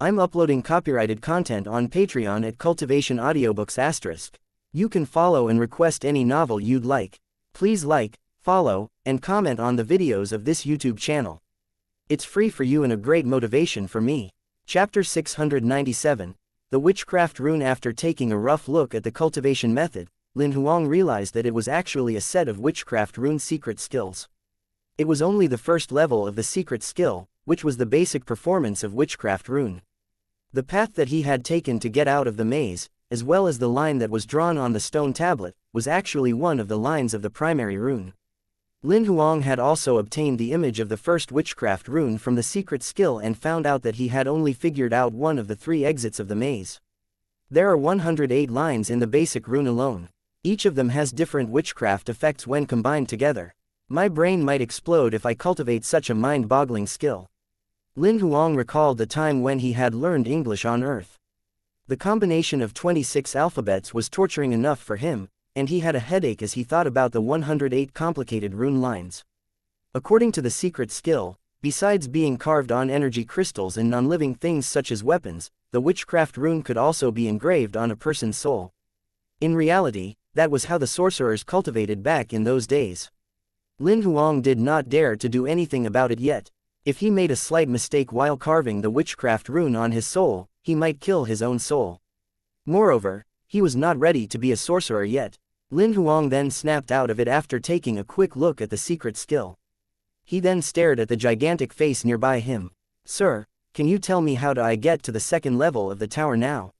I'm uploading copyrighted content on Patreon at Cultivation Audiobooks*. You can follow and request any novel you'd like. Please like, follow, and comment on the videos of this YouTube channel. It's free for you and a great motivation for me. Chapter 697, The Witchcraft Rune. After taking a rough look at the cultivation method, Lin Huang realized that it was actually a set of witchcraft rune secret skills. It was only the first level of the secret skill, which was the basic performance of witchcraft rune. The path that he had taken to get out of the maze, as well as the line that was drawn on the stone tablet, was actually one of the lines of the primary rune. Lin Huang had also obtained the image of the first witchcraft rune from the secret skill and found out that he had only figured out one of the 3 exits of the maze. There are 108 lines in the basic rune alone. Each of them has different witchcraft effects when combined together. My brain might explode if I cultivate such a mind-boggling skill. Lin Huang recalled the time when he had learned English on Earth. The combination of 26 alphabets was torturing enough for him, and he had a headache as he thought about the 108 complicated rune lines. According to the secret skill, besides being carved on energy crystals and non-living things such as weapons, the witchcraft rune could also be engraved on a person's soul. In reality, that was how the sorcerers cultivated back in those days. Lin Huang did not dare to do anything about it yet. If he made a slight mistake while carving the witchcraft rune on his soul, he might kill his own soul. Moreover, he was not ready to be a sorcerer yet. Lin Huang then snapped out of it after taking a quick look at the secret skill. He then stared at the gigantic face nearby him. "Sir, can you tell me how do I get to the second level of the tower now?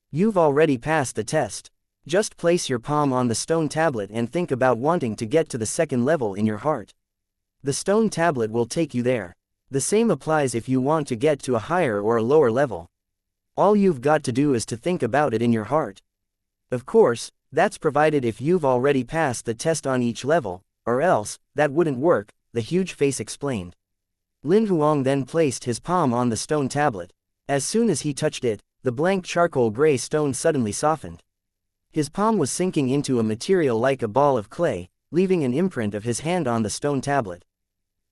You've already passed the test. Just place your palm on the stone tablet and think about wanting to get to the second level in your heart. The stone tablet will take you there. The same applies if you want to get to a higher or a lower level. All you've got to do is to think about it in your heart. Of course, that's provided if you've already passed the test on each level, or else, that wouldn't work," the huge face explained. Lin Huang then placed his palm on the stone tablet. As soon as he touched it, the blank charcoal gray stone suddenly softened. His palm was sinking into a material like a ball of clay, leaving an imprint of his hand on the stone tablet.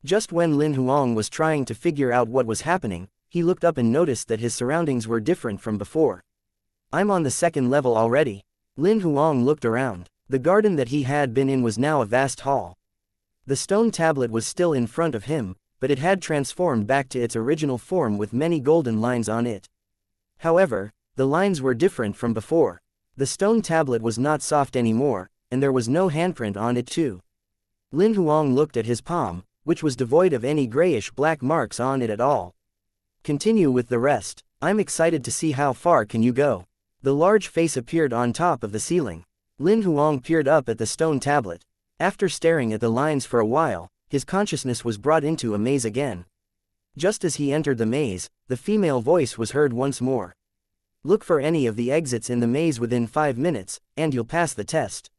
Just when Lin Huang was trying to figure out what was happening, he looked up and noticed that his surroundings were different from before. "I'm on the second level already." Lin Huang looked around. The garden that he had been in was now a vast hall. The stone tablet was still in front of him, but it had transformed back to its original form with many golden lines on it. However, the lines were different from before. The stone tablet was not soft anymore, and there was no handprint on it too. Lin Huang looked at his palm, which was devoid of any grayish-black marks on it at all. "Continue with the rest. I'm excited to see how far can you go." The large face appeared on top of the ceiling. Lin Huang peered up at the stone tablet. After staring at the lines for a while, his consciousness was brought into a maze again. Just as he entered the maze, the female voice was heard once more. "Look for any of the exits in the maze within 5 minutes, and you'll pass the test.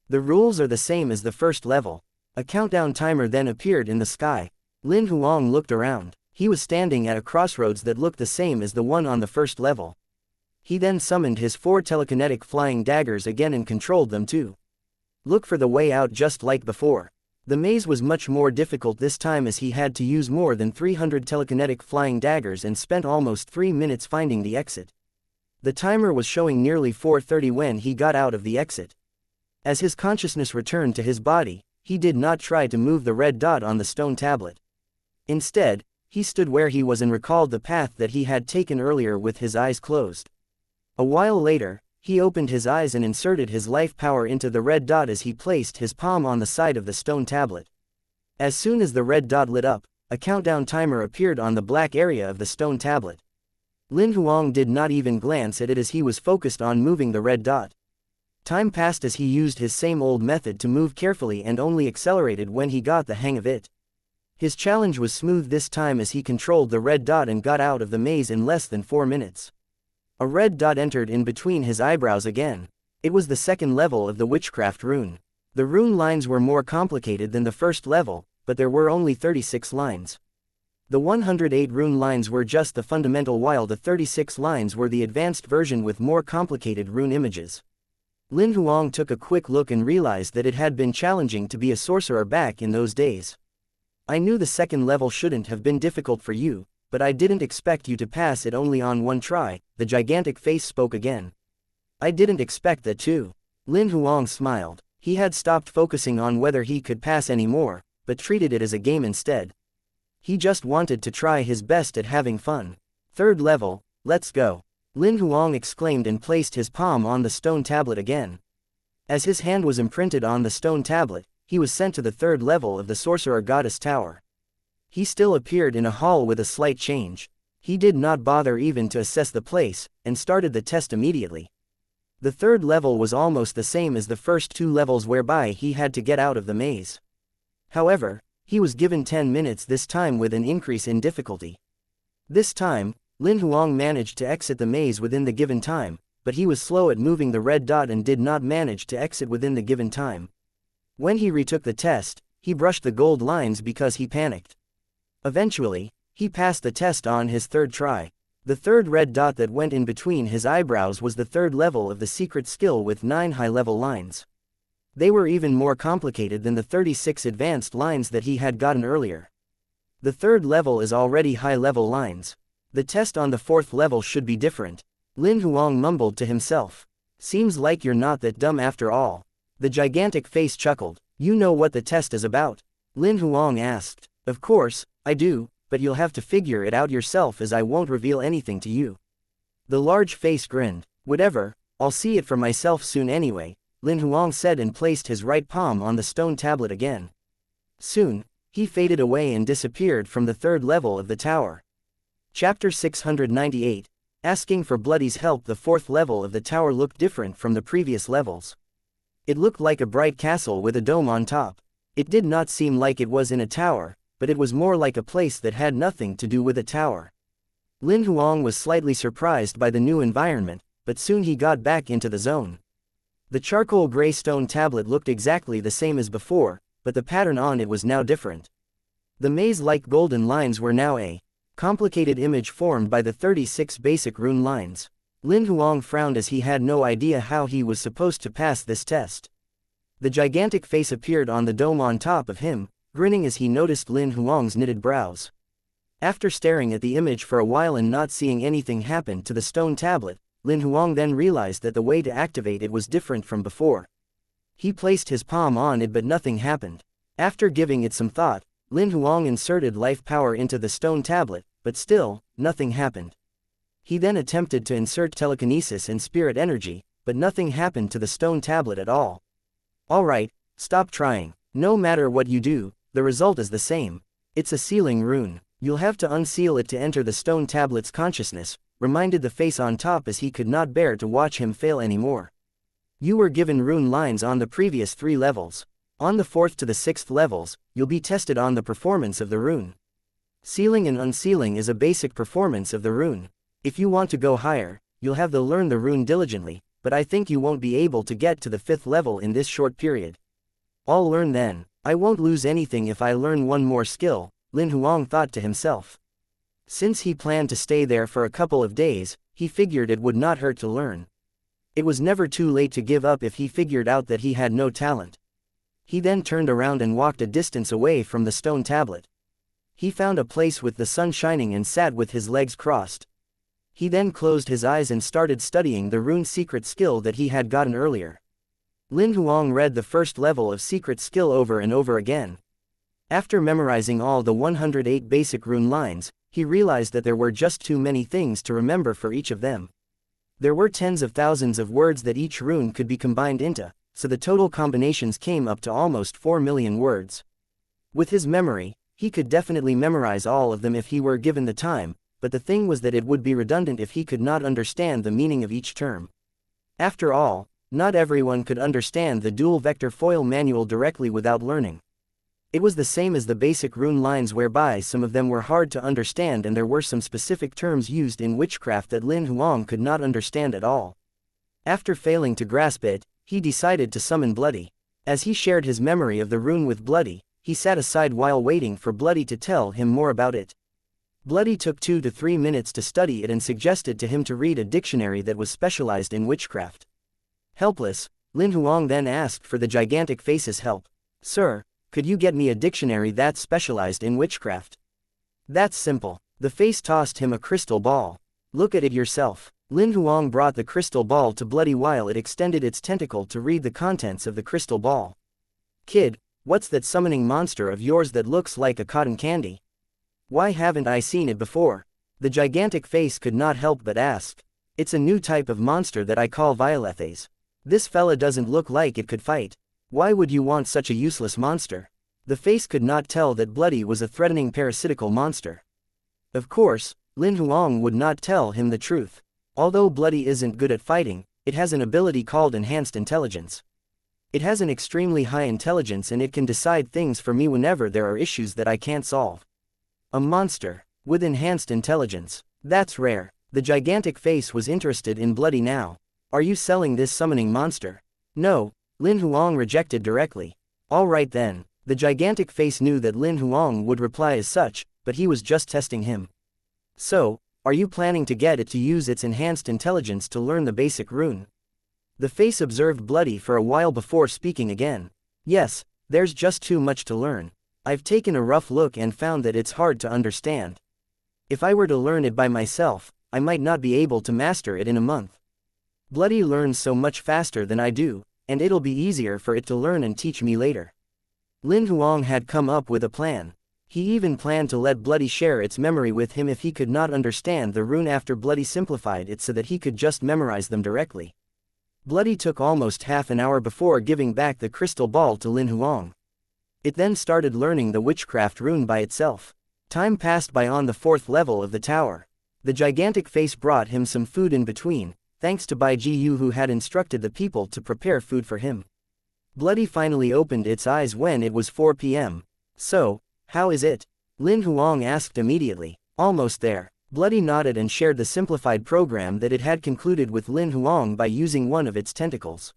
The rules are the same as the first level." A countdown timer then appeared in the sky. Lin Huang looked around. He was standing at a crossroads that looked the same as the one on the first level. He then summoned his 4 telekinetic flying daggers again and controlled them too. Look for the way out just like before. The maze was much more difficult this time as he had to use more than 300 telekinetic flying daggers and spent almost 3 minutes finding the exit. The timer was showing nearly 4:30 when he got out of the exit. As his consciousness returned to his body, he did not try to move the red dot on the stone tablet. Instead, he stood where he was and recalled the path that he had taken earlier with his eyes closed. A while later, he opened his eyes and inserted his life power into the red dot as he placed his palm on the side of the stone tablet. As soon as the red dot lit up, a countdown timer appeared on the black area of the stone tablet. Lin Huang did not even glance at it as he was focused on moving the red dot. Time passed as he used his same old method to move carefully and only accelerated when he got the hang of it. His challenge was smooth this time as he controlled the red dot and got out of the maze in less than 4 minutes. A red dot entered in between his eyebrows again. It was the second level of the witchcraft rune. The rune lines were more complicated than the first level, but there were only 36 lines. The 108 rune lines were just the fundamental while the 36 lines were the advanced version with more complicated rune images. Lin Huang took a quick look and realized that it had been challenging to be a sorcerer back in those days. "I knew the second level shouldn't have been difficult for you, but I didn't expect you to pass it only on one try," the gigantic face spoke again. "I didn't expect that too." Lin Huang smiled. He had stopped focusing on whether he could pass anymore, but treated it as a game instead. He just wanted to try his best at having fun. "Third level, let's go," Lin Huang exclaimed and placed his palm on the stone tablet again. As his hand was imprinted on the stone tablet, he was sent to the third level of the Sorcerer Goddess Tower. He still appeared in a hall with a slight change. He did not bother even to assess the place, and started the test immediately. The third level was almost the same as the first two levels whereby he had to get out of the maze. However, he was given 10 minutes this time with an increase in difficulty. This time, Lin Huang managed to exit the maze within the given time, but he was slow at moving the red dot and did not manage to exit within the given time. When he retook the test, he brushed the gold lines because he panicked. Eventually, he passed the test on his third try. The third red dot that went in between his eyebrows was the third level of the secret skill with 9 high-level lines. They were even more complicated than the 36 advanced lines that he had gotten earlier. The third level is already high-level lines. The test on the fourth level should be different. Lin Huang mumbled to himself. "Seems like you're not that dumb after all." The gigantic face chuckled. "You know what the test is about?" Lin Huang asked. "Of course, I do, but you'll have to figure it out yourself as I won't reveal anything to you." The large face grinned. "Whatever, I'll see it for myself soon anyway," Lin Huang said and placed his right palm on the stone tablet again. Soon, he faded away and disappeared from the third level of the tower. Chapter 698. Asking for Bloody's help. The fourth level of the tower looked different from the previous levels. It looked like a bright castle with a dome on top. It did not seem like it was in a tower, but it was more like a place that had nothing to do with a tower. Lin Huang was slightly surprised by the new environment, but soon he got back into the zone. The charcoal gray stone tablet looked exactly the same as before, but the pattern on it was now different. The maze-like golden lines were now a complicated image formed by the 36 basic rune lines. Lin Huang frowned as he had no idea how he was supposed to pass this test. The gigantic face appeared on the dome on top of him, grinning as he noticed Lin Huang's knitted brows. After staring at the image for a while and not seeing anything happen to the stone tablet, Lin Huang then realized that the way to activate it was different from before. He placed his palm on it but nothing happened. After giving it some thought, Lin Huang inserted life power into the stone tablet, but still, nothing happened. He then attempted to insert telekinesis and spirit energy, but nothing happened to the stone tablet at all. "Alright, stop trying. No matter what you do, the result is the same. It's a sealing rune. You'll have to unseal it to enter the stone tablet's consciousness," reminded the face on top as he could not bear to watch him fail anymore. "You were given rune lines on the previous 3 levels. On the 4th to the 6th levels, you'll be tested on the performance of the rune. Sealing and unsealing is a basic performance of the rune. If you want to go higher, you'll have to learn the rune diligently, but I think you won't be able to get to the 5th level in this short period. I'll learn then. I won't lose anything if I learn one more skill," Lin Huang thought to himself. Since he planned to stay there for a couple of days, he figured it would not hurt to learn. It was never too late to give up if he figured out that he had no talent. He then turned around and walked a distance away from the stone tablet. He found a place with the sun shining and sat with his legs crossed. He then closed his eyes and started studying the rune secret skill that he had gotten earlier. Lin Huang read the first level of secret skill over and over again. After memorizing all the 108 basic rune lines, he realized that there were just too many things to remember for each of them. There were tens of thousands of words that each rune could be combined into, so the total combinations came up to almost 4 million words. With his memory, he could definitely memorize all of them if he were given the time, but the thing was that it would be redundant if he could not understand the meaning of each term. After all, not everyone could understand the dual vector foil manual directly without learning. It was the same as the basic rune lines whereby some of them were hard to understand and there were some specific terms used in witchcraft that Lin Huang could not understand at all. After failing to grasp it, he decided to summon Bloody. As he shared his memory of the rune with Bloody, he sat aside while waiting for Bloody to tell him more about it. Bloody took 2 to 3 minutes to study it and suggested to him to read a dictionary that was specialized in witchcraft. Helpless, Lin Huang then asked for the gigantic face's help. "Sir, could you get me a dictionary that's specialized in witchcraft?" "That's simple. The face tossed him a crystal ball. Look at it yourself. Lin Huang brought the crystal ball to Bloody while it extended its tentacle to read the contents of the crystal ball. Kid, what's that summoning monster of yours that looks like a cotton candy? Why haven't I seen it before? The gigantic face could not help but ask. It's a new type of monster that I call Violethes. This fella doesn't look like it could fight. Why would you want such a useless monster? The face could not tell that Bloody was a threatening parasitical monster. Of course, Lin Huang would not tell him the truth. Although Bloody isn't good at fighting, it has an ability called enhanced intelligence. It has an extremely high intelligence and it can decide things for me whenever there are issues that I can't solve. A monster with enhanced intelligence. That's rare. The gigantic face was interested in Bloody now. Are you selling this summoning monster? No, Lin Huang rejected directly. All right then. The gigantic face knew that Lin Huang would reply as such, but he was just testing him. So, are you planning to get it to use its enhanced intelligence to learn the basic rune? The face observed Bloody for a while before speaking again. Yes, there's just too much to learn. I've taken a rough look and found that it's hard to understand. If I were to learn it by myself, I might not be able to master it in a month. Bloody learns so much faster than I do, and it'll be easier for it to learn and teach me later. Lin Huang had come up with a plan. He even planned to let Bloody share its memory with him if he could not understand the rune after Bloody simplified it so that he could just memorize them directly. Bloody took almost half an hour before giving back the crystal ball to Lin Huang. It then started learning the witchcraft rune by itself. Time passed by on the 4th level of the tower. The gigantic face brought him some food in between, thanks to Bai Jiyu who had instructed the people to prepare food for him. Bloody finally opened its eyes when it was 4 p.m. So, how is it? Lin Huang asked immediately. Almost there. Bloody nodded and shared the simplified program that it had concluded with Lin Huang by using one of its tentacles.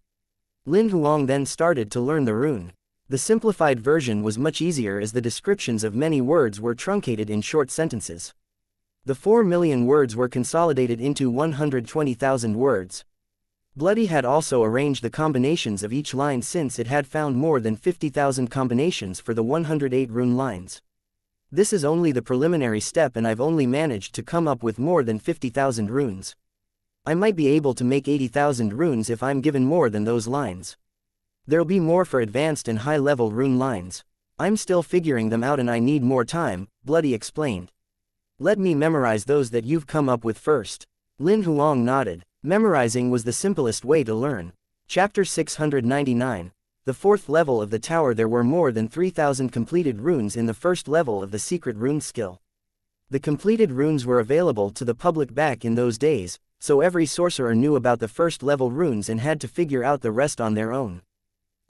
Lin Huang then started to learn the rune. The simplified version was much easier as the descriptions of many words were truncated in short sentences. The 4 million words were consolidated into 120,000 words. Bloody had also arranged the combinations of each line since it had found more than 50,000 combinations for the 108 rune lines. This is only the preliminary step and I've only managed to come up with more than 50,000 runes. I might be able to make 80,000 runes if I'm given more than those lines. There'll be more for advanced and high-level rune lines. I'm still figuring them out and I need more time, Bloody explained. Let me memorize those that you've come up with first. Lin Huang nodded. Memorizing was the simplest way to learn. Chapter 699. The 4th level of the tower. There were more than 3,000 completed runes in the 1st level of the secret rune skill. The completed runes were available to the public back in those days, so every sorcerer knew about the 1st level runes and had to figure out the rest on their own.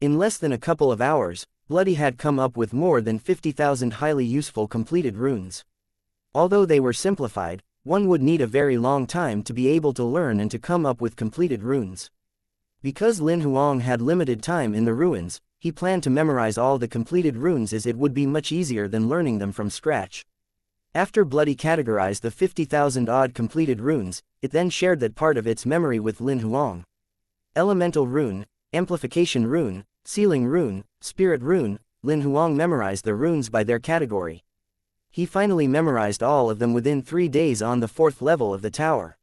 In less than a couple of hours, Bloody had come up with more than 50,000 highly useful completed runes. Although they were simplified, one would need a very long time to be able to learn and to come up with completed runes. Because Lin Huang had limited time in the ruins, he planned to memorize all the completed runes as it would be much easier than learning them from scratch. After Bloody categorized the 50,000 odd completed runes, it then shared that part of its memory with Lin Huang. Elemental rune, amplification rune, sealing rune, spirit rune. Lin Huang memorized the runes by their category. He finally memorized all of them within 3 days on the 4th level of the tower.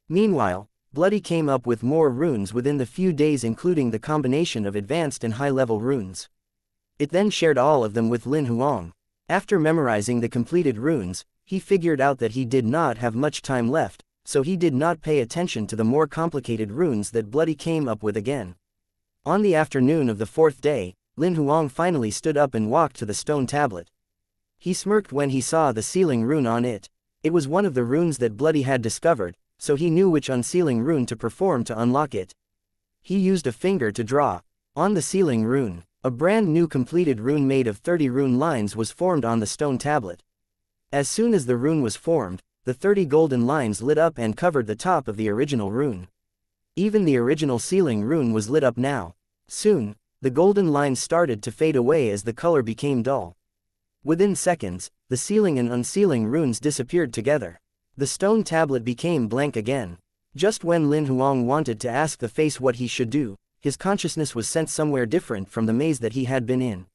Meanwhile, Bloody came up with more runes within the few days, including the combination of advanced and high-level runes. It then shared all of them with Lin Huang. After memorizing the completed runes, he figured out that he did not have much time left, so he did not pay attention to the more complicated runes that Bloody came up with again. On the afternoon of the 4th day, Lin Huang finally stood up and walked to the stone tablet. He smirked when he saw the sealing rune on it. It was one of the runes that Bloody had discovered, so he knew which unsealing rune to perform to unlock it. He used a finger to draw on the sealing rune. A brand new completed rune made of 30 rune lines was formed on the stone tablet. As soon as the rune was formed, the 30 golden lines lit up and covered the top of the original rune. Even the original sealing rune was lit up now. Soon, the golden lines started to fade away as the color became dull. Within seconds, the sealing and unsealing runes disappeared together. The stone tablet became blank again. Just when Lin Huang wanted to ask the face what he should do, his consciousness was sent somewhere different from the maze that he had been in.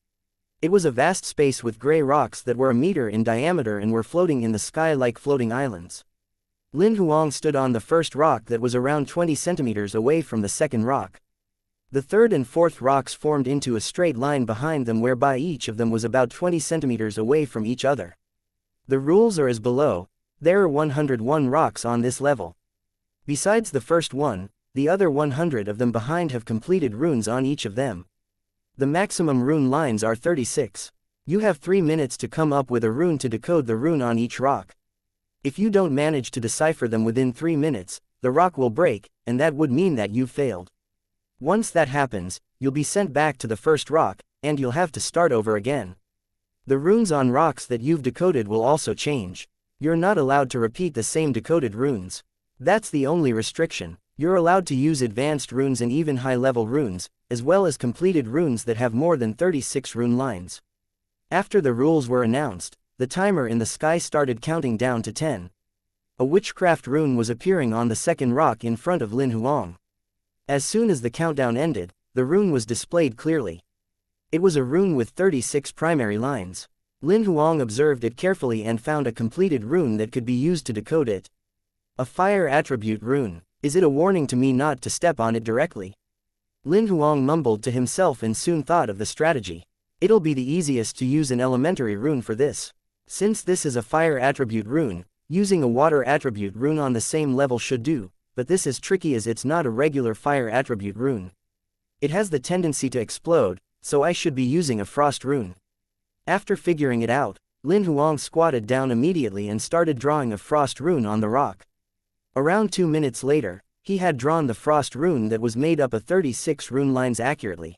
It was a vast space with gray rocks that were a meter in diameter and were floating in the sky like floating islands. Lin Huang stood on the first rock that was around 20 centimeters away from the second rock. The third and fourth rocks formed into a straight line behind them, whereby each of them was about 20 centimeters away from each other. The rules are as below. There are 101 rocks on this level. Besides the first one, the other 100 of them behind have completed runes on each of them. The maximum rune lines are 36. You have 3 minutes to come up with a rune to decode the rune on each rock. If you don't manage to decipher them within 3 minutes, the rock will break, and that would mean that you've failed. Once that happens, you'll be sent back to the first rock, and you'll have to start over again. The runes on rocks that you've decoded will also change. You're not allowed to repeat the same decoded runes. That's the only restriction. You're allowed to use advanced runes and even high-level runes, as well as completed runes that have more than 36 rune lines. After the rules were announced, the timer in the sky started counting down to 10. A witchcraft rune was appearing on the second rock in front of Lin Huang. As soon as the countdown ended, the rune was displayed clearly. It was a rune with 36 primary lines. Lin Huang observed it carefully and found a completed rune that could be used to decode it. A fire attribute rune. Is it a warning to me not to step on it directly? Lin Huang mumbled to himself and soon thought of the strategy. It'll be the easiest to use an elementary rune for this. Since this is a fire attribute rune, using a water attribute rune on the same level should do, but this is tricky as it's not a regular fire attribute rune. It has the tendency to explode, so I should be using a frost rune. After figuring it out, Lin Huang squatted down immediately and started drawing a frost rune on the rock. Around 2 minutes later, he had drawn the frost rune that was made up of 36 rune lines accurately.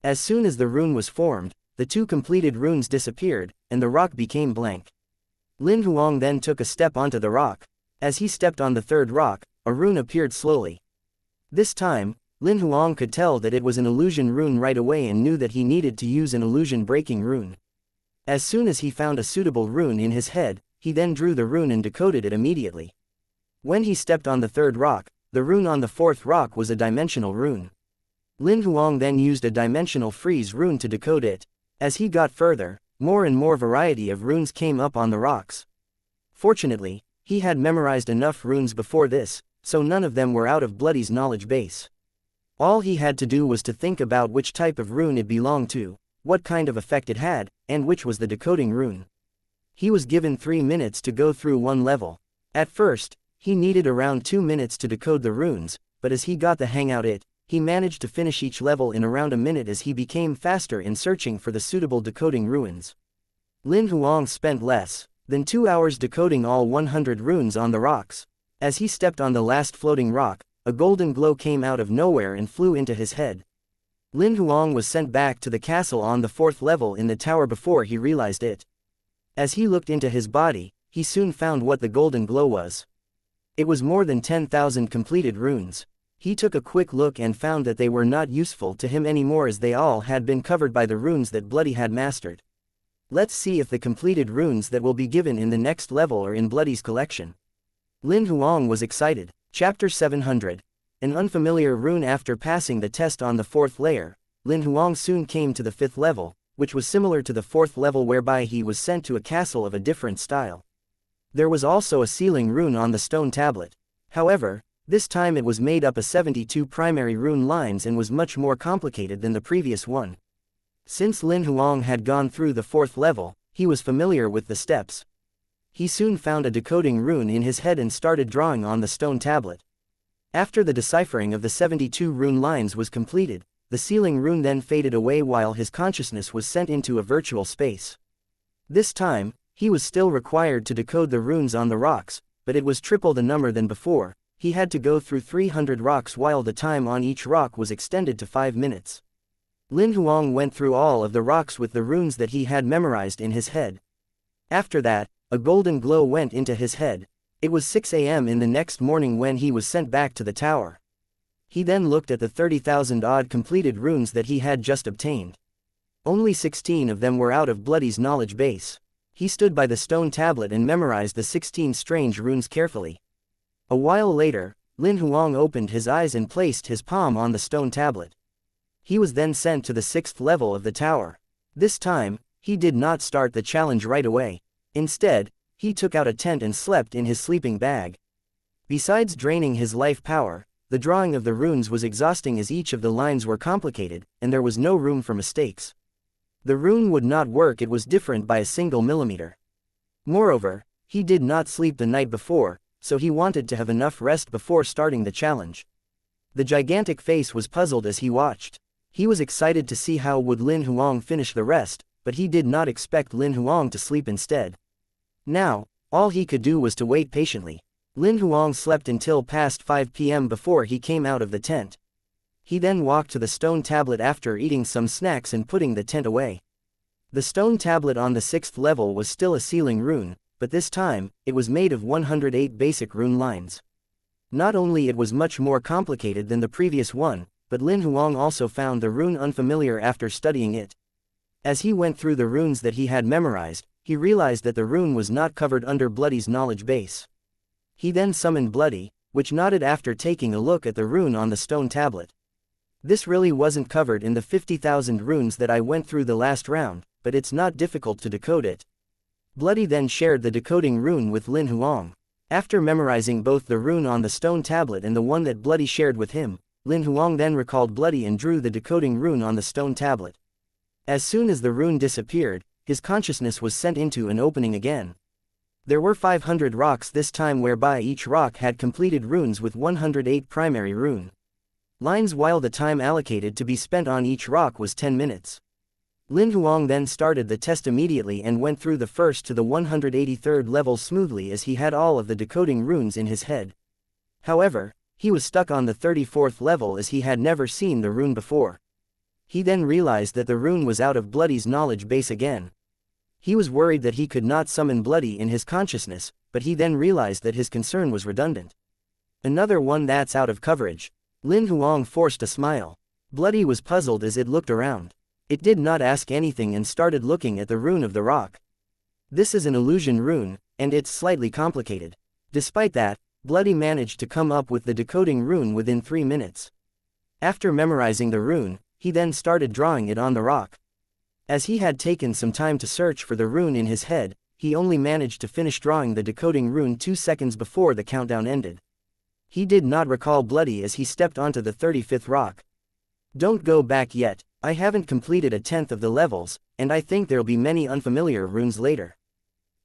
As soon as the rune was formed, the 2 completed runes disappeared, and the rock became blank. Lin Huang then took a step onto the rock. As he stepped on the third rock, a rune appeared slowly. This time, Lin Huang could tell that it was an illusion rune right away and knew that he needed to use an illusion-breaking rune. As soon as he found a suitable rune in his head, he then drew the rune and decoded it immediately. When he stepped on the third rock, the rune on the fourth rock was a dimensional rune. Lin Huang then used a dimensional freeze rune to decode it. As he got further, more and more variety of runes came up on the rocks. Fortunately, he had memorized enough runes before this, so none of them were out of Bloody's knowledge base. All he had to do was to think about which type of rune it belonged to, what kind of effect it had, and which was the decoding rune. He was given 3 minutes to go through one level. At first, he needed around 2 minutes to decode the runes, but as he got the hang of it, he managed to finish each level in around a minute as he became faster in searching for the suitable decoding runes. Lin Huang spent less than 2 hours decoding all 100 runes on the rocks. As he stepped on the last floating rock, a golden glow came out of nowhere and flew into his head. Lin Huang was sent back to the castle on the 4th level in the tower before he realized it. As he looked into his body, he soon found what the golden glow was. It was more than 10,000 completed runes. He took a quick look and found that they were not useful to him anymore as they all had been covered by the runes that Bloody had mastered. Let's see if the completed runes that will be given in the next level are in Bloody's collection. Lin Huang was excited. Chapter 700. An unfamiliar rune. After passing the test on the 4th layer, Lin Huang soon came to the 5th level, which was similar to the 4th level whereby he was sent to a castle of a different style. There was also a sealing rune on the stone tablet. However, this time it was made up of 72 primary rune lines and was much more complicated than the previous one. Since Lin Huang had gone through the 4th level, he was familiar with the steps. He soon found a decoding rune in his head and started drawing on the stone tablet. After the deciphering of the 72 rune lines was completed, the sealing rune then faded away while his consciousness was sent into a virtual space. This time, he was still required to decode the runes on the rocks, but it was triple the number than before. He had to go through 300 rocks while the time on each rock was extended to 5 minutes. Lin Huang went through all of the rocks with the runes that he had memorized in his head. After that, a golden glow went into his head. It was 6 a.m. in the next morning when he was sent back to the tower. He then looked at the 30,000 odd completed runes that he had just obtained. Only 16 of them were out of Bloody's knowledge base. He stood by the stone tablet and memorized the 16 strange runes carefully. A while later, Lin Huang opened his eyes and placed his palm on the stone tablet. He was then sent to the 6th level of the tower. This time, he did not start the challenge right away. Instead, he took out a tent and slept in his sleeping bag. Besides draining his life power, the drawing of the runes was exhausting as each of the lines were complicated, and there was no room for mistakes. The rune would not work, it was different by a single millimeter. Moreover, he did not sleep the night before, so he wanted to have enough rest before starting the challenge. The gigantic face was puzzled as he watched. He was excited to see how would Lin Huang finish the rest, but he did not expect Lin Huang to sleep instead. Now, all he could do was to wait patiently. Lin Huang slept until past 5 p.m. before he came out of the tent. He then walked to the stone tablet after eating some snacks and putting the tent away. The stone tablet on the 6th level was still a sealing rune, but this time, it was made of 108 basic rune lines. Not only it was much more complicated than the previous one, but Lin Huang also found the rune unfamiliar after studying it. As he went through the runes that he had memorized, he realized that the rune was not covered under Bloody's knowledge base. He then summoned Bloody, which nodded after taking a look at the rune on the stone tablet. This really wasn't covered in the 50,000 runes that I went through the last round, but it's not difficult to decode it. Bloody then shared the decoding rune with Lin Huang. After memorizing both the rune on the stone tablet and the one that Bloody shared with him, Lin Huang then recalled Bloody and drew the decoding rune on the stone tablet. As soon as the rune disappeared, his consciousness was sent into an opening again. There were 500 rocks this time, whereby each rock had completed runes with 108 primary rune lines, while the time allocated to be spent on each rock was 10 minutes. Lin Huang then started the test immediately and went through the first to the 183rd level smoothly as he had all of the decoding runes in his head. However, he was stuck on the 34th level as he had never seen the rune before. He then realized that the rune was out of Bloody's knowledge base again. He was worried that he could not summon Bloody in his consciousness, but he then realized that his concern was redundant. Another one that's out of coverage. Lin Huang forced a smile. Bloody was puzzled as it looked around. It did not ask anything and started looking at the rune of the rock. This is an illusion rune, and it's slightly complicated. Despite that, Bloody managed to come up with the decoding rune within 3 minutes. After memorizing the rune, he then started drawing it on the rock. As he had taken some time to search for the rune in his head, he only managed to finish drawing the decoding rune 2 seconds before the countdown ended. He did not recall Bloody as he stepped onto the 35th rock. Don't go back yet, I haven't completed a 10th of the levels, and I think there'll be many unfamiliar runes later.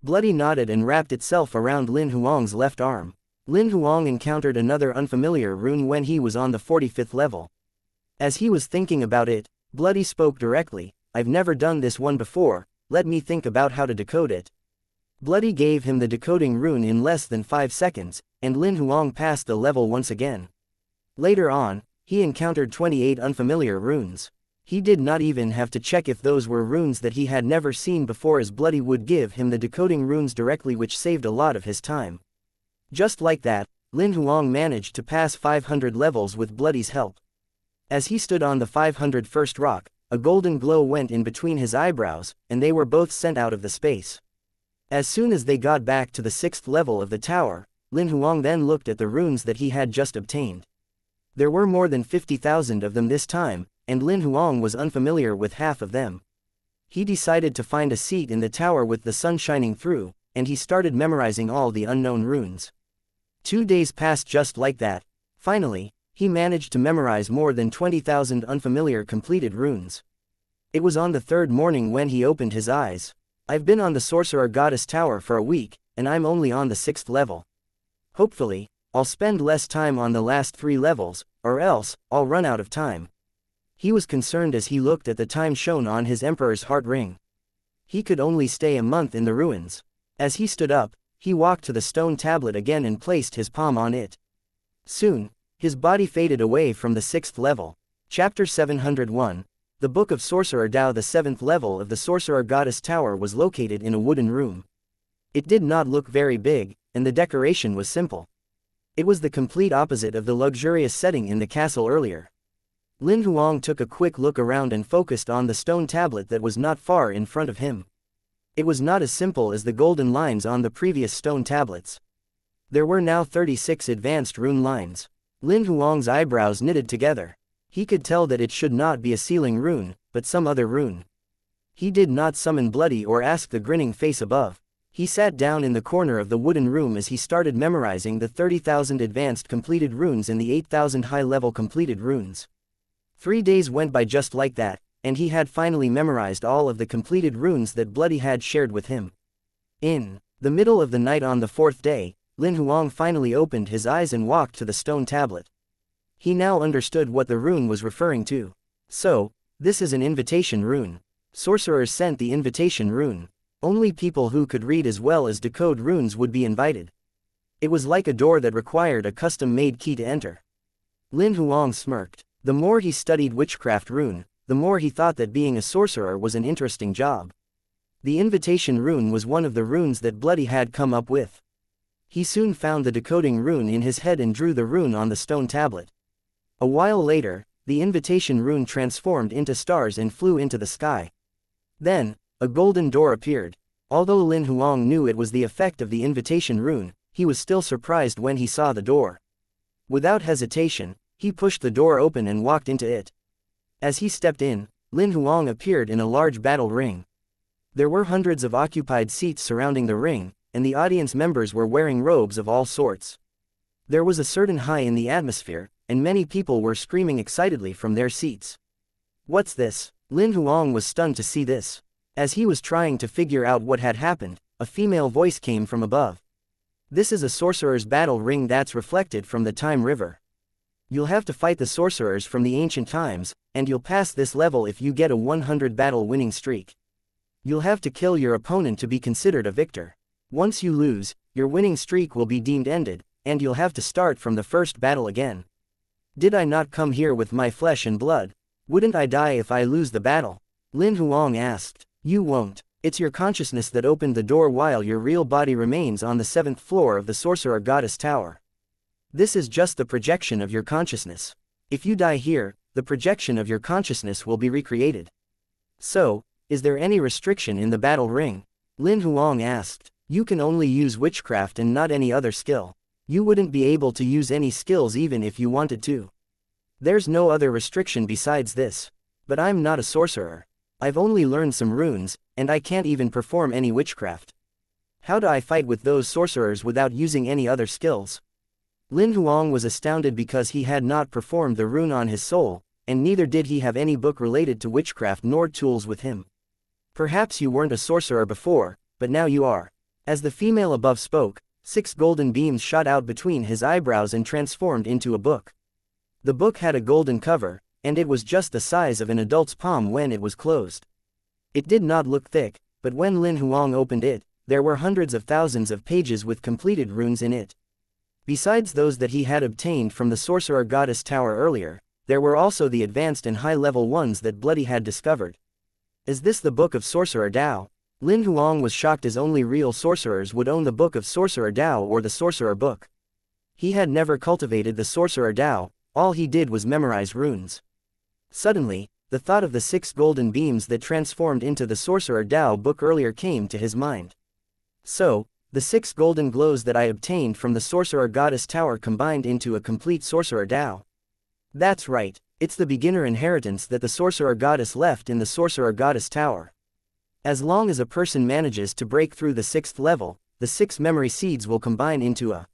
Bloody nodded and wrapped itself around Lin Huang's left arm. Lin Huang encountered another unfamiliar rune when he was on the 45th level. As he was thinking about it, Bloody spoke directly. I've never done this one before, let me think about how to decode it. Bloody gave him the decoding rune in less than 5 seconds, and Lin Huang passed the level once again. Later on, he encountered 28 unfamiliar runes. He did not even have to check if those were runes that he had never seen before, as Bloody would give him the decoding runes directly, which saved a lot of his time. Just like that, Lin Huang managed to pass 500 levels with Bloody's help. As he stood on the 501st rock, a golden glow went in between his eyebrows, and they were both sent out of the space. As soon as they got back to the 6th level of the tower, Lin Huang then looked at the runes that he had just obtained. There were more than 50,000 of them this time, and Lin Huang was unfamiliar with half of them. He decided to find a seat in the tower with the sun shining through, and he started memorizing all the unknown runes. 2 days passed just like that. Finally, he managed to memorize more than 20,000 unfamiliar completed runes. It was on the 3rd morning when he opened his eyes. I've been on the Sorcerer Goddess Tower for a week, and I'm only on the 6th level. Hopefully, I'll spend less time on the last 3 levels, or else, I'll run out of time. He was concerned as he looked at the time shown on his Emperor's heart ring. He could only stay a month in the ruins. As he stood up, he walked to the stone tablet again and placed his palm on it. Soon, his body faded away from the 6th level. Chapter 701. The Book of Sorcerer Dao. The 7th level of the Sorcerer Goddess Tower was located in a wooden room. It did not look very big, and the decoration was simple. It was the complete opposite of the luxurious setting in the castle earlier. Lin Huang took a quick look around and focused on the stone tablet that was not far in front of him. It was not as simple as the golden lines on the previous stone tablets. There were now 36 advanced rune lines. Lin Huang's eyebrows knitted together. He could tell that it should not be a sealing rune, but some other rune. He did not summon Bloody or ask the grinning face above. He sat down in the corner of the wooden room as he started memorizing the 30,000 advanced completed runes and the 8,000 high-level completed runes. 3 days went by just like that, and he had finally memorized all of the completed runes that Bloody had shared with him. In the middle of the night on the 4th day, Lin Huang finally opened his eyes and walked to the stone tablet. He now understood what the rune was referring to. So, this is an invitation rune. Sorcerers sent the invitation rune. Only people who could read as well as decode runes would be invited. It was like a door that required a custom-made key to enter. Lin Huang smirked. The more he studied witchcraft rune, the more he thought that being a sorcerer was an interesting job. The invitation rune was one of the runes that Bloody had come up with. He soon found the decoding rune in his head and drew the rune on the stone tablet. A while later, the invitation rune transformed into stars and flew into the sky. Then, a golden door appeared. Although Lin Huang knew it was the effect of the invitation rune, he was still surprised when he saw the door. Without hesitation, he pushed the door open and walked into it. As he stepped in, Lin Huang appeared in a large battle ring. There were hundreds of occupied seats surrounding the ring, and the audience members were wearing robes of all sorts. There was a certain high in the atmosphere, and many people were screaming excitedly from their seats. What's this? Lin Huang was stunned to see this. As he was trying to figure out what had happened, a female voice came from above. This is a sorcerer's battle ring that's reflected from the time river. You'll have to fight the sorcerers from the ancient times, and you'll pass this level if you get a 100 battle winning streak. You'll have to kill your opponent to be considered a victor. Once you lose, your winning streak will be deemed ended, and you'll have to start from the first battle again. Did I not come here with my flesh and blood? Wouldn't I die if I lose the battle? Lin Huang asked. You won't. It's your consciousness that opened the door while your real body remains on the 7th floor of the Sorcerer Goddess Tower. This is just the projection of your consciousness. If you die here, the projection of your consciousness will be recreated. So, is there any restriction in the battle ring? Lin Huang asked. You can only use witchcraft and not any other skill. You wouldn't be able to use any skills even if you wanted to. There's no other restriction besides this. But I'm not a sorcerer. I've only learned some runes, and I can't even perform any witchcraft. How do I fight with those sorcerers without using any other skills? Lin Huang was astounded because he had not performed the rune on his soul, and neither did he have any book related to witchcraft nor tools with him. Perhaps you weren't a sorcerer before, but now you are. As the female above spoke, 6 golden beams shot out between his eyebrows and transformed into a book. The book had a golden cover, and it was just the size of an adult's palm when it was closed. It did not look thick, but when Lin Huang opened it, there were hundreds of thousands of pages with completed runes in it. Besides those that he had obtained from the Sorcerer Goddess Tower earlier, there were also the advanced and high-level ones that Bloody had discovered. Is this the Book of Sorcerer Dao? Lin Huang was shocked as only real sorcerers would own the Book of Sorcerer Dao or the Sorcerer Book. He had never cultivated the Sorcerer Dao, all he did was memorize runes. Suddenly, the thought of the 6 golden beams that transformed into the Sorcerer Dao book earlier came to his mind. So, the 6 golden glows that I obtained from the Sorcerer Goddess Tower combined into a complete Sorcerer Dao. That's right, it's the beginner inheritance that the Sorcerer Goddess left in the Sorcerer Goddess Tower. As long as a person manages to break through the 6th level, the 6 memory seeds will combine into a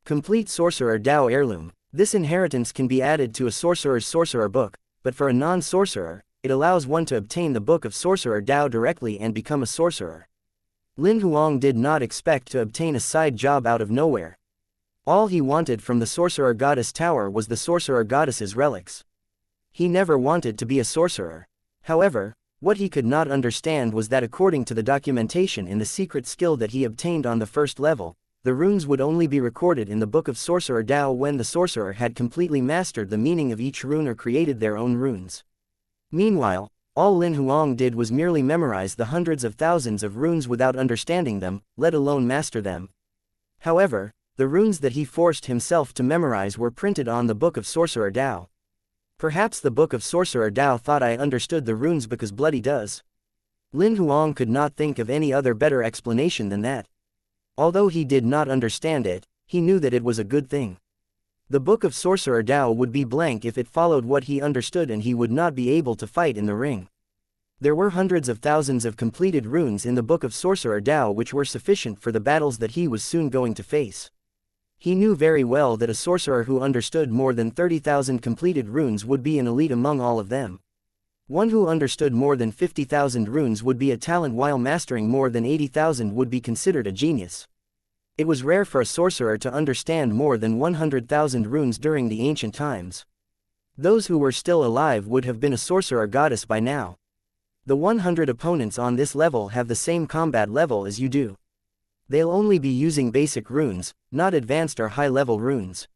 complete Sorcerer Dao heirloom. This inheritance can be added to a sorcerer's sorcerer book, but for a non-sorcerer, it allows one to obtain the Book of Sorcerer Dao directly and become a sorcerer. Lin Huang did not expect to obtain a side job out of nowhere. All he wanted from the Sorcerer Goddess Tower was the Sorcerer Goddess's relics. He never wanted to be a sorcerer. However, what he could not understand was that according to the documentation in the secret skill that he obtained on the 1st level, the runes would only be recorded in the Book of Sorcerer Dao when the sorcerer had completely mastered the meaning of each rune or created their own runes. Meanwhile, all Lin Huang did was merely memorize the hundreds of thousands of runes without understanding them, let alone master them. However, the runes that he forced himself to memorize were printed on the Book of Sorcerer Dao. Perhaps the Book of Sorcerer Dao thought I understood the runes because Bloody does. Lin Huang could not think of any other better explanation than that. Although he did not understand it, he knew that it was a good thing. The Book of Sorcerer Dao would be blank if it followed what he understood and he would not be able to fight in the ring. There were hundreds of thousands of completed runes in the Book of Sorcerer Dao which were sufficient for the battles that he was soon going to face. He knew very well that a sorcerer who understood more than 30,000 completed runes would be an elite among all of them. One who understood more than 50,000 runes would be a talent, while mastering more than 80,000 would be considered a genius. It was rare for a sorcerer to understand more than 100,000 runes during the ancient times. Those who were still alive would have been a sorcerer goddess by now. The 100 opponents on this level have the same combat level as you do. They'll only be using basic runes, not advanced or high-level runes.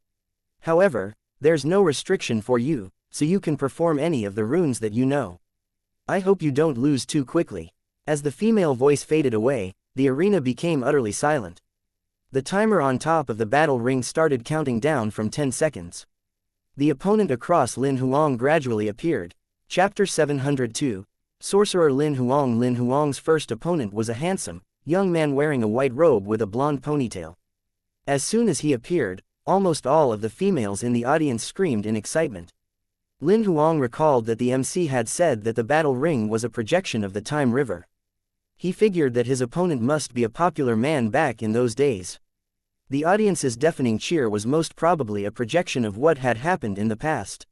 However, there's no restriction for you, so you can perform any of the runes that you know. I hope you don't lose too quickly. As the female voice faded away, the arena became utterly silent. The timer on top of the battle ring started counting down from 10 seconds. The opponent across Lin Huang gradually appeared. Chapter 702. Sorcerer Lin Huang. Lin Huang's first opponent was a handsome, young man wearing a white robe with a blonde ponytail. As soon as he appeared, almost all of the females in the audience screamed in excitement. Lin Huang recalled that the MC had said that the battle ring was a projection of the Time River. He figured that his opponent must be a popular man back in those days. The audience's deafening cheer was most probably a projection of what had happened in the past.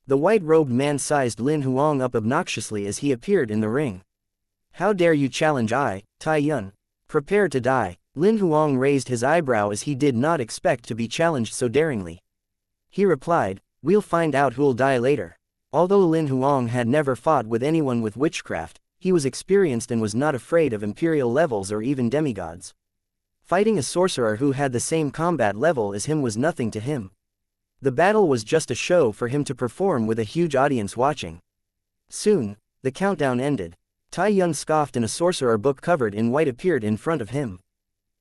The white-robed man sized Lin Huang up obnoxiously as he appeared in the ring. "How dare you challenge I, Tai Yun? Prepare to die." Lin Huang raised his eyebrow as he did not expect to be challenged so daringly. He replied, "We'll find out who'll die later." Although Lin Huang had never fought with anyone with witchcraft, he was experienced and was not afraid of imperial levels or even demigods. Fighting a sorcerer who had the same combat level as him was nothing to him. The battle was just a show for him to perform with a huge audience watching. Soon, the countdown ended. Tai Yun scoffed and a sorcerer book covered in white appeared in front of him.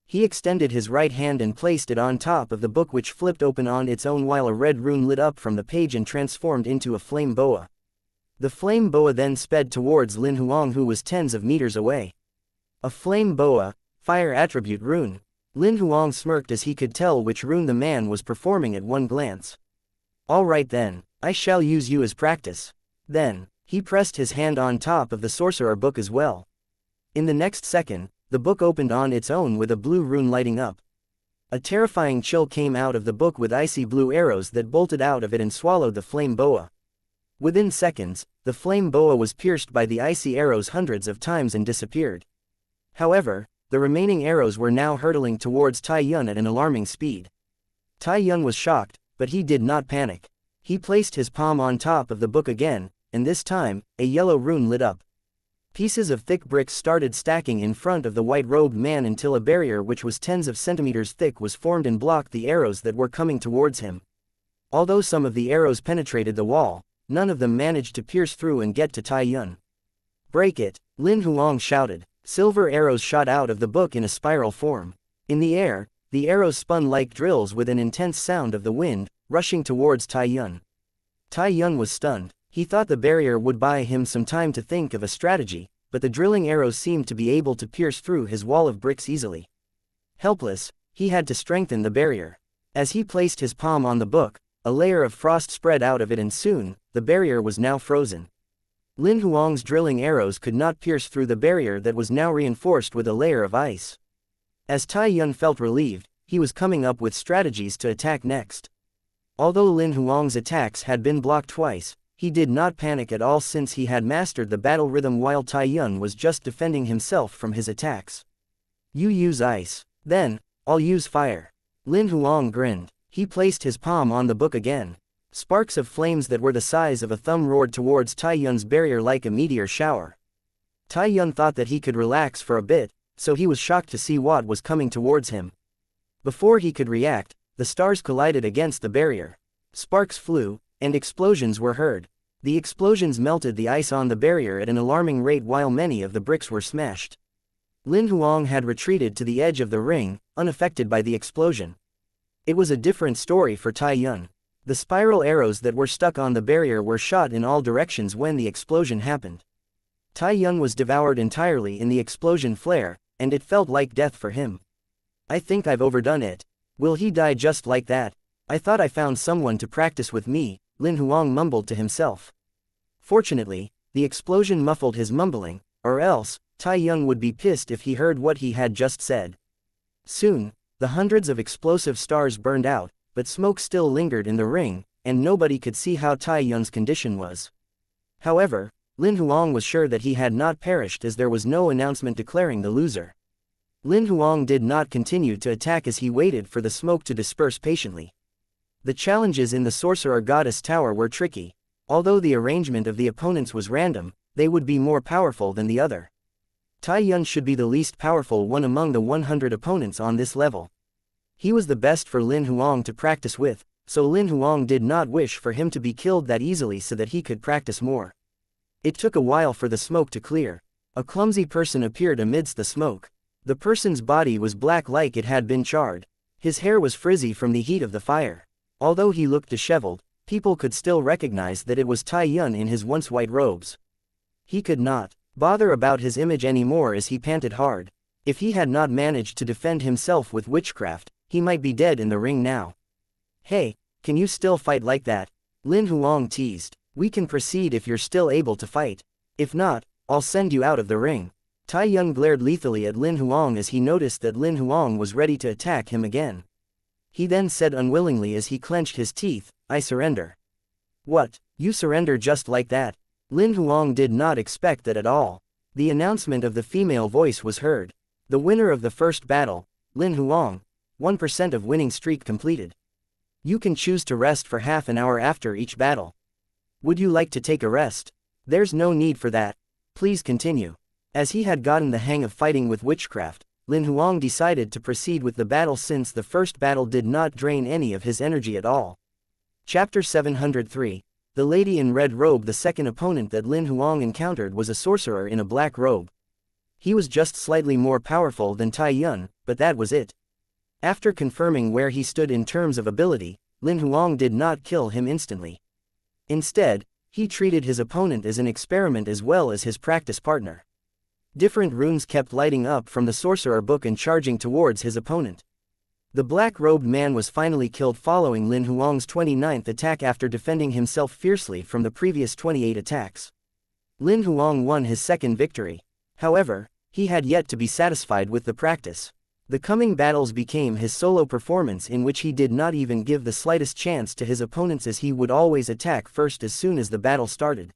He extended his right hand and placed it on top of the book, which flipped open on its own while a red rune lit up from the page and transformed into a flame boa. The flame boa then sped towards Lin Huang, who was tens of meters away. A flame boa, fire attribute rune. Lin Huang smirked as he could tell which rune the man was performing at one glance. "All right then, I shall use you as practice." Then, he pressed his hand on top of the sorcerer book as well. In the next second, the book opened on its own with a blue rune lighting up. A terrifying chill came out of the book with icy blue arrows that bolted out of it and swallowed the flame boa. Within seconds, the flame boa was pierced by the icy arrows hundreds of times and disappeared. However, the remaining arrows were now hurtling towards Tai Yun at an alarming speed. Tai Yun was shocked, but he did not panic. He placed his palm on top of the book again, and this time, a yellow rune lit up. Pieces of thick bricks started stacking in front of the white-robed man until a barrier which was tens of centimeters thick was formed and blocked the arrows that were coming towards him. Although some of the arrows penetrated the wall, none of them managed to pierce through and get to Tai Yun. "Break it!" Lin Huang shouted. Silver arrows shot out of the book in a spiral form. In the air, the arrows spun like drills with an intense sound of the wind, rushing towards Tai Yun. Tai Yun was stunned. He thought the barrier would buy him some time to think of a strategy, but the drilling arrows seemed to be able to pierce through his wall of bricks easily. Helpless, he had to strengthen the barrier. As he placed his palm on the book, a layer of frost spread out of it and soon, the barrier was now frozen. Lin Huang's drilling arrows could not pierce through the barrier that was now reinforced with a layer of ice. As Tai Yun felt relieved, he was coming up with strategies to attack next. Although Lin Huang's attacks had been blocked twice, he did not panic at all since he had mastered the battle rhythm while Tai Yun was just defending himself from his attacks. "You use ice. Then, I'll use fire." Lin Huang grinned. He placed his palm on the book again. Sparks of flames that were the size of a thumb roared towards Tai Yun's barrier like a meteor shower. Tai Yun thought that he could relax for a bit, so he was shocked to see what was coming towards him. Before he could react, the stars collided against the barrier. Sparks flew, and explosions were heard. The explosions melted the ice on the barrier at an alarming rate while many of the bricks were smashed. Lin Huang had retreated to the edge of the ring, unaffected by the explosion. It was a different story for Tai Yun. The spiral arrows that were stuck on the barrier were shot in all directions when the explosion happened. Tai Yun was devoured entirely in the explosion flare, and it felt like death for him. "I think I've overdone it. Will he die just like that? I thought I found someone to practice with me," Lin Huang mumbled to himself. Fortunately, The explosion muffled his mumbling, or else, Tai Yun would be pissed if he heard what he had just said. Soon, the hundreds of explosive stars burned out, but smoke still lingered in the ring, and nobody could see how Tai Yun's condition was. However, Lin Huang was sure that he had not perished as there was no announcement declaring the loser. Lin Huang did not continue to attack as he waited for the smoke to disperse patiently. The challenges in the Sorcerer Goddess Tower were tricky. Although the arrangement of the opponents was random, they would be more powerful than the other. Tai Yun should be the least powerful one among the 100 opponents on this level. He was the best for Lin Huang to practice with, so Lin Huang did not wish for him to be killed that easily so that he could practice more. It took a while for the smoke to clear. A clumsy person appeared amidst the smoke. The person's body was black like it had been charred. His hair was frizzy from the heat of the fire. Although he looked disheveled, people could still recognize that it was Tai Yun in his once white robes. He could not bother about his image anymore as he panted hard. If he had not managed to defend himself with witchcraft, he might be dead in the ring now. "Hey, can you still fight like that?" Lin Huang teased. "We can proceed if you're still able to fight. If not, I'll send you out of the ring." Tai Yun glared lethally at Lin Huang as he noticed that Lin Huang was ready to attack him again. He then said unwillingly as he clenched his teeth, "I surrender." "What, you surrender just like that?" Lin Huang did not expect that at all. The announcement of the female voice was heard. "The winner of the first battle, Lin Huang, 1% of winning streak completed. You can choose to rest for half an hour after each battle. Would you like to take a rest?" "There's no need for that. Please continue." As he had gotten the hang of fighting with witchcraft, Lin Huang decided to proceed with the battle since the first battle did not drain any of his energy at all. Chapter 703. The Lady in Red Robe. The second opponent that Lin Huang encountered was a sorcerer in a black robe. He was just slightly more powerful than Tai Yun, but that was it. After confirming where he stood in terms of ability, Lin Huang did not kill him instantly. Instead, he treated his opponent as an experiment as well as his practice partner. Different runes kept lighting up from the sorcerer book and charging towards his opponent. The black-robed man was finally killed following Lin Huang's 29th attack after defending himself fiercely from the previous 28 attacks. Lin Huang won his second victory. However, he had yet to be satisfied with the practice. The coming battles became his solo performance in which he did not even give the slightest chance to his opponents as he would always attack first as soon as the battle started.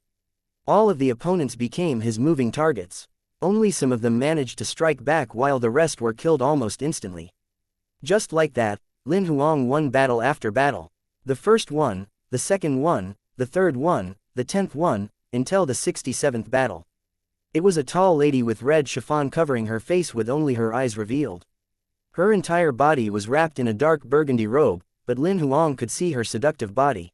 All of the opponents became his moving targets. Only some of them managed to strike back while the rest were killed almost instantly. Just like that, Lin Huang won battle after battle. The first one, the second one, the third one, the 10th one, until the 67th battle. It was a tall lady with red chiffon covering her face with only her eyes revealed. Her entire body was wrapped in a dark burgundy robe, but Lin Huang could see her seductive body.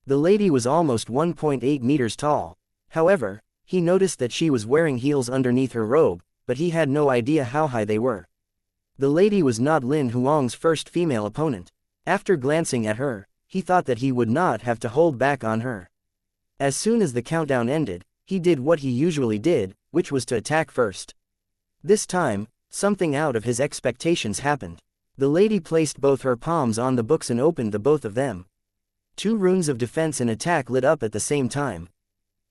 The lady was almost 1.8 meters tall. However, he noticed that she was wearing heels underneath her robe, but he had no idea how high they were. The lady was not Lin Huang's first female opponent. After glancing at her, he thought that he would not have to hold back on her. As soon as the countdown ended, he did what he usually did, which was to attack first. This time, something out of his expectations happened. The lady placed both her palms on the books and opened the both of them. 2 runes of defense and attack lit up at the same time.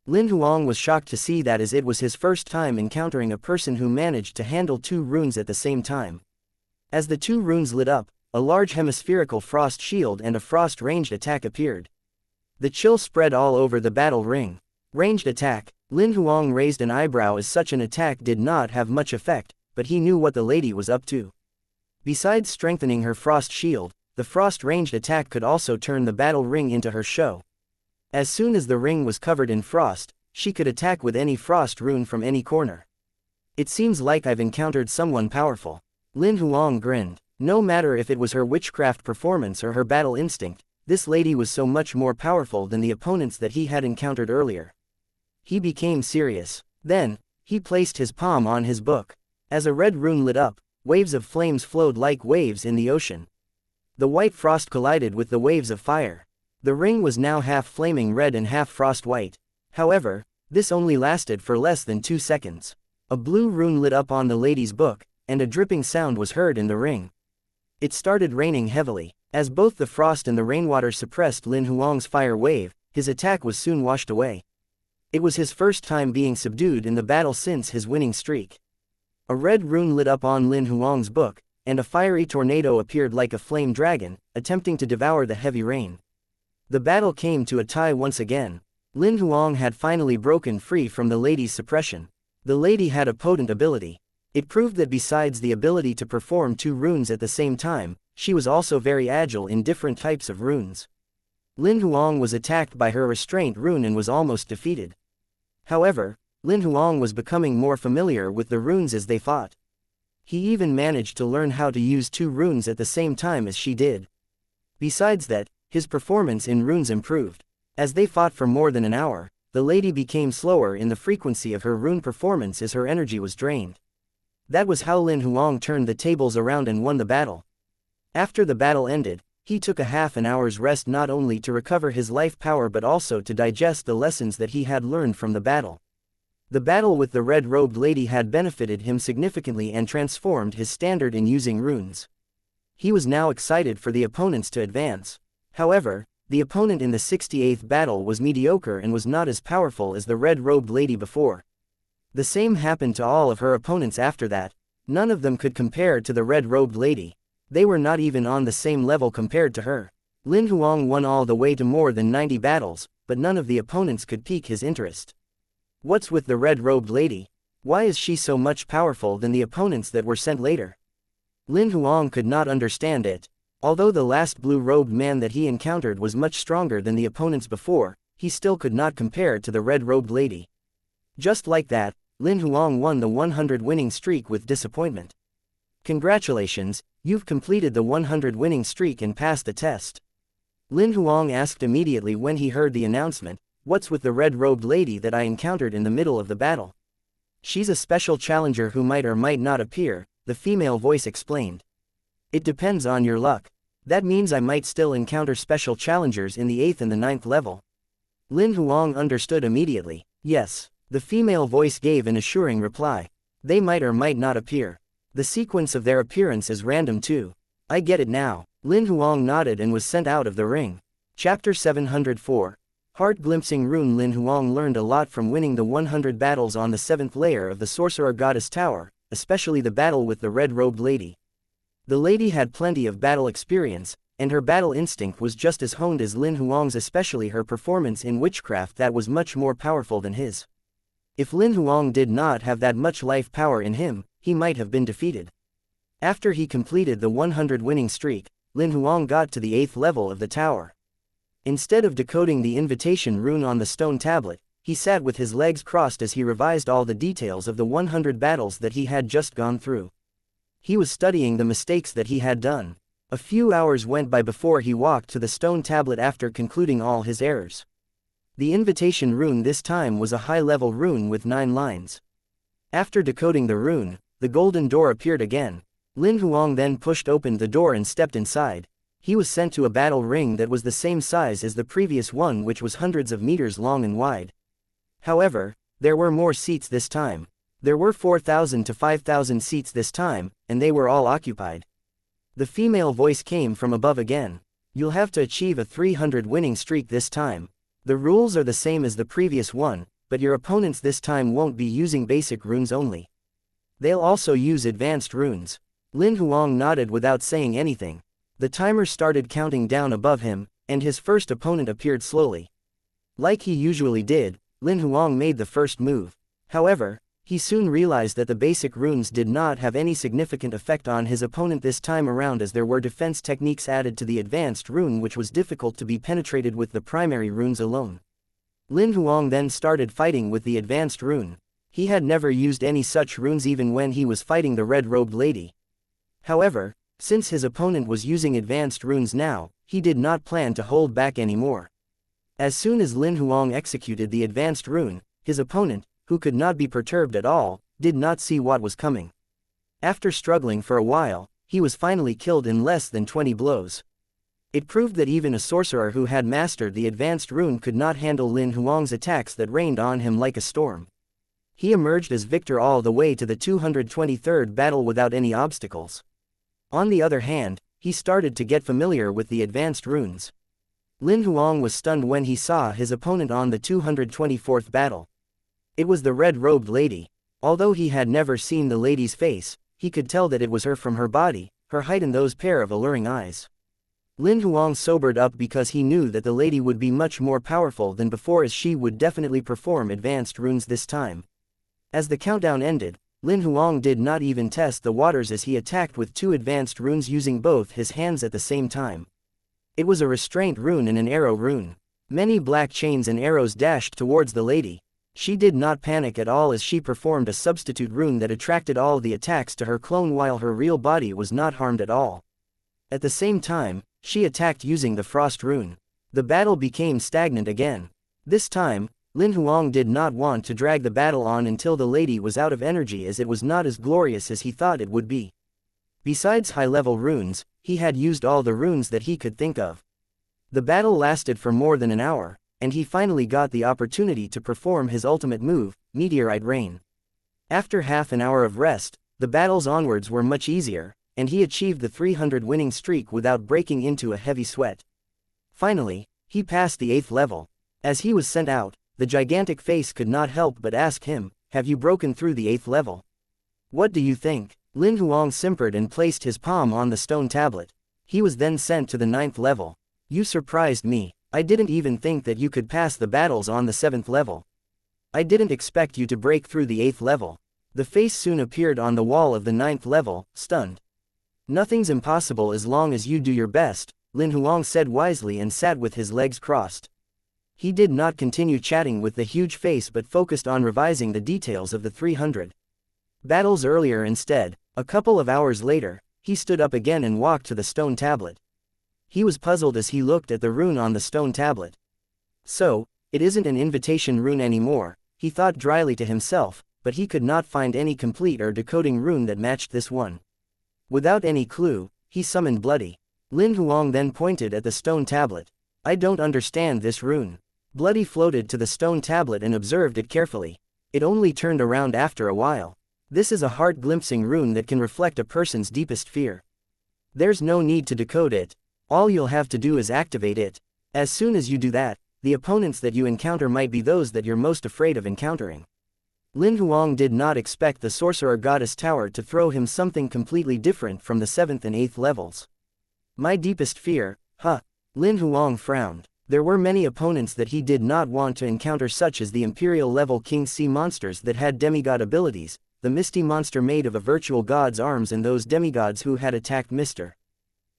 Lin Huang was shocked to see that as it was his first time encountering a person who managed to handle 2 runes at the same time. As the 2 runes lit up, a large hemispherical frost shield and a frost ranged attack appeared. The chill spread all over the battle ring. Ranged attack. Lin Huang raised an eyebrow as such an attack did not have much effect, but he knew what the lady was up to. Besides strengthening her frost shield, the frost ranged attack could also turn the battle ring into her show. As soon as the ring was covered in frost, she could attack with any frost rune from any corner. "It seems like I've encountered someone powerful." Lin Huang grinned. No matter if it was her witchcraft performance or her battle instinct, this lady was so much more powerful than the opponents that he had encountered earlier. He became serious. Then, he placed his palm on his book. As a red rune lit up, waves of flames flowed like waves in the ocean. The white frost collided with the waves of fire. The ring was now half flaming red and half frost white. However, this only lasted for less than 2 seconds. A blue rune lit up on the lady's book, and a dripping sound was heard in the ring. It started raining heavily. As both the frost and the rainwater suppressed Lin Huang's fire wave, his attack was soon washed away. It was his first time being subdued in the battle since his winning streak. A red rune lit up on Lin Huang's book, and a fiery tornado appeared like a flame dragon, attempting to devour the heavy rain. The battle came to a tie once again. Lin Huang had finally broken free from the lady's suppression. The lady had a potent ability. It proved that besides the ability to perform 2 runes at the same time, she was also very agile in different types of runes. Lin Huang was attacked by her restraint rune and was almost defeated. However, Lin Huang was becoming more familiar with the runes as they fought. He even managed to learn how to use 2 runes at the same time as she did. Besides that, his performance in runes improved. As they fought for more than an hour, the lady became slower in the frequency of her rune performance as her energy was drained. That was how Lin Huang turned the tables around and won the battle. After the battle ended, he took a half an hour's rest not only to recover his life power but also to digest the lessons that he had learned from the battle. The battle with the red-robed lady had benefited him significantly and transformed his standard in using runes. He was now excited for the opponents to advance. However, the opponent in the 68th battle was mediocre and was not as powerful as the red-robed lady before. The same happened to all of her opponents after that. None of them could compare to the red-robed lady. They were not even on the same level compared to her. Lin Huang won all the way to more than 90 battles, but none of the opponents could pique his interest. What's with the red-robed lady? Why is she so much powerful than the opponents that were sent later? Lin Huang could not understand it. Although the last blue-robed man that he encountered was much stronger than the opponents before, he still could not compare to the red-robed lady. Just like that, Lin Huang won the 100 winning streak with disappointment. Congratulations, you've completed the 100 winning streak and passed the test. Lin Huang asked immediately when he heard the announcement, "What's with the red-robed lady that I encountered in the middle of the battle?" "She's a special challenger who might or might not appear," the female voice explained. "It depends on your luck. That means I might still encounter special challengers in the 8th and the 9th level." Lin Huang understood immediately. Yes, the female voice gave an assuring reply. "They might or might not appear. The sequence of their appearance is random too." "I get it now." Lin Huang nodded and was sent out of the ring. Chapter 704. Heart-glimpsing rune. Lin Huang learned a lot from winning the 100 battles on the 7th layer of the Sorcerer Goddess Tower, especially the battle with the red-robed lady. The lady had plenty of battle experience, and her battle instinct was just as honed as Lin Huang's, especially her performance in witchcraft that was much more powerful than his. If Lin Huang did not have that much life power in him, he might have been defeated. After he completed the 100 winning streak, Lin Huang got to the 8th level of the tower. Instead of decoding the invitation rune on the stone tablet, he sat with his legs crossed as he revised all the details of the 100 battles that he had just gone through. He was studying the mistakes that he had done. A few hours went by before he walked to the stone tablet after concluding all his errors. The invitation rune this time was a high-level rune with 9 lines. After decoding the rune, the golden door appeared again. Lin Huang then pushed open the door and stepped inside. He was sent to a battle ring that was the same size as the previous one, which was hundreds of meters long and wide. However, there were more seats this time. There were 4,000 to 5,000 seats this time, and they were all occupied. The female voice came from above again. "You'll have to achieve a 300 winning streak this time. The rules are the same as the previous one, but your opponents this time won't be using basic runes only. They'll also use advanced runes." Lin Huang nodded without saying anything. The timer started counting down above him, and his first opponent appeared slowly. Like he usually did, Lin Huang made the first move. However, he soon realized that the basic runes did not have any significant effect on his opponent this time around, as there were defense techniques added to the advanced rune which was difficult to be penetrated with the primary runes alone. Lin Huang then started fighting with the advanced rune. He had never used any such runes even when he was fighting the red-robed lady. However, since his opponent was using advanced runes now, he did not plan to hold back anymore. As soon as Lin Huang executed the advanced rune, his opponent, who could not be perturbed at all, did not see what was coming. After struggling for a while, he was finally killed in less than 20 blows. It proved that even a sorcerer who had mastered the advanced rune could not handle Lin Huang's attacks that rained on him like a storm. He emerged as victor all the way to the 223rd battle without any obstacles. On the other hand, he started to get familiar with the advanced runes. Lin Huang was stunned when he saw his opponent on the 224th battle. It was the red-robed lady. Although he had never seen the lady's face, he could tell that it was her from her body, her height and those pair of alluring eyes. Lin Huang sobered up because he knew that the lady would be much more powerful than before, as she would definitely perform advanced runes this time. As the countdown ended, Lin Huang did not even test the waters as he attacked with 2 advanced runes using both his hands at the same time. It was a restraint rune and an arrow rune. Many black chains and arrows dashed towards the lady. She did not panic at all as she performed a substitute rune that attracted all the attacks to her clone while her real body was not harmed at all. At the same time, she attacked using the frost rune. The battle became stagnant again. This time, Lin Huang did not want to drag the battle on until the lady was out of energy, as it was not as glorious as he thought it would be. Besides high-level runes, he had used all the runes that he could think of. The battle lasted for more than an hour, and he finally got the opportunity to perform his ultimate move, Meteorite Rain. After half an hour of rest, the battles onwards were much easier, and he achieved the 300 winning streak without breaking into a heavy sweat. Finally, he passed the 8th level. As he was sent out, the gigantic face could not help but ask him, "Have you broken through the 8th level? What do you think?" Lin Huang simpered and placed his palm on the stone tablet. He was then sent to the 9th level. "You surprised me. I didn't even think that you could pass the battles on the 7th level. I didn't expect you to break through the 8th level." The face soon appeared on the wall of the 9th level, stunned. "Nothing's impossible as long as you do your best," Lin Huang said wisely and sat with his legs crossed. He did not continue chatting with the huge face but focused on revising the details of the 300 battles earlier instead. A couple of hours later, he stood up again and walked to the stone tablet. He was puzzled as he looked at the rune on the stone tablet. "So, it isn't an invitation rune anymore," he thought dryly to himself, but he could not find any complete or decoding rune that matched this one. Without any clue, he summoned Bloody. Lin Huang then pointed at the stone tablet. "I don't understand this rune." Bloody floated to the stone tablet and observed it carefully. It only turned around after a while. "This is a heart-glimpsing rune that can reflect a person's deepest fear. There's no need to decode it. All you'll have to do is activate it. As soon as you do that, the opponents that you encounter might be those that you're most afraid of encountering." Lin Huang did not expect the Sorcerer Goddess Tower to throw him something completely different from the 7th and 8th levels. "My deepest fear, huh?" Lin Huang frowned. There were many opponents that he did not want to encounter, such as the Imperial-level King Sea monsters that had demigod abilities, the Misty monster made of a virtual god's arms, and those demigods who had attacked Mr.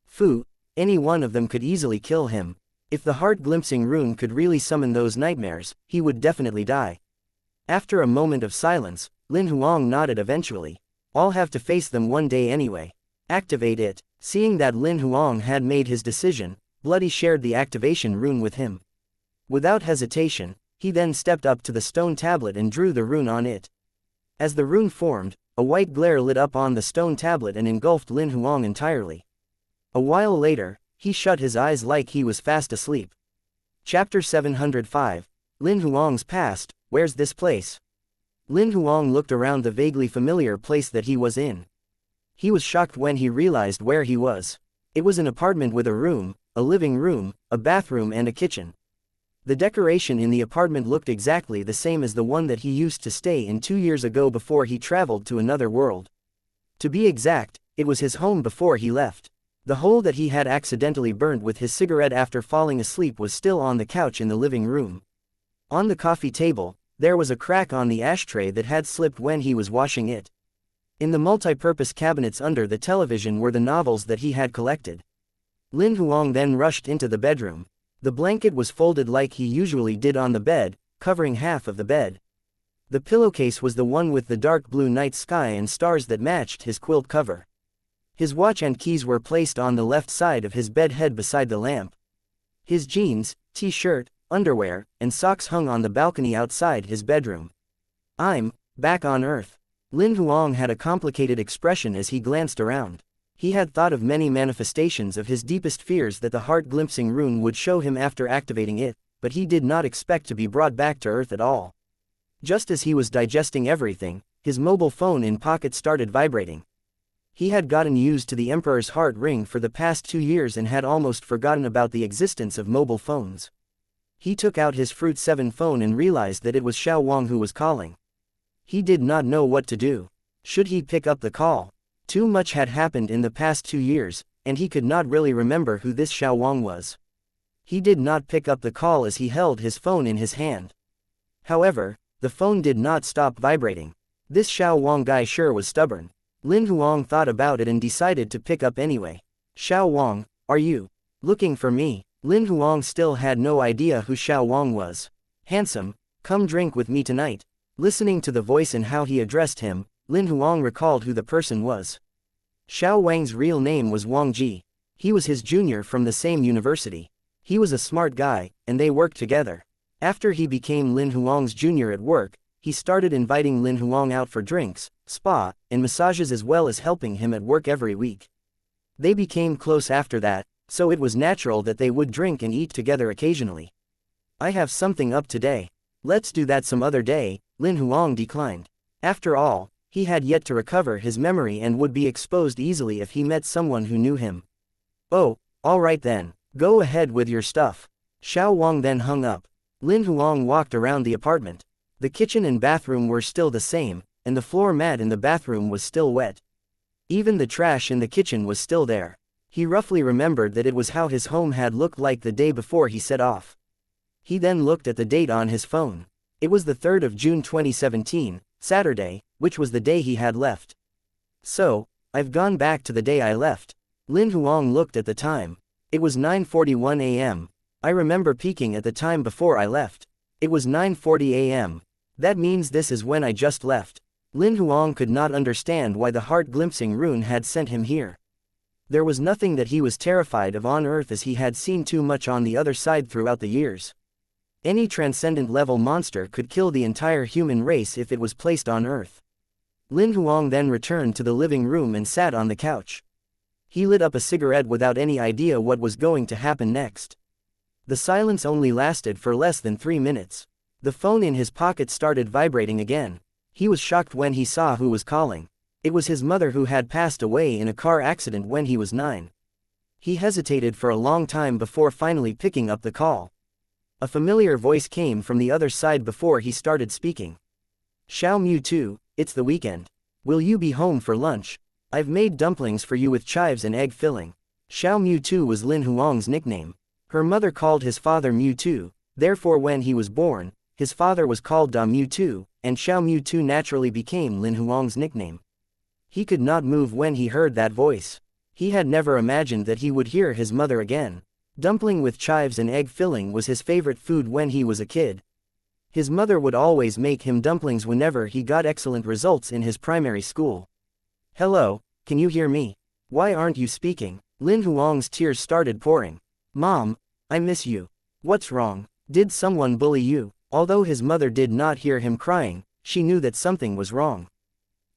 Fu. Any one of them could easily kill him. If the heart-glimpsing rune could really summon those nightmares, he would definitely die. After a moment of silence, Lin Huang nodded eventually. "I'll have to face them one day anyway. Activate it." Seeing that Lin Huang had made his decision, Bloody shared the activation rune with him. Without hesitation, he then stepped up to the stone tablet and drew the rune on it. As the rune formed, a white glare lit up on the stone tablet and engulfed Lin Huang entirely. A while later, he shut his eyes like he was fast asleep. Chapter 705. Lin Huang's Past. Where's this place? Lin Huang looked around the vaguely familiar place that he was in. He was shocked when he realized where he was. It was an apartment with a room, a living room, a bathroom and a kitchen. The decoration in the apartment looked exactly the same as the one that he used to stay in 2 years ago before he traveled to another world. To be exact, it was his home before he left. The hole that he had accidentally burned with his cigarette after falling asleep was still on the couch in the living room. On the coffee table, there was a crack on the ashtray that had slipped when he was washing it. In the multi-purpose cabinets under the television were the novels that he had collected. Lin Huang then rushed into the bedroom. The blanket was folded like he usually did on the bed, covering half of the bed. The pillowcase was the one with the dark blue night sky and stars that matched his quilt cover. His watch and keys were placed on the left side of his bed head beside the lamp. His jeans, t-shirt, underwear, and socks hung on the balcony outside his bedroom. "I'm back on Earth." Lin Huang had a complicated expression as he glanced around. He had thought of many manifestations of his deepest fears that the heart-glimpsing rune would show him after activating it, but he did not expect to be brought back to Earth at all. Just as he was digesting everything, his mobile phone in pocket started vibrating. He had gotten used to the Emperor's heart ring for the past 2 years and had almost forgotten about the existence of mobile phones. He took out his Fruit 7 phone and realized that it was Xiao Wang who was calling. He did not know what to do. Should he pick up the call? Too much had happened in the past 2 years, and he could not really remember who this Xiao Wang was. He did not pick up the call as he held his phone in his hand. However, the phone did not stop vibrating. This Xiao Wang guy sure was stubborn. Lin Huang thought about it and decided to pick up anyway. Xiao Wang, are you looking for me? Lin Huang still had no idea who Xiao Wang was. Handsome, come drink with me tonight. Listening to the voice and how he addressed him, Lin Huang recalled who the person was. Xiao Wang's real name was Wang Ji. He was his junior from the same university. He was a smart guy, and they worked together. After he became Lin Huang's junior at work, he started inviting Lin Huang out for drinks, spa, and massages as well as helping him at work every week. They became close after that, so it was natural that they would drink and eat together occasionally. I have something up today. Let's do that some other day, Lin Huang declined. After all, he had yet to recover his memory and would be exposed easily if he met someone who knew him. Oh, all right then, go ahead with your stuff. Xiao Wang then hung up. Lin Huang walked around the apartment. The kitchen and bathroom were still the same, and the floor mat in the bathroom was still wet. Even the trash in the kitchen was still there. He roughly remembered that it was how his home had looked like the day before he set off. He then looked at the date on his phone. It was the 3rd of June 2017, Saturday, which was the day he had left. So, I've gone back to the day I left. Lin Huang looked at the time. It was 9:41 a.m. I remember peeking at the time before I left. It was 9:40 a.m. That means this is when I just left. Lin Huang could not understand why the heart-glimpsing rune had sent him here. There was nothing that he was terrified of on Earth as he had seen too much on the other side throughout the years. Any transcendent level monster could kill the entire human race if it was placed on Earth. Lin Huang then returned to the living room and sat on the couch. He lit up a cigarette without any idea what was going to happen next. The silence only lasted for less than 3 minutes. The phone in his pocket started vibrating again. He was shocked when he saw who was calling. It was his mother who had passed away in a car accident when he was 9. He hesitated for a long time before finally picking up the call. A familiar voice came from the other side before he started speaking. Xiao Mu 2, it's the weekend. Will you be home for lunch? I've made dumplings for you with chives and egg filling. Xiao Mu 2 was Lin Huang's nickname. Her mother called his father Mu 2, therefore when he was born, his father was called Da Mu 2, and Xiao Mu 2 naturally became Lin Huang's nickname. He could not move when he heard that voice. He had never imagined that he would hear his mother again. Dumpling with chives and egg filling was his favorite food when he was a kid. His mother would always make him dumplings whenever he got excellent results in his primary school. Hello, can you hear me? Why aren't you speaking? Lin Huang's tears started pouring. Mom, I miss you. What's wrong? Did someone bully you? Although his mother did not hear him crying, she knew that something was wrong.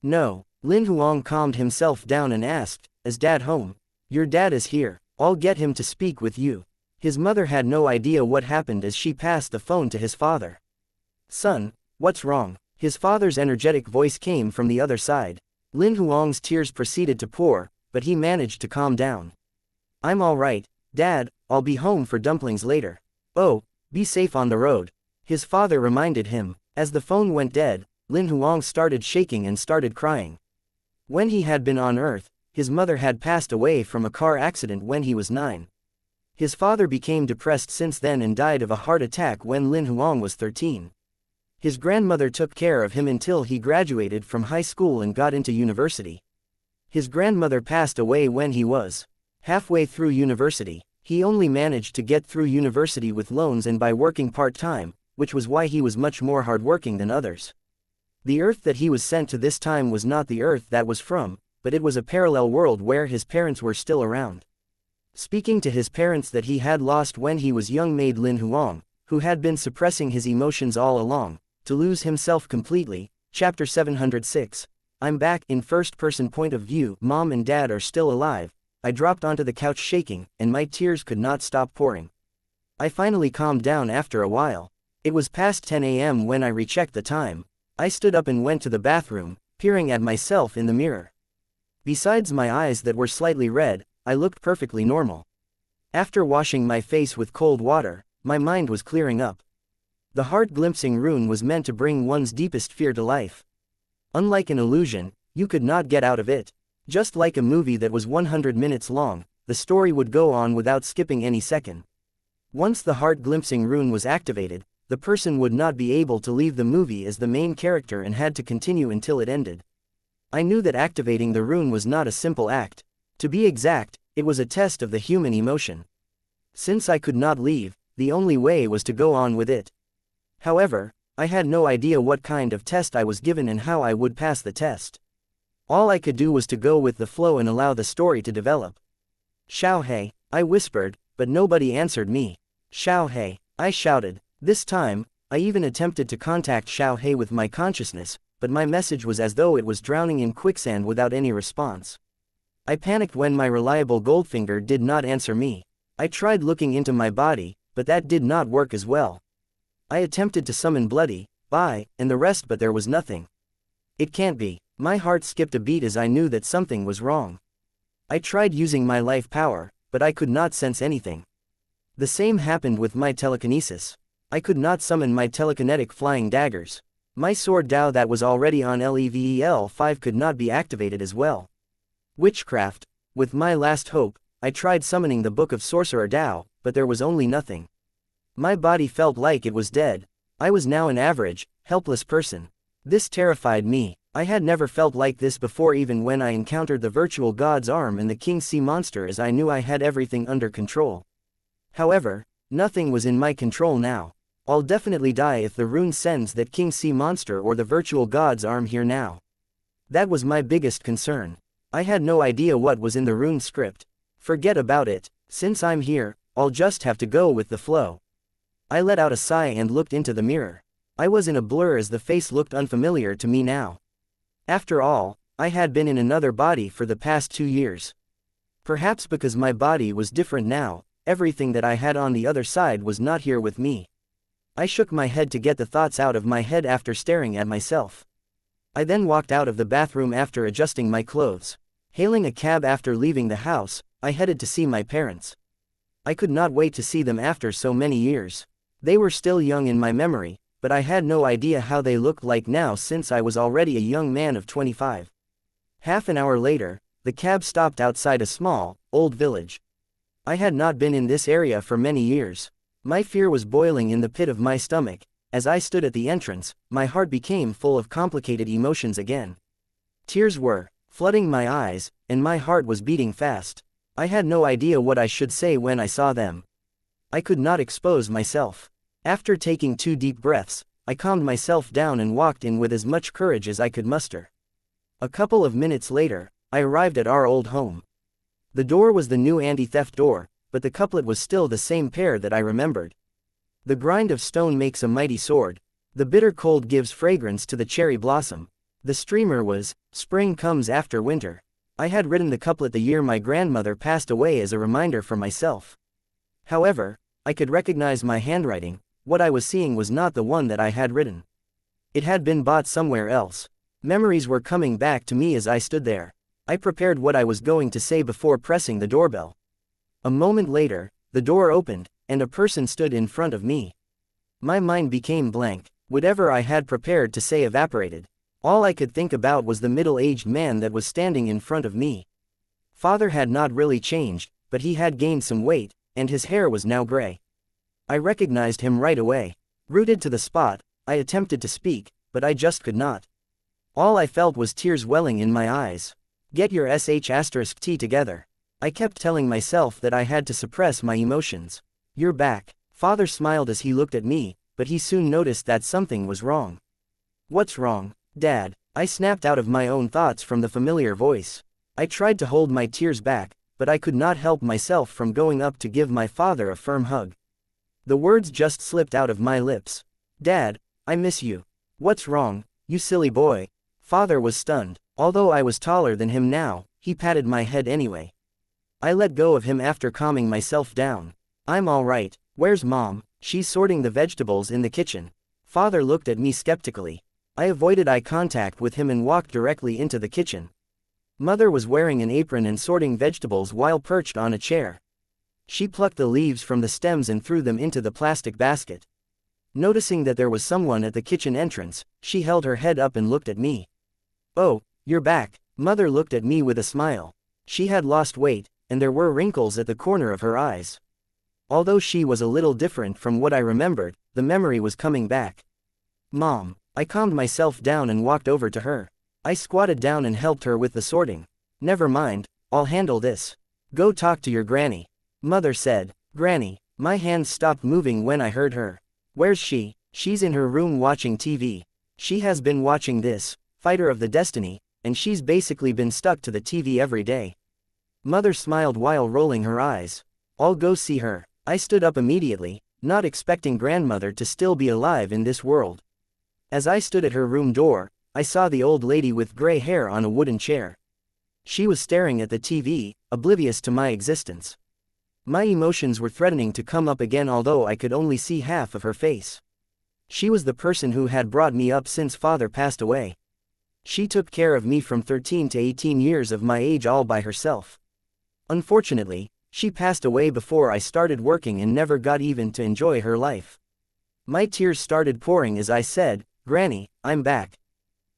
No, Lin Huang calmed himself down and asked, is Dad home? Your dad is here. I'll get him to speak with you. His mother had no idea what happened as she passed the phone to his father. Son, what's wrong? His father's energetic voice came from the other side. Lin Huang's tears proceeded to pour, but he managed to calm down. I'm all right, Dad, I'll be home for dumplings later. Oh, be safe on the road. His father reminded him. As the phone went dead, Lin Huang started shaking and started crying. When he had been on Earth, his mother had passed away from a car accident when he was 9. His father became depressed since then and died of a heart attack when Lin Huang was 13. His grandmother took care of him until he graduated from high school and got into university. His grandmother passed away when he was halfway through university. He only managed to get through university with loans and by working part-time, which was why he was much more hardworking than others. The Earth that he was sent to this time was not the Earth that was from, but it was a parallel world where his parents were still around. Speaking to his parents that he had lost when he was young made Lin Huang, who had been suppressing his emotions all along, to lose himself completely. Chapter 706. I'm back. In first-person point of view. Mom and Dad are still alive. I dropped onto the couch shaking, and my tears could not stop pouring. I finally calmed down after a while. It was past 10 a.m. when I rechecked the time. I stood up and went to the bathroom, peering at myself in the mirror. Besides my eyes that were slightly red, I looked perfectly normal. After washing my face with cold water, my mind was clearing up. The heart-glimpsing rune was meant to bring one's deepest fear to life. Unlike an illusion, you could not get out of it. Just like a movie that was 100 minutes long, the story would go on without skipping any second. Once the heart-glimpsing rune was activated, the person would not be able to leave the movie as the main character and had to continue until it ended. I knew that activating the rune was not a simple act. To be exact, it was a test of the human emotion. Since I could not leave, the only way was to go on with it. However, I had no idea what kind of test I was given and how I would pass the test. All I could do was to go with the flow and allow the story to develop. "Xiao, I whispered, but nobody answered me. "Xiao," I shouted. This time, I even attempted to contact Xiao with my consciousness, but my message was as though it was drowning in quicksand without any response. I panicked when my reliable Goldfinger did not answer me. I tried looking into my body, but that did not work as well. I attempted to summon Bloody, Bai, and the rest, but there was nothing. It can't be. My heart skipped a beat as I knew that something was wrong. I tried using my life power, but I could not sense anything. The same happened with my telekinesis. I could not summon my telekinetic flying daggers. My sword Dao that was already on level 5 could not be activated as well. Witchcraft. With my last hope, I tried summoning the Book of Sorcerer Dao, but there was only nothing. My body felt like it was dead. I was now an average, helpless person. This terrified me. I had never felt like this before, even when I encountered the virtual god's arm and the King Sea monster, as I knew I had everything under control. However, nothing was in my control now. I'll definitely die if the rune sends that King Sea monster or the virtual god's arm here now. That was my biggest concern. I had no idea what was in the rune script. Forget about it. Since I'm here, I'll just have to go with the flow. I let out a sigh and looked into the mirror. I was in a blur as the face looked unfamiliar to me now. After all, I had been in another body for the past 2 years. Perhaps because my body was different now, everything that I had on the other side was not here with me. I shook my head to get the thoughts out of my head after staring at myself. I then walked out of the bathroom after adjusting my clothes. Hailing a cab after leaving the house, I headed to see my parents. I could not wait to see them after so many years. They were still young in my memory, but I had no idea how they looked like now since I was already a young man of 25. Half an hour later, the cab stopped outside a small, old village. I had not been in this area for many years. My fear was boiling in the pit of my stomach. As I stood at the entrance, my heart became full of complicated emotions again. Tears were flooding my eyes, and my heart was beating fast. I had no idea what I should say when I saw them. I could not expose myself. After taking 2 deep breaths, I calmed myself down and walked in with as much courage as I could muster. A couple of minutes later, I arrived at our old home. The door was the new anti-theft door, but the couplet was still the same pair that I remembered. The grind of stone makes a mighty sword. The bitter cold gives fragrance to the cherry blossom. The streamer was, spring comes after winter. I had written the couplet the year my grandmother passed away as a reminder for myself. However, I could recognize my handwriting. What I was seeing was not the one that I had written. It had been bought somewhere else. Memories were coming back to me as I stood there. I prepared what I was going to say before pressing the doorbell. A moment later, the door opened, and a person stood in front of me. My mind became blank. Whatever I had prepared to say evaporated. All I could think about was the middle-aged man that was standing in front of me. Father had not really changed, but he had gained some weight, and his hair was now gray. I recognized him right away. Rooted to the spot, I attempted to speak, but I just could not. All I felt was tears welling in my eyes. Get your sh*t together. I kept telling myself that I had to suppress my emotions. You're back. Father smiled as he looked at me, but he soon noticed that something was wrong. What's wrong, Dad? I snapped out of my own thoughts from the familiar voice. I tried to hold my tears back, but I could not help myself from going up to give my father a firm hug. The words just slipped out of my lips. Dad, I miss you. What's wrong, you silly boy? Father was stunned. Although I was taller than him now, he patted my head anyway. I let go of him after calming myself down. I'm all right. Where's Mom? She's sorting the vegetables in the kitchen. Father looked at me skeptically. I avoided eye contact with him and walked directly into the kitchen. Mother was wearing an apron and sorting vegetables while perched on a chair. She plucked the leaves from the stems and threw them into the plastic basket. Noticing that there was someone at the kitchen entrance, she held her head up and looked at me. "Oh, you're back." Mother looked at me with a smile. She had lost weight, and there were wrinkles at the corner of her eyes. Although she was a little different from what I remembered, the memory was coming back. "Mom." I calmed myself down and walked over to her. I squatted down and helped her with the sorting. "Never mind, I'll handle this. Go talk to your granny," Mother said. "Granny." My hands stopped moving when I heard her. "Where's she?" "She's in her room watching TV. She has been watching this, Fighter of the Destiny, and she's basically been stuck to the TV every day." Mother smiled while rolling her eyes. "I'll go see her." I stood up immediately, not expecting grandmother to still be alive in this world. As I stood at her room door, I saw the old lady with gray hair on a wooden chair. She was staring at the TV, oblivious to my existence. My emotions were threatening to come up again, although I could only see half of her face. She was the person who had brought me up since father passed away. She took care of me from 13 to 18 years of my age all by herself. Unfortunately, she passed away before I started working and never got even to enjoy her life. My tears started pouring as I said, "Granny, I'm back."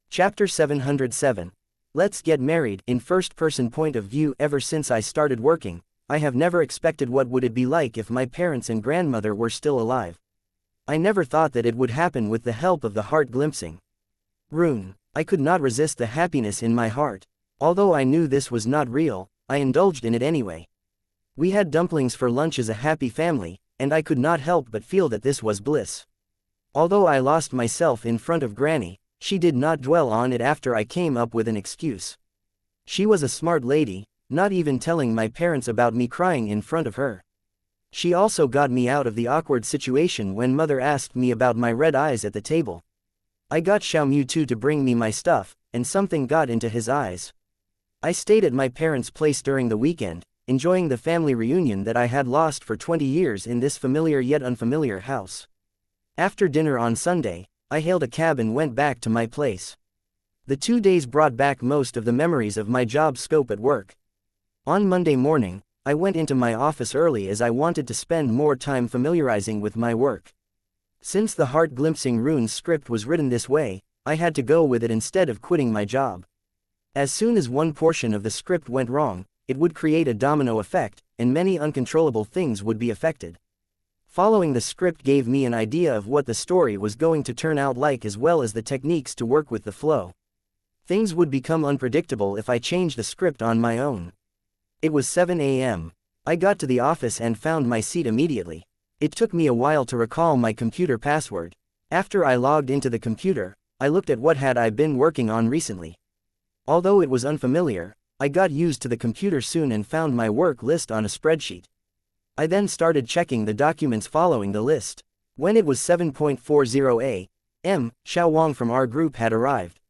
Chapter 707. Let's get married. In first-person point of view. Ever since I started working, I have never expected what would it be like if my parents and grandmother were still alive. I never thought that it would happen with the help of the heart glimpsing rune. I could not resist the happiness in my heart. Although I knew this was not real, I indulged in it anyway. We had dumplings for lunch as a happy family, and I could not help but feel that this was bliss. Although I lost myself in front of Granny, she did not dwell on it after I came up with an excuse. She was a smart lady, not even telling my parents about me crying in front of her. She also got me out of the awkward situation when Mother asked me about my red eyes at the table. I got Xiao too to bring me my stuff, and something got into his eyes. I stayed at my parents' place during the weekend, enjoying the family reunion that I had lost for 20 years in this familiar yet unfamiliar house. After dinner on Sunday, I hailed a cab and went back to my place. The 2 days brought back most of the memories of my job scope at work. On Monday morning, I went into my office early as I wanted to spend more time familiarizing with my work. Since the heart glimpsing rune script was written this way, I had to go with it instead of quitting my job. As soon as one portion of the script went wrong, it would create a domino effect, and many uncontrollable things would be affected. Following the script gave me an idea of what the story was going to turn out like, as well as the techniques to work with the flow. Things would become unpredictable if I changed the script on my own. It was 7 a.m. I got to the office and found my seat immediately. It took me a while to recall my computer password. After I logged into the computer, I looked at what had I been working on recently. Although it was unfamiliar, I got used to the computer soon and found my work list on a spreadsheet. I then started checking the documents following the list. When it was 7:40 a.m., Xiao Wang from our group had arrived.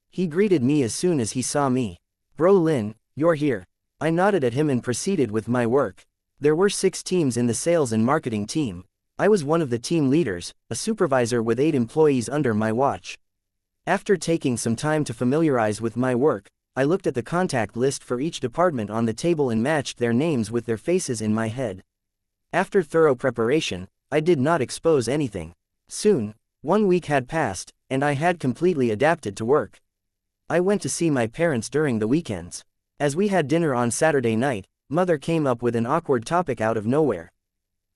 He greeted me as soon as he saw me. "Bro Lin, you're here." I nodded at him and proceeded with my work. There were 6 teams in the sales and marketing team. I was one of the team leaders, a supervisor with 8 employees under my watch. After taking some time to familiarize with my work, I looked at the contact list for each department on the table and matched their names with their faces in my head. After thorough preparation, I did not expose anything. Soon, 1 week had passed, and I had completely adapted to work. I went to see my parents during the weekends. As we had dinner on Saturday night, Mother came up with an awkward topic out of nowhere.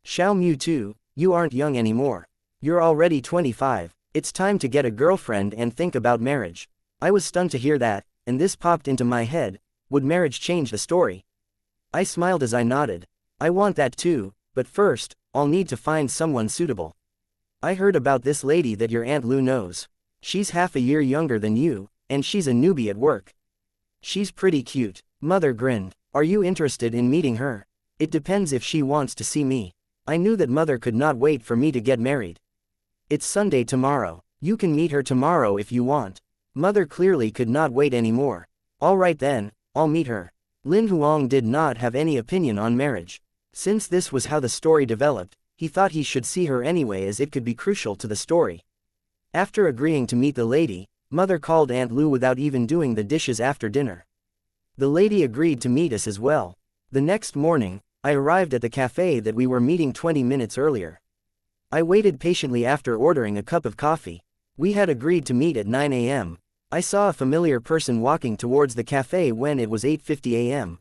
"Xiao too, you aren't young anymore. You're already 25, it's time to get a girlfriend and think about marriage." I was stunned to hear that, and this popped into my head: would marriage change the story? I smiled as I nodded. "I want that too, but first, I'll need to find someone suitable. I heard about this lady that your Aunt Lu knows. She's half a year younger than you, and she's a newbie at work. She's pretty cute." Mother grinned. "Are you interested in meeting her?" "It depends if she wants to see me." I knew that Mother could not wait for me to get married. "It's Sunday tomorrow. You can meet her tomorrow if you want." Mother clearly could not wait anymore. "All right then, I'll meet her." Lin Huang did not have any opinion on marriage. Since this was how the story developed, he thought he should see her anyway as it could be crucial to the story. After agreeing to meet the lady, Mother called Aunt Lu without even doing the dishes after dinner. The lady agreed to meet us as well. The next morning, I arrived at the cafe that we were meeting 20 minutes earlier. I waited patiently after ordering a cup of coffee. We had agreed to meet at 9 a.m. I saw a familiar person walking towards the cafe when it was 8:50 a.m.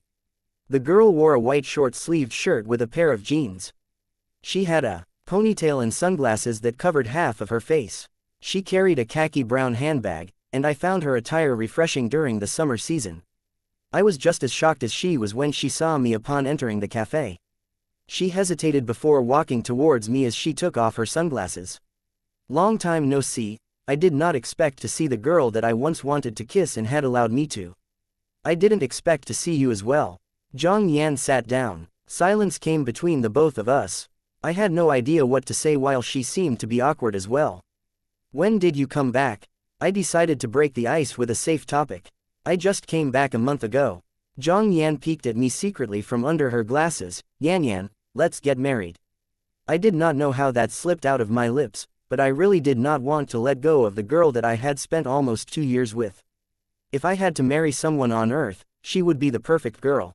The girl wore a white short-sleeved shirt with a pair of jeans. She had a ponytail and sunglasses that covered half of her face. She carried a khaki brown handbag, and I found her attire refreshing during the summer season. I was just as shocked as she was when she saw me upon entering the cafe. She hesitated before walking towards me as she took off her sunglasses. Long time no see. I did not expect to see the girl that I once wanted to kiss and had allowed me to. I didn't expect to see you as well. Zhang Yan sat down. Silence came between the both of us. I had no idea what to say while she seemed to be awkward as well. When did you come back? I decided to break the ice with a safe topic. I just came back a month ago. Zhang Yan peeked at me secretly from under her glasses. Yan, let's get married. I did not know how that slipped out of my lips, but I really did not want to let go of the girl that I had spent almost 2 years with. If I had to marry someone on earth, she would be the perfect girl.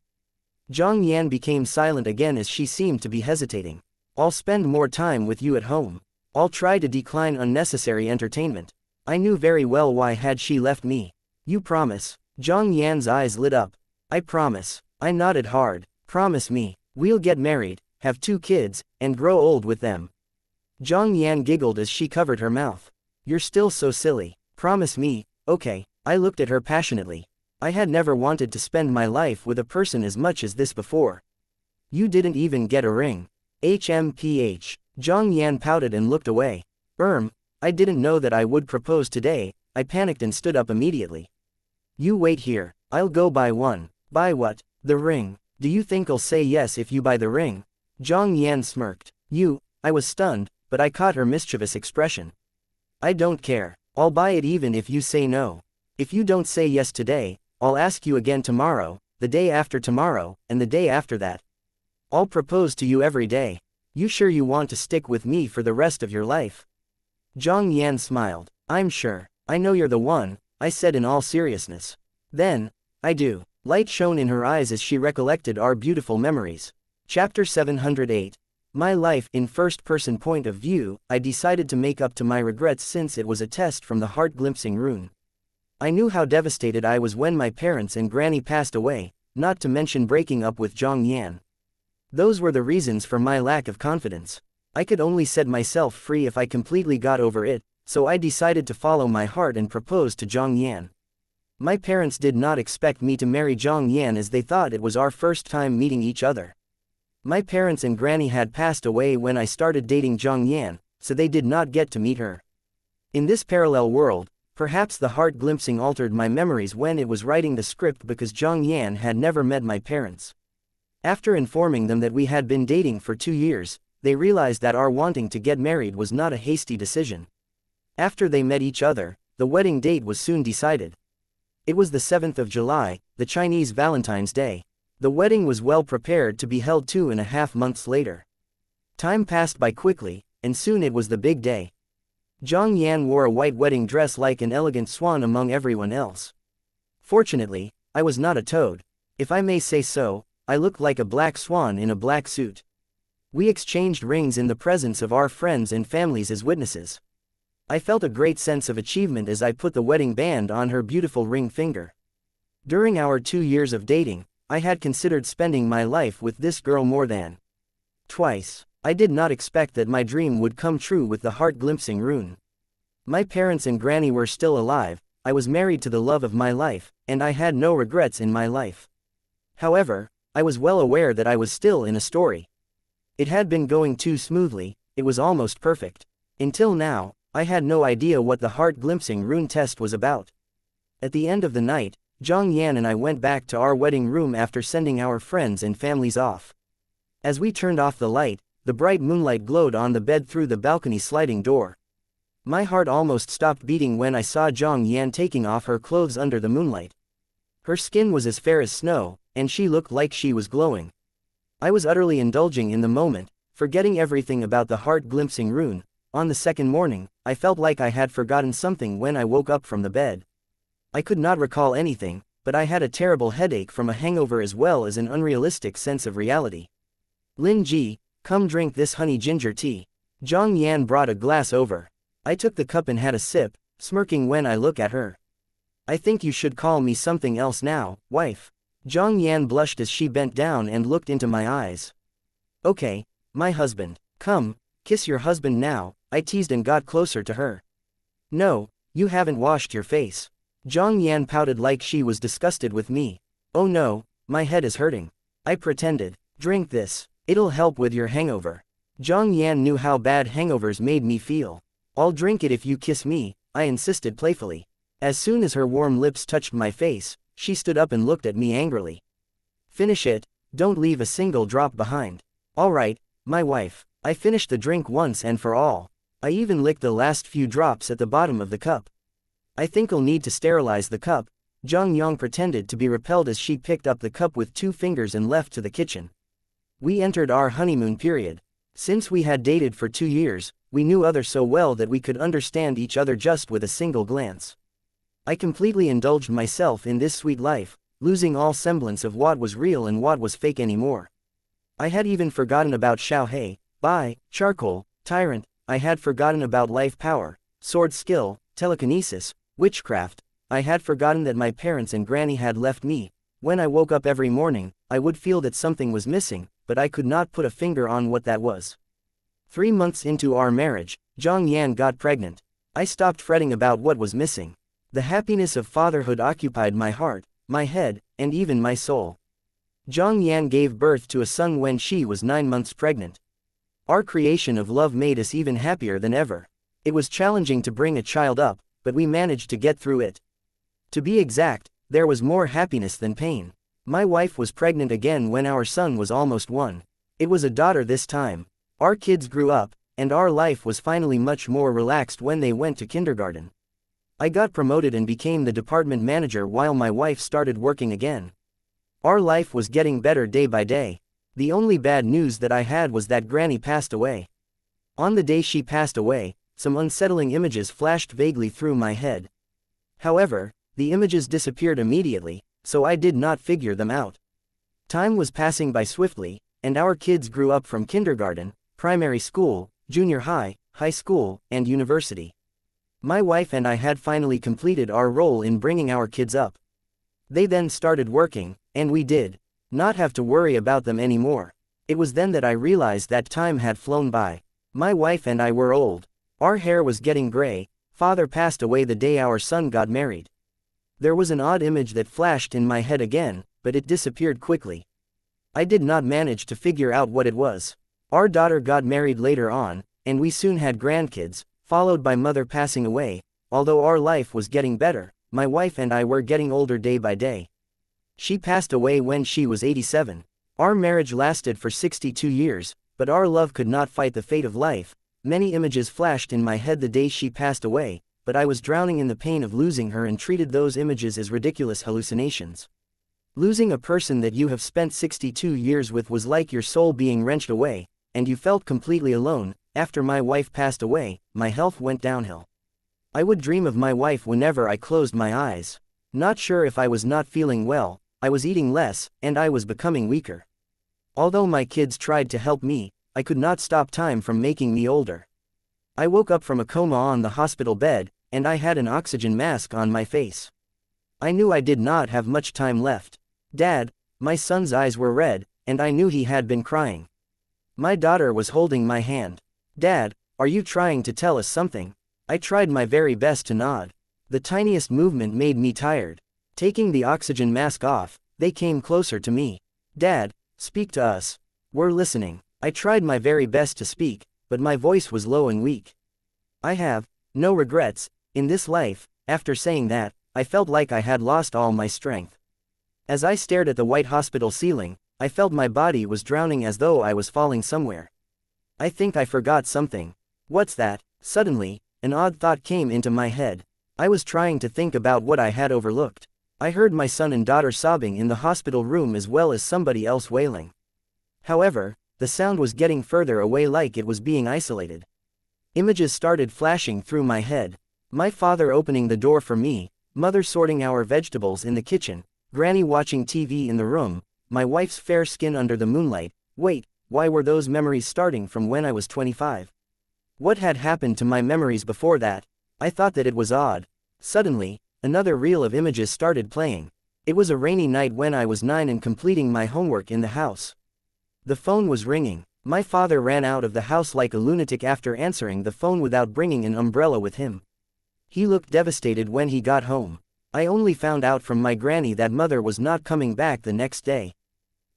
Zhang Yan became silent again as she seemed to be hesitating. I'll spend more time with you at home. I'll try to decline unnecessary entertainment. I knew very well why had she left me. You promise? Zhang Yan's eyes lit up. I promise. I nodded hard. Promise me. We'll get married, have 2 kids, and grow old with them. Zhang Yan giggled as she covered her mouth. You're still so silly. Promise me. Okay. I looked at her passionately. I had never wanted to spend my life with a person as much as this before. You didn't even get a ring. HMPH. Zhang Yan pouted and looked away. I didn't know that I would propose today. I panicked and stood up immediately. You wait here. I'll go buy one. Buy what? The ring. Do you think I'll say yes if you buy the ring? Zhang Yan smirked. I was stunned, but I caught her mischievous expression. I don't care. I'll buy it even if you say no. If you don't say yes today, I'll ask you again tomorrow, the day after tomorrow, and the day after that. I'll propose to you every day. You sure you want to stick with me for the rest of your life? Zhang Yan smiled. I'm sure. I know you're the one, I said in all seriousness. Then, I do. Light shone in her eyes as she recollected our beautiful memories. Chapter 708. My life in first-person point of view. I decided to make up to my regrets since it was a test from the heart-glimpsing rune. I knew how devastated I was when my parents and granny passed away, not to mention breaking up with Zhang Yan. Those were the reasons for my lack of confidence. I could only set myself free if I completely got over it, so I decided to follow my heart and propose to Zhang Yan. My parents did not expect me to marry Zhang Yan as they thought it was our first time meeting each other. My parents and granny had passed away when I started dating Zhang Yan, so they did not get to meet her. In this parallel world, perhaps the heart glimpsing altered my memories when it was writing the script because Zhang Yan had never met my parents. After informing them that we had been dating for 2 years, they realized that our wanting to get married was not a hasty decision. After they met each other, the wedding date was soon decided. It was the 7th of July, the Chinese Valentine's Day. The wedding was well prepared to be held 2.5 months later. Time passed by quickly, and soon it was the big day. Zhang Yan wore a white wedding dress like an elegant swan among everyone else. Fortunately, I was not a toad. If I may say so, I looked like a black swan in a black suit. We exchanged rings in the presence of our friends and families as witnesses. I felt a great sense of achievement as I put the wedding band on her beautiful ring finger. During our 2 years of dating, I had considered spending my life with this girl more than twice. I did not expect that my dream would come true with the heart-glimpsing rune. My parents and granny were still alive, I was married to the love of my life, and I had no regrets in my life. However, I was well aware that I was still in a story. It had been going too smoothly, it was almost perfect. Until now, I had no idea what the heart-glimpsing rune test was about. At the end of the night, Zhang Yan and I went back to our wedding room after sending our friends and families off. As we turned off the light, the bright moonlight glowed on the bed through the balcony sliding door. My heart almost stopped beating when I saw Zhang Yan taking off her clothes under the moonlight. Her skin was as fair as snow, and she looked like she was glowing. I was utterly indulging in the moment, forgetting everything about the heart-glimpsing rune. On the second morning, I felt like I had forgotten something when I woke up from the bed. I could not recall anything, but I had a terrible headache from a hangover as well as an unrealistic sense of reality. Lin Ji, come drink this honey ginger tea. Zhang Yan brought a glass over. I took the cup and had a sip, smirking when I look at her. I think you should call me something else now, wife. Zhang Yan blushed as she bent down and looked into my eyes. Okay, my husband. Come, kiss your husband now, I teased and got closer to her. No, you haven't washed your face. Zhang Yan pouted like she was disgusted with me. Oh no, my head is hurting. I pretended. Drink this, it'll help with your hangover. Zhang Yan knew how bad hangovers made me feel. I'll drink it if you kiss me, I insisted playfully. As soon as her warm lips touched my face, she stood up and looked at me angrily. Finish it, don't leave a single drop behind. All right, my wife. I finished the drink once and for all. I even licked the last few drops at the bottom of the cup. I think I'll need to sterilize the cup. Zhang Yang pretended to be repelled as she picked up the cup with 2 fingers and left to the kitchen. We entered our honeymoon period. Since we had dated for 2 years, we knew other so well that we could understand each other just with a single glance. I completely indulged myself in this sweet life, losing all semblance of what was real and what was fake anymore. I had even forgotten about Xiao Bai, charcoal, tyrant. I had forgotten about life power, sword skill, telekinesis, witchcraft. I had forgotten that my parents and granny had left me. When I woke up every morning, I would feel that something was missing, but I could not put a finger on what that was. 3 months into our marriage, Zhang Yan got pregnant. I stopped fretting about what was missing. The happiness of fatherhood occupied my heart, my head, and even my soul. Zhang Yan gave birth to a son when she was 9 months pregnant. Our creation of love made us even happier than ever. It was challenging to bring a child up, but we managed to get through it. To be exact, there was more happiness than pain. My wife was pregnant again when our son was almost 1. It was a daughter this time. Our kids grew up, and our life was finally much more relaxed when they went to kindergarten. I got promoted and became the department manager while my wife started working again. Our life was getting better day by day. The only bad news that I had was that Granny passed away. On the day she passed away, some unsettling images flashed vaguely through my head. However, the images disappeared immediately, so I did not figure them out. Time was passing by swiftly, and our kids grew up from kindergarten, primary school, junior high, high school, and university. My wife and I had finally completed our role in bringing our kids up. They then started working, and we did not have to worry about them anymore. It was then that I realized that time had flown by. My wife and I were old. Our hair was getting gray. Father passed away the day our son got married. There was an odd image that flashed in my head again, but it disappeared quickly. I did not manage to figure out what it was. Our daughter got married later on, and we soon had grandkids, followed by mother passing away. Although our life was getting better, my wife and I were getting older day by day. She passed away when she was 87. Our marriage lasted for 62 years, but our love could not fight the fate of life. Many images flashed in my head the day she passed away, but I was drowning in the pain of losing her and treated those images as ridiculous hallucinations. Losing a person that you have spent 62 years with was like your soul being wrenched away, and you felt completely alone. After my wife passed away, my health went downhill. I would dream of my wife whenever I closed my eyes. Not sure if I was not feeling well, I was eating less, and I was becoming weaker. Although my kids tried to help me, I could not stop time from making me older. I woke up from a coma on the hospital bed, and I had an oxygen mask on my face. I knew I did not have much time left. Dad, my son's eyes were red, and I knew he had been crying. My daughter was holding my hand. Dad, are you trying to tell us something? I tried my very best to nod. The tiniest movement made me tired. Taking the oxygen mask off, they came closer to me. Dad, speak to us. We're listening. I tried my very best to speak, but my voice was low and weak. I have no regrets in this life. After saying that, I felt like I had lost all my strength. As I stared at the white hospital ceiling, I felt my body was drowning as though I was falling somewhere. I think I forgot something. What's that? Suddenly, an odd thought came into my head. I was trying to think about what I had overlooked. I heard my son and daughter sobbing in the hospital room as well as somebody else wailing. However, the sound was getting further away like it was being isolated. Images started flashing through my head. My father opening the door for me, mother sorting our vegetables in the kitchen, Granny watching TV in the room, my wife's fair skin under the moonlight. Wait, why were those memories starting from when I was 25? What had happened to my memories before that? I thought that it was odd. Suddenly, another reel of images started playing. It was a rainy night when I was 9 and completing my homework in the house. The phone was ringing. My father ran out of the house like a lunatic after answering the phone without bringing an umbrella with him. He looked devastated when he got home. I only found out from my granny that mother was not coming back the next day.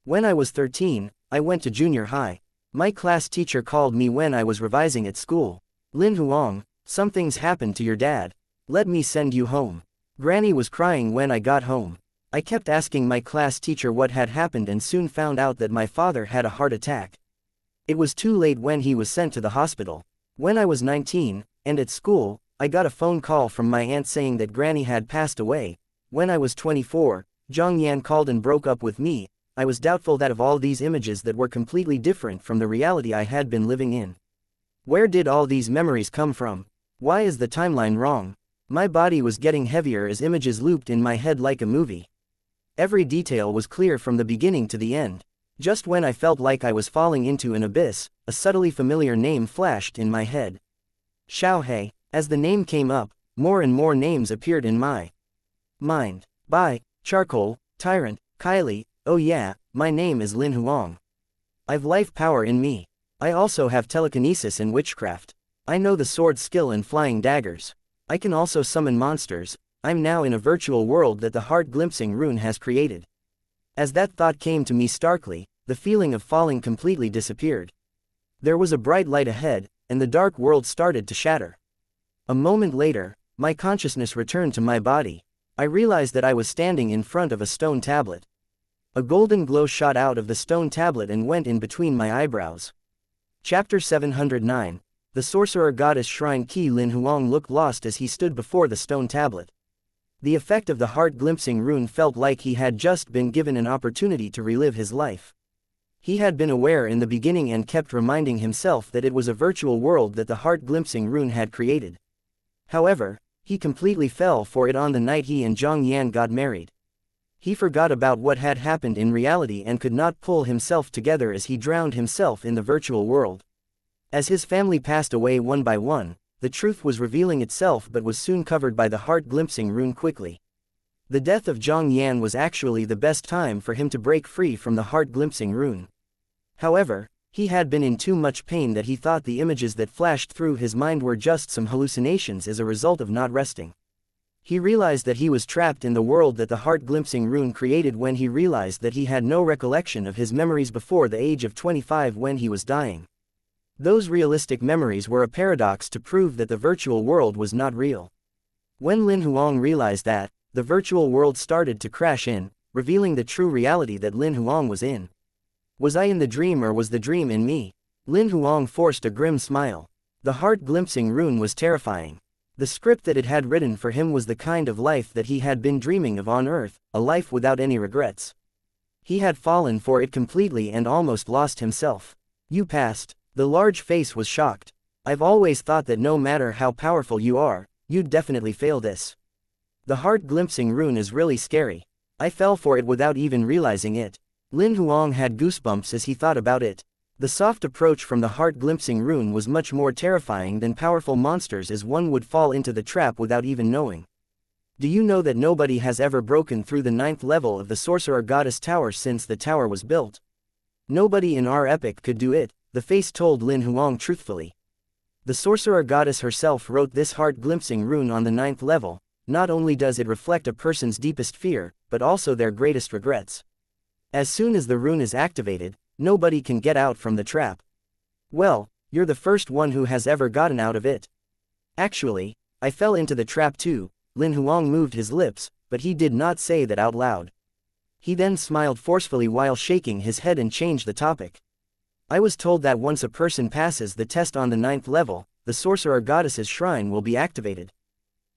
When I was 13, I went to junior high. My class teacher called me when I was revising at school. Lin Huang, something's happened to your dad. Let me send you home. Granny was crying when I got home. I kept asking my class teacher what had happened and soon found out that my father had a heart attack. It was too late when he was sent to the hospital. When I was 19, and at school, I got a phone call from my aunt saying that Granny had passed away. When I was 24, Zhang Yan called and broke up with me. I was doubtful that of all these images that were completely different from the reality I had been living in. Where did all these memories come from? Why is the timeline wrong? My body was getting heavier as images looped in my head like a movie. Every detail was clear from the beginning to the end. Just when I felt like I was falling into an abyss, a subtly familiar name flashed in my head. Xiaohe. As the name came up, more and more names appeared in my mind. Bai, Charcoal, Tyrant, Kylie. Oh yeah, my name is Lin Huang. I've life power in me. I also have telekinesis and witchcraft. I know the sword skill and flying daggers. I can also summon monsters. I'm now in a virtual world that the heart glimpsing rune has created. As that thought came to me starkly, the feeling of falling completely disappeared. There was a bright light ahead, and the dark world started to shatter. A moment later, my consciousness returned to my body. I realized that I was standing in front of a stone tablet. A golden glow shot out of the stone tablet and went in between my eyebrows. Chapter 709. The Sorcerer Goddess Shrine Key. Lin Huang looked lost as he stood before the stone tablet. The effect of the heart glimpsing rune felt like he had just been given an opportunity to relive his life. He had been aware in the beginning and kept reminding himself that it was a virtual world that the heart glimpsing rune had created. However, he completely fell for it on the night he and Zhang Yan got married. He forgot about what had happened in reality and could not pull himself together as he drowned himself in the virtual world. As his family passed away one by one, the truth was revealing itself but was soon covered by the heart glimpsing rune quickly. The death of Zhang Yan was actually the best time for him to break free from the heart glimpsing rune. However, he had been in too much pain that he thought the images that flashed through his mind were just some hallucinations as a result of not resting. He realized that he was trapped in the world that the heart glimpsing rune created when he realized that he had no recollection of his memories before the age of 25 when he was dying. Those realistic memories were a paradox to prove that the virtual world was not real. When Lin Huang realized that, the virtual world started to crash in, revealing the true reality that Lin Huang was in. Was I in the dream or was the dream in me? Lin Huang forced a grim smile. The heart glimpsing rune was terrifying. The script that it had written for him was the kind of life that he had been dreaming of on Earth, a life without any regrets. He had fallen for it completely and almost lost himself. You passed. The large face was shocked. I've always thought that no matter how powerful you are, you'd definitely fail this. The heart glimpsing rune is really scary. I fell for it without even realizing it. Lin Huang had goosebumps as he thought about it. The soft approach from the heart glimpsing rune was much more terrifying than powerful monsters, as one would fall into the trap without even knowing. Do you know that nobody has ever broken through the 9th level of the Sorcerer Goddess Tower since the tower was built? Nobody in our epic could do it, the face told Lin Huang truthfully. The Sorcerer Goddess herself wrote this heart glimpsing rune on the 9th level. Not only does it reflect a person's deepest fear, but also their greatest regrets. As soon as the rune is activated, nobody can get out from the trap. Well, you're the first one who has ever gotten out of it. Actually, I fell into the trap too. Lin Huang moved his lips, but he did not say that out loud. He then smiled forcefully while shaking his head and changed the topic. I was told that once a person passes the test on the 9th level, the Sorcerer Goddess's shrine will be activated.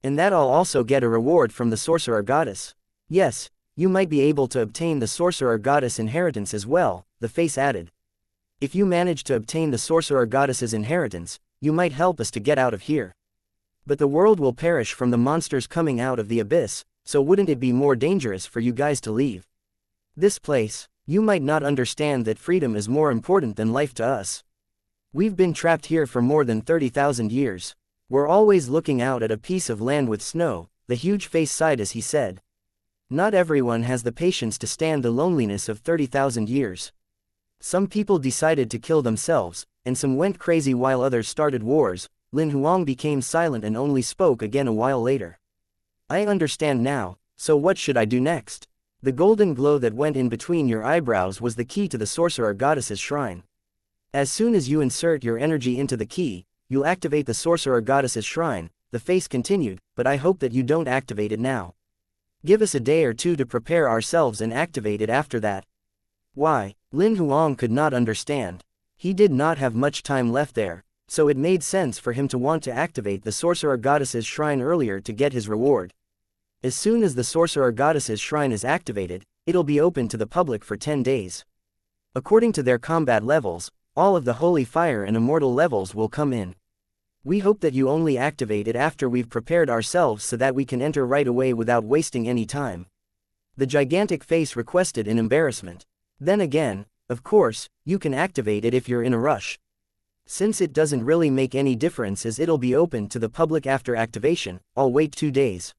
And that I'll also get a reward from the Sorcerer Goddess. Yes, you might be able to obtain the Sorcerer Goddess inheritance as well, the face added. If you manage to obtain the Sorcerer Goddess's inheritance, you might help us to get out of here. But the world will perish from the monsters coming out of the abyss, so wouldn't it be more dangerous for you guys to leave this place? You might not understand that freedom is more important than life to us. We've been trapped here for more than 30,000 years. We're always looking out at a piece of land with snow," the huge face sighed as he said. "Not everyone has the patience to stand the loneliness of 30,000 years. Some people decided to kill themselves, and some went crazy while others started wars." Lin Huang became silent and only spoke again a while later. "I understand now, so what should I do next?" The golden glow that went in between your eyebrows was the key to the sorcerer goddess's shrine. As soon as you insert your energy into the key, you'll activate the sorcerer goddess's shrine, the face continued, "but I hope that you don't activate it now. Give us a day or two to prepare ourselves and activate it after that." Why? Lin Huang could not understand. He did not have much time left there, so it made sense for him to want to activate the sorcerer goddess's shrine earlier to get his reward. As soon as the sorcerer goddess's shrine is activated, it'll be open to the public for 10 days. According to their combat levels, all of the holy fire and immortal levels will come in. We hope that you only activate it after we've prepared ourselves so that we can enter right away without wasting any time. The gigantic face requested in embarrassment. Then again, of course, you can activate it if you're in a rush. Since it doesn't really make any difference as it'll be open to the public after activation, I'll wait 2 days.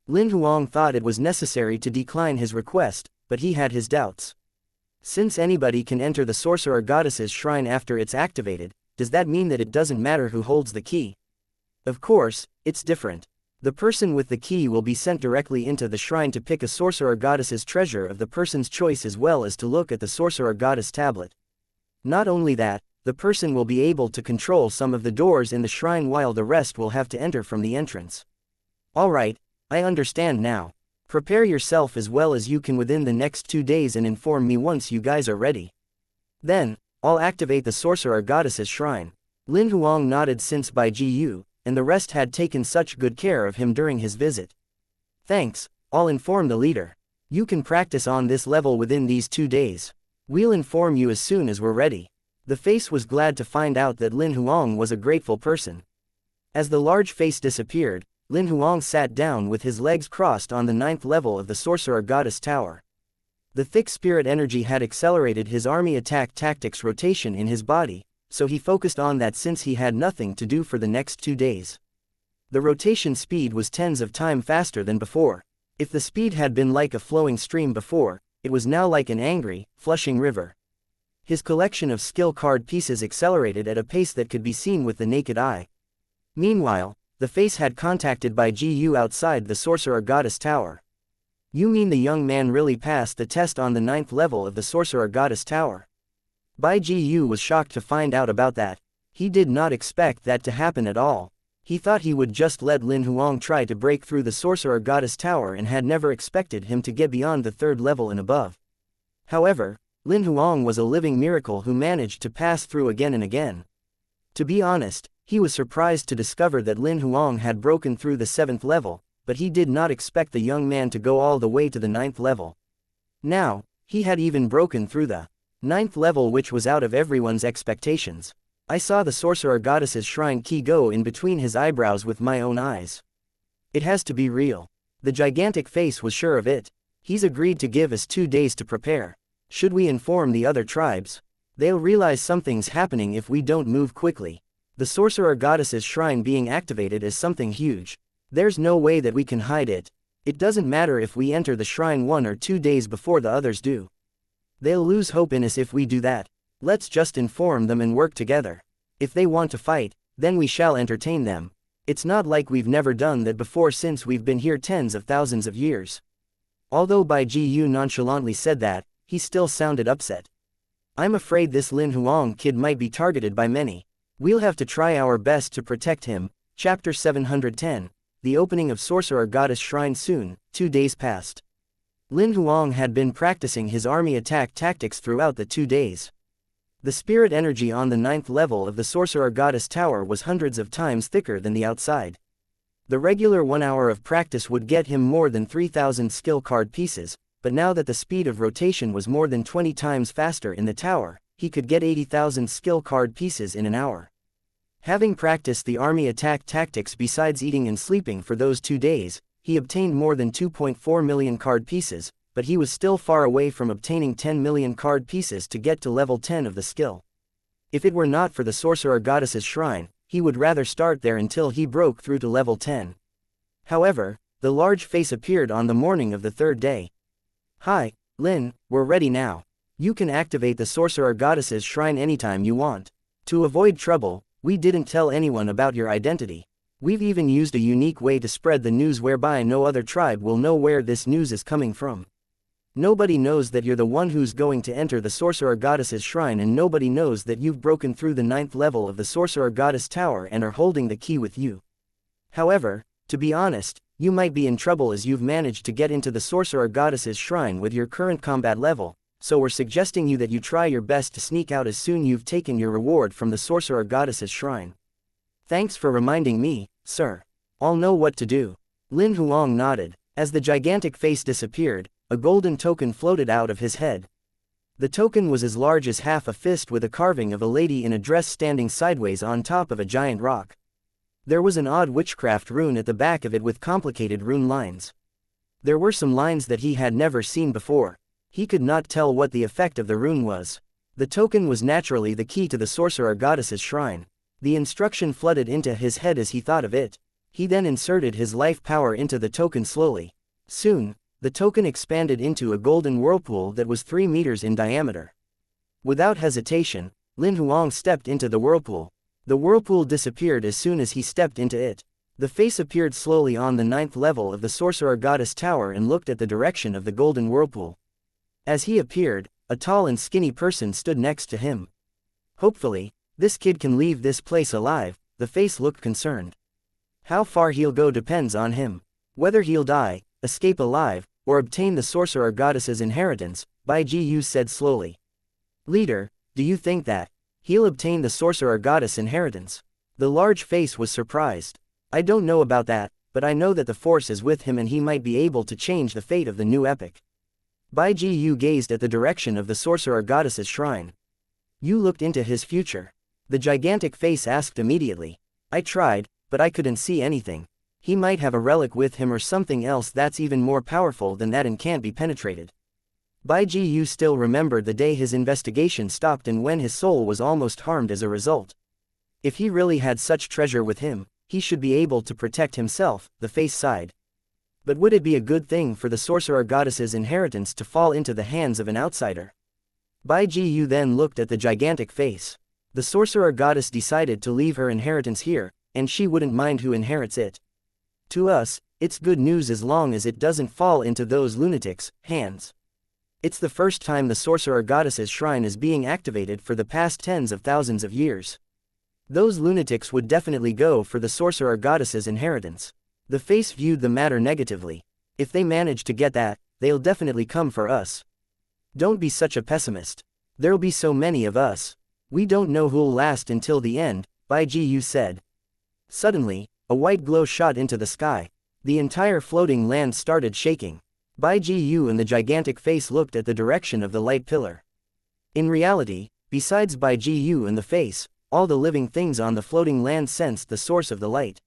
Lin Huang thought it was necessary to decline his request, but he had his doubts. Since anybody can enter the sorcerer goddess's shrine after it's activated, does that mean that it doesn't matter who holds the key? Of course, it's different. The person with the key will be sent directly into the shrine to pick a sorcerer goddess's treasure of the person's choice as well as to look at the sorcerer goddess tablet. Not only that, the person will be able to control some of the doors in the shrine while the rest will have to enter from the entrance. Alright, I understand now. Prepare yourself as well as you can within the next 2 days and inform me once you guys are ready. Then, I'll activate the sorcerer goddess's shrine." Lin Huang nodded since Bai Jiyu and the rest had taken such good care of him during his visit. "Thanks, I'll inform the leader. You can practice on this level within these 2 days. We'll inform you as soon as we're ready." The face was glad to find out that Lin Huang was a grateful person. As the large face disappeared, Lin Huang sat down with his legs crossed on the 9th level of the sorcerer goddess tower. The thick spirit energy had accelerated his army attack tactics rotation in his body, so he focused on that since he had nothing to do for the next 2 days. The rotation speed was tens of times faster than before. If the speed had been like a flowing stream before, it was now like an angry, flushing river. His collection of skill card pieces accelerated at a pace that could be seen with the naked eye. Meanwhile, the face had contacted Bai Jiyu outside the sorcerer goddess tower. "You mean the young man really passed the test on the 9th level of the sorcerer goddess tower?" Bai Jiyu was shocked to find out about that. He did not expect that to happen at all. He thought he would just let Lin Huang try to break through the sorcerer goddess tower and had never expected him to get beyond the 3rd level and above. However, Lin Huang was a living miracle who managed to pass through again and again. To be honest, he was surprised to discover that Lin Huang had broken through the 7th level, but he did not expect the young man to go all the way to the 9th level. Now, he had even broken through the 9th level, which was out of everyone's expectations. I saw the sorcerer goddess's shrine key go in between his eyebrows with my own eyes. It has to be real. The gigantic face was sure of it. He's agreed to give us 2 days to prepare. Should we inform the other tribes? They'll realize something's happening if we don't move quickly. The sorcerer goddess's shrine being activated is something huge. There's no way that we can hide it. It doesn't matter if we enter the shrine 1 or 2 days before the others do. They'll lose hope in us if we do that. Let's just inform them and work together. If they want to fight, then we shall entertain them. It's not like we've never done that before since we've been here tens of thousands of years." Although Bai Jiyu nonchalantly said that, he still sounded upset. "I'm afraid this Lin Huang kid might be targeted by many. We'll have to try our best to protect him." Chapter 710, The Opening of Sorcerer Goddess Shrine. Soon, 2 days passed. Lin Huang had been practicing his army attack tactics throughout the 2 days. The spirit energy on the 9th level of the sorcerer goddess tower was hundreds of times thicker than the outside. The regular 1 hour of practice would get him more than 3,000 skill card pieces, but now that the speed of rotation was more than 20 times faster in the tower, he could get 80,000 skill card pieces in an hour. Having practiced the army attack tactics besides eating and sleeping for those 2 days, he obtained more than 2.4 million card pieces, but he was still far away from obtaining 10 million card pieces to get to level 10 of the skill. If it were not for the sorcerer goddess's shrine, he would rather start there until he broke through to level 10. However, the large face appeared on the morning of the third day. "Hi, Lin, we're ready now. You can activate the sorcerer goddess's shrine anytime you want. To avoid trouble, we didn't tell anyone about your identity. We've even used a unique way to spread the news whereby no other tribe will know where this news is coming from. Nobody knows that you're the one who's going to enter the sorcerer goddess's shrine, and nobody knows that you've broken through the 9th level of the sorcerer goddess tower and are holding the key with you. However, to be honest, you might be in trouble as you've managed to get into the sorcerer goddess's shrine with your current combat level, so we're suggesting you that you try your best to sneak out as soon you've taken your reward from the sorcerer goddess's shrine." "Thanks for reminding me, sir. I'll know what to do." Lin Huang nodded. As the gigantic face disappeared, a golden token floated out of his head. The token was as large as half a fist with a carving of a lady in a dress standing sideways on top of a giant rock. There was an odd witchcraft rune at the back of it with complicated rune lines. There were some lines that he had never seen before. He could not tell what the effect of the rune was. The token was naturally the key to the sorcerer goddess's shrine. The instruction flooded into his head as he thought of it. He then inserted his life power into the token slowly. Soon, the token expanded into a golden whirlpool that was 3 meters in diameter. Without hesitation, Lin Huang stepped into the whirlpool. The whirlpool disappeared as soon as he stepped into it. The face appeared slowly on the 9th level of the sorcerer goddess tower and looked at the direction of the golden whirlpool. As he appeared, a tall and skinny person stood next to him. "Hopefully, this kid can leave this place alive," the face looked concerned. "How far he'll go depends on him. Whether he'll die, escape alive, or obtain the sorcerer goddess's inheritance," Bai Ji said slowly. "Leader, do you think that he'll obtain the sorcerer goddess inheritance?" The large face was surprised. "I don't know about that, but I know that the force is with him and he might be able to change the fate of the new epic." Bai Ji gazed at the direction of the sorcerer goddess's shrine. "You looked into his future?" The gigantic face asked immediately. "I tried, but I couldn't see anything. He might have a relic with him or something else that's even more powerful than that and can't be penetrated." Bai Ji still remembered the day his investigation stopped and when his soul was almost harmed as a result. If he really had such treasure with him, he should be able to protect himself, the face sighed. But would it be a good thing for the sorcerer goddess's inheritance to fall into the hands of an outsider? Bai Ji then looked at the gigantic face. The sorcerer goddess decided to leave her inheritance here, and she wouldn't mind who inherits it. To us, it's good news as long as it doesn't fall into those lunatics' hands. It's the first time the sorcerer goddess's shrine is being activated for the past tens of thousands of years. Those lunatics would definitely go for the sorcerer goddess's inheritance. The face viewed the matter negatively. If they manage to get that, they'll definitely come for us. Don't be such a pessimist. There'll be so many of us. We don't know who'll last until the end, Bai Ji said. Suddenly, a white glow shot into the sky. The entire floating land started shaking. Bai Ji and the gigantic face looked at the direction of the light pillar. In reality, besides Bai Ji and the face, all the living things on the floating land sensed the source of the light.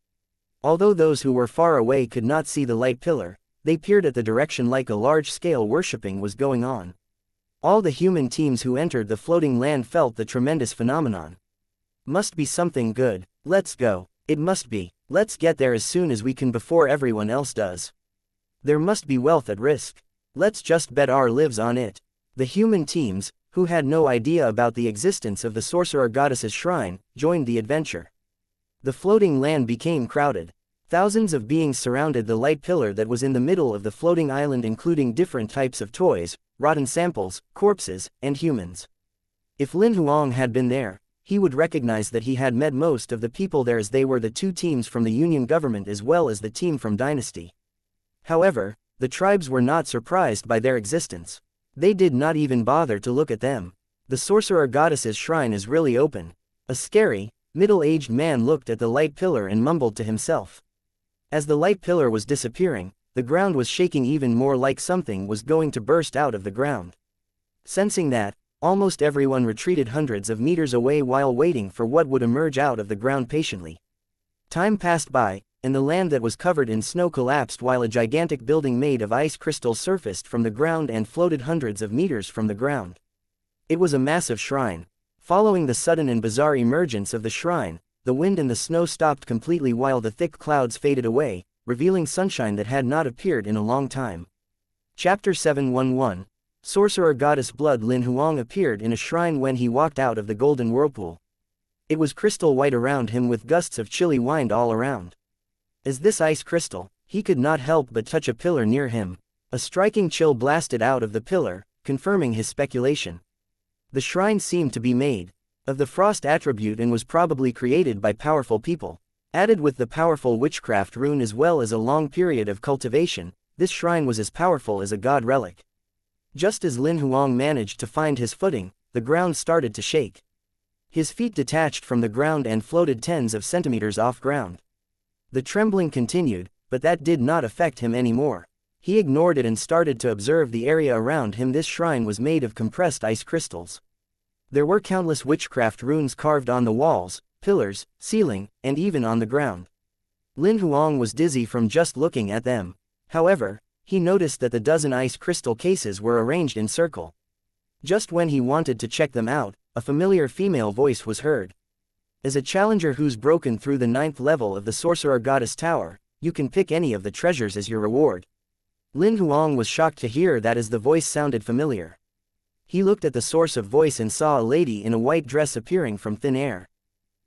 Although those who were far away could not see the light pillar, they peered at the direction like a large-scale worshipping was going on. All the human teams who entered the floating land felt the tremendous phenomenon. Must be something good. Let's go. It must be. Let's get there as soon as we can before everyone else does. There must be wealth at risk. Let's just bet our lives on it. The human teams, who had no idea about the existence of the sorcerer goddess's shrine, joined the adventure. The floating land became crowded. Thousands of beings surrounded the light pillar that was in the middle of the floating island, including different types of toys, rotten samples, corpses, and humans. If Lin Huang had been there, he would recognize that he had met most of the people there, as they were the two teams from the Union government as well as the team from Dynasty. However, the tribes were not surprised by their existence. They did not even bother to look at them. The sorcerer goddess's shrine is really open. A scary, middle-aged man looked at the light pillar and mumbled to himself. As the light pillar was disappearing, the ground was shaking even more, like something was going to burst out of the ground. Sensing that, almost everyone retreated hundreds of meters away while waiting for what would emerge out of the ground patiently. Time passed by, and the land that was covered in snow collapsed while a gigantic building made of ice crystals surfaced from the ground and floated hundreds of meters from the ground. It was a massive shrine. Following the sudden and bizarre emergence of the shrine, the wind and the snow stopped completely while the thick clouds faded away, revealing sunshine that had not appeared in a long time. Chapter 711. Sorcerer Goddess Blood. Lin Huang appeared in a shrine when he walked out of the golden whirlpool. It was crystal white around him with gusts of chilly wind all around. As this ice crystal, he could not help but touch a pillar near him. A striking chill blasted out of the pillar, confirming his speculation. The shrine seemed to be made of the frost attribute and was probably created by powerful people. Added with the powerful witchcraft rune as well as a long period of cultivation, this shrine was as powerful as a god relic. Just as Lin Huang managed to find his footing, the ground started to shake. His feet detached from the ground and floated tens of centimeters off ground. The trembling continued, but that did not affect him anymore. He ignored it and started to observe the area around him. This shrine was made of compressed ice crystals. There were countless witchcraft runes carved on the walls, pillars, ceiling, and even on the ground. Lin Huang was dizzy from just looking at them. However, he noticed that the dozen ice crystal cases were arranged in circle. Just when he wanted to check them out, a familiar female voice was heard. As a challenger who's broken through the 9th level of the Sorcerer Goddess Tower, you can pick any of the treasures as your reward. Lin Huang was shocked to hear that as the voice sounded familiar. He looked at the source of voice and saw a lady in a white dress appearing from thin air.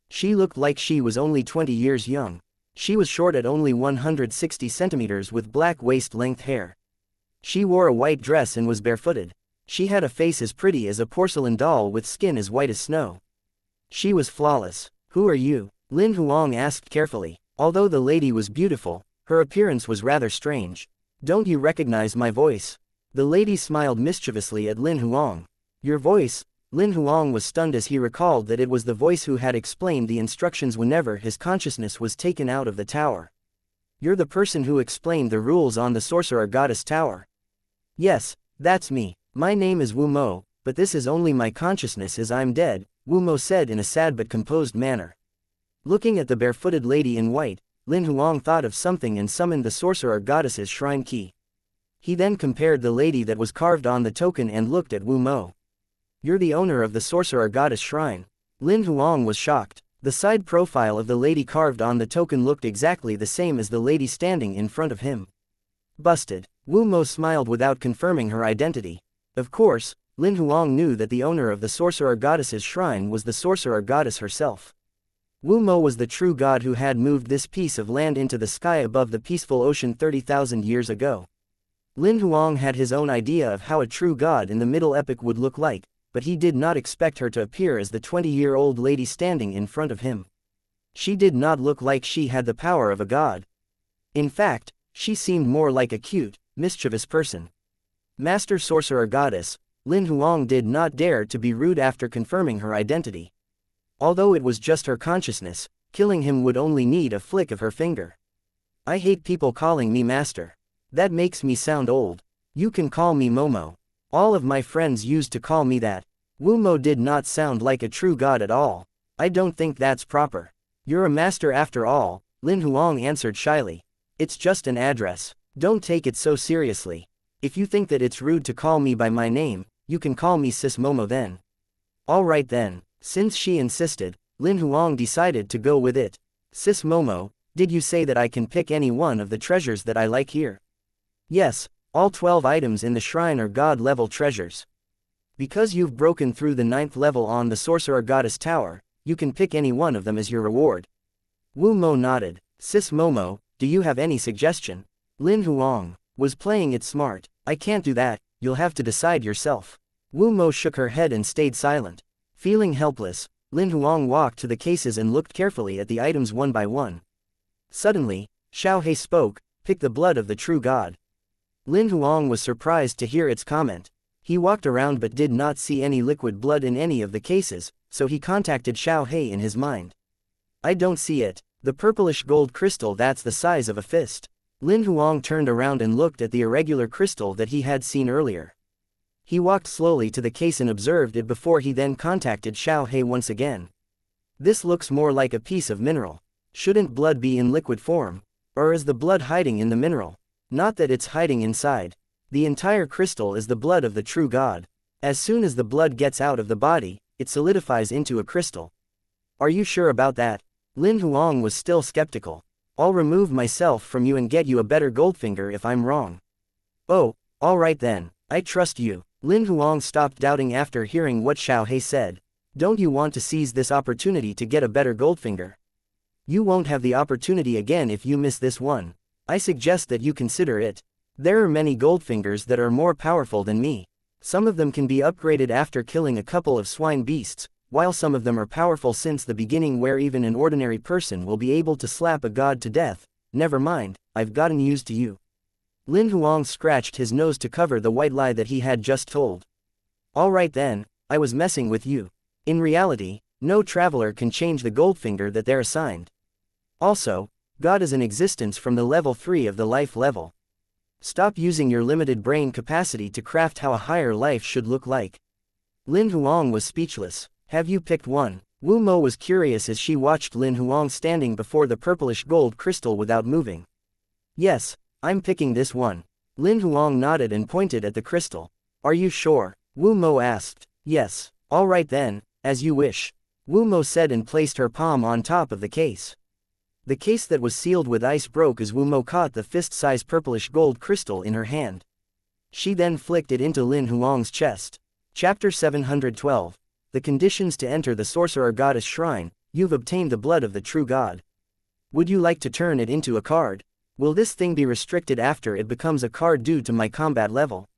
She looked like she was only 20 years young. She was short at only 160 centimeters with black waist-length hair. She wore a white dress and was barefooted. She had a face as pretty as a porcelain doll with skin as white as snow. She was flawless. "Who are you?" Lin Huang asked carefully. Although the lady was beautiful, her appearance was rather strange. "Don't you recognize my voice?" The lady smiled mischievously at Lin Huang. "Your voice?" Lin Huang was stunned as he recalled that it was the voice who had explained the instructions whenever his consciousness was taken out of the tower. "You're the person who explained the rules on the Sorcerer Goddess Tower." "Yes, that's me. My name is Wu Mo, but this is only my consciousness as I'm dead," Wu Mo said in a sad but composed manner. Looking at the barefooted lady in white, Lin Huang thought of something and summoned the Sorcerer Goddess's shrine key. He then compared the lady that was carved on the token and looked at Wu Mo. "You're the owner of the Sorcerer Goddess Shrine." Lin Huang was shocked. The side profile of the lady carved on the token looked exactly the same as the lady standing in front of him. "Busted." Wu Mo smiled without confirming her identity. Of course, Lin Huang knew that the owner of the Sorcerer Goddess's shrine was the Sorcerer Goddess herself. Wu Mo was the true god who had moved this piece of land into the sky above the peaceful ocean 30,000 years ago. Lin Huang had his own idea of how a true god in the Middle Epic would look like, but he did not expect her to appear as the 20-year-old lady standing in front of him. She did not look like she had the power of a god. In fact, she seemed more like a cute, mischievous person. Master Sorcerer Goddess, Lin Huang did not dare to be rude after confirming her identity. Although it was just her consciousness, killing him would only need a flick of her finger. "I hate people calling me master. That makes me sound old. You can call me Momo. All of my friends used to call me that." Wu Mo did not sound like a true god at all. "I don't think that's proper." "You're a master after all," Lin Huang answered shyly. "It's just an address. Don't take it so seriously. If you think that it's rude to call me by my name, you can call me Sis Momo then." "All right then." Since she insisted, Lin Huang decided to go with it. "Sis Momo, did you say that I can pick any one of the treasures that I like here?" "Yes, all 12 items in the shrine are god-level treasures. Because you've broken through the 9th level on the Sorcerer Goddess Tower, you can pick any one of them as your reward." Wu Mo nodded. "Sis Momo, do you have any suggestion?" Lin Huang was playing it smart. "I can't do that, you'll have to decide yourself." Wu Mo shook her head and stayed silent. Feeling helpless, Lin Huang walked to the cases and looked carefully at the items one by one. Suddenly, Xiao He spoke, "Pick the blood of the true god." Lin Huang was surprised to hear its comment. He walked around but did not see any liquid blood in any of the cases, so he contacted Xiao He in his mind. "I don't see it. The purplish gold crystal that's the size of a fist." Lin Huang turned around and looked at the irregular crystal that he had seen earlier. He walked slowly to the case and observed it before he then contacted Xiao He once again. "This looks more like a piece of mineral." Shouldn't blood be in liquid form? Or is the blood hiding in the mineral? Not that it's hiding inside. The entire crystal is the blood of the true God. As soon as the blood gets out of the body, it solidifies into a crystal. Are you sure about that? Lin Huang was still skeptical. I'll remove myself from you and get you a better Goldfinger if I'm wrong. Oh, alright then, I trust you. Lin Huang stopped doubting after hearing what Xiaohe said. Don't you want to seize this opportunity to get a better Goldfinger? You won't have the opportunity again if you miss this one. I suggest that you consider it. There are many Goldfingers that are more powerful than me. Some of them can be upgraded after killing a couple of swine beasts, while some of them are powerful since the beginning where even an ordinary person will be able to slap a god to death. Never mind, I've gotten used to you. Lin Huang scratched his nose to cover the white lie that he had just told. Alright then, I was messing with you. In reality, no traveler can change the Goldfinger that they're assigned. Also, God is in existence from the level 3 of the life level. Stop using your limited brain capacity to craft how a higher life should look like. Lin Huang was speechless. Have you picked one? Wu Mo was curious as she watched Lin Huang standing before the purplish gold crystal without moving. Yes, I'm picking this one. Lin Huang nodded and pointed at the crystal. Are you sure? Wu Mo asked. Yes. Alright then, as you wish. Wu Mo said and placed her palm on top of the case. The case that was sealed with ice broke as Wu Mo caught the fist-size purplish gold crystal in her hand. She then flicked it into Lin Huang's chest. Chapter 712. The conditions to enter the Sorcerer Goddess Shrine. You've obtained the blood of the true god. Would you like to turn it into a card? Will this thing be restricted after it becomes a card due to my combat level?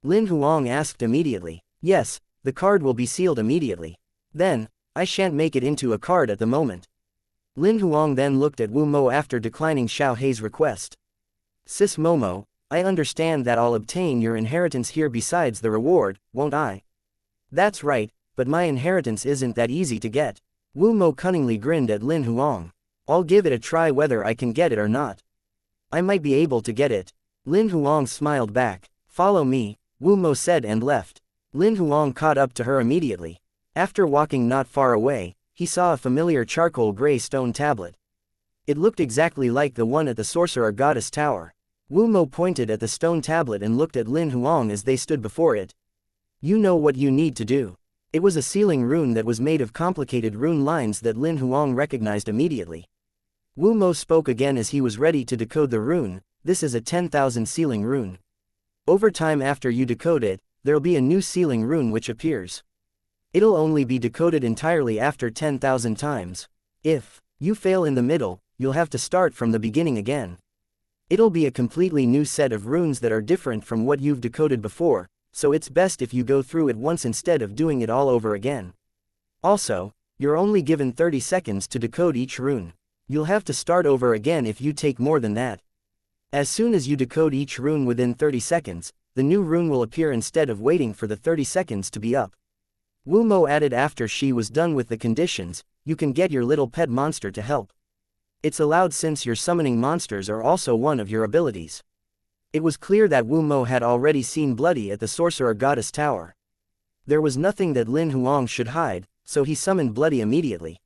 Lin Huang asked immediately. Yes, the card will be sealed immediately. Then, I shan't make it into a card at the moment. Lin Huang then looked at Wu Mo after declining Xiaohe's request. Sis Momo, I understand that I'll obtain your inheritance here besides the reward, won't I? That's right, but my inheritance isn't that easy to get. Wu Mo cunningly grinned at Lin Huang. I'll give it a try whether I can get it or not. I might be able to get it. Lin Huang smiled back. Follow me, Wu Mo said and left. Lin Huang caught up to her immediately. After walking not far away, he saw a familiar charcoal gray stone tablet. It looked exactly like the one at the Sorcerer Goddess Tower. Wu Mo pointed at the stone tablet and looked at Lin Huang as they stood before it. You know what you need to do. It was a sealing rune that was made of complicated rune lines that Lin Huang recognized immediately. Wu Mo spoke again as he was ready to decode the rune. This is a 10,000 sealing rune. Over time after you decode it, there'll be a new sealing rune which appears. It'll only be decoded entirely after 10,000 times. If you fail in the middle, you'll have to start from the beginning again. It'll be a completely new set of runes that are different from what you've decoded before, so it's best if you go through it once instead of doing it all over again. Also, you're only given 30 seconds to decode each rune. You'll have to start over again if you take more than that. As soon as you decode each rune within 30 seconds, the new rune will appear instead of waiting for the 30 seconds to be up. Wu Mo added after she was done with the conditions, you can get your little pet monster to help. It's allowed since your summoning monsters are also one of your abilities. It was clear that Wu Mo had already seen Bloody at the Sorcerer Goddess Tower. There was nothing that Lin Huang should hide, so he summoned Bloody immediately.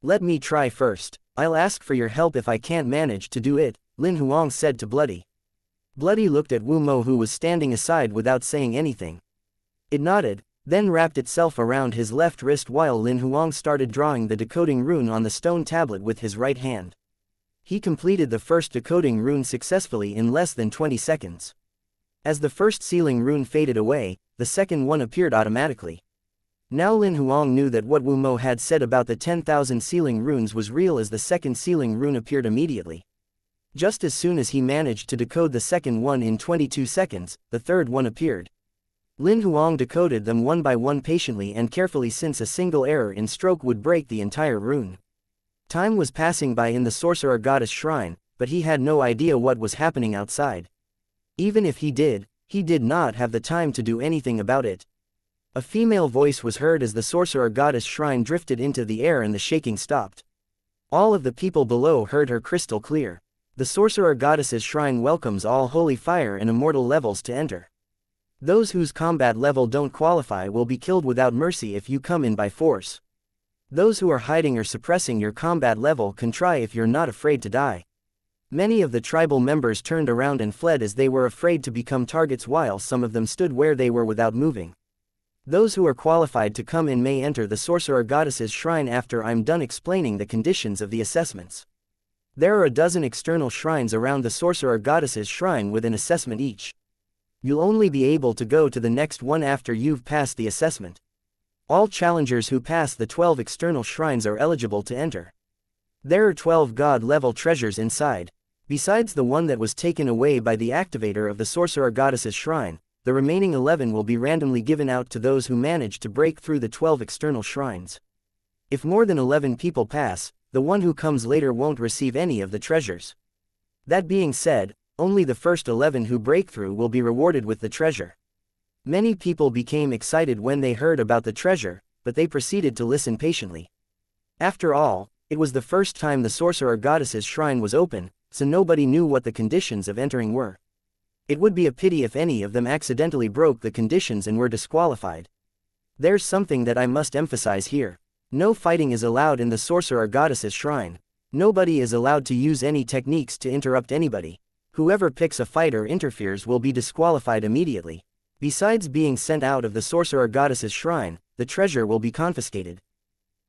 Let me try first. I'll ask for your help if I can't manage to do it, Lin Huang said to Bloody. Bloody looked at Wu Mo who was standing aside without saying anything. It nodded, then wrapped itself around his left wrist while Lin Huang started drawing the decoding rune on the stone tablet with his right hand. He completed the first decoding rune successfully in less than 20 seconds. As the first sealing rune faded away, the second one appeared automatically. Now Lin Huang knew that what Wu Mo had said about the 10,000 sealing runes was real as the second sealing rune appeared immediately. Just as soon as he managed to decode the second one in 22 seconds, the third one appeared. Lin Huang decoded them one by one patiently and carefully since a single error in stroke would break the entire rune. Time was passing by in the Sorcerer Goddess Shrine, but he had no idea what was happening outside. Even if he did not have the time to do anything about it. A female voice was heard as the Sorcerer Goddess Shrine drifted into the air and the shaking stopped. All of the people below heard her crystal clear. The Sorcerer Goddess's Shrine welcomes all holy fire and immortal levels to enter. Those whose combat level don't qualify will be killed without mercy if you come in by force. Those who are hiding or suppressing your combat level can try if you're not afraid to die. Many of the tribal members turned around and fled as they were afraid to become targets, while some of them stood where they were without moving. Those who are qualified to come in may enter the sorcerer goddess's shrine after I'm done explaining the conditions of the assessments. There are a dozen external shrines around the sorcerer goddess's shrine with an assessment each. You'll only be able to go to the next one after you've passed the assessment. All challengers who pass the 12 external shrines are eligible to enter. There are 12 god-level treasures inside. Besides the one that was taken away by the activator of the sorcerer goddess's shrine, the remaining 11 will be randomly given out to those who manage to break through the 12 external shrines. If more than 11 people pass, the one who comes later won't receive any of the treasures. That being said, only the first 11 who break through will be rewarded with the treasure. Many people became excited when they heard about the treasure, but they proceeded to listen patiently. After all, it was the first time the sorcerer goddess's shrine was open, so nobody knew what the conditions of entering were. It would be a pity if any of them accidentally broke the conditions and were disqualified. There's something that I must emphasize here. No fighting is allowed in the sorcerer goddess's shrine. Nobody is allowed to use any techniques to interrupt anybody. Whoever picks a fight or interferes will be disqualified immediately. Besides being sent out of the sorcerer goddess's shrine, the treasure will be confiscated.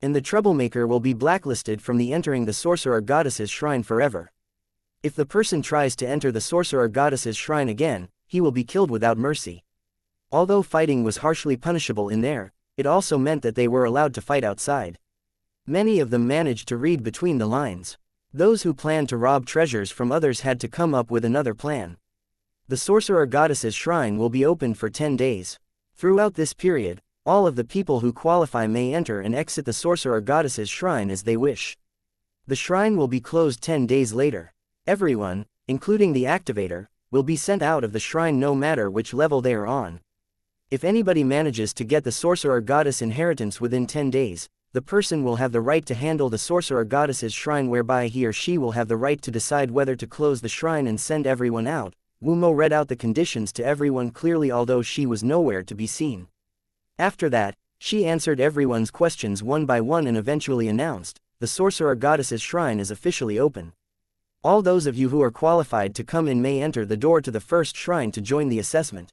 And the troublemaker will be blacklisted from entering the sorcerer goddess's shrine forever. If the person tries to enter the sorcerer goddess's shrine again, he will be killed without mercy. Although fighting was harshly punishable in there, it also meant that they were allowed to fight outside. Many of them managed to read between the lines. Those who planned to rob treasures from others had to come up with another plan. The sorcerer goddess's shrine will be open for 10 days. Throughout this period, all of the people who qualify may enter and exit the sorcerer goddess's shrine as they wish. The shrine will be closed 10 days later. Everyone, including the activator, will be sent out of the shrine no matter which level they are on. If anybody manages to get the sorcerer goddess inheritance within 10 days, the person will have the right to handle the sorcerer goddess's shrine, whereby he or she will have the right to decide whether to close the shrine and send everyone out. Wumo read out the conditions to everyone clearly, although she was nowhere to be seen. After that, she answered everyone's questions one by one and eventually announced, "The sorcerer goddess's shrine is officially open. All those of you who are qualified to come in may enter the door to the first shrine to join the assessment."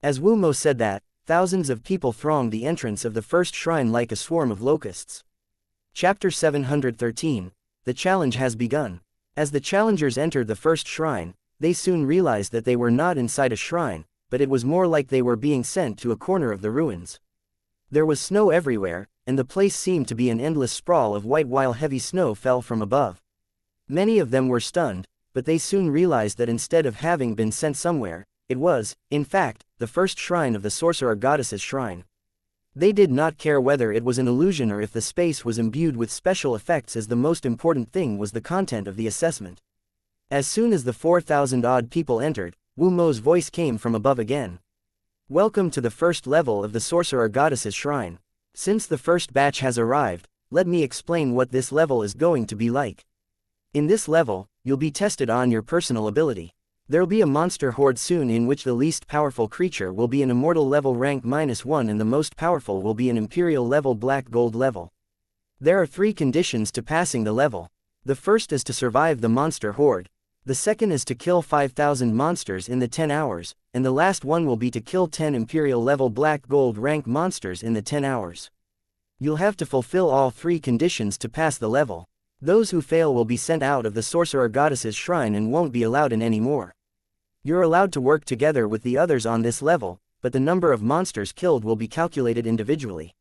As Wumo said that, thousands of people thronged the entrance of the first shrine like a swarm of locusts. Chapter 713. The challenge has begun. As the challengers entered the first shrine, they soon realized that they were not inside a shrine, but it was more like they were being sent to a corner of the ruins. There was snow everywhere, and the place seemed to be an endless sprawl of white while heavy snow fell from above. Many of them were stunned, but they soon realized that instead of having been sent somewhere, it was, in fact, the first shrine of the sorcerer goddess's shrine. They did not care whether it was an illusion or if the space was imbued with special effects, as the most important thing was the content of the assessment. As soon as the 4,000-odd people entered, Wumo's voice came from above again. "Welcome to the first level of the sorcerer goddess's shrine. Since the first batch has arrived, let me explain what this level is going to be like. In this level, you'll be tested on your personal ability. There'll be a monster horde soon in which the least powerful creature will be an immortal level rank -1 and the most powerful will be an imperial level black gold level. There are 3 conditions to passing the level. The first is to survive the monster horde. The second is to kill 5,000 monsters in the 10 hours, and the last one will be to kill 10 imperial level black gold rank monsters in the 10 hours. You'll have to fulfill all 3 conditions to pass the level. Those who fail will be sent out of the sorcerer goddess's shrine and won't be allowed in anymore. You're allowed to work together with the others on this level, but the number of monsters killed will be calculated individually.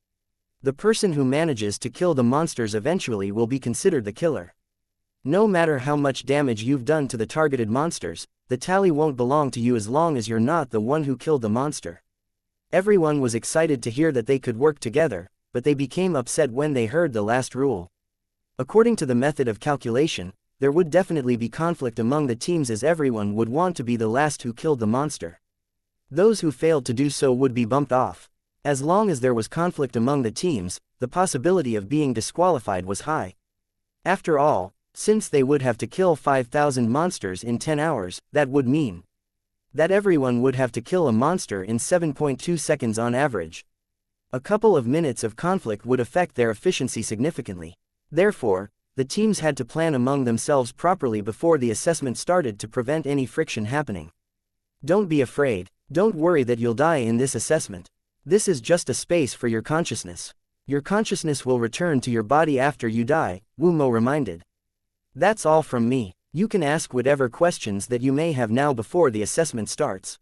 The person who manages to kill the monsters eventually will be considered the killer. No matter how much damage you've done to the targeted monsters, the tally won't belong to you as long as you're not the one who killed the monster." Everyone was excited to hear that they could work together, but they became upset when they heard the last rule. According to the method of calculation, there would definitely be conflict among the teams, as everyone would want to be the last who killed the monster. Those who failed to do so would be bumped off. As long as there was conflict among the teams, the possibility of being disqualified was high. After all, since they would have to kill 5,000 monsters in 10 hours, that would mean that everyone would have to kill a monster in 7.2 seconds on average. A couple of minutes of conflict would affect their efficiency significantly. Therefore, the teams had to plan among themselves properly before the assessment started to prevent any friction happening. Don't be afraid. Don't worry that you'll die in this assessment. This is just a space for your consciousness. Your consciousness will return to your body after you die, Wu Mo reminded. That's all from me. You can ask whatever questions that you may have now before the assessment starts.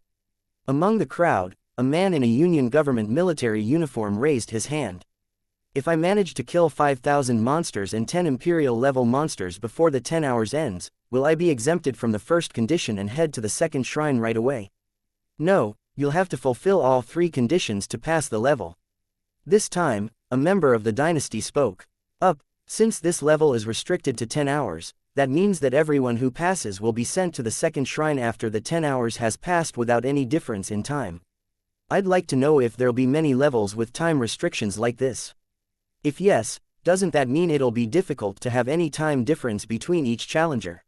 Among the crowd, a man in a Union government military uniform raised his hand. If I manage to kill 5,000 monsters and 10 Imperial-level monsters before the 10 hours ends, will I be exempted from the first condition and head to the second shrine right away? No, you'll have to fulfill all 3 conditions to pass the level. This time, a member of the dynasty spoke up. Since this level is restricted to 10 hours, that means that everyone who passes will be sent to the second shrine after the 10 hours has passed without any difference in time. I'd like to know if there'll be many levels with time restrictions like this. If yes, doesn't that mean it'll be difficult to have any time difference between each challenger?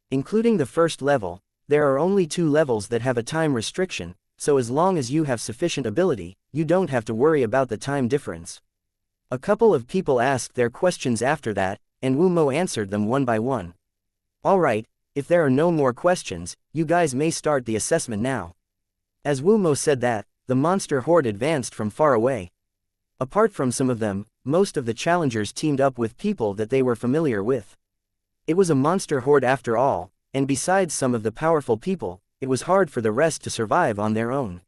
Including the first level, there are only 2 levels that have a time restriction, so as long as you have sufficient ability, you don't have to worry about the time difference. A couple of people asked their questions after that, and Wu Mo answered them one by one. Alright, if there are no more questions, you guys may start the assessment now. As Wu Mo said that, the monster horde advanced from far away. Apart from some of them, most of the challengers teamed up with people that they were familiar with. It was a monster horde after all, and besides some of the powerful people, it was hard for the rest to survive on their own.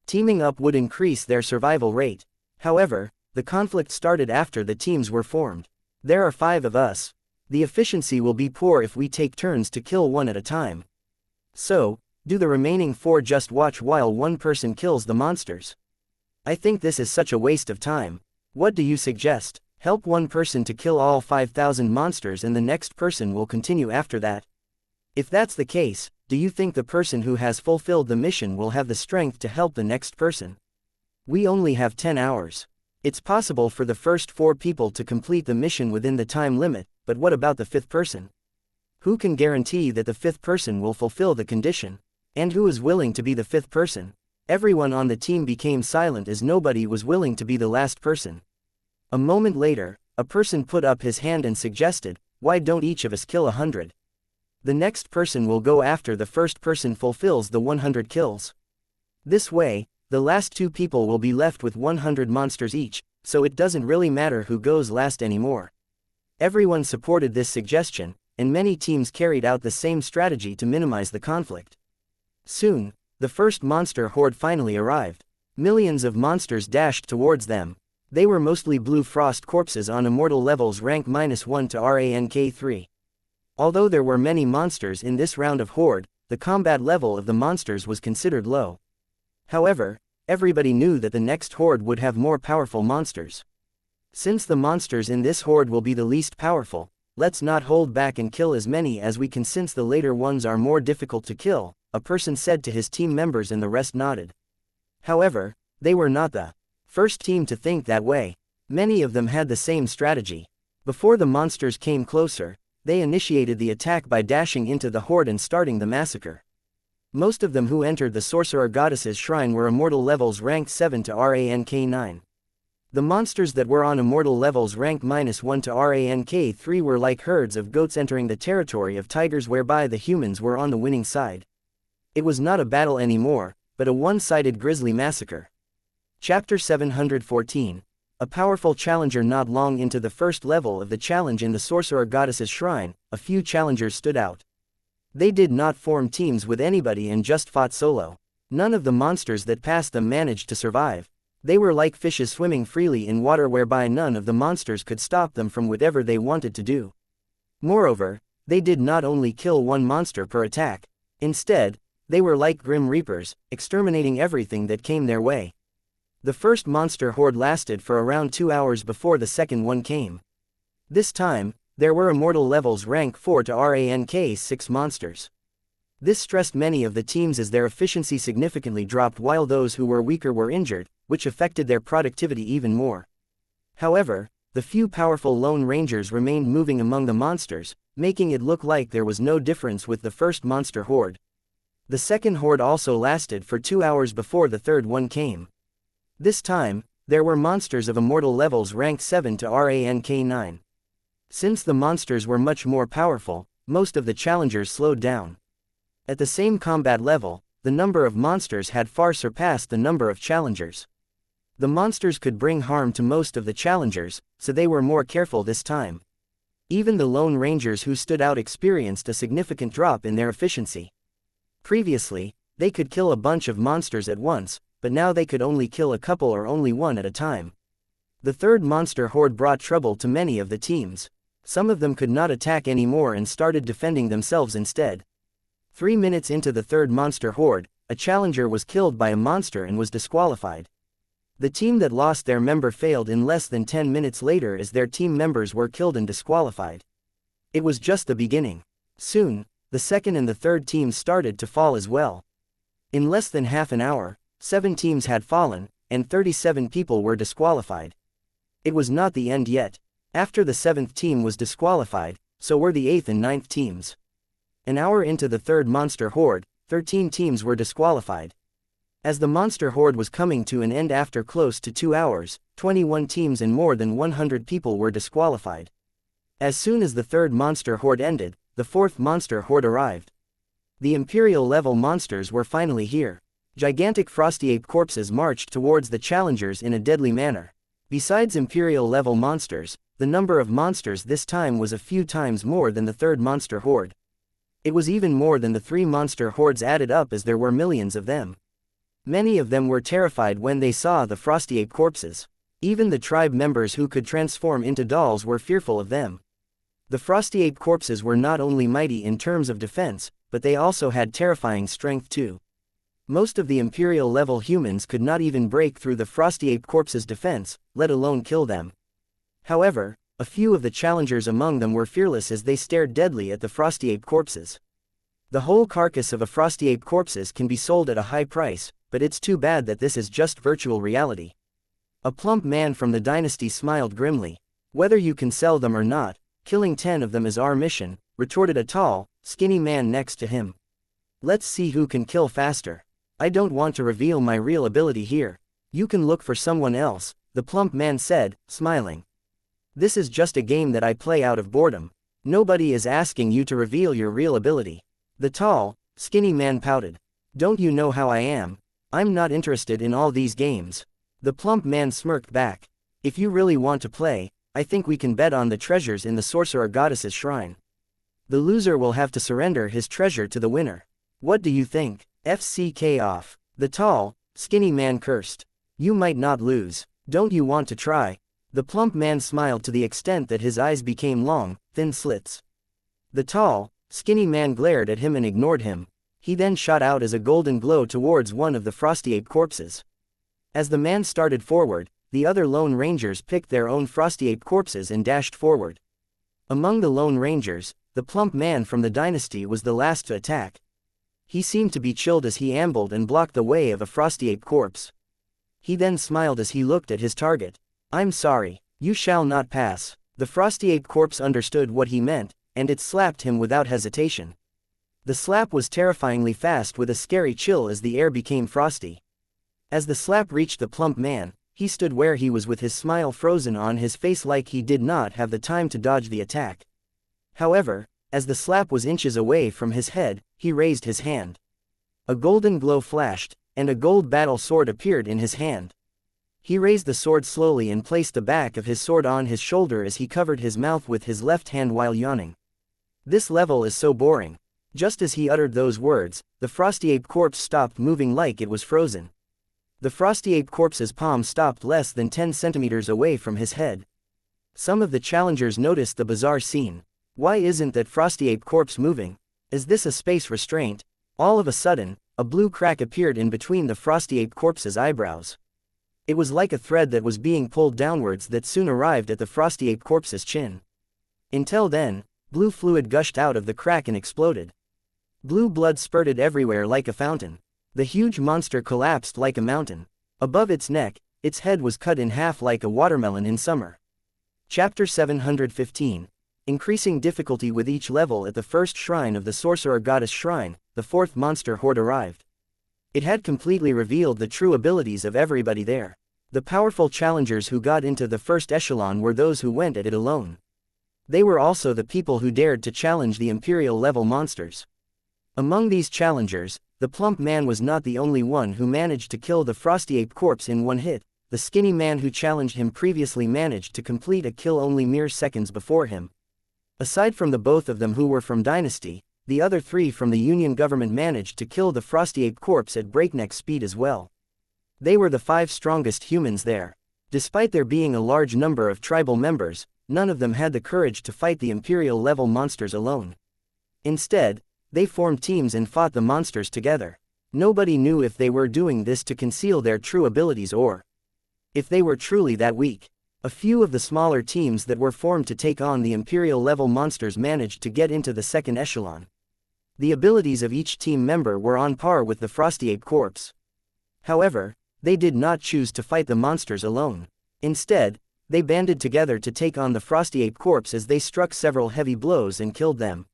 Teaming up would increase their survival rate. However, the conflict started after the teams were formed. There are 5 of us. The efficiency will be poor if we take turns to kill one at a time. So, do the remaining 4 just watch while one person kills the monsters. I think this is such a waste of time. What do you suggest? Help one person to kill all 5,000 monsters and the next person will continue after that. If that's the case, do you think the person who has fulfilled the mission will have the strength to help the next person? We only have 10 hours. It's possible for the first 4 people to complete the mission within the time limit, but what about the 5th person? Who can guarantee that the 5th person will fulfill the condition? And who is willing to be the 5th person? Everyone on the team became silent as nobody was willing to be the last person. A moment later, a person put up his hand and suggested, why don't each of us kill 100? The next person will go after the first person fulfills the 100 kills. This way, the last 2 people will be left with 100 monsters each, so it doesn't really matter who goes last anymore. Everyone supported this suggestion, and many teams carried out the same strategy to minimize the conflict. Soon, the first monster horde finally arrived. Millions of monsters dashed towards them. They were mostly blue frost corpses on immortal levels rank -1 to rank 3. Although there were many monsters in this round of horde, the combat level of the monsters was considered low. However, everybody knew that the next horde would have more powerful monsters. Since the monsters in this horde will be the least powerful, let's not hold back and kill as many as we can since the later ones are more difficult to kill, a person said to his team members and the rest nodded. However, they were not the first team to think that way. Many of them had the same strategy. Before the monsters came closer, they initiated the attack by dashing into the horde and starting the massacre. Most of them who entered the sorcerer goddess's shrine were immortal levels ranked 7 to rank 9. The monsters that were on immortal levels ranked -1 to rank 3 were like herds of goats entering the territory of tigers whereby the humans were on the winning side. It was not a battle anymore, but a one-sided grisly massacre. Chapter 714. A powerful challenger. Not long into the first level of the challenge in the sorcerer goddess's shrine, a few challengers stood out. They did not form teams with anybody and just fought solo. None of the monsters that passed them managed to survive. They were like fishes swimming freely in water whereby none of the monsters could stop them from whatever they wanted to do. Moreover, they did not only kill one monster per attack. Instead, they were like grim reapers, exterminating everything that came their way. The first monster horde lasted for around 2 hours before the second one came. This time, there were immortal levels rank 4 to rank 6 monsters. This stressed many of the teams as their efficiency significantly dropped while those who were weaker were injured, which affected their productivity even more. However, the few powerful lone rangers remained moving among the monsters, making it look like there was no difference with the first monster horde. The second horde also lasted for 2 hours before the third one came. This time, There were monsters of immortal levels ranked 7 to rank 9. Since the monsters were much more powerful, most of the challengers slowed down. At the same combat level, the number of monsters had far surpassed the number of challengers. The monsters could bring harm to most of the challengers, so they were more careful this time. Even the lone rangers who stood out experienced a significant drop in their efficiency. Previously, they could kill a bunch of monsters at once, but now they could only kill a couple or only one at a time. The third monster horde brought trouble to many of the teams. Some of them could not attack anymore and started defending themselves instead. 3 minutes into the third monster horde, a challenger was killed by a monster and was disqualified. The team that lost their member failed in less than 10 minutes later as their team members were killed and disqualified. It was just the beginning. Soon, the second and the third teams started to fall as well. In less than half an hour, 7 teams had fallen, and 37 people were disqualified. It was not the end yet. After the 7th team was disqualified, so were the 8th and 9th teams. An hour into the third monster horde, 13 teams were disqualified. As the monster horde was coming to an end after close to 2 hours, 21 teams and more than 100 people were disqualified. As soon as the third monster horde ended, the fourth monster horde arrived. The Imperial level monsters were finally here. Gigantic frosty ape corpses marched towards the challengers in a deadly manner. Besides Imperial level monsters, the number of monsters this time was a few times more than the third monster horde. It was even more than the 3 monster hordes added up, as there were millions of them. Many of them were terrified when they saw the frosty ape corpses. Even the tribe members who could transform into dolls were fearful of them. The frosty ape corpses were not only mighty in terms of defense, but they also had terrifying strength too. Most of the Imperial level humans could not even break through the frosty ape corpses' defense, let alone kill them. However, a few of the challengers among them were fearless as they stared deadly at the frosty ape corpses. The whole carcass of a frosty ape corpses can be sold at a high price, but it's too bad that this is just virtual reality. A plump man from the dynasty smiled grimly. Whether you can sell them or not, killing 10 of them is our mission, retorted a tall, skinny man next to him. Let's see who can kill faster. I don't want to reveal my real ability here. You can look for someone else, the plump man said, smiling. This is just a game that I play out of boredom. Nobody is asking you to reveal your real ability. The tall, skinny man pouted. Don't you know how I am? I'm not interested in all these games. The plump man smirked back. If you really want to play, I think we can bet on the treasures in the sorcerer goddess's shrine. The loser will have to surrender his treasure to the winner. What do you think? FCK off. The tall, skinny man cursed. You might not lose. Don't you want to try? The plump man smiled to the extent that his eyes became long, thin slits. The tall, skinny man glared at him and ignored him. He then shot out as a golden glow towards one of the frosty ape corpses. As the man started forward, the other lone rangers picked their own frosty ape corpses and dashed forward. Among the lone rangers, the plump man from the dynasty was the last to attack. He seemed to be chilled as he ambled and blocked the way of a frosty ape corpse. He then smiled as he looked at his target. I'm sorry, you shall not pass. The frosty ape corpse understood what he meant, and it slapped him without hesitation. The slap was terrifyingly fast with a scary chill as the air became frosty. As the slap reached the plump man, he stood where he was with his smile frozen on his face like he did not have the time to dodge the attack. However, as the slap was inches away from his head, he raised his hand. A golden glow flashed, and a gold battle sword appeared in his hand. He raised the sword slowly and placed the back of his sword on his shoulder as he covered his mouth with his left hand while yawning. This level is so boring. Just as he uttered those words, the frosty ape corpse stopped moving like it was frozen. The frosty ape corpse's palm stopped less than 10 centimeters away from his head. Some of the challengers noticed the bizarre scene. Why isn't that frosty ape corpse moving? Is this a space restraint? All of a sudden, a blue crack appeared in between the frosty ape corpse's eyebrows. It was like a thread that was being pulled downwards that soon arrived at the frosty ape corpse's chin. Until then, blue fluid gushed out of the crack and exploded. Blue blood spurted everywhere like a fountain. The huge monster collapsed like a mountain. Above its neck, its head was cut in half like a watermelon in summer. Chapter 715. Increasing difficulty with each level. At the first shrine of the sorcerer goddess shrine, the fourth monster horde arrived. It had completely revealed the true abilities of everybody there. The powerful challengers who got into the first echelon were those who went at it alone. They were also the people who dared to challenge the Imperial-level monsters. Among these challengers, the plump man was not the only one who managed to kill the frosty ape corpse in one hit. The skinny man who challenged him previously managed to complete a kill only mere seconds before him. Aside from the both of them who were from Dynasty, the other 3 from the Union government managed to kill the frosty ape corpse at breakneck speed as well. They were the 5 strongest humans there. Despite there being a large number of tribal members, none of them had the courage to fight the Imperial-level monsters alone. Instead, they formed teams and fought the monsters together. Nobody knew if they were doing this to conceal their true abilities or if they were truly that weak. A few of the smaller teams that were formed to take on the Imperial-level monsters managed to get into the second echelon. The abilities of each team member were on par with the frosty ape corpse. However, they did not choose to fight the monsters alone. Instead, they banded together to take on the frosty ape corpse as they struck several heavy blows and killed them.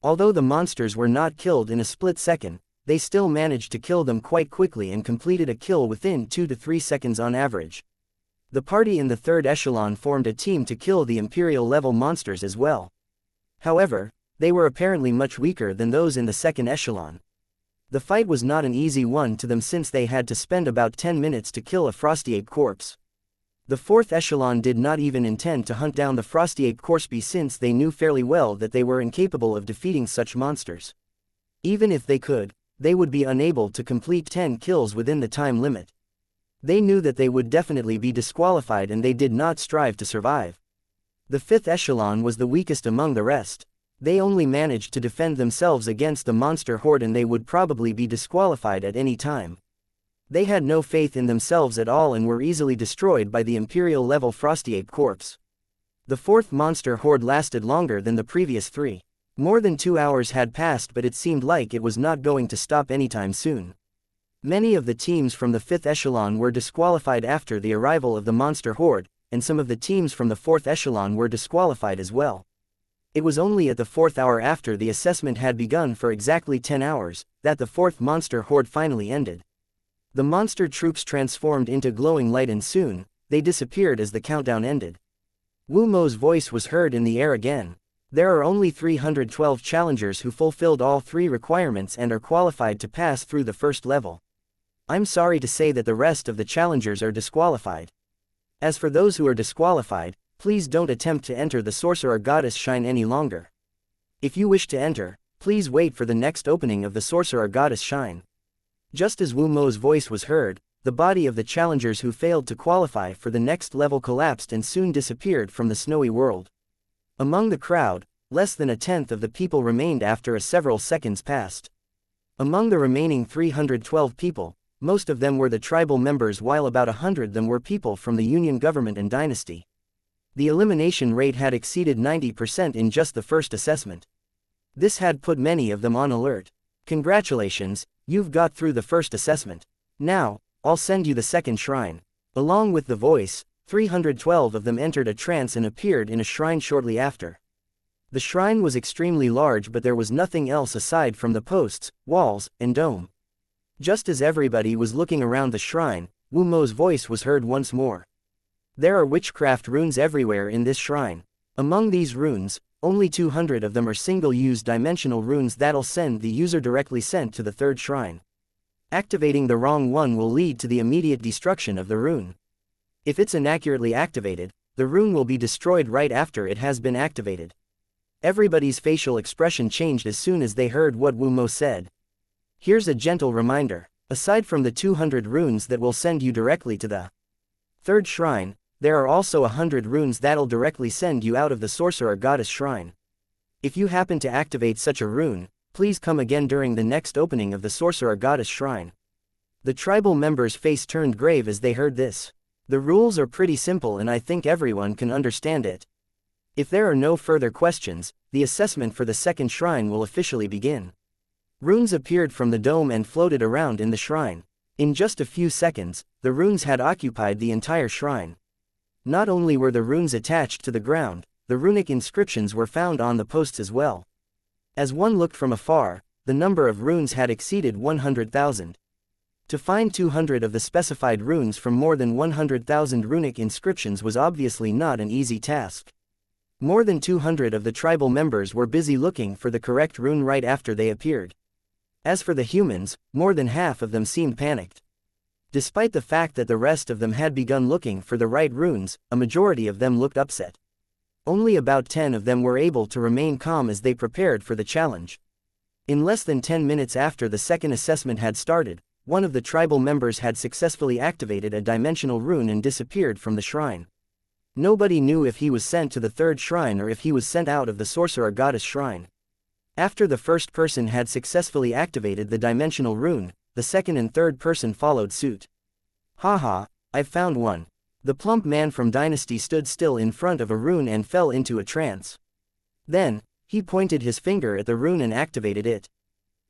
Although the monsters were not killed in a split second, they still managed to kill them quite quickly and completed a kill within 2 to 3 seconds on average. The party in the third echelon formed a team to kill the Imperial-level monsters as well. However, they were apparently much weaker than those in the second echelon. The fight was not an easy one to them since they had to spend about 10 minutes to kill a frosty ape corpse. The fourth echelon did not even intend to hunt down the frosty ape corpse since they knew fairly well that they were incapable of defeating such monsters. Even if they could, they would be unable to complete 10 kills within the time limit. They knew that they would definitely be disqualified and they did not strive to survive. The fifth echelon was the weakest among the rest. They only managed to defend themselves against the monster horde and they would probably be disqualified at any time. They had no faith in themselves at all and were easily destroyed by the Imperial-level frosty ape corpse. The fourth monster horde lasted longer than the previous 3. More than 2 hours had passed, but it seemed like it was not going to stop anytime soon. Many of the teams from the 5th echelon were disqualified after the arrival of the monster horde, and some of the teams from the 4th echelon were disqualified as well. It was only at the 4th hour after the assessment had begun for exactly 10 hours, that the 4th monster horde finally ended. The monster troops transformed into glowing light and soon, they disappeared as the countdown ended. Wu Mo's voice was heard in the air again. There are only 312 challengers who fulfilled all 3 requirements and are qualified to pass through the first level. I'm sorry to say that the rest of the challengers are disqualified. As for those who are disqualified, please don't attempt to enter the Sorcerer Goddess Shrine any longer. If you wish to enter, please wait for the next opening of the Sorcerer Goddess Shrine. Just as Wu Mo's voice was heard, the body of the challengers who failed to qualify for the next level collapsed and soon disappeared from the snowy world. Among the crowd, less than a tenth of the people remained after several seconds passed. Among the remaining 312 people, most of them were the tribal members while about 100 of them were people from the Union government and dynasty. The elimination rate had exceeded 90% in just the first assessment. This had put many of them on alert. Congratulations, you've got through the first assessment. Now, I'll send you the second shrine. Along with the voice, 312 of them entered a trance and appeared in a shrine shortly after. The shrine was extremely large, but there was nothing else aside from the posts, walls, and dome. Just as everybody was looking around the shrine, Wu Mo's voice was heard once more. There are witchcraft runes everywhere in this shrine. Among these runes, only 200 of them are single-use dimensional runes that'll send the user directly sent to the third shrine. Activating the wrong one will lead to the immediate destruction of the rune. If it's inaccurately activated, the rune will be destroyed right after it has been activated. Everybody's facial expression changed as soon as they heard what Wu Mo said. Here's a gentle reminder. Aside from the 200 runes that will send you directly to the third shrine, there are also 100 runes that'll directly send you out of the Sorcerer Goddess Shrine. If you happen to activate such a rune, please come again during the next opening of the Sorcerer Goddess Shrine. The tribal members' face turned grave as they heard this. The rules are pretty simple and I think everyone can understand it. If there are no further questions, the assessment for the second shrine will officially begin. Runes appeared from the dome and floated around in the shrine. In just a few seconds, the runes had occupied the entire shrine. Not only were the runes attached to the ground, the runic inscriptions were found on the posts as well. As one looked from afar, the number of runes had exceeded 100,000. To find 200 of the specified runes from more than 100,000 runic inscriptions was obviously not an easy task. More than 200 of the tribal members were busy looking for the correct rune right after they appeared. As for the humans, more than half of them seemed panicked. Despite the fact that the rest of them had begun looking for the right runes, a majority of them looked upset. Only about 10 of them were able to remain calm as they prepared for the challenge. In less than 10 minutes after the second assessment had started, one of the tribal members had successfully activated a dimensional rune and disappeared from the shrine. Nobody knew if he was sent to the third shrine or if he was sent out of the sorcerer goddess shrine. After the first person had successfully activated the dimensional rune, the second and third person followed suit. Haha, I've found one. The plump man from Dynasty stood still in front of a rune and fell into a trance. Then, he pointed his finger at the rune and activated it.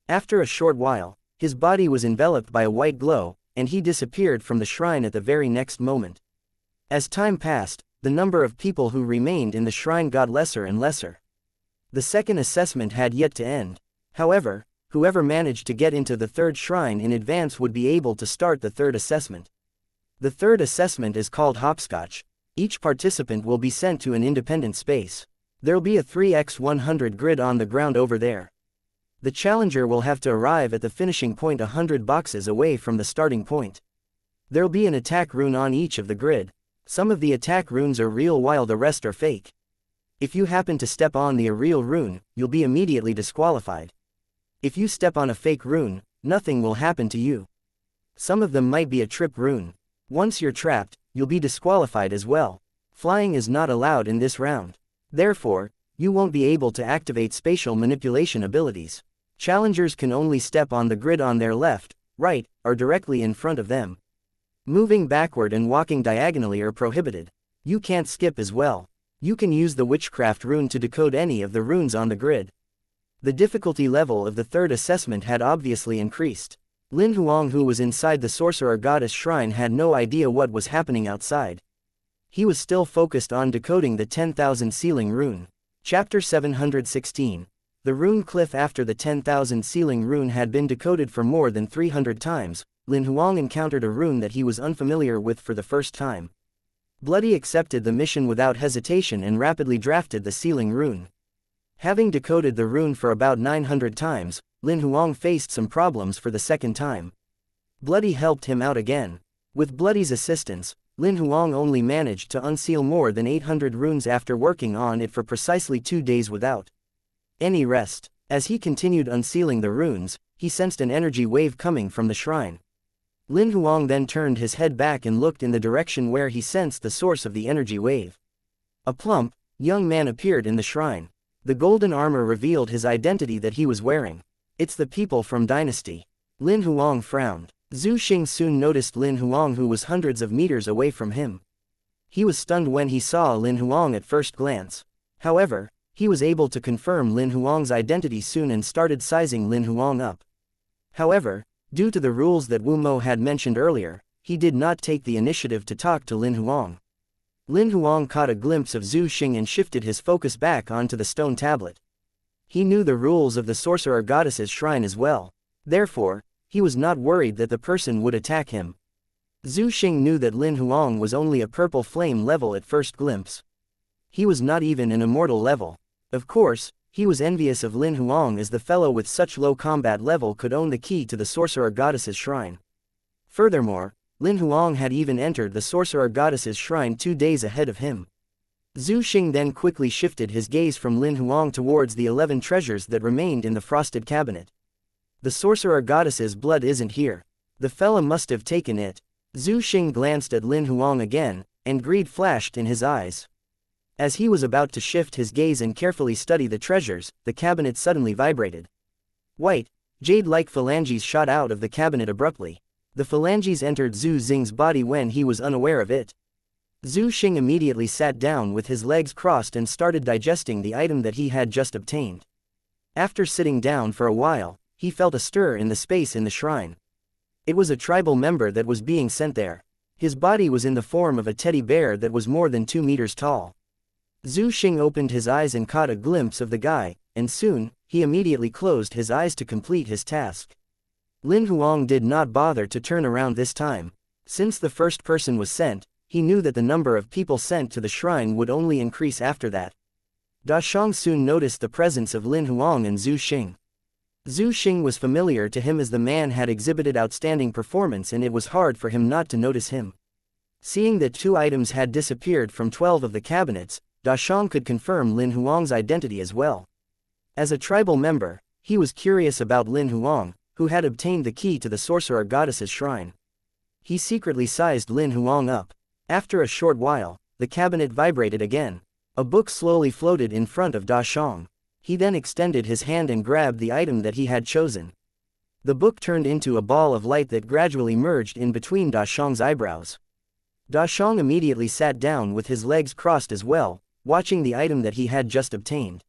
After a short while, his body was enveloped by a white glow, and he disappeared from the shrine at the very next moment. As time passed, the number of people who remained in the shrine got lesser and lesser. The second assessment had yet to end. However, whoever managed to get into the third shrine in advance would be able to start the third assessment. The third assessment is called hopscotch. Each participant will be sent to an independent space. There'll be a 3x100 grid on the ground over there. The challenger will have to arrive at the finishing point 100 boxes away from the starting point. There'll be an attack rune on each of the grid. Some of the attack runes are real while the rest are fake. If you happen to step on the real rune, you'll be immediately disqualified. If you step on a fake rune, nothing will happen to you. Some of them might be a trip rune. Once you're trapped, you'll be disqualified as well. Flying is not allowed in this round. Therefore, you won't be able to activate spatial manipulation abilities. Challengers can only step on the grid on their left, right, or directly in front of them. Moving backward and walking diagonally are prohibited. You can't skip as well. You can use the witchcraft rune to decode any of the runes on the grid. The difficulty level of the third assessment had obviously increased. Lin Huang, who was inside the sorcerer goddess shrine, had no idea what was happening outside. He was still focused on decoding the 10,000 sealing rune. Chapter 716. The rune cliff. After the 10,000 sealing rune had been decoded for more than 300 times, Lin Huang encountered a rune that he was unfamiliar with for the first time. Bloody accepted the mission without hesitation and rapidly drafted the sealing rune. Having decoded the rune for about 900 times, Lin Huang faced some problems for the second time. Bloody helped him out again. With Bloody's assistance, Lin Huang only managed to unseal more than 800 runes after working on it for precisely 2 days without any rest. As he continued unsealing the runes, he sensed an energy wave coming from the shrine. Lin Huang then turned his head back and looked in the direction where he sensed the source of the energy wave. A plump, young man appeared in the shrine. The golden armor revealed his identity that he was wearing. It's the people from Dynasty. Lin Huang frowned. Zhu Xing soon noticed Lin Huang, who was hundreds of meters away from him. He was stunned when he saw Lin Huang at first glance. However, he was able to confirm Lin Huang's identity soon and started sizing Lin Huang up. However, due to the rules that Wu Mo had mentioned earlier, he did not take the initiative to talk to Lin Huang. Lin Huang caught a glimpse of Zhu Xing and shifted his focus back onto the stone tablet. He knew the rules of the sorcerer goddess's shrine as well. Therefore, he was not worried that the person would attack him. Zhu Xing knew that Lin Huang was only a purple flame level at first glimpse. He was not even an immortal level. Of course, he was envious of Lin Huang, as the fellow with such low combat level could own the key to the sorcerer goddess's shrine. Furthermore, Lin Huang had even entered the sorcerer goddess's shrine 2 days ahead of him. Zhu Xing then quickly shifted his gaze from Lin Huang towards the 11 treasures that remained in the frosted cabinet. The sorcerer goddess's blood isn't here. The fella must have taken it. Zhu Xing glanced at Lin Huang again, and greed flashed in his eyes. As he was about to shift his gaze and carefully study the treasures, the cabinet suddenly vibrated. White, jade-like phalanges shot out of the cabinet abruptly. The phalanges entered Zhu Xing's body when he was unaware of it. Zhu Xing immediately sat down with his legs crossed and started digesting the item that he had just obtained. After sitting down for a while, he felt a stir in the space in the shrine. It was a tribal member that was being sent there. His body was in the form of a teddy bear that was more than 2 meters tall. Zhu Xing opened his eyes and caught a glimpse of the guy, and soon, he immediately closed his eyes to complete his task. Lin Huang did not bother to turn around this time. Since the first person was sent, he knew that the number of people sent to the shrine would only increase after that. Da Shang soon noticed the presence of Lin Huang and Zhu Xing. Zhu Xing was familiar to him as the man had exhibited outstanding performance, and it was hard for him not to notice him. Seeing that 2 items had disappeared from 12 of the cabinets, Da Shang could confirm Lin Huang's identity as well. As a tribal member, he was curious about Lin Huang, who had obtained the key to the sorcerer goddess's shrine. He secretly sized Lin Huang up. After a short while, the cabinet vibrated again. A book slowly floated in front of Da Shang. He then extended his hand and grabbed the item that he had chosen. The book turned into a ball of light that gradually merged in between Da Shang's eyebrows. Da Shang immediately sat down with his legs crossed as well, watching the item that he had just obtained.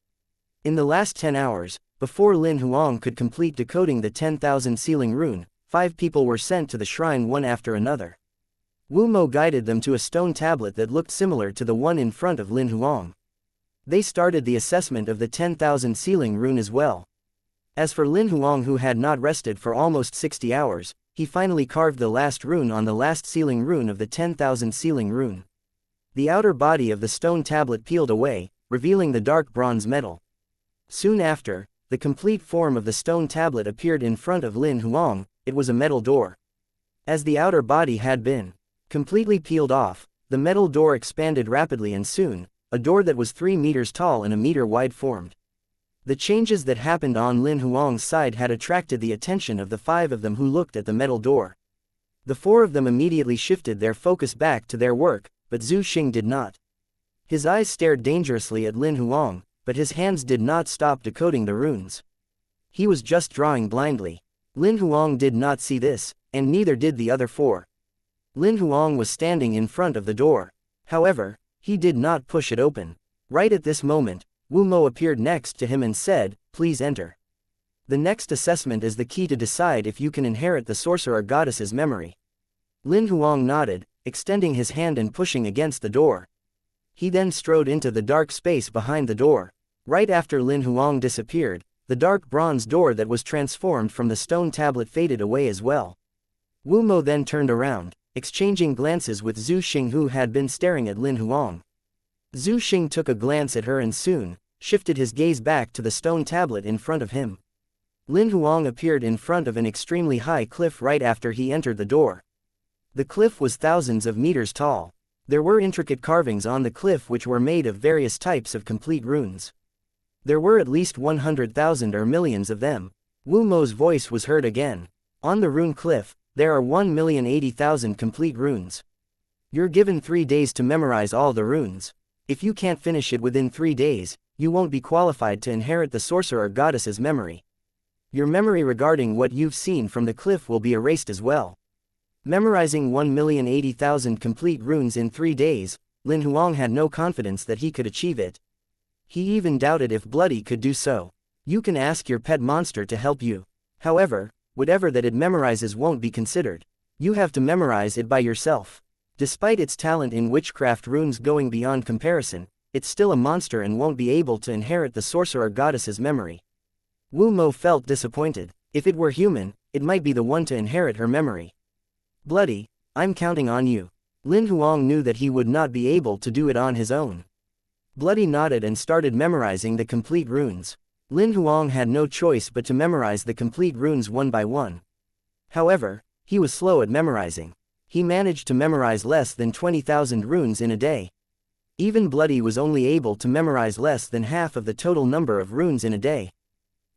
In the last 10 hours, before Lin Huang could complete decoding the 10,000 sealing rune, 5 people were sent to the shrine one after another. Wu Mo guided them to a stone tablet that looked similar to the one in front of Lin Huang. They started the assessment of the 10,000 sealing rune as well. As for Lin Huang, who had not rested for almost 60 hours, he finally carved the last rune on the last sealing rune of the 10,000 sealing rune. The outer body of the stone tablet peeled away, revealing the dark bronze metal. Soon after, the complete form of the stone tablet appeared in front of Lin Huang. It was a metal door. As the outer body had been completely peeled off, the metal door expanded rapidly, and soon, a door that was 3 meters tall and a meter wide formed. The changes that happened on Lin Huang's side had attracted the attention of the 5 of them who looked at the metal door. The 4 of them immediately shifted their focus back to their work, but Zhu Xing did not. His eyes stared dangerously at Lin Huang, but his hands did not stop decoding the runes. He was just drawing blindly. Lin Huang did not see this, and neither did the other 4. Lin Huang was standing in front of the door. However, he did not push it open. Right at this moment, Wu Mo appeared next to him and said, "Please enter. The next assessment is the key to decide if you can inherit the sorcerer goddess's memory." Lin Huang nodded, extending his hand and pushing against the door. He then strode into the dark space behind the door. Right after Lin Huang disappeared, the dark bronze door that was transformed from the stone tablet faded away as well. Wu Mo then turned around, exchanging glances with Zhu Xing, who had been staring at Lin Huang. Zhu Xing took a glance at her and soon shifted his gaze back to the stone tablet in front of him. Lin Huang appeared in front of an extremely high cliff right after he entered the door. The cliff was thousands of meters tall. There were intricate carvings on the cliff which were made of various types of complete runes. There were at least 100,000 or millions of them. Wu Mo's voice was heard again. On the rune cliff, there are 1,080,000 complete runes. You're given 3 days to memorize all the runes. If you can't finish it within 3 days, you won't be qualified to inherit the sorcerer goddess's memory. Your memory regarding what you've seen from the cliff will be erased as well. Memorizing 1,080,000 complete runes in 3 days, Lin Huang had no confidence that he could achieve it. He even doubted if Bloody could do so. You can ask your pet monster to help you. However, whatever that it memorizes won't be considered. You have to memorize it by yourself. Despite its talent in witchcraft runes going beyond comparison, it's still a monster and won't be able to inherit the sorcerer goddess's memory. Wu Mo felt disappointed. If it were human, it might be the one to inherit her memory. Bloody, I'm counting on you. Lin Huang knew that he would not be able to do it on his own. Bloody nodded and started memorizing the complete runes. Lin Huang had no choice but to memorize the complete runes one by one. However, he was slow at memorizing. He managed to memorize less than 20,000 runes in a day. Even Bloody was only able to memorize less than half of the total number of runes in a day.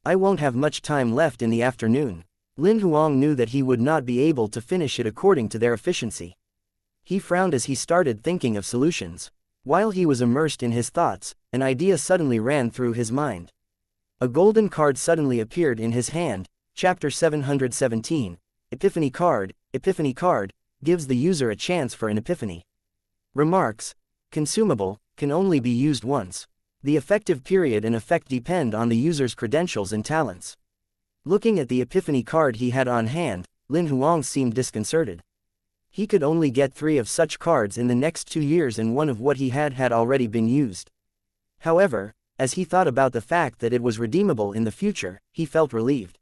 I won't have much time left in the afternoon. Lin Huang knew that he would not be able to finish it according to their efficiency. He frowned as he started thinking of solutions. While he was immersed in his thoughts, an idea suddenly ran through his mind. A golden card suddenly appeared in his hand. Chapter 717. Epiphany card. Epiphany card gives the user a chance for an epiphany. Remarks. Consumable, can only be used once. The effective period and effect depend on the user's credentials and talents. Looking at the epiphany card he had on hand, Lin Huang seemed disconcerted. He could only get 3 of such cards in the next 2 years, and one of what he had already been used. However, as he thought about the fact that it was redeemable in the future, he felt relieved.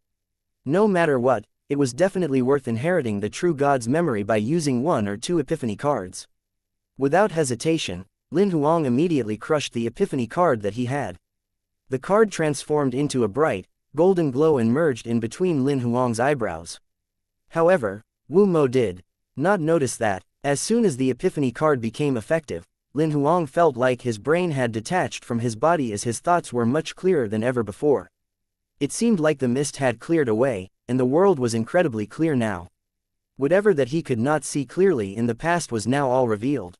No matter what, it was definitely worth inheriting the true god's memory by using 1 or 2 epiphany cards. Without hesitation, Lin Huang immediately crushed the epiphany card that he had. The card transformed into a bright, golden glow and merged in between Lin Huang's eyebrows. However, Wu Mo did not notice that, as soon as the epiphany card became effective, Lin Huang felt like his brain had detached from his body as his thoughts were much clearer than ever before. It seemed like the mist had cleared away, and the world was incredibly clear now. Whatever that he could not see clearly in the past was now all revealed.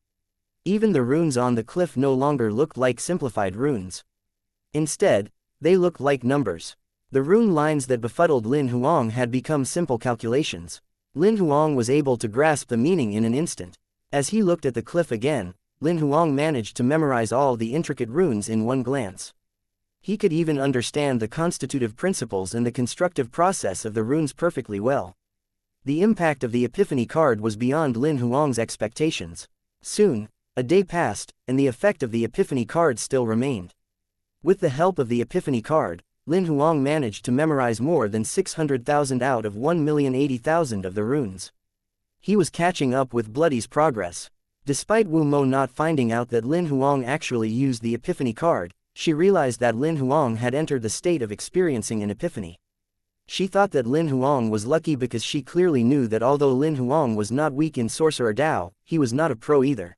Even the runes on the cliff no longer looked like simplified runes. Instead, they looked like numbers. The rune lines that befuddled Lin Huang had become simple calculations. Lin Huang was able to grasp the meaning in an instant. As he looked at the cliff again, Lin Huang managed to memorize all the intricate runes in one glance. He could even understand the constitutive principles and the constructive process of the runes perfectly well. The impact of the epiphany card was beyond Lin Huang's expectations. Soon, a day passed, and the effect of the epiphany card still remained. With the help of the epiphany card, Lin Huang managed to memorize more than 600,000 out of 1,080,000 of the runes. He was catching up with Bloody's progress. Despite Wu Mo not finding out that Lin Huang actually used the epiphany card, she realized that Lin Huang had entered the state of experiencing an epiphany. She thought that Lin Huang was lucky because she clearly knew that although Lin Huang was not weak in Sorcerer Dao, he was not a pro either.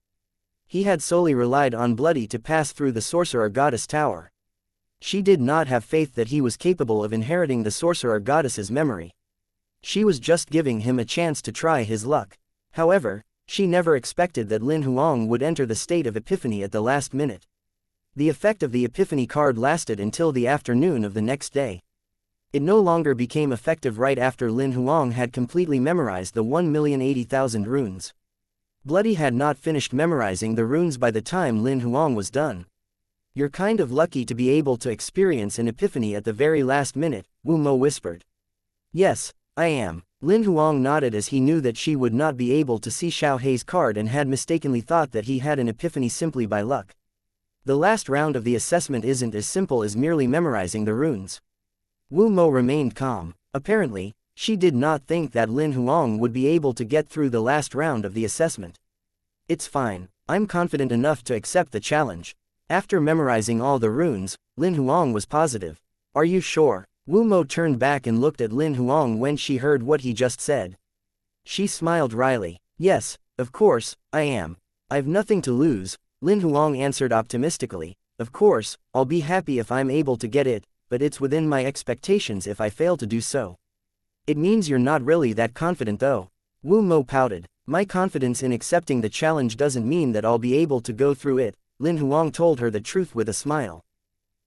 He had solely relied on Bloody to pass through the Sorcerer Goddess Tower. She did not have faith that he was capable of inheriting the Sorcerer Goddess's memory. She was just giving him a chance to try his luck. However, she never expected that Lin Huang would enter the state of epiphany at the last minute. The effect of the epiphany card lasted until the afternoon of the next day. It no longer became effective right after Lin Huang had completely memorized the 1,080,000 runes. Bloody had not finished memorizing the runes by the time Lin Huang was done. "You're kind of lucky to be able to experience an epiphany at the very last minute," Wu Mo whispered. "Yes, I am." Lin Huang nodded as he knew that she would not be able to see Xiao Hei's card and had mistakenly thought that he had an epiphany simply by luck. The last round of the assessment isn't as simple as merely memorizing the runes. Wu Mo remained calm. Apparently, she did not think that Lin Huang would be able to get through the last round of the assessment. "It's fine, I'm confident enough to accept the challenge." After memorizing all the runes, Lin Huang was positive. "Are you sure?" Wu Mo turned back and looked at Lin Huang when she heard what he just said. She smiled wryly. "Yes, of course, I am. I've nothing to lose," Lin Huang answered optimistically. "Of course, I'll be happy if I'm able to get it, but it's within my expectations if I fail to do so." "It means you're not really that confident though." Wu Mo pouted. "My confidence in accepting the challenge doesn't mean that I'll be able to go through it," Lin Huang told her the truth with a smile.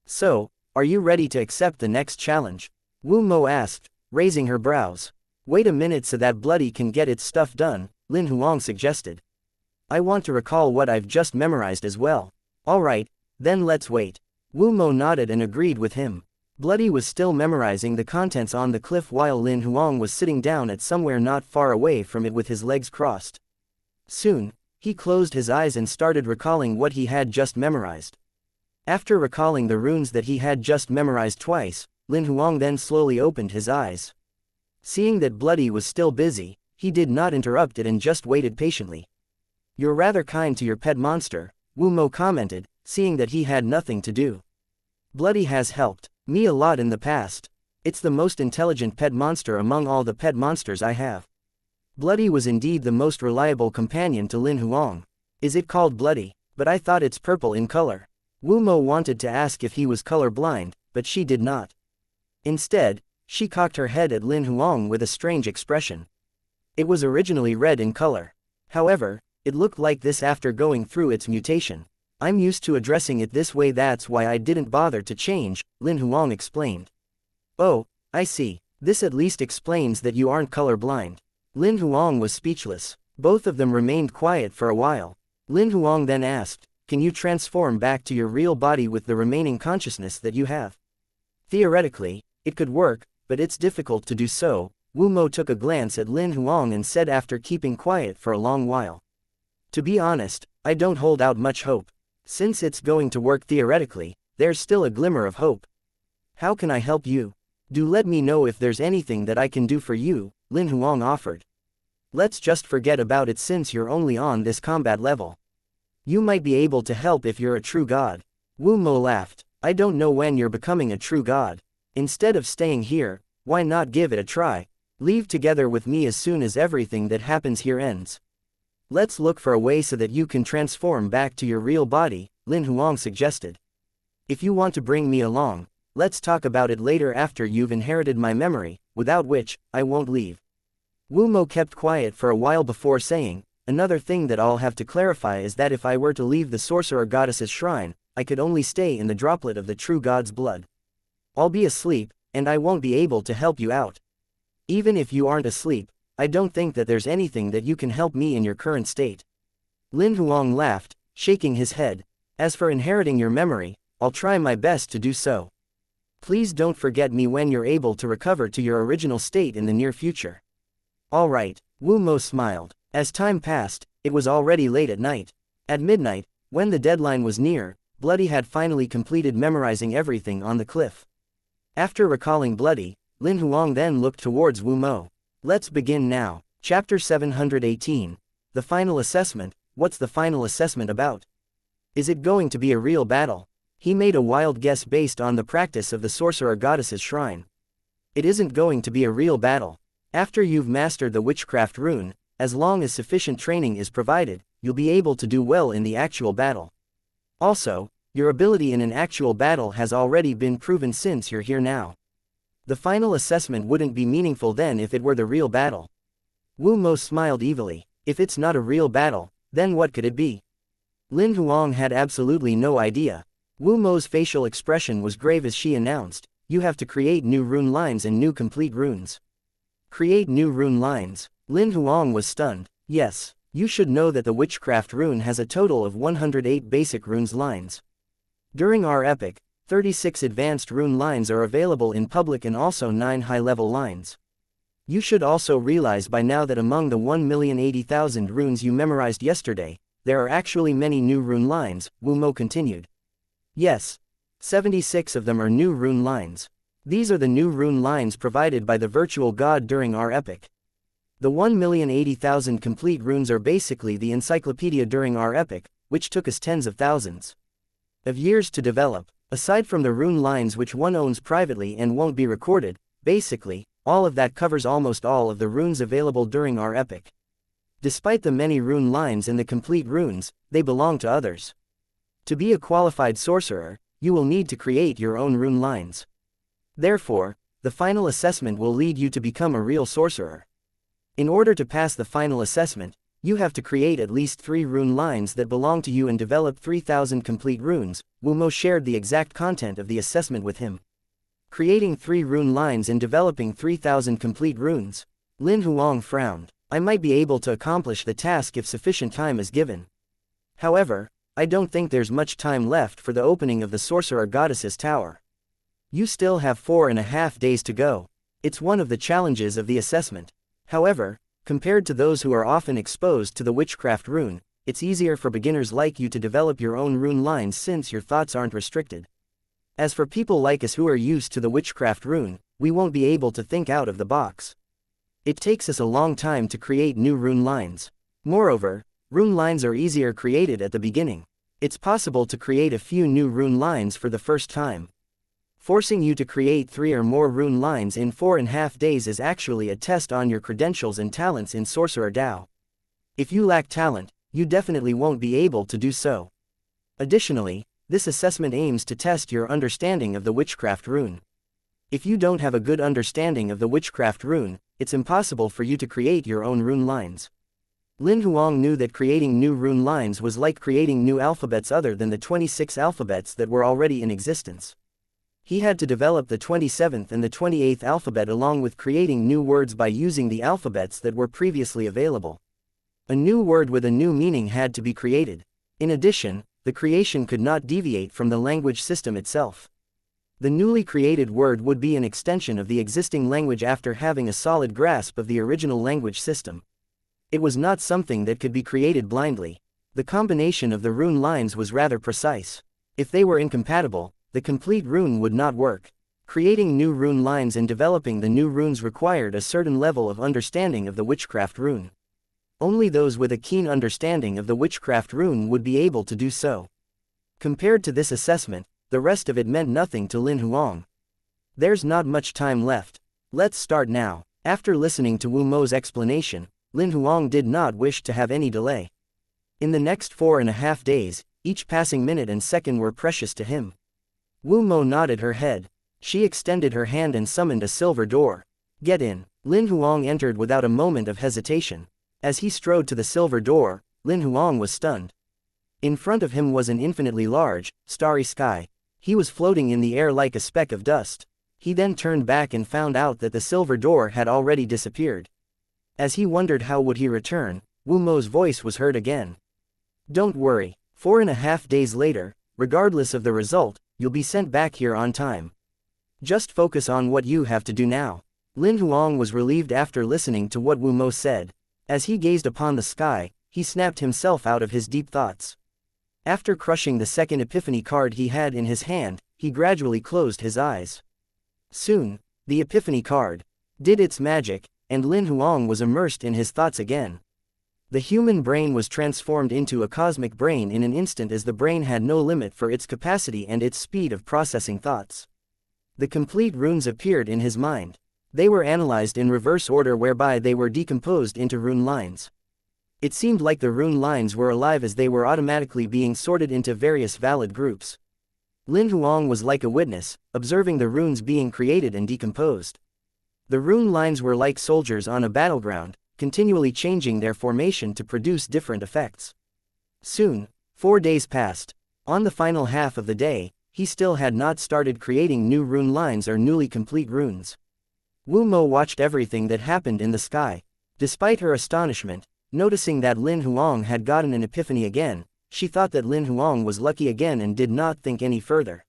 "So, are you ready to accept the next challenge?" Wu Mo asked, raising her brows. "Wait a minute so that Bloody can get its stuff done," Lin Huang suggested. "I want to recall what I've just memorized as well." "All right, then let's wait." Wu Mo nodded and agreed with him. Bloody was still memorizing the contents on the cliff while Lin Huang was sitting down at somewhere not far away from it with his legs crossed. Soon, he closed his eyes and started recalling what he had just memorized. After recalling the runes that he had just memorized twice, Lin Huang then slowly opened his eyes. Seeing that Bloody was still busy, he did not interrupt it and just waited patiently. "You're rather kind to your pet monster," Wu Mo commented, seeing that he had nothing to do. "Bloody has helped me a lot in the past. It's the most intelligent pet monster among all the pet monsters I have." Bloody was indeed the most reliable companion to Lin Huang. "Is it called Bloody? But I thought it's purple in color." Wu Mo wanted to ask if he was color blind, but she did not. Instead, she cocked her head at Lin Huang with a strange expression. "It was originally red in color. However, it looked like this after going through its mutation. I'm used to addressing it this way, that's why I didn't bother to change," Lin Huang explained. "Oh, I see. This at least explains that you aren't color blind." Lin Huang was speechless. Both of them remained quiet for a while. Lin Huang then asked, "Can you transform back to your real body with the remaining consciousness that you have?" "Theoretically, it could work, but it's difficult to do so," Wu Mo took a glance at Lin Huang and said after keeping quiet for a long while. "To be honest, I don't hold out much hope. Since it's going to work theoretically, there's still a glimmer of hope. How can I help you? Do let me know if there's anything that I can do for you," Lin Huang offered. Let's just forget about it since you're only on this combat level. You might be able to help if you're a true god. Wu Mo laughed. I don't know when you're becoming a true god. Instead of staying here, why not give it a try? Leave together with me as soon as everything that happens here ends. Let's look for a way so that you can transform back to your real body, Lin Huang suggested. If you want to bring me along, let's talk about it later after you've inherited my memory, without which, I won't leave. Wu Mo kept quiet for a while before saying, another thing that I'll have to clarify is that if I were to leave the sorcerer goddess's shrine, I could only stay in the droplet of the true god's blood. I'll be asleep, and I won't be able to help you out. Even if you aren't asleep, I don't think that there's anything that you can help me in your current state. Lin Huang laughed, shaking his head. As for inheriting your memory, I'll try my best to do so. Please don't forget me when you're able to recover to your original state in the near future. Alright, Wu Mo smiled. As time passed, it was already late at night. At midnight, when the deadline was near, Bloody had finally completed memorizing everything on the cliff. After recalling Bloody, Lin Huang then looked towards Wu Mo. Let's begin now. Chapter 718. The Final Assessment. What's the final assessment about? Is it going to be a real battle? He made a wild guess based on the practice of the sorcerer goddess's shrine. It isn't going to be a real battle. After you've mastered the witchcraft rune, as long as sufficient training is provided, you'll be able to do well in the actual battle. Also, your ability in an actual battle has already been proven since you're here now. The final assessment wouldn't be meaningful then if it were the real battle. Wu Mo smiled evilly. If it's not a real battle, then what could it be? Lin Huang had absolutely no idea. Wu Mo's facial expression was grave as she announced, you have to create new rune lines and new complete runes. Create new rune lines. Lin Huang was stunned. Yes, you should know that the witchcraft rune has a total of 108 basic runes lines. During our epic, 36 advanced rune lines are available in public and also 9 high-level lines. You should also realize by now that among the 1,080,000 runes you memorized yesterday, there are actually many new rune lines, Wu Mo continued. Yes, 76 of them are new rune lines. These are the new rune lines provided by the virtual god during our epic. The 1,080,000 complete runes are basically the encyclopedia during our epic, which took us tens of thousands of years to develop. Aside from the rune lines which one owns privately and won't be recorded, basically, all of that covers almost all of the runes available during our epic. Despite the many rune lines and the complete runes, they belong to others. To be a qualified sorcerer, you will need to create your own rune lines. Therefore, the final assessment will lead you to become a real sorcerer. In order to pass the final assessment, you have to create at least 3 rune lines that belong to you and develop 3,000 complete runes. Wu Mo shared the exact content of the assessment with him. Creating 3 rune lines and developing 3,000 complete runes. Lin Huang frowned. I might be able to accomplish the task if sufficient time is given. However, I don't think there's much time left for the opening of the sorcerer goddess's tower. You still have 4.5 days to go. It's one of the challenges of the assessment. However, compared to those who are often exposed to the witchcraft rune, it's easier for beginners like you to develop your own rune lines since your thoughts aren't restricted. As for people like us who are used to the witchcraft rune, we won't be able to think out of the box. It takes us a long time to create new rune lines. Moreover, rune lines are easier created at the beginning. It's possible to create a few new rune lines for the first time. Forcing you to create 3 or more rune lines in 4.5 days is actually a test on your credentials and talents in Sorcerer Dao. If you lack talent, you definitely won't be able to do so. Additionally, this assessment aims to test your understanding of the witchcraft rune. If you don't have a good understanding of the witchcraft rune, it's impossible for you to create your own rune lines. Lin Huang knew that creating new rune lines was like creating new alphabets other than the 26 alphabets that were already in existence. He had to develop the 27th and the 28th alphabet along with creating new words by using the alphabets that were previously available. A new word with a new meaning had to be created. In addition, the creation could not deviate from the language system itself. The newly created word would be an extension of the existing language after having a solid grasp of the original language system. It was not something that could be created blindly. The combination of the rune lines was rather precise. If they were incompatible, the complete rune would not work. Creating new rune lines and developing the new runes required a certain level of understanding of the witchcraft rune. Only those with a keen understanding of the witchcraft rune would be able to do so. Compared to this assessment, the rest of it meant nothing to Lin Huang. There's not much time left. Let's start now. After listening to Wu Mo's explanation, Lin Huang did not wish to have any delay. In the next 4.5 days, each passing minute and second were precious to him. Wu Mo nodded her head. She extended her hand and summoned a silver door. Get in. Lin Huang entered without a moment of hesitation. As he strode to the silver door, Lin Huang was stunned. In front of him was an infinitely large, starry sky. He was floating in the air like a speck of dust. He then turned back and found out that the silver door had already disappeared. As he wondered how would he return, Wu Mo's voice was heard again. Don't worry. 4.5 days later, regardless of the result, you'll be sent back here on time. Just focus on what you have to do now. Lin Huang was relieved after listening to what Wu Mo said. As he gazed upon the sky, he snapped himself out of his deep thoughts. After crushing the second epiphany card he had in his hand, he gradually closed his eyes. Soon, the epiphany card did its magic, and Lin Huang was immersed in his thoughts again. The human brain was transformed into a cosmic brain in an instant as the brain had no limit for its capacity and its speed of processing thoughts. The complete runes appeared in his mind. They were analyzed in reverse order whereby they were decomposed into rune lines. It seemed like the rune lines were alive as they were automatically being sorted into various valid groups. Lin Huang was like a witness, observing the runes being created and decomposed. The rune lines were like soldiers on a battleground, continually changing their formation to produce different effects. Soon, 4 days passed. On the final half of the day, he still had not started creating new rune lines or newly complete runes. Wu Mo watched everything that happened in the sky. Despite her astonishment, noticing that Lin Huang had gotten an epiphany again, she thought that Lin Huang was lucky again and did not think any further.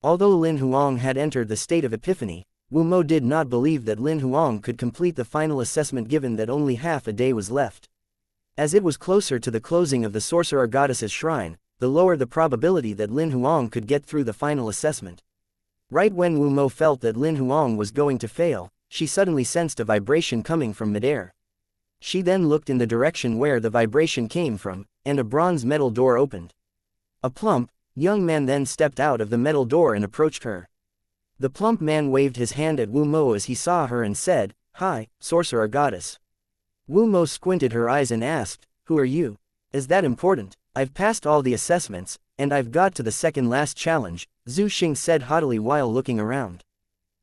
Although Lin Huang had entered the state of epiphany, Wu Mo did not believe that Lin Huang could complete the final assessment given that only half a day was left. As it was closer to the closing of the sorcerer goddess's shrine, the lower the probability that Lin Huang could get through the final assessment. Right when Wu Mo felt that Lin Huang was going to fail, she suddenly sensed a vibration coming from midair. She then looked in the direction where the vibration came from, and a bronze metal door opened. A plump, young man then stepped out of the metal door and approached her. The plump man waved his hand at Wu Mo as he saw her and said, "Hi, sorcerer goddess." Wu Mo squinted her eyes and asked, "Who are you? Is that important? I've passed all the assessments, and I've got to the second last challenge," Zhu Xing said haughtily while looking around.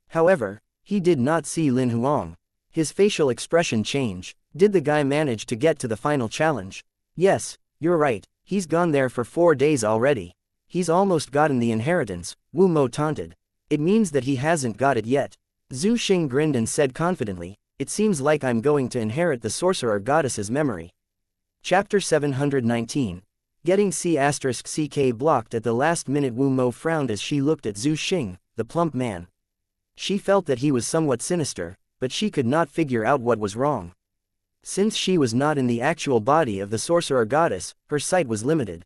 However, he did not see Lin Huang. His facial expression changed. Did the guy manage to get to the final challenge? Yes, you're right, he's gone there for 4 days already. He's almost gotten the inheritance, Wu Mo taunted. It means that he hasn't got it yet. Zhu Xing grinned and said confidently, "It seems like I'm going to inherit the sorcerer goddess's memory." Chapter 719. Getting C**CK blocked at the last minute. Wu Mo frowned as she looked at Zhu Xing, the plump man. She felt that he was somewhat sinister, but she could not figure out what was wrong. Since she was not in the actual body of the sorcerer goddess, her sight was limited.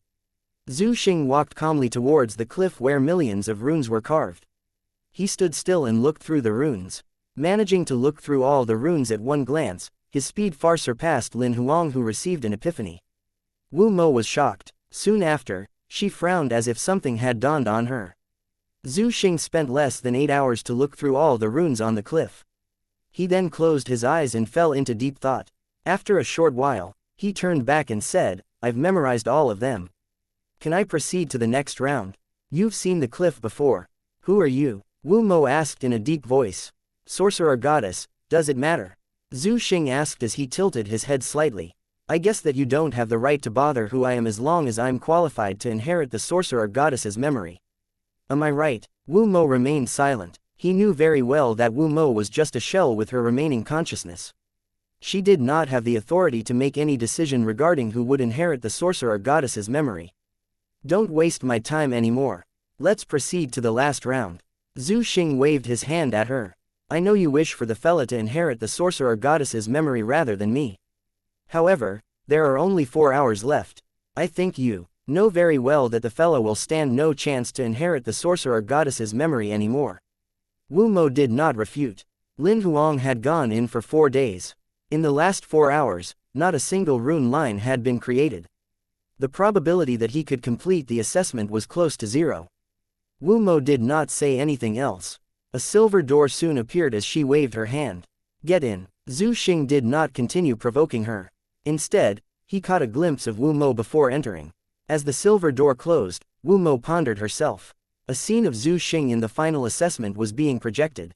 Zhu Xing walked calmly towards the cliff where millions of runes were carved. He stood still and looked through the runes. Managing to look through all the runes at one glance, his speed far surpassed Lin Huang, who received an epiphany. Wu Mo was shocked. Soon after, she frowned as if something had dawned on her. Zhu Xing spent less than 8 hours to look through all the runes on the cliff. He then closed his eyes and fell into deep thought. After a short while, he turned back and said, "I've memorized all of them. Can I proceed to the next round?" "You've seen the cliff before. Who are you?" Wu Mo asked in a deep voice. "Sorcerer goddess, does it matter?" Zhu Xing asked as he tilted his head slightly. "I guess that you don't have the right to bother who I am as long as I'm qualified to inherit the sorcerer goddess's memory. Am I right?" Wu Mo remained silent. He knew very well that Wu Mo was just a shell with her remaining consciousness. She did not have the authority to make any decision regarding who would inherit the sorcerer goddess's memory. "Don't waste my time anymore. Let's proceed to the last round." Zhu Xing waved his hand at her. "I know you wish for the fella to inherit the sorcerer goddess's memory rather than me. However, there are only 4 hours left. I think you know very well that the fella will stand no chance to inherit the sorcerer goddess's memory anymore. Wu Mo did not refute. Lin Huang had gone in for 4 days. In the last 4 hours, not a single rune line had been created. The probability that he could complete the assessment was close to 0. Wu Mo did not say anything else. A silver door soon appeared as she waved her hand. Get in. Zhu Xing did not continue provoking her. Instead, he caught a glimpse of Wu Mo before entering. As the silver door closed, Wu Mo pondered herself. A scene of Zhu Xing in the final assessment was being projected.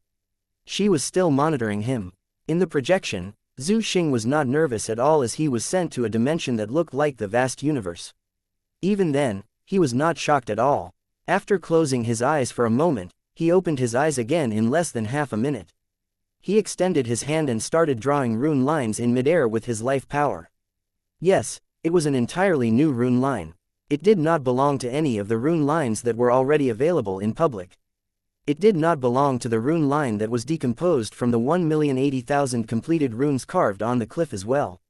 She was still monitoring him. In the projection, Zhu Xing was not nervous at all as he was sent to a dimension that looked like the vast universe. Even then, he was not shocked at all. After closing his eyes for a moment, he opened his eyes again in less than half a minute. He extended his hand and started drawing rune lines in midair with his life power. Yes, it was an entirely new rune line. It did not belong to any of the rune lines that were already available in public. It did not belong to the rune line that was decomposed from the 1,080,000 completed runes carved on the cliff as well.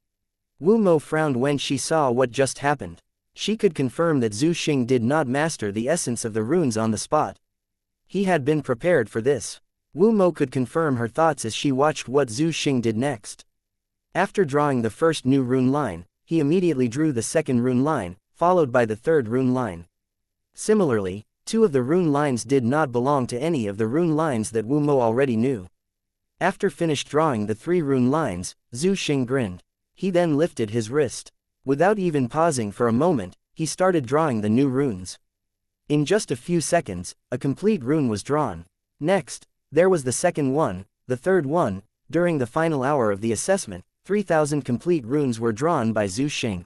Wu Mo frowned when she saw what just happened. She could confirm that Zhu Xing did not master the essence of the runes on the spot. He had been prepared for this. Wu Mo could confirm her thoughts as she watched what Zhu Xing did next. After drawing the first new rune line, he immediately drew the second rune line, followed by the third rune line. Similarly, 2 of the rune lines did not belong to any of the rune lines that Wu Mo already knew. After finished drawing the 3 rune lines, Zhu Xing grinned. He then lifted his wrist. Without even pausing for a moment, he started drawing the new runes. In just a few seconds, a complete rune was drawn. Next, there was the second one, the third one. During the final hour of the assessment, 3,000 complete runes were drawn by Zhu Xing.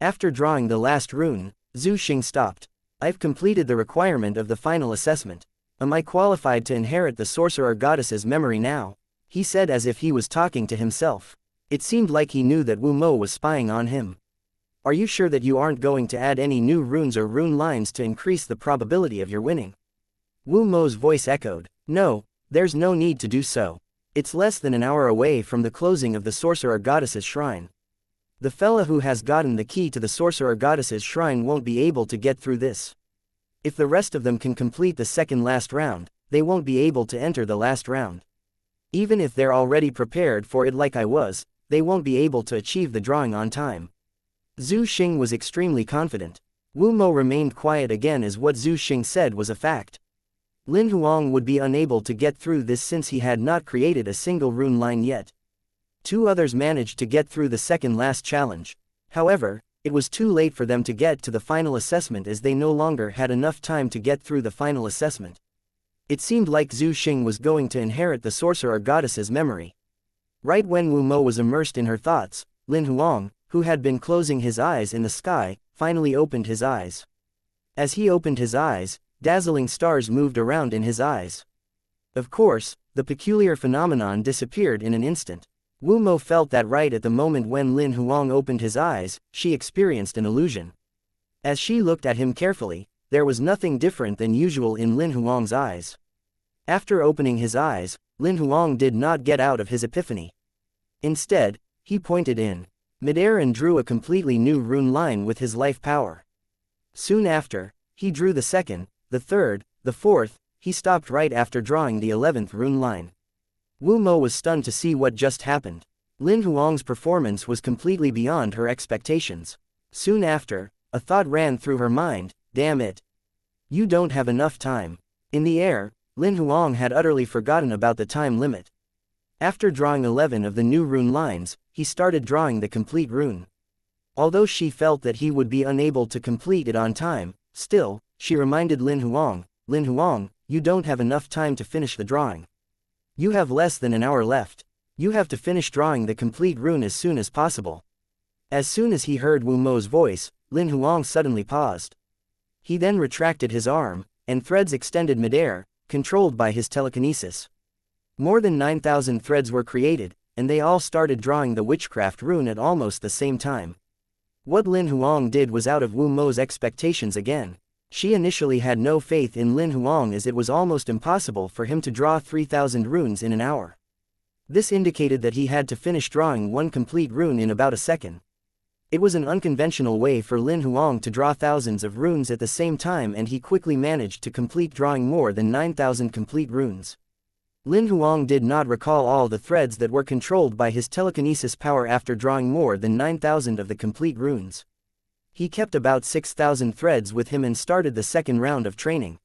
After drawing the last rune, Zhu Xing stopped. I've completed the requirement of the final assessment. Am I qualified to inherit the sorcerer goddess's memory now? He said as if he was talking to himself. It seemed like he knew that Wu Mo was spying on him. Are you sure that you aren't going to add any new runes or rune lines to increase the probability of your winning? Wu Mo's voice echoed. No, there's no need to do so. It's less than an hour away from the closing of the sorcerer goddess's shrine. The fella who has gotten the key to the sorcerer goddess's shrine won't be able to get through this. If the rest of them can complete the second last round, they won't be able to enter the last round. Even if they're already prepared for it like I was, they won't be able to achieve the drawing on time. Zhu Xing was extremely confident. Wu Mo remained quiet again as what Zhu Xing said was a fact. Lin Huang would be unable to get through this since he had not created a single rune line yet. 2 others managed to get through the second last challenge. However, it was too late for them to get to the final assessment as they no longer had enough time to get through the final assessment. It seemed like Zhu Xing was going to inherit the sorcerer goddess's memory. Right when Wu Mo was immersed in her thoughts, Lin Huang, who had been closing his eyes in the sky, finally opened his eyes. As he opened his eyes, dazzling stars moved around in his eyes. Of course, the peculiar phenomenon disappeared in an instant. Wu Mo felt that right at the moment when Lin Huang opened his eyes, she experienced an illusion. As she looked at him carefully, there was nothing different than usual in Lin Huang's eyes. After opening his eyes, Lin Huang did not get out of his epiphany. Instead, he pointed in midair and drew a completely new rune line with his life power. Soon after, he drew the second, the third, the fourth. He stopped right after drawing the 11th rune line. Wu Mo was stunned to see what just happened. Lin Huang's performance was completely beyond her expectations. Soon after, a thought ran through her mind, damn it. You don't have enough time. In the air, Lin Huang had utterly forgotten about the time limit. After drawing 11 of the new rune lines, he started drawing the complete rune. Although she felt that he would be unable to complete it on time, still, she reminded Lin Huang, you don't have enough time to finish the drawing. You have less than an hour left. You have to finish drawing the complete rune as soon as possible. As soon as he heard Wu Mo's voice, Lin Huang suddenly paused. He then retracted his arm, and threads extended midair, controlled by his telekinesis. More than 9,000 threads were created, and they all started drawing the witchcraft rune at almost the same time. What Lin Huang did was out of Wu Mo's expectations again. She initially had no faith in Lin Huang as it was almost impossible for him to draw 3,000 runes in an hour. This indicated that he had to finish drawing one complete rune in about a second. It was an unconventional way for Lin Huang to draw thousands of runes at the same time, and he quickly managed to complete drawing more than 9,000 complete runes. Lin Huang did not recall all the threads that were controlled by his telekinesis power after drawing more than 9,000 of the complete runes. He kept about 6,000 threads with him and started the second round of training.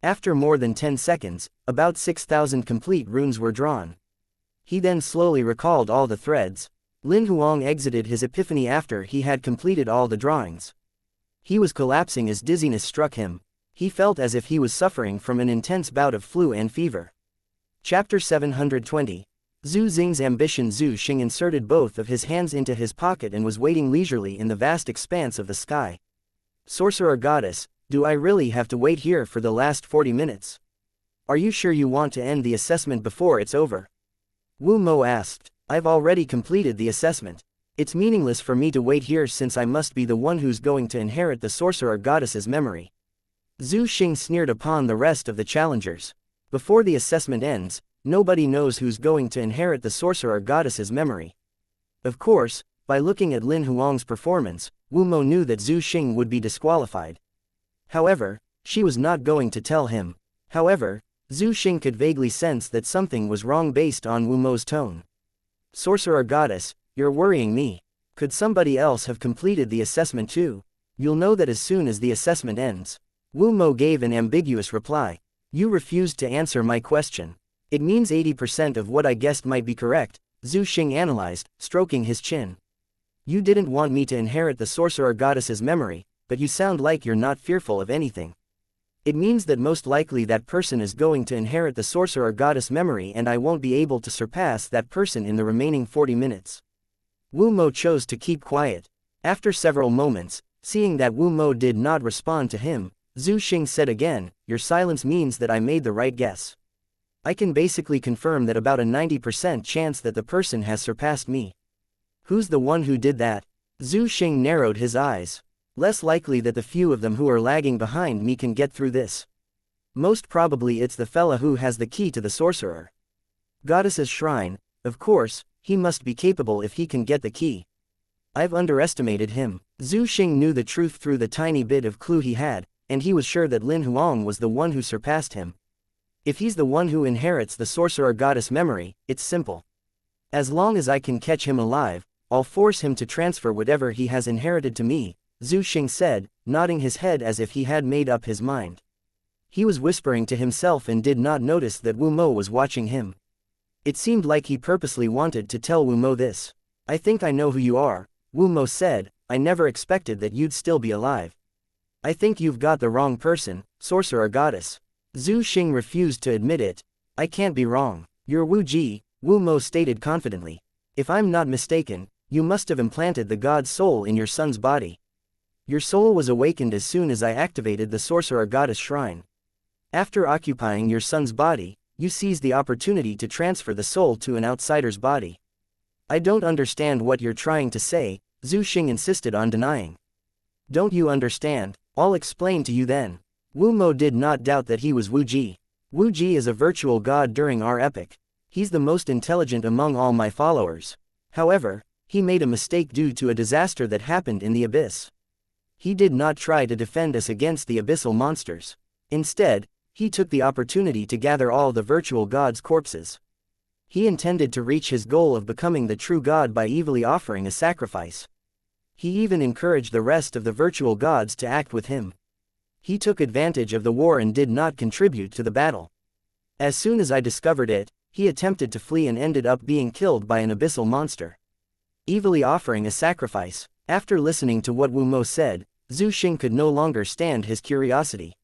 After more than 10 seconds, about 6,000 complete runes were drawn. He then slowly recalled all the threads. Lin Huang exited his epiphany after he had completed all the drawings. He was collapsing as dizziness struck him. He felt as if he was suffering from an intense bout of flu and fever. Chapter 720. Zhu Xing's ambition. Zhu Xing inserted both of his hands into his pocket and was waiting leisurely in the vast expanse of the sky. Sorcerer Goddess, do I really have to wait here for the last 40 minutes? Are you sure you want to end the assessment before it's over? Wu Mo asked. I've already completed the assessment. It's meaningless for me to wait here since I must be the one who's going to inherit the Sorcerer Goddess's memory. Zhu Xing sneered upon the rest of the challengers. Before the assessment ends, nobody knows who's going to inherit the Sorcerer Goddess's memory. Of course, by looking at Lin Huang's performance, Wu Mo knew that Zhu Xing would be disqualified. However, she was not going to tell him. However, Zhu Xing could vaguely sense that something was wrong based on Wu Mo's tone. Sorcerer Goddess, you're worrying me. Could somebody else have completed the assessment too? You'll know that as soon as the assessment ends. Wu Mo gave an ambiguous reply. You refused to answer my question. It means 80% of what I guessed might be correct, Zhu Xing analyzed, stroking his chin. You didn't want me to inherit the Sorcerer Goddess's memory, but you sound like you're not fearful of anything. It means that most likely that person is going to inherit the Sorcerer Goddess memory and I won't be able to surpass that person in the remaining 40 minutes. Wu Mo chose to keep quiet. After several moments, seeing that Wu Mo did not respond to him, Zhu Xing said again, your silence means that I made the right guess. I can basically confirm that about a 90% chance that the person has surpassed me. Who's the one who did that? Zhu Xing narrowed his eyes. Less likely that the few of them who are lagging behind me can get through this. Most probably it's the fella who has the key to the Sorcerer Goddess's shrine. Of course, he must be capable if he can get the key. I've underestimated him. Zhu Xing knew the truth through the tiny bit of clue he had, and he was sure that Lin Huang was the one who surpassed him. If he's the one who inherits the Sorcerer Goddess memory, it's simple. As long as I can catch him alive, I'll force him to transfer whatever he has inherited to me, Zhu Xing said, nodding his head as if he had made up his mind. He was whispering to himself and did not notice that Wu Mo was watching him. It seemed like he purposely wanted to tell Wu Mo this. I think I know who you are, Wu Mo said. I never expected that you'd still be alive. I think you've got the wrong person, Sorcerer Goddess. Zhu Xing refused to admit it. I can't be wrong. You're Wu Ji, Wu Mo stated confidently. If I'm not mistaken, you must have implanted the god's soul in your son's body. Your soul was awakened as soon as I activated the Sorcerer Goddess shrine. After occupying your son's body, you seized the opportunity to transfer the soul to an outsider's body. I don't understand what you're trying to say, Zhu Xing insisted on denying. Don't you understand? I'll explain to you then. Wu Mo did not doubt that he was Wu Ji. Wu Ji is a virtual god during our epoch. He's the most intelligent among all my followers. However, he made a mistake due to a disaster that happened in the abyss. He did not try to defend us against the abyssal monsters. Instead, he took the opportunity to gather all the virtual gods' corpses. He intended to reach his goal of becoming the true god by evilly offering a sacrifice. He even encouraged the rest of the virtual gods to act with him. He took advantage of the war and did not contribute to the battle. As soon as I discovered it, he attempted to flee and ended up being killed by an abyssal monster. Evilly offering a sacrifice. After listening to what Wu Mo said, Zhu Xing could no longer stand his curiosity.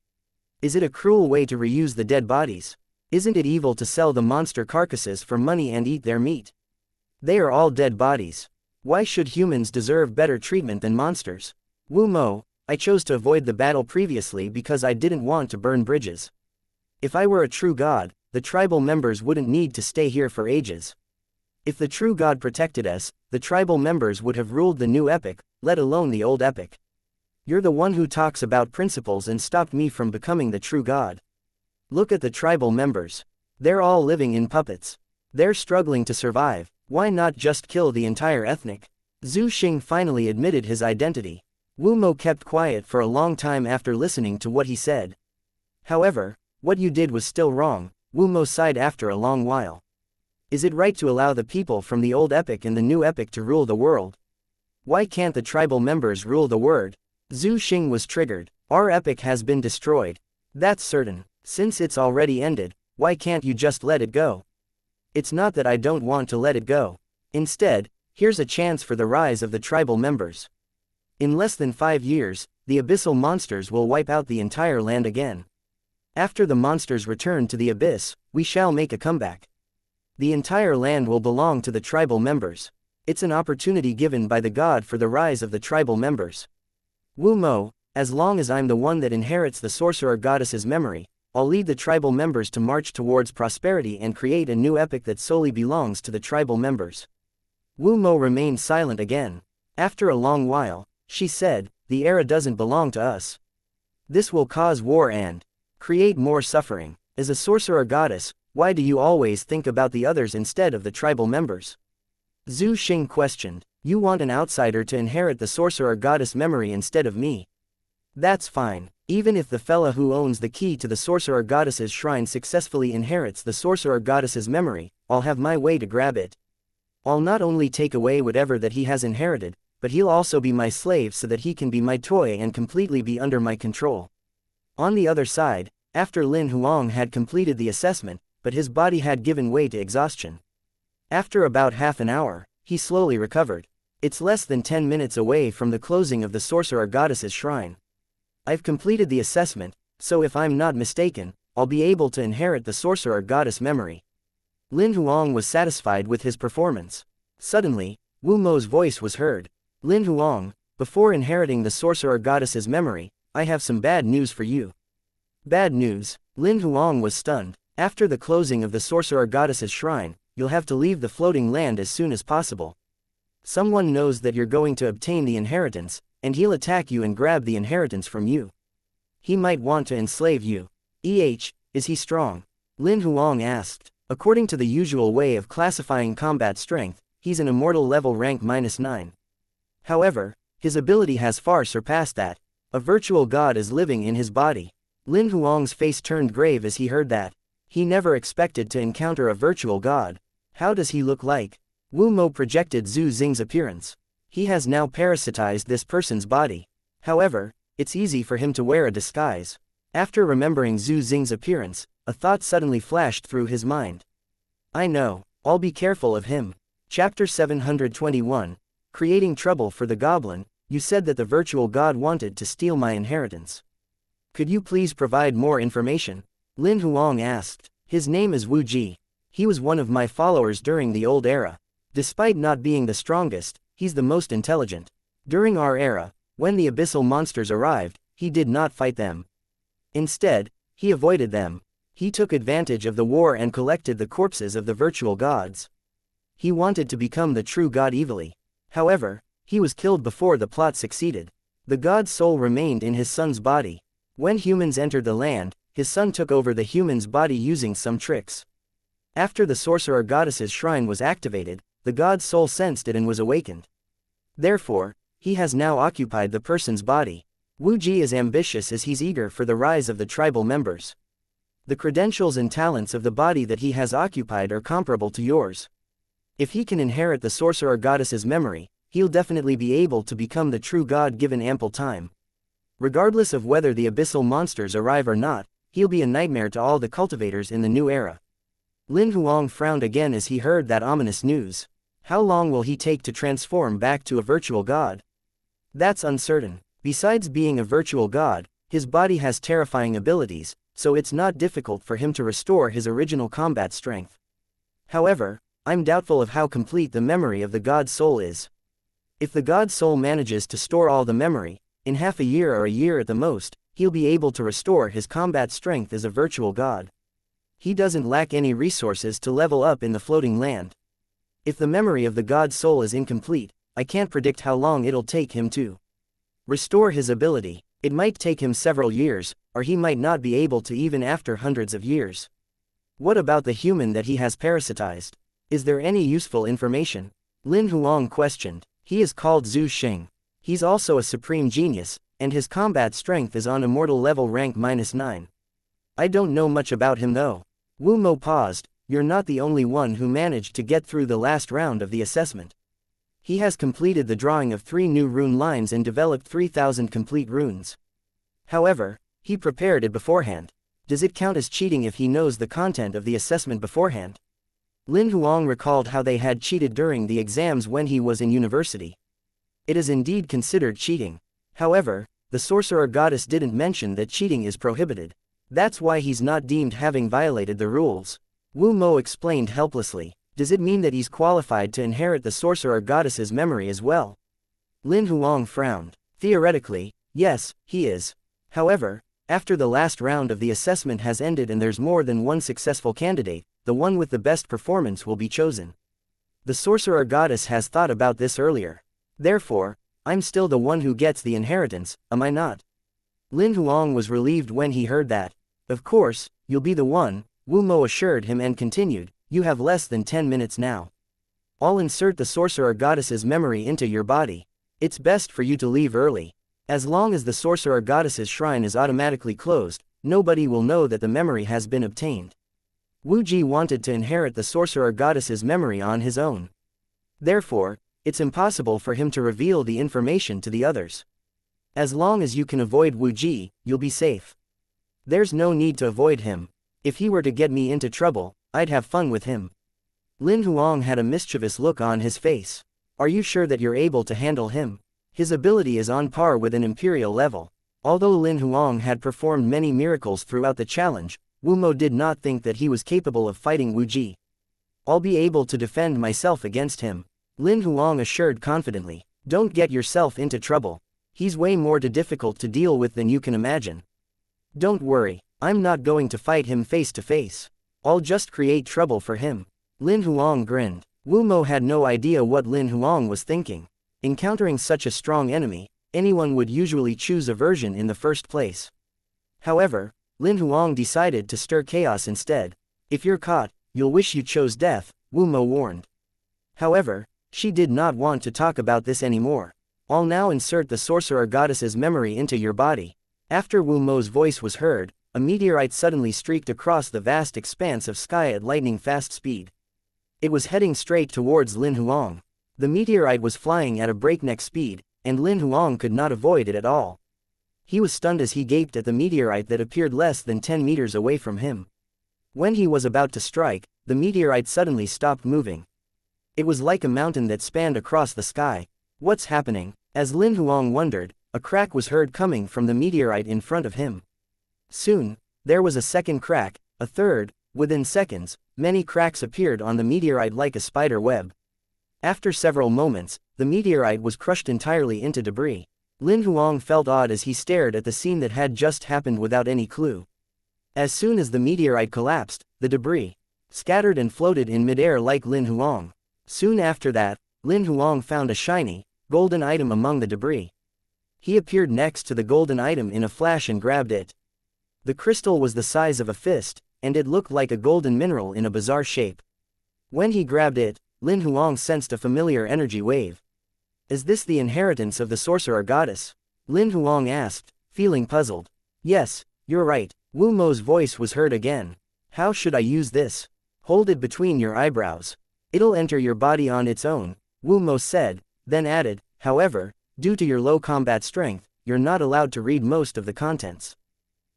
Is it a cruel way to reuse the dead bodies? Isn't it evil to sell the monster carcasses for money and eat their meat? They are all dead bodies. Why should humans deserve better treatment than monsters? Wu Mo, I chose to avoid the battle previously because I didn't want to burn bridges. If I were a true god, the tribal members wouldn't need to stay here for ages. If the true god protected us, the tribal members would have ruled the new epoch, let alone the old epoch. You're the one who talks about principles and stopped me from becoming the true god. Look at the tribal members. They're all living in puppets. They're struggling to survive. Why not just kill the entire ethnic? Zhu Xing finally admitted his identity. Wu Mo kept quiet for a long time after listening to what he said. However, what you did was still wrong, Wu Mo sighed after a long while. Is it right to allow the people from the old epic and the new epic to rule the world? Why can't the tribal members rule the world? Zhu Xing was triggered. Our epic has been destroyed. That's certain. Since it's already ended, why can't you just let it go? It's not that I don't want to let it go. Instead, here's a chance for the rise of the tribal members. In less than 5 years, the abyssal monsters will wipe out the entire land again. After the monsters return to the abyss, we shall make a comeback. The entire land will belong to the tribal members. It's an opportunity given by the god for the rise of the tribal members. Wu Mo, as long as I'm the one that inherits the sorcerer goddess's memory, I'll lead the tribal members to march towards prosperity and create a new epic that solely belongs to the tribal members. Wu Mo remained silent again. After a long while, she said, the era doesn't belong to us. This will cause war and create more suffering. As a sorcerer goddess, why do you always think about the others instead of the tribal members? Zhu Xing questioned. You want an outsider to inherit the sorcerer goddess memory instead of me. That's fine. Even if the fella who owns the key to the sorcerer goddess's shrine successfully inherits the sorcerer goddess's memory, I'll have my way to grab it. I'll not only take away whatever that he has inherited, but he'll also be my slave so that he can be my toy and completely be under my control. On the other side, after Lin Huang had completed the assessment, but his body had given way to exhaustion. After about half an hour, he slowly recovered. It's less than 10 minutes away from the closing of the sorcerer goddess's shrine. I've completed the assessment, so if I'm not mistaken, I'll be able to inherit the sorcerer goddess memory. Lin Huang was satisfied with his performance. Suddenly, Wu Mo's voice was heard. Lin Huang, before inheriting the sorcerer goddess's memory, I have some bad news for you. Bad news? Lin Huang was stunned. After the closing of the sorcerer goddess's shrine, you'll have to leave the floating land as soon as possible. Someone knows that you're going to obtain the inheritance, and he'll attack you and grab the inheritance from you. He might want to enslave you. Is he strong? Lin Huang asked. According to the usual way of classifying combat strength, he's an immortal level rank -9. However, his ability has far surpassed that. A virtual god is living in his body. Lin Huang's face turned grave as he heard that. He never expected to encounter a virtual god. How does he look like? Wu Mo projected Zhu Xing's appearance. He has now parasitized this person's body. However, it's easy for him to wear a disguise. After remembering Zhu Xing's appearance, a thought suddenly flashed through his mind. I know, I'll be careful of him. Chapter 721. Creating trouble for the goblin. You said that the virtual god wanted to steal my inheritance. Could you please provide more information? Lin Huang asked. His name is Wu Ji. He was one of my followers during the old era. Despite not being the strongest, he's the most intelligent. During our era, when the abyssal monsters arrived, he did not fight them. Instead, he avoided them. He took advantage of the war and collected the corpses of the virtual gods. He wanted to become the true god evilly. However, he was killed before the plot succeeded. The god's soul remained in his son's body. When humans entered the land, his son took over the human's body using some tricks. After the sorcerer goddess's shrine was activated, the god's soul sensed it and was awakened. Therefore, he has now occupied the person's body. Wu Ji is ambitious as he's eager for the rise of the tribal members. The credentials and talents of the body that he has occupied are comparable to yours. If he can inherit the sorcerer goddess's memory, he'll definitely be able to become the true god given ample time. Regardless of whether the abyssal monsters arrive or not, he'll be a nightmare to all the cultivators in the new era. Lin Huang frowned again as he heard that ominous news. How long will he take to transform back to a virtual god? That's uncertain. Besides being a virtual god, his body has terrifying abilities, so it's not difficult for him to restore his original combat strength. However, I'm doubtful of how complete the memory of the god's soul is. If the god's soul manages to store all the memory, in half a year or a year at the most, he'll be able to restore his combat strength as a virtual god. He doesn't lack any resources to level up in the floating land. If the memory of the god's soul is incomplete, I can't predict how long it'll take him to restore his ability. It might take him several years, or he might not be able to even after hundreds of years. What about the human that he has parasitized? Is there any useful information? Lin Huang questioned. He is called Zhu Xing. He's also a supreme genius, and his combat strength is on immortal level rank -9. I don't know much about him though. Wu Mo paused. You're not the only one who managed to get through the last round of the assessment. He has completed the drawing of 3 new rune lines and developed 3,000 complete runes. However, he prepared it beforehand. Does it count as cheating if he knows the content of the assessment beforehand? Lin Huang recalled how they had cheated during the exams when he was in university. It is indeed considered cheating. However, the sorcerer goddess didn't mention that cheating is prohibited. That's why he's not deemed having violated the rules. Wu Mo explained helplessly. Does it mean that he's qualified to inherit the sorcerer goddess's memory as well? Lin Huang frowned. Theoretically, yes, he is. However, after the last round of the assessment has ended and there's more than one successful candidate, the one with the best performance will be chosen. The sorcerer goddess has thought about this earlier. Therefore, I'm still the one who gets the inheritance, am I not? Lin Huang was relieved when he heard that. Of course, you'll be the one, Wu Mo assured him and continued, you have less than 10 minutes now. I'll insert the sorcerer goddess's memory into your body. It's best for you to leave early. As long as the sorcerer goddess's shrine is automatically closed, nobody will know that the memory has been obtained. Wu Ji wanted to inherit the sorcerer goddess's memory on his own. Therefore, it's impossible for him to reveal the information to the others. As long as you can avoid Wu Ji, you'll be safe. There's no need to avoid him. If he were to get me into trouble, I'd have fun with him. Lin Huang had a mischievous look on his face. Are you sure that you're able to handle him? His ability is on par with an imperial level. Although Lin Huang had performed many miracles throughout the challenge, Wu Mo did not think that he was capable of fighting Wu Ji. I'll be able to defend myself against him, Lin Huang assured confidently. Don't get yourself into trouble. He's way more difficult to deal with than you can imagine. Don't worry, I'm not going to fight him face to face. I'll just create trouble for him. Lin Huang grinned. Wu Mo had no idea what Lin Huang was thinking. Encountering such a strong enemy, anyone would usually choose aversion in the first place. However, Lin Huang decided to stir chaos instead. If you're caught, you'll wish you chose death, Wu Mo warned. However, she did not want to talk about this anymore. I'll now insert the sorcerer goddess's memory into your body. After Wu Mo's voice was heard, a meteorite suddenly streaked across the vast expanse of sky at lightning-fast speed. It was heading straight towards Lin Huang. The meteorite was flying at a breakneck speed, and Lin Huang could not avoid it at all. He was stunned as he gaped at the meteorite that appeared less than 10 meters away from him. When he was about to strike, the meteorite suddenly stopped moving. It was like a mountain that spanned across the sky. What's happening? As Lin Huang wondered, a crack was heard coming from the meteorite in front of him. Soon, there was a second crack, a third. Within seconds, many cracks appeared on the meteorite like a spider web. After several moments, the meteorite was crushed entirely into debris. Lin Huang felt odd as he stared at the scene that had just happened without any clue. As soon as the meteorite collapsed, the debris scattered and floated in midair like Lin Huang. Soon after that, Lin Huang found a shiny, golden item among the debris. He appeared next to the golden item in a flash and grabbed it. The crystal was the size of a fist, and it looked like a golden mineral in a bizarre shape. When he grabbed it, Lin Huang sensed a familiar energy wave. Is this the inheritance of the sorcerer goddess? Lin Huang asked, feeling puzzled. Yes, you're right, Wu Mo's voice was heard again. How should I use this? Hold it between your eyebrows. It'll enter your body on its own, Wu Mo said, then added, however, due to your low combat strength, you're not allowed to read most of the contents.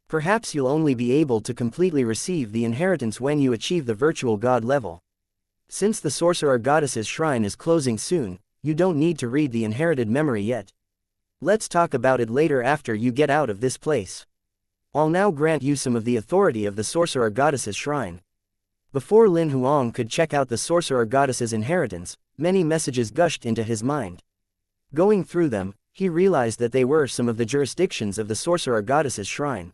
Perhaps you'll only be able to completely receive the inheritance when you achieve the virtual god level. Since the sorcerer goddess's shrine is closing soon, you don't need to read the inherited memory yet. Let's talk about it later after you get out of this place. I'll now grant you some of the authority of the sorcerer goddess's shrine. Before Lin Huang could check out the sorcerer goddess's inheritance, many messages gushed into his mind. Going through them, he realized that they were some of the jurisdictions of the sorcerer goddess's shrine.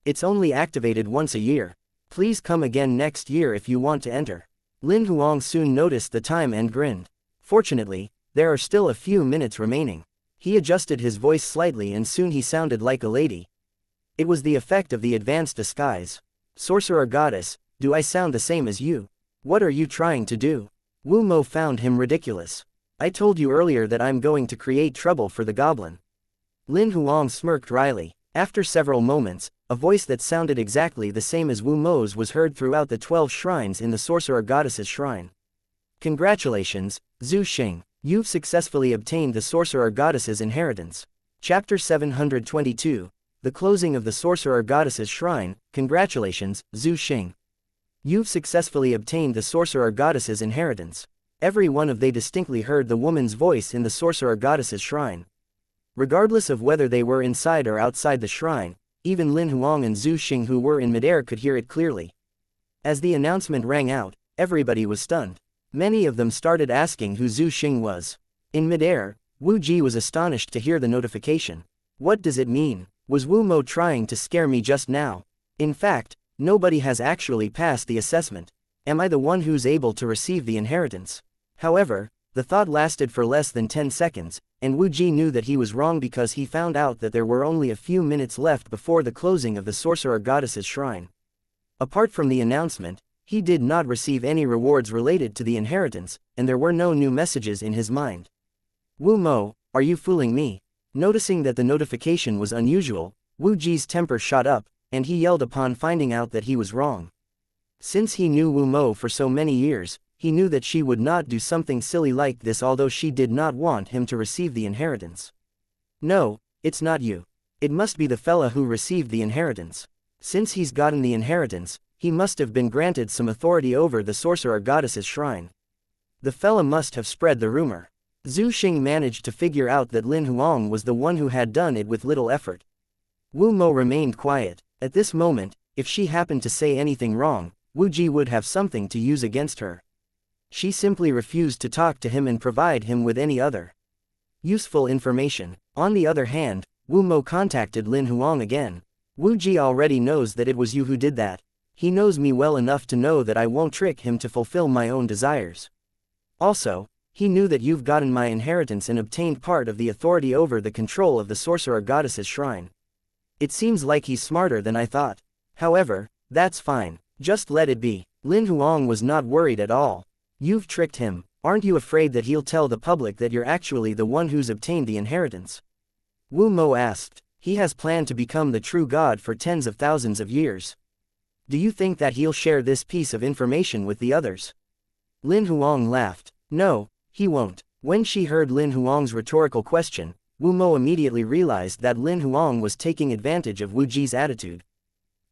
It's only activated once a year. Please come again next year if you want to enter. Lin Huang soon noticed the time and grinned. Fortunately, there are still a few minutes remaining. He adjusted his voice slightly and soon he sounded like a lady. It was the effect of the advanced disguise. Sorcerer goddess, do I sound the same as you? What are you trying to do? Wu Mo found him ridiculous. I told you earlier that I'm going to create trouble for the goblin. Lin Huang smirked wryly. After several moments, a voice that sounded exactly the same as Wu Mo's was heard throughout the 12 shrines in the Sorcerer Goddess's shrine. Congratulations, Zhu Xing, you've successfully obtained the Sorcerer Goddess's inheritance. Chapter 722, The Closing of the Sorcerer Goddess's Shrine. Congratulations, Zhu Xing. You've successfully obtained the Sorcerer Goddess's inheritance. Every one of they distinctly heard the woman's voice in the Sorcerer Goddess's shrine. Regardless of whether they were inside or outside the shrine, even Lin Huang and Zhu Xing who were in midair could hear it clearly. As the announcement rang out, everybody was stunned. Many of them started asking who Zhu Xing was. In midair, Wu Ji was astonished to hear the notification. What does it mean? Was Wu Mo trying to scare me just now? In fact, nobody has actually passed the assessment. Am I the one who's able to receive the inheritance? However, the thought lasted for less than 10 seconds, and Wu Ji knew that he was wrong because he found out that there were only a few minutes left before the closing of the Sorcerer Goddess's shrine. Apart from the announcement, he did not receive any rewards related to the inheritance, and there were no new messages in his mind. Wu Mo, are you fooling me? Noticing that the notification was unusual, Wu Ji's temper shot up, and he yelled upon finding out that he was wrong. Since he knew Wu Mo for so many years, he knew that she would not do something silly like this, although she did not want him to receive the inheritance. No, it's not you. It must be the fella who received the inheritance. Since he's gotten the inheritance, he must have been granted some authority over the Sorcerer Goddess's shrine. The fella must have spread the rumor. Zhu Xing managed to figure out that Lin Huang was the one who had done it with little effort. Wu Mo remained quiet. At this moment, if she happened to say anything wrong, Wu Ji would have something to use against her. She simply refused to talk to him and provide him with any other useful information. On the other hand, Wu Mo contacted Lin Huang again. Wu Ji already knows that it was you who did that. He knows me well enough to know that I won't trick him to fulfill my own desires. Also, he knew that you've gotten my inheritance and obtained part of the authority over the control of the Sorcerer Goddess's shrine. It seems like he's smarter than I thought. However, that's fine. Just let it be. Lin Huang was not worried at all. You've tricked him. Aren't you afraid that he'll tell the public that you're actually the one who's obtained the inheritance? Wu Mo asked. He has planned to become the true god for tens of thousands of years. Do you think that he'll share this piece of information with the others? Lin Huang laughed. No, he won't. When she heard Lin Huang's rhetorical question, Wu Mo immediately realized that Lin Huang was taking advantage of Wu Ji's attitude.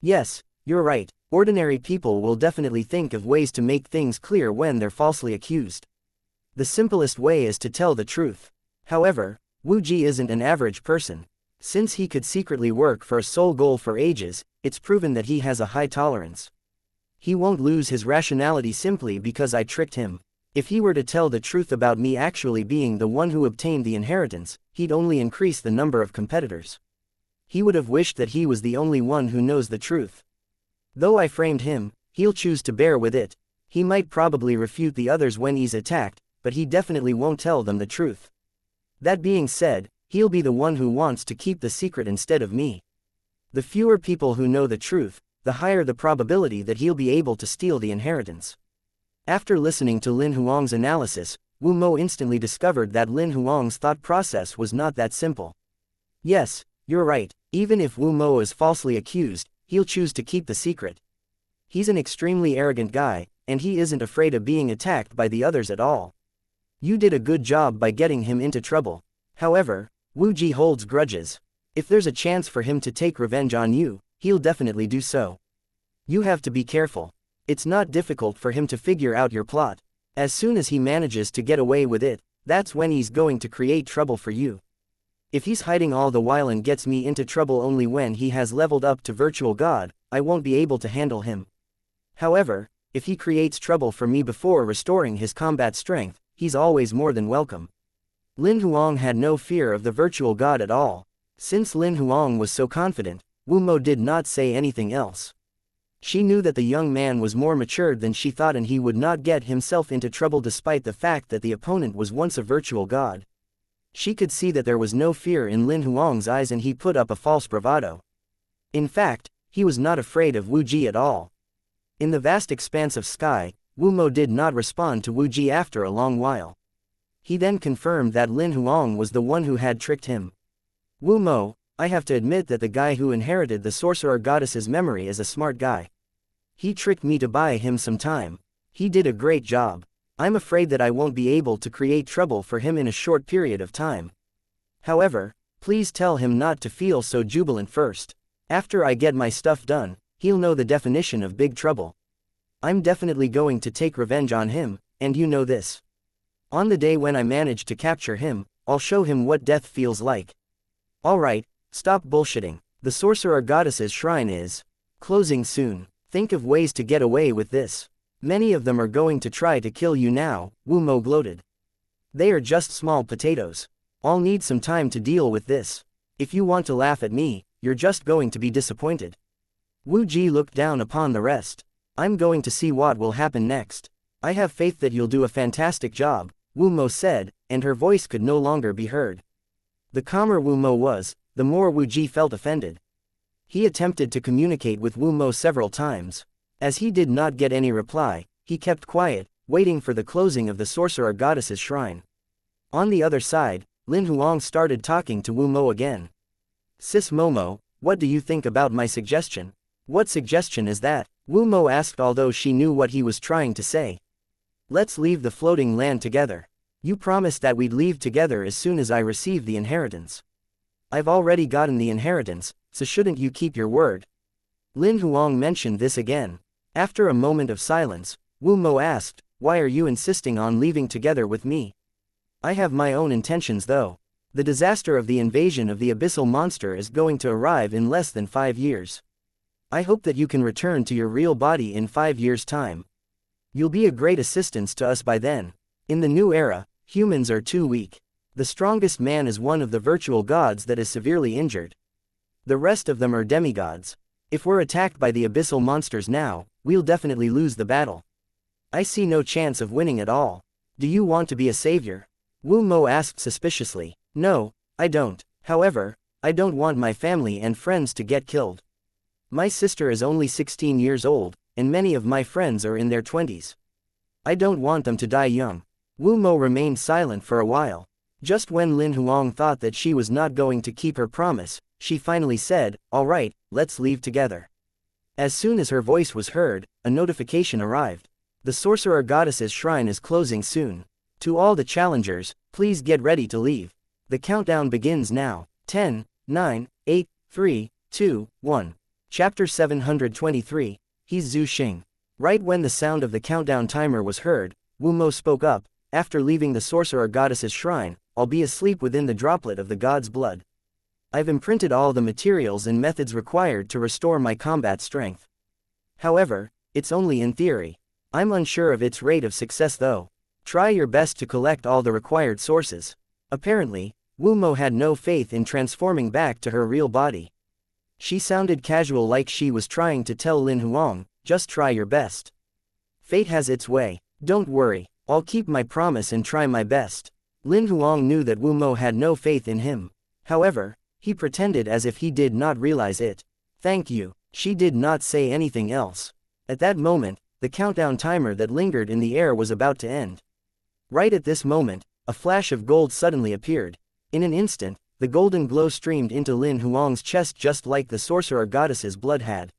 Yes, you're right. Ordinary people will definitely think of ways to make things clear when they're falsely accused. The simplest way is to tell the truth. However, Wu Ji isn't an average person. Since he could secretly work for a sole goal for ages, it's proven that he has a high tolerance. He won't lose his rationality simply because I tricked him. If he were to tell the truth about me actually being the one who obtained the inheritance, he'd only increase the number of competitors. He would have wished that he was the only one who knows the truth. Though I framed him, he'll choose to bear with it. He might probably refute the others when he's attacked, but he definitely won't tell them the truth. That being said, he'll be the one who wants to keep the secret instead of me. The fewer people who know the truth, the higher the probability that he'll be able to steal the inheritance. After listening to Lin Huang's analysis, Wu Mo instantly discovered that Lin Huang's thought process was not that simple. Yes, you're right. Even if Wu Mo is falsely accused, he'll choose to keep the secret. He's an extremely arrogant guy, and he isn't afraid of being attacked by the others at all. You did a good job by getting him into trouble. However, Wu Ji holds grudges. If there's a chance for him to take revenge on you, he'll definitely do so. You have to be careful. It's not difficult for him to figure out your plot. As soon as he manages to get away with it, that's when he's going to create trouble for you. If he's hiding all the while and gets me into trouble only when he has leveled up to virtual god, I won't be able to handle him. However, if he creates trouble for me before restoring his combat strength, he's always more than welcome. Lin Huang had no fear of the virtual god at all. Since Lin Huang was so confident, Wu Mo did not say anything else. She knew that the young man was more matured than she thought and he would not get himself into trouble despite the fact that the opponent was once a virtual god. She could see that there was no fear in Lin Huang's eyes and he put up a false bravado. In fact, he was not afraid of Wu Ji at all. In the vast expanse of sky, Wu Mo did not respond to Wu Ji after a long while. He then confirmed that Lin Huang was the one who had tricked him. Wu Mo, I have to admit that the guy who inherited the sorcerer goddess's memory is a smart guy. He tricked me to buy him some time. He did a great job. I'm afraid that I won't be able to create trouble for him in a short period of time. However, please tell him not to feel so jubilant first. After I get my stuff done, he'll know the definition of big trouble. I'm definitely going to take revenge on him, and you know this. On the day when I manage to capture him, I'll show him what death feels like. Alright, stop bullshitting. The sorcerer goddess's shrine is closing soon. Think of ways to get away with this. Many of them are going to try to kill you now, Wu Mo gloated. They are just small potatoes. I'll need some time to deal with this. If you want to laugh at me, you're just going to be disappointed. Wu Ji looked down upon the rest. I'm going to see what will happen next. I have faith that you'll do a fantastic job, Wu Mo said, and her voice could no longer be heard. The calmer Wu Mo was, the more Wu Ji felt offended. He attempted to communicate with Wu Mo several times. As he did not get any reply, he kept quiet, waiting for the closing of the sorcerer goddess's shrine. On the other side, Lin Huang started talking to Wu Mo again. Sis Momo, what do you think about my suggestion? What suggestion is that? Wu Mo asked, although she knew what he was trying to say. Let's leave the floating land together. You promised that we'd leave together as soon as I receive the inheritance. I've already gotten the inheritance, so shouldn't you keep your word? Lin Huang mentioned this again. After a moment of silence, Wu Mo asked, why are you insisting on leaving together with me? I have my own intentions though. The disaster of the invasion of the abyssal monster is going to arrive in less than 5 years. I hope that you can return to your real body in 5 years' time. You'll be a great assistance to us by then. In the new era, humans are too weak. The strongest man is one of the virtual gods that is severely injured. The rest of them are demigods. If we're attacked by the abyssal monsters now, we'll definitely lose the battle. I see no chance of winning at all. Do you want to be a savior? Wu Mo asked suspiciously. No, I don't. However, I don't want my family and friends to get killed. My sister is only 16 years old, and many of my friends are in their 20s. I don't want them to die young. Wu Mo remained silent for a while. Just when Lin Huang thought that she was not going to keep her promise, she finally said, all right, let's leave together. As soon as her voice was heard, a notification arrived. The sorcerer goddess's shrine is closing soon. To all the challengers, please get ready to leave. The countdown begins now. 10, 9, 8, 3, 2, 1. Chapter 723, He's Zhu Xing. Right when the sound of the countdown timer was heard, Wu Mo spoke up, after leaving the sorcerer goddess's shrine, I'll be asleep within the droplet of the god's blood. I've imprinted all the materials and methods required to restore my combat strength. However, it's only in theory. I'm unsure of its rate of success though. Try your best to collect all the required sources. Apparently, Wu Mo had no faith in transforming back to her real body. She sounded casual, like she was trying to tell Lin Huang, just try your best. Fate has its way. Don't worry, I'll keep my promise and try my best. Lin Huang knew that Wu Mo had no faith in him. However, he pretended as if he did not realize it. Thank you. She did not say anything else. At that moment, the countdown timer that lingered in the air was about to end. Right at this moment, a flash of gold suddenly appeared. In an instant, the golden glow streamed into Lin Huang's chest just like the sorcerer goddess's blood had.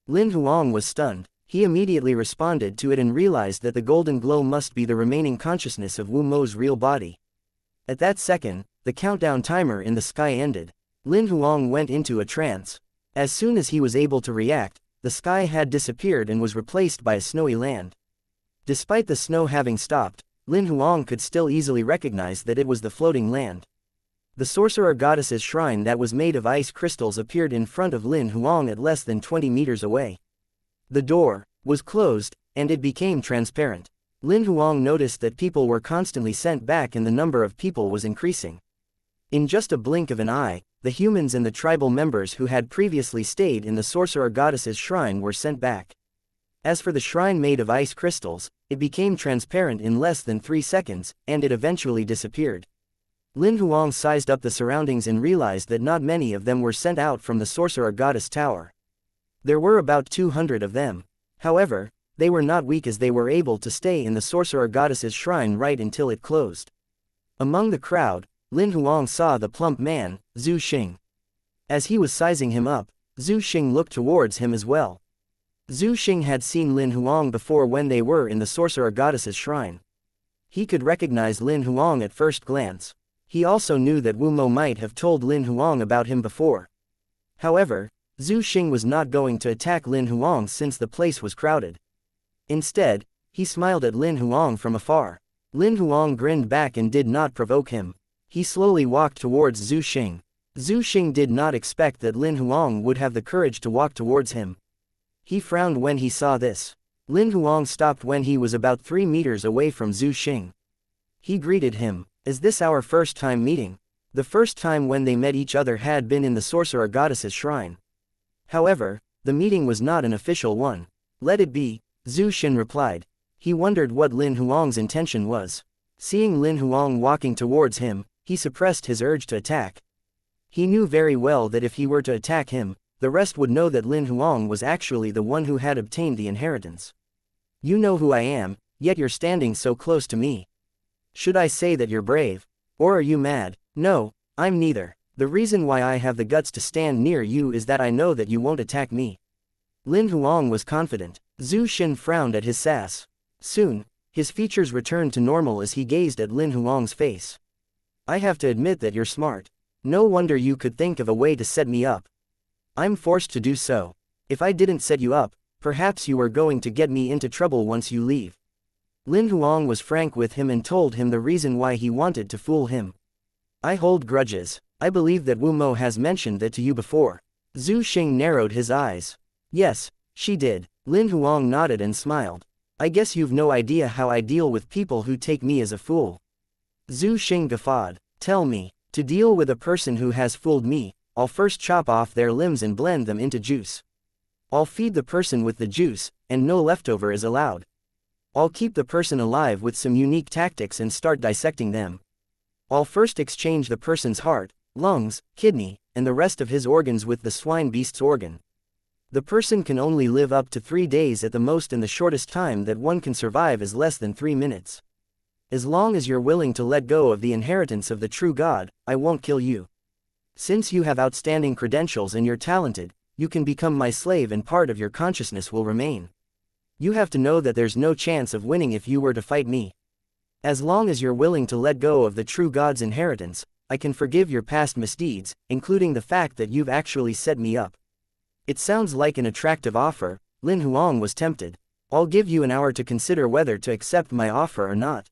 Lin Huang was stunned. He immediately responded to it and realized that the golden glow must be the remaining consciousness of Wu Mo's real body. At that second, the countdown timer in the sky ended. Lin Huang went into a trance. As soon as he was able to react, the sky had disappeared and was replaced by a snowy land. Despite the snow having stopped, Lin Huang could still easily recognize that it was the floating land. The sorcerer goddess's shrine that was made of ice crystals appeared in front of Lin Huang at less than 20 meters away. The door was closed, and it became transparent. Lin Huang noticed that people were constantly sent back and the number of people was increasing. In just a blink of an eye, the humans and the tribal members who had previously stayed in the sorcerer goddess's shrine were sent back. As for the shrine made of ice crystals, it became transparent in less than 3 seconds, and it eventually disappeared. Lin Huang sized up the surroundings and realized that not many of them were sent out from the sorcerer goddess tower. There were about 200 of them. However, they were not weak as they were able to stay in the sorcerer goddess's shrine right until it closed. Among the crowd, Lin Huang saw the plump man, Zhu Xing. As he was sizing him up, Zhu Xing looked towards him as well. Zhu Xing had seen Lin Huang before when they were in the sorcerer goddess's shrine. He could recognize Lin Huang at first glance. He also knew that Wu Mo might have told Lin Huang about him before. However, Zhu Xing was not going to attack Lin Huang since the place was crowded. Instead, he smiled at Lin Huang from afar. Lin Huang grinned back and did not provoke him. He slowly walked towards Zhu Xing. Zhu Xing did not expect that Lin Huang would have the courage to walk towards him. He frowned when he saw this. Lin Huang stopped when he was about 3 meters away from Zhu Xing. He greeted him. Is this our first time meeting? The first time when they met each other had been in the sorcerer goddess's shrine. However, the meeting was not an official one. Let it be, Zhu Xing replied. He wondered what Lin Huang's intention was. Seeing Lin Huang walking towards him, he suppressed his urge to attack. He knew very well that if he were to attack him, the rest would know that Lin Huang was actually the one who had obtained the inheritance. You know who I am, yet you're standing so close to me. Should I say that you're brave? Or are you mad? No, I'm neither. The reason why I have the guts to stand near you is that I know that you won't attack me. Lin Huang was confident. Zhu Xing frowned at his sass. Soon, his features returned to normal as he gazed at Lin Huang's face. I have to admit that you're smart. No wonder you could think of a way to set me up. I'm forced to do so. If I didn't set you up, perhaps you were going to get me into trouble once you leave. Lin Huang was frank with him and told him the reason why he wanted to fool him. I hold grudges. I believe that Wu Mo has mentioned that to you before. Zhu Xing narrowed his eyes. Yes, she did. Lin Huang nodded and smiled. I guess you've no idea how I deal with people who take me as a fool. Zhu Xing guffawed. Tell me, to deal with a person who has fooled me, I'll first chop off their limbs and blend them into juice. I'll feed the person with the juice, and no leftover is allowed. I'll keep the person alive with some unique tactics and start dissecting them. I'll first exchange the person's heart, lungs, kidney, and the rest of his organs with the swine beast's organ. The person can only live up to 3 days at the most, and the shortest time that one can survive is less than 3 minutes. As long as you're willing to let go of the inheritance of the true God, I won't kill you. Since you have outstanding credentials and you're talented, you can become my slave and part of your consciousness will remain. You have to know that there's no chance of winning if you were to fight me. As long as you're willing to let go of the true God's inheritance, I can forgive your past misdeeds, including the fact that you've actually set me up. It sounds like an attractive offer. Lin Huang was tempted. I'll give you an hour to consider whether to accept my offer or not.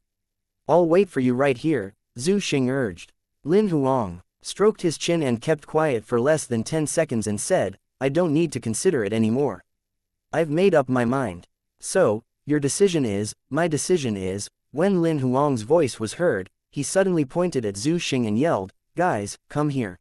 I'll wait for you right here, Zhu Xing urged. Lin Huang stroked his chin and kept quiet for less than 10 seconds and said, I don't need to consider it anymore. I've made up my mind. So, your decision is, my decision is. When Lin Huang's voice was heard, he suddenly pointed at Zhu Xing and yelled, guys, come here.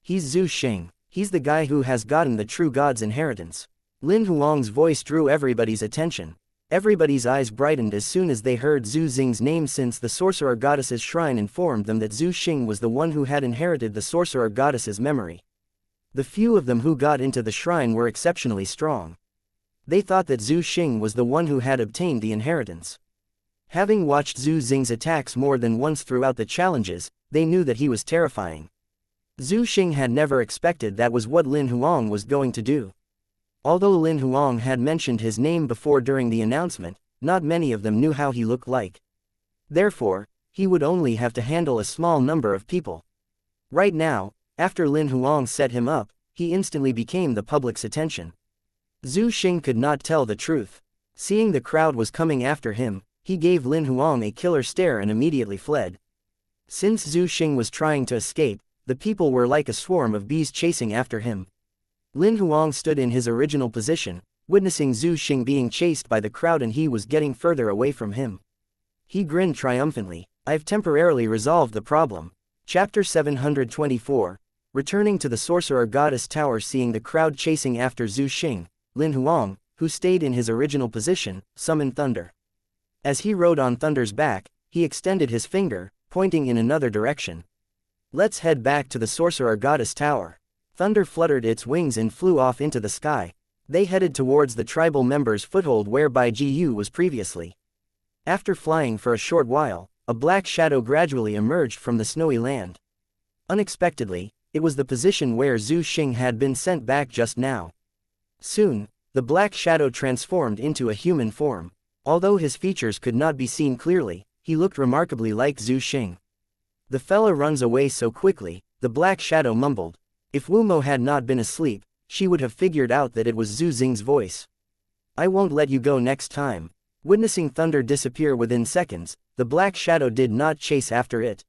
He's Zhu Xing. He's the guy who has gotten the true God's inheritance. Lin Huang's voice drew everybody's attention. Everybody's eyes brightened as soon as they heard Zhu Xing's name, since the sorcerer goddess's shrine informed them that Zhu Xing was the one who had inherited the sorcerer goddess's memory. The few of them who got into the shrine were exceptionally strong. They thought that Zhu Xing was the one who had obtained the inheritance. Having watched Zhu Xing's attacks more than once throughout the challenges, they knew that he was terrifying. Zhu Xing had never expected that was what Lin Huang was going to do. Although Lin Huang had mentioned his name before during the announcement, not many of them knew how he looked like. Therefore, he would only have to handle a small number of people. Right now, after Lin Huang set him up, he instantly became the public's attention. Zhu Xing could not tell the truth. Seeing the crowd was coming after him, he gave Lin Huang a killer stare and immediately fled. Since Zhu Xing was trying to escape, the people were like a swarm of bees chasing after him. Lin Huang stood in his original position, witnessing Zhu Xing being chased by the crowd, and he was getting further away from him. He grinned triumphantly. I've temporarily resolved the problem. Chapter 724. Returning to the Sorcerer Goddess Tower. Seeing the crowd chasing after Zhu Xing, Lin Huang, who stayed in his original position, summoned Thunder. As he rode on Thunder's back, he extended his finger, pointing in another direction. Let's head back to the Sorcerer Goddess Tower. Thunder fluttered its wings and flew off into the sky. They headed towards the tribal members' foothold whereby Jiyu was previously. After flying for a short while, a black shadow gradually emerged from the snowy land. Unexpectedly, It was the position where Zhu Xing had been sent back just now. Soon, the black shadow transformed into a human form. Although his features could not be seen clearly, he looked remarkably like Zhu Xing. The fella runs away so quickly, the black shadow mumbled. If Wu Mo had not been asleep, she would have figured out that it was Zhu Xing's voice. I won't let you go next time. Witnessing thunder disappear within seconds, the black shadow did not chase after it.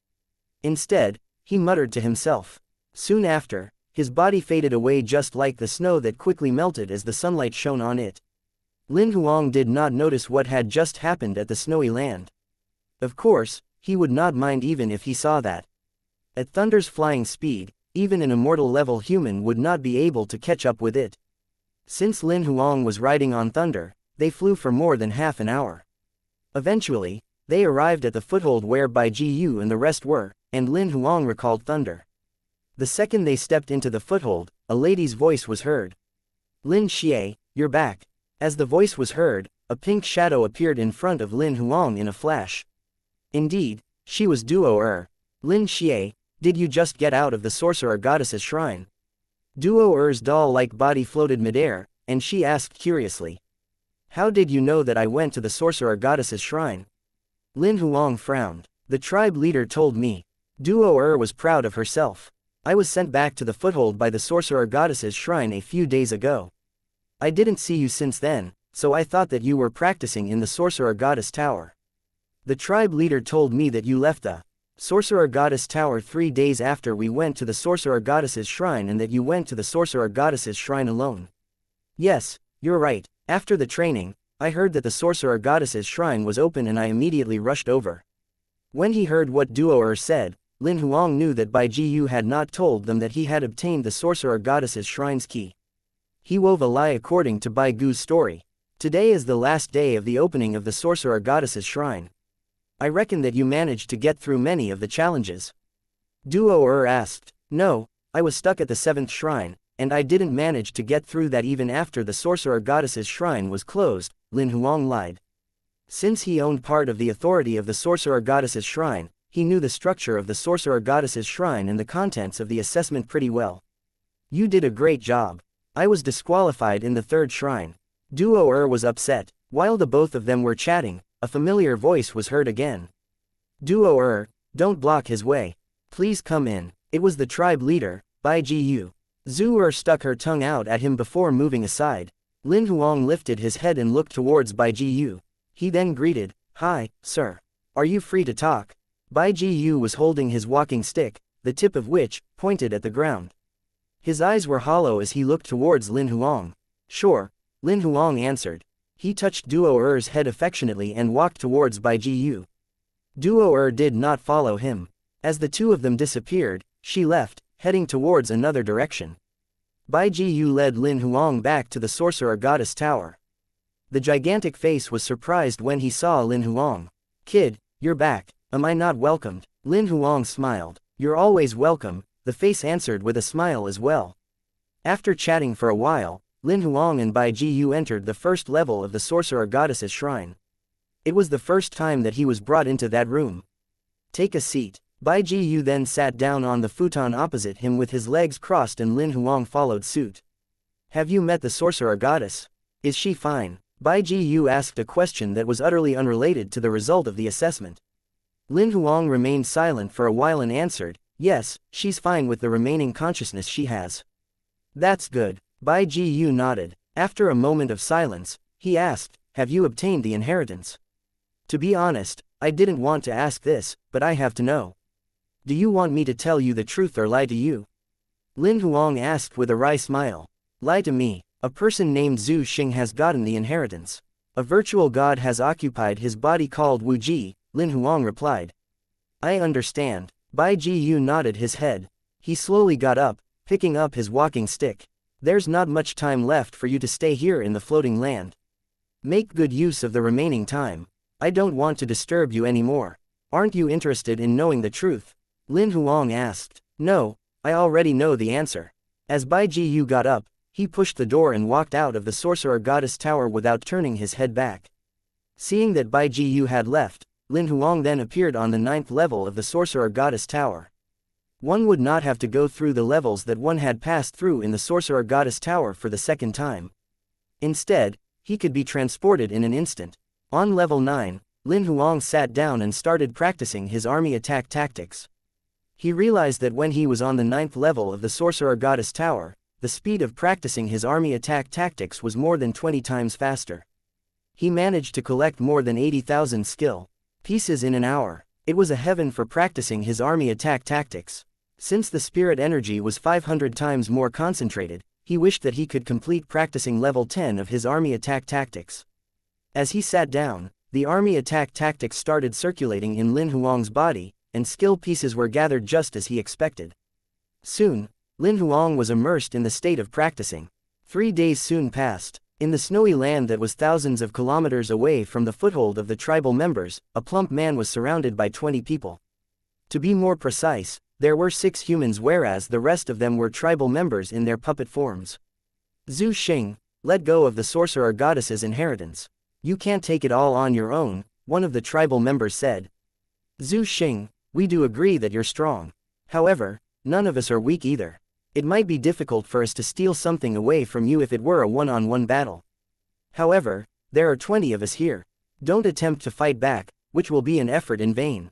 Instead, he muttered to himself. Soon after, his body faded away just like the snow that quickly melted as the sunlight shone on it. Lin Huang did not notice what had just happened at the snowy land. Of course, he would not mind even if he saw that. At thunder's flying speed, even an immortal level human would not be able to catch up with it. Since Lin Huang was riding on thunder, they flew for more than half an hour. Eventually, they arrived at the foothold where Bai Jiyu and the rest were, and Lin Huang recalled thunder. The second they stepped into the foothold, a lady's voice was heard. Lin Xie, you're back. As the voice was heard, a pink shadow appeared in front of Lin Huang in a flash. Indeed, she was Duo. Lin Xie, did you just get out of the sorcerer goddess's shrine? Duo-er's doll-like body floated midair, and she asked curiously. How did you know that I went to the sorcerer goddess's shrine? Lin Huang frowned. The tribe leader told me. Duo was proud of herself. I was sent back to the foothold by the sorcerer goddess's shrine a few days ago. I didn't see you since then, so I thought that you were practicing in the sorcerer goddess tower. The tribe leader told me that you left the sorcerer goddess tower 3 days after we went to the sorcerer goddess's shrine and that you went to the sorcerer goddess's shrine alone. Yes, you're right. After the training, I heard that the sorcerer goddess's shrine was open and I immediately rushed over. When he heard what Duo said, Lin Huang knew that Bai Jiyu had not told them that he had obtained the sorcerer goddess's shrine's key. He wove a lie according to Bai Gu's story. Today is the last day of the opening of the sorcerer goddess's shrine. I reckon that you managed to get through many of the challenges. Duo asked. No, I was stuck at the 7th shrine, and I didn't manage to get through that even after the sorcerer goddess's shrine was closed, Lin Huang lied. Since he owned part of the authority of the sorcerer goddess's shrine, he knew the structure of the sorcerer goddess's shrine and the contents of the assessment pretty well. You did a great job. I was disqualified in the 3rd shrine. Duo was upset. While the both of them were chatting, a familiar voice was heard again. Duo don't block his way. Please come in. It was the tribe leader, Bai Jiyu. Zhu stuck her tongue out at him before moving aside. Lin Huang lifted his head and looked towards Bai Jiyu. He then greeted, Hi, sir. Are you free to talk? Bai Jiyu was holding his walking stick, the tip of which pointed at the ground. His eyes were hollow as he looked towards Lin Huang. Sure, Lin Huang answered. He touched Duo-er's head affectionately and walked towards Bai Jiyu. Duo did not follow him. As the two of them disappeared, she left, heading towards another direction. Bai Jiyu led Lin Huang back to the sorcerer goddess tower. The gigantic face was surprised when he saw Lin Huang. Kid, you're back. Am I not welcomed? Lin Huang smiled. You're always welcome, the face answered with a smile as well. After chatting for a while, Lin Huang and Bai Jiyu entered the 1st level of the sorcerer goddess's shrine. It was the first time that he was brought into that room. Take a seat. Bai Jiyu then sat down on the futon opposite him with his legs crossed and Lin Huang followed suit. Have you met the sorcerer goddess? Is she fine? Bai Jiyu asked a question that was utterly unrelated to the result of the assessment. Lin Huang remained silent for a while and answered, Yes, she's fine with the remaining consciousness she has. That's good. Bai Jiyu nodded. After a moment of silence, he asked, Have you obtained the inheritance? To be honest, I didn't want to ask this, but I have to know. Do you want me to tell you the truth or lie to you? Lin Huang asked with a wry smile. Lie to me. A person named Zhu Xing has gotten the inheritance. A virtual god has occupied his body called Wu Ji, Lin Huang replied. I understand. Bai Jiyu nodded his head. He slowly got up, picking up his walking stick. There's not much time left for you to stay here in the floating land. Make good use of the remaining time. I don't want to disturb you anymore. Aren't you interested in knowing the truth? Lin Huang asked. No, I already know the answer. As Bai Jiyu got up, he pushed the door and walked out of the sorcerer goddess tower without turning his head back. Seeing that Bai Jiyu had left, Lin Huang then appeared on the 9th level of the sorcerer goddess tower. One would not have to go through the levels that one had passed through in the Sorcerer Goddess Tower for the second time. Instead, he could be transported in an instant. On level 9, Lin Huang sat down and started practicing his army attack tactics. He realized that when he was on the 9th level of the Sorcerer Goddess Tower, the speed of practicing his army attack tactics was more than 20 times faster. He managed to collect more than 80,000 skill pieces in an hour. It was a heaven for practicing his army attack tactics. Since the spirit energy was 500 times more concentrated, he wished that he could complete practicing level 10 of his army attack tactics. As he sat down, the army attack tactics started circulating in Lin Huang's body, and skill pieces were gathered just as he expected. Soon, Lin Huang was immersed in the state of practicing. 3 days soon passed. In the snowy land that was thousands of kilometers away from the foothold of the tribal members, a plump man was surrounded by 20 people. To be more precise, there were 6 humans, whereas the rest of them were tribal members in their puppet forms. Zhu Xing, let go of the sorcerer goddess's inheritance. You can't take it all on your own, one of the tribal members said. Zhu Xing, we do agree that you're strong. However, none of us are weak either. It might be difficult for us to steal something away from you if it were a one-on-one battle. However, there are 20 of us here. Don't attempt to fight back, which will be an effort in vain.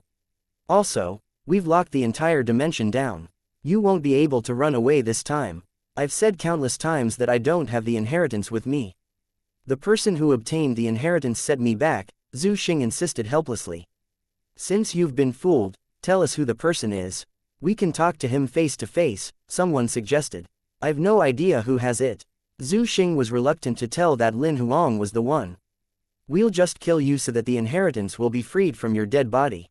Also, we've locked the entire dimension down. You won't be able to run away this time. I've said countless times that I don't have the inheritance with me. The person who obtained the inheritance set me back, Zhu Xing insisted helplessly. Since you've been fooled, tell us who the person is. We can talk to him face to face, someone suggested. I've no idea who has it. Zhu Xing was reluctant to tell that Lin Huang was the one. We'll just kill you so that the inheritance will be freed from your dead body.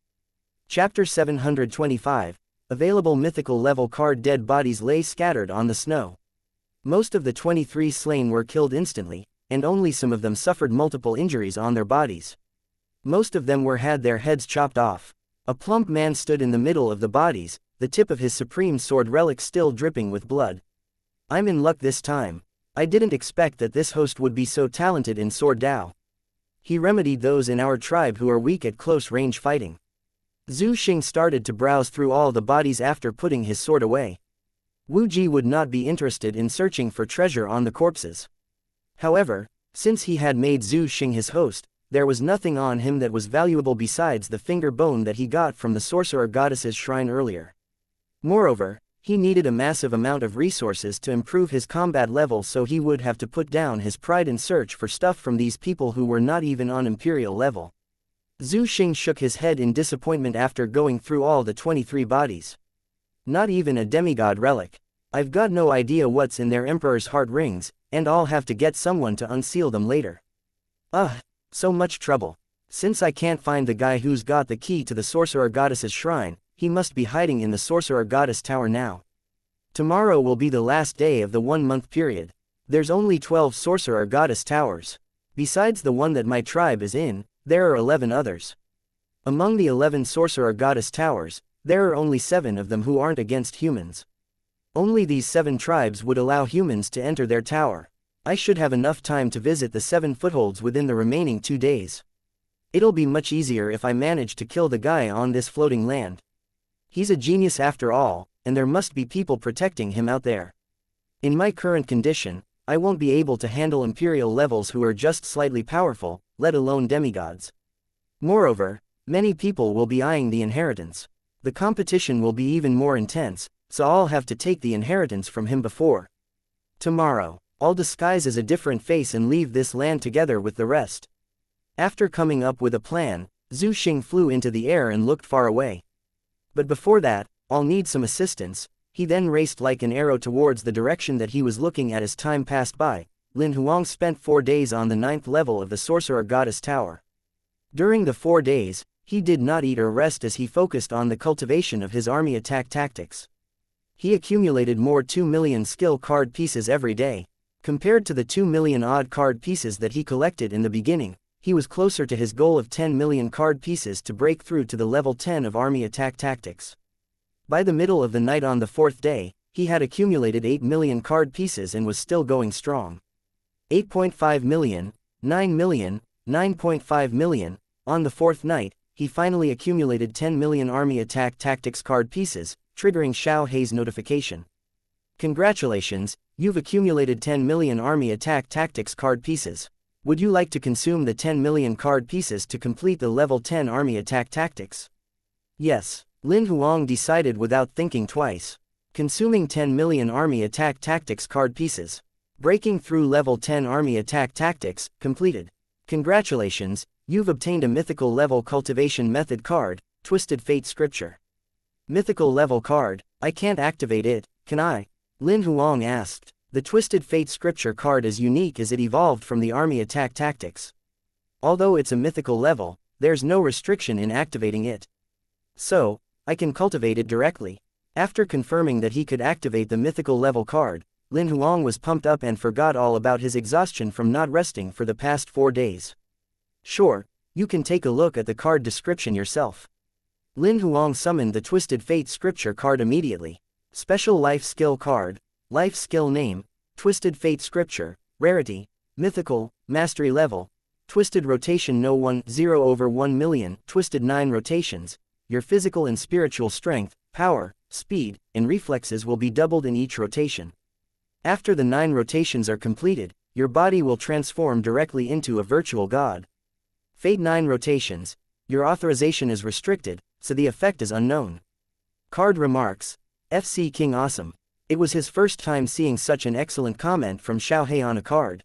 Chapter 725, available mythical level card. Dead bodies lay scattered on the snow. Most of the 23 slain were killed instantly, and only some of them suffered multiple injuries on their bodies. Most of them had their heads chopped off. A plump man stood in the middle of the bodies, the tip of his supreme sword relic still dripping with blood. I'm in luck this time. I didn't expect that this host would be so talented in sword Dao. He remedied those in our tribe who are weak at close range fighting. Zhu Xing started to browse through all the bodies after putting his sword away. Wu Ji would not be interested in searching for treasure on the corpses. However, since he had made Zhu Xing his host, there was nothing on him that was valuable besides the finger bone that he got from the sorcerer goddess's shrine earlier. Moreover, he needed a massive amount of resources to improve his combat level, so he would have to put down his pride and search for stuff from these people who were not even on imperial level. Zhu Xing shook his head in disappointment after going through all the 23 bodies. Not even a demigod relic. I've got no idea what's in their emperor's heart rings, and I'll have to get someone to unseal them later. So much trouble. Since I can't find the guy who's got the key to the sorcerer goddess's shrine, he must be hiding in the sorcerer goddess tower now. Tomorrow will be the last day of the 1-month period. There's only 12 sorcerer goddess towers. Besides the one that my tribe is in, there are 11 others. Among the 11 sorcerer goddess towers, there are only 7 of them who aren't against humans. Only these 7 tribes would allow humans to enter their tower. I should have enough time to visit the 7 footholds within the remaining 2 days. It'll be much easier if I manage to kill the guy on this floating land. He's a genius after all, and there must be people protecting him out there. In my current condition, I won't be able to handle imperial levels who are just slightly powerful, let alone demigods. Moreover, many people will be eyeing the inheritance. The competition will be even more intense, so I'll have to take the inheritance from him before tomorrow. I'll disguise as a different face and leave this land together with the rest. After coming up with a plan, Zhu Xing flew into the air and looked far away. But before that, I'll need some assistance. He then raced like an arrow towards the direction that he was looking at as time passed by. Lin Huang spent 4 days on the 9th level of the sorcerer goddess tower. During the 4 days, he did not eat or rest as he focused on the cultivation of his army attack tactics. He accumulated more 2 million skill card pieces every day. Compared to the 2 million odd card pieces that he collected in the beginning, he was closer to his goal of 10 million card pieces to break through to the level 10 of army attack tactics. By the middle of the night on the 4th day, he had accumulated 8 million card pieces and was still going strong. 8.5 million, 9 million, 9.5 million. On the 4th night, he finally accumulated 10 million army attack tactics card pieces, triggering Xiao Hei's notification. Congratulations, you've accumulated 10 million Army Attack Tactics card pieces. Would you like to consume the 10 million card pieces to complete the level 10 Army Attack Tactics? Yes, Lin Huang decided without thinking twice. Consuming 10 million Army Attack Tactics card pieces. Breaking through level 10 Army Attack Tactics, completed. Congratulations, you've obtained a mythical level cultivation method card, Twisted Fate Scripture. Mythical level card, I can't activate it, can I? Lin Huang asked. The Twisted Fate Scripture card is unique as it evolved from the Army Attack Tactics. Although it's a mythical level, there's no restriction in activating it. So, I can cultivate it directly. After confirming that he could activate the mythical level card, Lin Huang was pumped up and forgot all about his exhaustion from not resting for the past 4 days. Sure, you can take a look at the card description yourself. Lin Huang summoned the Twisted Fate Scripture card immediately. Special Life Skill Card, Life Skill Name, Twisted Fate Scripture, Rarity, Mythical, Mastery Level, Twisted Rotation No 1/0/1 million, Twisted 9 rotations. Your physical and spiritual strength, power, speed, and reflexes will be doubled in each rotation. After the 9 rotations are completed, your body will transform directly into a virtual god. Fate 9 rotations. Your authorization is restricted, so the effect is unknown. Card remarks. FC King Awesome. It was his first time seeing such an excellent comment from Xiao Hei on a card.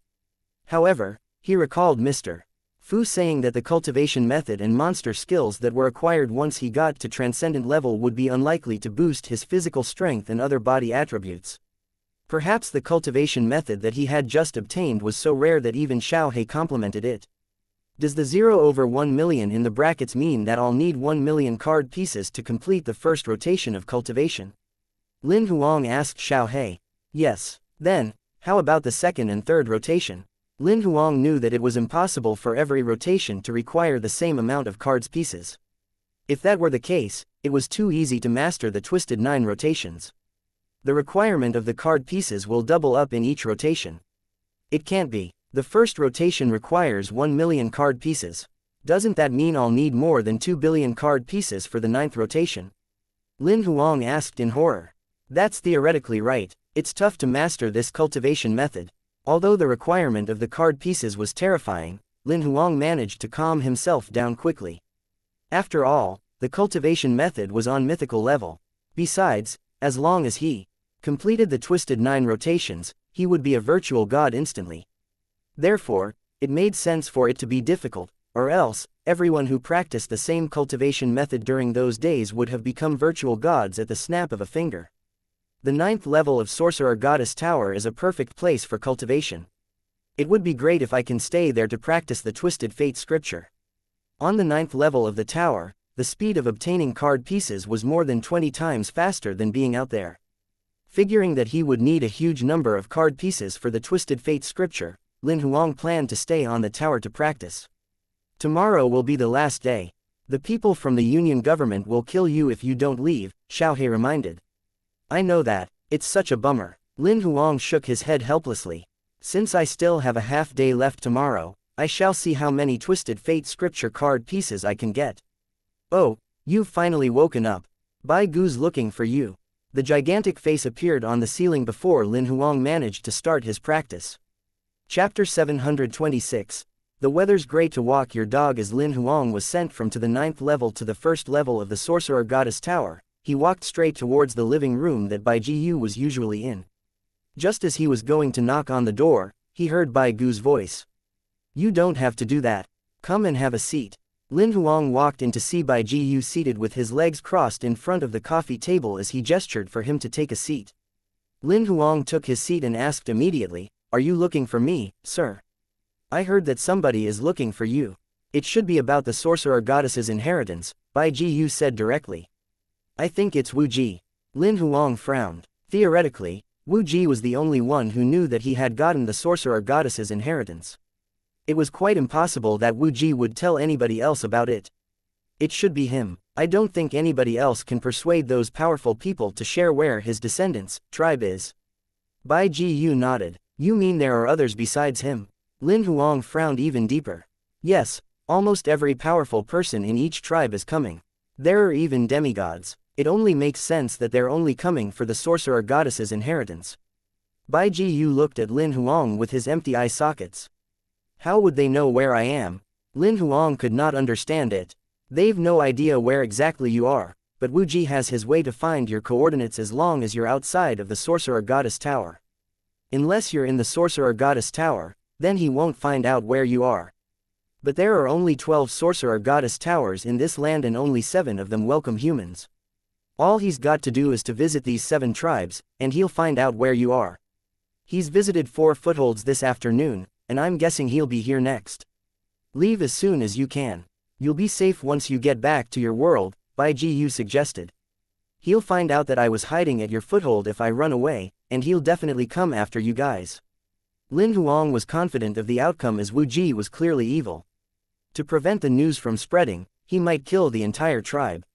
However, he recalled Mr. Fu saying that the cultivation method and monster skills that were acquired once he got to transcendent level would be unlikely to boost his physical strength and other body attributes. Perhaps the cultivation method that he had just obtained was so rare that even Xiao Hei complimented it. Does the 0/1 million in the brackets mean that I'll need 1 million card pieces to complete the first rotation of cultivation? Lin Huang asked Xiao Hei. Yes. Then, how about the second and third rotation? Lin Huang knew that it was impossible for every rotation to require the same amount of cards pieces. If that were the case, it was too easy to master the Twisted 9 rotations. The requirement of the card pieces will double up in each rotation. It can't be. The first rotation requires 1 million card pieces. Doesn't that mean I'll need more than 2 billion card pieces for the 9th rotation? Lin Huang asked in horror. That's theoretically right. It's tough to master this cultivation method. Although the requirement of the card pieces was terrifying, Lin Huang managed to calm himself down quickly. After all, the cultivation method was on mythical level. Besides, as long as he completed the Twisted 9 rotations, he would be a virtual god instantly. Therefore, it made sense for it to be difficult, or else, everyone who practiced the same cultivation method during those days would have become virtual gods at the snap of a finger. The 9th level of Sorcerer Goddess Tower is a perfect place for cultivation. It would be great if I can stay there to practice the Twisted Fate Scripture. On the 9th level of the tower, the speed of obtaining card pieces was more than 20 times faster than being out there. Figuring that he would need a huge number of card pieces for the Twisted Fate Scripture, Lin Huang planned to stay on the tower to practice. Tomorrow will be the last day. The people from the Union government will kill you if you don't leave, Xiao Hei reminded. I know that. It's such a bummer. Lin Huang shook his head helplessly. Since I still have a half day left tomorrow, I shall see how many Twisted Fate Scripture card pieces I can get. Oh, you've finally woken up. Bai Gu's looking for you. The gigantic face appeared on the ceiling before Lin Huang managed to start his practice. Chapter 726. The weather's great to walk your dog. As Lin Huang was sent from to the 9th level to the 1st level of the Sorcerer Goddess Tower, he walked straight towards the living room that Bai Jiyu was usually in. Just as he was going to knock on the door, he heard Bai Gu's voice. You don't have to do that. Come and have a seat. Lin Huang walked in to see Bai Jiyu seated with his legs crossed in front of the coffee table as he gestured for him to take a seat. Lin Huang took his seat and asked immediately, Are you looking for me, sir? I heard that somebody is looking for you. It should be about the Sorcerer Goddess's inheritance, Bai Jiyu said directly. I think it's Wu Ji. Lin Huang frowned. Theoretically, Wu Ji was the only one who knew that he had gotten the Sorcerer Goddess's inheritance. It was quite impossible that Wu Ji would tell anybody else about it. It should be him. I don't think anybody else can persuade those powerful people to share where his descendants' tribe is. Bai Jiyu nodded. You mean there are others besides him? Lin Huang frowned even deeper. Yes, almost every powerful person in each tribe is coming. There are even demigods. It only makes sense that they're only coming for the sorcerer goddess's inheritance. Bai Ji Yu looked at Lin Huang with his empty eye sockets. How would they know where I am? Lin Huang could not understand it. They've no idea where exactly you are, but Wu Ji has his way to find your coordinates as long as you're outside of the sorcerer goddess tower. Unless you're in the sorcerer goddess tower, then he won't find out where you are. But there are only 12 sorcerer goddess towers in this land and only 7 of them welcome humans. All he's got to do is to visit these 7 tribes, and he'll find out where you are. He's visited 4 footholds this afternoon, and I'm guessing he'll be here next. Leave as soon as you can. You'll be safe once you get back to your world, Bai Ji Yu suggested. He'll find out that I was hiding at your foothold if I run away, and he'll definitely come after you guys. Lin Huang was confident of the outcome as Wu Ji was clearly evil. To prevent the news from spreading, he might kill the entire tribe.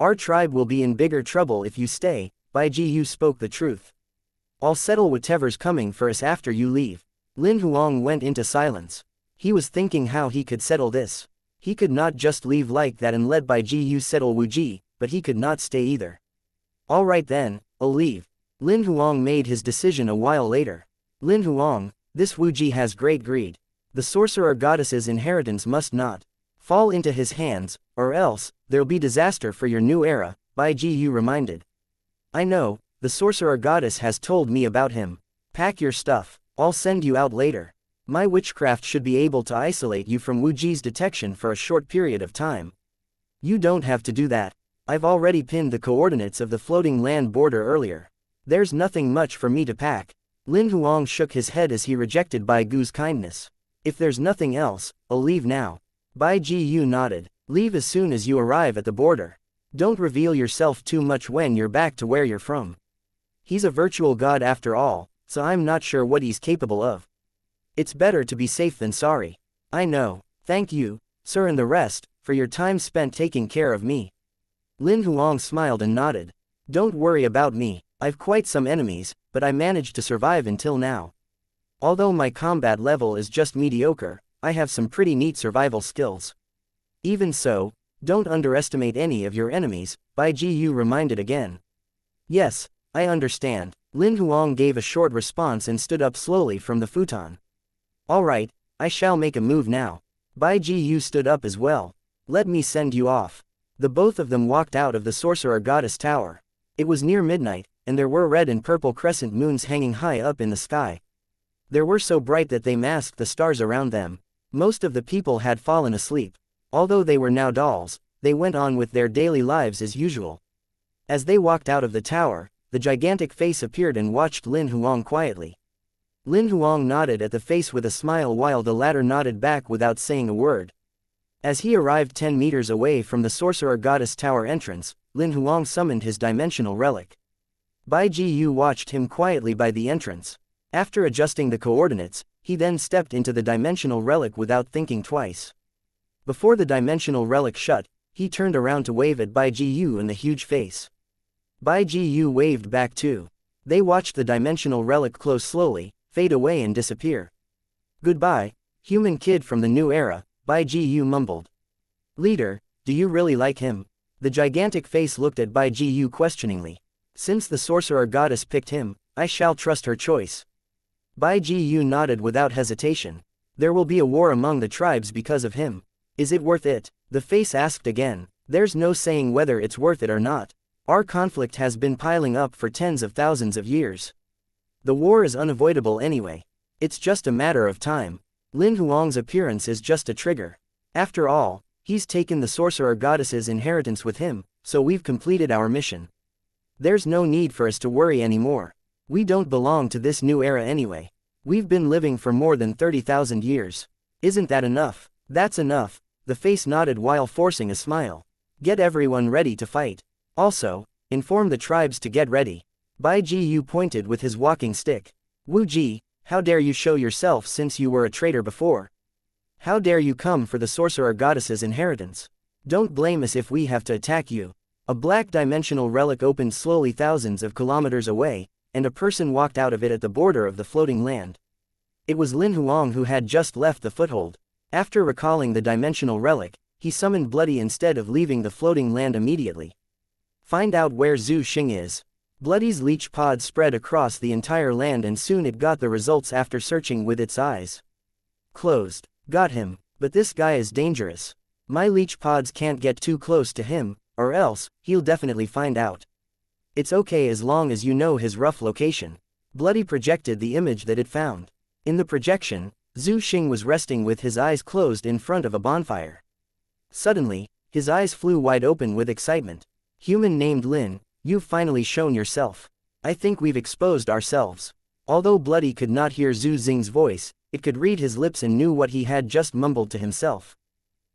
Our tribe will be in bigger trouble if you stay, Bai Ji Yu spoke the truth. I'll settle whatever's coming for us after you leave. Lin Huang went into silence. He was thinking how he could settle this. He could not just leave like that and let Bai Ji Yu settle Wu Ji, but he could not stay either. Alright then, I'll leave. Lin Huang made his decision a while later. Lin Huang, this Wu Ji has great greed. The sorcerer goddess's inheritance must not fall into his hands, or else, there'll be disaster for your new era, Bai Ji Yu reminded. I know, the sorcerer goddess has told me about him. Pack your stuff, I'll send you out later. My witchcraft should be able to isolate you from Wu Ji's detection for a short period of time. You don't have to do that. I've already pinned the coordinates of the floating land border earlier. There's nothing much for me to pack. Lin Huang shook his head as he rejected Bai Gu's kindness. If there's nothing else, I'll leave now. Bai Ji Yu nodded. Leave as soon as you arrive at the border. Don't reveal yourself too much when you're back to where you're from. He's a virtual god after all, so I'm not sure what he's capable of. It's better to be safe than sorry. I know. Thank you, sir, and the rest, for your time spent taking care of me. Lin Huang smiled and nodded. Don't worry about me. I've quite some enemies, but I managed to survive until now. Although my combat level is just mediocre, I have some pretty neat survival skills. Even so, don't underestimate any of your enemies, Bai Ji Yu reminded again. Yes, I understand. Lin Huang gave a short response and stood up slowly from the futon. Alright, I shall make a move now. Bai Ji Yu stood up as well. Let me send you off. The both of them walked out of the sorcerer goddess tower. It was near midnight, and there were red and purple crescent moons hanging high up in the sky. They were so bright that they masked the stars around them. Most of the people had fallen asleep. Although they were now dolls, they went on with their daily lives as usual. As they walked out of the tower, the gigantic face appeared and watched Lin Huang quietly. Lin Huang nodded at the face with a smile while the latter nodded back without saying a word. As he arrived 10 meters away from the sorcerer goddess tower entrance, Lin Huang summoned his dimensional relic. Bai Ji Yu watched him quietly by the entrance. After adjusting the coordinates, he then stepped into the dimensional relic without thinking twice. Before the dimensional relic shut, he turned around to wave at Bai Ji Yu in the huge face. Bai Ji Yu waved back too. They watched the dimensional relic close slowly, fade away and disappear. Goodbye, human kid from the new era, Bai Ji Yu mumbled. Leader, do you really like him? The gigantic face looked at Bai Ji Yu questioningly. Since the sorcerer goddess picked him, I shall trust her choice. Bai Ji Yu nodded without hesitation. There will be a war among the tribes because of him. Is it worth it? The face asked again. There's no saying whether it's worth it or not. Our conflict has been piling up for tens of thousands of years. The war is unavoidable anyway. It's just a matter of time. Lin Huang's appearance is just a trigger. After all, he's taken the sorcerer goddess's inheritance with him, so we've completed our mission. There's no need for us to worry anymore. We don't belong to this new era anyway. We've been living for more than 30,000 years. Isn't that enough? That's enough. The face nodded while forcing a smile. Get everyone ready to fight. Also, inform the tribes to get ready. Bai Ji Yu pointed with his walking stick. Wu Ji, how dare you show yourself since you were a traitor before? How dare you come for the sorcerer goddess's inheritance? Don't blame us if we have to attack you. A black dimensional relic opened slowly thousands of kilometers away, and a person walked out of it at the border of the floating land. It was Lin Huang who had just left the foothold. After recalling the dimensional relic, he summoned Bloody instead of leaving the floating land immediately. Find out where Zhu Xing is. Bloody's leech pod spread across the entire land and soon it got the results after searching with its eyes closed. Got him, but this guy is dangerous. My leech pods can't get too close to him, or else, he'll definitely find out. It's okay as long as you know his rough location. Bloody projected the image that it found. In the projection, Zhu Xing was resting with his eyes closed in front of a bonfire. Suddenly, his eyes flew wide open with excitement. Human named Lin, you've finally shown yourself. I think we've exposed ourselves. Although Bloody could not hear Zhu Xing's voice, it could read his lips and knew what he had just mumbled to himself.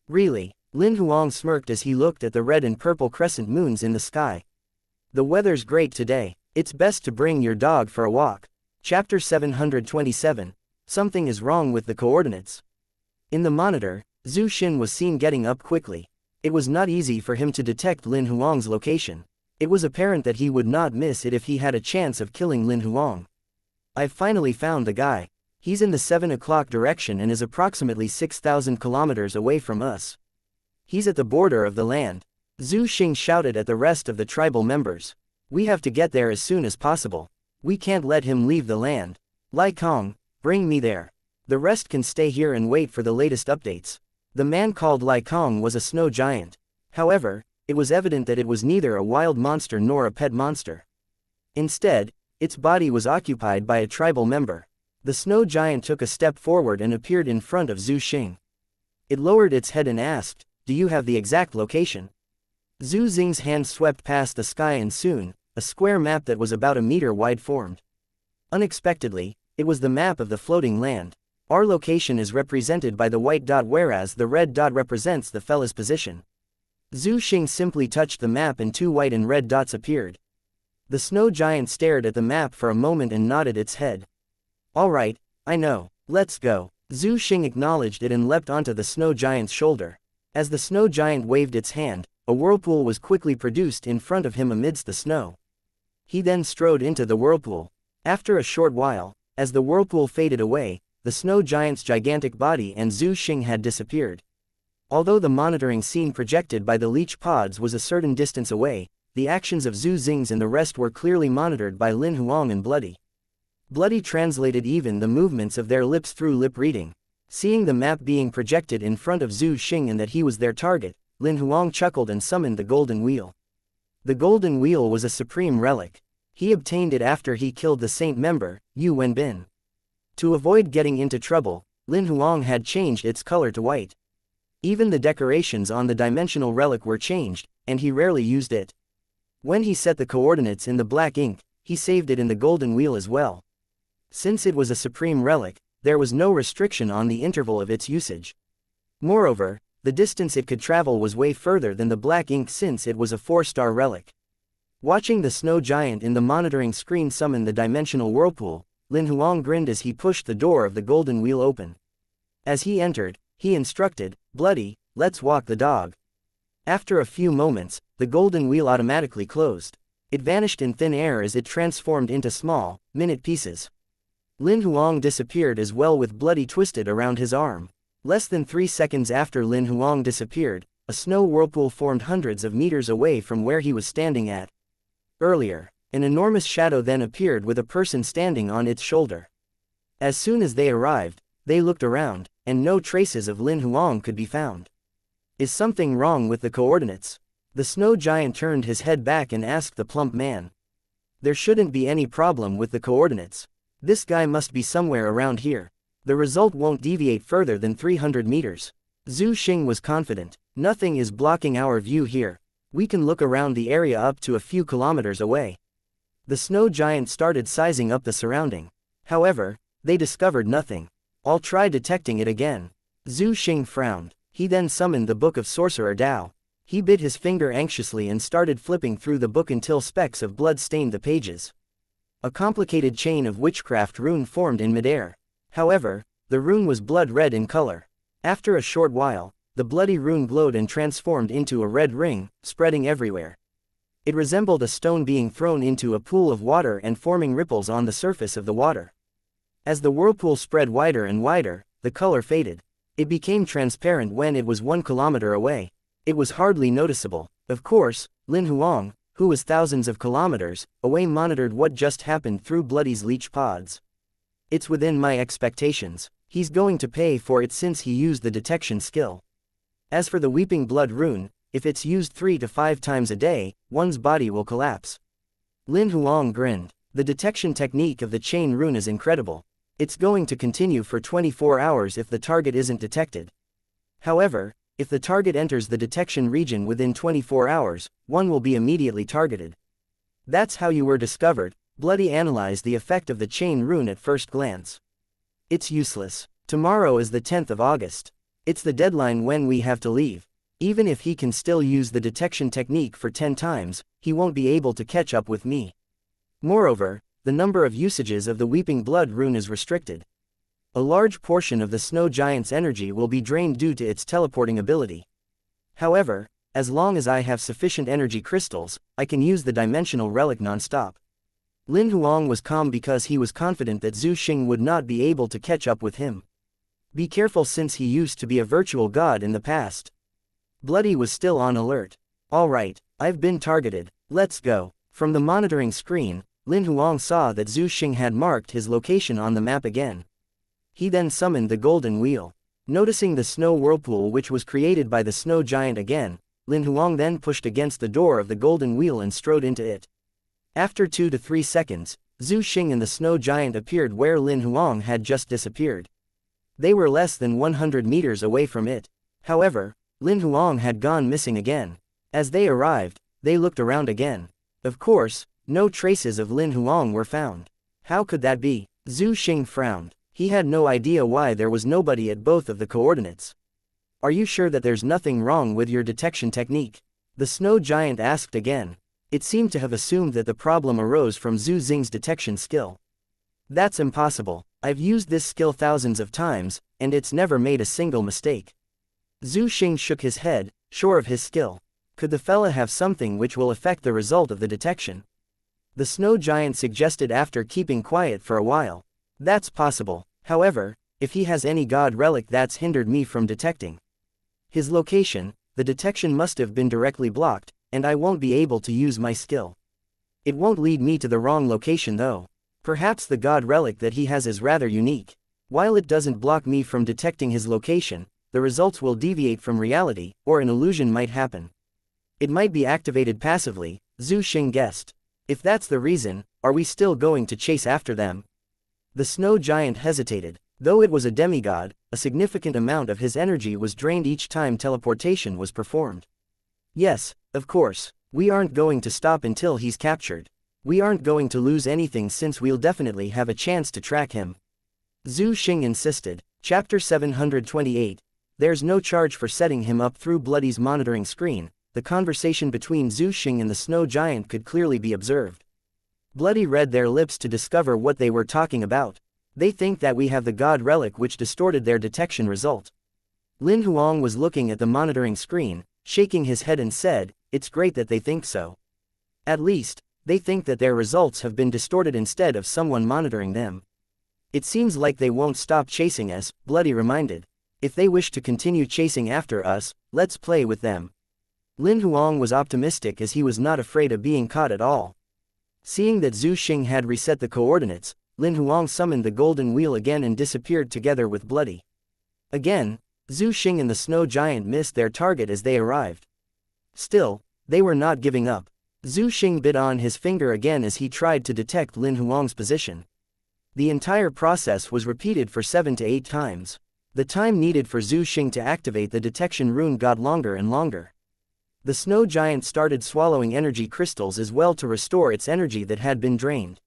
Really? Lin Huang smirked as he looked at the red and purple crescent moons in the sky. The weather's great today. It's best to bring your dog for a walk. Chapter 727. Something is wrong with the coordinates. In the monitor, Zhu Xing was seen getting up quickly. It was not easy for him to detect Lin Huang's location. It was apparent that he would not miss it if he had a chance of killing Lin Huang. I've finally found the guy. He's in the 7 o'clock direction and is approximately 6,000 kilometers away from us. He's at the border of the land. Zhu Xing shouted at the rest of the tribal members. We have to get there as soon as possible. We can't let him leave the land. Lai Kong, bring me there. The rest can stay here and wait for the latest updates. The man called Lai Kong was a snow giant. However, it was evident that it was neither a wild monster nor a pet monster. Instead, its body was occupied by a tribal member. The snow giant took a step forward and appeared in front of Zhu Xing. It lowered its head and asked, "Do you have the exact location?" Zhu Xing's hand swept past the sky and soon, a square map that was about a meter wide formed. Unexpectedly, it was the map of the floating land. Our location is represented by the white dot whereas the red dot represents the fella's position. Zhu Xing simply touched the map and two white and red dots appeared. The snow giant stared at the map for a moment and nodded its head. All right, I know, let's go. Zhu Xing acknowledged it and leapt onto the snow giant's shoulder. As the snow giant waved its hand, a whirlpool was quickly produced in front of him amidst the snow. He then strode into the whirlpool. After a short while, as the whirlpool faded away, the snow giant's gigantic body and Zhu Xing had disappeared. Although the monitoring scene projected by the leech pods was a certain distance away, the actions of Zhu Xing's and the rest were clearly monitored by Lin Huang and Bloody. Bloody translated even the movements of their lips through lip reading. Seeing the map being projected in front of Zhu Xing and that he was their target, Lin Huang chuckled and summoned the golden wheel. The golden wheel was a supreme relic. He obtained it after he killed the saint member, Yu Wenbin. To avoid getting into trouble, Lin Huang had changed its color to white. Even the decorations on the dimensional relic were changed, and he rarely used it. When he set the coordinates in the black ink, he saved it in the golden wheel as well. Since it was a supreme relic, there was no restriction on the interval of its usage. Moreover, the distance it could travel was way further than the black ink since it was a 4-star relic. Watching the snow giant in the monitoring screen summon the dimensional whirlpool, Lin Huang grinned as he pushed the door of the golden wheel open. As he entered, he instructed, "Bloody, let's walk the dog." After a few moments, the golden wheel automatically closed. It vanished in thin air as it transformed into small, minute pieces. Lin Huang disappeared as well with Bloody twisted around his arm. Less than 3 seconds after Lin Huang disappeared, a snow whirlpool formed hundreds of meters away from where he was standing at. Earlier, an enormous shadow then appeared with a person standing on its shoulder. As soon as they arrived, they looked around, and no traces of Lin Huang could be found. Is something wrong with the coordinates? The snow giant turned his head back and asked the plump man. There shouldn't be any problem with the coordinates. This guy must be somewhere around here. The result won't deviate further than 300 meters. Zhu Xing was confident. Nothing is blocking our view here. We can look around the area up to a few kilometers away. The snow giant started sizing up the surrounding. However, they discovered nothing. I'll try detecting it again. Zhu Xing frowned. He then summoned the Book of Sorcerer Dao. He bit his finger anxiously and started flipping through the book until specks of blood stained the pages. A complicated chain of witchcraft rune formed in midair. However, the rune was blood red in color. After a short while, the bloody rune glowed and transformed into a red ring, spreading everywhere. It resembled a stone being thrown into a pool of water and forming ripples on the surface of the water. As the whirlpool spread wider and wider, the color faded. It became transparent when it was 1 kilometer away. It was hardly noticeable. Of course, Lin Huang, who was thousands of kilometers away, monitored what just happened through Bloody's leech pods. It's within my expectations. He's going to pay for it since he used the detection skill. As for the Weeping Blood rune, if it's used 3 to 5 times a day, one's body will collapse. Lin Huang grinned. The detection technique of the chain rune is incredible. It's going to continue for 24 hours if the target isn't detected. However, if the target enters the detection region within 24 hours, one will be immediately targeted. That's how you were discovered. Bloody analyzed the effect of the chain rune at first glance. It's useless. Tomorrow is the 10th of August. It's the deadline when we have to leave. Even if he can still use the detection technique for 10 times, he won't be able to catch up with me. Moreover, the number of usages of the Weeping Blood rune is restricted. A large portion of the snow giant's energy will be drained due to its teleporting ability. However, as long as I have sufficient energy crystals, I can use the dimensional relic non-stop. Lin Huang was calm because he was confident that Zhu Xing would not be able to catch up with him. Be careful since he used to be a virtual god in the past. Bloody was still on alert. Alright, I've been targeted, let's go. From the monitoring screen, Lin Huang saw that Zhu Xing had marked his location on the map again. He then summoned the golden wheel. Noticing the snow whirlpool which was created by the snow giant again, Lin Huang then pushed against the door of the golden wheel and strode into it. After 2 to 3 seconds, Zhu Xing and the snow giant appeared where Lin Huang had just disappeared. They were less than 100 meters away from it. However, Lin Huang had gone missing again. As they arrived, they looked around again. Of course, no traces of Lin Huang were found. How could that be? Zhu Xing frowned. He had no idea why there was nobody at both of the coordinates. Are you sure that there's nothing wrong with your detection technique? The snow giant asked again. It seemed to have assumed that the problem arose from Zhu Xing's detection skill. That's impossible. I've used this skill thousands of times, and it's never made a single mistake. Zhu Xing shook his head, sure of his skill. Could the fella have something which will affect the result of the detection? The snow giant suggested after keeping quiet for a while. That's possible. However, if he has any god relic that's hindered me from detecting his location, the detection must have been directly blocked, and I won't be able to use my skill. It won't lead me to the wrong location though. Perhaps the god relic that he has is rather unique. While it doesn't block me from detecting his location, the results will deviate from reality, or an illusion might happen. It might be activated passively, Zhu Xing guessed. If that's the reason, are we still going to chase after them? The snow giant hesitated. Though it was a demigod, a significant amount of his energy was drained each time teleportation was performed. Yes, of course. We aren't going to stop until he's captured. We aren't going to lose anything since we'll definitely have a chance to track him. Zhu Xing insisted. Chapter 728. There's no charge for setting him up through Bloody's monitoring screen. The conversation between Zhu Xing and the snow giant could clearly be observed. Bloody read their lips to discover what they were talking about. They think that we have the god relic which distorted their detection result. Lin Huang was looking at the monitoring screen, shaking his head and said, it's great that they think so. At least, they think that their results have been distorted instead of someone monitoring them. It seems like they won't stop chasing us, Bloody reminded. If they wish to continue chasing after us, let's play with them. Lin Huang was optimistic as he was not afraid of being caught at all. Seeing that Zhu Xing had reset the coordinates, Lin Huang summoned the golden wheel again and disappeared together with Bloody. Again, Zhu Xing and the snow giant missed their target as they arrived. Still, they were not giving up. Zhu Xing bit on his finger again as he tried to detect Lin Huang's position. The entire process was repeated for 7 to 8 times. The time needed for Zhu Xing to activate the detection rune got longer and longer. The snow giant started swallowing energy crystals as well to restore its energy that had been drained.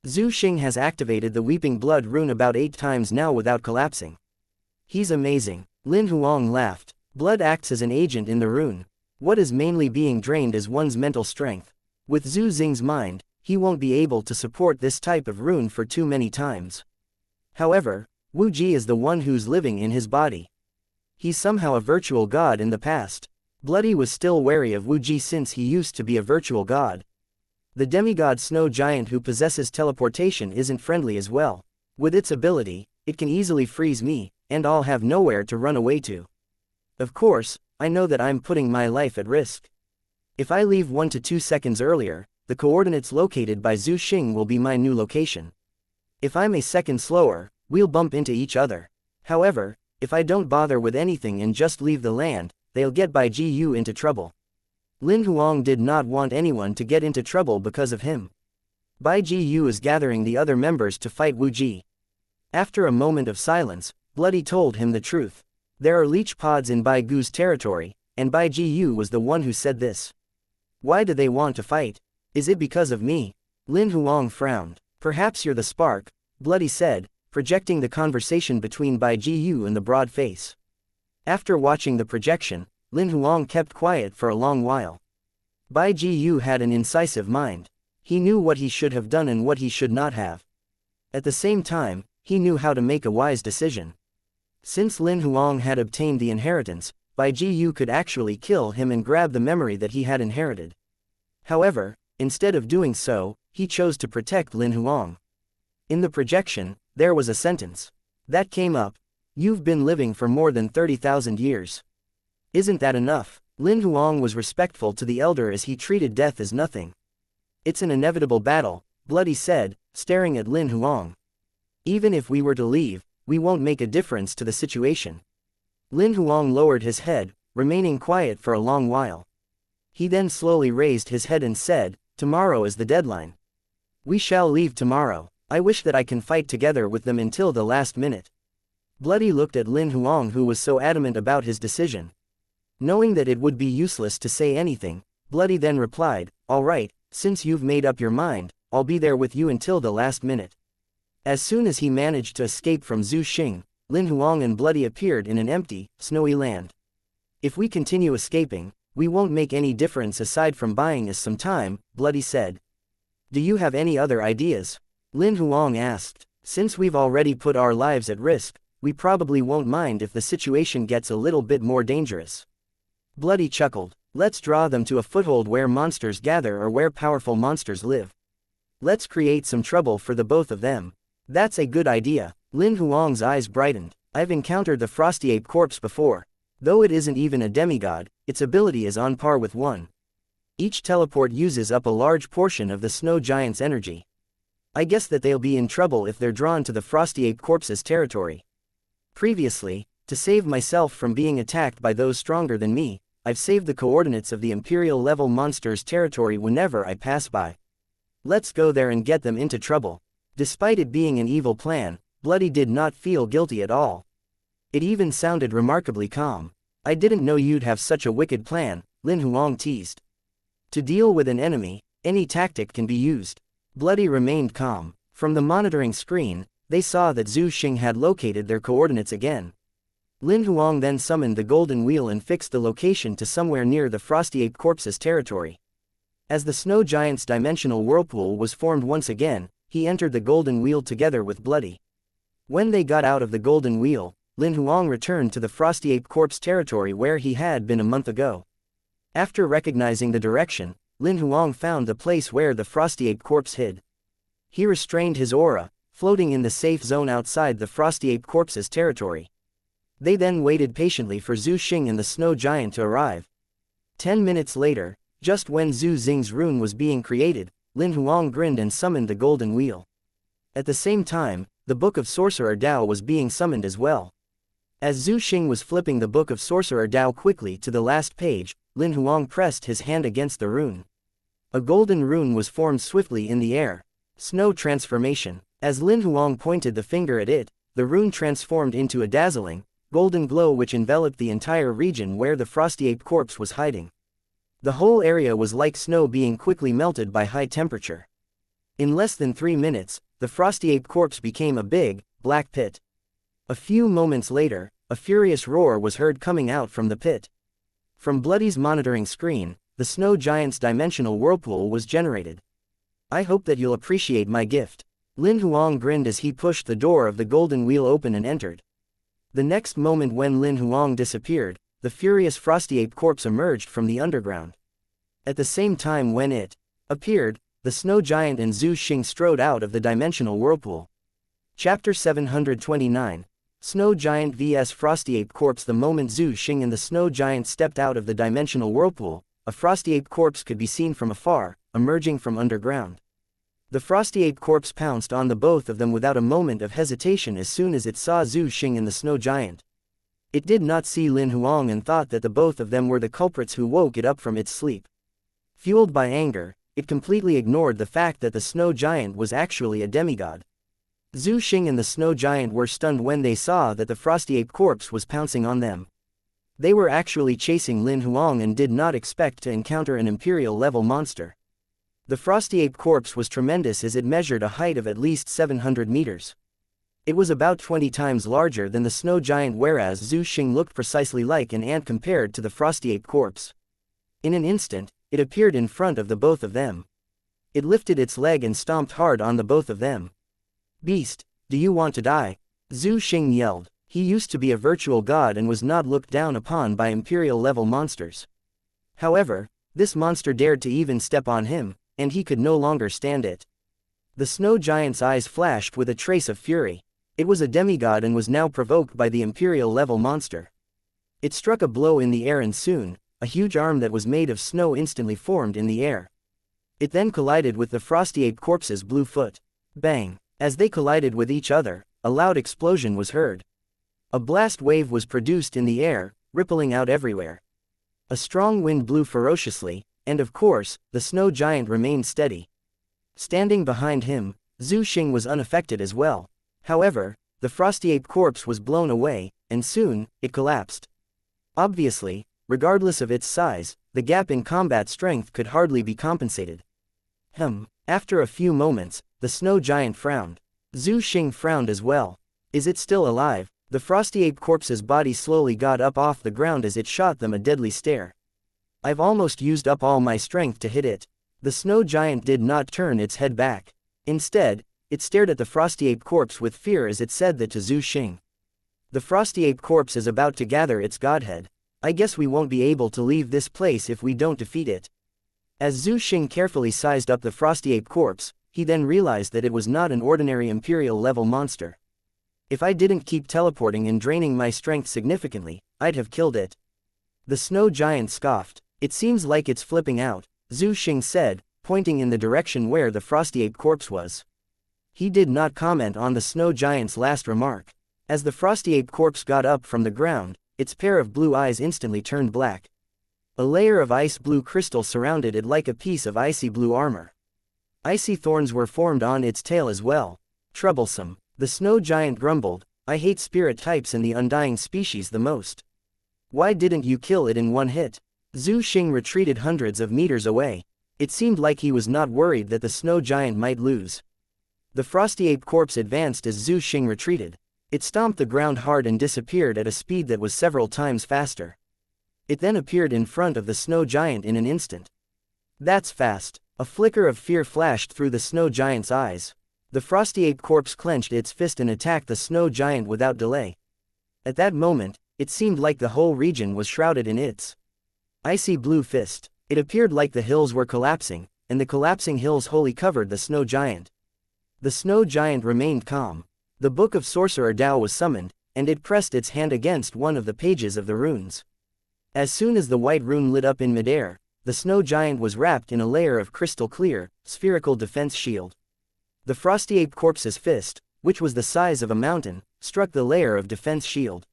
Zhu Xing has activated the Weeping Blood rune about 8 times now without collapsing. He's amazing. Lin Huang laughed. Blood acts as an agent in the rune. What is mainly being drained is one's mental strength. With Zhu Xing's mind, he won't be able to support this type of rune for too many times. However, Wu Ji is the one who's living in his body. He's somehow a virtual god in the past. Bloody was still wary of Wu Ji since he used to be a virtual god. The demigod snow giant who possesses teleportation isn't friendly as well. With its ability, it can easily freeze me, and I'll have nowhere to run away to. Of course, I know that I'm putting my life at risk. If I leave 1 to 2 seconds earlier, the coordinates located by Zhu Xing will be my new location. If I'm a second slower, we'll bump into each other. However, if I don't bother with anything and just leave the land, they'll get Bai Jiyu into trouble. Lin Huang did not want anyone to get into trouble because of him. Bai Jiyu is gathering the other members to fight Wu Ji. After a moment of silence, Bloody told him the truth. There are leech pods in Bai Gu's territory, and Bai Jiyu was the one who said this. Why do they want to fight? Is it because of me? Lin Huang frowned. Perhaps you're the spark, Bloody said, projecting the conversation between Bai Jiyu and the broad face. After watching the projection, Lin Huang kept quiet for a long while. Bai Jiyu had an incisive mind. He knew what he should have done and what he should not have. At the same time, he knew how to make a wise decision. Since Lin Huang had obtained the inheritance, Bai Jiyu could actually kill him and grab the memory that he had inherited. However, instead of doing so, he chose to protect Lin Huang. In the projection, there was a sentence that came up. You've been living for more than 30,000 years. Isn't that enough? Lin Huang was respectful to the elder as he treated death as nothing. It's an inevitable battle, Bloody said, staring at Lin Huang. Even if we were to leave, we won't make a difference to the situation. Lin Huang lowered his head, remaining quiet for a long while. He then slowly raised his head and said, tomorrow is the deadline. We shall leave tomorrow. I wish that I can fight together with them until the last minute. Bloody looked at Lin Huang, who was so adamant about his decision. Knowing that it would be useless to say anything, Bloody then replied, all right, since you've made up your mind, I'll be there with you until the last minute. As soon as he managed to escape from Zhu Xing, Lin Huang and Bloody appeared in an empty, snowy land. If we continue escaping, we won't make any difference aside from buying us some time, Bloody said. Do you have any other ideas? Lin Huang asked. Since we've already put our lives at risk, we probably won't mind if the situation gets a little bit more dangerous. Bloody chuckled. Let's draw them to a foothold where monsters gather or where powerful monsters live. Let's create some trouble for the both of them. That's a good idea. Lin Huang's eyes brightened. I've encountered the frosty ape corpse before. Though it isn't even a demigod, its ability is on par with one. Each teleport uses up a large portion of the snow giant's energy. I guess that they'll be in trouble if they're drawn to the frosty ape corpse's territory. Previously, to save myself from being attacked by those stronger than me, I've saved the coordinates of the Imperial level monsters' territory whenever I pass by. Let's go there and get them into trouble. Despite it being an evil plan, Bloody did not feel guilty at all. It even sounded remarkably calm. I didn't know you'd have such a wicked plan, Lin Huang teased. To deal with an enemy, any tactic can be used. Bloody remained calm. From the monitoring screen, they saw that Zhu Xing had located their coordinates again. Lin Huang then summoned the golden wheel and fixed the location to somewhere near the frosty ape corpse's territory. As the snow giant's dimensional whirlpool was formed once again, he entered the golden wheel together with Bloody. When they got out of the golden wheel, Lin Huang returned to the frosty ape corpse territory where he had been a month ago. After recognizing the direction, Lin Huang found the place where the frosty ape corpse hid. He restrained his aura, floating in the safe zone outside the frosty ape corpse's territory. They then waited patiently for Zhu Xing and the snow giant to arrive. 10 minutes later, just when Zhu Xing's rune was being created, Lin Huang grinned and summoned the golden wheel. At the same time, the Book of Sorcerer Dao was being summoned as well. As Zhu Xing was flipping the Book of Sorcerer Dao quickly to the last page, Lin Huang pressed his hand against the rune. A golden rune was formed swiftly in the air. Snow transformation. As Lin Huang pointed the finger at it, the rune transformed into a dazzling, golden glow which enveloped the entire region where the frosty ape corpse was hiding. The whole area was like snow being quickly melted by high temperature. In less than 3 minutes, the frosty ape corpse became a big, black pit. A few moments later, a furious roar was heard coming out from the pit. From Bloody's monitoring screen, the snow giant's dimensional whirlpool was generated. I hope that you'll appreciate my gift. Lin Huang grinned as he pushed the door of the golden wheel open and entered. The next moment when Lin Huang disappeared, the furious frosty ape corpse emerged from the underground. At the same time when it appeared, the snow giant and Zhu Xing strode out of the dimensional whirlpool. Chapter 729. Snow Giant vs Frosty Ape Corpse. The moment Zhu Xing and the snow giant stepped out of the dimensional whirlpool, a frosty ape corpse could be seen from afar, emerging from underground. The frosty ape corpse pounced on the both of them without a moment of hesitation as soon as it saw Zhu Xing and the snow giant. It did not see Lin Huang and thought that the both of them were the culprits who woke it up from its sleep. Fueled by anger, it completely ignored the fact that the snow giant was actually a demigod. Zhu Xing and the snow giant were stunned when they saw that the frosty ape corpse was pouncing on them. They were actually chasing Lin Huang and did not expect to encounter an imperial-level monster. The frosty ape corpse was tremendous as it measured a height of at least 700 meters. It was about 20 times larger than the snow giant, whereas Zhu Xing looked precisely like an ant compared to the frosty ape corpse. In an instant, it appeared in front of the both of them. It lifted its leg and stomped hard on the both of them. "Beast, do you want to die?" Zhu Xing yelled. He used to be a virtual god and was not looked down upon by imperial-level monsters. However, this monster dared to even step on him, and he could no longer stand it. The snow giant's eyes flashed with a trace of fury. It was a demigod and was now provoked by the imperial-level monster. It struck a blow in the air and soon, a huge arm that was made of snow instantly formed in the air. It then collided with the frosty ape corpse's blue foot. Bang! As they collided with each other, a loud explosion was heard. A blast wave was produced in the air, rippling out everywhere. A strong wind blew ferociously, and of course, the snow giant remained steady. Standing behind him, Zhu Xing was unaffected as well. However, the frosty ape corpse was blown away, and soon, it collapsed. Obviously, regardless of its size, the gap in combat strength could hardly be compensated. After a few moments, the snow giant frowned. Zhu Xing frowned as well. Is it still alive? The frosty ape corpse's body slowly got up off the ground as it shot them a deadly stare. I've almost used up all my strength to hit it. The snow giant did not turn its head back. Instead, it stared at the frosty ape corpse with fear as it said that to Zhu Xing. The frosty ape corpse is about to gather its godhead. I guess we won't be able to leave this place if we don't defeat it. As Zhu Xing carefully sized up the frosty ape corpse, he then realized that it was not an ordinary imperial-level monster. If I didn't keep teleporting and draining my strength significantly, I'd have killed it. The snow giant scoffed. It seems like it's flipping out, Zhu Xing said, pointing in the direction where the frosty ape corpse was. He did not comment on the snow giant's last remark. As the frosty ape corpse got up from the ground, its pair of blue eyes instantly turned black. A layer of ice blue crystal surrounded it like a piece of icy blue armor. Icy thorns were formed on its tail as well. Troublesome. The snow giant grumbled, I hate spirit types and the undying species the most. Why didn't you kill it in one hit? Zhu Xing retreated hundreds of meters away. It seemed like he was not worried that the snow giant might lose. The frosty ape corpse advanced as Zhu Xing retreated. It stomped the ground hard and disappeared at a speed that was several times faster. It then appeared in front of the snow giant in an instant. That's fast. A flicker of fear flashed through the snow giant's eyes. The frosty ape corpse clenched its fist and attacked the snow giant without delay. At that moment, it seemed like the whole region was shrouded in its icy blue fist. It appeared like the hills were collapsing, and the collapsing hills wholly covered the snow giant. The snow giant remained calm. The Book of Sorcerer Dao was summoned, and it pressed its hand against one of the pages of the runes. As soon as the white rune lit up in midair, the snow giant was wrapped in a layer of crystal clear, spherical defense shield. The frosty ape corpse's fist, which was the size of a mountain, struck the layer of defense shield.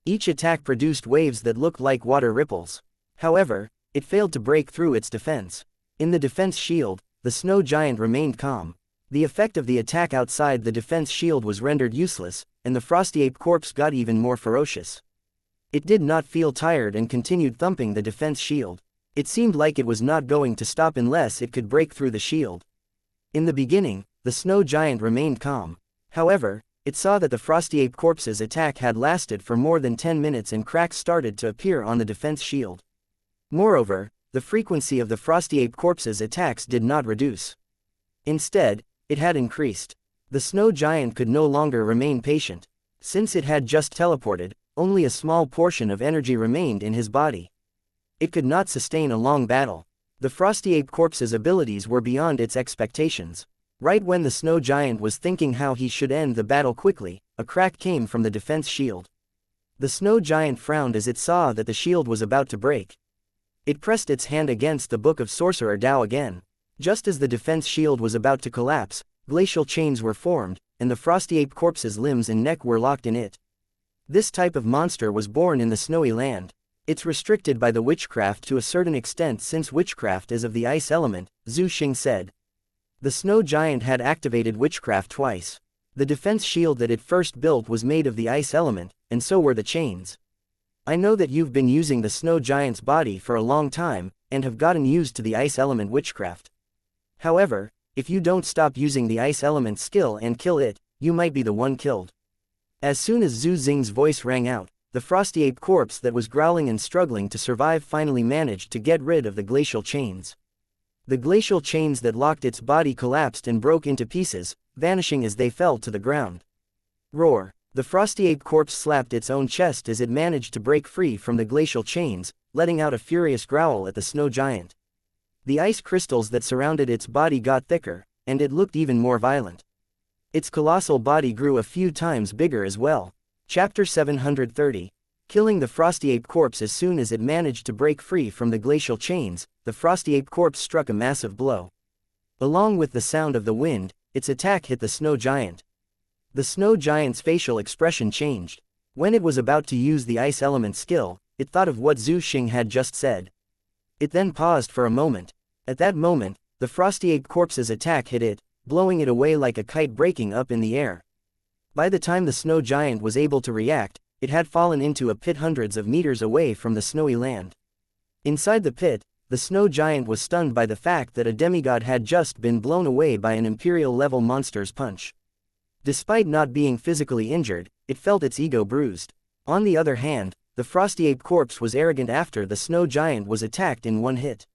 Each attack produced waves that looked like water ripples. However, it failed to break through its defense. In the defense shield, the snow giant remained calm. The effect of the attack outside the defense shield was rendered useless, and the frosty ape corpse got even more ferocious. It did not feel tired and continued thumping the defense shield. It seemed like it was not going to stop unless it could break through the shield. In the beginning, the snow giant remained calm. However, it saw that the frosty ape corpse's attack had lasted for more than 10 minutes and cracks started to appear on the defense shield. Moreover, the frequency of the frosty ape corpse's attacks did not reduce. Instead, it had increased. The snow giant could no longer remain patient. Since it had just teleported, only a small portion of energy remained in his body. It could not sustain a long battle. The frosty ape corpse's abilities were beyond its expectations. Right when the snow giant was thinking how he should end the battle quickly, a crack came from the defense shield. The snow giant frowned as it saw that the shield was about to break. It pressed its hand against the Book of Sorcerer Dao again. Just as the defense shield was about to collapse, glacial chains were formed, and the frosty ape corpse's limbs and neck were locked in it. This type of monster was born in the snowy land. It's restricted by the witchcraft to a certain extent since witchcraft is of the ice element, Zhu Xing said. The snow giant had activated witchcraft twice. The defense shield that it first built was made of the ice element, and so were the chains. I know that you've been using the snow giant's body for a long time, and have gotten used to the ice element witchcraft. However, if you don't stop using the ice element skill and kill it, you might be the one killed. As soon as Zhu Xing's voice rang out, the frosty ape corpse that was growling and struggling to survive finally managed to get rid of the glacial chains. The glacial chains that locked its body collapsed and broke into pieces, vanishing as they fell to the ground. Roar! The frosty ape corpse slapped its own chest as it managed to break free from the glacial chains, letting out a furious growl at the snow giant. The ice crystals that surrounded its body got thicker, and it looked even more violent. Its colossal body grew a few times bigger as well. Chapter 730. Killing the frosty ape corpse. As soon as it managed to break free from the glacial chains, the frosty ape corpse struck a massive blow. Along with the sound of the wind, its attack hit the snow giant. The snow giant's facial expression changed. When it was about to use the ice element skill, it thought of what Zhu Xing had just said. It then paused for a moment. At that moment, the frosty ape corpse's attack hit it, blowing it away like a kite breaking up in the air. By the time the snow giant was able to react, it had fallen into a pit hundreds of meters away from the snowy land. Inside the pit, the snow giant was stunned by the fact that a demigod had just been blown away by an imperial-level monster's punch. Despite not being physically injured, it felt its ego bruised. On the other hand, the frosty ape corpse was arrogant after the snow giant was attacked in one hit.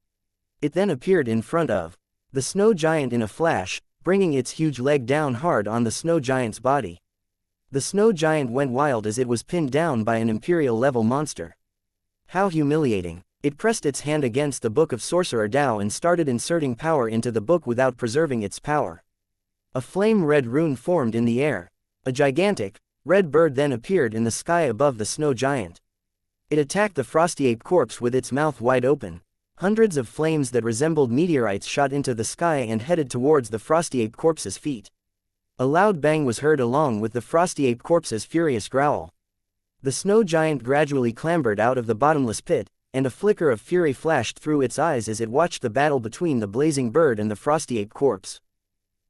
It then appeared in front of the snow giant in a flash, bringing its huge leg down hard on the snow giant's body. The snow giant went wild as it was pinned down by an imperial-level monster. How humiliating! It pressed its hand against the Book of Sorcerer Dao and started inserting power into the book without preserving its power. A flame-red rune formed in the air. A gigantic, red bird then appeared in the sky above the snow giant. It attacked the frosty ape corpse with its mouth wide open. Hundreds of flames that resembled meteorites shot into the sky and headed towards the frosty ape corpse's feet. A loud bang was heard along with the frosty ape corpse's furious growl. The snow giant gradually clambered out of the bottomless pit, and a flicker of fury flashed through its eyes as it watched the battle between the blazing bird and the frosty ape corpse.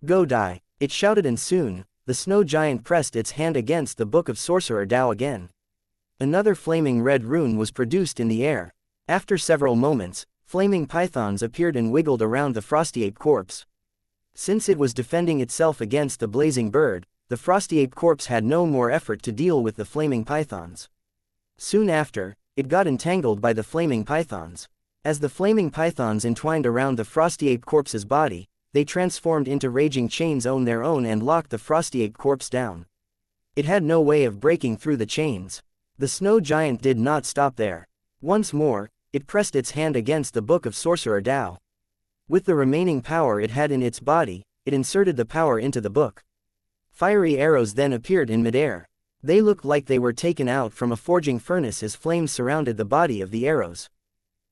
"Go die!" it shouted, and soon, the snow giant pressed its hand against the Book of Sorcerer Dao again. Another flaming red rune was produced in the air. After several moments, flaming pythons appeared and wiggled around the frosty ape corpse. Since it was defending itself against the blazing bird, the frosty ape corpse had no more effort to deal with the flaming pythons. Soon after, it got entangled by the flaming pythons. As the flaming pythons entwined around the frosty ape corpse's body, they transformed into raging chains on their own and locked the frosty ape corpse down. It had no way of breaking through the chains. The snow giant did not stop there. Once more, it pressed its hand against the Book of Sorcerer Dao. With the remaining power it had in its body, it inserted the power into the book. Fiery arrows then appeared in midair. They looked like they were taken out from a forging furnace as flames surrounded the body of the arrows.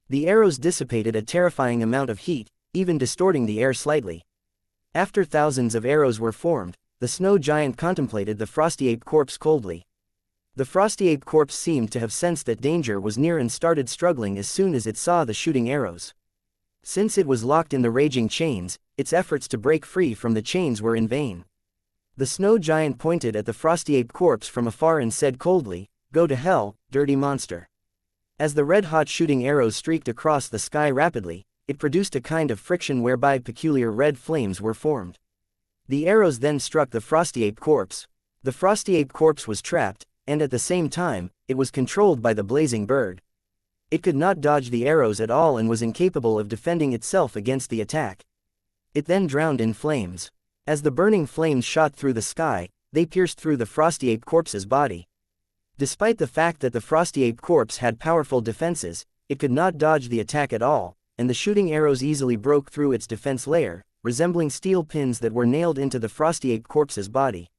The arrows dissipated a terrifying amount of heat, even distorting the air slightly. After thousands of arrows were formed, the snow giant contemplated the frosty ape corpse coldly. The frosty ape corpse seemed to have sensed that danger was near and started struggling as soon as it saw the shooting arrows. Since it was locked in the raging chains, its efforts to break free from the chains were in vain. The snow giant pointed at the frosty ape corpse from afar and said coldly, "Go to hell, dirty monster." As the red-hot shooting arrows streaked across the sky rapidly, it produced a kind of friction whereby peculiar red flames were formed. The arrows then struck the frosty ape corpse. The frosty ape corpse was trapped, and at the same time, it was controlled by the blazing bird. It could not dodge the arrows at all and was incapable of defending itself against the attack. It then drowned in flames. As the burning flames shot through the sky, they pierced through the frosty ape corpse's body. Despite the fact that the frosty ape corpse had powerful defenses, it could not dodge the attack at all, and the shooting arrows easily broke through its defense layer, resembling steel pins that were nailed into the frosty ape corpse's body.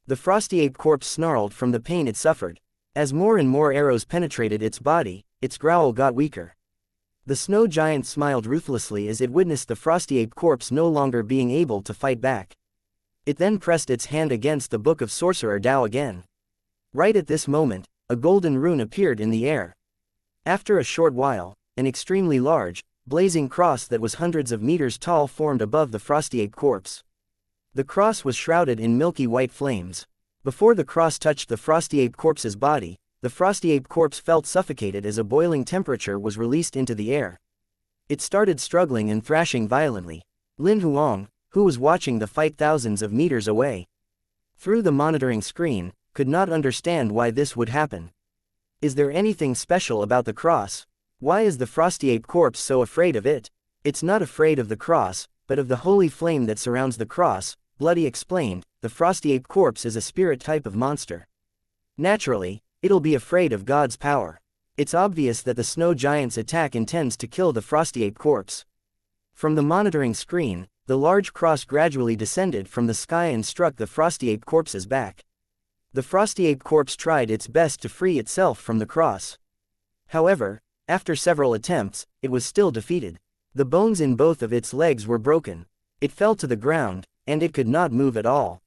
The frosty ape corpse snarled from the pain it suffered. As more and more arrows penetrated its body, its growl got weaker. The snow giant smiled ruthlessly as it witnessed the frosty ape corpse no longer being able to fight back. It then pressed its hand against the Book of Sorcerer Dao again. Right at this moment, a golden rune appeared in the air. After a short while, an extremely large, blazing cross that was hundreds of meters tall formed above the frosty ape corpse. The cross was shrouded in milky white flames. Before the cross touched the frosty ape corpse's body, the frosty ape corpse felt suffocated as a boiling temperature was released into the air. It started struggling and thrashing violently. Lin Huang, who was watching the fight thousands of meters away through the monitoring screen, could not understand why this would happen. Is there anything special about the cross? Why is the frosty ape corpse so afraid of it? It's not afraid of the cross, but of the holy flame that surrounds the cross, Bloody explained. The frosty ape corpse is a spirit type of monster. Naturally, it'll be afraid of God's power. It's obvious that the snow giant's attack intends to kill the frosty ape corpse. From the monitoring screen, the large cross gradually descended from the sky and struck the frosty ape corpse's back. The frosty ape corpse tried its best to free itself from the cross. However, after several attempts, it was still defeated. The bones in both of its legs were broken. It fell to the ground, and it could not move at all.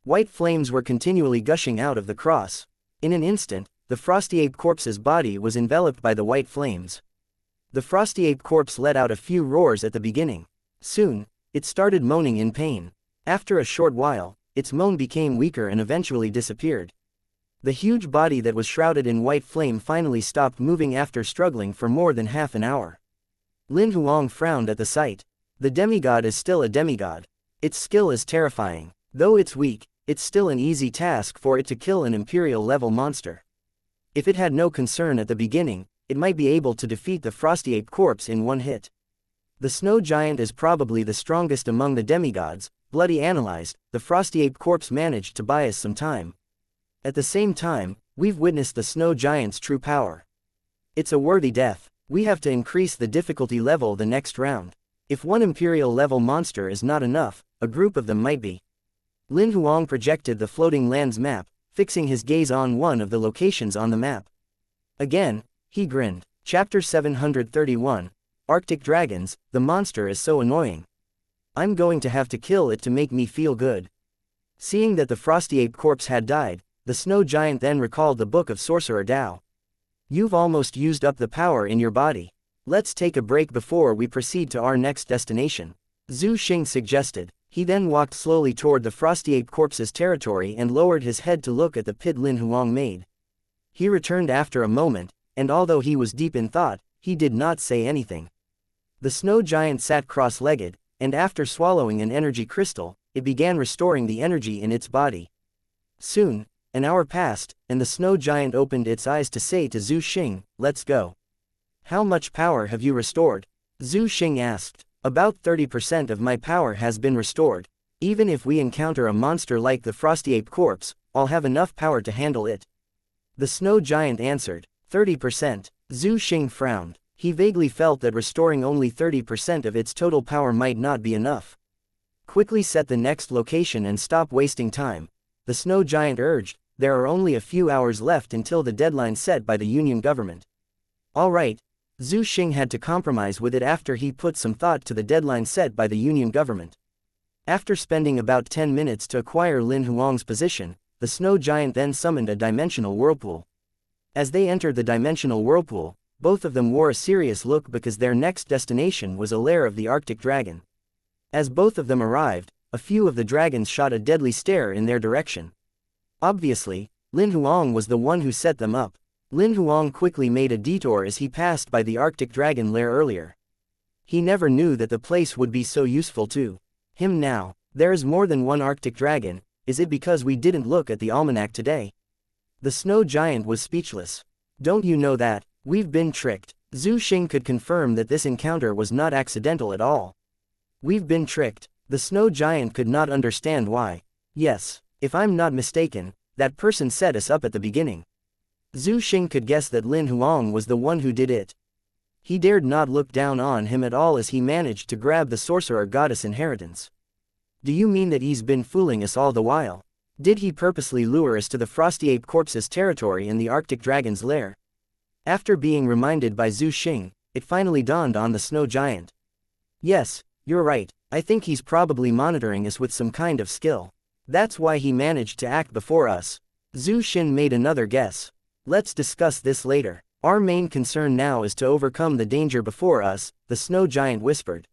White flames were continually gushing out of the cross. In an instant, the frosty ape corpse's body was enveloped by the white flames. The frosty ape corpse let out a few roars at the beginning. Soon, it started moaning in pain. After a short while, its moan became weaker and eventually disappeared. The huge body that was shrouded in white flame finally stopped moving after struggling for more than half an hour. Lin Huang frowned at the sight. The demigod is still a demigod. Its skill is terrifying. Though it's weak, it's still an easy task for it to kill an imperial-level monster. If it had no concern at the beginning, it might be able to defeat the frosty ape corpse in one hit. The snow giant is probably the strongest among the demigods, Bloody analyzed. The frosty ape corpse managed to buy us some time. At the same time, we've witnessed the snow giant's true power. It's a worthy death. We have to increase the difficulty level the next round. If one imperial-level monster is not enough, a group of them might be. Lin Huang projected the floating lands map, fixing his gaze on one of the locations on the map. Again, he grinned. Chapter 731. Arctic Dragons. The monster is so annoying. I'm going to have to kill it to make me feel good. Seeing that the frosty ape corpse had died, the snow giant then recalled the Book of Sorcerer Dao. You've almost used up the power in your body. Let's take a break before we proceed to our next destination, Zhu Xing suggested. He then walked slowly toward the frosty ape corpse's territory and lowered his head to look at the pit Lin Huang made. He returned after a moment, and although he was deep in thought, he did not say anything. The snow giant sat cross-legged, and after swallowing an energy crystal, it began restoring the energy in its body. Soon, an hour passed, and the snow giant opened its eyes to say to Zhu Xing, "Let's go." "How much power have you restored?" Zhu Xing asked. "About 30% of my power has been restored. Even if we encounter a monster like the frosty ape corpse, I'll have enough power to handle it." The snow giant answered. 30%. Zhu Xing frowned. He vaguely felt that restoring only 30% of its total power might not be enough. "Quickly set the next location and stop wasting time," the snow giant urged. "There are only a few hours left until the deadline set by the Union government." "All right." Zhu Xing had to compromise with it after he put some thought to the deadline set by the Union government. After spending about 10 minutes to acquire Lin Huang's position, the snow giant then summoned a dimensional whirlpool. As they entered the dimensional whirlpool, both of them wore a serious look because their next destination was a lair of the Arctic dragon. As both of them arrived, a few of the dragons shot a deadly stare in their direction. Obviously, Lin Huang was the one who set them up. Lin Huang quickly made a detour as he passed by the Arctic dragon lair earlier. He never knew that the place would be so useful to him now. There is more than one Arctic dragon. Is it because we didn't look at the almanac today? The snow giant was speechless. "Don't you know that? We've been tricked." Zhu Xing could confirm that this encounter was not accidental at all. "We've been tricked." The snow giant could not understand why. "Yes, if I'm not mistaken, that person set us up at the beginning." Zhu Xing could guess that Lin Huang was the one who did it. He dared not look down on him at all as he managed to grab the sorcerer goddess inheritance. "Do you mean that he's been fooling us all the while? Did he purposely lure us to the frosty ape corpse's territory in the Arctic dragon's lair?" After being reminded by Zhu Xing, it finally dawned on the snow giant. Yes, you're right, I think he's probably monitoring us with some kind of skill. That's why he managed to act before us. Zhu Xin made another guess. Let's discuss this later. Our main concern now is to overcome the danger before us, the snow giant whispered.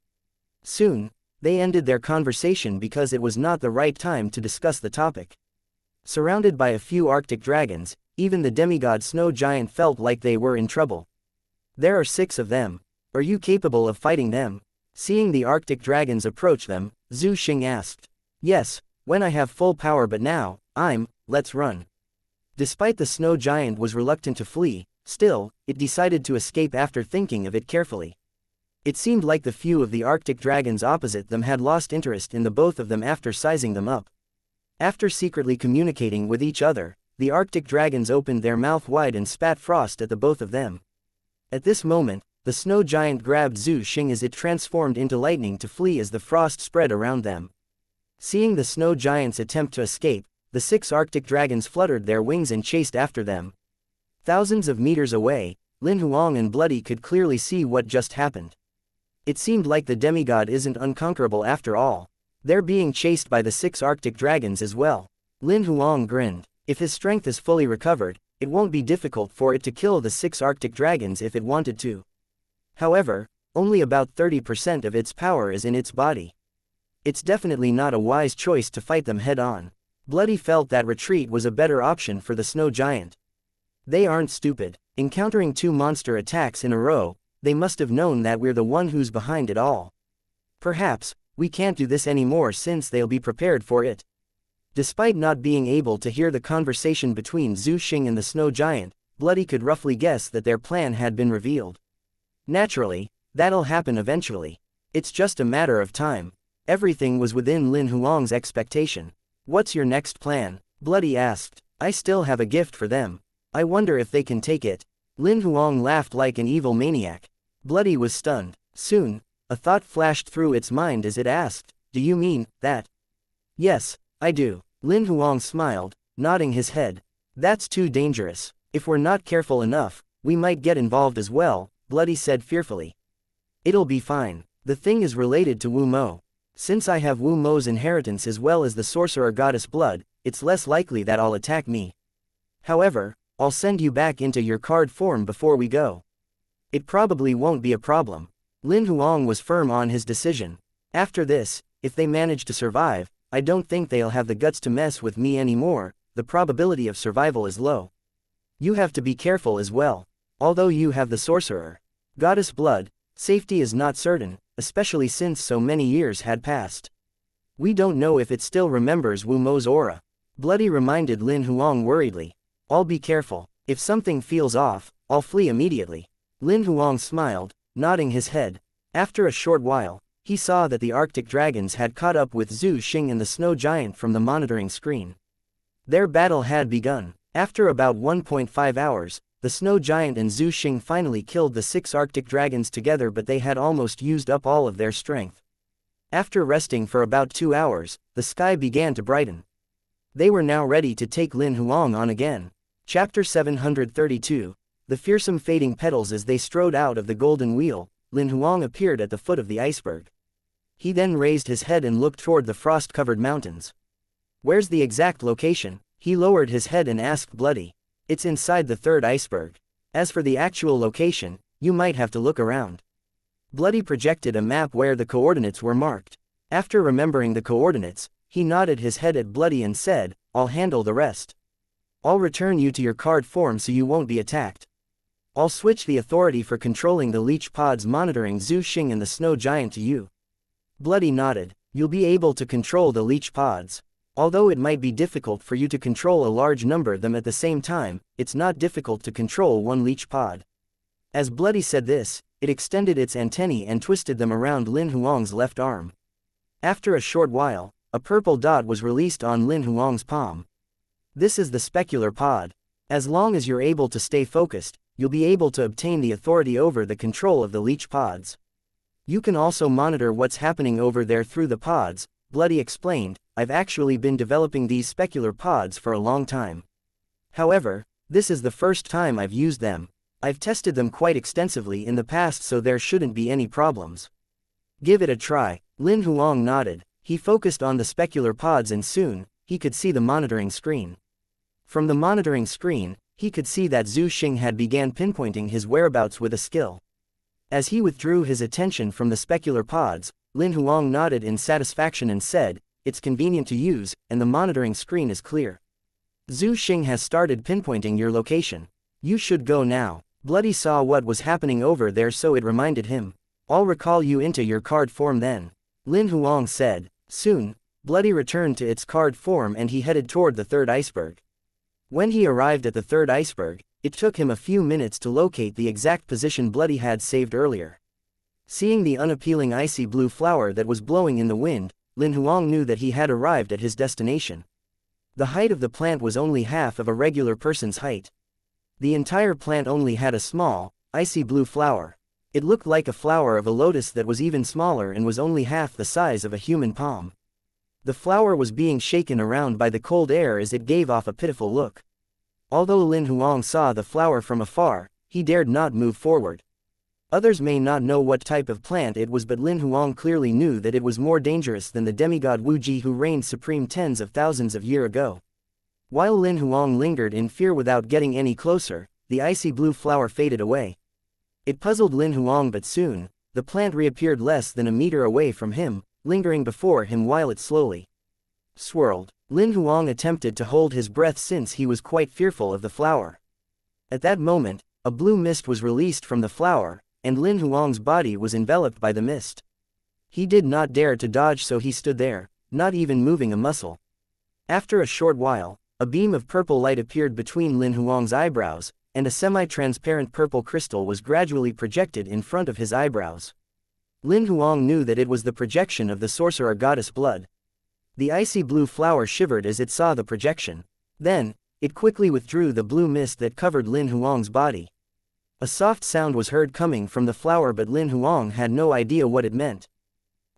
Soon, they ended their conversation because it was not the right time to discuss the topic. Surrounded by a few Arctic dragons, even the demigod snow giant felt like they were in trouble. There are 6 of them. Are you capable of fighting them? Seeing the Arctic dragons approach them, Zhu Xing asked. Yes, when I have full power, but now, let's run. Despite the snow giant was reluctant to flee, still, it decided to escape after thinking of it carefully. It seemed like the few of the Arctic dragons opposite them had lost interest in the both of them after sizing them up. After secretly communicating with each other, the Arctic dragons opened their mouth wide and spat frost at the both of them. At this moment, the snow giant grabbed Zhu Xing as it transformed into lightning to flee as the frost spread around them. Seeing the snow giant's attempt to escape, the 6 Arctic dragons fluttered their wings and chased after them. Thousands of meters away, Lin Huang and Bloody could clearly see what just happened. It seemed like the demigod isn't unconquerable after all. They're being chased by the 6 Arctic dragons as well. Lin Huang grinned. If his strength is fully recovered, it won't be difficult for it to kill the 6 Arctic dragons if it wanted to. However, only about 30% of its power is in its body. It's definitely not a wise choice to fight them head-on. Bloody felt that retreat was a better option for the snow giant. They aren't stupid. Encountering 2 monster attacks in a row, they must have known that we're the one who's behind it all. Perhaps, we can't do this anymore since they'll be prepared for it. Despite not being able to hear the conversation between Zhu Xing and the snow giant, Bloody could roughly guess that their plan had been revealed. Naturally, that'll happen eventually. It's just a matter of time. Everything was within Lin Huang's expectation. What's your next plan? Bloody asked. I still have a gift for them. I wonder if they can take it. Lin Huang laughed like an evil maniac. Bloody was stunned. Soon, a thought flashed through its mind as it asked, do you mean that? Yes, I do. Lin Huang smiled, nodding his head. That's too dangerous. If we're not careful enough, we might get involved as well, Bloody said fearfully. It'll be fine. The thing is related to Wu Mo. Since I have Wu Mo's inheritance as well as the sorcerer goddess blood, it's less likely that I'll attack me. However, I'll send you back into your card form before we go. It probably won't be a problem. Lin Huang was firm on his decision. After this, if they manage to survive, I don't think they'll have the guts to mess with me anymore. The probability of survival is low. You have to be careful as well. Although you have the sorcerer goddess blood, safety is not certain, especially since so many years had passed. We don't know if it still remembers Wu Mo's aura. Bloody reminded Lin Huang worriedly. I'll be careful. If something feels off, I'll flee immediately. Lin Huang smiled, nodding his head. After a short while, he saw that the Arctic dragons had caught up with Zhu Xing and the snow giant from the monitoring screen. Their battle had begun. After about 1.5 hours, the snow giant and Zhu Xing finally killed the 6 Arctic dragons together, but they had almost used up all of their strength. After resting for about 2 hours, the sky began to brighten. They were now ready to take Lin Huang on again. Chapter 732. The fearsome fading petals. As they strode out of the golden wheel, Lin Huang appeared at the foot of the iceberg. He then raised his head and looked toward the frost-covered mountains. Where's the exact location? He lowered his head and asked Bloody. It's inside the 3rd iceberg. As for the actual location, you might have to look around. Bloody projected a map where the coordinates were marked. After remembering the coordinates, he nodded his head at Bloody and said, I'll handle the rest. I'll return you to your card form so you won't be attacked. I'll switch the authority for controlling the leech pods monitoring Zhu Xing and the snow giant to you. Bloody nodded. You'll be able to control the leech pods. Although it might be difficult for you to control a large number of them at the same time, it's not difficult to control one leech pod. As Bloody said this, it extended its antennae and twisted them around Lin Huang's left arm. After a short while, a purple dot was released on Lin Huang's palm. This is the specular pod. As long as you're able to stay focused, you'll be able to obtain the authority over the control of the leech pods. You can also monitor what's happening over there through the pods, Bloody explained. I've actually been developing these specular pods for a long time. However, this is the first time I've used them. I've tested them quite extensively in the past, so there shouldn't be any problems. Give it a try. Lin Huang nodded. He focused on the specular pods and soon, he could see the monitoring screen. From the monitoring screen, he could see that Zhu Xing had began pinpointing his whereabouts with a skill. As he withdrew his attention from the specular pods, Lin Huang nodded in satisfaction and said, "It's convenient to use, and the monitoring screen is clear. Zhu Xing has started pinpointing your location. You should go now." Bloody saw what was happening over there, so it reminded him. "I'll recall you into your card form then," Lin Huang said. Soon, Bloody returned to its card form and he headed toward the third iceberg. When he arrived at the third iceberg, it took him a few minutes to locate the exact position Bloody had saved earlier. Seeing the unappealing icy blue flower that was blowing in the wind, Lin Huang knew that he had arrived at his destination. The height of the plant was only half of a regular person's height. The entire plant only had a small, icy blue flower. It looked like a flower of a lotus that was even smaller and was only half the size of a human palm. The flower was being shaken around by the cold air as it gave off a pitiful look. Although Lin Huang saw the flower from afar, he dared not move forward. Others may not know what type of plant it was, but Lin Huang clearly knew that it was more dangerous than the demigod Wu Ji who reigned supreme tens of thousands of years ago. While Lin Huang lingered in fear without getting any closer, the icy blue flower faded away. It puzzled Lin Huang, but soon, the plant reappeared less than a meter away from him, lingering before him while it slowly swirled. Lin Huang attempted to hold his breath since he was quite fearful of the flower. At that moment, a blue mist was released from the flower, and Lin Huang's body was enveloped by the mist. He did not dare to dodge, so he stood there, not even moving a muscle. After a short while, a beam of purple light appeared between Lin Huang's eyebrows, and a semi-transparent purple crystal was gradually projected in front of his eyebrows. Lin Huang knew that it was the projection of the sorcerer goddess blood. The icy blue flower shivered as it saw the projection. Then, it quickly withdrew the blue mist that covered Lin Huang's body. A soft sound was heard coming from the flower, but Lin Huang had no idea what it meant.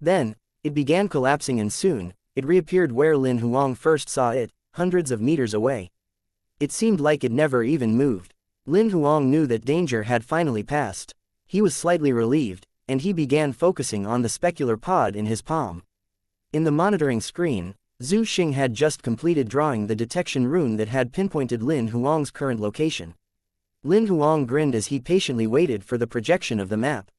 Then, it began collapsing and soon, it reappeared where Lin Huang first saw it, hundreds of meters away. It seemed like it never even moved. Lin Huang knew that danger had finally passed. He was slightly relieved, and he began focusing on the specular pod in his palm. In the monitoring screen, Zhu Xing had just completed drawing the detection rune that had pinpointed Lin Huang's current location. Lin Huang grinned as he patiently waited for the projection of the map.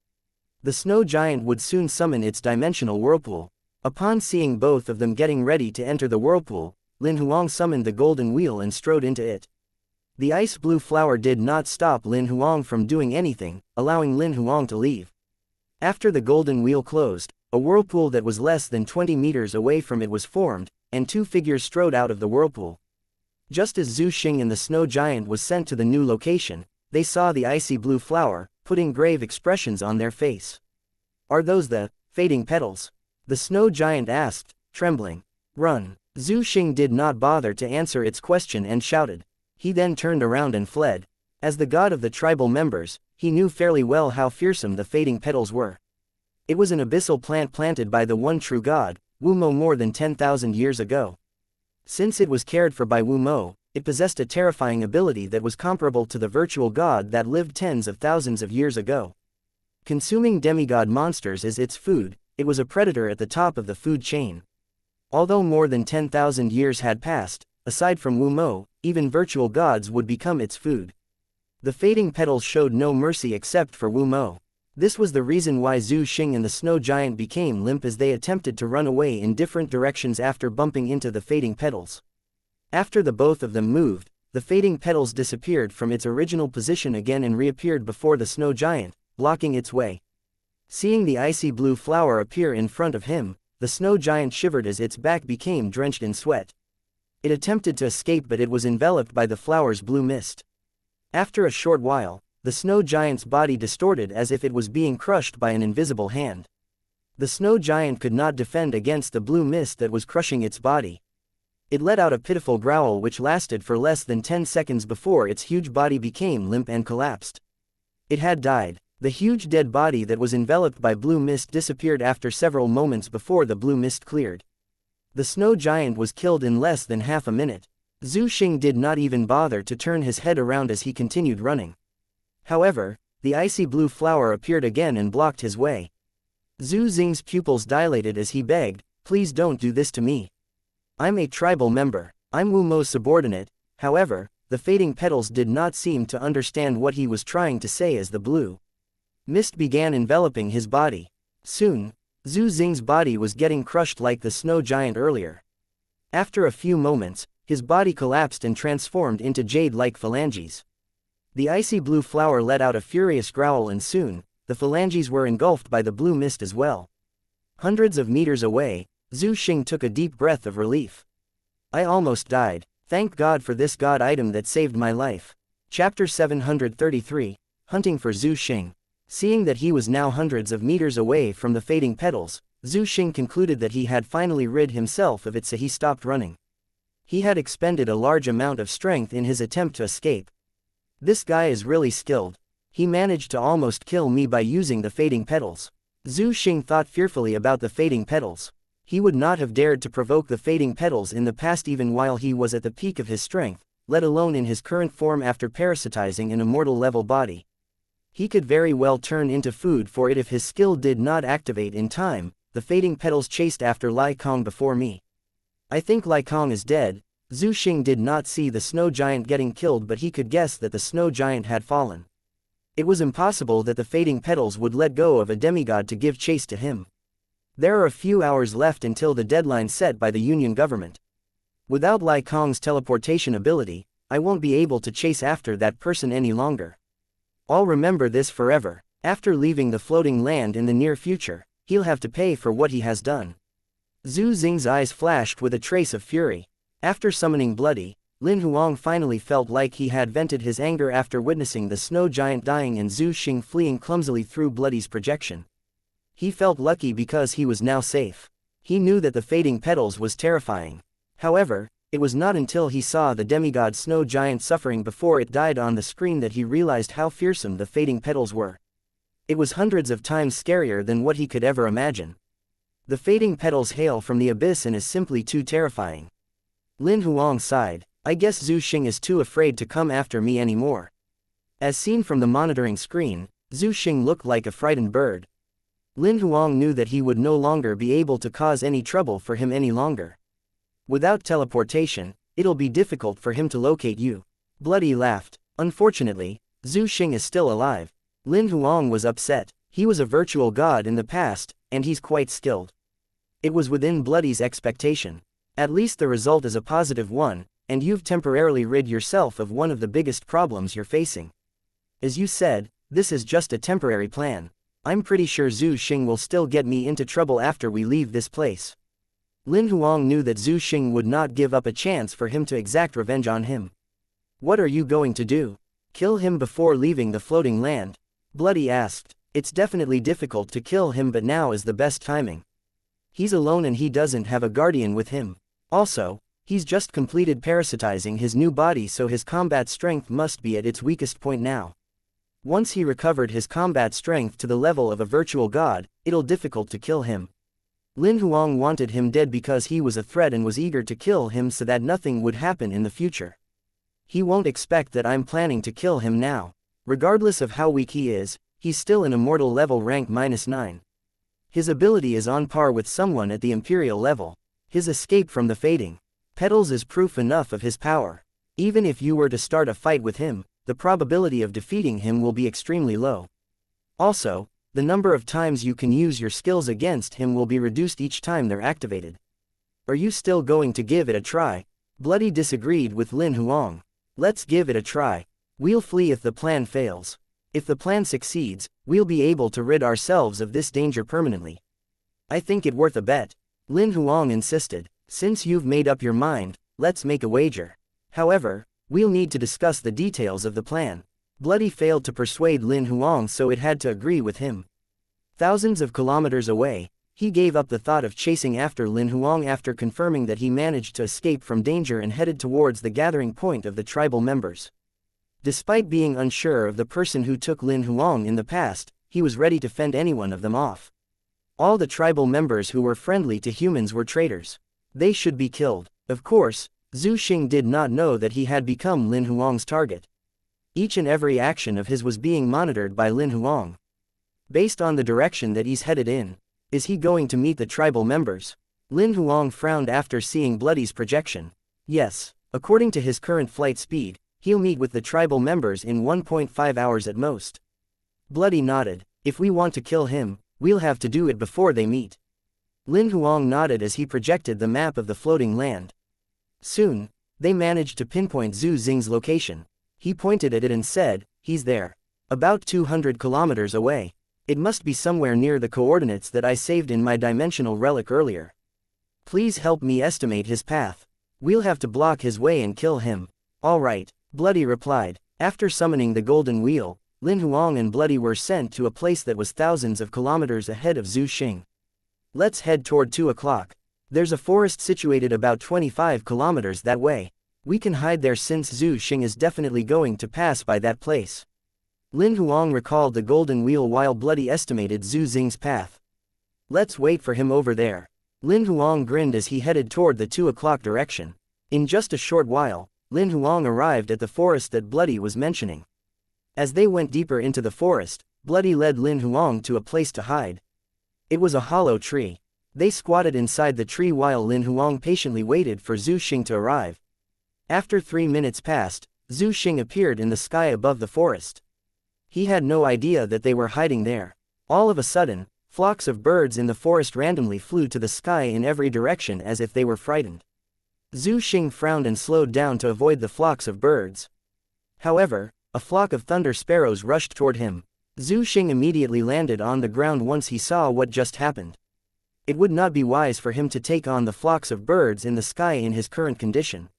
The snow giant would soon summon its dimensional whirlpool. Upon seeing both of them getting ready to enter the whirlpool, Lin Huang summoned the golden wheel and strode into it. The ice blue flower did not stop Lin Huang from doing anything, allowing Lin Huang to leave. After the golden wheel closed, a whirlpool that was less than 20 meters away from it was formed, and two figures strode out of the whirlpool. Just as Zhu Xing and the snow giant was sent to the new location, they saw the icy blue flower, putting grave expressions on their face. "Are those the fading petals?" the snow giant asked, trembling. "Run." Zhu Xing did not bother to answer its question and shouted. He then turned around and fled. As the god of the tribal members, he knew fairly well how fearsome the fading petals were. It was an abyssal plant planted by the one true god, Wu Mo, more than 10,000 years ago. Since it was cared for by Wu Mo, it possessed a terrifying ability that was comparable to the virtual god that lived tens of thousands of years ago. Consuming demigod monsters as its food, it was a predator at the top of the food chain. Although more than 10,000 years had passed, aside from Wu Mo, even virtual gods would become its food. The fading petals showed no mercy except for Wu Mo. This was the reason why Zhu Xing and the snow giant became limp as they attempted to run away in different directions after bumping into the fading petals. After the both of them moved, the fading petals disappeared from its original position again and reappeared before the snow giant, blocking its way. Seeing the icy blue flower appear in front of him, the snow giant shivered as its back became drenched in sweat. It attempted to escape, but it was enveloped by the flower's blue mist. After a short while, the snow giant's body distorted as if it was being crushed by an invisible hand. The snow giant could not defend against the blue mist that was crushing its body. It let out a pitiful growl which lasted for less than 10 seconds before its huge body became limp and collapsed. It had died. The huge dead body that was enveloped by blue mist disappeared after several moments before the blue mist cleared. The snow giant was killed in less than half a minute. Zhu Xing did not even bother to turn his head around as he continued running. However, the icy blue flower appeared again and blocked his way. Zhu Xing's pupils dilated as he begged, "Please don't do this to me. I'm a tribal member. I'm Wu Mo's subordinate." However, the fading petals did not seem to understand what he was trying to say as the blue mist began enveloping his body. Soon, Zhu Xing's body was getting crushed like the snow giant earlier. After a few moments, his body collapsed and transformed into jade-like phalanges. The icy blue flower let out a furious growl and soon, the phalanges were engulfed by the blue mist as well. Hundreds of meters away, Zhu Xing took a deep breath of relief. "I almost died. Thank God for this god item that saved my life." Chapter 733, Hunting for Zhu Xing. Seeing that he was now hundreds of meters away from the fading petals, Zhu Xing concluded that he had finally rid himself of it, so he stopped running. He had expended a large amount of strength in his attempt to escape. This guy is really skilled. He managed to almost kill me by using the fading petals. Zhu Xing thought fearfully about the fading petals. He would not have dared to provoke the fading petals in the past even while he was at the peak of his strength, let alone in his current form after parasitizing an immortal level body. He could very well turn into food for it if his skill did not activate in time. The fading petals chased after Lin Huang before me. I think Lin Huang is dead. Zhu Xing did not see the snow giant getting killed, but he could guess that the snow giant had fallen. It was impossible that the fading petals would let go of a demigod to give chase to him. There are a few hours left until the deadline set by the Union government. Without Lin Huang's teleportation ability, I won't be able to chase after that person any longer. I'll remember this forever. After leaving the floating land in the near future, he'll have to pay for what he has done. Zhu Xing's eyes flashed with a trace of fury. After summoning Bloody, Lin Huang finally felt like he had vented his anger after witnessing the snow giant dying and Zhu Xing fleeing clumsily through Bloody's projection. He felt lucky because he was now safe. He knew that the fading petals was terrifying. However, it was not until he saw the demigod snow giant suffering before it died on the screen that he realized how fearsome the fading petals were. It was hundreds of times scarier than what he could ever imagine. The fading petals hail from the abyss and is simply too terrifying. Lin Huang sighed. "I guess Zhu Xing is too afraid to come after me anymore." As seen from the monitoring screen, Zhu Xing looked like a frightened bird. Lin Huang knew that he would no longer be able to cause any trouble for him any longer. "Without teleportation, it'll be difficult for him to locate you." Bloody laughed. "Unfortunately, Zhu Xing is still alive." Lin Huang was upset. He was a virtual god in the past, and he's quite skilled. It was within Bloody's expectation. At least the result is a positive one, and you've temporarily rid yourself of one of the biggest problems you're facing. As you said, this is just a temporary plan. I'm pretty sure Zhu Xing will still get me into trouble after we leave this place. Lin Huang knew that Zhu Xing would not give up a chance for him to exact revenge on him. "What are you going to do? Kill him before leaving the floating land?" Bloody asked. "It's definitely difficult to kill him, but now is the best timing. He's alone and he doesn't have a guardian with him. Also, he's just completed parasitizing his new body, so his combat strength must be at its weakest point now. Once he recovered his combat strength to the level of a virtual god, it'll be difficult to kill him." Lin Huang wanted him dead because he was a threat and was eager to kill him so that nothing would happen in the future. "He won't expect that I'm planning to kill him now. Regardless of how weak he is, he's still an immortal level rank -9. His ability is on par with someone at the imperial level. His escape from the fading petals is proof enough of his power. Even if you were to start a fight with him, the probability of defeating him will be extremely low. Also, the number of times you can use your skills against him will be reduced each time they're activated. Are you still going to give it a try?" Bloody disagreed with Lin Huang. "Let's give it a try. We'll flee if the plan fails. If the plan succeeds, we'll be able to rid ourselves of this danger permanently. I think it worth a bet." Lin Huang insisted. "Since you've made up your mind, let's make a wager. However, we'll need to discuss the details of the plan." Bloody failed to persuade Lin Huang, so it had to agree with him. Thousands of kilometers away, he gave up the thought of chasing after Lin Huang after confirming that he managed to escape from danger and headed towards the gathering point of the tribal members. Despite being unsure of the person who took Lin Huang in the past, he was ready to fend any one of them off. All the tribal members who were friendly to humans were traitors. They should be killed. Of course, Zhu Xing did not know that he had become Lin Huang's target. Each and every action of his was being monitored by Lin Huang. Based on the direction that he's headed in, is he going to meet the tribal members? Lin Huang frowned after seeing Bloody's projection. Yes, according to his current flight speed, he'll meet with the tribal members in 1.5 hours at most. Bloody nodded. If we want to kill him, we'll have to do it before they meet. Lin Huang nodded as he projected the map of the floating land. Soon, they managed to pinpoint Zhu Xing's location. He pointed at it and said, "He's there. About 200 kilometers away. It must be somewhere near the coordinates that I saved in my dimensional relic earlier. Please help me estimate his path. We'll have to block his way and kill him." "All right," Bloody replied. After summoning the Golden Wheel, Lin Huang and Bloody were sent to a place that was thousands of kilometers ahead of Zhu Xing. "Let's head toward 2 o'clock. There's a forest situated about 25 kilometers that way. We can hide there since Zhu Xing is definitely going to pass by that place." Lin Huang recalled the Golden Wheel while Bloody estimated Zhu Xing's path. "Let's wait for him over there." Lin Huang grinned as he headed toward the 2 o'clock direction. In just a short while, Lin Huang arrived at the forest that Bloody was mentioning. As they went deeper into the forest, Bloody led Lin Huang to a place to hide. It was a hollow tree. They squatted inside the tree while Lin Huang patiently waited for Zhu Xing to arrive. After 3 minutes passed, Zhu Xing appeared in the sky above the forest. He had no idea that they were hiding there. All of a sudden, flocks of birds in the forest randomly flew to the sky in every direction as if they were frightened. Zhu Xing frowned and slowed down to avoid the flocks of birds. However, a flock of thunder sparrows rushed toward him. Zhu Xing immediately landed on the ground once he saw what just happened. It would not be wise for him to take on the flocks of birds in the sky in his current condition.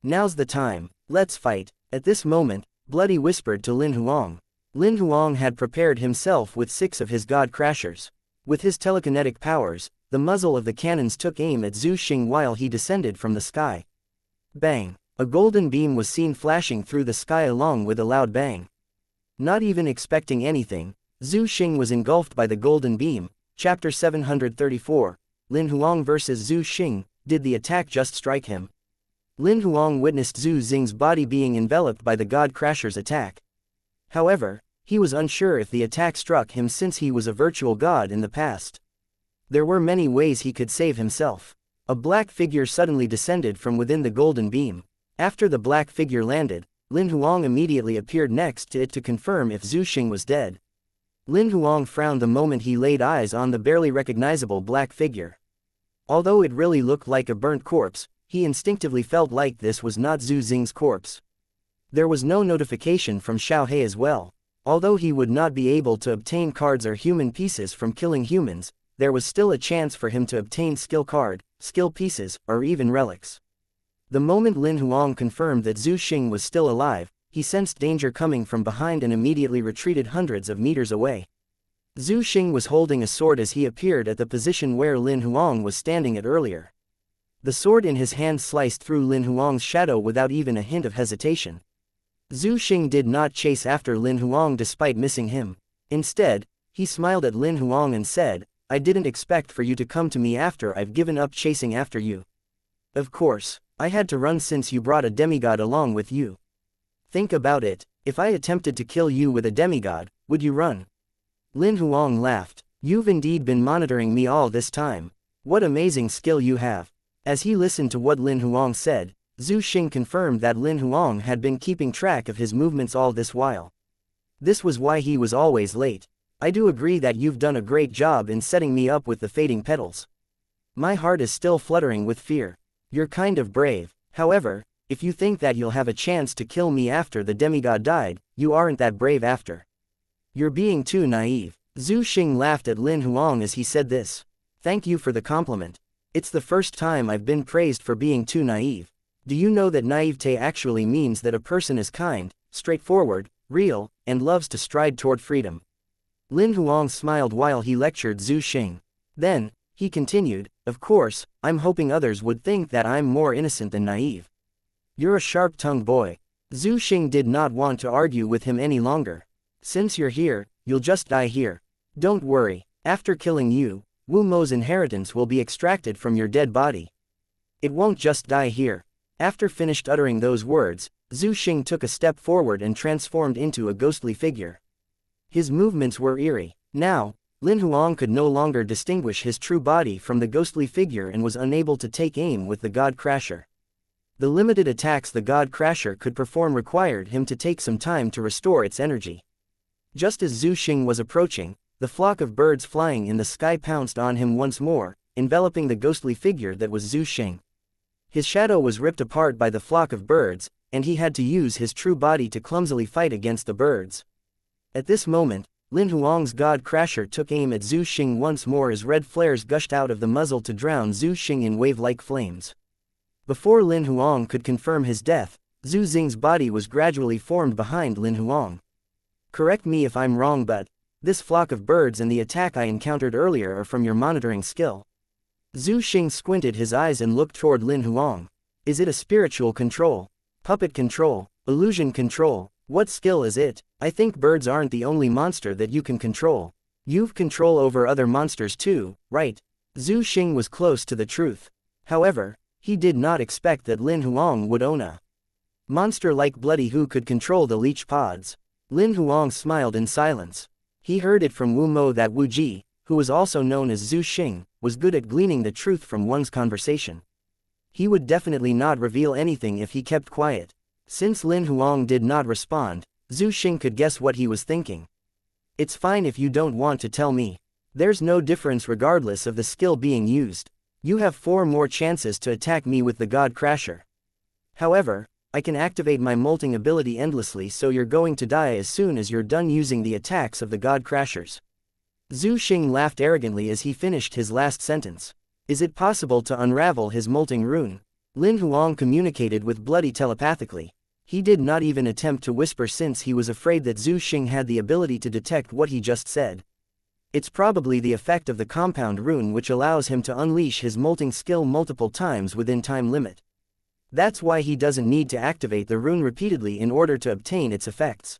"Now's the time, let's fight." At this moment, Bloody whispered to Lin Huang. Lin Huang had prepared himself with 6 of his God Crashers. With his telekinetic powers, the muzzle of the cannons took aim at Zhu Xing while he descended from the sky. Bang! A golden beam was seen flashing through the sky along with a loud bang. Not even expecting anything, Zhu Xing was engulfed by the golden beam. Chapter 734, Lin Huang vs. Zhu Xing. Did the attack just strike him? Lin Huang witnessed Zhu Xing's body being enveloped by the God Crasher's attack. However, he was unsure if the attack struck him since he was a virtual god in the past. There were many ways he could save himself. A black figure suddenly descended from within the golden beam. After the black figure landed, Lin Huang immediately appeared next to it to confirm if Zhu Xing was dead. Lin Huang frowned the moment he laid eyes on the barely recognizable black figure. Although it really looked like a burnt corpse, he instinctively felt like this was not Zhu Xing's corpse. There was no notification from Xiao He as well. Although he would not be able to obtain cards or human pieces from killing humans, there was still a chance for him to obtain skill card, skill pieces, or even relics. The moment Lin Huang confirmed that Zhu Xing was still alive, he sensed danger coming from behind and immediately retreated hundreds of meters away. Zhu Xing was holding a sword as he appeared at the position where Lin Huang was standing at earlier. The sword in his hand sliced through Lin Huang's shadow without even a hint of hesitation. Zhu Xing did not chase after Lin Huang despite missing him. Instead, he smiled at Lin Huang and said, "I didn't expect for you to come to me after I've given up chasing after you. Of course, I had to run since you brought a demigod along with you. Think about it, if I attempted to kill you with a demigod, would you run?" Lin Huang laughed. "You've indeed been monitoring me all this time. What amazing skill you have." As he listened to what Lin Huang said, Zhu Xing confirmed that Lin Huang had been keeping track of his movements all this while. This was why he was always late. "I do agree that you've done a great job in setting me up with the fading petals. My heart is still fluttering with fear. You're kind of brave. However, if you think that you'll have a chance to kill me after the demigod died, you aren't that brave after. You're being too naive." Zhu Xing laughed at Lin Huang as he said this. "Thank you for the compliment. It's the first time I've been praised for being too naive. Do you know that naivete actually means that a person is kind, straightforward, real, and loves to stride toward freedom?" Lin Huang smiled while he lectured Zhu Xing. Then, he continued, "Of course, I'm hoping others would think that I'm more innocent than naive. You're a sharp-tongued boy." Zhu Xing did not want to argue with him any longer. "Since you're here, you'll just die here. Don't worry, after killing you, Wu Mo's inheritance will be extracted from your dead body. It won't just die here." After finished uttering those words, Zhu Xing took a step forward and transformed into a ghostly figure. His movements were eerie. Now, Lin Huang could no longer distinguish his true body from the ghostly figure and was unable to take aim with the God Crasher. The limited attacks the God Crasher could perform required him to take some time to restore its energy. Just as Zhu Xing was approaching, the flock of birds flying in the sky pounced on him once more, enveloping the ghostly figure that was Zhu Xing. His shadow was ripped apart by the flock of birds, and he had to use his true body to clumsily fight against the birds. At this moment, Lin Huang's God Crasher took aim at Zhu Xing once more as red flares gushed out of the muzzle to drown Zhu Xing in wave-like flames. Before Lin Huang could confirm his death, Zhu Xing's body was gradually formed behind Lin Huang. Correct me if I'm wrong, but this flock of birds and the attack I encountered earlier are from your monitoring skill. Zhu Xing squinted his eyes and looked toward Lin Huang. Is it a spiritual control? Puppet control? Illusion control? What skill is it? I think birds aren't the only monster that you can control. You've control over other monsters too, right? Zhu Xing was close to the truth. However, he did not expect that Lin Huang would own a monster like Bloody who could control the leech pods. Lin Huang smiled in silence. He heard it from Wu Mo that Wu Ji, who was also known as Zhu Xing, was good at gleaning the truth from one's conversation. He would definitely not reveal anything if he kept quiet. Since Lin Huang did not respond, Zhu Xing could guess what he was thinking. It's fine if you don't want to tell me. There's no difference regardless of the skill being used. You have 4 more chances to attack me with the God Crasher. However, I can activate my molting ability endlessly, so you're going to die as soon as you're done using the attacks of the God Crashers. Zhu Xing laughed arrogantly as he finished his last sentence. Is it possible to unravel his molting rune? Lin Huang communicated with Bloody telepathically. He did not even attempt to whisper since he was afraid that Zhu Xing had the ability to detect what he just said. It's probably the effect of the compound rune which allows him to unleash his molting skill multiple times within time limit. That's why he doesn't need to activate the rune repeatedly in order to obtain its effects.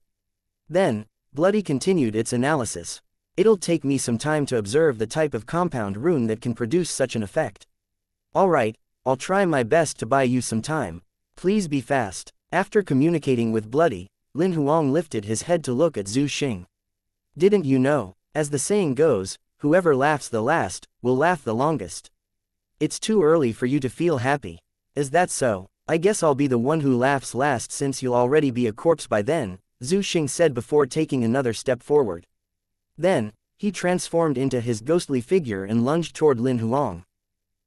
Then, Bloody continued its analysis. It'll take me some time to observe the type of compound rune that can produce such an effect. Alright, I'll try my best to buy you some time. Please be fast. After communicating with Bloody, Lin Huang lifted his head to look at Zhu Xing. Didn't you know? As the saying goes, whoever laughs the last, will laugh the longest. It's too early for you to feel happy. Is that so? I guess I'll be the one who laughs last since you'll already be a corpse by then, Zhu Xing said before taking another step forward. Then, he transformed into his ghostly figure and lunged toward Lin Huang.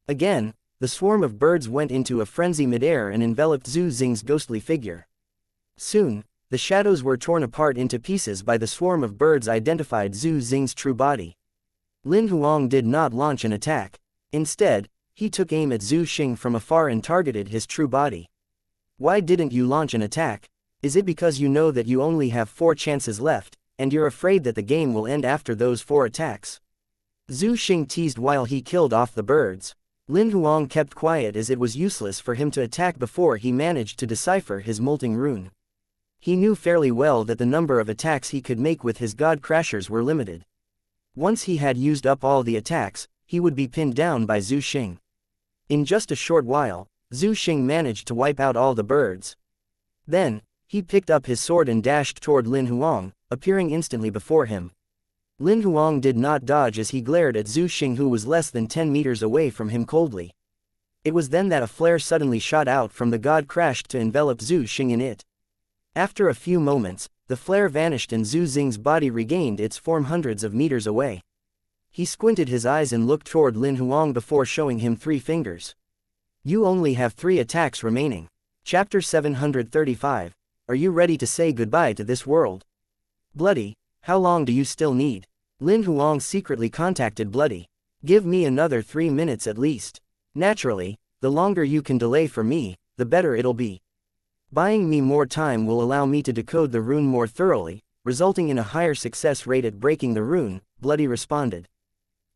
Again, the swarm of birds went into a frenzy midair and enveloped Zhu Xing's ghostly figure. Soon, the shadows were torn apart into pieces by the swarm of birds identified Zhu Xing's true body. Lin Huang did not launch an attack. Instead, he took aim at Zhu Xing from afar and targeted his true body. Why didn't you launch an attack? Is it because you know that you only have 4 chances left, and you're afraid that the game will end after those 4 attacks? Zhu Xing teased while he killed off the birds. Lin Huang kept quiet as it was useless for him to attack before he managed to decipher his molting rune. He knew fairly well that the number of attacks he could make with his God Crashers were limited. Once he had used up all the attacks, he would be pinned down by Zhu Xing. In just a short while, Zhu Xing managed to wipe out all the birds. Then, he picked up his sword and dashed toward Lin Huang, appearing instantly before him. Lin Huang did not dodge as he glared at Zhu Xing, who was less than 10 meters away from him, coldly. It was then that a flare suddenly shot out from the God Crashed to envelop Zhu Xing in it. After a few moments, the flare vanished and Zhu Xing's body regained its form hundreds of meters away. He squinted his eyes and looked toward Lin Huang before showing him 3 fingers. You only have 3 attacks remaining. Chapter 735. Are you ready to say goodbye to this world? Bloody, how long do you still need? Lin Huang secretly contacted Bloody. Give me another 3 minutes at least. Naturally, the longer you can delay for me, the better it'll be. Buying me more time will allow me to decode the rune more thoroughly, resulting in a higher success rate at breaking the rune, Bloody responded.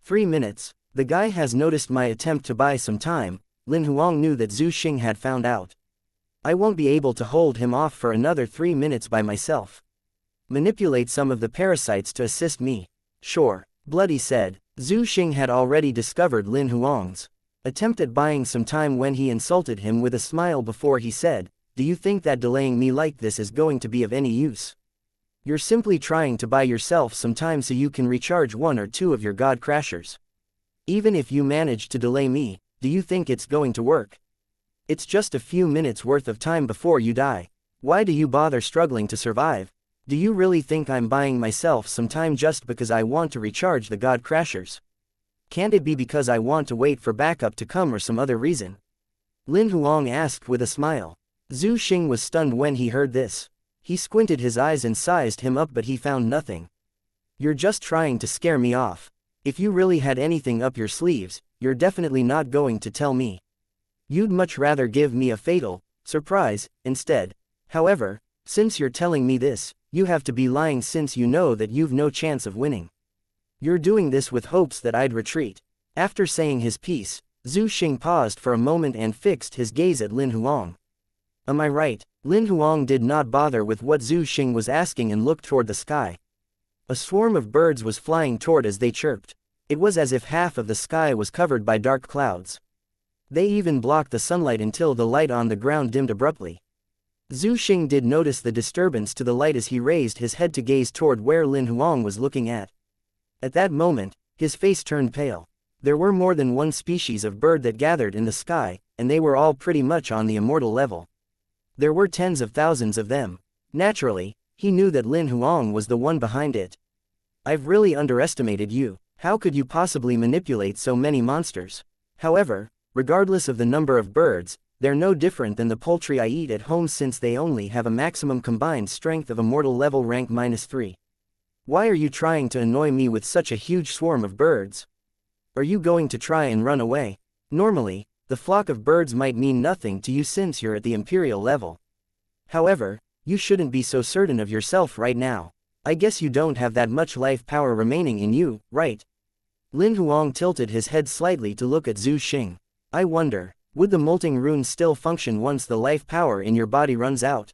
3 minutes. The guy has noticed my attempt to buy some time. Lin Huang knew that Zhu Xing had found out. I won't be able to hold him off for another 3 minutes by myself. Manipulate some of the parasites to assist me. Sure, Bloody said. Zhu Xing had already discovered Lin Huang's attempt at buying some time when he insulted him with a smile before he said, do you think that delaying me like this is going to be of any use? You're simply trying to buy yourself some time so you can recharge one or two of your god crashers. Even if you manage to delay me, do you think it's going to work? It's just a few minutes worth of time before you die. Why do you bother struggling to survive? Do you really think I'm buying myself some time just because I want to recharge the god crashers? Can't it be because I want to wait for backup to come or some other reason? Lin Huang asked with a smile. Zhu Xing was stunned when he heard this. He squinted his eyes and sized him up, but he found nothing. You're just trying to scare me off. If you really had anything up your sleeves, you're definitely not going to tell me. You'd much rather give me a fatal surprise instead. However, since you're telling me this, you have to be lying since you know that you've no chance of winning. You're doing this with hopes that I'd retreat. After saying his piece, Zhu Xing paused for a moment and fixed his gaze at Lin Huang. Am I right? Lin Huang did not bother with what Zhu Xing was asking and looked toward the sky. A swarm of birds was flying toward as they chirped. It was as if half of the sky was covered by dark clouds. They even blocked the sunlight until the light on the ground dimmed abruptly. Zhu Xing did notice the disturbance to the light as he raised his head to gaze toward where Lin Huang was looking at. At that moment, his face turned pale. There were more than one species of bird that gathered in the sky, and they were all pretty much on the immortal level. There were tens of thousands of them. Naturally, he knew that Lin Huang was the one behind it. I've really underestimated you. How could you possibly manipulate so many monsters? However, regardless of the number of birds, they're no different than the poultry I eat at home since they only have a maximum combined strength of immortal level rank -3. Why are you trying to annoy me with such a huge swarm of birds? Are you going to try and run away? Normally, the flock of birds might mean nothing to you since you're at the imperial level. However, you shouldn't be so certain of yourself right now. I guess you don't have that much life power remaining in you, right? Lin Huang tilted his head slightly to look at Zhu Xing. I wonder, would the molting rune still function once the life power in your body runs out?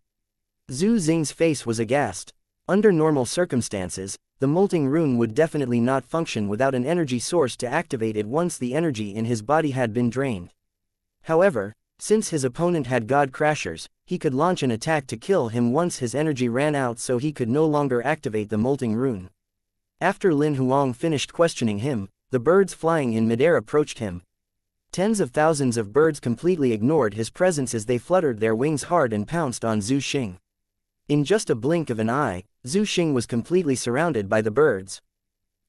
Zhu Xing's face was aghast. Under normal circumstances, the molting rune would definitely not function without an energy source to activate it once the energy in his body had been drained. However, since his opponent had god crashers, he could launch an attack to kill him once his energy ran out, so he could no longer activate the molting rune. After Lin Huang finished questioning him, the birds flying in midair approached him. Tens of thousands of birds completely ignored his presence as they fluttered their wings hard and pounced on Zhu Xing. In just a blink of an eye, Zhu Xing was completely surrounded by the birds.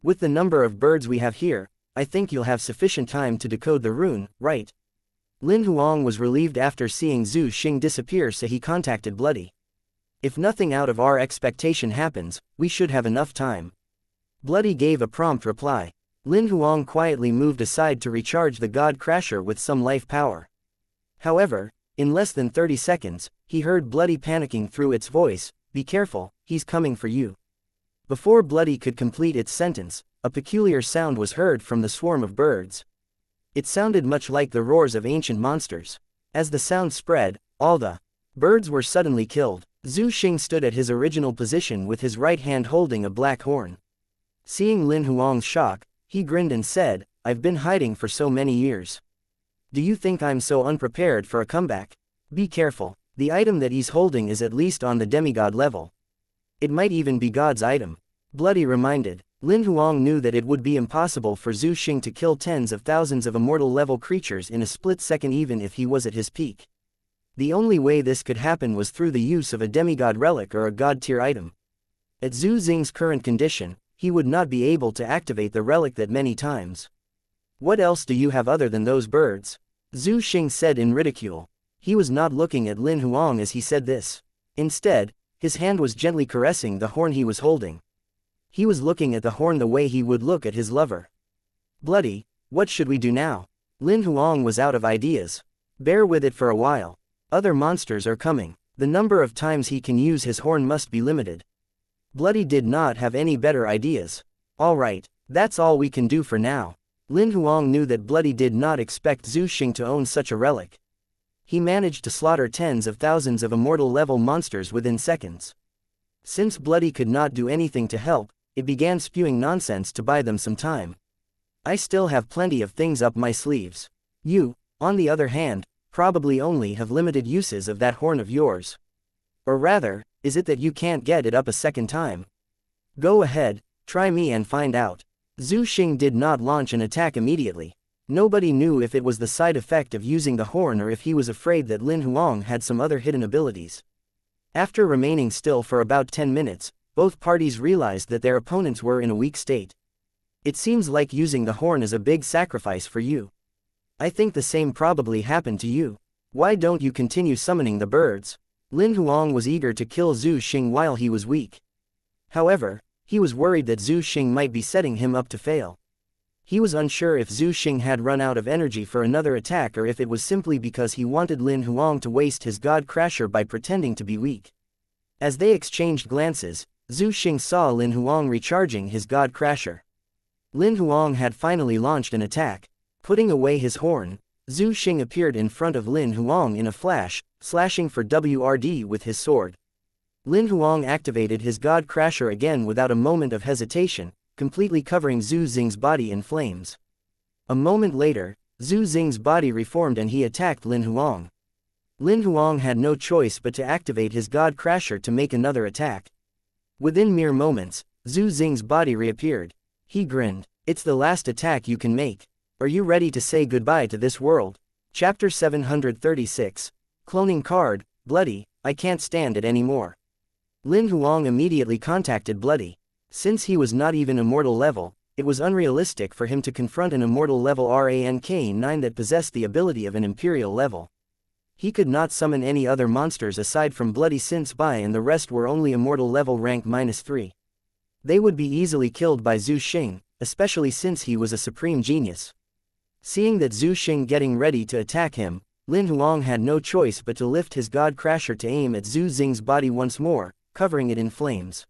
With the number of birds we have here, I think you'll have sufficient time to decode the rune, right? Lin Huang was relieved after seeing Zhu Xing disappear, so he contacted Bloody. If nothing out of our expectation happens, we should have enough time. Bloody gave a prompt reply. Lin Huang quietly moved aside to recharge the god crasher with some life power. However, in less than 30 seconds, he heard Bloody panicking through its voice, "Be careful, he's coming for you." Before Bloody could complete its sentence, a peculiar sound was heard from the swarm of birds. It sounded much like the roars of ancient monsters. As the sound spread, all the birds were suddenly killed. Zhu Xing stood at his original position with his right hand holding a black horn. Seeing Lin Huang's shock, he grinned and said, "I've been hiding for so many years. Do you think I'm so unprepared for a comeback? Be careful, the item that he's holding is at least on the demigod level. It might even be God's item." Bloody reminded. Lin Huang knew that it would be impossible for Zhu Xing to kill tens of thousands of immortal level creatures in a split second even if he was at his peak. The only way this could happen was through the use of a demigod relic or a god tier item. At Zhu Xing's current condition, he would not be able to activate the relic that many times. "What else do you have other than those birds?" Zhu Xing said in ridicule. He was not looking at Lin Huang as he said this. Instead, his hand was gently caressing the horn he was holding. He was looking at the horn the way he would look at his lover. "Bloody, what should we do now?" Lin Huang was out of ideas. "Bear with it for a while. Other monsters are coming. The number of times he can use his horn must be limited." Bloody did not have any better ideas. "All right, that's all we can do for now." Lin Huang knew that Bloody did not expect Zhu Xing to own such a relic. He managed to slaughter tens of thousands of immortal level monsters within seconds. Since Bloody could not do anything to help, it began spewing nonsense to buy them some time. "I still have plenty of things up my sleeves. You, on the other hand, probably only have limited uses of that horn of yours. Or rather, is it that you can't get it up a second time? Go ahead, try me and find out. Zhu Xing did not launch an attack immediately. Nobody knew if it was the side effect of using the horn or if he was afraid that Lin Huang had some other hidden abilities. After remaining still for about 10 minutes, both parties realized that their opponents were in a weak state. It seems like using the horn is a big sacrifice for you. I think the same probably happened to you. Why don't you continue summoning the birds? Lin Huang was eager to kill Zhu Xing while he was weak. However, he was worried that Zhu Xing might be setting him up to fail. He was unsure if Zhu Xing had run out of energy for another attack or if it was simply because he wanted Lin Huang to waste his God Crasher by pretending to be weak. As they exchanged glances, Zhu Xing saw Lin Huang recharging his God Crasher. Lin Huang had finally launched an attack. Putting away his horn, Zhu Xing appeared in front of Lin Huang in a flash, slashing for WRD with his sword. Lin Huang activated his God Crasher again without a moment of hesitation, completely covering Zhu Xing's body in flames. A moment later, Zhu Xing's body reformed and he attacked Lin Huang. Lin Huang had no choice but to activate his God Crasher to make another attack. Within mere moments, Zhu Xing's body reappeared. He grinned. It's the last attack you can make. Are you ready to say goodbye to this world? Chapter 736. Cloning Card, Bloody, I can't stand it anymore. Lin Huang immediately contacted Bloody. Since he was not even immortal level, it was unrealistic for him to confront an immortal level rank 9 that possessed the ability of an imperial level. He could not summon any other monsters aside from Bloody since Bai and the rest were only immortal level rank -3. They would be easily killed by Zhu Xing, especially since he was a supreme genius. Seeing that Zhu Xing getting ready to attack him, Lin Huang had no choice but to lift his God Crasher to aim at Zhu Xing's body once more, covering it in flames.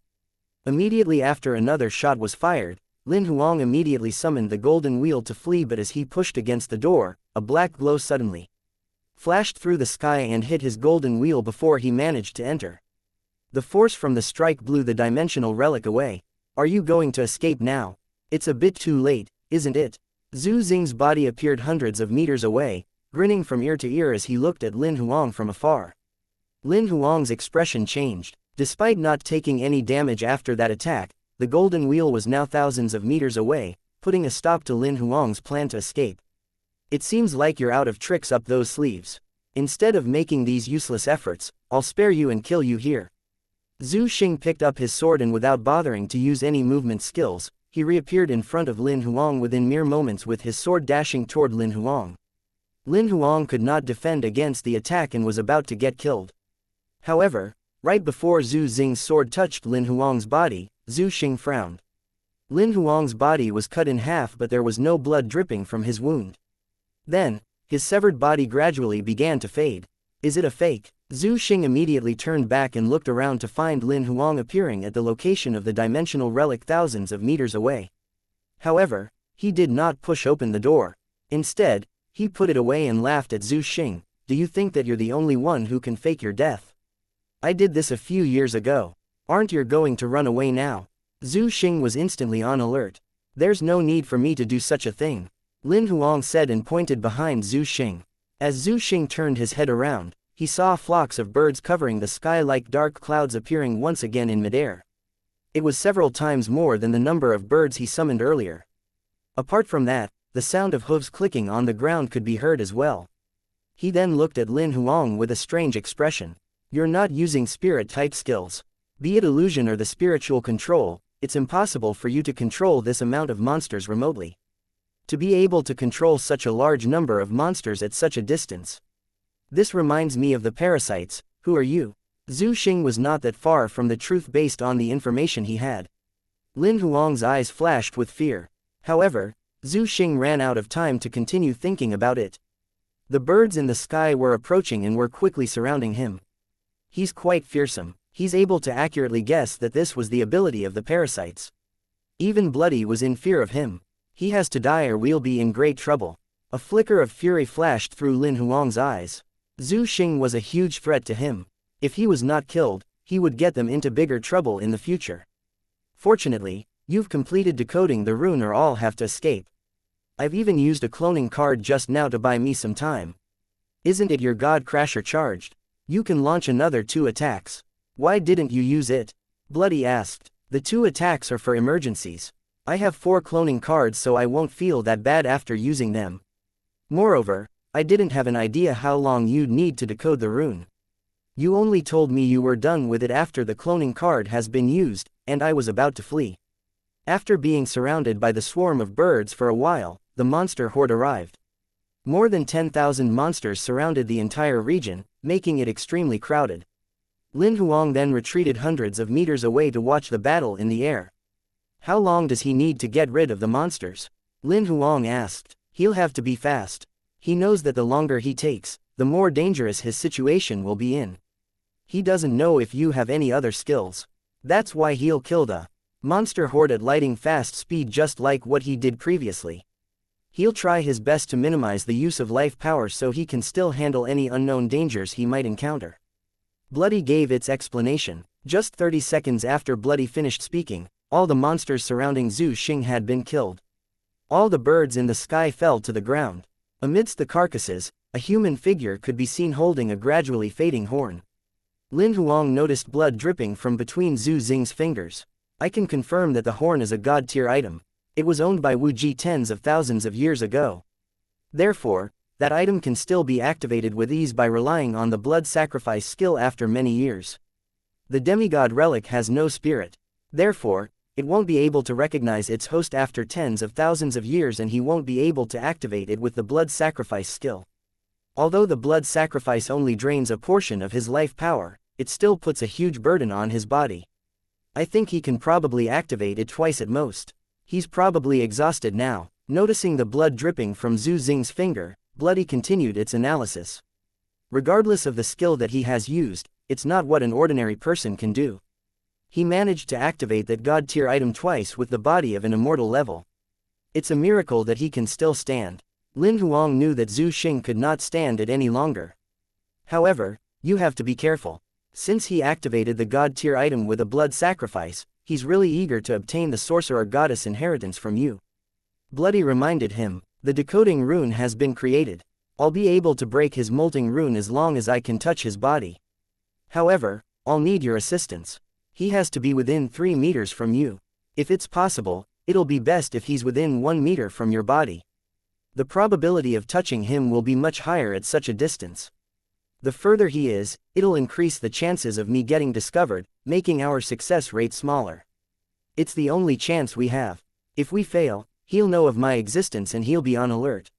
Immediately after another shot was fired, Lin Huang immediately summoned the golden wheel to flee, but as he pushed against the door, a black glow suddenly flashed through the sky and hit his golden wheel before he managed to enter. The force from the strike blew the dimensional relic away. Are you going to escape now? It's a bit too late, isn't it? Zhu Xing's body appeared hundreds of meters away, grinning from ear to ear as he looked at Lin Huang from afar. Lin Huang's expression changed. Despite not taking any damage after that attack, the golden wheel was now thousands of meters away, putting a stop to Lin Huang's plan to escape. It seems like you're out of tricks up those sleeves. Instead of making these useless efforts, I'll spare you and kill you here. Zhu Xing picked up his sword and without bothering to use any movement skills, he reappeared in front of Lin Huang within mere moments with his sword dashing toward Lin Huang. Lin Huang could not defend against the attack and was about to get killed. However, right before Zhu Xing's sword touched Lin Huang's body, Zhu Xing frowned. Lin Huang's body was cut in half but there was no blood dripping from his wound. Then, his severed body gradually began to fade. Is it a fake? Zhu Xing immediately turned back and looked around to find Lin Huang appearing at the location of the dimensional relic thousands of meters away. However, he did not push open the door. Instead, he put it away and laughed at Zhu Xing. Do you think that you're the only one who can fake your death? I did this a few years ago. Aren't you going to run away now? Zhu Xing was instantly on alert. There's no need for me to do such a thing, Lin Huang said and pointed behind Zhu Xing. As Zhu Xing turned his head around, he saw flocks of birds covering the sky like dark clouds appearing once again in midair. It was several times more than the number of birds he summoned earlier. Apart from that, the sound of hooves clicking on the ground could be heard as well. He then looked at Lin Huang with a strange expression. You're not using spirit-type skills. Be it illusion or the spiritual control, it's impossible for you to control this amount of monsters remotely. To be able to control such a large number of monsters at such a distance. This reminds me of the parasites. Who are you? Zhu Xing was not that far from the truth based on the information he had. Lin Huang's eyes flashed with fear. However, Zhu Xing ran out of time to continue thinking about it. The birds in the sky were approaching and were quickly surrounding him. He's quite fearsome. He's able to accurately guess that this was the ability of the parasites. Even Bloody was in fear of him. He has to die or we'll be in great trouble. A flicker of fury flashed through Lin Huang's eyes. Zhu Xing was a huge threat to him. If he was not killed, he would get them into bigger trouble in the future. Fortunately, you've completed decoding the rune or I'll have to escape. I've even used a cloning card just now to buy me some time. Isn't it your God Crasher charged? You can launch another 2 attacks. Why didn't you use it? Bloody asked. The 2 attacks are for emergencies. I have 4 cloning cards, so I won't feel that bad after using them. Moreover, I didn't have an idea how long you'd need to decode the rune. You only told me you were done with it after the cloning card has been used, and I was about to flee. After being surrounded by the swarm of birds for a while, the monster horde arrived. More than 10,000 monsters surrounded the entire region, making it extremely crowded. Lin Huang then retreated hundreds of meters away to watch the battle in the air. How long does he need to get rid of the monsters? Lin Huang asked. He'll have to be fast. He knows that the longer he takes, the more dangerous his situation will be in. He doesn't know if you have any other skills. That's why he'll kill the monster horde at lightning fast speed, just like what he did previously. He'll try his best to minimize the use of life power so he can still handle any unknown dangers he might encounter. Bloody gave its explanation. Just 30 seconds after Bloody finished speaking, all the monsters surrounding Zhu Xing had been killed. All the birds in the sky fell to the ground. Amidst the carcasses, a human figure could be seen holding a gradually fading horn. Lin Huang noticed blood dripping from between Zhu Xing's fingers. I can confirm that the horn is a god-tier item. It was owned by Wu Ji tens of thousands of years ago. Therefore, that item can still be activated with ease by relying on the blood sacrifice skill after many years. The demigod relic has no spirit. Therefore, it won't be able to recognize its host after tens of thousands of years, and he won't be able to activate it with the blood sacrifice skill. Although the blood sacrifice only drains a portion of his life power, it still puts a huge burden on his body. I think he can probably activate it twice at most. He's probably exhausted now. Noticing the blood dripping from Zhu Xing's finger, Bloody continued its analysis. Regardless of the skill that he has used, it's not what an ordinary person can do. He managed to activate that god-tier item twice with the body of an immortal level. It's a miracle that he can still stand. Lin Huang knew that Zhu Xing could not stand it any longer. However, you have to be careful. Since he activated the god-tier item with a blood sacrifice, he's really eager to obtain the sorcerer goddess inheritance from you. Bloody reminded him, the decoding rune has been created. I'll be able to break his molting rune as long as I can touch his body. However, I'll need your assistance. He has to be within 3 meters from you. If it's possible, it'll be best if he's within 1 meter from your body. The probability of touching him will be much higher at such a distance. The further he is, it'll increase the chances of me getting discovered, making our success rate smaller. It's the only chance we have. If we fail, he'll know of my existence and he'll be on alert.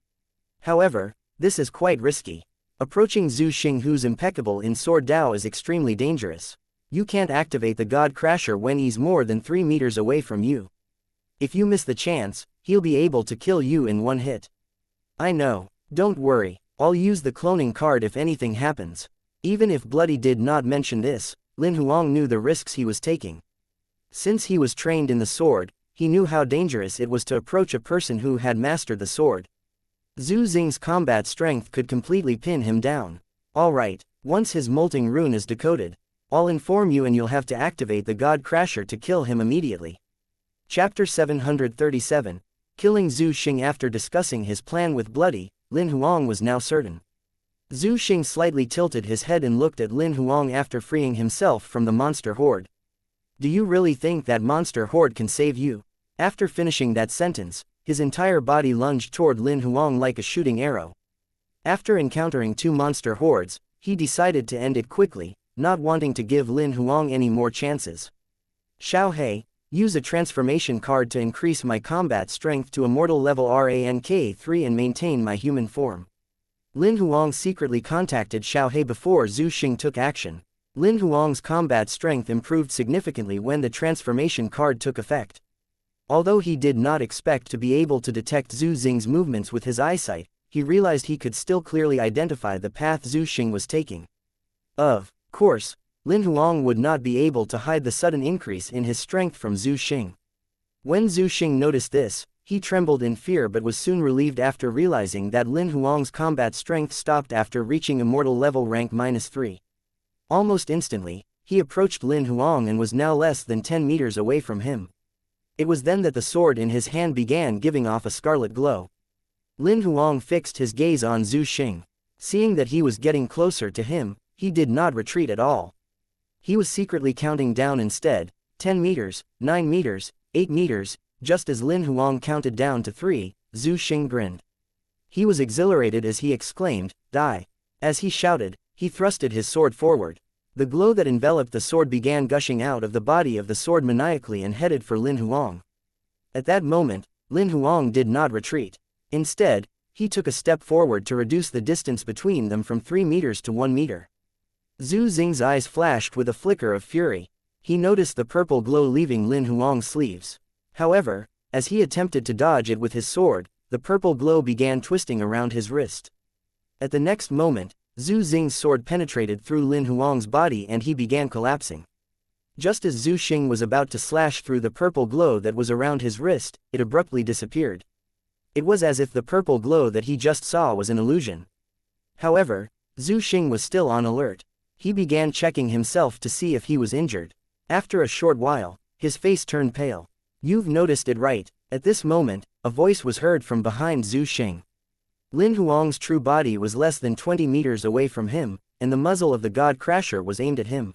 However, this is quite risky. Approaching Zhu Xing, who's impeccable in sword Dao, is extremely dangerous. You can't activate the God Crasher when he's more than 3 meters away from you. If you miss the chance, he'll be able to kill you in 1 hit. I know. Don't worry, I'll use the cloning card if anything happens. Even if Bloody did not mention this, Lin Huang knew the risks he was taking. Since he was trained in the sword, he knew how dangerous it was to approach a person who had mastered the sword. Zhu Xing's combat strength could completely pin him down. Alright, once his molting rune is decoded, I'll inform you and you'll have to activate the God Crasher to kill him immediately. Chapter 737, Killing Zhu Xing. After discussing his plan with Bloody, Lin Huang was now certain. Zhu Xing slightly tilted his head and looked at Lin Huang after freeing himself from the monster horde. Do you really think that monster horde can save you? After finishing that sentence, his entire body lunged toward Lin Huang like a shooting arrow. After encountering 2 monster hordes, he decided to end it quickly, not wanting to give Lin Huang any more chances. Xiao He, use a transformation card to increase my combat strength to immortal level rank 3 and maintain my human form. Lin Huang secretly contacted Xiao He before Zhu Xing took action. Lin Huang's combat strength improved significantly when the transformation card took effect. Although he did not expect to be able to detect Zhu Xing's movements with his eyesight, he realized he could still clearly identify the path Zhu Xing was taking. Of course, Lin Huang would not be able to hide the sudden increase in his strength from Zhu Xing. When Zhu Xing noticed this, he trembled in fear but was soon relieved after realizing that Lin Huang's combat strength stopped after reaching immortal level rank -3. Almost instantly, he approached Lin Huang and was now less than 10 meters away from him. It was then that the sword in his hand began giving off a scarlet glow. Lin Huang fixed his gaze on Zhu Xing. Seeing that he was getting closer to him, he did not retreat at all. He was secretly counting down instead, 10 meters, 9 meters, 8 meters, just as Lin Huang counted down to 3, Zhu Xing grinned. He was exhilarated as he exclaimed, "Die!" As he shouted, he thrusted his sword forward. The glow that enveloped the sword began gushing out of the body of the sword maniacally and headed for Lin Huang. At that moment, Lin Huang did not retreat. Instead, he took a step forward to reduce the distance between them from 3 meters to 1 meter. Zhu Xing's eyes flashed with a flicker of fury. He noticed the purple glow leaving Lin Huang's sleeves. However, as he attempted to dodge it with his sword, the purple glow began twisting around his wrist. At the next moment, Zhu Xing's sword penetrated through Lin Huang's body and he began collapsing. Just as Zhu Xing was about to slash through the purple glow that was around his wrist, it abruptly disappeared. It was as if the purple glow that he just saw was an illusion. However, Zhu Xing was still on alert. He began checking himself to see if he was injured. After a short while, his face turned pale. "You've noticed it right." At this moment, a voice was heard from behind Zhu Xing. Lin Huang's true body was less than 20 meters away from him, and the muzzle of the God Crasher was aimed at him.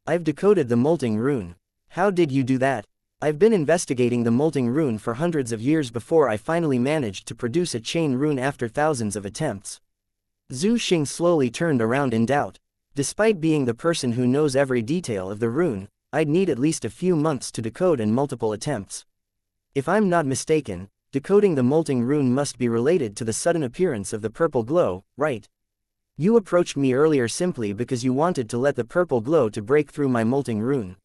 "I've decoded the molting rune." "How did you do that?" "I've been investigating the molting rune for hundreds of years before I finally managed to produce a chain rune after thousands of attempts." Zhu Xing slowly turned around in doubt. "Despite being the person who knows every detail of the rune, I'd need at least a few months to decode and multiple attempts. If I'm not mistaken, decoding the molting rune must be related to the sudden appearance of the purple glow, right? You approached me earlier simply because you wanted to let the purple glow to break through my molting rune."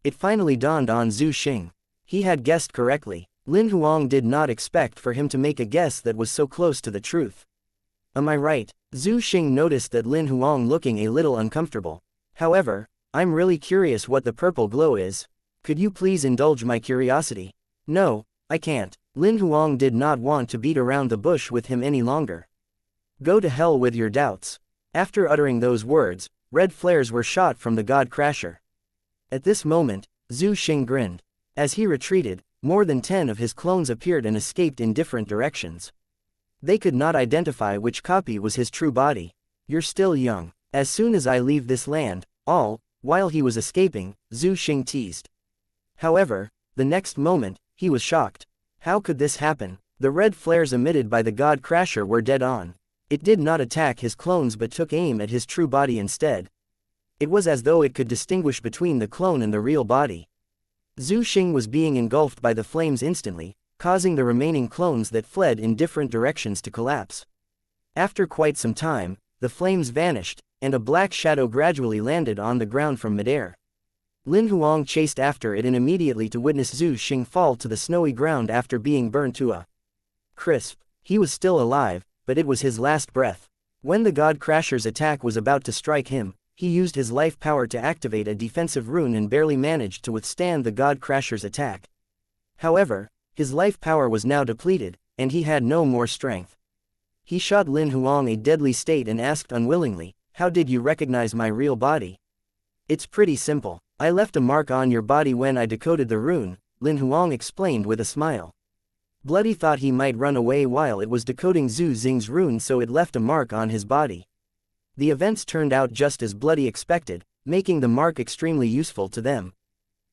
It finally dawned on Zhu Xing. He had guessed correctly. Lin Huang did not expect for him to make a guess that was so close to the truth. "Am I right?" Zhu Xing noticed that Lin Huang looking a little uncomfortable. "However, I'm really curious what the purple glow is. Could you please indulge my curiosity?" "No, I can't." Lin Huang did not want to beat around the bush with him any longer. "Go to hell with your doubts." After uttering those words, red flares were shot from the God Crasher. At this moment, Zhu Xing grinned. As he retreated, more than 10 of his clones appeared and escaped in different directions. They could not identify which copy was his true body. "You're still young. As soon as I leave this land, while he was escaping, Zhu Xing teased. However, the next moment, he was shocked. How could this happen? The red flares emitted by the God Crasher were dead on. It did not attack his clones but took aim at his true body instead. It was as though it could distinguish between the clone and the real body. Zhu Xing was being engulfed by the flames instantly, causing the remaining clones that fled in different directions to collapse. After quite some time, the flames vanished, and a black shadow gradually landed on the ground from midair. Lin Huang chased after it and immediately to witness Zhu Xing fall to the snowy ground after being burned to a crisp. He was still alive, but it was his last breath. When the God Crasher's attack was about to strike him, he used his life power to activate a defensive rune and barely managed to withstand the God Crasher's attack. However, his life power was now depleted, and he had no more strength. He shot Lin Huang a deadly state and asked unwillingly, "How did you recognize my real body?" "It's pretty simple. I left a mark on your body when I decoded the rune," Lin Huang explained with a smile. Bloody thought he might run away while it was decoding Zhu Xing's rune, so it left a mark on his body. The events turned out just as Bloody expected, making the mark extremely useful to them.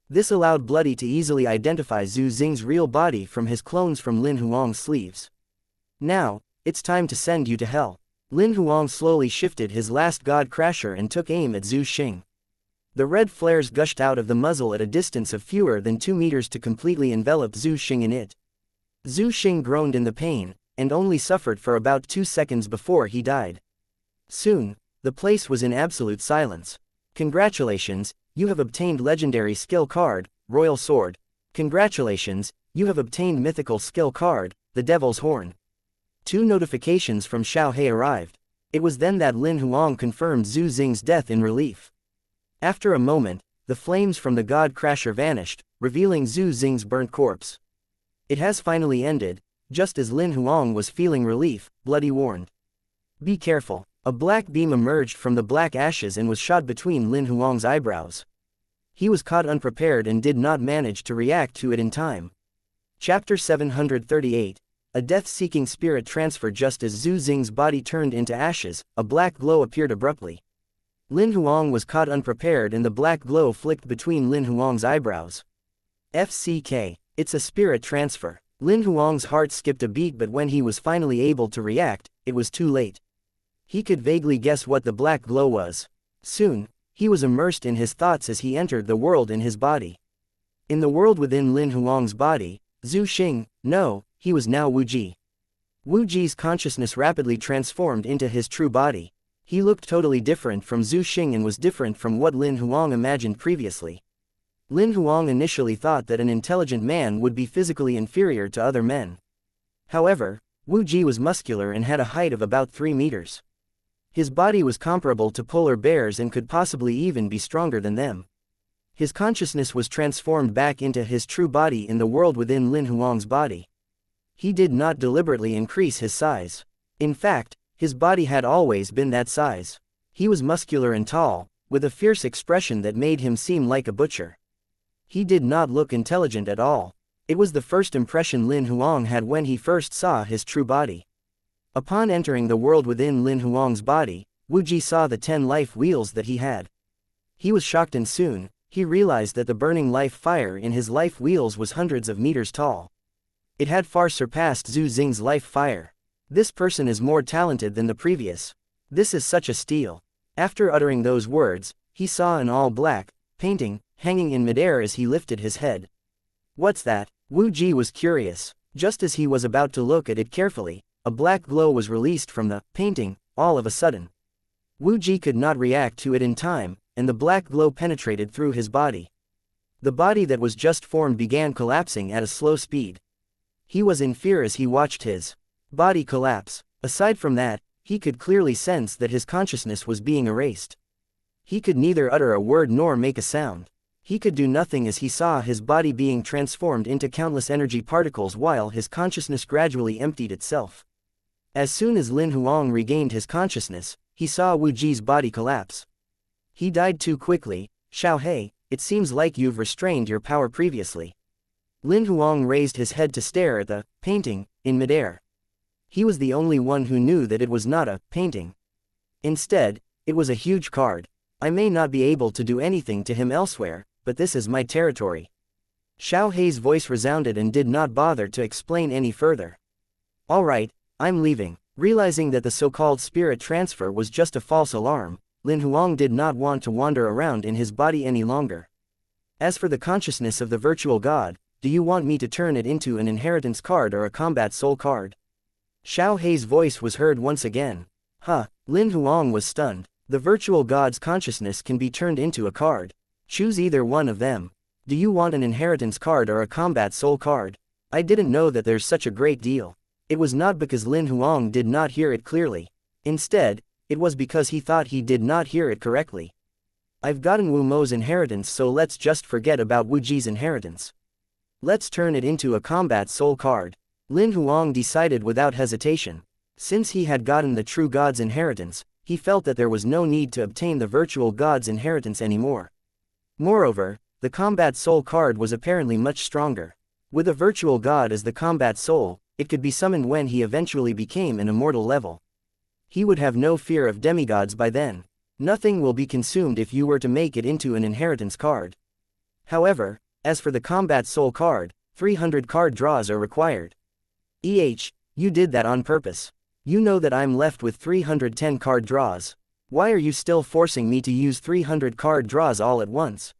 This allowed Bloody to easily identify Zhu Xing's real body from his clones from Lin Huang's sleeves. "Now, it's time to send you to hell." Lin Huang slowly shifted his last God Crasher and took aim at Zhu Xing. The red flares gushed out of the muzzle at a distance of fewer than 2 meters to completely envelop Zhu Xing in it. Zhu Xing groaned in the pain, and only suffered for about 2 seconds before he died. Soon, the place was in absolute silence. "Congratulations, you have obtained legendary skill card, Royal Sword. Congratulations, you have obtained mythical skill card, the Devil's Horn." 2 notifications from Xiao He arrived. It was then that Lin Huang confirmed Zhu Xing's death in relief. After a moment, the flames from the God Crasher vanished, revealing Zhu Xing's burnt corpse. "It has finally ended." Just as Lin Huang was feeling relief, Bloody warned, "Be careful." A black beam emerged from the black ashes and was shot between Lin Huang's eyebrows. He was caught unprepared and did not manage to react to it in time. Chapter 738. a death-seeking spirit transfer. Just as Zhu Xing's body turned into ashes, a black glow appeared abruptly. Lin Huang was caught unprepared and the black glow flicked between Lin Huang's eyebrows. FCK. It's a spirit transfer. Lin Huang's heart skipped a beat, but when he was finally able to react, it was too late. He could vaguely guess what the black glow was. Soon, he was immersed in his thoughts as he entered the world in his body. In the world within Lin Huang's body, Zhu Xing, no, he was now Wu Ji. Wu Ji's consciousness rapidly transformed into his true body. He looked totally different from Zhu Xing and was different from what Lin Huang imagined previously. Lin Huang initially thought that an intelligent man would be physically inferior to other men. However, Wu Ji was muscular and had a height of about 3 meters. His body was comparable to polar bears and could possibly even be stronger than them. His consciousness was transformed back into his true body in the world within Lin Huang's body. He did not deliberately increase his size. In fact, his body had always been that size. He was muscular and tall, with a fierce expression that made him seem like a butcher. He did not look intelligent at all. It was the first impression Lin Huang had when he first saw his true body. Upon entering the world within Lin Huang's body, Wu Ji saw the 10 life wheels that he had. He was shocked and soon, he realized that the burning life fire in his life wheels was hundreds of meters tall. It had far surpassed Zhu Xing's life fire. This person is more talented than the previous. This is such a steal. After uttering those words, he saw an all-black painting hanging in midair as he lifted his head. What's that? Wu Ji was curious. Just as he was about to look at it carefully, a black glow was released from the painting, all of a sudden. Wu Ji could not react to it in time, and the black glow penetrated through his body. The body that was just formed began collapsing at a slow speed. He was in fear as he watched his body collapse. Aside from that, he could clearly sense that his consciousness was being erased. He could neither utter a word nor make a sound. He could do nothing as he saw his body being transformed into countless energy particles while his consciousness gradually emptied itself. As soon as Lin Huang regained his consciousness, he saw Wu Ji's body collapse. He died too quickly. Xiaohei, it seems like you've restrained your power previously. Lin Huang raised his head to stare at the painting in midair. He was the only one who knew that it was not a painting. Instead, it was a huge card. I may not be able to do anything to him elsewhere, but this is my territory. Xiaohei's voice resounded and did not bother to explain any further. All right, I'm leaving. Realizing that the so-called spirit transfer was just a false alarm, Lin Huang did not want to wander around in his body any longer. As for the consciousness of the virtual god, do you want me to turn it into an inheritance card or a combat soul card? Xiaohei's voice was heard once again. Lin Huang was stunned. The virtual god's consciousness can be turned into a card. Choose either one of them. Do you want an inheritance card or a combat soul card? I didn't know that there's such a great deal. It was not because Lin Huang did not hear it clearly. Instead, it was because he thought he did not hear it correctly. I've gotten Wu Mo's inheritance, so let's just forget about Wu Ji's inheritance. Let's turn it into a combat soul card. Lin Huang decided without hesitation. Since he had gotten the true god's inheritance, he felt that there was no need to obtain the virtual god's inheritance anymore. Moreover, the combat soul card was apparently much stronger. With a virtual god as the combat soul, it could be summoned when he eventually became an immortal level. He would have no fear of demigods by then. Nothing will be consumed if you were to make it into an inheritance card. However, as for the combat soul card, 300 card draws are required. You did that on purpose. You know that I'm left with 310 card draws. Why are you still forcing me to use 300 card draws all at once?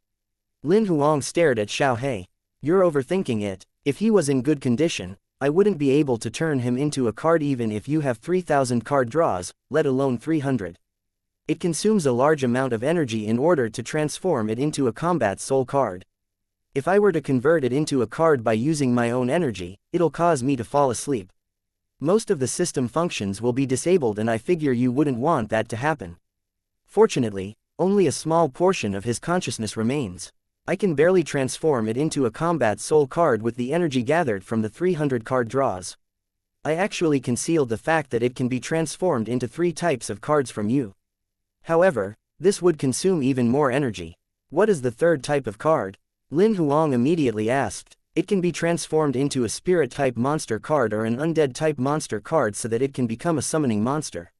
Lin Huang stared at Xiaohei. You're overthinking it. If he was in good condition, I wouldn't be able to turn him into a card even if you have 3,000 card draws, let alone 300. It consumes a large amount of energy in order to transform it into a combat soul card. If I were to convert it into a card by using my own energy, it'll cause me to fall asleep. Most of the system functions will be disabled and I figure you wouldn't want that to happen. Fortunately, only a small portion of his consciousness remains. I can barely transform it into a combat soul card with the energy gathered from the 300 card draws. I actually concealed the fact that it can be transformed into 3 types of cards from you. However, this would consume even more energy. What is the third type of card? Lin Huang immediately asked. It can be transformed into a spirit-type monster card or an undead-type monster card so that it can become a summoning monster.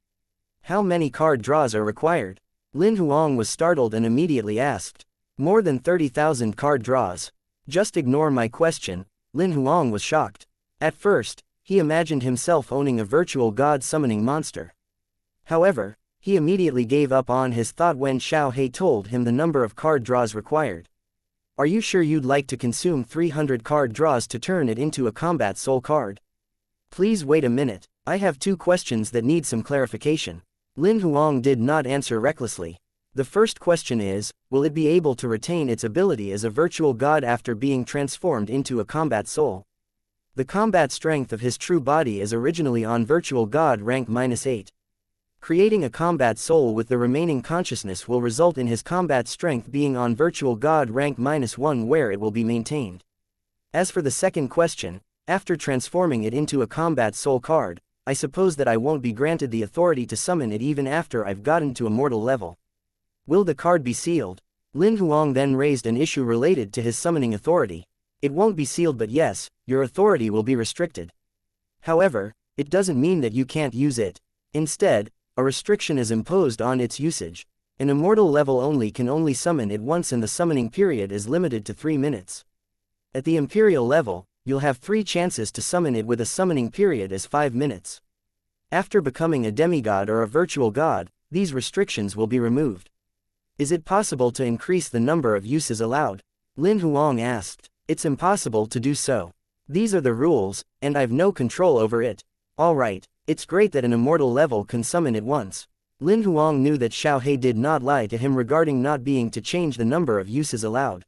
How many card draws are required? Lin Huang was startled and immediately asked. More than 30,000 card draws. Just ignore my question, Lin Huang was shocked. At first, he imagined himself owning a virtual god summoning monster. However, he immediately gave up on his thought when Xiao He told him the number of card draws required. Are you sure you'd like to consume 300 card draws to turn it into a combat soul card? Please wait a minute, I have 2 questions that need some clarification. Lin Huang did not answer recklessly. The first question is, will it be able to retain its ability as a virtual god after being transformed into a combat soul? The combat strength of his true body is originally on virtual god rank -8. Creating a combat soul with the remaining consciousness will result in his combat strength being on virtual god rank -1 where it will be maintained. As for the second question, after transforming it into a combat soul card, I suppose that I won't be granted the authority to summon it even after I've gotten to a mortal level. Will the card be sealed? Lin Huang then raised an issue related to his summoning authority. It won't be sealed, but yes, your authority will be restricted. However, it doesn't mean that you can't use it. Instead, a restriction is imposed on its usage. An immortal level only can only summon it once and the summoning period is limited to 3 minutes. At the Imperial level, you'll have 3 chances to summon it with a summoning period as 5 minutes. After becoming a demigod or a virtual god, these restrictions will be removed. Is it possible to increase the number of uses allowed? Lin Huang asked. It's impossible to do so. These are the rules, and I've no control over it. Alright, it's great that an immortal level can summon it once. Lin Huang knew that Xiao He did not lie to him regarding not being to change the number of uses allowed.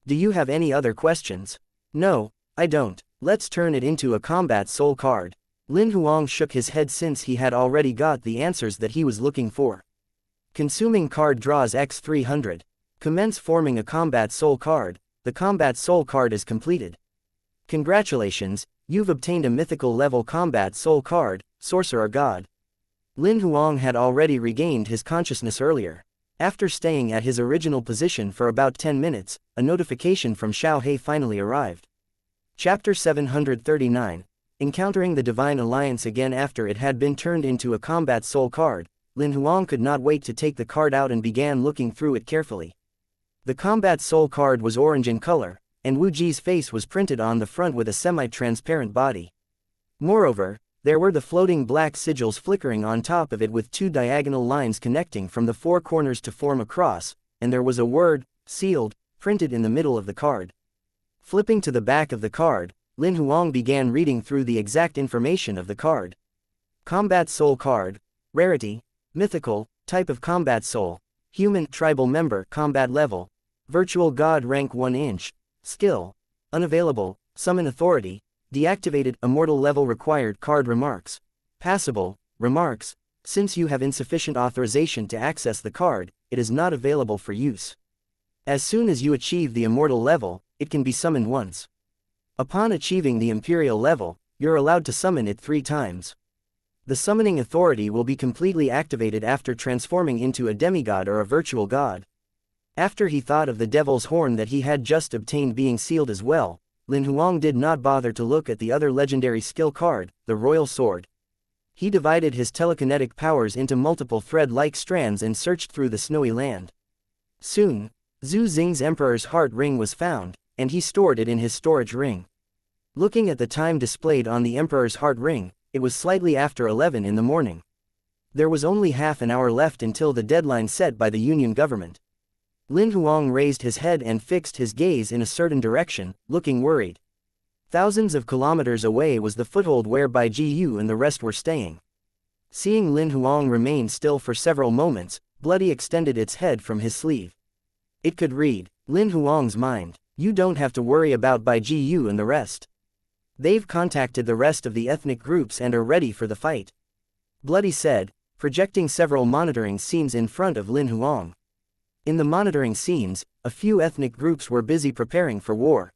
Do you have any other questions? No, I don't. Let's turn it into a combat soul card. Lin Huang shook his head since he had already got the answers that he was looking for. Consuming card draws x 300. Commence forming a combat soul card. The combat soul card is completed. Congratulations, you've obtained a mythical level combat soul card, Sorcerer God. Lin Huang had already regained his consciousness earlier. After staying at his original position for about 10 minutes, a notification from Xiao He finally arrived. Chapter 739. Encountering the Divine Alliance again after it had been turned into a combat soul card, Lin Huang could not wait to take the card out and began looking through it carefully. The combat soul card was orange in color, and Wu Ji's face was printed on the front with a semi-transparent body. Moreover, there were the floating black sigils flickering on top of it with 2 diagonal lines connecting from the 4 corners to form a cross, and there was a word, sealed, printed in the middle of the card. Flipping to the back of the card, Lin Huang began reading through the exact information of the card. Combat Soul Card. Rarity. Mythical. Type of Combat Soul. Human Tribal Member. Combat Level. Virtual God Rank 1 inch. Skill. Unavailable. Summon Authority. Deactivated. Immortal Level Required. Card Remarks. Passable. Remarks. Since you have insufficient authorization to access the card, it is not available for use. As soon as you achieve the Immortal level, it can be summoned once. Upon achieving the Imperial level, you're allowed to summon it 3 times. The summoning authority will be completely activated after transforming into a demigod or a virtual god. After he thought of the Devil's Horn that he had just obtained being sealed as well, Lin Huang did not bother to look at the other legendary skill card, the Royal Sword. He divided his telekinetic powers into multiple thread-like strands and searched through the snowy land. Soon, Zhu Xing's Emperor's Heart Ring was found, and he stored it in his storage ring. Looking at the time displayed on the Emperor's Heart Ring, it was slightly after 11 in the morning. There was only half an hour left until the deadline set by the Union government. Lin Huang raised his head and fixed his gaze in a certain direction, looking worried. Thousands of kilometers away was the foothold where Bai Jiyu and the rest were staying. Seeing Lin Huang remain still for several moments, Bloody extended its head from his sleeve. It could read Lin Huang's mind. You don't have to worry about Bai Jiyu and the rest. They've contacted the rest of the ethnic groups and are ready for the fight. Bloody said, projecting several monitoring scenes in front of Lin Huang. In the monitoring scenes, a few ethnic groups were busy preparing for war.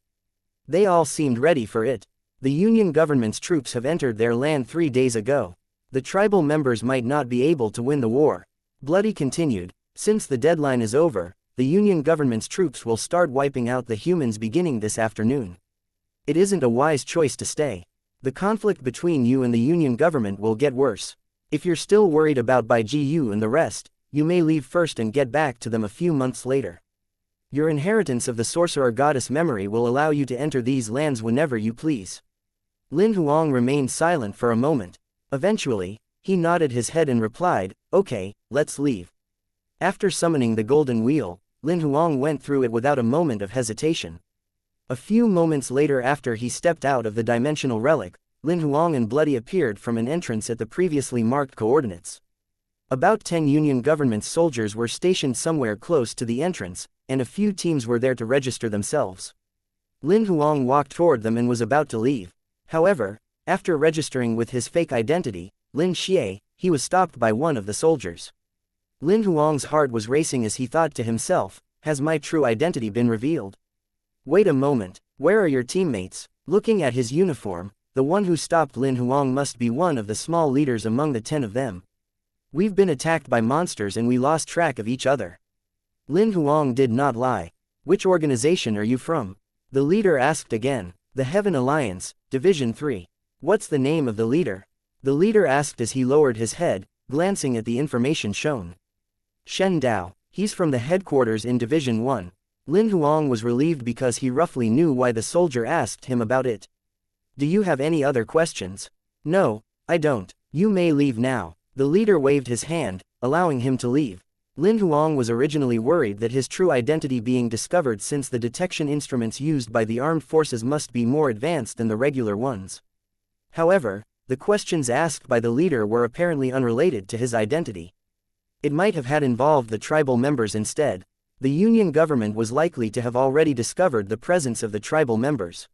They all seemed ready for it. The Union government's troops have entered their land 3 days ago. The tribal members might not be able to win the war. Bloody continued, since the deadline is over, the Union government's troops will start wiping out the humans beginning this afternoon. It isn't a wise choice to stay. The conflict between you and the Union government will get worse. If you're still worried about Baiju and the rest, you may leave first and get back to them a few months later. Your inheritance of the sorcerer goddess memory will allow you to enter these lands whenever you please. Lin Huang remained silent for a moment. Eventually, he nodded his head and replied, "Okay, let's leave." After summoning the golden wheel, Lin Huang went through it without a moment of hesitation. A few moments later, after he stepped out of the dimensional relic, Lin Huang and Bloody appeared from an entrance at the previously marked coordinates. About 10 Union government soldiers were stationed somewhere close to the entrance, and a few teams were there to register themselves. Lin Huang walked toward them and was about to leave. However, after registering with his fake identity, Lin Xie, he was stopped by one of the soldiers. Lin Huang's heart was racing as he thought to himself, has my true identity been revealed? Wait a moment, where are your teammates? Looking at his uniform, the one who stopped Lin Huang must be one of the small leaders among the 10 of them. We've been attacked by monsters and we lost track of each other. Lin Huang did not lie. Which organization are you from? The leader asked again. The Heaven Alliance, Division 3. What's the name of the leader? The leader asked as he lowered his head, glancing at the information shown. Shen Dao, he's from the headquarters in Division 1. Lin Huang was relieved because he roughly knew why the soldier asked him about it. Do you have any other questions? No, I don't. You may leave now. The leader waved his hand, allowing him to leave. Lin Huang was originally worried that his true identity being discovered, since the detection instruments used by the armed forces must be more advanced than the regular ones. However, the questions asked by the leader were apparently unrelated to his identity. It might have had involved the tribal members instead. The Union government was likely to have already discovered the presence of the tribal members.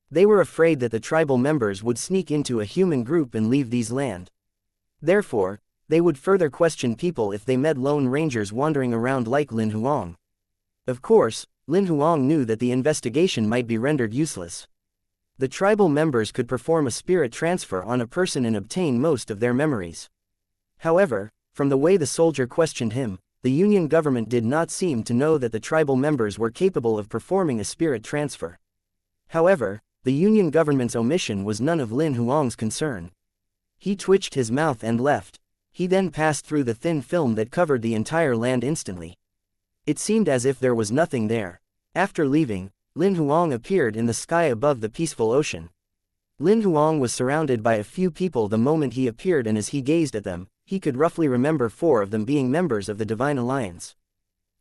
They were afraid that the tribal members would sneak into a human group and leave these land. Therefore, they would further question people if they met lone rangers wandering around like Lin Huang. Of course, Lin Huang knew that the investigation might be rendered useless. The tribal members could perform a spirit transfer on a person and obtain most of their memories. However, from the way the soldier questioned him, the Union government did not seem to know that the tribal members were capable of performing a spirit transfer. However, the Union government's omission was none of Lin Huang's concern. He twitched his mouth and left. He then passed through the thin film that covered the entire land instantly. It seemed as if there was nothing there. After leaving, Lin Huang appeared in the sky above the peaceful ocean. Lin Huang was surrounded by a few people the moment he appeared, and as he gazed at them, he could roughly remember 4 of them being members of the Divine Alliance.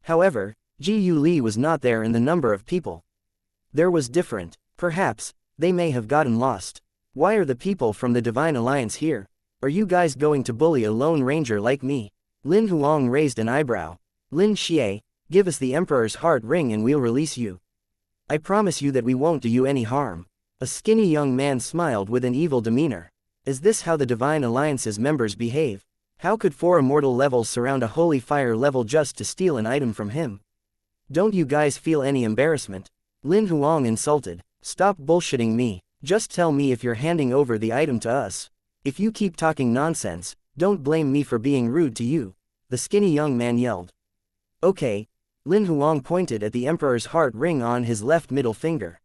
However, Ji Yu Li was not there in the number of people. There was different. Perhaps, they may have gotten lost. Why are the people from the Divine Alliance here? Are you guys going to bully a lone ranger like me? Lin Huang raised an eyebrow. Lin Xie, give us the Emperor's heart ring and we'll release you. I promise you that we won't do you any harm. A skinny young man smiled with an evil demeanor. Is this how the Divine Alliance's members behave? How could 4 immortal levels surround a holy fire level just to steal an item from him? Don't you guys feel any embarrassment? Lin Huang insulted. Stop bullshitting me. Just tell me if you're handing over the item to us. If you keep talking nonsense, don't blame me for being rude to you, the skinny young man yelled. Okay. Lin Huang pointed at the Emperor's heart ring on his left middle finger.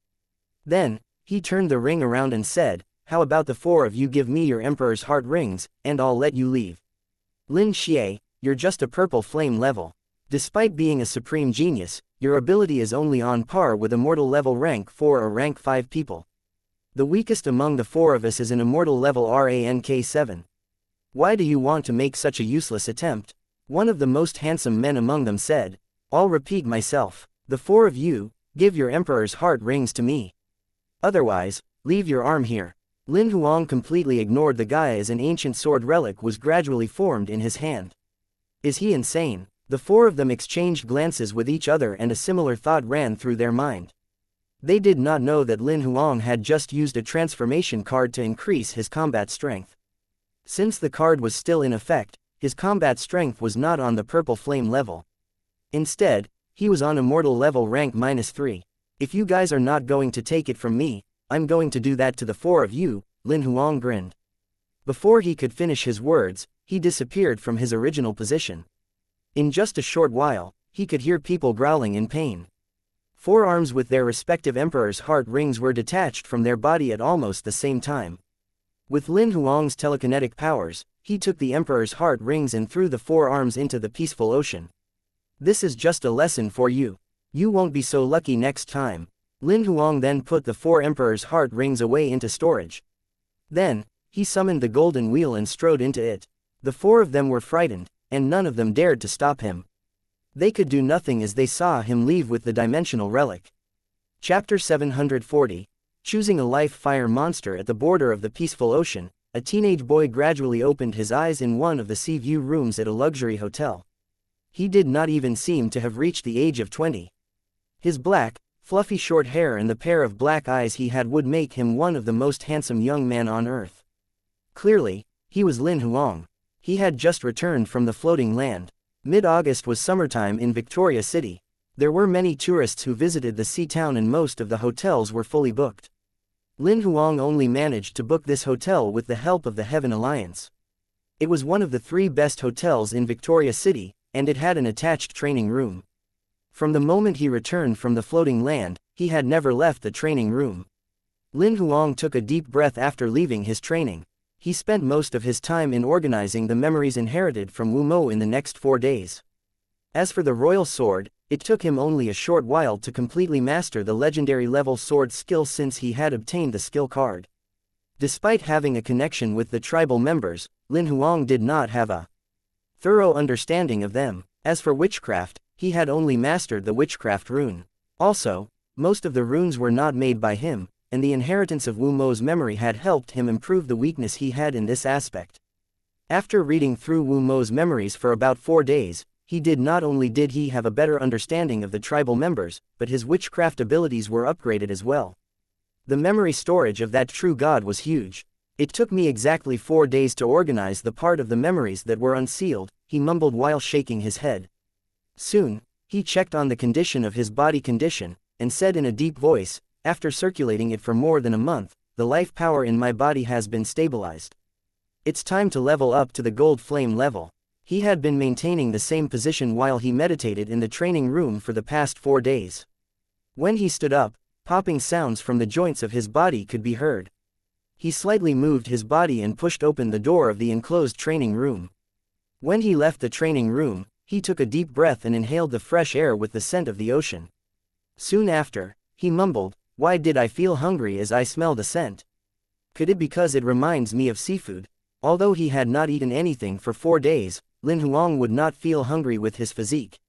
Then, he turned the ring around and said, how about the 4 of you give me your Emperor's heart rings, and I'll let you leave. Lin Xie, you're just a purple flame level. Despite being a supreme genius, your ability is only on par with immortal level rank 4 or rank 5 people. The weakest among the 4 of us is an immortal level rank 7. Why do you want to make such a useless attempt? One of the most handsome men among them said. I'll repeat myself. The 4 of you, give your Emperor's heart rings to me. Otherwise, leave your arm here. Lin Huang completely ignored the guy as an ancient sword relic was gradually formed in his hand. Is he insane? The 4 of them exchanged glances with each other and a similar thought ran through their mind. They did not know that Lin Huang had just used a transformation card to increase his combat strength. Since the card was still in effect, his combat strength was not on the purple flame level. Instead, he was on immortal level rank -3. If you guys are not going to take it from me, I'm going to do that to the 4 of you, Lin Huang grinned. Before he could finish his words, he disappeared from his original position. In just a short while, he could hear people growling in pain. 4 arms with their respective emperor's heart rings were detached from their body at almost the same time. With Lin Huang's telekinetic powers, he took the emperor's heart rings and threw the 4 arms into the peaceful ocean. This is just a lesson for you. You won't be so lucky next time. Lin Huang then put the 4 emperor's heart rings away into storage. Then, he summoned the golden wheel and strode into it. The 4 of them were frightened, and none of them dared to stop him. They could do nothing as they saw him leave with the dimensional relic. Chapter 740. Choosing a life fire monster at the border of the peaceful ocean, a teenage boy gradually opened his eyes in one of the sea view rooms at a luxury hotel. He did not even seem to have reached the age of 20. His black, fluffy short hair and the pair of black eyes he had would make him one of the most handsome young men on earth. Clearly, he was Lin Huang. He had just returned from the floating land. Mid-August was summertime in Victoria City. There were many tourists who visited the sea town and most of the hotels were fully booked. Lin Huang only managed to book this hotel with the help of the Heaven Alliance. It was one of the 3 best hotels in Victoria City, and it had an attached training room. From the moment he returned from the floating land, he had never left the training room. Lin Huang took a deep breath after leaving his training. He spent most of his time in organizing the memories inherited from Wu Mo in the next 4 days. As for the royal sword, it took him only a short while to completely master the legendary level sword skill since he had obtained the skill card. Despite having a connection with the tribal members, Lin Huang did not have a thorough understanding of them. As for witchcraft, he had only mastered the witchcraft rune. Also, most of the runes were not made by him, and the inheritance of Wu Mo's memory had helped him improve the weakness he had in this aspect. After reading through Wu Mo's memories for about 4 days, not only did he have a better understanding of the tribal members, but his witchcraft abilities were upgraded as well. The memory storage of that true god was huge. It took me exactly 4 days to organize the part of the memories that were unsealed, he mumbled while shaking his head. Soon, he checked on the condition of his body condition, and said in a deep voice, after circulating it for more than a month, the life power in my body has been stabilized. It's time to level up to the gold flame level. He had been maintaining the same position while he meditated in the training room for the past 4 days. When he stood up, popping sounds from the joints of his body could be heard. He slightly moved his body and pushed open the door of the enclosed training room. When he left the training room, he took a deep breath and inhaled the fresh air with the scent of the ocean. Soon after, he mumbled, "Why did I feel hungry as I smelled the scent? Could it be because it reminds me of seafood?" Although he had not eaten anything for 4 days, Lin Huang would not feel hungry with his physique.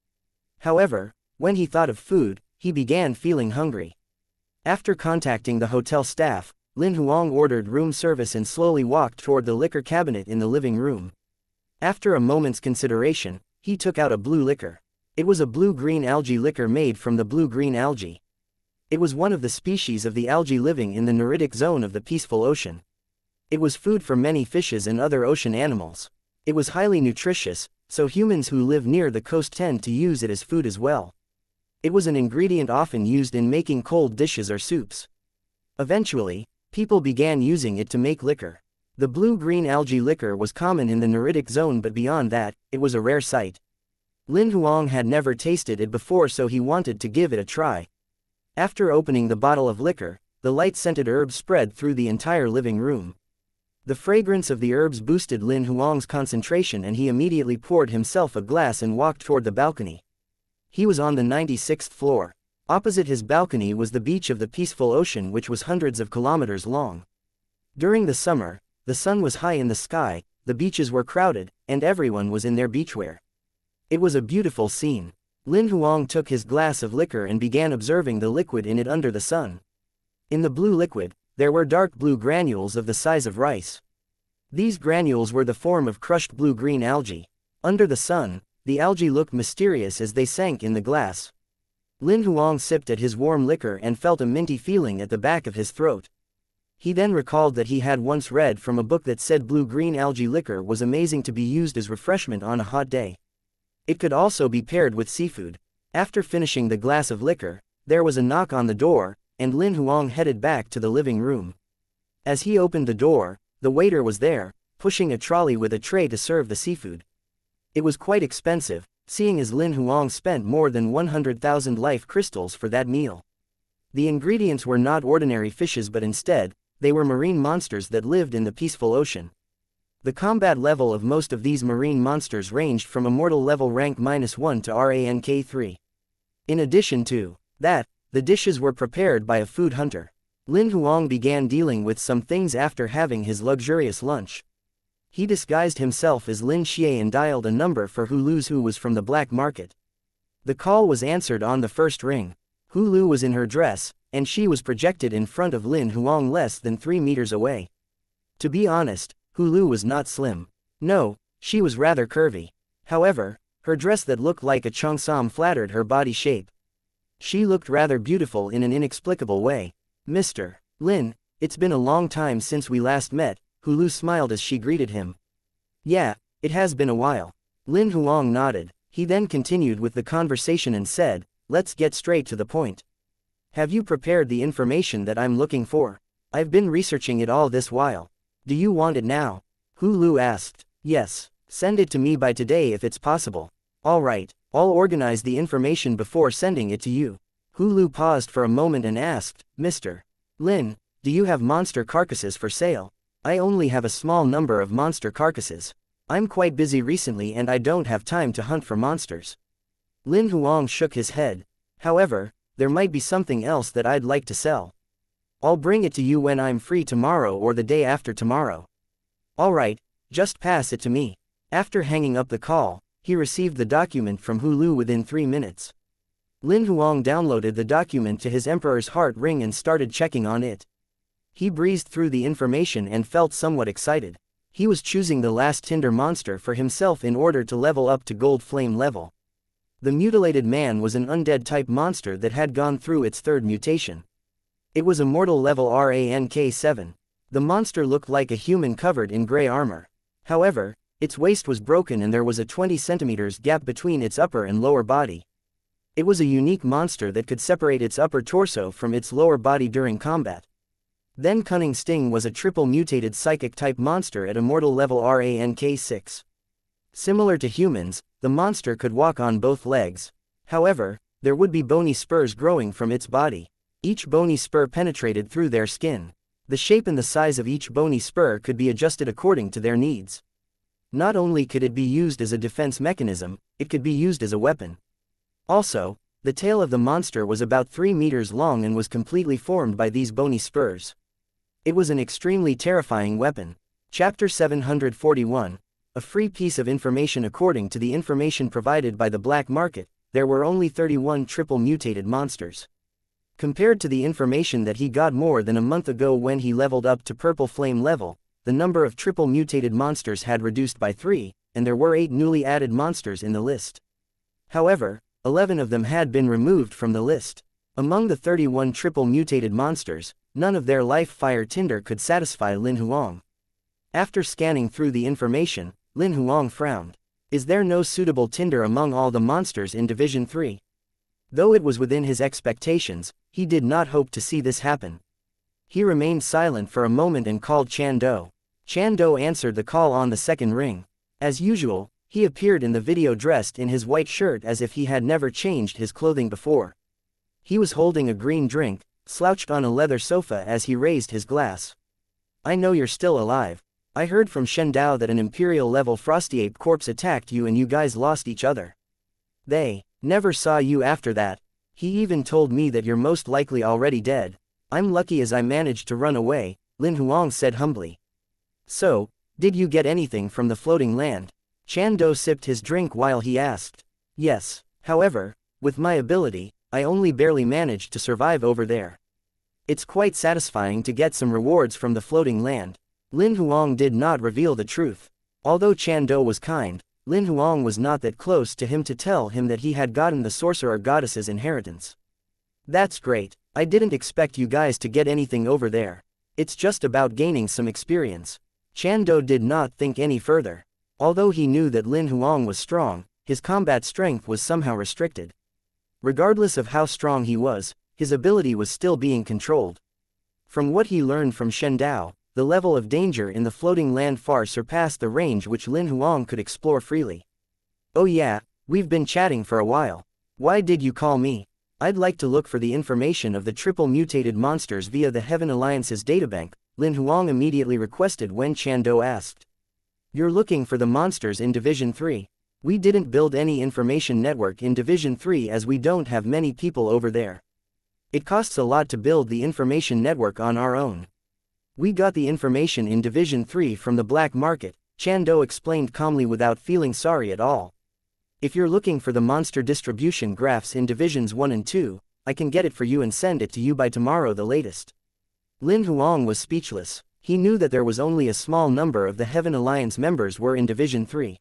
However, when he thought of food, he began feeling hungry. After contacting the hotel staff, Lin Huang ordered room service and slowly walked toward the liquor cabinet in the living room. After a moment's consideration, he took out a blue liquor. It was a blue-green algae liquor made from the blue-green algae. It was one of the species of the algae living in the neritic zone of the peaceful ocean. It was food for many fishes and other ocean animals. It was highly nutritious, so humans who live near the coast tend to use it as food as well. It was an ingredient often used in making cold dishes or soups. Eventually, people began using it to make liquor. The blue-green algae liquor was common in the neritic zone, but beyond that, it was a rare sight. Lin Huang had never tasted it before, so he wanted to give it a try. After opening the bottle of liquor, the light-scented herbs spread through the entire living room. The fragrance of the herbs boosted Lin Huang's concentration and he immediately poured himself a glass and walked toward the balcony. He was on the 96th floor. Opposite his balcony was the beach of the peaceful ocean, which was hundreds of kilometers long. During the summer, the sun was high in the sky, the beaches were crowded, and everyone was in their beachwear. It was a beautiful scene. Lin Huang took his glass of liquor and began observing the liquid in it under the sun. In the blue liquid, there were dark blue granules of the size of rice. These granules were the form of crushed blue-green algae. Under the sun, the algae looked mysterious as they sank in the glass. Lin Huang sipped at his warm liquor and felt a minty feeling at the back of his throat. He then recalled that he had once read from a book that said blue-green algae liquor was amazing to be used as refreshment on a hot day. It could also be paired with seafood. After finishing the glass of liquor, there was a knock on the door, and Lin Huang headed back to the living room. As he opened the door, the waiter was there, pushing a trolley with a tray to serve the seafood. It was quite expensive, seeing as Lin Huang spent more than 100,000 life crystals for that meal. The ingredients were not ordinary fishes but instead, they were marine monsters that lived in the peaceful ocean. The combat level of most of these marine monsters ranged from immortal level rank -1 to rank 3. In addition to that, the dishes were prepared by a food hunter. Lin Huang began dealing with some things after having his luxurious lunch. He disguised himself as Lin Xie and dialed a number for Hulu's who was from the black market. The call was answered on the first ring. Hulu was in her dress, and she was projected in front of Lin Huang less than 3 meters away. To be honest, Hulu was not slim. No, she was rather curvy. However, her dress that looked like a cheongsam flattered her body shape. She looked rather beautiful in an inexplicable way. Mr. Lin, it's been a long time since we last met, Hulu smiled as she greeted him. Yeah, it has been a while. Lin Huang nodded. He then continued with the conversation and said, let's get straight to the point. Have you prepared the information that I'm looking for? I've been researching it all this while. Do you want it now? Hulu asked. Yes, send it to me by today if it's possible. All right, I'll organize the information before sending it to you. Hulu paused for a moment and asked, Mr. Lin, do you have monster carcasses for sale? I only have a small number of monster carcasses. I'm quite busy recently and I don't have time to hunt for monsters. Lin Huang shook his head. However, there might be something else that I'd like to sell. I'll bring it to you when I'm free tomorrow or the day after tomorrow. All right, just pass it to me. After hanging up the call, he received the document from Hulu within 3 minutes. Lin Huang downloaded the document to his Emperor's Heart Ring and started checking on it. He breezed through the information and felt somewhat excited. He was choosing the last Tinder monster for himself in order to level up to Gold Flame level. The mutilated man was an undead type monster that had gone through its 3rd mutation. It was immortal level rank 7. The monster looked like a human covered in gray armor. However, its waist was broken and there was a 20 centimeters gap between its upper and lower body. It was a unique monster that could separate its upper torso from its lower body during combat. Then Cunning Sting was a triple mutated psychic type monster at immortal level rank 6. Similar to humans, the monster could walk on both legs. However, there would be bony spurs growing from its body. Each bony spur penetrated through their skin. The shape and the size of each bony spur could be adjusted according to their needs. Not only could it be used as a defense mechanism, it could be used as a weapon. Also, the tail of the monster was about 3 meters long and was completely formed by these bony spurs. It was an extremely terrifying weapon. Chapter 741. A free piece of information. According to the information provided by the black market, there were only 31 triple mutated monsters. Compared to the information that he got more than a month ago when he leveled up to Purple Flame level, the number of triple mutated monsters had reduced by 3, and there were 8 newly added monsters in the list. However, 11 of them had been removed from the list. Among the 31 triple mutated monsters, none of their life fire tinder could satisfy Lin Huang. After scanning through the information, Lin Huang frowned. Is there no suitable tinder among all the monsters in Division 3? Though it was within his expectations, he did not hope to see this happen. He remained silent for a moment and called Chan Do. Chan Do answered the call on the second ring. As usual, he appeared in the video dressed in his white shirt as if he had never changed his clothing before. He was holding a green drink, slouched on a leather sofa as he raised his glass. I know you're still alive. I heard from Shen Dao that an Imperial-level Frosty Ape corpse attacked you and you guys lost each other. They never saw you after that. He even told me that you're most likely already dead. I'm lucky as I managed to run away, Lin Huang said humbly. So, did you get anything from the floating land? Chan Do sipped his drink while he asked. Yes, however, with my ability, I only barely managed to survive over there. It's quite satisfying to get some rewards from the floating land. Lin Huang did not reveal the truth. Although Chan Do was kind, Lin Huang was not that close to him to tell him that he had gotten the sorcerer goddess's inheritance. That's great. I didn't expect you guys to get anything over there. It's just about gaining some experience. Chan Do did not think any further. Although he knew that Lin Huang was strong, his combat strength was somehow restricted. Regardless of how strong he was, his ability was still being controlled. From what he learned from Shen Dao, the level of danger in the floating land far surpassed the range which Lin Huang could explore freely. Oh yeah, We've been chatting for a while. Why did you call me? I'd like to look for the information of the triple mutated monsters via the Heaven Alliance's databank, Lin Huang immediately requested when Chando asked. You're looking for the monsters in Division 3. We didn't build any information network in Division 3 as we don't have many people over there. It costs a lot to build the information network on our own. We got the information in Division 3 from the black market, Chando explained calmly without feeling sorry at all. If you're looking for the monster distribution graphs in Divisions 1 and 2, I can get it for you and send it to you by tomorrow the latest. Lin Huang was speechless. He knew that there was only a small number of the Heaven Alliance members were in Division 3.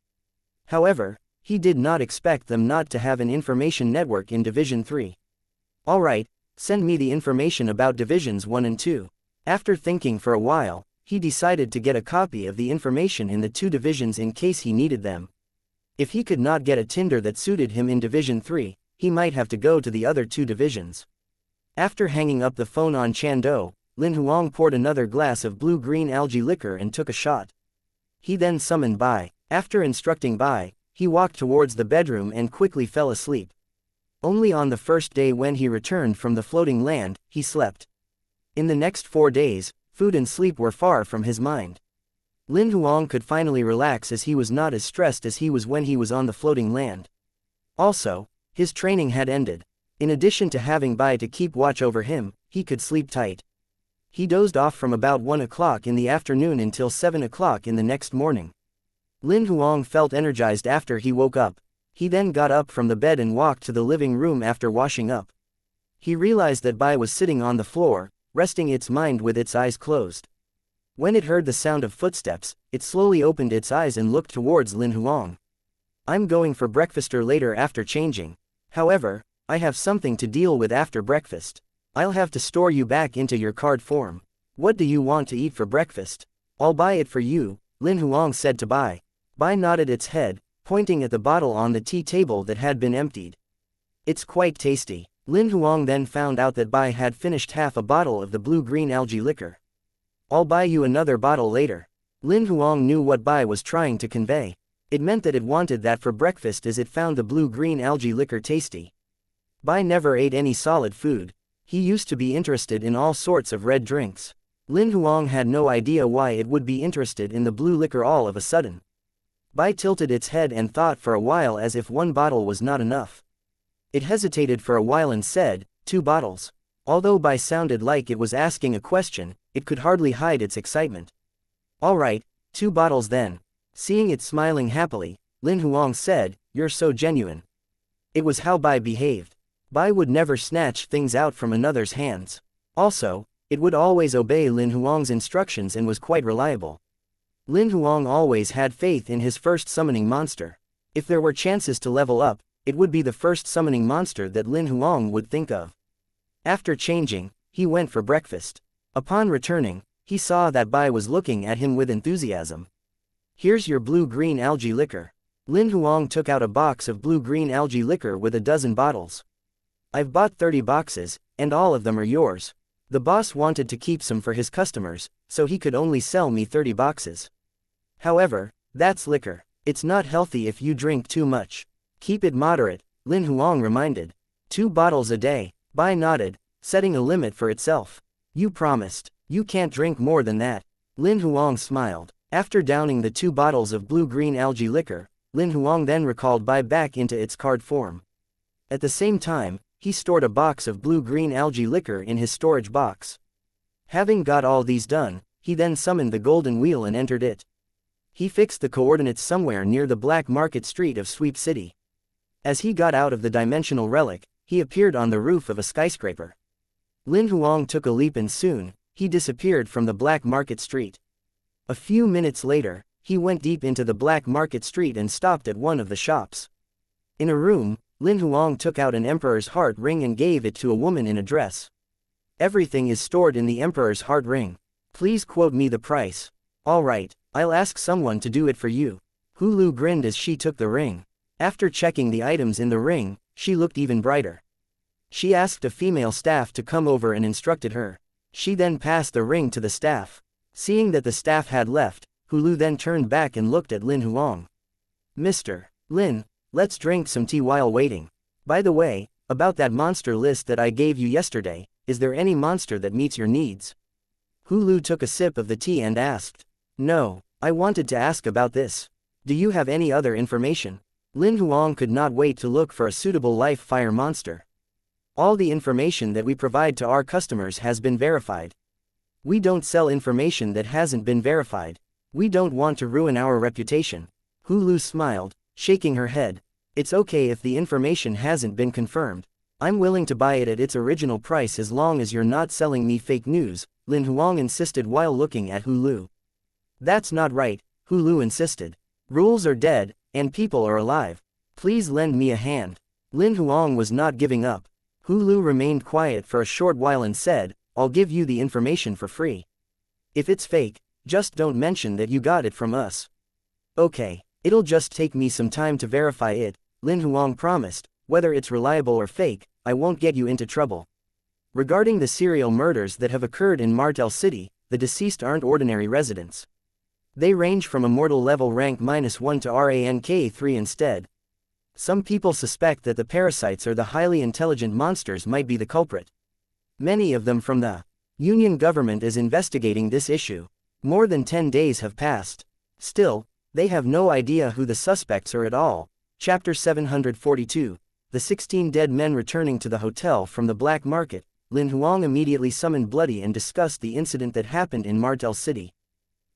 However, he did not expect them not to have an information network in Division 3. Alright, send me the information about Divisions 1 and 2. After thinking for a while, he decided to get a copy of the information in the 2 divisions in case he needed them. If he could not get a tinder that suited him in Division 3, he might have to go to the other 2 divisions. After hanging up the phone on Chando, Lin Huang poured another glass of blue-green algae liquor and took a shot. He then summoned Bai. After instructing Bai, he walked towards the bedroom and quickly fell asleep. Only on the first day when he returned from the floating land, he slept. In the next 4 days, food and sleep were far from his mind. Lin Huang could finally relax as he was not as stressed as he was when he was on the floating land. Also, his training had ended. In addition to having Bai to keep watch over him, he could sleep tight. He dozed off from about 1 o'clock in the afternoon until 7 o'clock in the next morning. Lin Huang felt energized after he woke up. He then got up from the bed and walked to the living room after washing up. He realized that Bai was sitting on the floor, resting its mind with its eyes closed. When it heard the sound of footsteps, it slowly opened its eyes and looked towards Lin Huang. I'm going for breakfast or later after changing. However, I have something to deal with after breakfast. I'll have to store you back into your card form. What do you want to eat for breakfast? I'll buy it for you, Lin Huang said to Bai. Bai nodded its head, pointing at the bottle on the tea table that had been emptied. It's quite tasty. Lin Huang then found out that Bai had finished half a bottle of the blue-green algae liquor. I'll buy you another bottle later. Lin Huang knew what Bai was trying to convey. It meant that it wanted that for breakfast as it found the blue-green algae liquor tasty. Bai never ate any solid food. He used to be interested in all sorts of red drinks. Lin Huang had no idea why it would be interested in the blue liquor all of a sudden. Bai tilted its head and thought for a while as if 1 bottle was not enough. It hesitated for a while and said, 2 bottles. Although Bai sounded like it was asking a question, it could hardly hide its excitement. Alright, 2 bottles then. Seeing it smiling happily, Lin Huang said, you're so genuine. It was how Bai behaved. Bai would never snatch things out from another's hands. Also, it would always obey Lin Huang's instructions and was quite reliable. Lin Huang always had faith in his first summoning monster. If there were chances to level up, it would be the first summoning monster that Lin Huang would think of. After changing, he went for breakfast. Upon returning, he saw that Bai was looking at him with enthusiasm. Here's your blue-green algae liquor. Lin Huang took out a box of blue-green algae liquor with a dozen bottles. I've bought 30 boxes, and all of them are yours. The boss wanted to keep some for his customers, so he could only sell me 30 boxes. However, that's liquor. It's not healthy if you drink too much. Keep it moderate, Lin Huang reminded. 2 bottles a day. Bai nodded, setting a limit for itself. You promised. You can't drink more than that. Lin Huang smiled. After downing the 2 bottles of blue-green algae liquor, Lin Huang then recalled Bai back into its card form. At the same time, he stored a box of blue-green algae liquor in his storage box. Having got all these done, he then summoned the golden wheel and entered it. He fixed the coordinates somewhere near the black market street of Sweep City. As he got out of the dimensional relic, he appeared on the roof of a skyscraper. Lin Huang took a leap and soon, he disappeared from the black market street. A few minutes later, he went deep into the black market street and stopped at one of the shops. In a room, Lin Huang took out an emperor's heart ring and gave it to a woman in a dress. Everything is stored in the emperor's heart ring. Please quote me the price. Alright, I'll ask someone to do it for you. Hulu grinned as she took the ring. After checking the items in the ring, she looked even brighter. She asked a female staff to come over and instructed her. She then passed the ring to the staff. Seeing that the staff had left, Hulu then turned back and looked at Lin Huang. Mr. Lin, Let's drink some tea while waiting. By the way, about that monster list that I gave you yesterday, is there any monster that meets your needs? Hulu took a sip of the tea and asked. No, I wanted to ask about this. Do you have any other information? Lin Huang could not wait to look for a suitable live fire monster. All the information that we provide to our customers has been verified. We don't sell information that hasn't been verified. We don't want to ruin our reputation. Hulu smiled, shaking her head. It's okay if the information hasn't been confirmed. I'm willing to buy it at its original price as long as you're not selling me fake news, Lin Huang insisted while looking at Hulu. That's not right, Hulu insisted. Rules are dead, and people are alive. Please lend me a hand. Lin Huang was not giving up. Hulu remained quiet for a short while and said, I'll give you the information for free. If it's fake, just don't mention that you got it from us. Okay, it'll just take me some time to verify it, Lin Huang promised. Whether it's reliable or fake, I won't get you into trouble. Regarding the serial murders that have occurred in Martel City, the deceased aren't ordinary residents. They range from immortal level rank -1 to rank 3 instead. Some people suspect that the parasites or the highly intelligent monsters might be the culprit. Many of them from the Union government is investigating this issue. More than 10 days have passed. Still, they have no idea who the suspects are at all. Chapter 742. The 16 dead men returning to the hotel from the black market. Lin Huang immediately summoned Bloody and discussed the incident that happened in Martel City.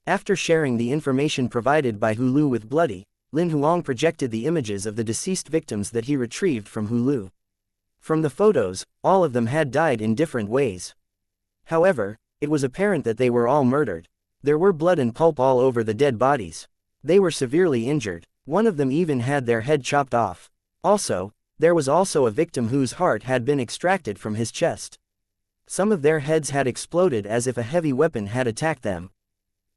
After sharing the information provided by Hulu with Bloody, Lin Huang projected the images of the deceased victims that he retrieved from Hulu. From the photos, all of them had died in different ways. However, it was apparent that they were all murdered. There were blood and pulp all over the dead bodies. They were severely injured. One of them even had their head chopped off. Also, there was also a victim whose heart had been extracted from his chest. Some of their heads had exploded as if a heavy weapon had attacked them.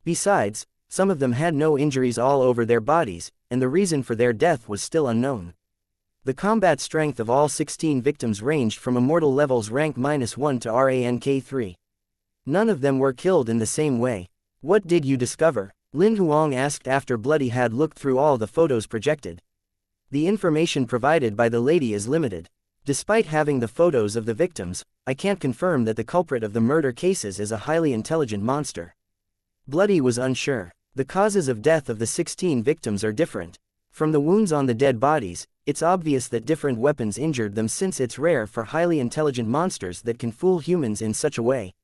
Besides, some of them had no injuries all over their bodies, and the reason for their death was still unknown. The combat strength of all 16 victims ranged from immortal levels rank -1 to rank 3. None of them were killed in the same way. What did you discover? Lin Huang asked after Bloody had looked through all the photos projected. The information provided by the lady is limited. Despite having the photos of the victims, I can't confirm that the culprit of the murder cases is a highly intelligent monster. Bloody was unsure. The causes of death of the 16 victims are different. From the wounds on the dead bodies, it's obvious that different weapons injured them since it's rare for highly intelligent monsters that can fool humans in such a way.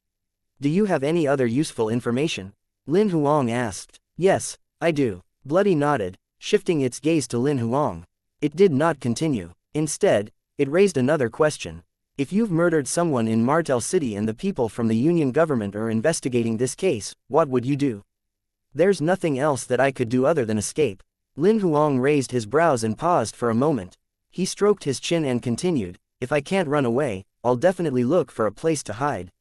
Do you have any other useful information? Lin Huang asked. Yes, I do. Bloody nodded, shifting its gaze to Lin Huang. It did not continue. Instead, it raised another question. If you've murdered someone in Martel City and the people from the Union government are investigating this case, what would you do? There's nothing else that I could do other than escape. Lin Huang raised his brows and paused for a moment. He stroked his chin and continued, if I can't run away, I'll definitely look for a place to hide.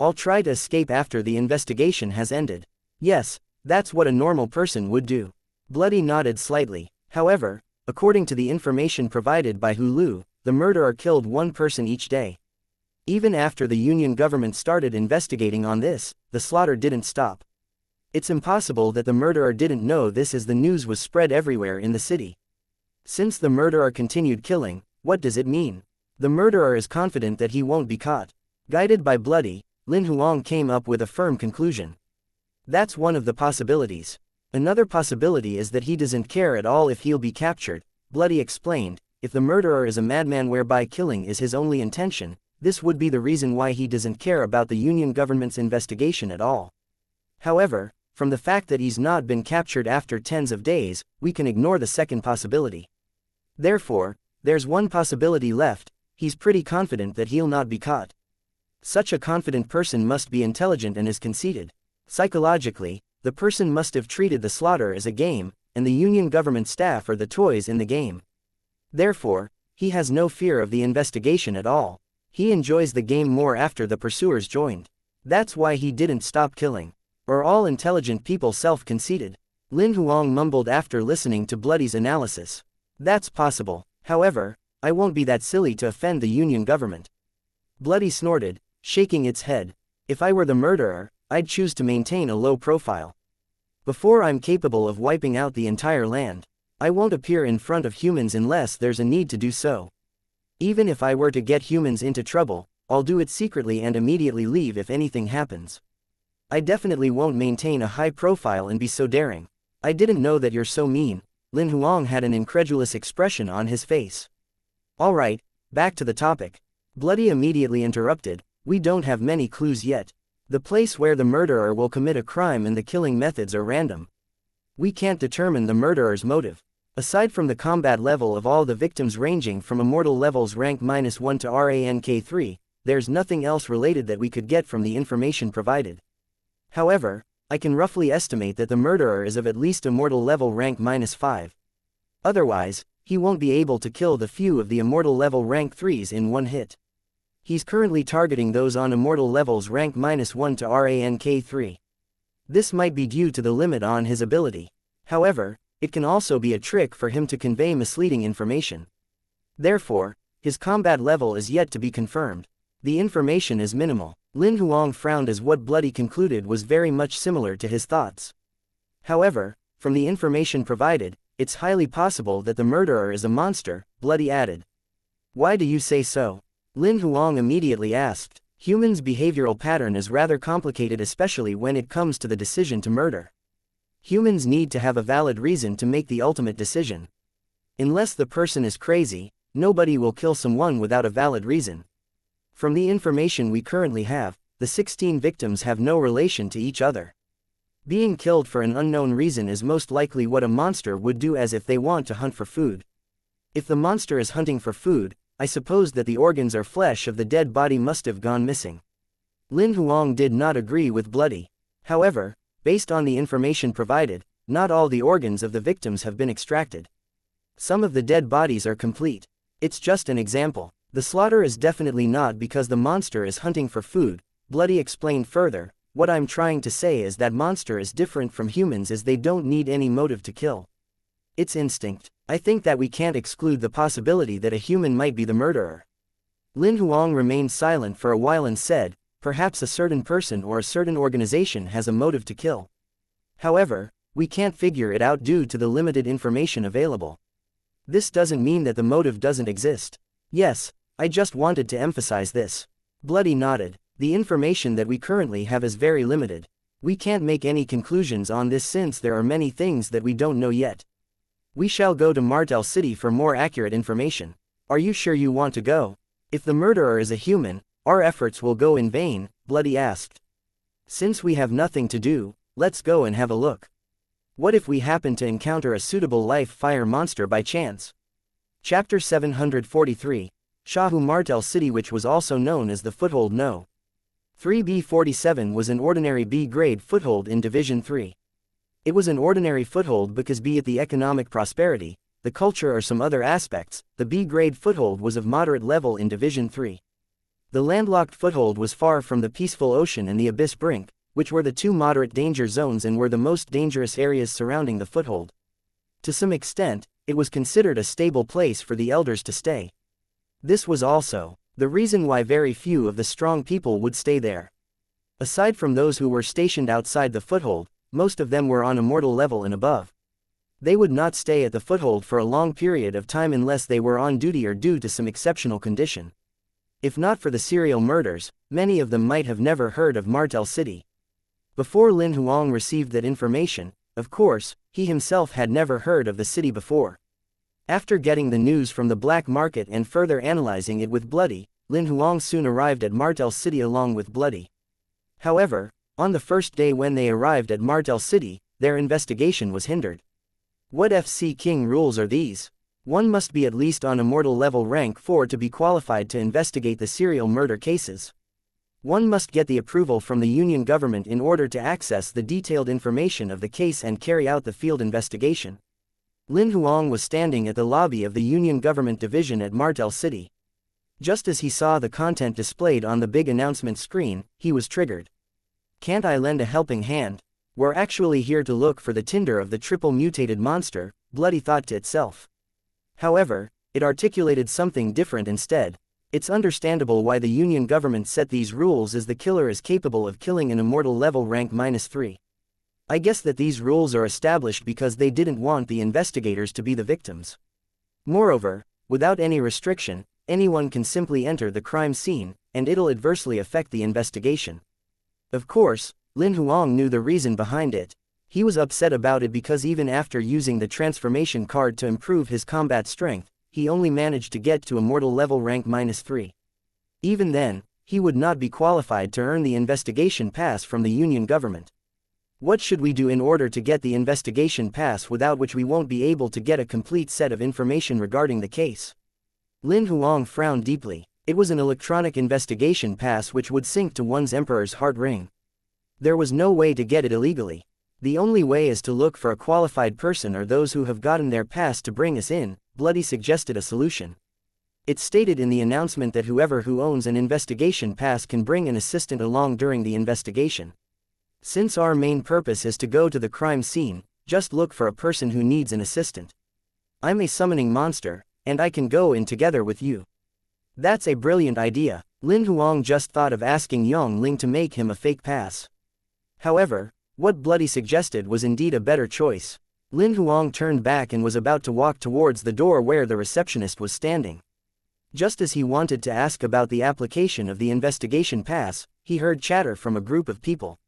I'll try to escape after the investigation has ended. Yes, that's what a normal person would do. Bloody nodded slightly. However, according to the information provided by Hulu, the murderer killed one person each day. Even after the Union government started investigating on this, the slaughter didn't stop. It's impossible that the murderer didn't know this as the news was spread everywhere in the city. Since the murderer continued killing, what does it mean? The murderer is confident that he won't be caught. Guided by Bloody, Lin Huang came up with a firm conclusion. That's one of the possibilities. Another possibility is that he doesn't care at all if he'll be captured, Bloody explained. If the murderer is a madman whereby killing is his only intention, this would be the reason why he doesn't care about the Union government's investigation at all. However, from the fact that he's not been captured after tens of days, we can ignore the second possibility. Therefore, there's one possibility left. He's pretty confident that he'll not be caught. Such a confident person must be intelligent and is conceited. Psychologically, the person must have treated the slaughter as a game, and the Union government staff are the toys in the game. Therefore, he has no fear of the investigation at all. He enjoys the game more after the pursuers joined. That's why he didn't stop killing. Are all intelligent people self-conceited? Lin Huang mumbled after listening to Bloody's analysis. That's possible. However, I won't be that silly to offend the Union government. Bloody snorted, shaking its head. If I were the murderer, I'd choose to maintain a low profile. Before I'm capable of wiping out the entire land. I won't appear in front of humans unless there's a need to do so. Even if I were to get humans into trouble, I'll do it secretly and immediately leave if anything happens. I definitely won't maintain a high profile and be so daring. I didn't know that you're so mean. Lin Huang had an incredulous expression on his face. Alright, back to the topic. Bloody immediately interrupted, we don't have many clues yet. The place where the murderer will commit a crime and the killing methods are random. We can't determine the murderer's motive. Aside from the combat level of all the victims ranging from immortal levels rank -1 to rank 3, there's nothing else related that we could get from the information provided. However, I can roughly estimate that the murderer is of at least immortal level rank -5. Otherwise, he won't be able to kill the few of the immortal level rank 3s in one hit. He's currently targeting those on immortal levels rank -1 to rank 3. This might be due to the limit on his ability. However, it can also be a trick for him to convey misleading information. Therefore, his combat level is yet to be confirmed. The information is minimal. Lin Huang frowned as what Bloody concluded was very much similar to his thoughts. However, from the information provided, it's highly possible that the murderer is a monster, Bloody added. Why do you say so? Lin Huang immediately asked. Humans' behavioral pattern is rather complicated, especially when it comes to the decision to murder. Humans need to have a valid reason to make the ultimate decision. Unless the person is crazy, nobody will kill someone without a valid reason. From the information we currently have, the 16 victims have no relation to each other. Being killed for an unknown reason is most likely what a monster would do, as if they want to hunt for food. If the monster is hunting for food, I suppose that the organs or flesh of the dead body must have gone missing. Lin Huang did not agree with Bloody. However, based on the information provided, not all the organs of the victims have been extracted. Some of the dead bodies are complete. It's just an example. The slaughter is definitely not because the monster is hunting for food, Bloody explained further. What I'm trying to say is that monster is different from humans, as they don't need any motive to kill. It's instinct. I think that we can't exclude the possibility that a human might be the murderer. Lin Huang remained silent for a while and said, perhaps a certain person or a certain organization has a motive to kill. However, we can't figure it out due to the limited information available. This doesn't mean that the motive doesn't exist. Yes, I just wanted to emphasize this. Bloody nodded. The information that we currently have is very limited. We can't make any conclusions on this since there are many things that we don't know yet. We shall go to Martel City for more accurate information. Are you sure you want to go? If the murderer is a human, our efforts will go in vain, Bloody asked. Since we have nothing to do, let's go and have a look. What if we happen to encounter a suitable live fire monster by chance? Chapter 743. Shahu Martel City, which was also known as the Foothold No. 3B47 was an ordinary B-grade foothold in Division 3. It was an ordinary foothold because be it the economic prosperity, the culture or some other aspects, the B-grade foothold was of moderate level in Division 3. The landlocked foothold was far from the peaceful ocean and the abyss brink, which were the two moderate danger zones and were the most dangerous areas surrounding the foothold. To some extent, it was considered a stable place for the elders to stay. This was also the reason why very few of the strong people would stay there. Aside from those who were stationed outside the foothold, most of them were on immortal level and above. They would not stay at the foothold for a long period of time unless they were on duty or due to some exceptional condition. If not for the serial murders, many of them might have never heard of Martel City. Before Lin Huang received that information, of course, he himself had never heard of the city before. After getting the news from the black market and further analyzing it with Bloody, Lin Huang soon arrived at Martel City along with Bloody. However, on the first day when they arrived at Martel City, their investigation was hindered. What FC King rules are these? One must be at least on immortal level rank 4 to be qualified to investigate the serial murder cases. One must get the approval from the Union government in order to access the detailed information of the case and carry out the field investigation. Lin Huang was standing at the lobby of the Union Government Division at Martel City. Just as he saw the content displayed on the big announcement screen, he was triggered. Can't I lend a helping hand? We're actually here to look for the tinder of the triple mutated monster, Bloody thought to itself. However, it articulated something different instead. It's understandable why the Union government set these rules, as the killer is capable of killing an immortal level rank -3. I guess that these rules are established because they didn't want the investigators to be the victims. Moreover, without any restriction, anyone can simply enter the crime scene, and it'll adversely affect the investigation. Of course, Lin Huang knew the reason behind it. He was upset about it because even after using the transformation card to improve his combat strength, he only managed to get to immortal level rank -3. Even then, he would not be qualified to earn the investigation pass from the Union government. What should we do in order to get the investigation pass without which we won't be able to get a complete set of information regarding the case? Lin Huang frowned deeply. It was an electronic investigation pass which would sync to one's emperor's heart ring. There was no way to get it illegally. The only way is to look for a qualified person or those who have gotten their pass to bring us in. Bloody suggested a solution. It's stated in the announcement that whoever who owns an investigation pass can bring an assistant along during the investigation. Since our main purpose is to go to the crime scene, just look for a person who needs an assistant. I'm a summoning monster, and I can go in together with you. That's a brilliant idea. Lin Huang just thought of asking Yang Ling to make him a fake pass. However, what Bloody suggested was indeed a better choice. Lin Huang turned back and was about to walk towards the door where the receptionist was standing. Just as he wanted to ask about the application of the investigation pass, he heard chatter from a group of people.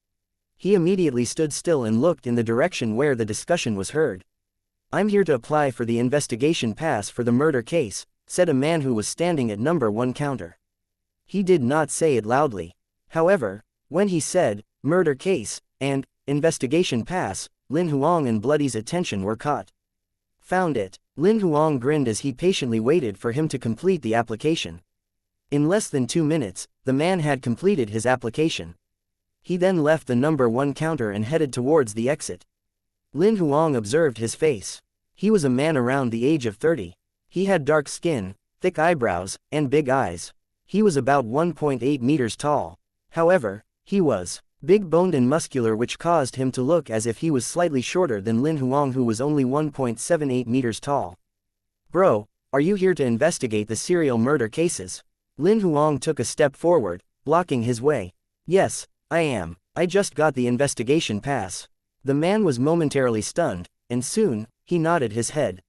He immediately stood still and looked in the direction where the discussion was heard. I'm here to apply for the investigation pass for the murder case, said a man who was standing at number 1 counter. He did not say it loudly. However, when he said, murder case, and investigation pass, Lin Huang and Bloody's attention were caught. Found it. Lin Huang grinned as he patiently waited for him to complete the application. In less than 2 minutes, the man had completed his application. He then left the number 1 counter and headed towards the exit. Lin Huang observed his face. He was a man around the age of 30. He had dark skin, thick eyebrows, and big eyes. He was about 1.8 meters tall. However, he was big-boned and muscular, which caused him to look as if he was slightly shorter than Lin Huang, who was only 1.78 meters tall. Bro, are you here to investigate the serial murder cases? Lin Huang took a step forward, blocking his way. Yes, I am. I just got the investigation pass. The man was momentarily stunned, and soon, he nodded his head.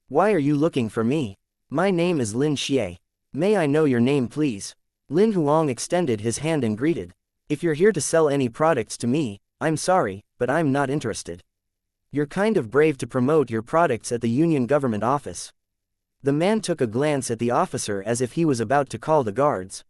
Why are you looking for me? My name is Lin Xie. May I know your name, please? Lin Huang extended his hand and greeted. If you're here to sell any products to me, I'm sorry, but I'm not interested. You're kind of brave to promote your products at the Union government office. The man took a glance at the officer as if he was about to call the guards.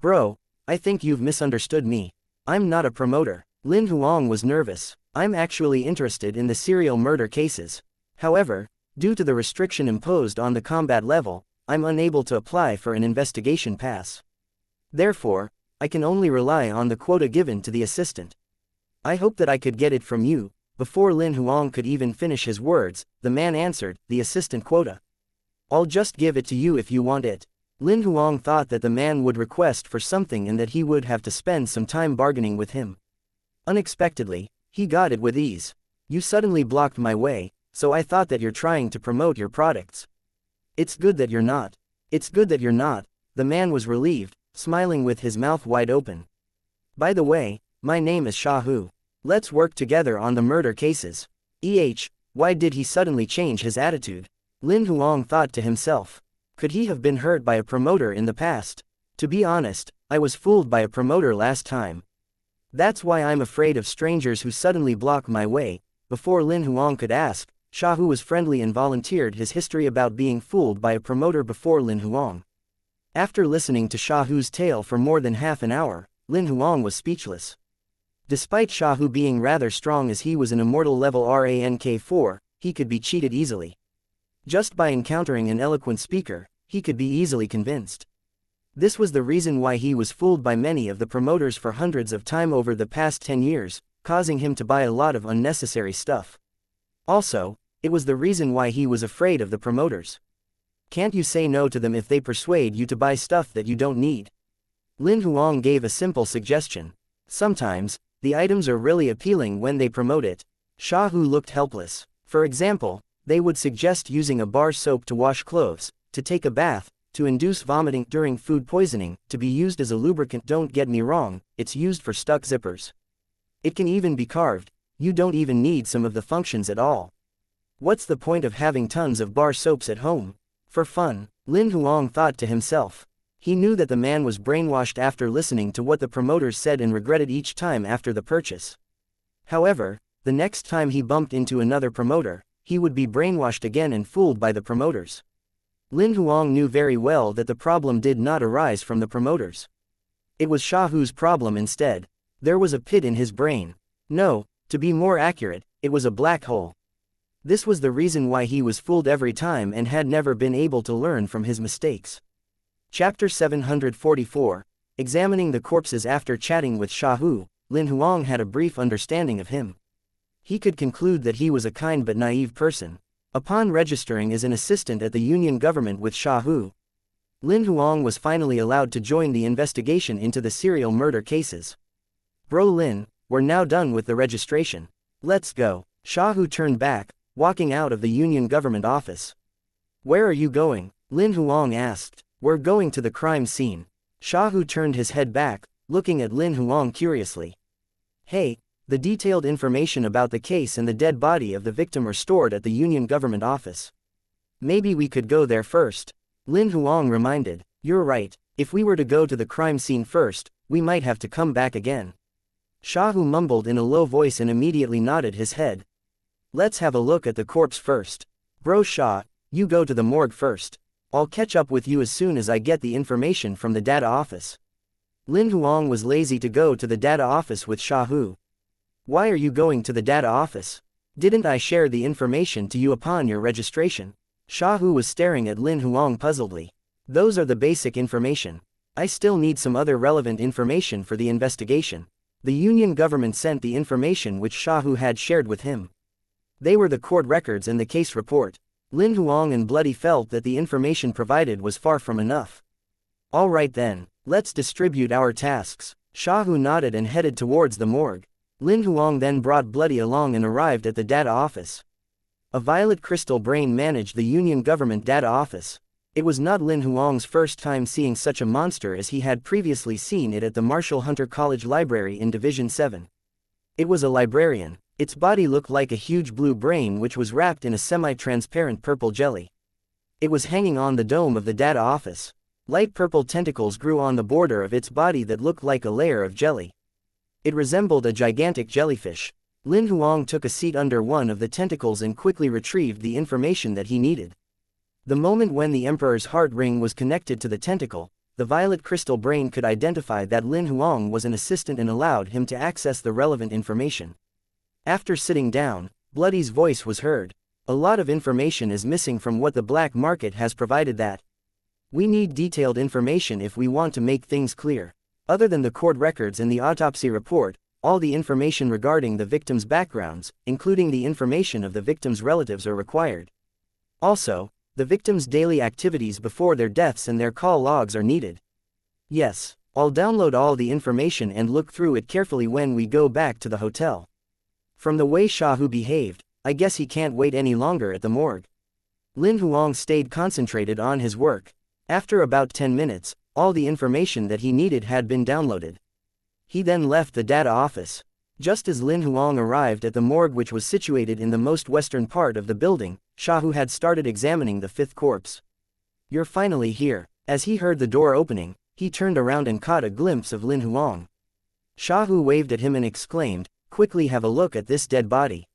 Bro, I think you've misunderstood me. I'm not a promoter. Lin Huang was nervous. I'm actually interested in the serial murder cases. However, due to the restriction imposed on the combat level, I'm unable to apply for an investigation pass. Therefore, I can only rely on the quota given to the assistant. I hope that I could get it from you. Before Lin Huang could even finish his words, the man answered, the assistant quota. I'll just give it to you if you want it. Lin Huang thought that the man would request for something and that he would have to spend some time bargaining with him. Unexpectedly, he got it with ease. You suddenly blocked my way, so I thought that you're trying to promote your products. It's good that you're not. It's good that you're not. The man was relieved, smiling with his mouth wide open. By the way, my name is Shahu. Let's work together on the murder cases. Why did he suddenly change his attitude? Lin Huang thought to himself. Could he have been hurt by a promoter in the past? To be honest, I was fooled by a promoter last time. That's why I'm afraid of strangers who suddenly block my way. Before Lin Huang could ask, Shahu was friendly and volunteered his history about being fooled by a promoter before Lin Huang. After listening to Shahu's tale for more than half an hour, Lin Huang was speechless. Despite Shahu being rather strong as he was an immortal level rank 4, he could be cheated easily. Just by encountering an eloquent speaker, he could be easily convinced. This was the reason why he was fooled by many of the promoters for hundreds of times over the past 10 years, causing him to buy a lot of unnecessary stuff. Also, it was the reason why he was afraid of the promoters. Can't you say no to them if they persuade you to buy stuff that you don't need? Lin Huang gave a simple suggestion. Sometimes, the items are really appealing when they promote it. Shahu looked helpless. For example, they would suggest using a bar soap to wash clothes, to take a bath, to induce vomiting during food poisoning, to be used as a lubricant. Don't get me wrong, it's used for stuck zippers. It can even be carved. You don't even need some of the functions at all. What's the point of having tons of bar soaps at home? For fun, Lin Huang thought to himself. He knew that the man was brainwashed after listening to what the promoters said and regretted each time after the purchase. However, the next time he bumped into another promoter, he would be brainwashed again and fooled by the promoters. Lin Huang knew very well that the problem did not arise from the promoters. It was Xiaohu's problem instead. There was a pit in his brain. No, to be more accurate, it was a black hole. This was the reason why he was fooled every time and had never been able to learn from his mistakes. Chapter 744, Examining the Corpses. After chatting with Xiaohu, Lin Huang had a brief understanding of him. He could conclude that he was a kind but naive person. Upon registering as an assistant at the Union government with Xiaohu, Lin Huang was finally allowed to join the investigation into the serial murder cases. Bro Lin, we're now done with the registration. Let's go. Xiaohu turned back, walking out of the Union government office. Where are you going? Lin Huang asked. We're going to the crime scene. Xiaohu turned his head back, looking at Lin Huang curiously. Hey, the detailed information about the case and the dead body of the victim are stored at the Union government office. Maybe we could go there first. Lin Huang reminded. You're right, if we were to go to the crime scene first, we might have to come back again. Xiaohu mumbled in a low voice and immediately nodded his head. Let's have a look at the corpse first. Bro Xia, you go to the morgue first. I'll catch up with you as soon as I get the information from the data office. Lin Huang was lazy to go to the data office with Xiaohu. Why are you going to the data office? Didn't I share the information to you upon your registration? Xiaohu was staring at Lin Huang puzzledly. Those are the basic information. I still need some other relevant information for the investigation. The Union government sent the information which Xiaohu had shared with him. They were the court records and the case report. Lin Huang and Bloody felt that the information provided was far from enough. All right then, let's distribute our tasks. Xiaohu nodded and headed towards the morgue. Lin Huang then brought Bloody along and arrived at the data office. A violet crystal brain managed the Union government data office. It was not Lin Huang's first time seeing such a monster, as he had previously seen it at the Marshall Hunter College Library in Division 7. It was a librarian. Its body looked like a huge blue brain which was wrapped in a semi-transparent purple jelly. It was hanging on the dome of the data office. Light purple tentacles grew on the border of its body that looked like a layer of jelly. It resembled a gigantic jellyfish. Lin Huang took a seat under one of the tentacles and quickly retrieved the information that he needed. The moment when the Emperor's heart ring was connected to the tentacle, the violet crystal brain could identify that Lin Huang was an assistant and allowed him to access the relevant information. After sitting down, Bloody's voice was heard. A lot of information is missing from what the black market has provided that. We need detailed information if we want to make things clear. Other than the court records and the autopsy report, all the information regarding the victims' backgrounds, including the information of the victims' relatives, are required. Also, the victims' daily activities before their deaths and their call logs are needed. Yes, I'll download all the information and look through it carefully when we go back to the hotel. From the way Xiaohu behaved, I guess he can't wait any longer at the morgue. Lin Huang stayed concentrated on his work. After about 10 minutes, all the information that he needed had been downloaded. He then left the data office. Just as Lin Huang arrived at the morgue, which was situated in the most western part of the building, Xiaohu had started examining the fifth corpse. You're finally here. As he heard the door opening, he turned around and caught a glimpse of Lin Huang. Xiaohu waved at him and exclaimed, "Quickly have a look at this dead body."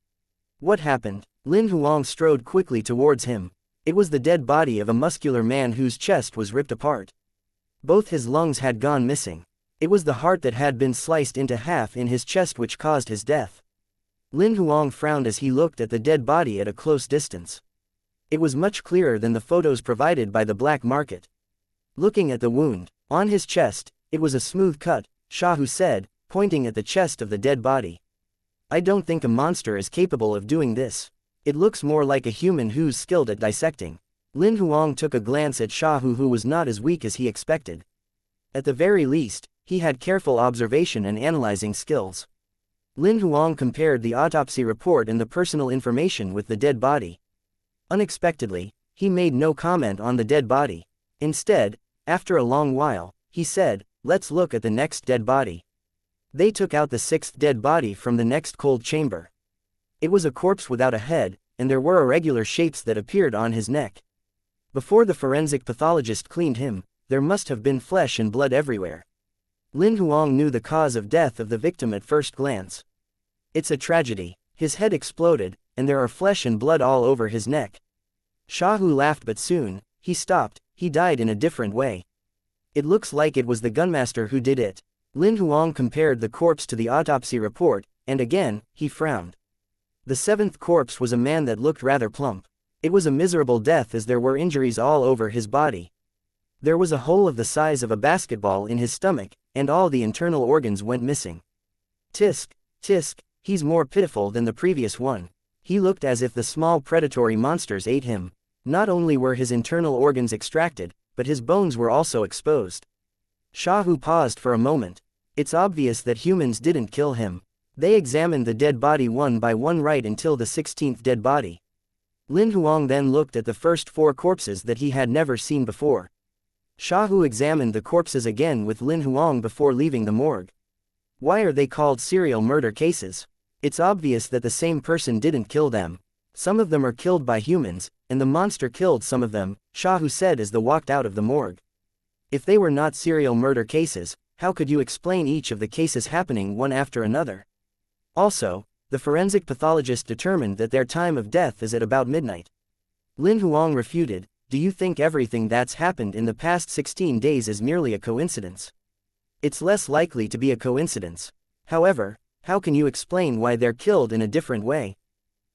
What happened? Lin Huang strode quickly towards him. It was the dead body of a muscular man whose chest was ripped apart. Both his lungs had gone missing. It was the heart that had been sliced into half in his chest which caused his death. Lin Huang frowned as he looked at the dead body at a close distance. It was much clearer than the photos provided by the black market. Looking at the wound on his chest, it was a smooth cut, Xiaohu said, pointing at the chest of the dead body. I don't think a monster is capable of doing this. It looks more like a human who's skilled at dissecting. Lin Huang took a glance at Xiaohu, who was not as weak as he expected. At the very least, he had careful observation and analyzing skills. Lin Huang compared the autopsy report and the personal information with the dead body. Unexpectedly, he made no comment on the dead body. Instead, after a long while, he said, "Let's look at the next dead body." They took out the sixth dead body from the next cold chamber. It was a corpse without a head, and there were irregular shapes that appeared on his neck. Before the forensic pathologist cleaned him, there must have been flesh and blood everywhere. Lin Huang knew the cause of death of the victim at first glance. It's a tragedy. His head exploded, and there are flesh and blood all over his neck. Shahu laughed, but soon, he stopped. He died in a different way. It looks like it was the gunmaster who did it. Lin Huang compared the corpse to the autopsy report, and again, he frowned. The seventh corpse was a man that looked rather plump. It was a miserable death as there were injuries all over his body. There was a hole of the size of a basketball in his stomach, and all the internal organs went missing. Tisk, tisk, he's more pitiful than the previous one. He looked as if the small predatory monsters ate him. Not only were his internal organs extracted, but his bones were also exposed. Shahu paused for a moment. It's obvious that humans didn't kill him. They examined the dead body one by one right until the 16th dead body. Lin Huang then looked at the first 4 corpses that he had never seen before. Shahu examined the corpses again with Lin Huang before leaving the morgue. Why are they called serial murder cases? It's obvious that the same person didn't kill them. Some of them are killed by humans, and the monster killed some of them, Shahu said as they walked out of the morgue. If they were not serial murder cases, how could you explain each of the cases happening one after another? Also, the forensic pathologist determined that their time of death is at about midnight. Lin Huang refuted, do you think everything that's happened in the past 16 days is merely a coincidence? It's less likely to be a coincidence. However, how can you explain why they're killed in a different way?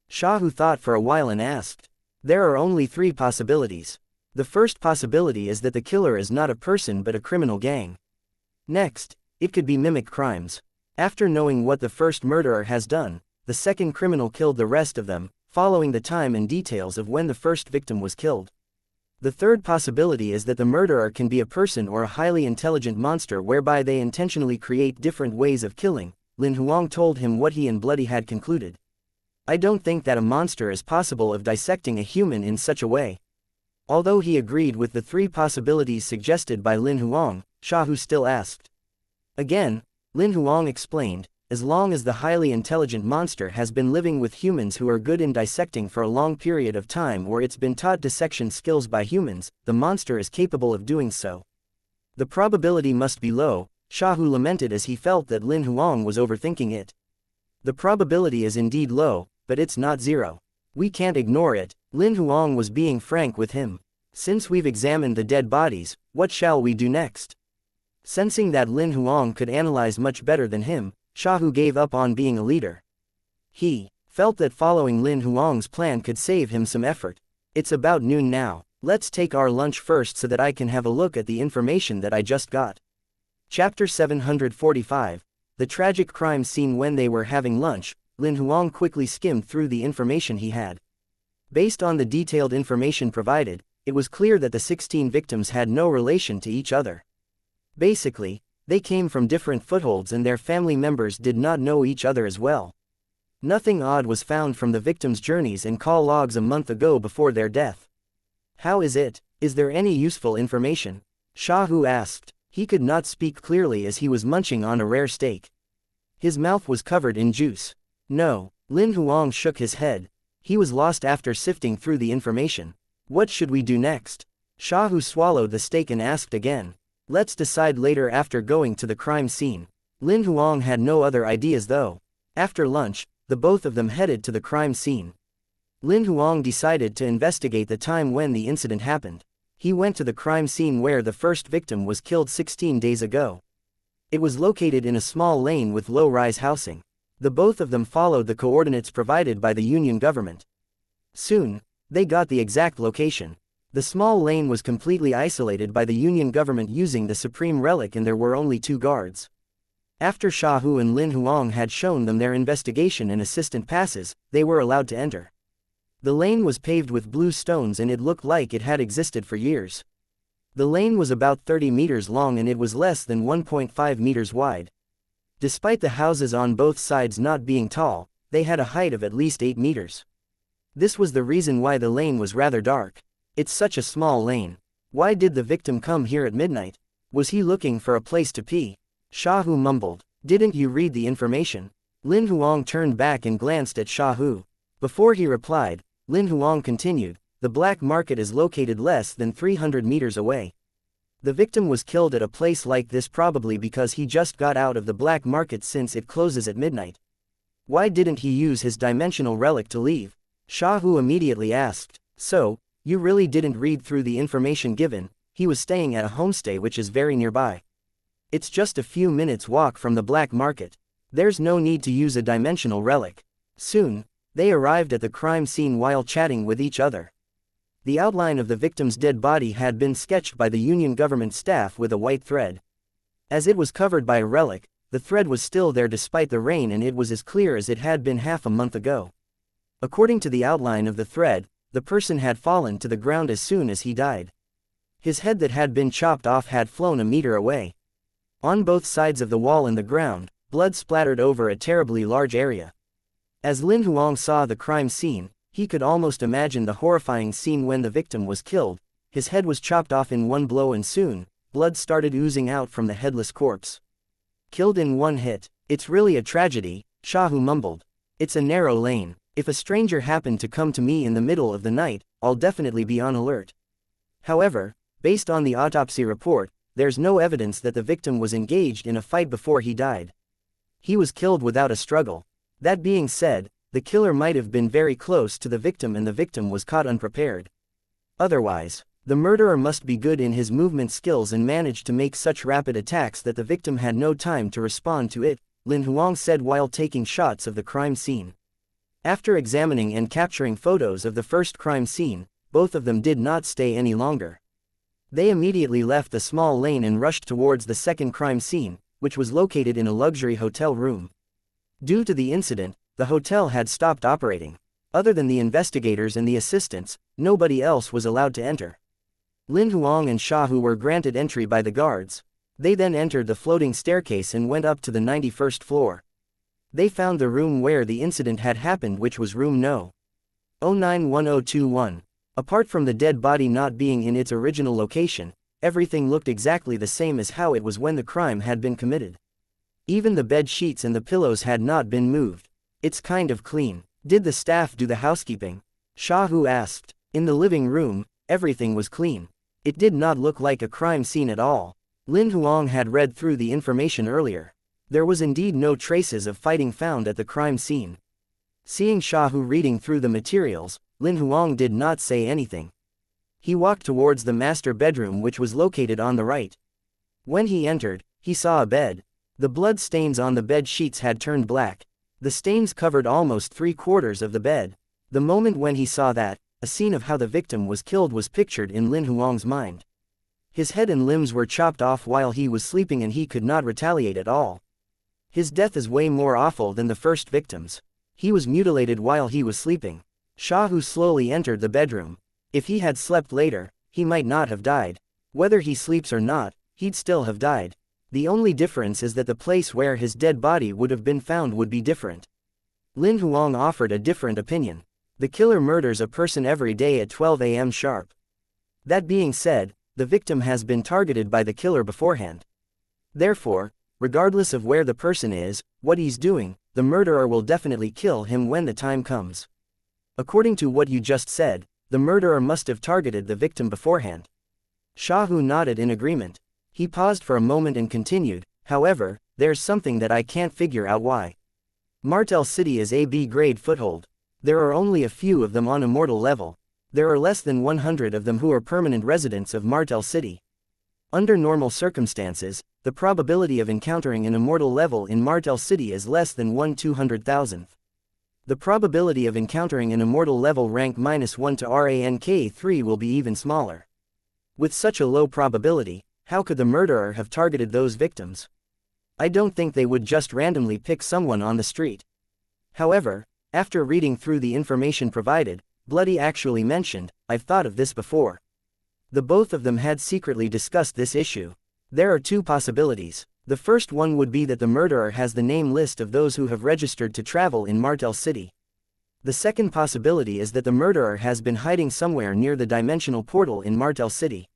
Shahu thought for a while and asked. There are only 3 possibilities. The first possibility is that the killer is not a person but a criminal gang. Next, it could be mimic crimes. After knowing what the first murderer has done, the second criminal killed the rest of them, following the time and details of when the first victim was killed. The third possibility is that the murderer can be a person or a highly intelligent monster whereby they intentionally create different ways of killing. Lin Huang told him what he and Bloody had concluded. I don't think that a monster is possible of dissecting a human in such a way. Although he agreed with the 3 possibilities suggested by Lin Huang, Shahu still asked. Again, Lin Huang explained, as long as the highly intelligent monster has been living with humans who are good in dissecting for a long period of time or it's been taught dissection skills by humans, the monster is capable of doing so. The probability must be low, Shahu lamented as he felt that Lin Huang was overthinking it. The probability is indeed low, but it's not 0. We can't ignore it. Lin Huang was being frank with him. Since we've examined the dead bodies, what shall we do next? Sensing that Lin Huang could analyze much better than him, Shahu gave up on being a leader. He felt that following Lin Huang's plan could save him some effort. It's about noon now. Let's take our lunch first so that I can have a look at the information that I just got. Chapter 745. The tragic crime scene. When they were having lunch, Lin Huang quickly skimmed through the information he had. Based on the detailed information provided, it was clear that the 16 victims had no relation to each other. Basically, they came from different footholds and their family members did not know each other as well. Nothing odd was found from the victims' journeys and call logs a month ago before their death. How is it? Is there any useful information? Shahu asked. He could not speak clearly as he was munching on a rare steak. His mouth was covered in juice. No, Lin Huang shook his head. He was lost after sifting through the information. What should we do next? Shahu swallowed the steak and asked again. Let's decide later after going to the crime scene. Lin Huang had no other ideas though. After lunch, the both of them headed to the crime scene. Lin Huang decided to investigate the time when the incident happened. He went to the crime scene where the first victim was killed 16 days ago. It was located in a small lane with low-rise housing. The both of them followed the coordinates provided by the Union government. Soon, they got the exact location. The small lane was completely isolated by the Union government using the Supreme Relic and there were only 2 guards. After Shahu and Lin Huang had shown them their investigation and assistant passes, they were allowed to enter. The lane was paved with blue stones and it looked like it had existed for years. The lane was about 30 meters long and it was less than 1.5 meters wide. Despite the houses on both sides not being tall, they had a height of at least 8 meters. This was the reason why the lane was rather dark. It's such a small lane. Why did the victim come here at midnight? Was he looking for a place to pee? Shahu mumbled. Didn't you read the information? Lin Huang turned back and glanced at Xiaohu. Before he replied, Lin Huang continued, the black market is located less than 300 meters away. The victim was killed at a place like this probably because he just got out of the black market since it closes at midnight. Why didn't he use his dimensional relic to leave? Xiaohu immediately asked. So, you really didn't read through the information given? He was staying at a homestay which is very nearby. It's just a few minutes walk from the black market. There's no need to use a dimensional relic. Soon, they arrived at the crime scene while chatting with each other. The outline of the victim's dead body had been sketched by the Union government staff with a white thread. As it was covered by a relic, the thread was still there despite the rain, and it was as clear as it had been half a month ago. According to the outline of the thread, the person had fallen to the ground as soon as he died. His head that had been chopped off had flown a meter away. On both sides of the wall and the ground, blood splattered over a terribly large area. As Lin Huang saw the crime scene, he could almost imagine the horrifying scene when the victim was killed. His head was chopped off in one blow and soon, blood started oozing out from the headless corpse. Killed in one hit. It's really a tragedy, Xiaohu mumbled. It's a narrow lane. If a stranger happened to come to me in the middle of the night, I'll definitely be on alert. However, based on the autopsy report, there's no evidence that the victim was engaged in a fight before he died. He was killed without a struggle. That being said, the killer might have been very close to the victim and the victim was caught unprepared. Otherwise, the murderer must be good in his movement skills and managed to make such rapid attacks that the victim had no time to respond to it, Lin Huang said while taking shots of the crime scene. After examining and capturing photos of the first crime scene, both of them did not stay any longer. They immediately left the small lane and rushed towards the second crime scene, which was located in a luxury hotel room. Due to the incident, the hotel had stopped operating. Other than the investigators and the assistants, nobody else was allowed to enter. Lin Huang and Xiaohu were granted entry by the guards. They then entered the floating staircase and went up to the 91st floor. They found the room where the incident had happened, which was room No. 091021. Apart from the dead body not being in its original location, everything looked exactly the same as how it was when the crime had been committed. Even the bed sheets and the pillows had not been moved. It's kind of clean. Did the staff do the housekeeping? Xiaohu asked. In the living room, everything was clean. It did not look like a crime scene at all. Lin Huang had read through the information earlier. There was indeed no traces of fighting found at the crime scene. Seeing Xiaohu reading through the materials, Lin Huang did not say anything. He walked towards the master bedroom, which was located on the right. When he entered, he saw a bed. The blood stains on the bed sheets had turned black. The stains covered almost 3/4 of the bed. The moment when he saw that, a scene of how the victim was killed was pictured in Lin Huang's mind. His head and limbs were chopped off while he was sleeping and he could not retaliate at all. His death is way more awful than the first victim's. He was mutilated while he was sleeping. Xiaohu slowly entered the bedroom. If he had slept later, he might not have died. Whether he sleeps or not, he'd still have died. The only difference is that the place where his dead body would have been found would be different. Lin Huang offered a different opinion. The killer murders a person every day at 12 a.m. sharp. That being said, the victim has been targeted by the killer beforehand. Therefore, regardless of where the person is, what he's doing, the murderer will definitely kill him when the time comes. According to what you just said, the murderer must have targeted the victim beforehand. Xiaohu nodded in agreement. He paused for a moment and continued, however, there's something that I can't figure out why. Martel City is a B-grade foothold. There are only a few of them on immortal level. There are less than 100 of them who are permanent residents of Martel City. Under normal circumstances, the probability of encountering an immortal level in Martel City is less than 1/200,000th. The probability of encountering an immortal level rank -1 to rank 3 will be even smaller. With such a low probability, how could the murderer have targeted those victims? I don't think they would just randomly pick someone on the street. However, after reading through the information provided, Bloody actually mentioned, I've thought of this before. The both of them had secretly discussed this issue. There are two possibilities. The first one would be that the murderer has the name list of those who have registered to travel in Martel City. The second possibility is that the murderer has been hiding somewhere near the dimensional portal in Martel City.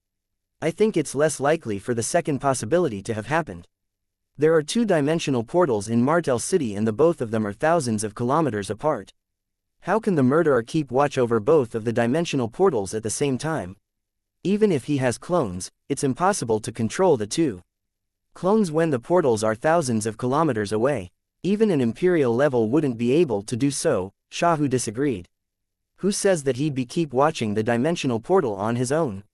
I think it's less likely for the second possibility to have happened. There are two-dimensional portals in Martel City and the both of them are thousands of kilometers apart. How can the murderer keep watch over both of the dimensional portals at the same time? Even if he has clones, it's impossible to control the two clones when the portals are thousands of kilometers away. Even an imperial level wouldn't be able to do so, Shahu disagreed. Who says that he'd keep watching the dimensional portal on his own?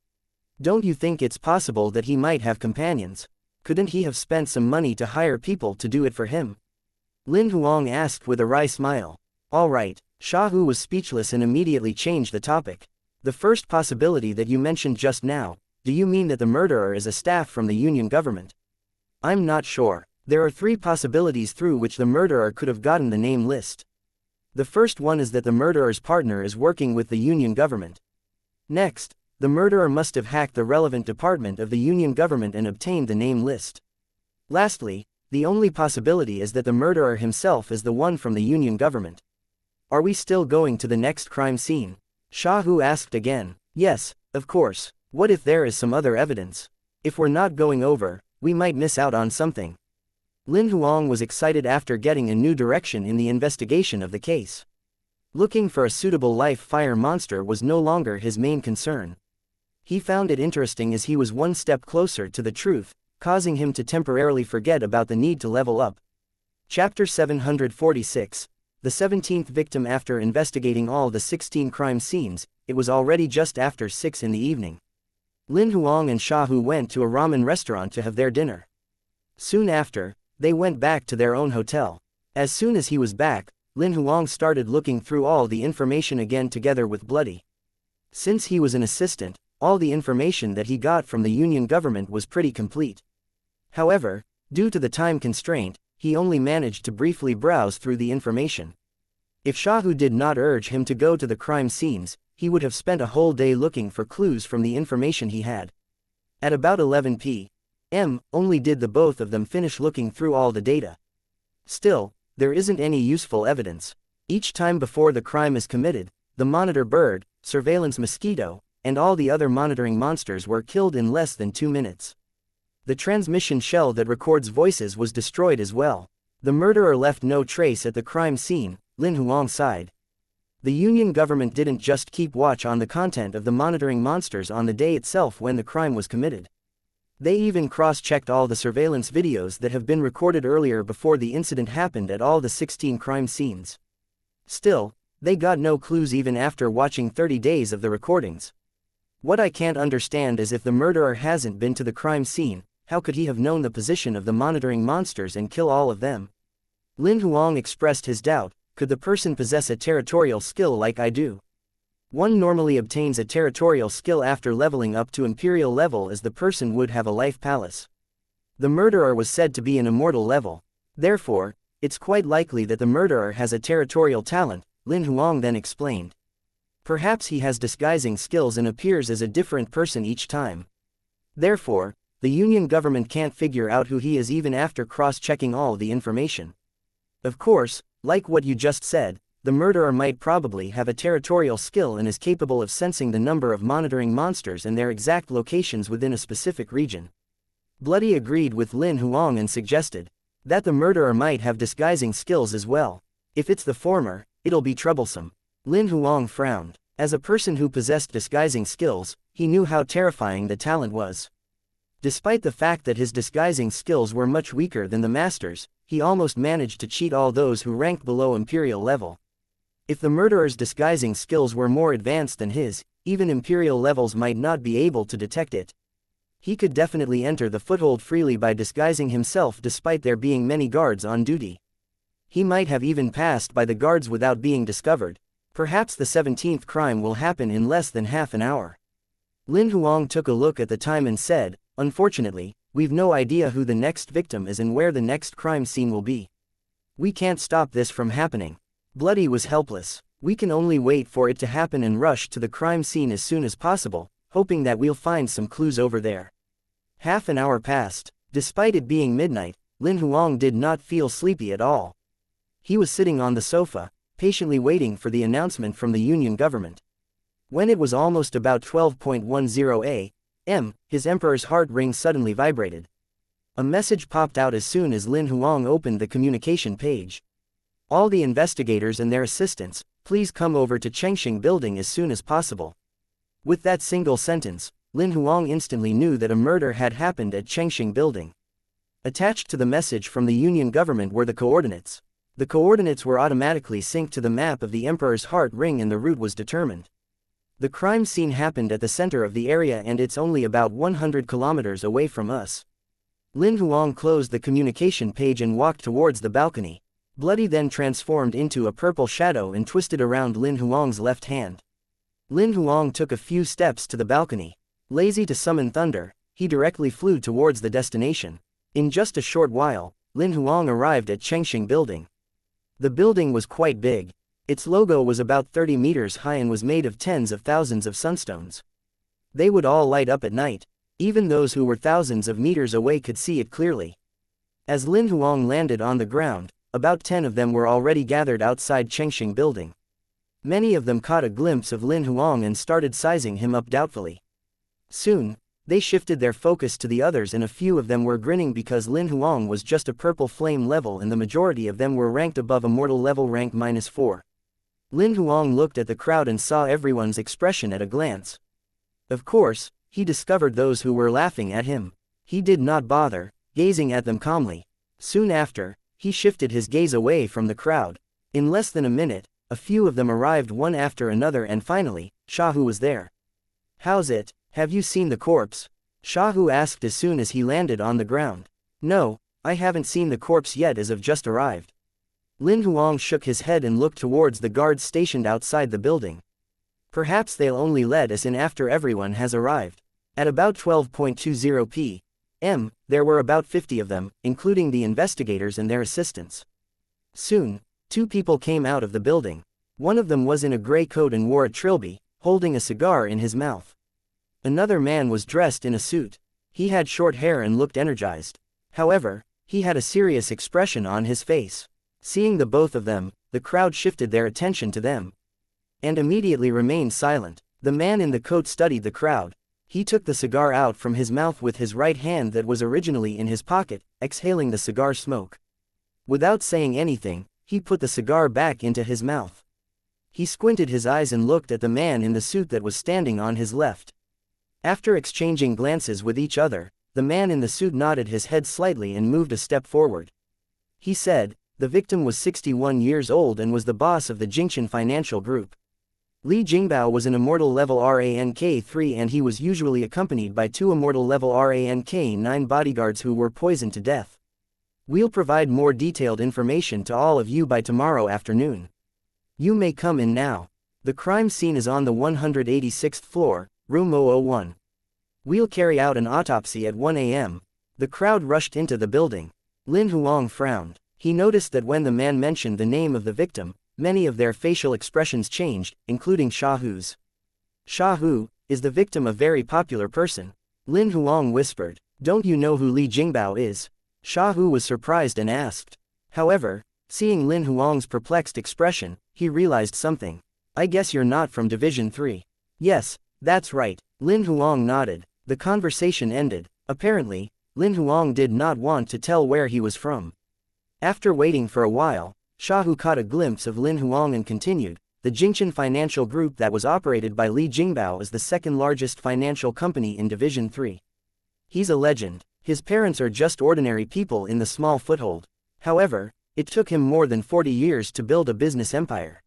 Don't you think it's possible that he might have companions? Couldn't he have spent some money to hire people to do it for him? Lin Huang asked with a wry smile. All right, Shahu was speechless and immediately changed the topic. The first possibility that you mentioned just now, do you mean that the murderer is a staff from the Union government? I'm not sure. There are three possibilities through which the murderer could have gotten the name list. The first one is that the murderer's partner is working with the Union government. Next, the murderer must have hacked the relevant department of the Union government and obtained the name list. Lastly, the only possibility is that the murderer himself is the one from the Union government. Are we still going to the next crime scene? Shahu asked again. Yes, of course. What if there is some other evidence? If we're not going over, we might miss out on something. Lin Huang was excited after getting a new direction in the investigation of the case. Looking for a suitable live fire monster was no longer his main concern. He found it interesting as he was one step closer to the truth, causing him to temporarily forget about the need to level up. Chapter 746. The 17th victim. After investigating all the 16 crime scenes, it was already just after 6 in the evening. Lin Huang and Shahu went to a ramen restaurant to have their dinner. Soon after, they went back to their own hotel. As soon as he was back, Lin Huang started looking through all the information again together with Bloody. Since he was an assistant, all the information that he got from the Union government was pretty complete. However, due to the time constraint, he only managed to briefly browse through the information. If Shahu did not urge him to go to the crime scenes, he would have spent a whole day looking for clues from the information he had. At about 11 p.m., only did the both of them finish looking through all the data. Still, there isn't any useful evidence. Each time before the crime is committed, the monitor bird, surveillance mosquito, and all the other monitoring monsters were killed in less than 2 minutes. The transmission shell that records voices was destroyed as well. The murderer left no trace at the crime scene, Lin Huang sighed. The Union government didn't just keep watch on the content of the monitoring monsters on the day itself when the crime was committed. They even cross-checked all the surveillance videos that have been recorded earlier before the incident happened at all the 16 crime scenes. Still, they got no clues even after watching 30 days of the recordings. What I can't understand is if the murderer hasn't been to the crime scene, how could he have known the position of the monitoring monsters and kill all of them? Lin Huang expressed his doubt. Could the person possess a territorial skill like I do? One normally obtains a territorial skill after leveling up to imperial level, as the person would have a life palace. The murderer was said to be an immortal level. Therefore, it's quite likely that the murderer has a territorial talent, Lin Huang then explained. Perhaps he has disguising skills and appears as a different person each time. Therefore, the Union government can't figure out who he is even after cross-checking all the information. Of course, like what you just said, the murderer might probably have a territorial skill and is capable of sensing the number of monitoring monsters and their exact locations within a specific region. Bloody agreed with Lin Huang and suggested that the murderer might have disguising skills as well. If it's the former, it'll be troublesome. Lin Huang frowned. As a person who possessed disguising skills, he knew how terrifying the talent was. Despite the fact that his disguising skills were much weaker than the master's, he almost managed to cheat all those who ranked below imperial level. If the murderer's disguising skills were more advanced than his, even imperial levels might not be able to detect it. He could definitely enter the foothold freely by disguising himself despite there being many guards on duty. He might have even passed by the guards without being discovered. Perhaps the 17th crime will happen in less than half an hour. Lin Huang took a look at the time and said, "Unfortunately, we've no idea who the next victim is and where the next crime scene will be. We can't stop this from happening." Bloody was helpless. "We can only wait for it to happen and rush to the crime scene as soon as possible, hoping that we'll find some clues over there." Half an hour passed. Despite it being midnight, Lin Huang did not feel sleepy at all. He was sitting on the sofa, patiently waiting for the announcement from the Union government. When it was almost about 12:10 a.m., his emperor's heart ring suddenly vibrated. A message popped out as soon as Lin Huang opened the communication page. All the investigators and their assistants, please come over to Chengxing building as soon as possible. With that single sentence, Lin Huang instantly knew that a murder had happened at Chengxing building. Attached to the message from the Union government were the coordinates. The coordinates were automatically synced to the map of the Emperor's Heart Ring and the route was determined. The crime scene happened at the center of the area and it's only about 100 kilometers away from us. Lin Huang closed the communication page and walked towards the balcony. Bloody then transformed into a purple shadow and twisted around Lin Huang's left hand. Lin Huang took a few steps to the balcony. Lazy to summon thunder, he directly flew towards the destination. In just a short while, Lin Huang arrived at Chengxing building. The building was quite big. Its logo was about 30 meters high and was made of tens of thousands of sunstones. They would all light up at night. Even those who were thousands of meters away could see it clearly. As Lin Huang landed on the ground, about 10 of them were already gathered outside Chengxing building. Many of them caught a glimpse of Lin Huang and started sizing him up doubtfully. Soon, they shifted their focus to the others and a few of them were grinning because Lin Huang was just a purple flame level and the majority of them were ranked above immortal level rank -4. Lin Huang looked at the crowd and saw everyone's expression at a glance. Of course, he discovered those who were laughing at him. He did not bother, gazing at them calmly. Soon after, he shifted his gaze away from the crowd. In less than a minute, a few of them arrived one after another and finally, Shahu was there. "How's it? Have you seen the corpse?" Shahu asked as soon as he landed on the ground. "No, I haven't seen the corpse yet as I've just arrived." Lin Huang shook his head and looked towards the guards stationed outside the building. "Perhaps they'll only let us in after everyone has arrived." At about 12:20 p.m., there were about 50 of them, including the investigators and their assistants. Soon, 2 people came out of the building. One of them was in a gray coat and wore a trilby, holding a cigar in his mouth. Another man was dressed in a suit. He had short hair and looked energized. However, he had a serious expression on his face. Seeing the both of them, the crowd shifted their attention to them and immediately remained silent. The man in the coat studied the crowd. He took the cigar out from his mouth with his right hand that was originally in his pocket, exhaling the cigar smoke. Without saying anything, he put the cigar back into his mouth. He squinted his eyes and looked at the man in the suit that was standing on his left. After exchanging glances with each other, the man in the suit nodded his head slightly and moved a step forward. He said, the victim was 61 years old and was the boss of the Jingchen Financial Group. Li Jingbao was an immortal level rank 3 and he was usually accompanied by 2 immortal level rank 9 bodyguards who were poisoned to death. We'll provide more detailed information to all of you by tomorrow afternoon. You may come in now. The crime scene is on the 186th floor, room 001. We'll carry out an autopsy at 1 a.m. The crowd rushed into the building. Lin Huang frowned. He noticed that when the man mentioned the name of the victim, many of their facial expressions changed, including Shahu's. "Shahu, is the victim a very popular person?" Lin Huang whispered. "Don't you know who Li Jingbao is?" Shahu was surprised and asked. However, seeing Lin Huang's perplexed expression, he realized something. "I guess you're not from Division 3. "Yes, that's right," Lin Huang nodded. The conversation ended. Apparently, Lin Huang did not want to tell where he was from. After waiting for a while, Shahu caught a glimpse of Lin Huang and continued, "The Jingchen Financial Group that was operated by Li Jingbao is the second largest financial company in Division 3. He's a legend. His parents are just ordinary people in the small foothold. However, it took him more than 40 years to build a business empire.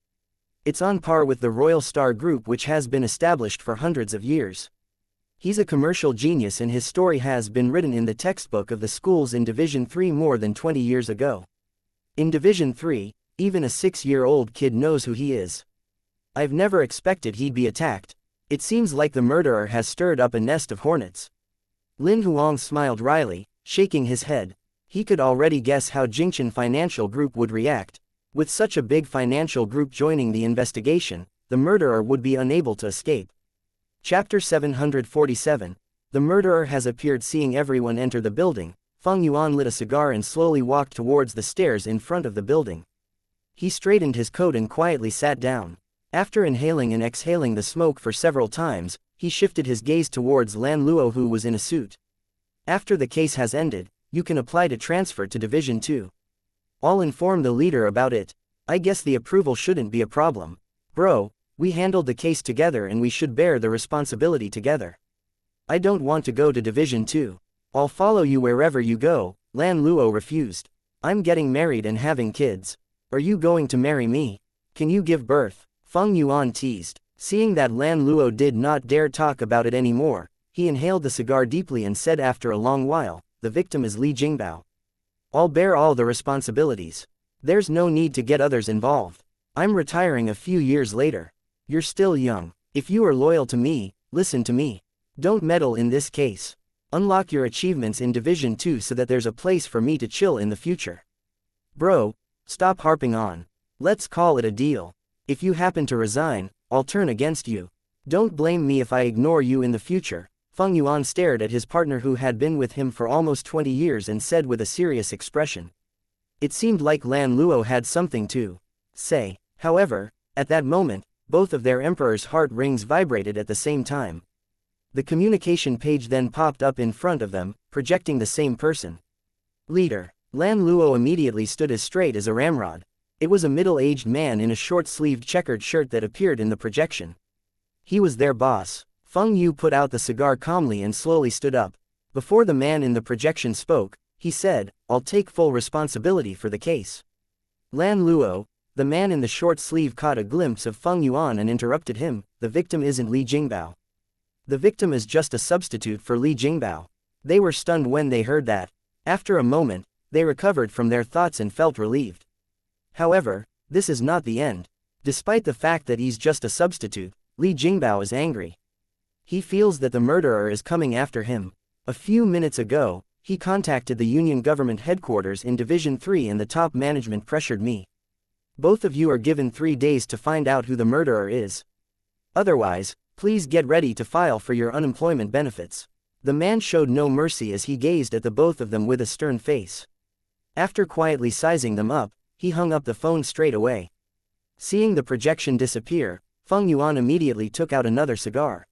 It's on par with the Royal Star Group which has been established for hundreds of years. He's a commercial genius and his story has been written in the textbook of the schools in Division 3 more than 20 years ago. In Division 3, even a 6-year-old kid knows who he is. I've never expected he'd be attacked. It seems like the murderer has stirred up a nest of hornets." Lin Huang smiled wryly, shaking his head. He could already guess how Jingchen Financial Group would react. With such a big financial group joining the investigation, the murderer would be unable to escape. Chapter 747. The murderer has appeared. Seeing everyone enter the building, Feng Yuan lit a cigar and slowly walked towards the stairs in front of the building. He straightened his coat and quietly sat down. After inhaling and exhaling the smoke for several times, he shifted his gaze towards Lan Luo who was in a suit. "After the case has ended, you can apply to transfer to Division 2. I'll inform the leader about it. I guess the approval shouldn't be a problem. Bro, we handled the case together and we should bear the responsibility together. I don't want to go to Division 2. I'll follow you wherever you go. Lan Luo refused. I'm getting married and having kids. Are you going to marry me? Can you give birth? Feng Yuan teased. Seeing that Lan Luo did not dare talk about it anymore, he inhaled the cigar deeply and said after a long while, the victim is Li Jingbao. I'll bear all the responsibilities. There's no need to get others involved. I'm retiring a few years later. You're still young. If you are loyal to me, listen to me. Don't meddle in this case. Unlock your achievements in Division 2 so that there's a place for me to chill in the future. Bro, stop harping on. Let's call it a deal. If you happen to resign, I'll turn against you. Don't blame me if I ignore you in the future. Feng Yuan stared at his partner who had been with him for almost 20 years and said with a serious expression. It seemed like Lan Luo had something to say. However, at that moment, both of their emperor's heart rings vibrated at the same time. The communication page then popped up in front of them, projecting the same person. Leader. Lan Luo immediately stood as straight as a ramrod. It was a middle-aged man in a short-sleeved checkered shirt that appeared in the projection. He was their boss. Feng Yu put out the cigar calmly and slowly stood up. Before the man in the projection spoke, he said, I'll take full responsibility for the case. Lan Luo, the man in the short sleeve caught a glimpse of Feng Yuan and interrupted him, the victim isn't Li Jingbao. The victim is just a substitute for Li Jingbao. They were stunned when they heard that. After a moment, they recovered from their thoughts and felt relieved. However, this is not the end. Despite the fact that he's just a substitute, Li Jingbao is angry. He feels that the murderer is coming after him. A few minutes ago, he contacted the Union government headquarters in Division 3 and the top management pressured me. Both of you are given 3 days to find out who the murderer is. Otherwise, please get ready to file for your unemployment benefits. The man showed no mercy as he gazed at the both of them with a stern face. After quietly sizing them up, he hung up the phone straight away. Seeing the projection disappear, Feng Yuan immediately took out another cigar.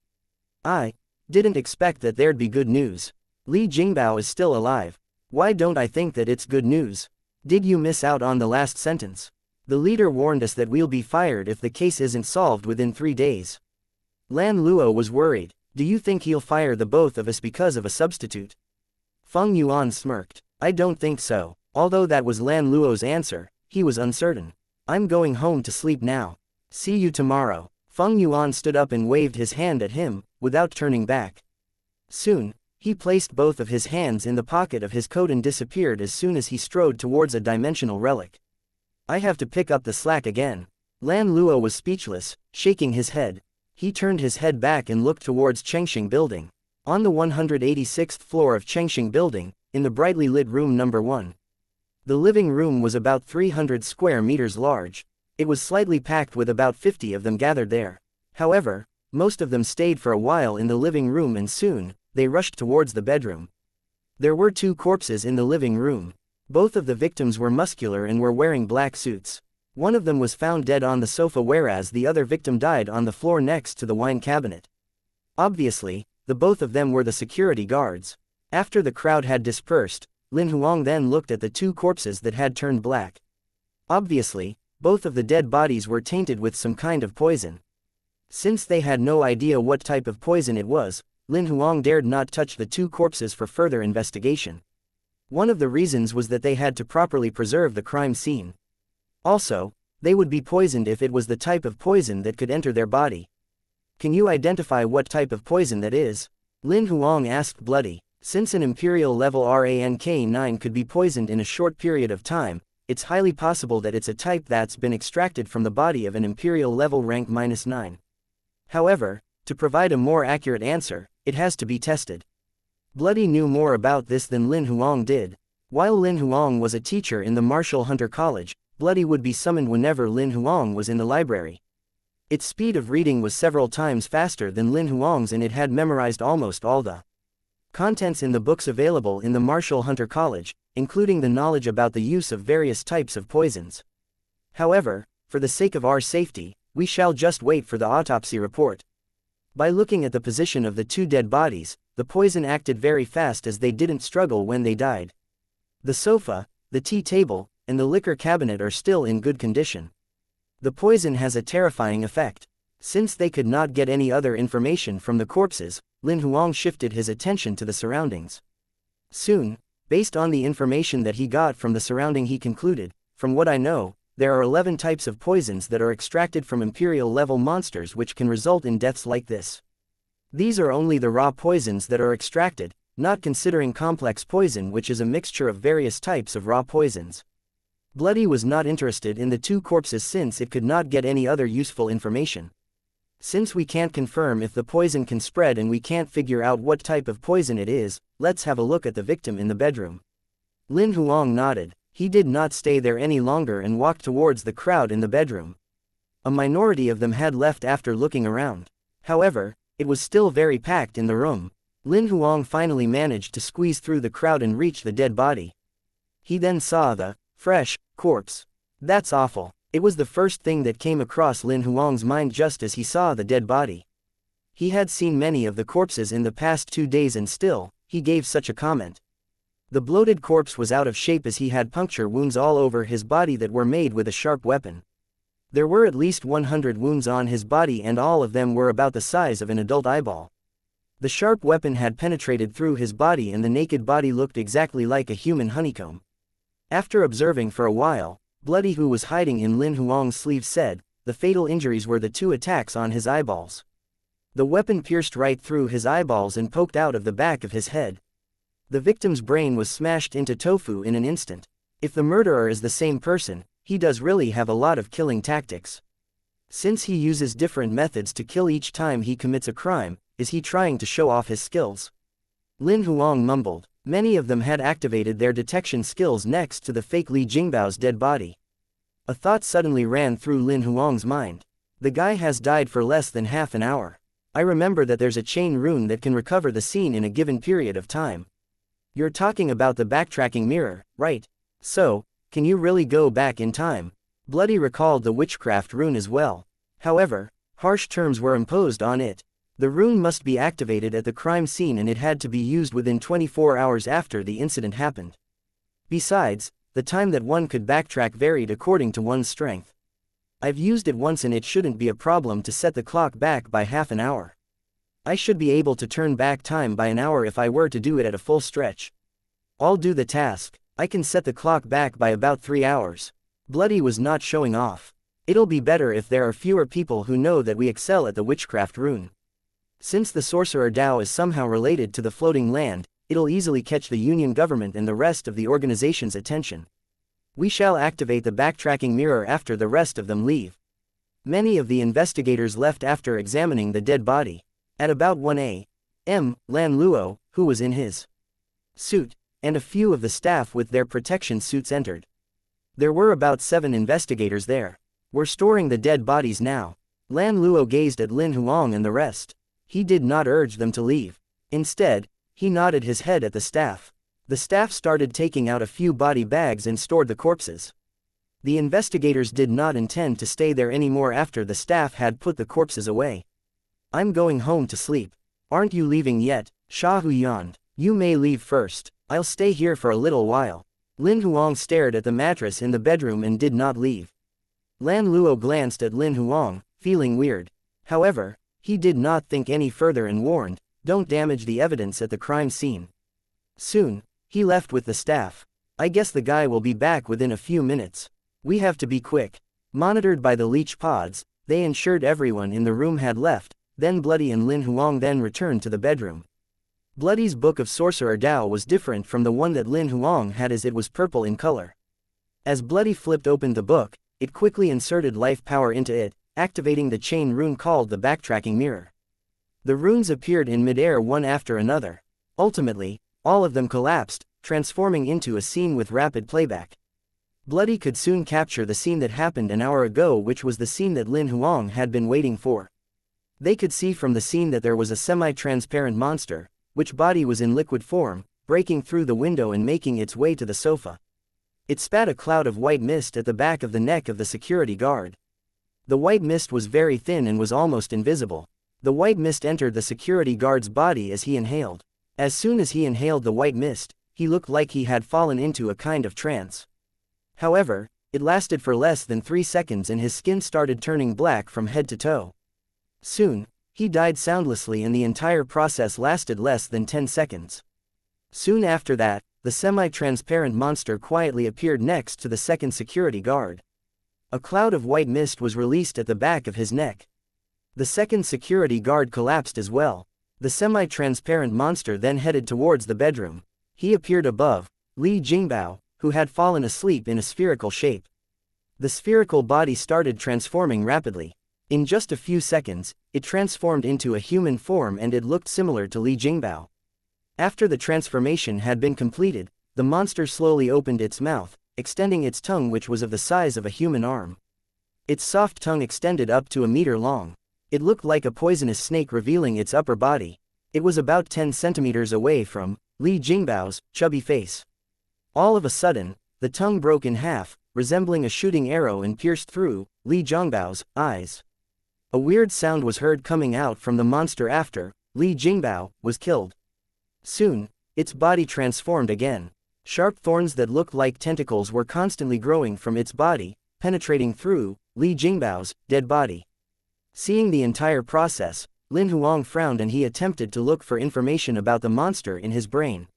I didn't expect that there'd be good news. Li Jingbao is still alive. Why don't I think that it's good news? Did you miss out on the last sentence? The leader warned us that we'll be fired if the case isn't solved within 3 days. Lan Luo was worried. Do you think he'll fire the both of us because of a substitute? Feng Yuan smirked. I don't think so. Although that was Lan Luo's answer, he was uncertain. I'm going home to sleep now. See you tomorrow. Feng Yuan stood up and waved his hand at him, without turning back. Soon, he placed both of his hands in the pocket of his coat and disappeared as soon as he strode towards a dimensional relic. I have to pick up the slack again. Lan Luo was speechless, shaking his head. He turned his head back and looked towards Chengxing Building. On the 186th floor of Chengxing Building, in the brightly lit room number 1. The living room was about 300 square meters large. It was slightly packed with about 50 of them gathered there. However, most of them stayed for a while in the living room and soon, they rushed towards the bedroom. There were 2 corpses in the living room. Both of the victims were muscular and were wearing black suits. One of them was found dead on the sofa whereas the other victim died on the floor next to the wine cabinet. Obviously, the both of them were the security guards. After the crowd had dispersed, Lin Huang then looked at the 2 corpses that had turned black. Obviously, both of the dead bodies were tainted with some kind of poison. Since they had no idea what type of poison it was, Lin Huang dared not touch the 2 corpses for further investigation. One of the reasons was that they had to properly preserve the crime scene. Also, they would be poisoned if it was the type of poison that could enter their body. Can you identify what type of poison that is? Lin Huang asked Bloody. Since an imperial level rank9 could be poisoned in a short period of time, it's highly possible that it's a type that's been extracted from the body of an imperial level rank -9. However, to provide a more accurate answer, it has to be tested. Bloody knew more about this than Lin Huang did. While Lin Huang was a teacher in the Martial Hunter College, Bloody would be summoned whenever Lin Huang was in the library. Its speed of reading was several times faster than Lin Huang's and it had memorized almost all the contents in the books available in the Martial Hunter College, including the knowledge about the use of various types of poisons. However, for the sake of our safety, we shall just wait for the autopsy report. By looking at the position of the 2 dead bodies, the poison acted very fast as they didn't struggle when they died. The sofa, the tea table, and the liquor cabinet are still in good condition. The poison has a terrifying effect. Since they could not get any other information from the corpses, Lin Huang shifted his attention to the surroundings. Soon, based on the information that he got from the surrounding, he concluded, from what I know, there are 11 types of poisons that are extracted from imperial-level monsters which can result in deaths like this. These are only the raw poisons that are extracted, not considering complex poison, which is a mixture of various types of raw poisons. Bloody was not interested in the 2 corpses since it could not get any other useful information. Since we can't confirm if the poison can spread and we can't figure out what type of poison it is, let's have a look at the victim in the bedroom. Lin Huang nodded. He did not stay there any longer and walked towards the crowd in the bedroom. A minority of them had left after looking around. However, it was still very packed in the room. Lin Huang finally managed to squeeze through the crowd and reach the dead body. He then saw the fresh corpse. That's awful. It was the first thing that came across Lin Huang's mind just as he saw the dead body. He had seen many of the corpses in the past 2 days and still, he gave such a comment. The bloated corpse was out of shape as he had puncture wounds all over his body that were made with a sharp weapon. There were at least 100 wounds on his body and all of them were about the size of an adult eyeball. The sharp weapon had penetrated through his body and the naked body looked exactly like a human honeycomb. After observing for a while, Bloody, who was hiding in Lin Huang's sleeve, said, the fatal injuries were the 2 attacks on his eyeballs. The weapon pierced right through his eyeballs and poked out of the back of his head. The victim's brain was smashed into tofu in an instant. If the murderer is the same person, he does really have a lot of killing tactics. Since he uses different methods to kill each time he commits a crime, is he trying to show off his skills? Lin Huang mumbled. Many of them had activated their detection skills next to the fake Li Jingbao's dead body. A thought suddenly ran through Lin Huang's mind. The guy has died for less than half an hour. I remember that there's a chain rune that can recover the scene in a given period of time. You're talking about the backtracking mirror, right? So, can you really go back in time? Bloody recalled the witchcraft rune as well. However, harsh terms were imposed on it. The rune must be activated at the crime scene and it had to be used within 24 hours after the incident happened. Besides, the time that one could backtrack varied according to one's strength. I've used it once and it shouldn't be a problem to set the clock back by half an hour. I should be able to turn back time by an hour if I were to do it at a full stretch. I'll do the task. I can set the clock back by about 3 hours. Bloody was not showing off. It'll be better if there are fewer people who know that we excel at the witchcraft rune. Since the sorcerer Dao is somehow related to the floating land, it'll easily catch the Union government and the rest of the organization's attention. We shall activate the backtracking mirror after the rest of them leave. Many of the investigators left after examining the dead body. At about 1 a.m., Lan Luo, who was in his suit, and a few of the staff with their protection suits entered. There were about 7 investigators there. We're storing the dead bodies now. Lan Luo gazed at Lin Huang and the rest. He did not urge them to leave. Instead, he nodded his head at the staff. The staff started taking out a few body bags and stored the corpses. The investigators did not intend to stay there anymore after the staff had put the corpses away. I'm going home to sleep. Aren't you leaving yet? Shahu yawned. You may leave first. I'll stay here for a little while. Lin Huang stared at the mattress in the bedroom and did not leave. Lan Luo glanced at Lin Huang, feeling weird. However, he did not think any further and warned, don't damage the evidence at the crime scene. Soon, he left with the staff. I guess the guy will be back within a few minutes. We have to be quick. Monitored by the leech pods, they ensured everyone in the room had left, then Bloody and Lin Huang then returned to the bedroom. Bloody's book of Sorcerer Dao was different from the one that Lin Huang had as it was purple in color. As Bloody flipped open the book, it quickly inserted life power into it, activating the chain rune called the backtracking mirror. The runes appeared in midair one after another. Ultimately, all of them collapsed, transforming into a scene with rapid playback. Bloody could soon capture the scene that happened an hour ago, which was the scene that Lin Huang had been waiting for. They could see from the scene that there was a semi-transparent monster, which body was in liquid form, breaking through the window and making its way to the sofa. It spat a cloud of white mist at the back of the neck of the security guard. The white mist was very thin and was almost invisible. The white mist entered the security guard's body as he inhaled. As soon as he inhaled the white mist, he looked like he had fallen into a kind of trance. However, it lasted for less than 3 seconds and his skin started turning black from head to toe. Soon, he died soundlessly and the entire process lasted less than 10 seconds. Soon after that, the semi-transparent monster quietly appeared next to the second security guard. A cloud of white mist was released at the back of his neck. The second security guard collapsed as well. The semi-transparent monster then headed towards the bedroom. He appeared above Li Jingbao, who had fallen asleep in a spherical shape. The spherical body started transforming rapidly. In just a few seconds, it transformed into a human form and it looked similar to Li Jingbao. After the transformation had been completed, the monster slowly opened its mouth, extending its tongue which was of the size of a human arm. Its soft tongue extended up to a meter long. It looked like a poisonous snake revealing its upper body. It was about 10 centimeters away from Li Jingbao's chubby face. All of a sudden, the tongue broke in half, resembling a shooting arrow and pierced through Li Jingbao's eyes. A weird sound was heard coming out from the monster after Li Jingbao was killed. Soon, its body transformed again. Sharp thorns that looked like tentacles were constantly growing from its body, penetrating through Li Jingbao's dead body. Seeing the entire process, Lin Huang frowned and he attempted to look for information about the monster in his brain.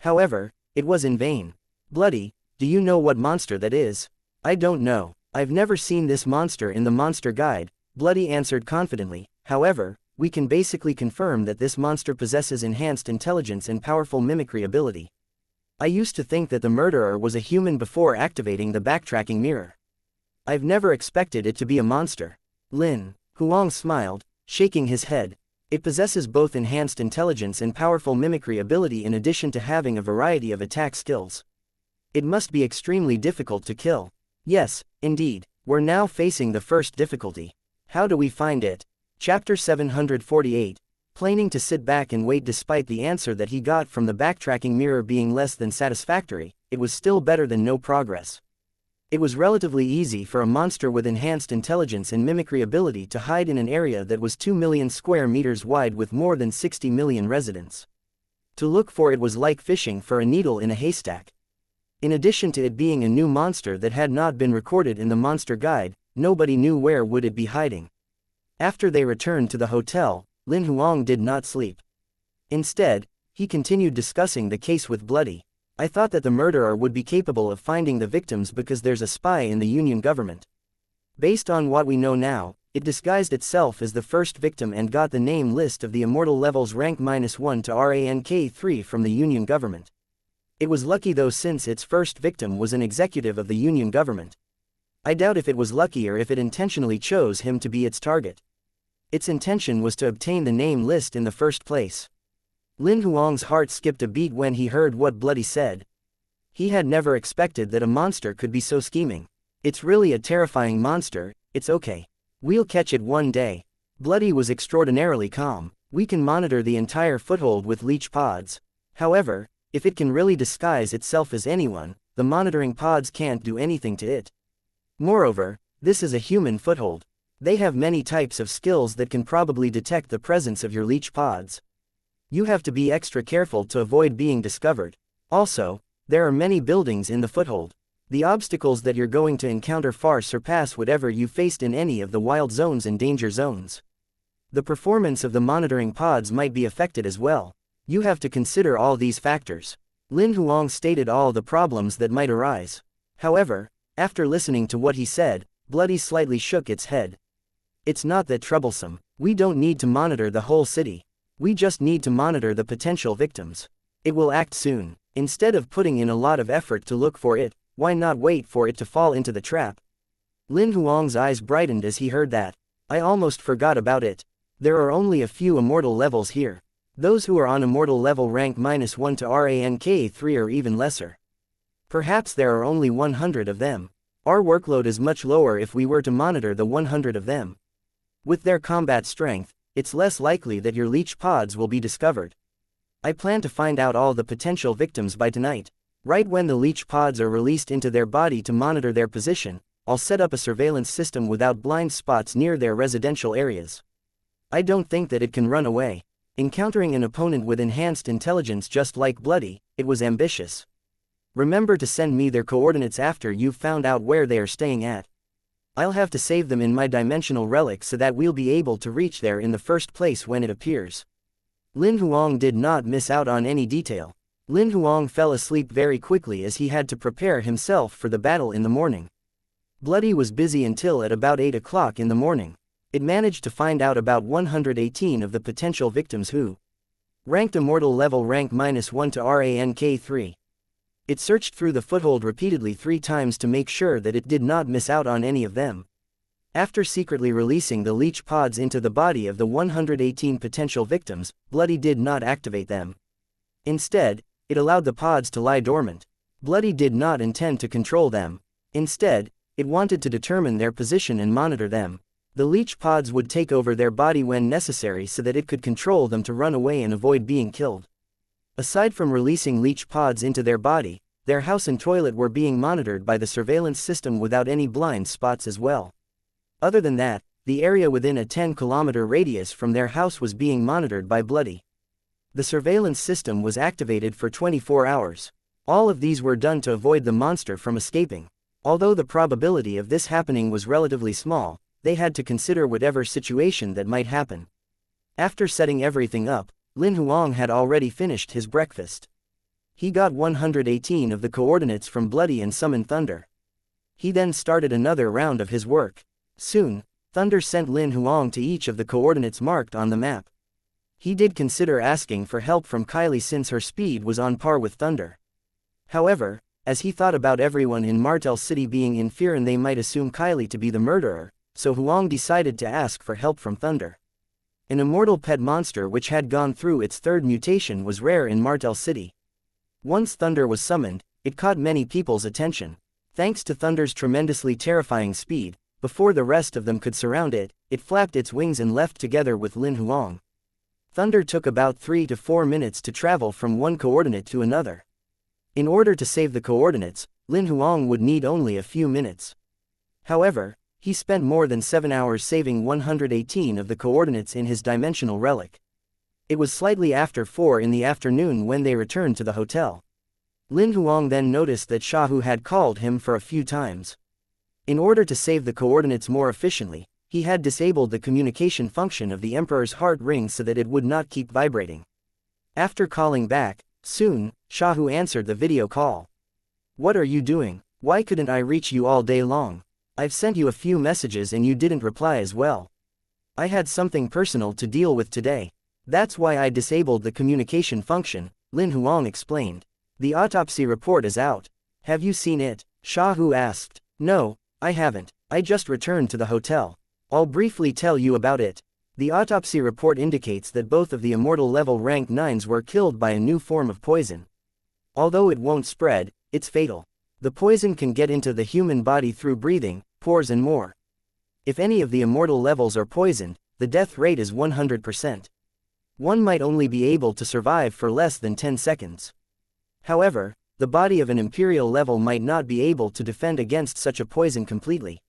However, it was in vain. Bloody, do you know what monster that is? I don't know. I've never seen this monster in the monster guide, Bloody answered confidently. However, we can basically confirm that this monster possesses enhanced intelligence and powerful mimicry ability. I used to think that the murderer was a human before activating the backtracking mirror. I've never expected it to be a monster. Lin Huang smiled, shaking his head. It possesses both enhanced intelligence and powerful mimicry ability in addition to having a variety of attack skills. It must be extremely difficult to kill. Yes, indeed. We're now facing the first difficulty. How do we find it? Chapter 748. Planning to sit back and wait. Despite the answer that he got from the backtracking mirror being less than satisfactory, it was still better than no progress. It was relatively easy for a monster with enhanced intelligence and mimicry ability to hide in an area that was 2 million square meters wide with more than 60 million residents. To look for it was like fishing for a needle in a haystack. In addition to it being a new monster that had not been recorded in the monster guide, nobody knew where would it be hiding. After they returned to the hotel, Lin Huang did not sleep. Instead, he continued discussing the case with Bloody. I thought that the murderer would be capable of finding the victims because there's a spy in the Union government. Based on what we know now, it disguised itself as the first victim and got the name list of the immortal levels rank -1 to rank 3 from the Union government. It was lucky though since its first victim was an executive of the Union government. I doubt if it was lucky or if it intentionally chose him to be its target. Its intention was to obtain the name list in the first place. Lin Huang's heart skipped a beat when he heard what Bloody said. He had never expected that a monster could be so scheming. It's really a terrifying monster. It's okay. We'll catch it one day. Bloody was extraordinarily calm. We can monitor the entire foothold with leech pods. However, if it can really disguise itself as anyone, the monitoring pods can't do anything to it. Moreover, this is a human foothold. They have many types of skills that can probably detect the presence of your leech pods. You have to be extra careful to avoid being discovered. Also, there are many buildings in the foothold. The obstacles that you're going to encounter far surpass whatever you faced in any of the wild zones and danger zones. The performance of the monitoring pods might be affected as well. You have to consider all these factors. Lin Huang stated all the problems that might arise. However, after listening to what he said, Bloody slightly shook its head. It's not that troublesome. We don't need to monitor the whole city. We just need to monitor the potential victims. It will act soon. Instead of putting in a lot of effort to look for it, why not wait for it to fall into the trap? Lin Huang's eyes brightened as he heard that. I almost forgot about it. There are only a few immortal levels here. Those who are on immortal level rank -1 to rank 3 or even lesser. Perhaps there are only 100 of them. Our workload is much lower if we were to monitor the 100 of them. With their combat strength, it's less likely that your leech pods will be discovered. I plan to find out all the potential victims by tonight. Right when the leech pods are released into their body to monitor their position, I'll set up a surveillance system without blind spots near their residential areas. I don't think that it can run away. Encountering an opponent with enhanced intelligence just like Bloody, it was ambitious. Remember to send me their coordinates after you've found out where they are staying at. I'll have to save them in my dimensional relic so that we'll be able to reach there in the first place when it appears. Lin Huang did not miss out on any detail. Lin Huang fell asleep very quickly as he had to prepare himself for the battle in the morning. Bloody was busy until at about 8 o'clock in the morning. It managed to find out about 118 of the potential victims who ranked immortal level rank -1 to rank 3. It searched through the foothold repeatedly 3 times to make sure that it did not miss out on any of them. After secretly releasing the leech pods into the body of the 118 potential victims, Bloody did not activate them. Instead, it allowed the pods to lie dormant. Bloody did not intend to control them. Instead, it wanted to determine their position and monitor them. The leech pods would take over their body when necessary so that it could control them to run away and avoid being killed. Aside from releasing leech pods into their body, their house and toilet were being monitored by the surveillance system without any blind spots as well. Other than that, the area within a 10-kilometer radius from their house was being monitored by Bloody. The surveillance system was activated for 24 hours. All of these were done to avoid the monster from escaping. Although the probability of this happening was relatively small, they had to consider whatever situation that might happen. After setting everything up, Lin Huang had already finished his breakfast. He got 118 of the coordinates from Bloody and summoned Thunder. He then started another round of his work. Soon, Thunder sent Lin Huang to each of the coordinates marked on the map. He did consider asking for help from Kylie since her speed was on par with Thunder. However, as he thought about everyone in Martel City being in fear and they might assume Kylie to be the murderer, so Huang decided to ask for help from Thunder. An immortal pet monster which had gone through its 3rd mutation was rare in Martel City. Once Thunder was summoned, it caught many people's attention. Thanks to Thunder's tremendously terrifying speed, before the rest of them could surround it, it flapped its wings and left together with Lin Huang. Thunder took about 3 to 4 minutes to travel from one coordinate to another. In order to save the coordinates, Lin Huang would need only a few minutes. However, he spent more than 7 hours saving 118 of the coordinates in his dimensional relic. It was slightly after 4 in the afternoon when they returned to the hotel. Lin Huang then noticed that Shahu had called him for a few times. In order to save the coordinates more efficiently, he had disabled the communication function of the Emperor's heart ring so that it would not keep vibrating. After calling back, soon, Shahu answered the video call. "What are you doing? Why couldn't I reach you all day long? I've sent you a few messages and you didn't reply as well. I had something personal to deal with today. That's why I disabled the communication function," Lin Huang explained. "The autopsy report is out. Have you seen it?" Shahu asked. "No, I haven't. I just returned to the hotel. I'll briefly tell you about it. The autopsy report indicates that both of the immortal level rank 9s were killed by a new form of poison. Although it won't spread, it's fatal. The poison can get into the human body through breathing, pores and more. If any of the immortal levels are poisoned, the death rate is 100%. One might only be able to survive for less than 10 seconds. However, the body of an imperial level might not be able to defend against such a poison completely."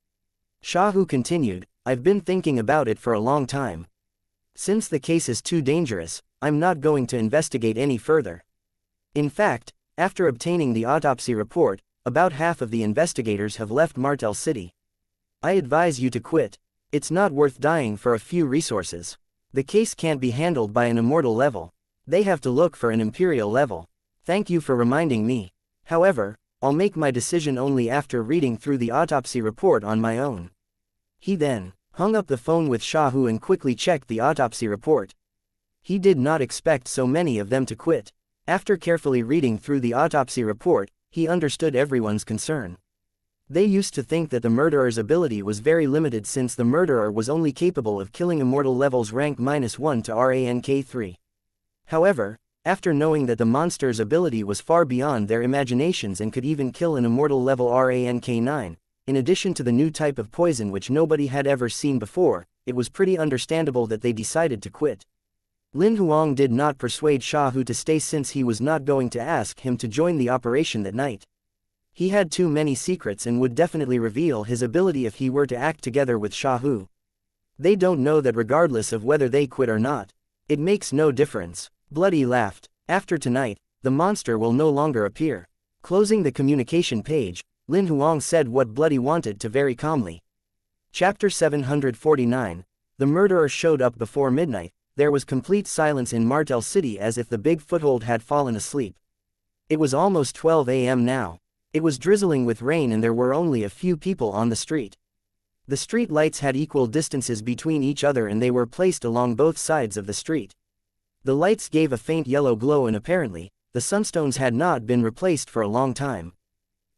Shahu continued, "I've been thinking about it for a long time. Since the case is too dangerous, I'm not going to investigate any further. In fact, after obtaining the autopsy report, about half of the investigators have left Martel City. I advise you to quit. It's not worth dying for a few resources. The case can't be handled by an immortal level. They have to look for an imperial level. Thank you for reminding me. However, I'll make my decision only after reading through the autopsy report on my own." He then hung up the phone with Shahu and quickly checked the autopsy report. He did not expect so many of them to quit. After carefully reading through the autopsy report, he understood everyone's concern. They used to think that the murderer's ability was very limited since the murderer was only capable of killing immortal levels rank -1 to rank 3. However, after knowing that the monster's ability was far beyond their imaginations and could even kill an immortal level rank 9, in addition to the new type of poison which nobody had ever seen before, it was pretty understandable that they decided to quit. Lin Huang did not persuade Shahu to stay since he was not going to ask him to join the operation that night. He had too many secrets and would definitely reveal his ability if he were to act together with Shahu. They don't know that regardless of whether they quit or not, It makes no difference. Bloody laughed. After tonight, the monster will no longer appear. Closing the communication page, Lin Huang said what Bloody wanted to very calmly. Chapter 749. The murderer showed up before midnight. There was complete silence in Martel City as if the big foothold had fallen asleep. It was almost 12 a.m. now. It was drizzling with rain and there were only a few people on the street. The street lights had equal distances between each other and they were placed along both sides of the street. The lights gave a faint yellow glow and apparently, the sunstones had not been replaced for a long time.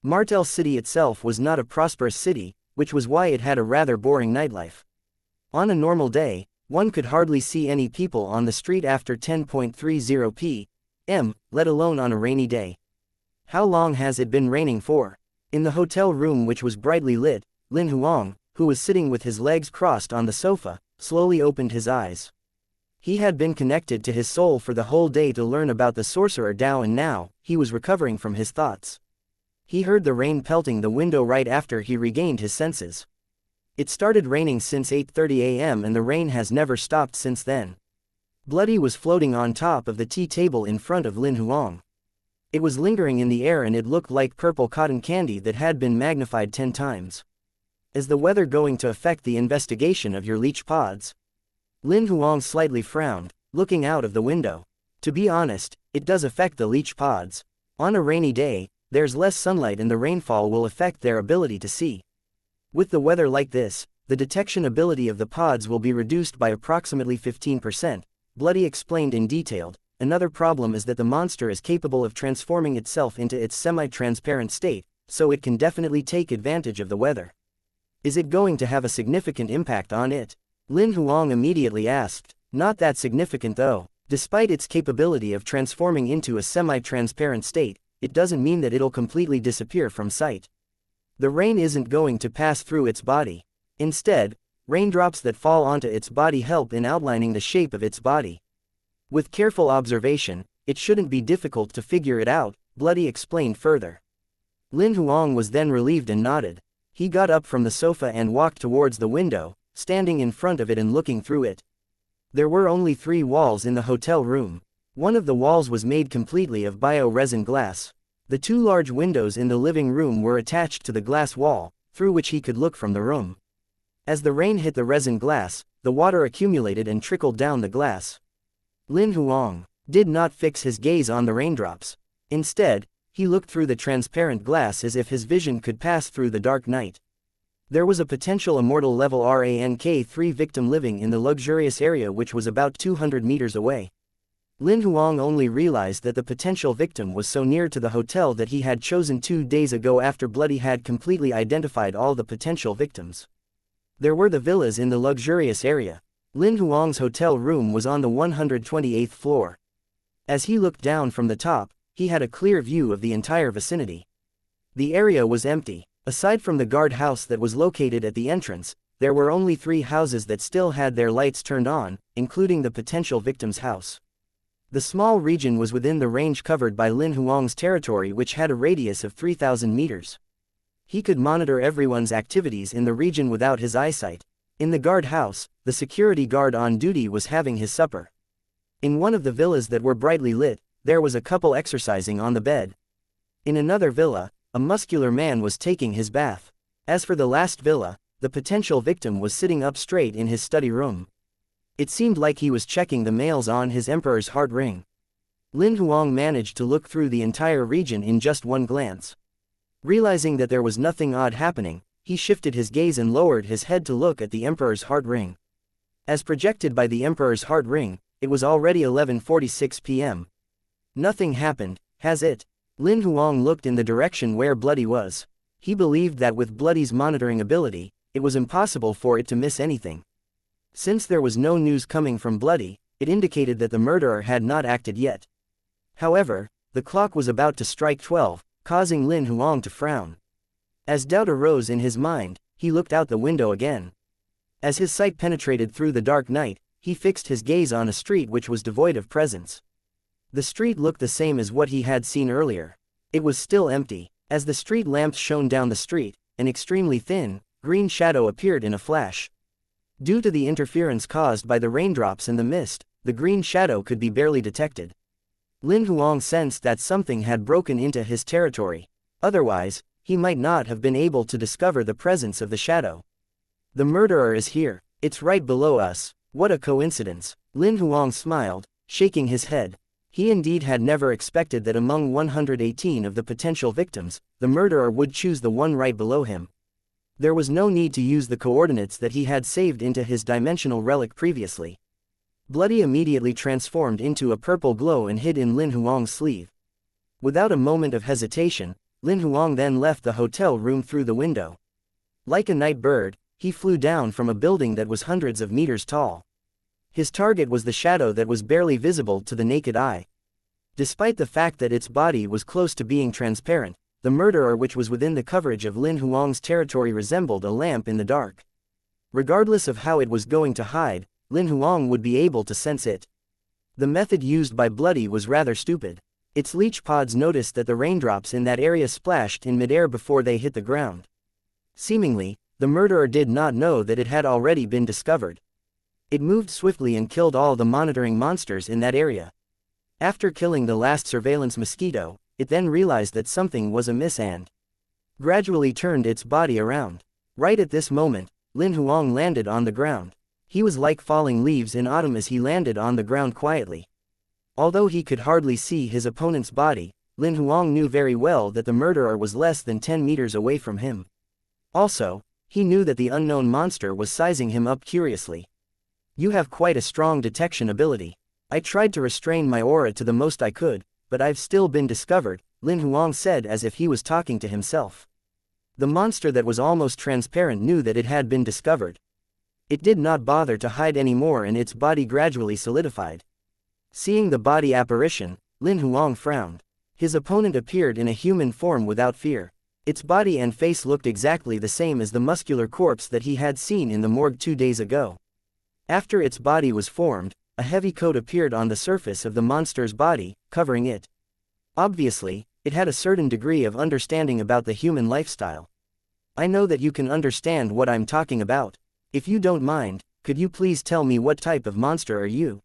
Martel City itself was not a prosperous city, which was why it had a rather boring nightlife. On a normal day, one could hardly see any people on the street after 10:30 p.m., let alone on a rainy day. How long has it been raining for? In the hotel room which was brightly lit, Lin Huang, who was sitting with his legs crossed on the sofa, slowly opened his eyes. He had been connected to his soul for the whole day to learn about the sorcerer Dao and now, he was recovering from his thoughts. He heard the rain pelting the window right after he regained his senses. It started raining since 8:30 a.m. and the rain has never stopped since then. Bloody was floating on top of the tea table in front of Lin Huang. It was lingering in the air and it looked like purple cotton candy that had been magnified 10 times. Is the weather going to affect the investigation of your leech pods? Lin Huang slightly frowned, looking out of the window. To be honest, it does affect the leech pods. On a rainy day, there's less sunlight and the rainfall will affect their ability to see. With the weather like this, the detection ability of the pods will be reduced by approximately 15%, Bloody explained in detail. Another problem is that the monster is capable of transforming itself into its semi-transparent state, so it can definitely take advantage of the weather. Is it going to have a significant impact on it? Lin Huang immediately asked. Not that significant though. Despite its capability of transforming into a semi-transparent state, it doesn't mean that it'll completely disappear from sight. The rain isn't going to pass through its body. Instead, raindrops that fall onto its body help in outlining the shape of its body. With careful observation, it shouldn't be difficult to figure it out, Bloody explained further. Lin Huang was then relieved and nodded. He got up from the sofa and walked towards the window, standing in front of it and looking through it. There were only 3 walls in the hotel room. One of the walls was made completely of bio-resin glass. The 2 large windows in the living room were attached to the glass wall, through which he could look from the room. As the rain hit the resin glass, the water accumulated and trickled down the glass. Lin Huang did not fix his gaze on the raindrops. Instead, he looked through the transparent glass as if his vision could pass through the dark night. There was a potential immortal level rank 3 victim living in the luxurious area which was about 200 meters away. Lin Huang only realized that the potential victim was so near to the hotel that he had chosen 2 days ago after Bloody had completely identified all the potential victims. There were the villas in the luxurious area. Lin Huang's hotel room was on the 128th floor. As he looked down from the top, he had a clear view of the entire vicinity. The area was empty. Aside from the guard house that was located at the entrance, there were only 3 houses that still had their lights turned on, including the potential victim's house. The small region was within the range covered by Lin Huang's territory which had a radius of 3,000 meters. He could monitor everyone's activities in the region without his eyesight. In the guard house, the security guard on duty was having his supper. In one of the villas that were brightly lit, there was a couple exercising on the bed. In another villa, a muscular man was taking his bath. As for the last villa, the potential victim was sitting up straight in his study room. It seemed like he was checking the mails on his Emperor's heart ring. Lin Huang managed to look through the entire region in just one glance. Realizing that there was nothing odd happening, he shifted his gaze and lowered his head to look at the Emperor's heart ring. As projected by the Emperor's heart ring, it was already 11:46 p.m. Nothing happened, has it? Lin Huang looked in the direction where Bloody was. He believed that with Bloody's monitoring ability, it was impossible for it to miss anything. Since there was no news coming from Bloody, it indicated that the murderer had not acted yet. However, the clock was about to strike 12, causing Lin Huang to frown. As doubt arose in his mind, he looked out the window again. As his sight penetrated through the dark night, he fixed his gaze on a street which was devoid of presence. The street looked the same as what he had seen earlier. It was still empty. As the street lamps shone down the street, an extremely thin, green shadow appeared in a flash. Due to the interference caused by the raindrops and the mist, the green shadow could be barely detected. Lin Huang sensed that something had broken into his territory. Otherwise, he might not have been able to discover the presence of the shadow. The murderer is here. It's right below us. What a coincidence. Lin Huang smiled, shaking his head. He indeed had never expected that among 118 of the potential victims, the murderer would choose the one right below him. There was no need to use the coordinates that he had saved into his dimensional relic previously. Bloody immediately transformed into a purple glow and hid in Lin Huang's sleeve. Without a moment of hesitation, Lin Huang then left the hotel room through the window. Like a night bird, he flew down from a building that was hundreds of meters tall. His target was the shadow that was barely visible to the naked eye. Despite the fact that its body was close to being transparent, the murderer which was within the coverage of Lin Huang's territory resembled a lamp in the dark. Regardless of how it was going to hide, Lin Huang would be able to sense it. The method used by Bloody was rather stupid. Its leech pods noticed that the raindrops in that area splashed in midair before they hit the ground. Seemingly, the murderer did not know that it had already been discovered. It moved swiftly and killed all the monitoring monsters in that area. After killing the last surveillance mosquito, it then realized that something was amiss and gradually turned its body around. Right at this moment, Lin Huang landed on the ground. He was like falling leaves in autumn as he landed on the ground quietly. Although he could hardly see his opponent's body, Lin Huang knew very well that the murderer was less than 10 meters away from him. Also, he knew that the unknown monster was sizing him up curiously. You have quite a strong detection ability. I tried to restrain my aura to the most I could, but I've still been discovered, Lin Huang said as if he was talking to himself. The monster that was almost transparent knew that it had been discovered. It did not bother to hide anymore and its body gradually solidified. Seeing the body apparition, Lin Huang frowned. His opponent appeared in a human form without fear. Its body and face looked exactly the same as the muscular corpse that he had seen in the morgue 2 days ago. After its body was formed, a heavy coat appeared on the surface of the monster's body, covering it. Obviously, it had a certain degree of understanding about the human lifestyle. I know that you can understand what I'm talking about. If you don't mind, could you please tell me what type of monster are you?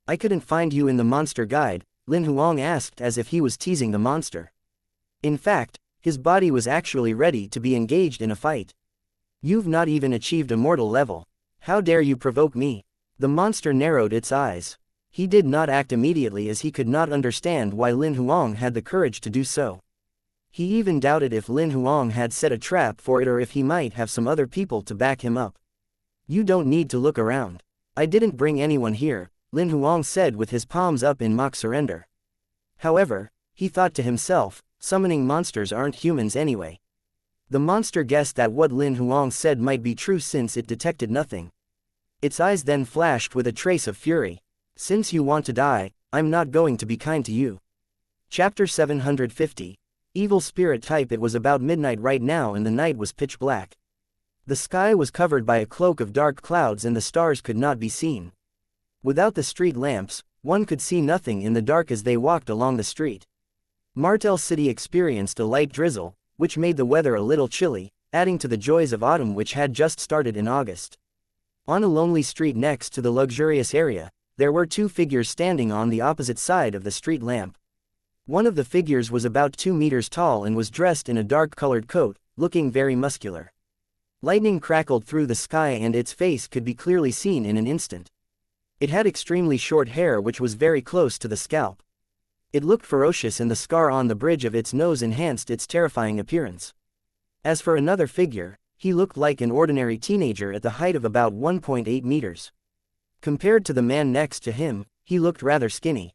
I couldn't find you in the monster guide, Lin Huang asked as if he was teasing the monster. In fact, his body was actually ready to be engaged in a fight. You've not even achieved immortal level. How dare you provoke me? The monster narrowed its eyes. He did not act immediately as he could not understand why Lin Huang had the courage to do so. He even doubted if Lin Huang had set a trap for it or if he might have some other people to back him up. You don't need to look around. I didn't bring anyone here, Lin Huang said with his palms up in mock surrender. However, he thought to himself, summoning monsters aren't humans anyway. The monster guessed that what Lin Huang said might be true since it detected nothing. Its eyes then flashed with a trace of fury. Since you want to die, I'm not going to be kind to you. Chapter 750. Evil spirit type. It was about midnight right now and the night was pitch black. The sky was covered by a cloak of dark clouds and the stars could not be seen. Without the street lamps, one could see nothing in the dark as they walked along the street. Martel City experienced a light drizzle, which made the weather a little chilly, adding to the joys of autumn which had just started in August. On a lonely street next to the luxurious area, there were 2 figures standing on the opposite side of the street lamp. One of the figures was about 2 meters tall and was dressed in a dark-colored coat, looking very muscular. Lightning crackled through the sky and its face could be clearly seen in an instant. It had extremely short hair which was very close to the scalp. It looked ferocious and the scar on the bridge of its nose enhanced its terrifying appearance. As for another figure, he looked like an ordinary teenager at the height of about 1.8 meters. Compared to the man next to him, he looked rather skinny.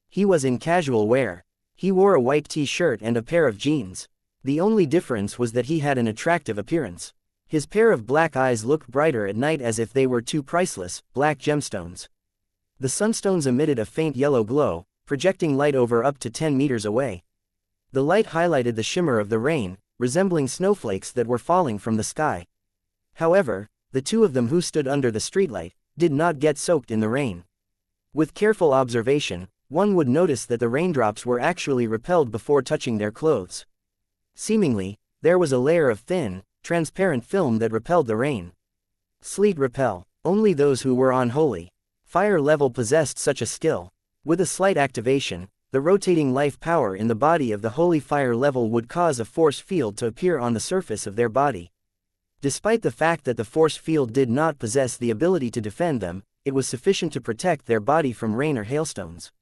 He was in casual wear. He wore a white t-shirt and a pair of jeans. The only difference was that he had an attractive appearance. His pair of black eyes looked brighter at night as if they were 2 priceless, black gemstones. The sunstones emitted a faint yellow glow, projecting light over up to 10 meters away. The light highlighted the shimmer of the rain, resembling snowflakes that were falling from the sky. However, the 2 of them who stood under the streetlight did not get soaked in the rain. With careful observation, one would notice that the raindrops were actually repelled before touching their clothes. Seemingly, there was a layer of thin, transparent film that repelled the rain. Sleet repel. Only those who were unholy. fire level possessed such a skill. With a slight activation, the rotating life power in the body of the holy fire level would cause a force field to appear on the surface of their body. Despite the fact that the force field did not possess the ability to defend them, it was sufficient to protect their body from rain or hailstones.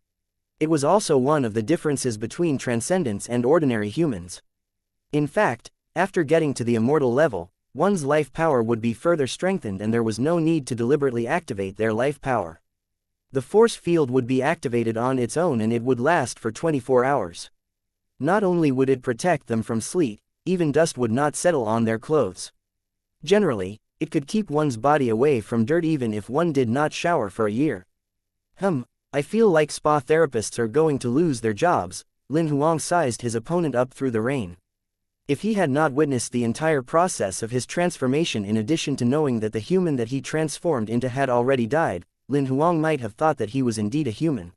It was also one of the differences between transcendents and ordinary humans. In fact, after getting to the immortal level, one's life power would be further strengthened and there was no need to deliberately activate their life power. The force field would be activated on its own and it would last for 24 hours. Not only would it protect them from sleet, even dust would not settle on their clothes. Generally, it could keep one's body away from dirt even if one did not shower for a year. I feel like spa therapists are going to lose their jobs, Lin Huang sized his opponent up through the rain. If he had not witnessed the entire process of his transformation in addition to knowing that the human that he transformed into had already died, Lin Huang might have thought that he was indeed a human.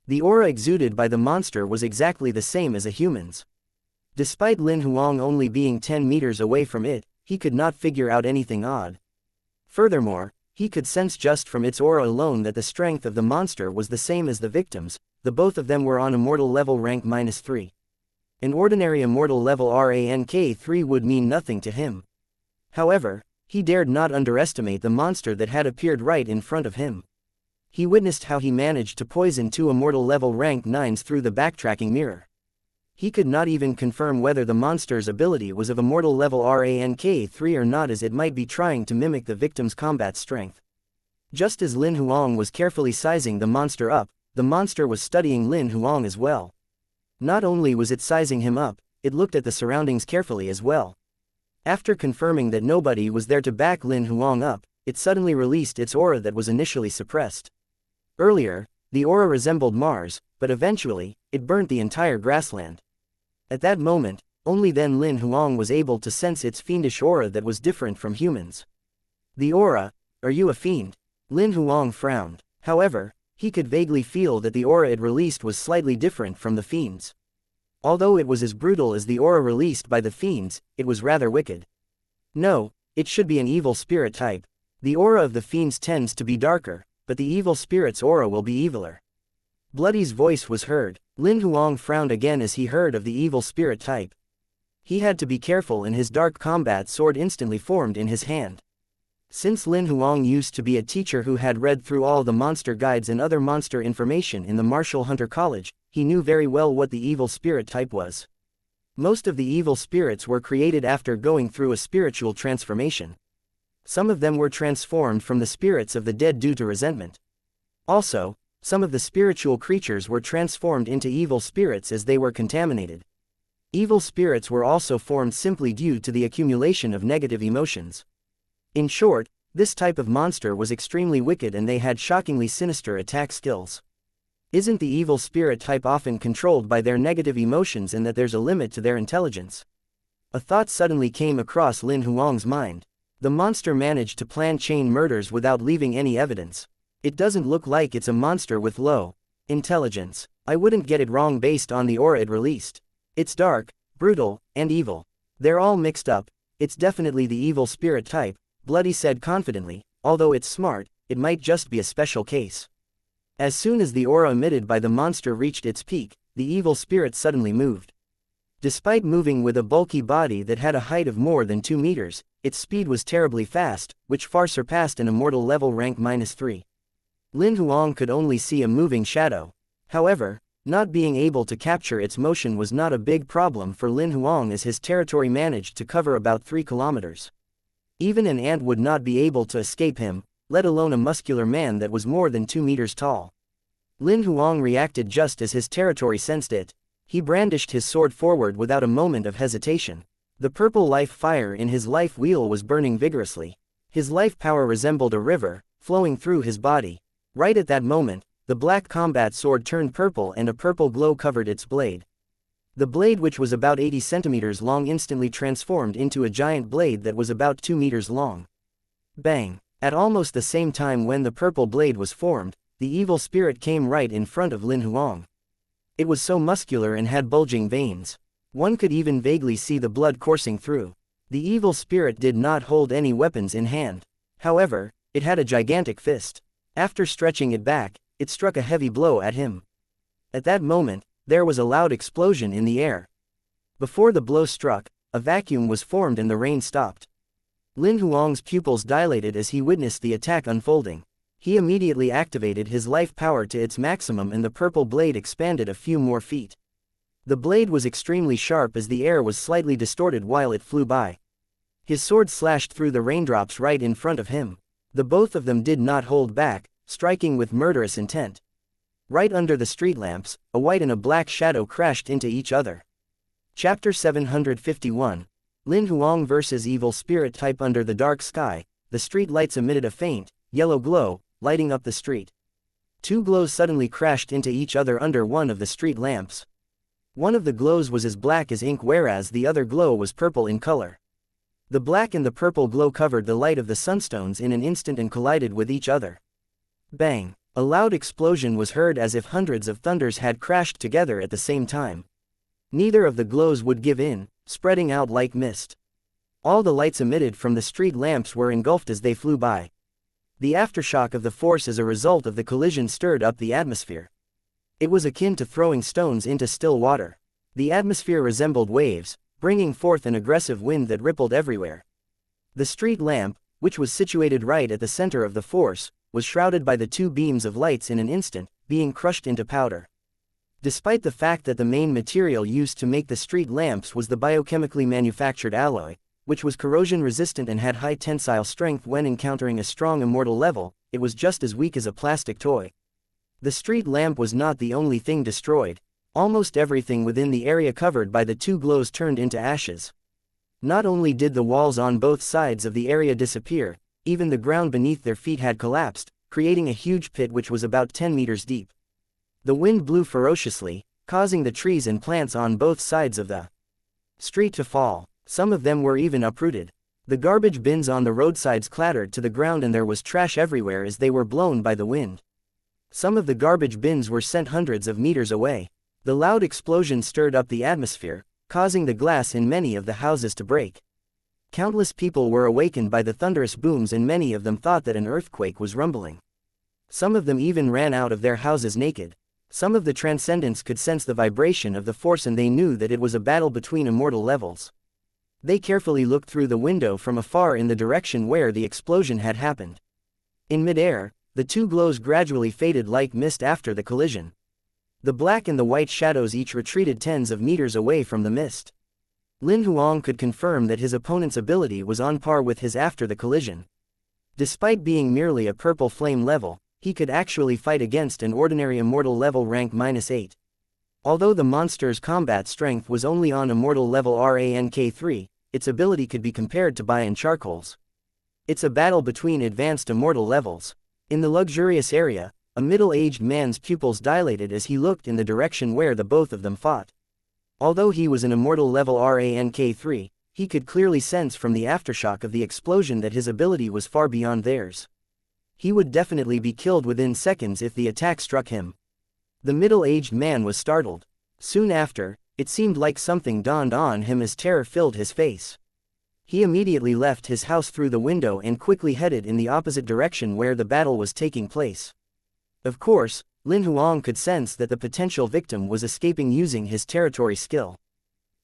The aura exuded by the monster was exactly the same as a human's. Despite Lin Huang only being 10 meters away from it, he could not figure out anything odd. Furthermore, he could sense just from its aura alone that the strength of the monster was the same as the victim's. The both of them were on immortal level rank -3. An ordinary immortal level rank 3 would mean nothing to him. However, he dared not underestimate the monster that had appeared right in front of him. He witnessed how he managed to poison 2 immortal level rank 9s through the backtracking mirror. He could not even confirm whether the monster's ability was of immortal level rank 3 or not, as it might be trying to mimic the victim's combat strength. Just as Lin Huang was carefully sizing the monster up, the monster was studying Lin Huang as well. Not only was it sizing him up, it looked at the surroundings carefully as well. After confirming that nobody was there to back Lin Huang up, it suddenly released its aura that was initially suppressed. Earlier, the aura resembled Mars, but eventually, it burnt the entire grassland. At that moment, only then Lin Huang was able to sense its fiendish aura that was different from humans. The aura? Are you a fiend? Lin Huang frowned. However, he could vaguely feel that the aura it released was slightly different from the fiend's. Although it was as brutal as the aura released by the fiends, it was rather wicked. No, it should be an evil spirit type. The aura of the fiends tends to be darker, but the evil spirit's aura will be eviler. Bloody's voice was heard. Lin Huang frowned again as he heard of the evil spirit type. He had to be careful and his dark combat sword instantly formed in his hand. Since Lin Huang used to be a teacher who had read through all the monster guides and other monster information in the Martial Hunter College, he knew very well what the evil spirit type was. Most of the evil spirits were created after going through a spiritual transformation. Some of them were transformed from the spirits of the dead due to resentment. Also, some of the spiritual creatures were transformed into evil spirits as they were contaminated. Evil spirits were also formed simply due to the accumulation of negative emotions. In short, this type of monster was extremely wicked and they had shockingly sinister attack skills. Isn't the evil spirit type often controlled by their negative emotions and that there's a limit to their intelligence? A thought suddenly came across Lin Huang's mind. The monster managed to plan chain murders without leaving any evidence. It doesn't look like it's a monster with low intelligence. I wouldn't get it wrong based on the aura it released. It's dark, brutal, and evil. They're all mixed up. It's definitely the evil spirit type, Bloody said confidently. Although it's smart, it might just be a special case. As soon as the aura emitted by the monster reached its peak, the evil spirit suddenly moved. Despite moving with a bulky body that had a height of more than 2 meters, its speed was terribly fast, which far surpassed an immortal level rank -3. Lin Huang could only see a moving shadow. However, not being able to capture its motion was not a big problem for Lin Huang as his territory managed to cover about 3 kilometers. Even an ant would not be able to escape him, let alone a muscular man that was more than 2 meters tall. Lin Huang reacted just as his territory sensed it. He brandished his sword forward without a moment of hesitation. The purple life fire in his life wheel was burning vigorously. His life power resembled a river, flowing through his body. Right at that moment, the black combat sword turned purple and a purple glow covered its blade. The blade, which was about 80 centimeters long, instantly transformed into a giant blade that was about 2 meters long. Bang! At almost the same time when the purple blade was formed, the evil spirit came right in front of Lin Huang. It was so muscular and had bulging veins. One could even vaguely see the blood coursing through. The evil spirit did not hold any weapons in hand. However, it had a gigantic fist. After stretching it back, it struck a heavy blow at him. At that moment, there was a loud explosion in the air. Before the blow struck, a vacuum was formed and the rain stopped. Lin Huang's pupils dilated as he witnessed the attack unfolding. He immediately activated his life power to its maximum and the purple blade expanded a few more feet. The blade was extremely sharp as the air was slightly distorted while it flew by. His sword slashed through the raindrops right in front of him. The both of them did not hold back, striking with murderous intent. Right under the street lamps, a white and a black shadow crashed into each other. Chapter 751. Lin Huang vs. Evil Spirit Type. Under the dark sky, the street lights emitted a faint, yellow glow, lighting up the street. Two glows suddenly crashed into each other under one of the street lamps. One of the glows was as black as ink whereas the other glow was purple in color. The black and the purple glow covered the light of the sunstones in an instant and collided with each other. Bang! A loud explosion was heard as if hundreds of thunders had crashed together at the same time. Neither of the glows would give in, spreading out like mist. All the lights emitted from the street lamps were engulfed as they flew by. The aftershock of the force as a result of the collision stirred up the atmosphere. It was akin to throwing stones into still water. The atmosphere resembled waves, bringing forth an aggressive wind that rippled everywhere. The street lamp, which was situated right at the center of the force, was shrouded by the two beams of lights in an instant, being crushed into powder. Despite the fact that the main material used to make the street lamps was the biochemically manufactured alloy, which was corrosion-resistant and had high tensile strength when encountering a strong immortal level, it was just as weak as a plastic toy. The street lamp was not the only thing destroyed. Almost everything within the area covered by the two glows turned into ashes. Not only did the walls on both sides of the area disappear, even the ground beneath their feet had collapsed, creating a huge pit which was about 10 meters deep. The wind blew ferociously, causing the trees and plants on both sides of the street to fall. Some of them were even uprooted. The garbage bins on the roadsides clattered to the ground and there was trash everywhere as they were blown by the wind. Some of the garbage bins were sent hundreds of meters away. The loud explosion stirred up the atmosphere, causing the glass in many of the houses to break. Countless people were awakened by the thunderous booms and many of them thought that an earthquake was rumbling. Some of them even ran out of their houses naked. Some of the transcendents could sense the vibration of the force and they knew that it was a battle between immortal levels. They carefully looked through the window from afar in the direction where the explosion had happened. In midair, the two glows gradually faded like mist after the collision. The black and the white shadows each retreated tens of meters away from the mist. Lin Huang could confirm that his opponent's ability was on par with his after the collision. Despite being merely a purple flame level, he could actually fight against an ordinary immortal level rank -8. Although the monster's combat strength was only on immortal level rank 3, its ability could be compared to Bai and Charcoal's. It's a battle between advanced immortal levels. In the luxurious area, a middle-aged man's pupils dilated as he looked in the direction where the both of them fought. Although he was an immortal level rank 3, he could clearly sense from the aftershock of the explosion that his ability was far beyond theirs. He would definitely be killed within seconds if the attack struck him. The middle-aged man was startled. Soon after, it seemed like something dawned on him as terror filled his face. He immediately left his house through the window and quickly headed in the opposite direction where the battle was taking place. Of course, Lin Huang could sense that the potential victim was escaping using his territory skill.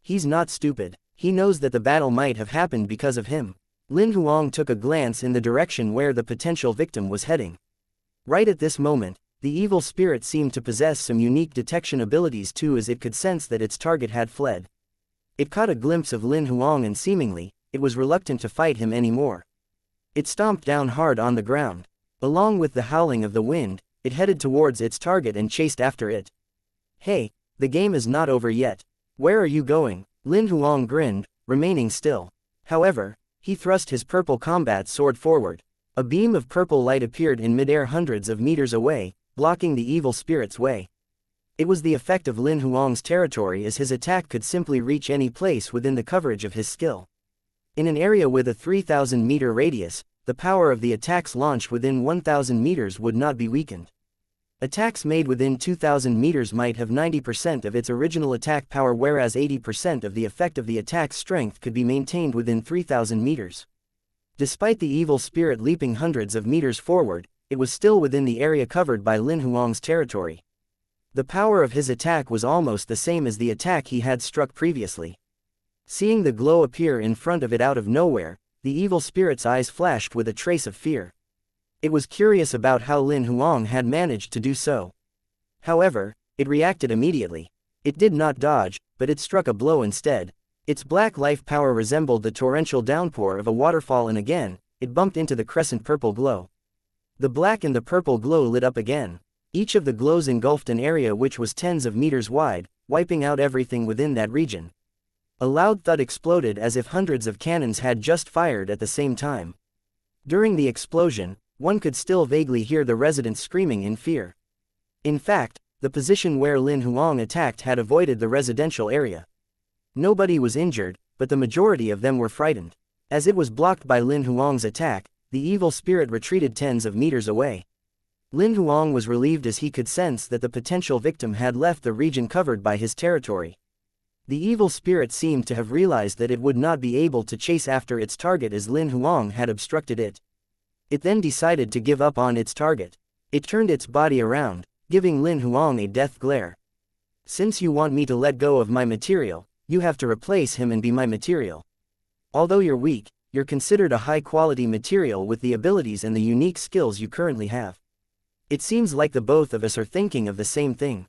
He's not stupid. He knows that the battle might have happened because of him. Lin Huang took a glance in the direction where the potential victim was heading. Right at this moment, the evil spirit seemed to possess some unique detection abilities too, as it could sense that its target had fled. It caught a glimpse of Lin Huang and seemingly, it was reluctant to fight him anymore. It stomped down hard on the ground. Along with the howling of the wind, it headed towards its target and chased after it. Hey, the game is not over yet. Where are you going? Lin Huang grinned, remaining still. However, he thrust his purple combat sword forward. A beam of purple light appeared in midair hundreds of meters away, blocking the evil spirit's way. It was the effect of Lin Huang's territory, as his attack could simply reach any place within the coverage of his skill. In an area with a 3,000-meter radius, the power of the attacks launched within 1,000 meters would not be weakened. Attacks made within 2,000 meters might have 90% of its original attack power, whereas 80% of the effect of the attack's strength could be maintained within 3,000 meters. Despite the evil spirit leaping hundreds of meters forward, it was still within the area covered by Lin Huang's territory. The power of his attack was almost the same as the attack he had struck previously. Seeing the glow appear in front of it out of nowhere, the evil spirit's eyes flashed with a trace of fear. It was curious about how Lin Huang had managed to do so. However, it reacted immediately. It did not dodge, but it struck a blow instead. Its black life power resembled the torrential downpour of a waterfall, and again, it bumped into the crescent purple glow. The black and the purple glow lit up again. Each of the glows engulfed an area which was tens of meters wide, wiping out everything within that region. A loud thud exploded as if hundreds of cannons had just fired at the same time. During the explosion, one could still vaguely hear the residents screaming in fear. In fact, the position where Lin Huang attacked had avoided the residential area. Nobody was injured, but the majority of them were frightened. As it was blocked by Lin Huang's attack, the evil spirit retreated tens of meters away. Lin Huang was relieved as he could sense that the potential victim had left the region covered by his territory. The evil spirit seemed to have realized that it would not be able to chase after its target as Lin Huang had obstructed it. It then decided to give up on its target. It turned its body around, giving Lin Huang a death glare. "Since you want me to let go of my material, you have to replace him and be my material. Although you're weak, you're considered a high-quality material with the abilities and the unique skills you currently have. It seems like the both of us are thinking of the same thing."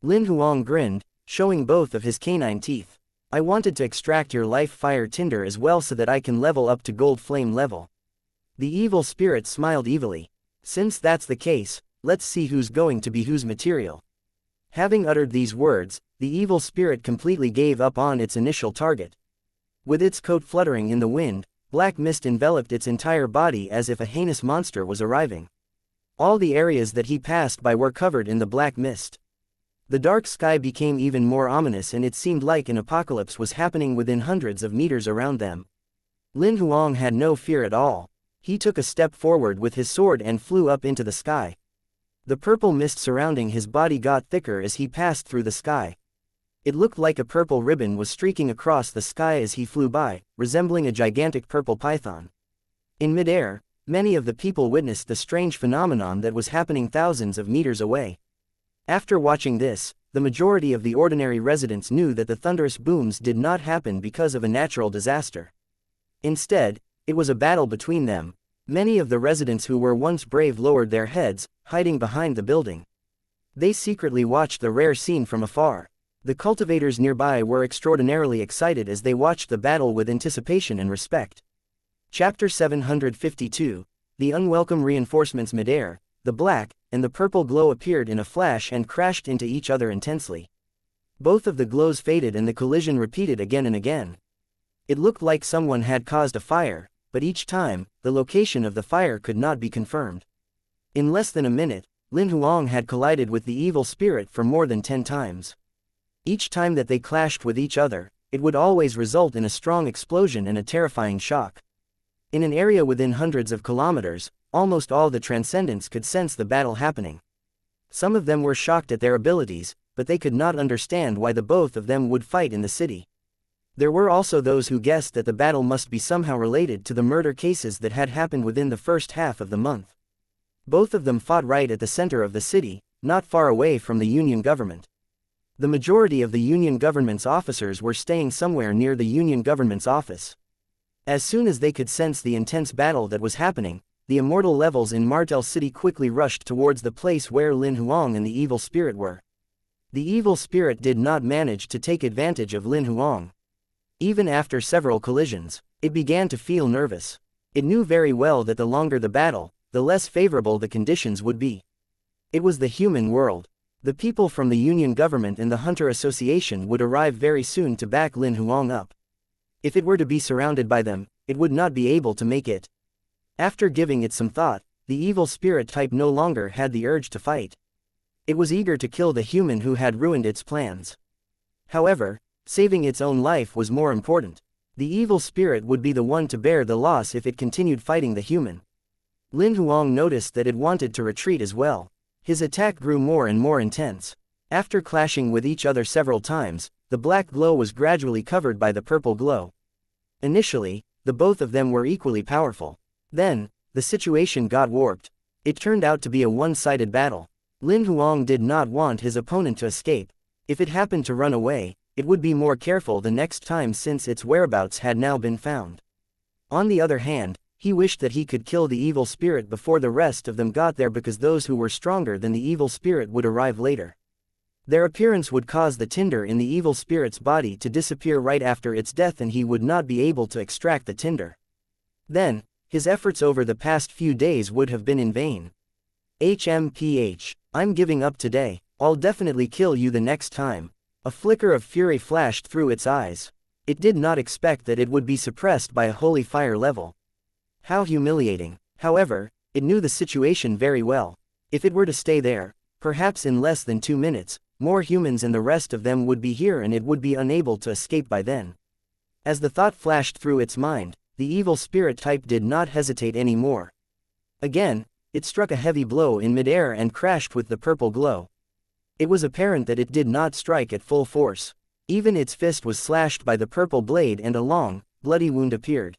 Lin Huang grinned, showing both of his canine teeth. "I wanted to extract your life fire tinder as well so that I can level up to gold flame level." The evil spirit smiled evilly. "Since that's the case, let's see who's going to be whose material." Having uttered these words, the evil spirit completely gave up on its initial target. With its coat fluttering in the wind, black mist enveloped its entire body as if a heinous monster was arriving. All the areas that he passed by were covered in the black mist. The dark sky became even more ominous, and it seemed like an apocalypse was happening within hundreds of meters around them. Lin Huang had no fear at all. He took a step forward with his sword and flew up into the sky. The purple mist surrounding his body got thicker as he passed through the sky. It looked like a purple ribbon was streaking across the sky as he flew by, resembling a gigantic purple python. In midair, many of the people witnessed the strange phenomenon that was happening thousands of meters away. After watching this, the majority of the ordinary residents knew that the thunderous booms did not happen because of a natural disaster. Instead, it was a battle between them. Many of the residents who were once brave lowered their heads, hiding behind the building. They secretly watched the rare scene from afar. The cultivators nearby were extraordinarily excited as they watched the battle with anticipation and respect. Chapter 752, The Unwelcome Reinforcements. Midair, the black and the purple glow appeared in a flash and crashed into each other intensely. Both of the glows faded and the collision repeated again and again. It looked like someone had caused a fire, but each time, the location of the fire could not be confirmed. In less than a minute, Lin Huang had collided with the evil spirit for more than 10 times. Each time that they clashed with each other, it would always result in a strong explosion and a terrifying shock. In an area within hundreds of kilometers, almost all the transcendents could sense the battle happening. Some of them were shocked at their abilities, but they could not understand why the both of them would fight in the city. There were also those who guessed that the battle must be somehow related to the murder cases that had happened within the first half of the month. Both of them fought right at the center of the city, not far away from the Union government. The majority of the Union government's officers were staying somewhere near the Union government's office. As soon as they could sense the intense battle that was happening, the immortal levels in Martel City quickly rushed towards the place where Lin Huang and the evil spirit were. The evil spirit did not manage to take advantage of Lin Huang. Even after several collisions, it began to feel nervous. It knew very well that the longer the battle, the less favorable the conditions would be. It was the human world. The people from the Union government and the Hunter Association would arrive very soon to back Lin Huang up. If it were to be surrounded by them, it would not be able to make it. After giving it some thought, the evil spirit type no longer had the urge to fight. It was eager to kill the human who had ruined its plans. However, saving its own life was more important. The evil spirit would be the one to bear the loss if it continued fighting the human. Lin Huang noticed that it wanted to retreat as well. His attack grew more and more intense. After clashing with each other several times, the black glow was gradually covered by the purple glow. Initially, the both of them were equally powerful. Then, the situation got warped. It turned out to be a one-sided battle. Lin Huang did not want his opponent to escape. If it happened to run away, it would be more careful the next time since its whereabouts had now been found. On the other hand, he wished that he could kill the evil spirit before the rest of them got there, because those who were stronger than the evil spirit would arrive later. Their appearance would cause the tinder in the evil spirit's body to disappear right after its death, and he would not be able to extract the tinder. Then, his efforts over the past few days would have been in vain. HMPH, I'm giving up today. I'll definitely kill you the next time. A flicker of fury flashed through its eyes. It did not expect that it would be suppressed by a holy fire level. How humiliating. However, it knew the situation very well. If it were to stay there, perhaps in less than 2 minutes, more humans and the rest of them would be here and it would be unable to escape by then. As the thought flashed through its mind, the evil spirit type did not hesitate anymore. Again, it struck a heavy blow in midair and crashed with the purple glow. It was apparent that it did not strike at full force. Even its fist was slashed by the purple blade and a long, bloody wound appeared.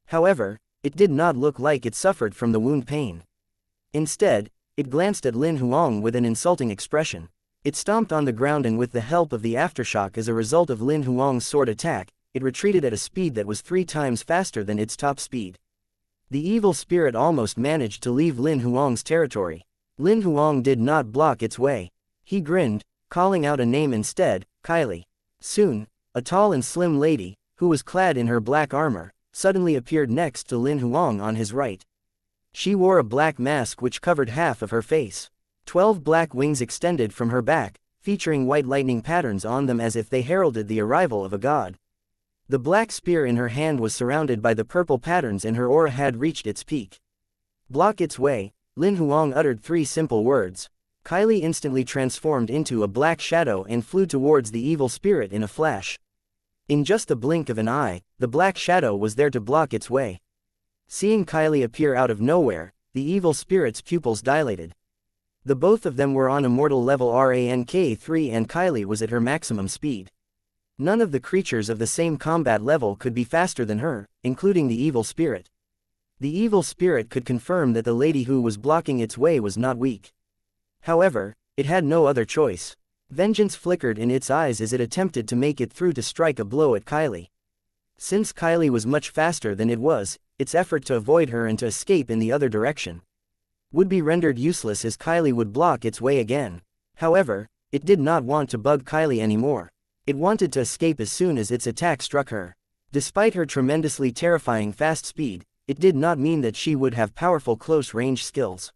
However, it did not look like it suffered from the wound pain. Instead, it glanced at Lin Huang with an insulting expression. It stomped on the ground, and with the help of the aftershock as a result of Lin Huang's sword attack, it retreated at a speed that was 3 times faster than its top speed. The evil spirit almost managed to leave Lin Huang's territory. Lin Huang did not block its way. He grinned, calling out a name instead, Kylie. Soon, a tall and slim lady, who was clad in her black armor, suddenly appeared next to Lin Huang on his right. She wore a black mask which covered half of her face. 12 black wings extended from her back, featuring white lightning patterns on them as if they heralded the arrival of a god. The black spear in her hand was surrounded by the purple patterns and her aura had reached its peak. Block its way, Lin Huang uttered 3 simple words. Kylie instantly transformed into a black shadow and flew towards the evil spirit in a flash. In just the blink of an eye, the black shadow was there to block its way. Seeing Kylie appear out of nowhere, the evil spirit's pupils dilated. The both of them were on immortal level rank 3 and Kylie was at her maximum speed. None of the creatures of the same combat level could be faster than her, including the evil spirit. The evil spirit could confirm that the lady who was blocking its way was not weak. However, it had no other choice. Vengeance flickered in its eyes as it attempted to make it through to strike a blow at Kylie. Since Kylie was much faster than it was, its effort to avoid her and to escape in the other direction would be rendered useless as Kylie would block its way again. However, it did not want to bug Kylie anymore. It wanted to escape as soon as its attack struck her. Despite her tremendously terrifying fast speed, it did not mean that she would have powerful close-range skills.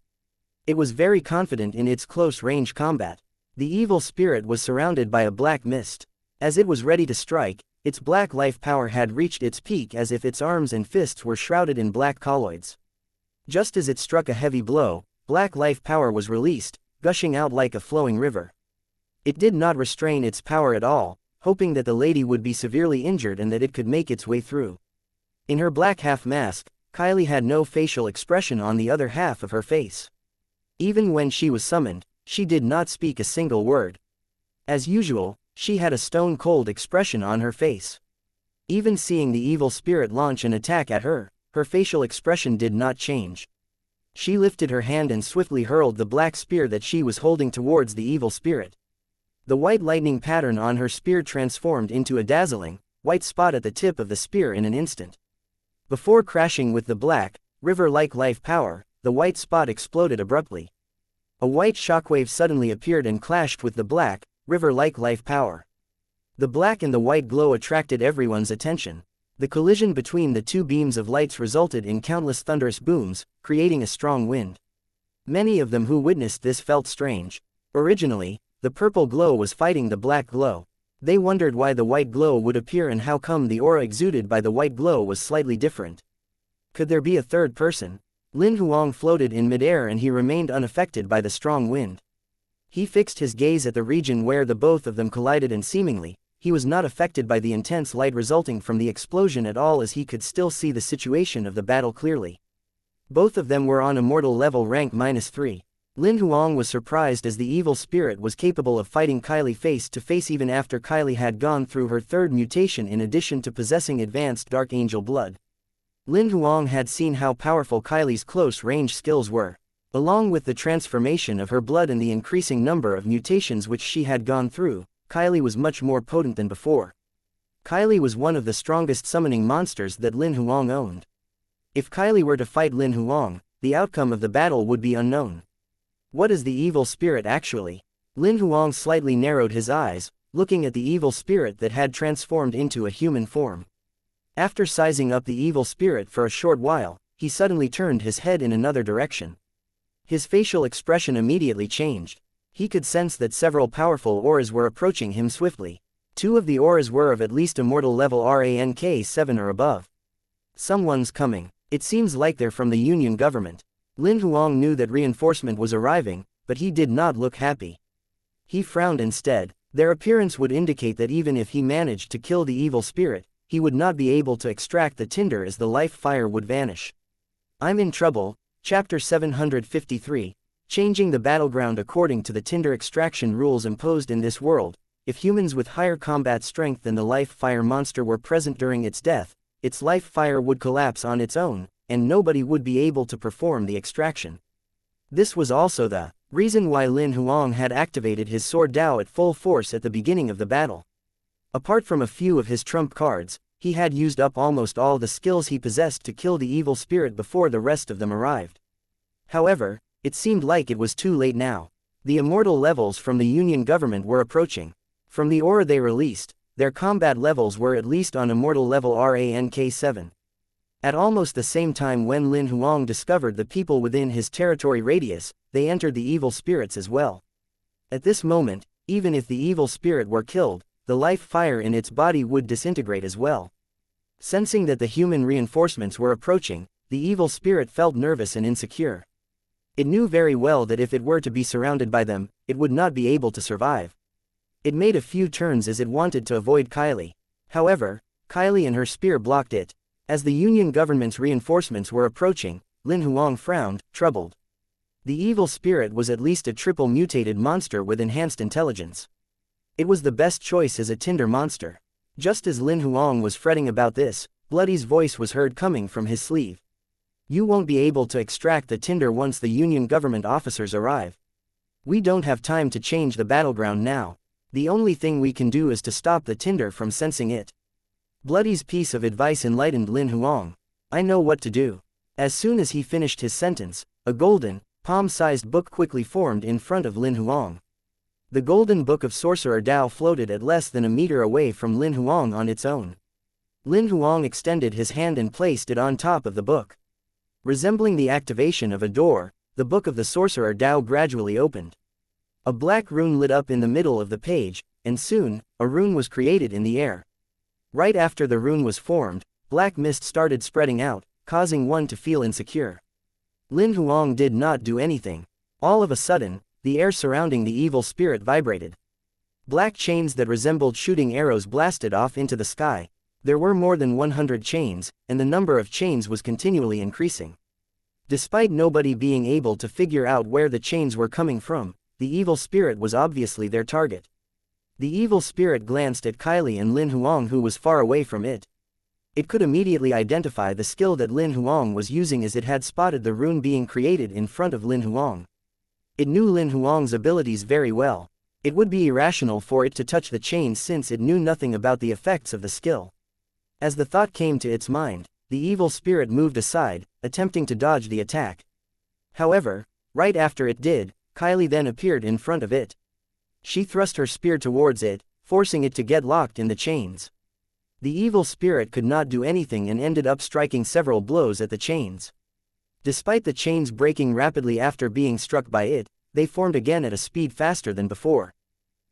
It was very confident in its close-range combat. The evil spirit was surrounded by a black mist. As it was ready to strike, its black life power had reached its peak as if its arms and fists were shrouded in black colloids. Just as it struck a heavy blow, black life power was released, gushing out like a flowing river. It did not restrain its power at all, hoping that the lady would be severely injured and that it could make its way through. In her black half-mask, Kylie had no facial expression on the other half of her face. Even when she was summoned, she did not speak a single word. As usual, she had a stone-cold expression on her face. Even seeing the evil spirit launch an attack at her, her facial expression did not change. She lifted her hand and swiftly hurled the black spear that she was holding towards the evil spirit. The white lightning pattern on her spear transformed into a dazzling, white spot at the tip of the spear in an instant. Before crashing with the black, river-like life power, the white spot exploded abruptly. A white shockwave suddenly appeared and clashed with the black, river-like life power. The black and the white glow attracted everyone's attention. The collision between the 2 beams of lights resulted in countless thunderous booms, creating a strong wind. Many of them who witnessed this felt strange. Originally, the purple glow was fighting the black glow. They wondered why the white glow would appear and how come the aura exuded by the white glow was slightly different. Could there be a third person? Lin Huang floated in midair and he remained unaffected by the strong wind. He fixed his gaze at the region where the both of them collided and seemingly, he was not affected by the intense light resulting from the explosion at all as he could still see the situation of the battle clearly. Both of them were on immortal level rank -3. Lin Huang was surprised as the evil spirit was capable of fighting Kylie face to face even after Kylie had gone through her 3rd mutation in addition to possessing advanced Dark Angel blood. Lin Huang had seen how powerful Kylie's close-range skills were. Along with the transformation of her blood and the increasing number of mutations which she had gone through, Kylie was much more potent than before. Kylie was one of the strongest summoning monsters that Lin Huang owned. If Kylie were to fight Lin Huang, the outcome of the battle would be unknown. What is the evil spirit actually? Lin Huang slightly narrowed his eyes, looking at the evil spirit that had transformed into a human form. After sizing up the evil spirit for a short while, he suddenly turned his head in another direction. His facial expression immediately changed. He could sense that several powerful auras were approaching him swiftly. 2 of the auras were of at least immortal level rank 7 or above. Someone's coming. It seems like they're from the Union government. Lin Huang knew that reinforcement was arriving, but he did not look happy. He frowned instead. Their appearance would indicate that even if he managed to kill the evil spirit, he would not be able to extract the tinder as the life fire would vanish. I'm in trouble. Chapter 753, Changing the Battleground. According to the tinder extraction rules imposed in this world, if humans with higher combat strength than the life fire monster were present during its death, its life fire would collapse on its own, and nobody would be able to perform the extraction. This was also the reason why Lin Huang had activated his sword Dao at full force at the beginning of the battle. Apart from a few of his trump cards, he had used up almost all the skills he possessed to kill the evil spirit before the rest of them arrived. However, it seemed like it was too late now. The immortal levels from the Union government were approaching. From the aura they released, their combat levels were at least on immortal level rank 7. At almost the same time when Lin Huang discovered the people within his territory radius, they entered the evil spirits as well. At this moment, even if the evil spirit were killed, the life fire in its body would disintegrate as well. Sensing that the human reinforcements were approaching, the evil spirit felt nervous and insecure. It knew very well that if it were to be surrounded by them, it would not be able to survive. It made a few turns as it wanted to avoid Kylie. However, Kylie and her spear blocked it. As the Union government's reinforcements were approaching, Lin Huang frowned, troubled. The evil spirit was at least a triple mutated monster with enhanced intelligence. It was the best choice as a tinder monster. Just as Lin Huang was fretting about this, Bloody's voice was heard coming from his sleeve. You won't be able to extract the tinder once the Union government officers arrive. We don't have time to change the battleground now. The only thing we can do is to stop the tinder from sensing it. Bloody's piece of advice enlightened Lin Huang. I know what to do. As soon as he finished his sentence, a golden, palm-sized book quickly formed in front of Lin Huang. The golden book of Sorcerer Dao floated at less than a meter away from Lin Huang on its own. Lin Huang extended his hand and placed it on top of the book. Resembling the activation of a door, the book of the Sorcerer Dao gradually opened. A black rune lit up in the middle of the page, and soon, a rune was created in the air. Right after the rune was formed, black mist started spreading out, causing one to feel insecure. Lin Huang did not do anything. All of a sudden, the air surrounding the evil spirit vibrated. Black chains that resembled shooting arrows blasted off into the sky. There were more than 100 chains, and the number of chains was continually increasing. Despite nobody being able to figure out where the chains were coming from, the evil spirit was obviously their target. The evil spirit glanced at Kylie and Lin Huang, who was far away from it. It could immediately identify the skill that Lin Huang was using as it had spotted the rune being created in front of Lin Huang. It knew Lin Huang's abilities very well. It would be irrational for it to touch the chains since it knew nothing about the effects of the skill. As the thought came to its mind, the evil spirit moved aside, attempting to dodge the attack. However, right after it did, Kylie then appeared in front of it. She thrust her spear towards it, forcing it to get locked in the chains. The evil spirit could not do anything and ended up striking several blows at the chains. Despite the chains breaking rapidly after being struck by it, they formed again at a speed faster than before.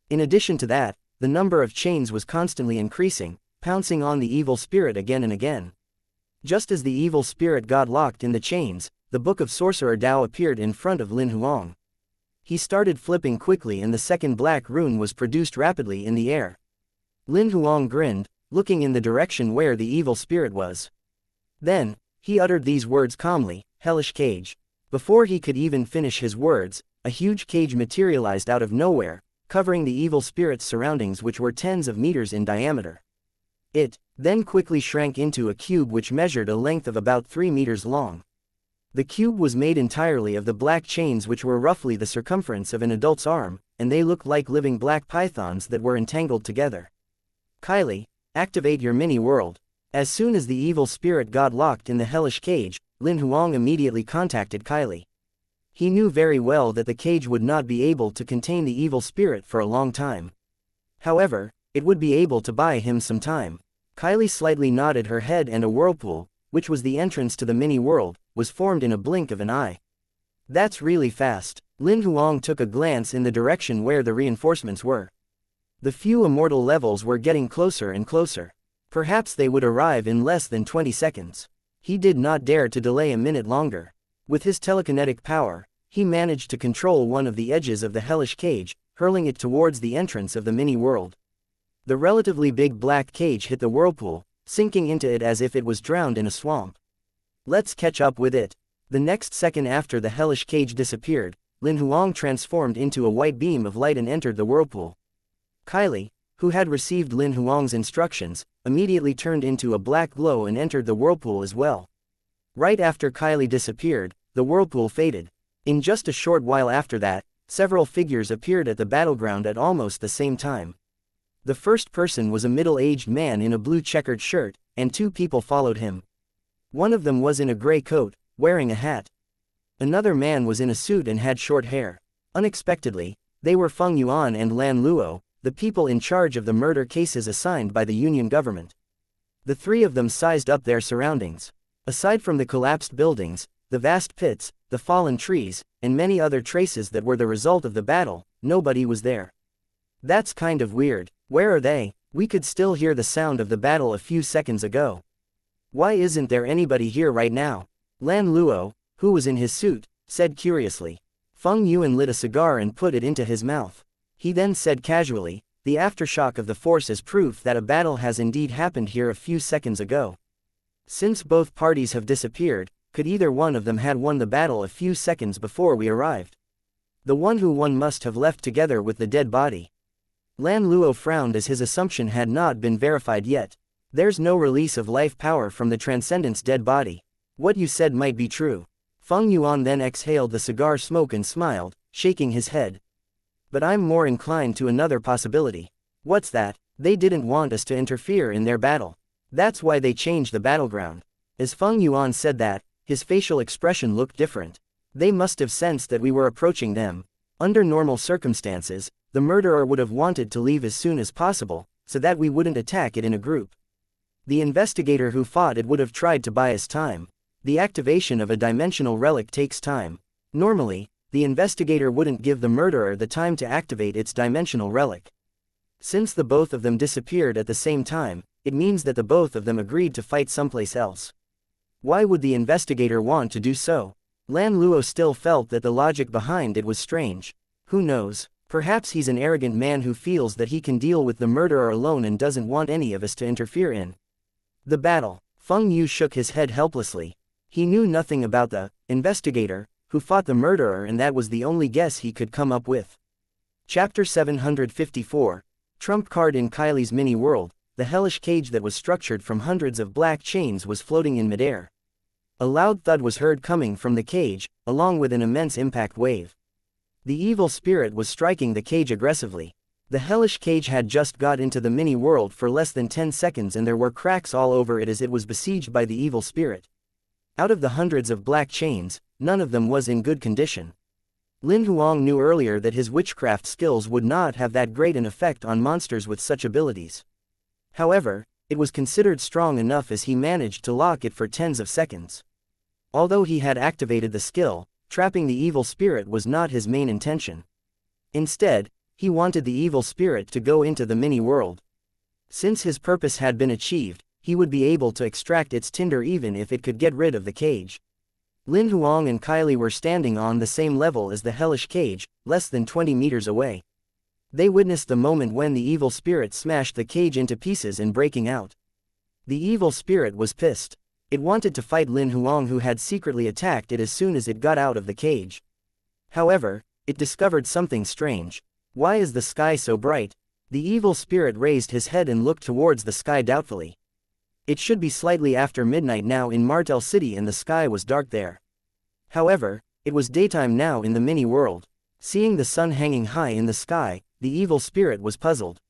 In addition to that, the number of chains was constantly increasing, pouncing on the evil spirit again and again. Just as the evil spirit got locked in the chains, the Book of Sorcerer Dao appeared in front of Lin Huang. He started flipping quickly and the second black rune was produced rapidly in the air. Lin Huang grinned, looking in the direction where the evil spirit was. Then, he uttered these words calmly, "Hellish cage." Before he could even finish his words, a huge cage materialized out of nowhere, covering the evil spirit's surroundings, which were tens of meters in diameter. It then quickly shrank into a cube which measured a length of about 3 meters long. The cube was made entirely of the black chains which were roughly the circumference of an adult's arm, and they looked like living black pythons that were entangled together. Kylie, activate your mini-world. As soon as the evil spirit got locked in the hellish cage, Lin Huang immediately contacted Kylie. He knew very well that the cage would not be able to contain the evil spirit for a long time. However, it would be able to buy him some time. Kylie slightly nodded her head, and a whirlpool, which was the entrance to the mini-world, was formed in a blink of an eye. That's really fast. Lin Huang took a glance in the direction where the reinforcements were. The few immortal levels were getting closer and closer. Perhaps they would arrive in less than 20 seconds. He did not dare to delay a minute longer. With his telekinetic power, he managed to control one of the edges of the hellish cage, hurling it towards the entrance of the mini-world. The relatively big black cage hit the whirlpool, sinking into it as if it was drowned in a swamp. Let's catch up with it. The next second after the hellish cage disappeared, Lin Huang transformed into a white beam of light and entered the whirlpool. Kylie, who had received Lin Huang's instructions, immediately turned into a black glow and entered the whirlpool as well. Right after Kylie disappeared, the whirlpool faded. In just a short while after that, several figures appeared at the battleground at almost the same time. The first person was a middle-aged man in a blue checkered shirt, and two people followed him. One of them was in a gray coat, wearing a hat. Another man was in a suit and had short hair. Unexpectedly, they were Feng Yuan and Lan Luo, the people in charge of the murder cases assigned by the Union government. The three of them sized up their surroundings. Aside from the collapsed buildings, the vast pits, the fallen trees, and many other traces that were the result of the battle, nobody was there. That's kind of weird. Where are they? We could still hear the sound of the battle a few seconds ago. Why isn't there anybody here right now? Lan Luo, who was in his suit, said curiously. Feng Yuan lit a cigar and put it into his mouth. He then said casually, the aftershock of the force is proof that a battle has indeed happened here a few seconds ago. Since both parties have disappeared, could either one of them had won the battle a few seconds before we arrived? The one who won must have left together with the dead body. Lan Luo frowned as his assumption had not been verified yet. There's no release of life power from the Transcendent's dead body. What you said might be true. Feng Yuan then exhaled the cigar smoke and smiled, shaking his head. But I'm more inclined to another possibility. What's that? They didn't want us to interfere in their battle. That's why they changed the battleground. As Feng Yuan said that, his facial expression looked different. They must have sensed that we were approaching them. Under normal circumstances, the murderer would have wanted to leave as soon as possible, so that we wouldn't attack it in a group. The investigator who fought it would have tried to buy us time. The activation of a dimensional relic takes time. Normally, the investigator wouldn't give the murderer the time to activate its dimensional relic. Since the both of them disappeared at the same time, it means that the both of them agreed to fight someplace else. Why would the investigator want to do so? Lan Luo still felt that the logic behind it was strange. Who knows? Perhaps he's an arrogant man who feels that he can deal with the murderer alone and doesn't want any of us to interfere in the battle. Feng Yu shook his head helplessly. He knew nothing about the investigator who fought the murderer, and that was the only guess he could come up with. Chapter 754. Trump card in Kylie's mini-world. The hellish cage that was structured from hundreds of black chains was floating in midair. A loud thud was heard coming from the cage, along with an immense impact wave. The evil spirit was striking the cage aggressively. The hellish cage had just got into the mini-world for less than 10 seconds, and there were cracks all over it as it was besieged by the evil spirit. Out of the hundreds of black chains, none of them was in good condition. Lin Huang knew earlier that his witchcraft skills would not have that great an effect on monsters with such abilities. However, it was considered strong enough as he managed to lock it for tens of seconds. Although he had activated the skill, trapping the evil spirit was not his main intention. Instead, he wanted the evil spirit to go into the mini-world. Since his purpose had been achieved, he would be able to extract its tinder even if it could get rid of the cage. Lin Huang and Kylie were standing on the same level as the hellish cage, less than 20 meters away. They witnessed the moment when the evil spirit smashed the cage into pieces and breaking out. The evil spirit was pissed. It wanted to fight Lin Huang, who had secretly attacked it as soon as it got out of the cage. However, it discovered something strange. Why is the sky so bright? The evil spirit raised his head and looked towards the sky doubtfully. It should be slightly after midnight now in Martel City, and the sky was dark there. However, it was daytime now in the mini-world. Seeing the sun hanging high in the sky, the evil spirit was puzzled.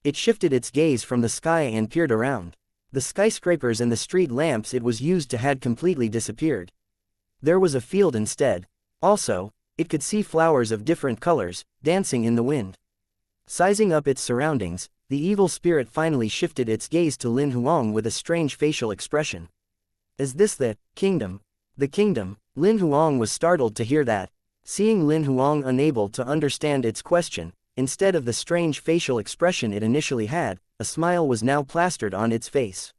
It shifted its gaze from the sky and peered around. The skyscrapers and the street lamps it was used to had completely disappeared. There was a field instead. Also, it could see flowers of different colors, dancing in the wind. Sizing up its surroundings, the evil spirit finally shifted its gaze to Lin Huang with a strange facial expression. Is this the kingdom? The kingdom? Lin Huang was startled to hear that. Seeing Lin Huang unable to understand its question, instead of the strange facial expression it initially had, a smile was now plastered on its face.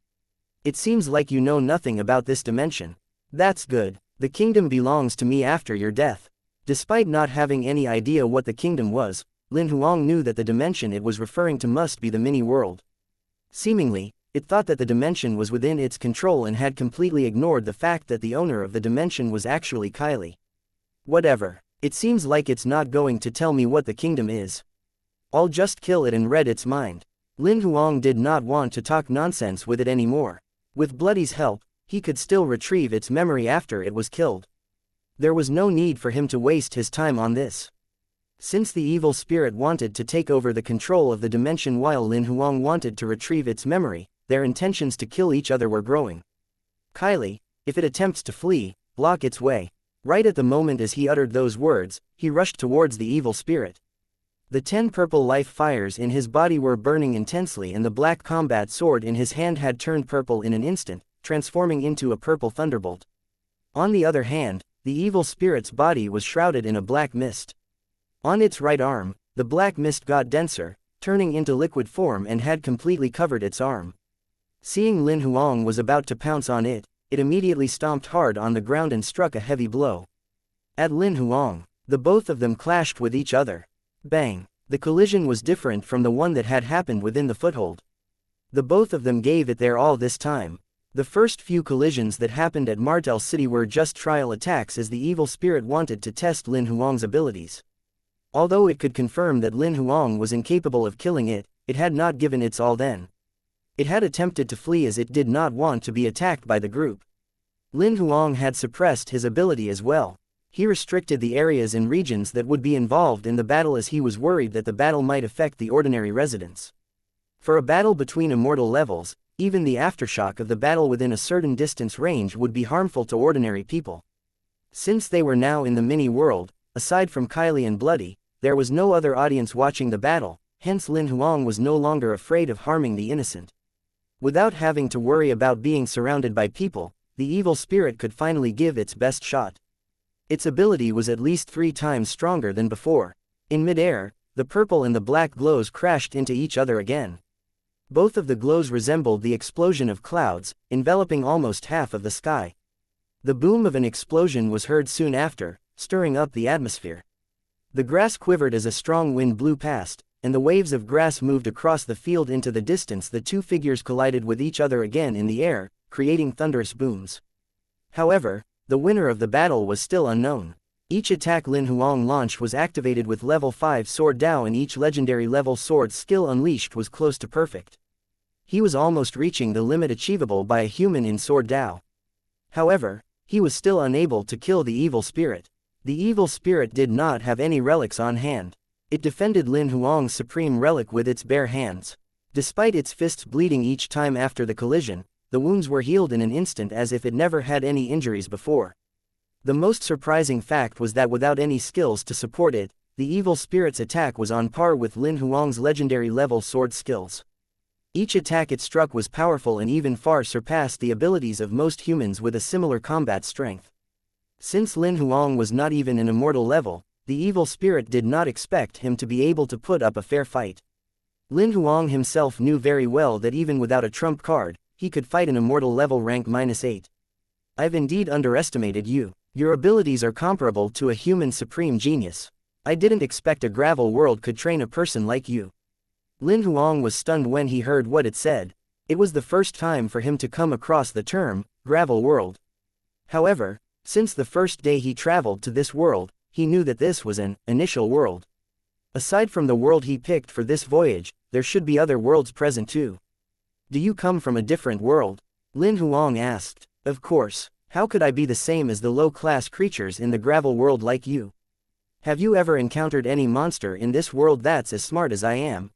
It seems like you know nothing about this dimension. That's good. The kingdom belongs to me after your death. Despite not having any idea what the kingdom was, Lin Huang knew that the dimension it was referring to must be the mini-world. Seemingly, it thought that the dimension was within its control and had completely ignored the fact that the owner of the dimension was actually Kylie. Whatever. It seems like it's not going to tell me what the kingdom is. I'll just kill it and read its mind. Lin Huang did not want to talk nonsense with it anymore. With Bloody's help, he could still retrieve its memory after it was killed. There was no need for him to waste his time on this. Since the evil spirit wanted to take over the control of the dimension while Lin Huang wanted to retrieve its memory, their intentions to kill each other were growing. Kylie, if it attempts to flee, block its way. Right at the moment as he uttered those words, he rushed towards the evil spirit. The 10 purple life fires in his body were burning intensely and the black combat sword in his hand had turned purple in an instant, transforming into a purple thunderbolt. On the other hand, the evil spirit's body was shrouded in a black mist. On its right arm, the black mist got denser, turning into liquid form and had completely covered its arm. Seeing Lin Huang was about to pounce on it, it immediately stomped hard on the ground and struck a heavy blow. At Lin Huang, the both of them clashed with each other. Bang! The collision was different from the one that had happened within the foothold. The both of them gave it their all this time. The first few collisions that happened at Martel City were just trial attacks as the evil spirit wanted to test Lin Huang's abilities. Although it could confirm that Lin Huang was incapable of killing it, it had not given its all then. It had attempted to flee as it did not want to be attacked by the group. Lin Huang had suppressed his ability as well. He restricted the areas and regions that would be involved in the battle as he was worried that the battle might affect the ordinary residents. For a battle between immortal levels, even the aftershock of the battle within a certain distance range would be harmful to ordinary people. Since they were now in the mini-world, aside from Kylie and Bloody, there was no other audience watching the battle, hence Lin Huang was no longer afraid of harming the innocent. Without having to worry about being surrounded by people, the evil spirit could finally give its best shot. Its ability was at least 3 times stronger than before. In mid-air, the purple and the black glows crashed into each other again. Both of the glows resembled the explosion of clouds, enveloping almost half of the sky. The boom of an explosion was heard soon after, stirring up the atmosphere. The grass quivered as a strong wind blew past, and the waves of grass moved across the field into the distance. The two figures collided with each other again in the air, creating thunderous booms. However, the winner of the battle was still unknown. Each attack Lin Huang launched was activated with level 5 sword Dao and each legendary level sword skill unleashed was close to perfect. He was almost reaching the limit achievable by a human in sword Dao. However, he was still unable to kill the evil spirit. The evil spirit did not have any relics on hand. It defended Lin Huang's supreme relic with its bare hands. Despite its fists bleeding each time after the collision, the wounds were healed in an instant as if it never had any injuries before. The most surprising fact was that without any skills to support it, the evil spirit's attack was on par with Lin Huang's legendary level sword skills. Each attack it struck was powerful and even far surpassed the abilities of most humans with a similar combat strength. Since Lin Huang was not even an immortal level, the evil spirit did not expect him to be able to put up a fair fight. Lin Huang himself knew very well that even without a trump card, he could fight an immortal level rank -8. I've indeed underestimated you. Your abilities are comparable to a human supreme genius. I didn't expect a gravel world could train a person like you. Lin Huang was stunned when he heard what it said. It was the first time for him to come across the term, gravel world. However, since the first day he traveled to this world, he knew that this was an initial world. Aside from the world he picked for this voyage, there should be other worlds present too. Do you come from a different world? Lin Huang asked. Of course. How could I be the same as the low-class creatures in the gravel world like you? Have you ever encountered any monster in this world that's as smart as I am?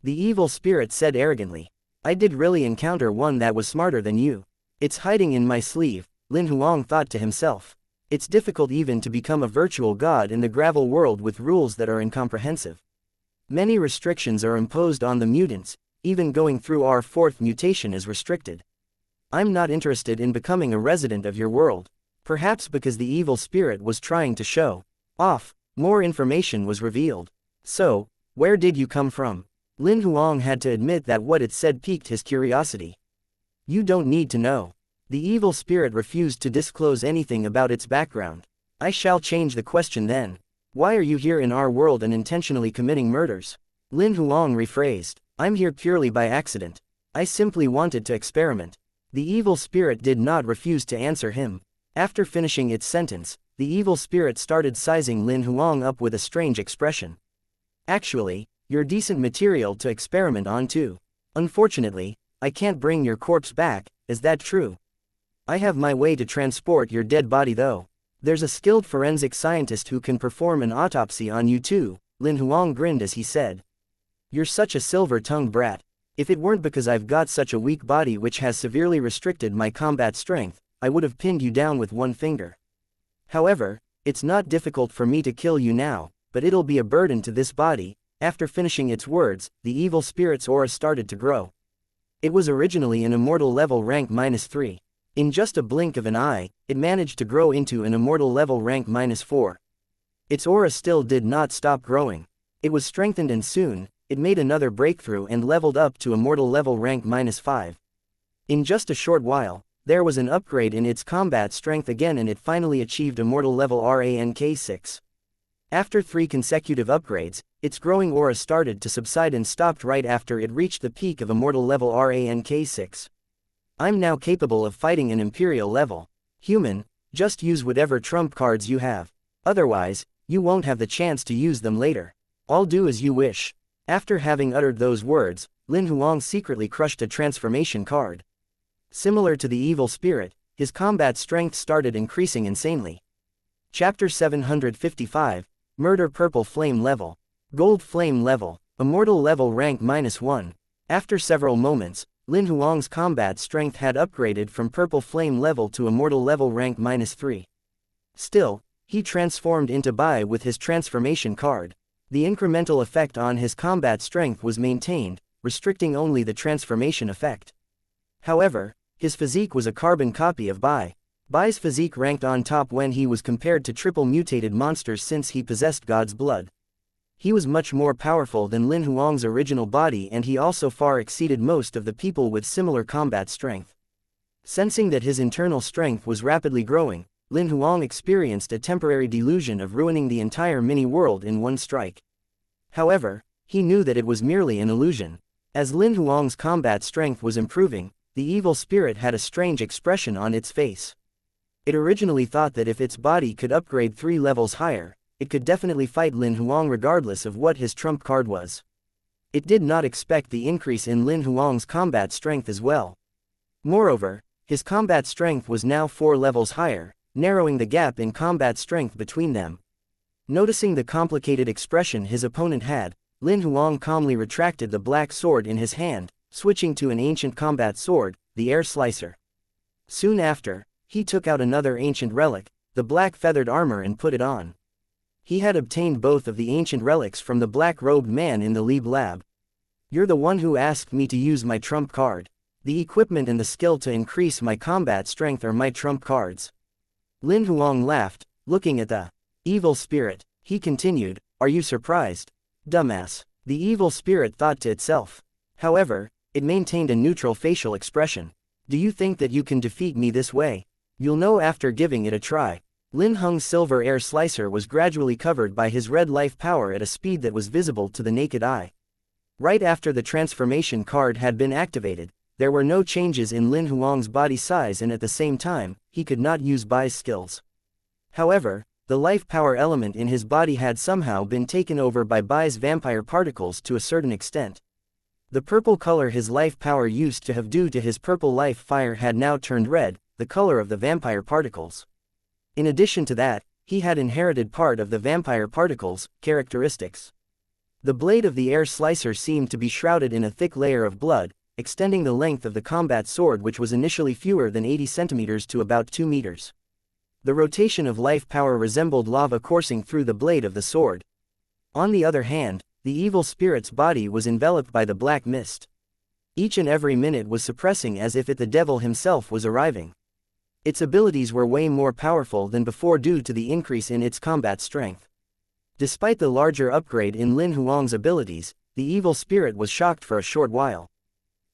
The evil spirit said arrogantly. I did really encounter one that was smarter than you. It's hiding in my sleeve, Lin Huang thought to himself. It's difficult even to become a virtual god in the gravel world with rules that are incomprehensive. Many restrictions are imposed on the mutants, even going through our fourth mutation is restricted. I'm not interested in becoming a resident of your world. Perhaps because the evil spirit was trying to show off, more information was revealed. So, where did you come from? Lin Huang had to admit that what it said piqued his curiosity. You don't need to know. The evil spirit refused to disclose anything about its background. I shall change the question then. Why are you here in our world and intentionally committing murders? Lin Huang rephrased. I'm here purely by accident. I simply wanted to experiment. The evil spirit did not refuse to answer him. After finishing its sentence, the evil spirit started sizing Lin Huang up with a strange expression. Actually, you're decent material to experiment on too. Unfortunately, I can't bring your corpse back, is that true? I have my way to transport your dead body though. There's a skilled forensic scientist who can perform an autopsy on you too, Lin Huang grinned as he said. You're such a silver-tongued brat. If it weren't because I've got such a weak body which has severely restricted my combat strength, I would have pinned you down with one finger. However, it's not difficult for me to kill you now, but it'll be a burden to this body. After finishing its words, the evil spirit's aura started to grow. It was originally an immortal level rank -3. In just a blink of an eye, it managed to grow into an immortal level rank -4. Its aura still did not stop growing. It was strengthened and soon, it made another breakthrough and leveled up to immortal level rank -5. In just a short while, there was an upgrade in its combat strength again and it finally achieved immortal level rank 6. After 3 consecutive upgrades, its growing aura started to subside and stopped right after it reached the peak of immortal level rank 6. I'm now capable of fighting an imperial level. Human, just use whatever trump cards you have. Otherwise, you won't have the chance to use them later. I'll do as you wish. After having uttered those words, Lin Huang secretly crushed a transformation card. Similar to the evil spirit, his combat strength started increasing insanely. Chapter 755, Murder Purple Flame Level. Gold Flame Level. Immortal Level rank -1. After several moments, Lin Huang's combat strength had upgraded from Purple Flame level to Immortal level rank -3. Still, he transformed into Bai with his transformation card. The incremental effect on his combat strength was maintained, restricting only the transformation effect. However, his physique was a carbon copy of Bai. Bai's physique ranked on top when he was compared to triple mutated monsters since he possessed God's blood. He was much more powerful than Lin Huang's original body and he also far exceeded most of the people with similar combat strength. Sensing that his internal strength was rapidly growing, Lin Huang experienced a temporary delusion of ruining the entire mini-world in one strike. However, he knew that it was merely an illusion. As Lin Huang's combat strength was improving, the evil spirit had a strange expression on its face. It originally thought that if its body could upgrade 3 levels higher, it could definitely fight Lin Huang regardless of what his trump card was. It did not expect the increase in Lin Huang's combat strength as well. Moreover, his combat strength was now 4 levels higher, narrowing the gap in combat strength between them. Noticing the complicated expression his opponent had, Lin Huang calmly retracted the black sword in his hand, switching to an ancient combat sword, the Air Slicer. Soon after, he took out another ancient relic, the black feathered armor, and put it on. He had obtained both of the ancient relics from the black-robed man in the Lieb lab. You're the one who asked me to use my trump card. The equipment and the skill to increase my combat strength are my trump cards. Lin Huang laughed, looking at the evil spirit. He continued, are you surprised? Dumbass. The evil spirit thought to itself. However, it maintained a neutral facial expression. Do you think that you can defeat me this way? You'll know after giving it a try. Lin Huang's silver air slicer was gradually covered by his red life power at a speed that was visible to the naked eye. Right after the transformation card had been activated, there were no changes in Lin Huang's body size and at the same time, he could not use Bai's skills. However, the life power element in his body had somehow been taken over by Bai's vampire particles to a certain extent. The purple color his life power used to have due to his purple life fire had now turned red, the color of the vampire particles. In addition to that, he had inherited part of the vampire particles' characteristics. The blade of the air slicer seemed to be shrouded in a thick layer of blood, extending the length of the combat sword, which was initially fewer than 80 centimeters to about 2 meters. The rotation of life power resembled lava coursing through the blade of the sword. On the other hand, the evil spirit's body was enveloped by the black mist. Each and every minute was suppressing, as if the devil himself was arriving. Its abilities were way more powerful than before due to the increase in its combat strength. Despite the larger upgrade in Lin Huang's abilities, the evil spirit was shocked for a short while.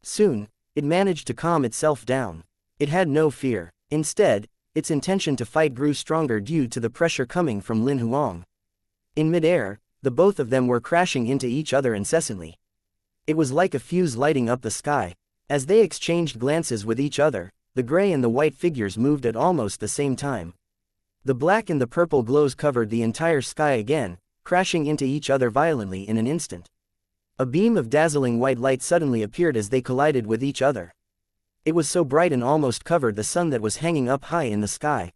Soon, it managed to calm itself down. It had no fear. Instead, its intention to fight grew stronger due to the pressure coming from Lin Huang. In midair, the both of them were crashing into each other incessantly. It was like a fuse lighting up the sky. As they exchanged glances with each other, the gray and the white figures moved at almost the same time. The black and the purple glows covered the entire sky again, crashing into each other violently in an instant. A beam of dazzling white light suddenly appeared as they collided with each other. It was so bright and almost covered the sun that was hanging up high in the sky.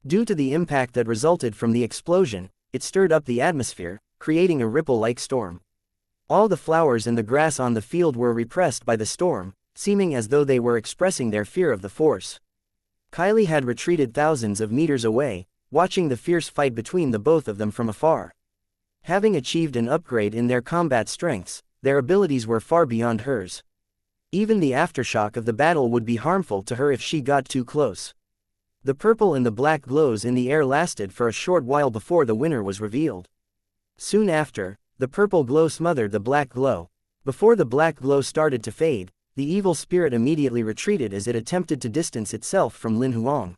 Due to the impact that resulted from the explosion, it stirred up the atmosphere, creating a ripple-like storm. All the flowers and the grass on the field were repressed by the storm, seeming as though they were expressing their fear of the force. Kylie had retreated thousands of meters away, watching the fierce fight between the both of them from afar. Having achieved an upgrade in their combat strengths, their abilities were far beyond hers. Even the aftershock of the battle would be harmful to her if she got too close. The purple and the black glows in the air lasted for a short while before the winner was revealed. Soon after, the purple glow smothered the black glow. Before the black glow started to fade, the evil spirit immediately retreated as it attempted to distance itself from Lin Huang.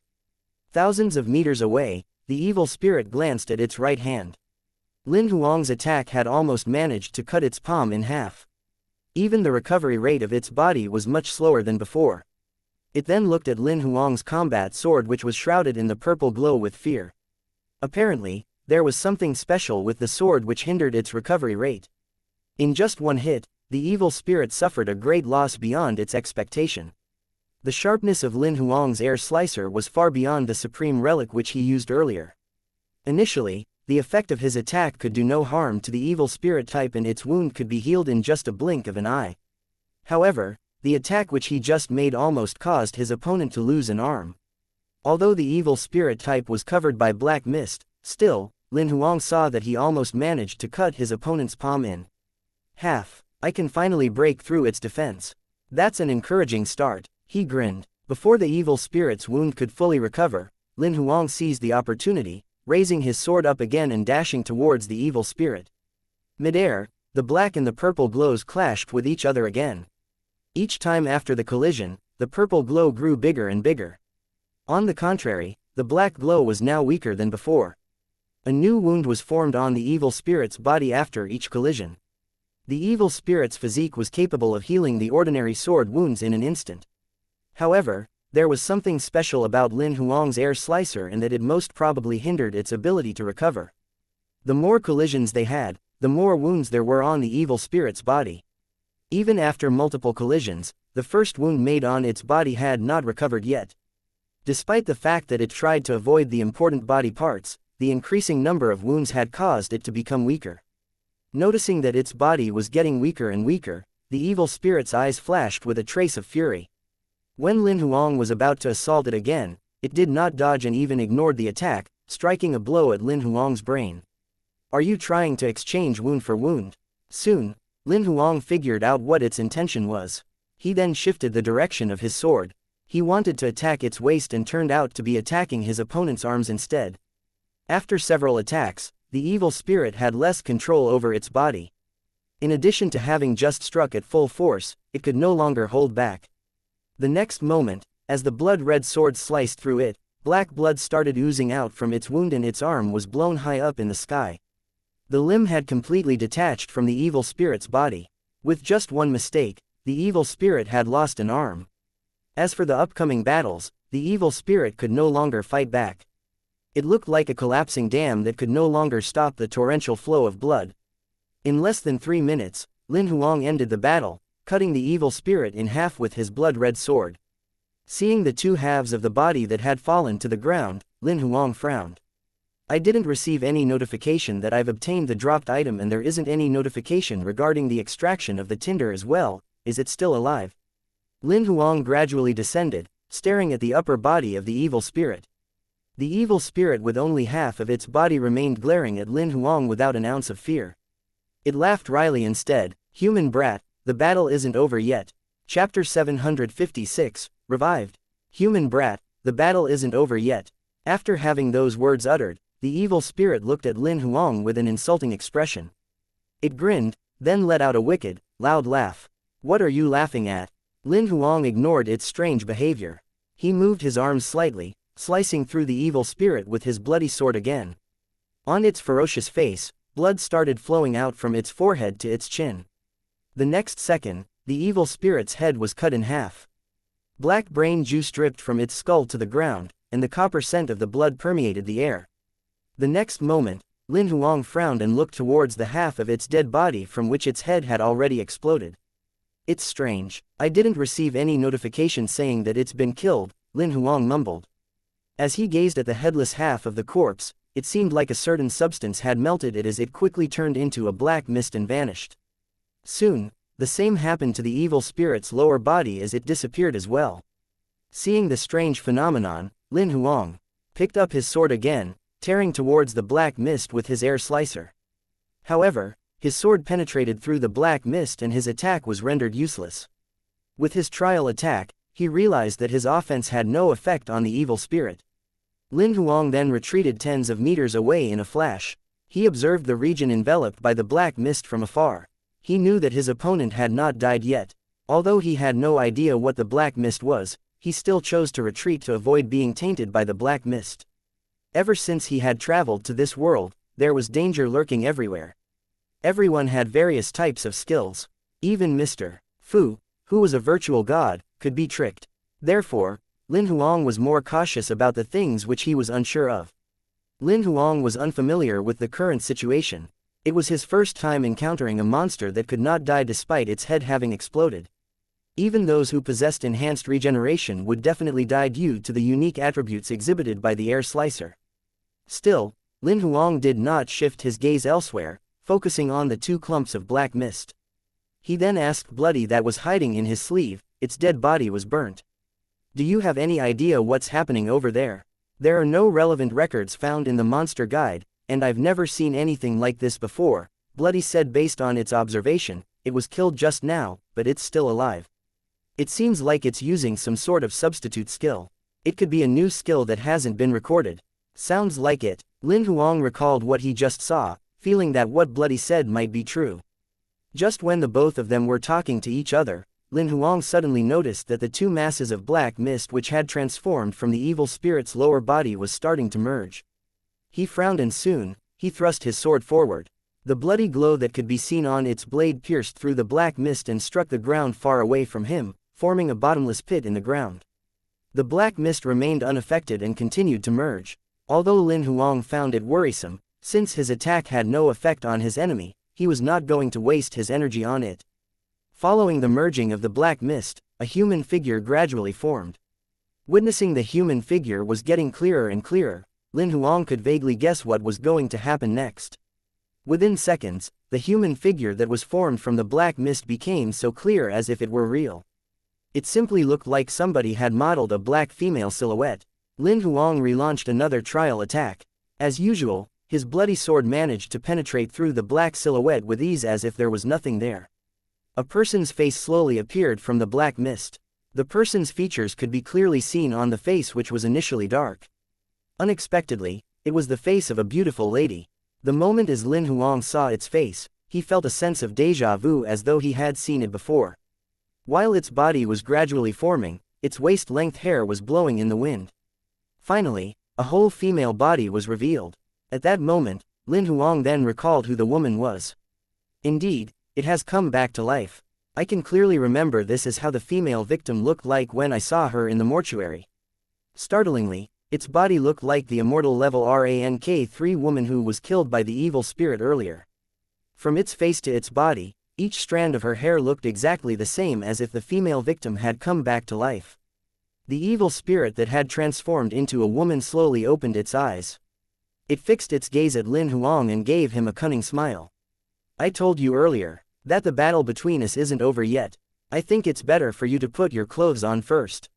Thousands of meters away, the evil spirit glanced at its right hand. Lin Huang's attack had almost managed to cut its palm in half. Even the recovery rate of its body was much slower than before. It then looked at Lin Huang's combat sword, which was shrouded in the purple glow, with fear. Apparently, there was something special with the sword which hindered its recovery rate. In just one hit, the evil spirit suffered a great loss beyond its expectation. The sharpness of Lin Huang's air slicer was far beyond the supreme relic which he used earlier. Initially, the effect of his attack could do no harm to the evil spirit type, and its wound could be healed in just a blink of an eye. However, the attack which he just made almost caused his opponent to lose an arm. Although the evil spirit type was covered by black mist, still, Lin Huang saw that he almost managed to cut his opponent's palm in half. I can finally break through its defense. That's an encouraging start, he grinned. Before the evil spirit's wound could fully recover, Lin Huang seized the opportunity, raising his sword up again and dashing towards the evil spirit. Midair, the black and the purple glows clashed with each other again. Each time after the collision, the purple glow grew bigger and bigger. On the contrary, the black glow was now weaker than before. A new wound was formed on the evil spirit's body after each collision. The evil spirit's physique was capable of healing the ordinary sword wounds in an instant. However, there was something special about Lin Huang's air slicer, and that it most probably hindered its ability to recover. The more collisions they had, the more wounds there were on the evil spirit's body. Even after multiple collisions, the first wound made on its body had not recovered yet. Despite the fact that it tried to avoid the important body parts, the increasing number of wounds had caused it to become weaker. Noticing that its body was getting weaker and weaker, the evil spirit's eyes flashed with a trace of fury. When Lin Huang was about to assault it again, it did not dodge and even ignored the attack, striking a blow at Lin Huang's brain. Are you trying to exchange wound for wound? Soon, Lin Huang figured out what its intention was. He then shifted the direction of his sword. He wanted to attack its waist and turned out to be attacking his opponent's arms instead. After several attacks, the evil spirit had less control over its body. In addition to having just struck at full force, it could no longer hold back. The next moment, as the blood-red sword sliced through it, black blood started oozing out from its wound and its arm was blown high up in the sky. The limb had completely detached from the evil spirit's body. With just one mistake, the evil spirit had lost an arm. As for the upcoming battles, the evil spirit could no longer fight back. It looked like a collapsing dam that could no longer stop the torrential flow of blood. In less than 3 minutes, Lin Huang ended the battle, cutting the evil spirit in half with his blood-red sword. Seeing the two halves of the body that had fallen to the ground, Lin Huang frowned. I didn't receive any notification that I've obtained the dropped item, and there isn't any notification regarding the extraction of the tinder as well. Is it still alive? Lin Huang gradually descended, staring at the upper body of the evil spirit. The evil spirit with only half of its body remained glaring at Lin Huang without an ounce of fear. It laughed wryly instead. Human brat, the battle isn't over yet. Chapter 756, Revived. Human brat, the battle isn't over yet. After having those words uttered, the evil spirit looked at Lin Huang with an insulting expression. It grinned, then let out a wicked, loud laugh. What are you laughing at? Lin Huang ignored its strange behavior. He moved his arms slightly, slicing through the evil spirit with his bloody sword again. On its ferocious face, blood started flowing out from its forehead to its chin. The next second, the evil spirit's head was cut in half. Black brain juice dripped from its skull to the ground, and the copper scent of the blood permeated the air. The next moment, Lin Huang frowned and looked towards the half of its dead body from which its head had already exploded. It's strange, I didn't receive any notification saying that it's been killed, Lin Huang mumbled. As he gazed at the headless half of the corpse, it seemed like a certain substance had melted it as it quickly turned into a black mist and vanished. Soon, the same happened to the evil spirit's lower body as it disappeared as well. Seeing the strange phenomenon, Lin Huang picked up his sword again, tearing towards the black mist with his air slicer. However, his sword penetrated through the black mist and his attack was rendered useless. With his trial attack, he realized that his offense had no effect on the evil spirit. Lin Huang then retreated tens of meters away in a flash. He observed the region enveloped by the black mist from afar. He knew that his opponent had not died yet. Although he had no idea what the black mist was, he still chose to retreat to avoid being tainted by the black mist. Ever since he had traveled to this world, there was danger lurking everywhere. Everyone had various types of skills. Even Mr. Fu, who was a virtual god, could be tricked. Therefore, Lin Huang was more cautious about the things which he was unsure of. Lin Huang was unfamiliar with the current situation. It was his first time encountering a monster that could not die despite its head having exploded. Even those who possessed enhanced regeneration would definitely die due to the unique attributes exhibited by the air slicer. Still, Lin Huang did not shift his gaze elsewhere, focusing on the two clumps of black mist. He then asked Bloody that was hiding in his sleeve. Its dead body was burnt. Do you have any idea what's happening over there? There are no relevant records found in the monster guide, and I've never seen anything like this before, Bloody said based on its observation. It was killed just now, but it's still alive. It seems like it's using some sort of substitute skill. It could be a new skill that hasn't been recorded. Sounds like it. Lin Huang recalled what he just saw, feeling that what Bloody said might be true. Just when the both of them were talking to each other, Lin Huang suddenly noticed that the two masses of black mist which had transformed from the evil spirit's lower body was starting to merge. He frowned and soon, he thrust his sword forward. The bloody glow that could be seen on its blade pierced through the black mist and struck the ground far away from him, forming a bottomless pit in the ground. The black mist remained unaffected and continued to merge. Although Lin Huang found it worrisome, since his attack had no effect on his enemy, he was not going to waste his energy on it. Following the merging of the black mist, a human figure gradually formed. Witnessing the human figure was getting clearer and clearer, Lin Huang could vaguely guess what was going to happen next. Within seconds, the human figure that was formed from the black mist became so clear as if it were real. It simply looked like somebody had modeled a black female silhouette. Lin Huang relaunched another trial attack. As usual, his bloody sword managed to penetrate through the black silhouette with ease as if there was nothing there. A person's face slowly appeared from the black mist. The person's features could be clearly seen on the face which was initially dark. Unexpectedly, it was the face of a beautiful lady. The moment as Lin Huang saw its face, he felt a sense of déjà vu as though he had seen it before. While its body was gradually forming, its waist-length hair was blowing in the wind. Finally, a whole female body was revealed. At that moment, Lin Huang then recalled who the woman was. Indeed, it has come back to life. I can clearly remember this as how the female victim looked like when I saw her in the mortuary. Startlingly, its body looked like the immortal level rank 3 woman who was killed by the evil spirit earlier. From its face to its body, each strand of her hair looked exactly the same as if the female victim had come back to life. The evil spirit that had transformed into a woman slowly opened its eyes. It fixed its gaze at Lin Huang and gave him a cunning smile. I told you earlier that the battle between us isn't over yet. I think it's better for you to put your clothes on first.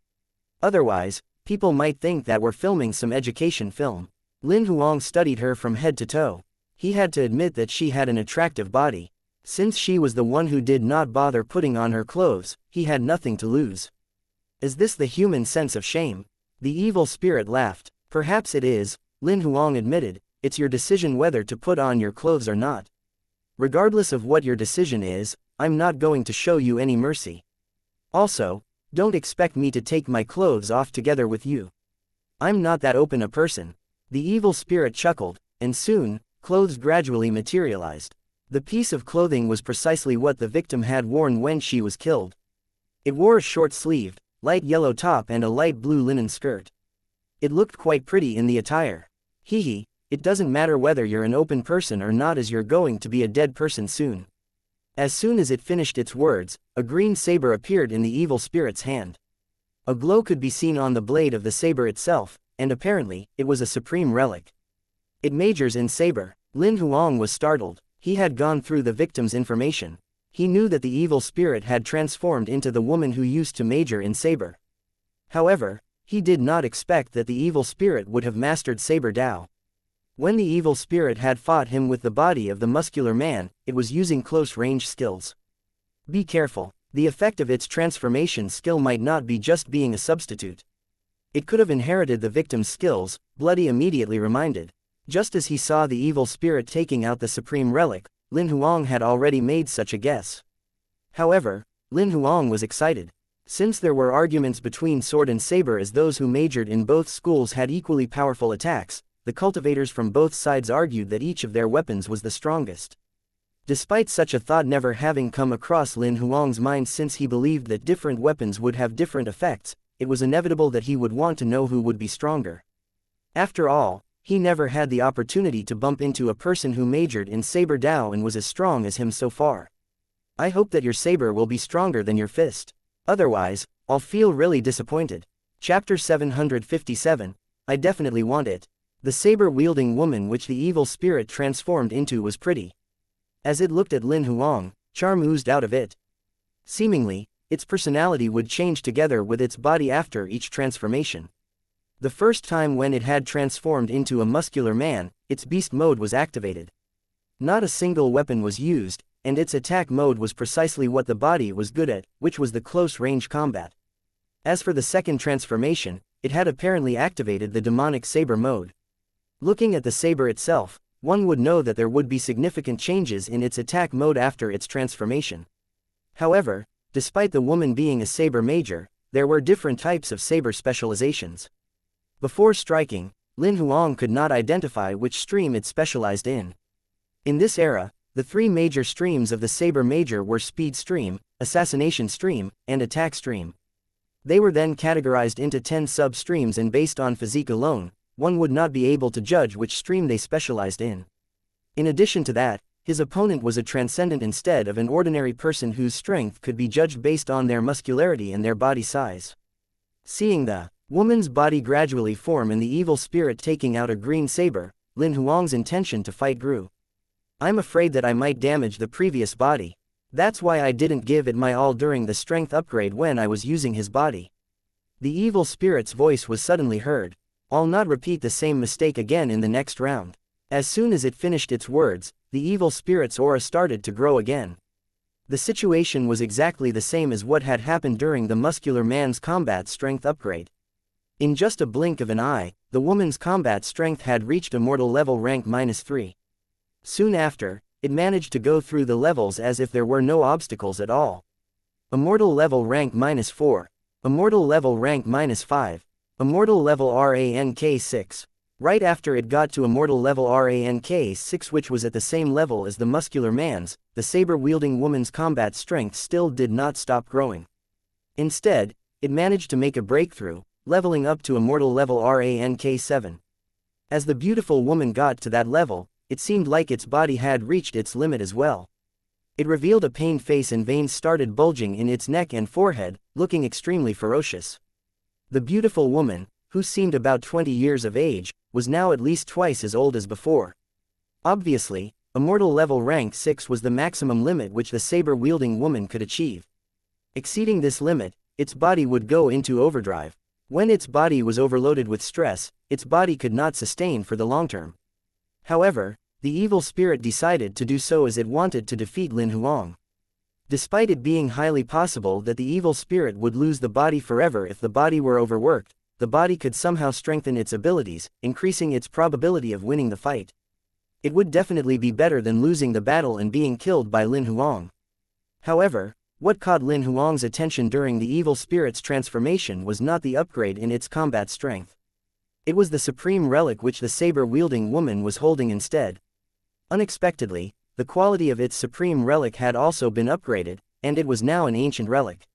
Otherwise, people might think that we're filming some education film. Lin Huang studied her from head to toe. He had to admit that she had an attractive body. Since she was the one who did not bother putting on her clothes, he had nothing to lose. Is this the human sense of shame? The evil spirit laughed. Perhaps it is, Lin Huang admitted. It's your decision whether to put on your clothes or not. Regardless of what your decision is, I'm not going to show you any mercy. Also, don't expect me to take my clothes off together with you. I'm not that open a person. The evil spirit chuckled, and soon, clothes gradually materialized. The piece of clothing was precisely what the victim had worn when she was killed. It wore a short-sleeved, light yellow top and a light blue linen skirt. It looked quite pretty in the attire. Hee, it doesn't matter whether you're an open person or not, as you're going to be a dead person soon. As soon as it finished its words, a green saber appeared in the evil spirit's hand. A glow could be seen on the blade of the saber itself, and apparently, it was a supreme relic. It majors in saber. Lin Huang was startled. He had gone through the victim's information. He knew that the evil spirit had transformed into the woman who used to major in saber. However, he did not expect that the evil spirit would have mastered saber Dao. When the evil spirit had fought him with the body of the muscular man, it was using close-range skills. Be careful. The effect of its transformation skill might not be just being a substitute. It could have inherited the victim's skills, Bloody immediately reminded. Just as he saw the evil spirit taking out the supreme relic, Lin Huang had already made such a guess. However, Lin Huang was excited. Since there were arguments between sword and saber, as those who majored in both schools had equally powerful attacks, the cultivators from both sides argued that each of their weapons was the strongest. Despite such a thought never having come across Lin Huang's mind, since he believed that different weapons would have different effects, it was inevitable that he would want to know who would be stronger. After all, he never had the opportunity to bump into a person who majored in saber Dao and was as strong as him so far. I hope that your saber will be stronger than your fist. Otherwise, I'll feel really disappointed. Chapter 757. I definitely want it. The saber-wielding woman which the evil spirit transformed into was pretty. As it looked at Lin Huang, charm oozed out of it. Seemingly, its personality would change together with its body after each transformation. The first time when it had transformed into a muscular man, its beast mode was activated. Not a single weapon was used, and its attack mode was precisely what the body was good at, which was the close-range combat. As for the second transformation, it had apparently activated the demonic saber mode. Looking at the saber itself, one would know that there would be significant changes in its attack mode after its transformation. However, despite the woman being a saber major, there were different types of saber specializations. Before striking, Lin Huang could not identify which stream it specialized in. In this era, the three major streams of the saber major were speed stream, assassination stream, and attack stream. They were then categorized into 10 sub-streams, and based on physique alone, one would not be able to judge which stream they specialized in. In addition to that, his opponent was a transcendent instead of an ordinary person whose strength could be judged based on their muscularity and their body size. Seeing the woman's body gradually form and the evil spirit taking out a green saber, Lin Huang's intention to fight grew. I'm afraid that I might damage the previous body. That's why I didn't give it my all during the strength upgrade when I was using his body. The evil spirit's voice was suddenly heard. I'll not repeat the same mistake again in the next round. As soon as it finished its words, the evil spirit's aura started to grow again. The situation was exactly the same as what had happened during the muscular man's combat strength upgrade. In just a blink of an eye, the woman's combat strength had reached immortal level rank -3. Soon after, it managed to go through the levels as if there were no obstacles at all. Immortal level rank -4. Immortal level rank -5. Immortal level rank 6. Right after it got to immortal level rank 6, which was at the same level as the muscular man's, the saber-wielding woman's combat strength still did not stop growing. Instead, it managed to make a breakthrough, leveling up to immortal level rank 7. As the beautiful woman got to that level, it seemed like its body had reached its limit as well. It revealed a pained face and veins started bulging in its neck and forehead, looking extremely ferocious. The beautiful woman, who seemed about 20 years of age, was now at least twice as old as before. Obviously, immortal level rank 6 was the maximum limit which the saber-wielding woman could achieve. Exceeding this limit, its body would go into overdrive. When its body was overloaded with stress, its body could not sustain for the long term. However, the evil spirit decided to do so as it wanted to defeat Lin Huang. Despite it being highly possible that the evil spirit would lose the body forever if the body were overworked, the body could somehow strengthen its abilities, increasing its probability of winning the fight. It would definitely be better than losing the battle and being killed by Lin Huang. However, what caught Lin Huang's attention during the evil spirit's transformation was not the upgrade in its combat strength. It was the supreme relic which the saber-wielding woman was holding instead. Unexpectedly, the quality of its supreme relic had also been upgraded, and it was now an ancient relic.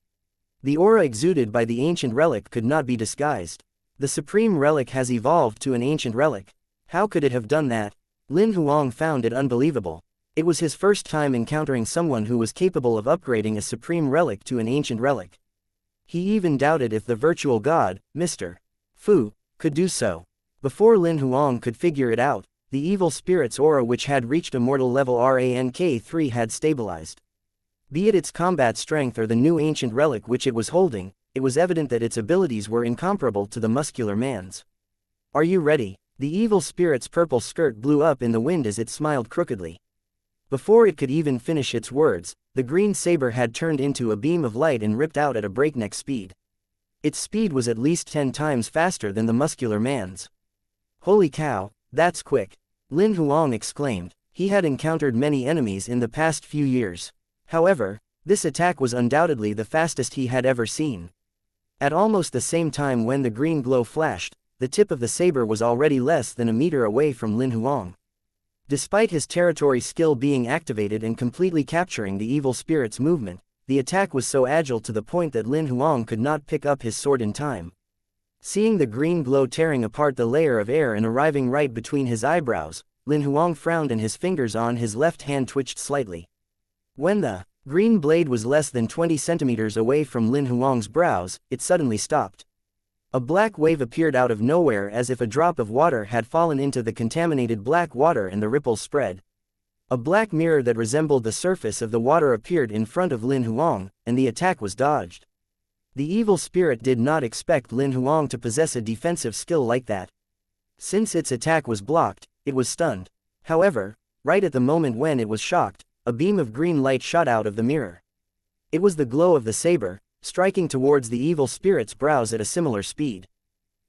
The aura exuded by the ancient relic could not be disguised. The supreme relic has evolved to an ancient relic. How could it have done that? Lin Huang found it unbelievable. It was his first time encountering someone who was capable of upgrading a supreme relic to an ancient relic. He even doubted if the virtual god, Mr. Fu, could do so. Before Lin Huang could figure it out, the evil spirit's aura, which had reached immortal level rank 3, had stabilized. Be it its combat strength or the new ancient relic which it was holding, it was evident that its abilities were incomparable to the muscular man's. Are you ready? The evil spirit's purple skirt blew up in the wind as it smiled crookedly. Before it could even finish its words, the green saber had turned into a beam of light and ripped out at a breakneck speed. Its speed was at least 10 times faster than the muscular man's. Holy cow, that's quick! Lin Huang exclaimed. He had encountered many enemies in the past few years. However, this attack was undoubtedly the fastest he had ever seen. At almost the same time when the green glow flashed, the tip of the saber was already less than a meter away from Lin Huang. Despite his territory skill being activated and completely capturing the evil spirit's movement, the attack was so agile to the point that Lin Huang could not pick up his sword in time. Seeing the green glow tearing apart the layer of air and arriving right between his eyebrows, Lin Huang frowned and his fingers on his left hand twitched slightly. When the green blade was less than 20 centimeters away from Lin Huang's brows, it suddenly stopped. A black wave appeared out of nowhere as if a drop of water had fallen into the contaminated black water and the ripples spread. A black mirror that resembled the surface of the water appeared in front of Lin Huang, and the attack was dodged. The evil spirit did not expect Lin Huang to possess a defensive skill like that. Since its attack was blocked, it was stunned. However, right at the moment when it was shocked, a beam of green light shot out of the mirror. It was the glow of the saber, striking towards the evil spirit's brows at a similar speed.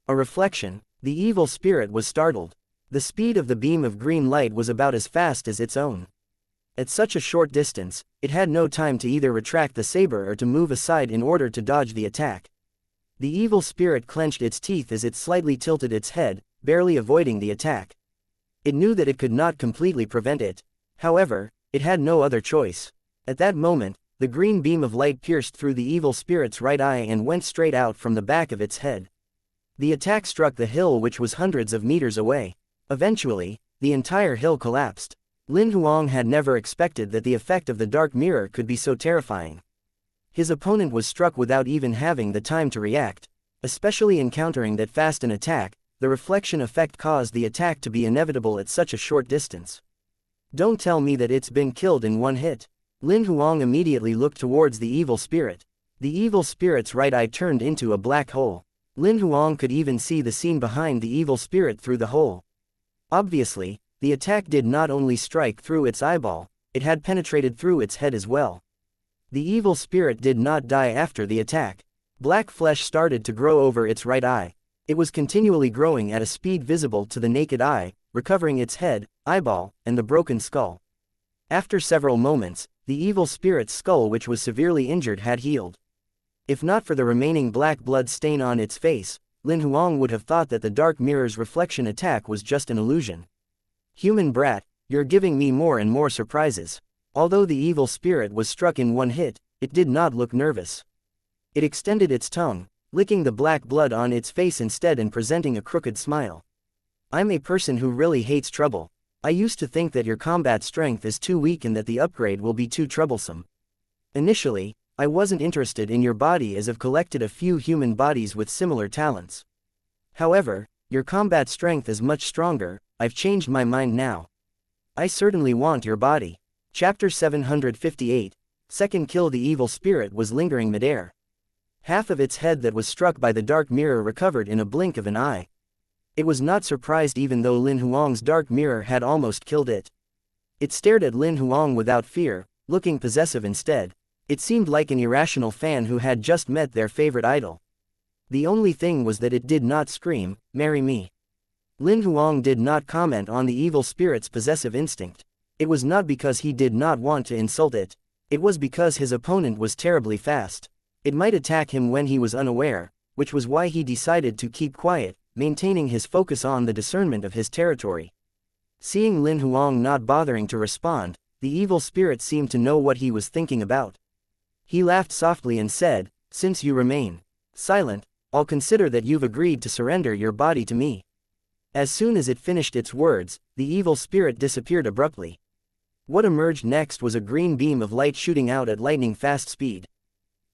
A reflection, the evil spirit was startled. The speed of the beam of green light was about as fast as its own. At such a short distance, it had no time to either retract the saber or to move aside in order to dodge the attack. The evil spirit clenched its teeth as it slightly tilted its head, barely avoiding the attack. It knew that it could not completely prevent it. However, it had no other choice. At that moment, the green beam of light pierced through the evil spirit's right eye and went straight out from the back of its head. The attack struck the hill, which was hundreds of meters away. Eventually, the entire hill collapsed. Lin Huang had never expected that the effect of the dark mirror could be so terrifying. His opponent was struck without even having the time to react. Especially encountering that fast an attack, the reflection effect caused the attack to be inevitable at such a short distance. Don't tell me that it's been killed in one hit. Lin Huang immediately looked towards the evil spirit. The evil spirit's right eye turned into a black hole. Lin Huang could even see the scene behind the evil spirit through the hole. Obviously, the attack did not only strike through its eyeball, it had penetrated through its head as well. The evil spirit did not die after the attack. Black flesh started to grow over its right eye. It was continually growing at a speed visible to the naked eye, recovering its head, eyeball, and the broken skull. After several moments, the evil spirit's skull, which was severely injured, had healed. If not for the remaining black blood stain on its face, Lin Huang would have thought that the dark mirror's reflection attack was just an illusion. Human brat, you're giving me more and more surprises. Although the evil spirit was struck in one hit, it did not look nervous. It extended its tongue, licking the black blood on its face instead and presenting a crooked smile. I'm a person who really hates trouble. I used to think that your combat strength is too weak and that the upgrade will be too troublesome. Initially, I wasn't interested in your body as I've collected a few human bodies with similar talents. However, your combat strength is much stronger. I've changed my mind now. I certainly want your body. Chapter 758. Second kill. The evil spirit was lingering midair. Half of its head that was struck by the dark mirror recovered in a blink of an eye. It was not surprised even though Lin Huang's dark mirror had almost killed it. It stared at Lin Huang without fear, looking possessive instead. It seemed like an irrational fan who had just met their favorite idol. The only thing was that it did not scream, "Marry me." Lin Huang did not comment on the evil spirit's possessive instinct. It was not because he did not want to insult it. It was because his opponent was terribly fast. It might attack him when he was unaware, which was why he decided to keep quiet, maintaining his focus on the discernment of his territory. Seeing Lin Huang not bothering to respond, the evil spirit seemed to know what he was thinking about. He laughed softly and said, "Since you remain silent, I'll consider that you've agreed to surrender your body to me." As soon as it finished its words, the evil spirit disappeared abruptly. What emerged next was a green beam of light shooting out at lightning-fast speed.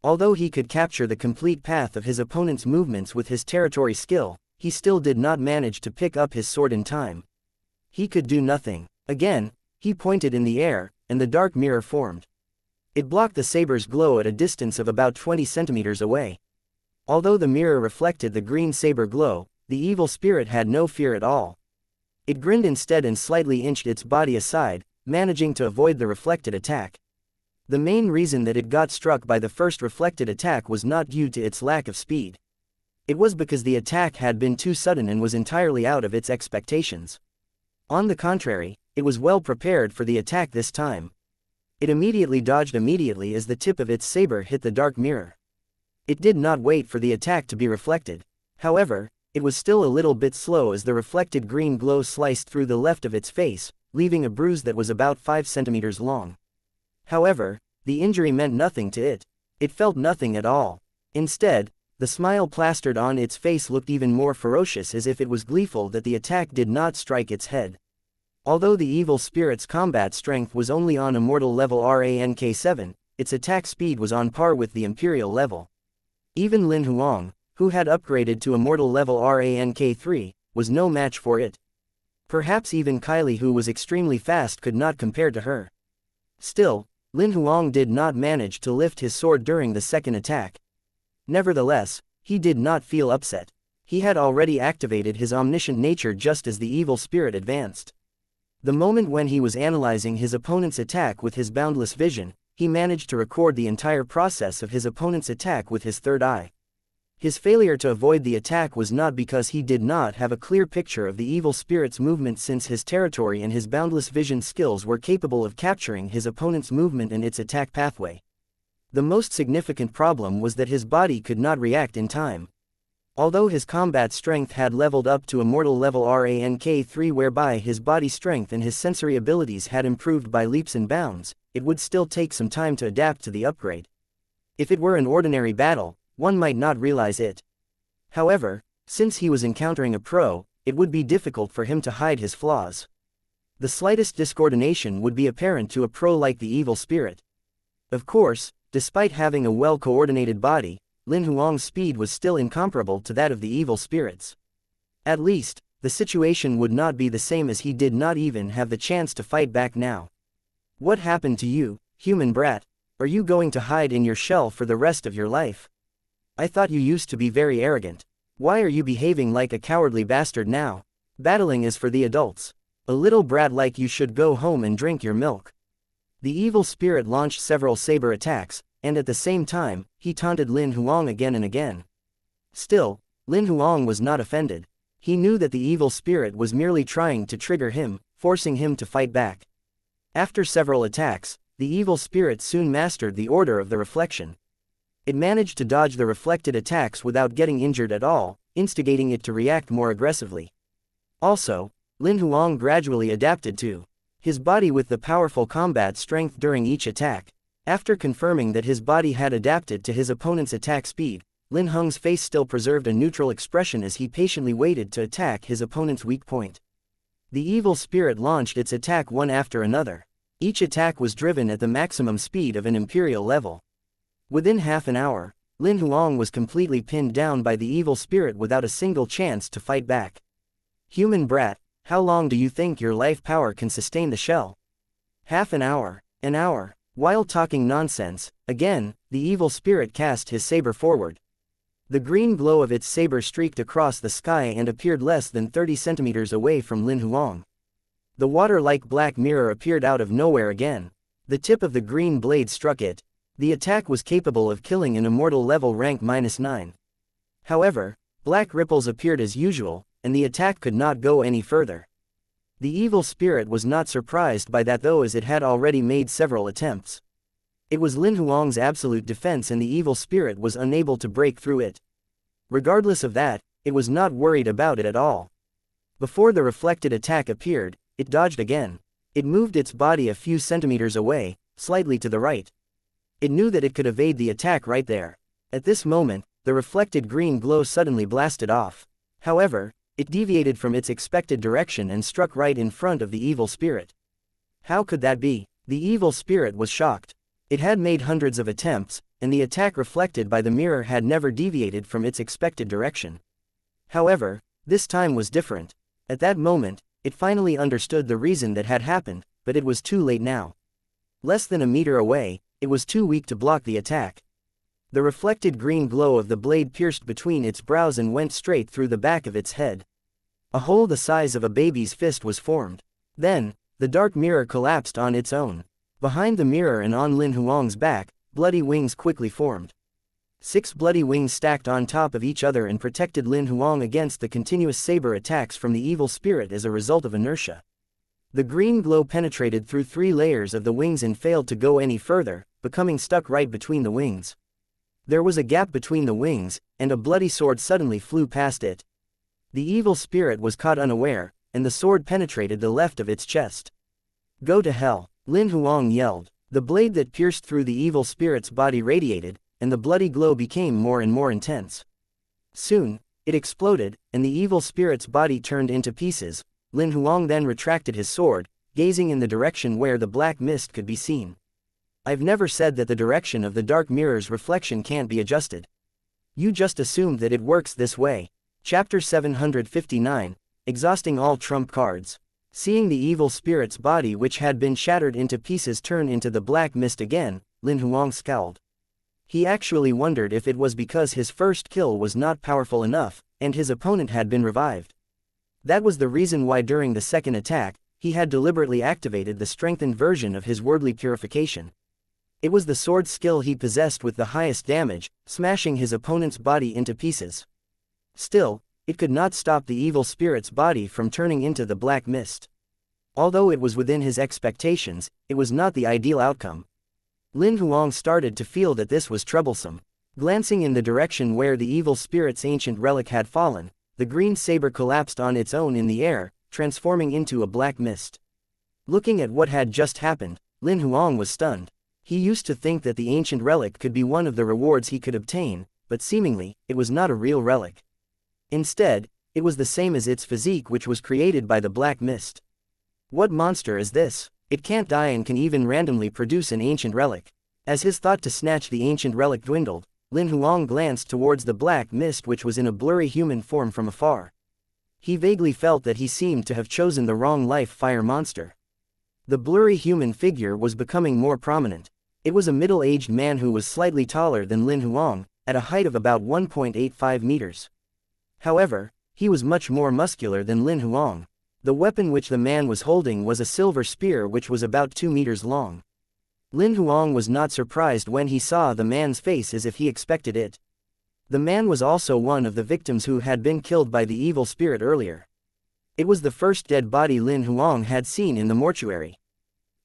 Although he could capture the complete path of his opponent's movements with his territory skill, he still did not manage to pick up his sword in time. He could do nothing. Again, he pointed in the air, and the dark mirror formed. It blocked the saber's glow at a distance of about 20 centimeters away. Although the mirror reflected the green saber glow, the evil spirit had no fear at all. It grinned instead and slightly inched its body aside, managing to avoid the reflected attack. The main reason that it got struck by the first reflected attack was not due to its lack of speed. It was because the attack had been too sudden and was entirely out of its expectations. On the contrary, it was well prepared for the attack this time. It immediately dodged as the tip of its saber hit the dark mirror. It did not wait for the attack to be reflected. However, it was still a little bit slow as the reflected green glow sliced through the left of its face, leaving a bruise that was about 5 centimeters long. However, the injury meant nothing to it. It felt nothing at all. Instead, the smile plastered on its face looked even more ferocious, as if it was gleeful that the attack did not strike its head. Although the evil spirit's combat strength was only on immortal level rank 7, its attack speed was on par with the imperial level. Even Lin Huang, who had upgraded to immortal level rank 3, was no match for it. Perhaps even Kylie, who was extremely fast, could not compare to her. Still, Lin Huang did not manage to lift his sword during the second attack. Nevertheless, he did not feel upset. He had already activated his omniscient nature just as the evil spirit advanced. The moment when he was analyzing his opponent's attack with his boundless vision, he managed to record the entire process of his opponent's attack with his third eye. His failure to avoid the attack was not because he did not have a clear picture of the evil spirit's movement, since his territory and his boundless vision skills were capable of capturing his opponent's movement and its attack pathway. The most significant problem was that his body could not react in time. Although his combat strength had leveled up to immortal level rank 3, whereby his body strength and his sensory abilities had improved by leaps and bounds, it would still take some time to adapt to the upgrade. If it were an ordinary battle, one might not realize it. However, since he was encountering a pro, it would be difficult for him to hide his flaws. The slightest discoordination would be apparent to a pro like the evil spirit. Of course, despite having a well-coordinated body, Lin Huang's speed was still incomparable to that of the evil spirits. At least, the situation would not be the same, as he did not even have the chance to fight back now. "What happened to you, human brat? Are you going to hide in your shell for the rest of your life? I thought you used to be very arrogant. Why are you behaving like a cowardly bastard now? Battling is for the adults. A little brat like you should go home and drink your milk." The evil spirit launched several saber attacks, and at the same time, he taunted Lin Huang again and again. Still, Lin Huang was not offended. He knew that the evil spirit was merely trying to trigger him, forcing him to fight back. After several attacks, the evil spirit soon mastered the order of the reflection. It managed to dodge the reflected attacks without getting injured at all, instigating it to react more aggressively. Also, Lin Huang gradually adapted to his body with the powerful combat strength during each attack. After confirming that his body had adapted to his opponent's attack speed, Lin Huang's face still preserved a neutral expression as he patiently waited to attack his opponent's weak point. The evil spirit launched its attack one after another. Each attack was driven at the maximum speed of an imperial level. Within half an hour, Lin Huang was completely pinned down by the evil spirit without a single chance to fight back. Human brat, how long do you think your life power can sustain the shell? Half an hour. An hour. While talking nonsense, again, the evil spirit cast his saber forward. The green glow of its saber streaked across the sky and appeared less than 30 centimeters away from Lin Huang. The water-like black mirror appeared out of nowhere again. The tip of the green blade struck it. The attack was capable of killing an immortal level rank -9. However, black ripples appeared as usual, and the attack could not go any further. The evil spirit was not surprised by that though, as it had already made several attempts. It was Lin Huang's absolute defense and the evil spirit was unable to break through it. Regardless of that, it was not worried about it at all. Before the reflected attack appeared, it dodged again. It moved its body a few centimeters away, slightly to the right. It knew that it could evade the attack right there. At this moment, the reflected green glow suddenly blasted off. However, it deviated from its expected direction and struck right in front of the evil spirit. How could that be? The evil spirit was shocked. It had made hundreds of attempts, and the attack reflected by the mirror had never deviated from its expected direction. However, this time was different. At that moment, it finally understood the reason that had happened, but it was too late now. Less than a meter away, it was too weak to block the attack. The reflected green glow of the blade pierced between its brows and went straight through the back of its head. A hole the size of a baby's fist was formed. Then, the dark mirror collapsed on its own. Behind the mirror and on Lin Huang's back, bloody wings quickly formed. 6 bloody wings stacked on top of each other and protected Lin Huang against the continuous saber attacks from the evil spirit as a result of inertia. The green glow penetrated through 3 layers of the wings and failed to go any further, becoming stuck right between the wings. There was a gap between the wings, and a bloody sword suddenly flew past it. The evil spirit was caught unaware, and the sword penetrated the left of its chest. "Go to hell," Lin Huang yelled. The blade that pierced through the evil spirit's body radiated, and the bloody glow became more and more intense. Soon, it exploded, and the evil spirit's body turned into pieces. Lin Huang then retracted his sword, gazing in the direction where the black mist could be seen. "I've never said that the direction of the dark mirror's reflection can't be adjusted. You just assumed that it works this way." Chapter 759, Exhausting All Trump Cards. Seeing the evil spirit's body which had been shattered into pieces turn into the black mist again, Lin Huang scowled. He actually wondered if it was because his first kill was not powerful enough, and his opponent had been revived. That was the reason why during the second attack, he had deliberately activated the strengthened version of his worldly purification. It was the sword skill he possessed with the highest damage, smashing his opponent's body into pieces. Still, it could not stop the evil spirit's body from turning into the black mist. Although it was within his expectations, it was not the ideal outcome. Lin Huang started to feel that this was troublesome. Glancing in the direction where the evil spirit's ancient relic had fallen, the green saber collapsed on its own in the air, transforming into a black mist. Looking at what had just happened, Lin Huang was stunned. He used to think that the ancient relic could be one of the rewards he could obtain, but seemingly, it was not a real relic. Instead, it was the same as its physique which was created by the black mist. What monster is this? It can't die and can even randomly produce an ancient relic. As his thought to snatch the ancient relic dwindled, Lin Huang glanced towards the black mist which was in a blurry human form from afar. He vaguely felt that he seemed to have chosen the wrong life fire monster. The blurry human figure was becoming more prominent. It was a middle-aged man who was slightly taller than Lin Huang, at a height of about 1.85 meters. However, he was much more muscular than Lin Huang. The weapon which the man was holding was a silver spear which was about 2 meters long. Lin Huang was not surprised when he saw the man's face as if he expected it. The man was also one of the victims who had been killed by the evil spirit earlier. It was the first dead body Lin Huang had seen in the mortuary.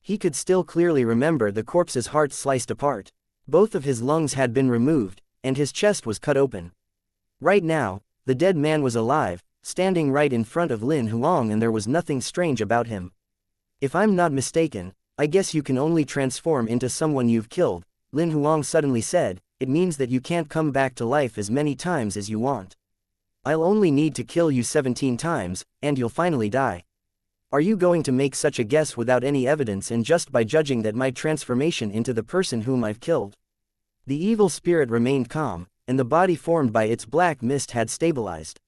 He could still clearly remember the corpse's heart sliced apart. Both of his lungs had been removed, and his chest was cut open. Right now, the dead man was alive, standing right in front of Lin Huang, and there was nothing strange about him. "If I'm not mistaken, I guess you can only transform into someone you've killed," Lin Huang suddenly said. "It means that you can't come back to life as many times as you want. I'll only need to kill you 17 times, and you'll finally die. Are you going to make such a guess without any evidence and just by judging that my transformation into the person whom I've killed?" The evil spirit remained calm, and the body formed by its black mist had stabilized.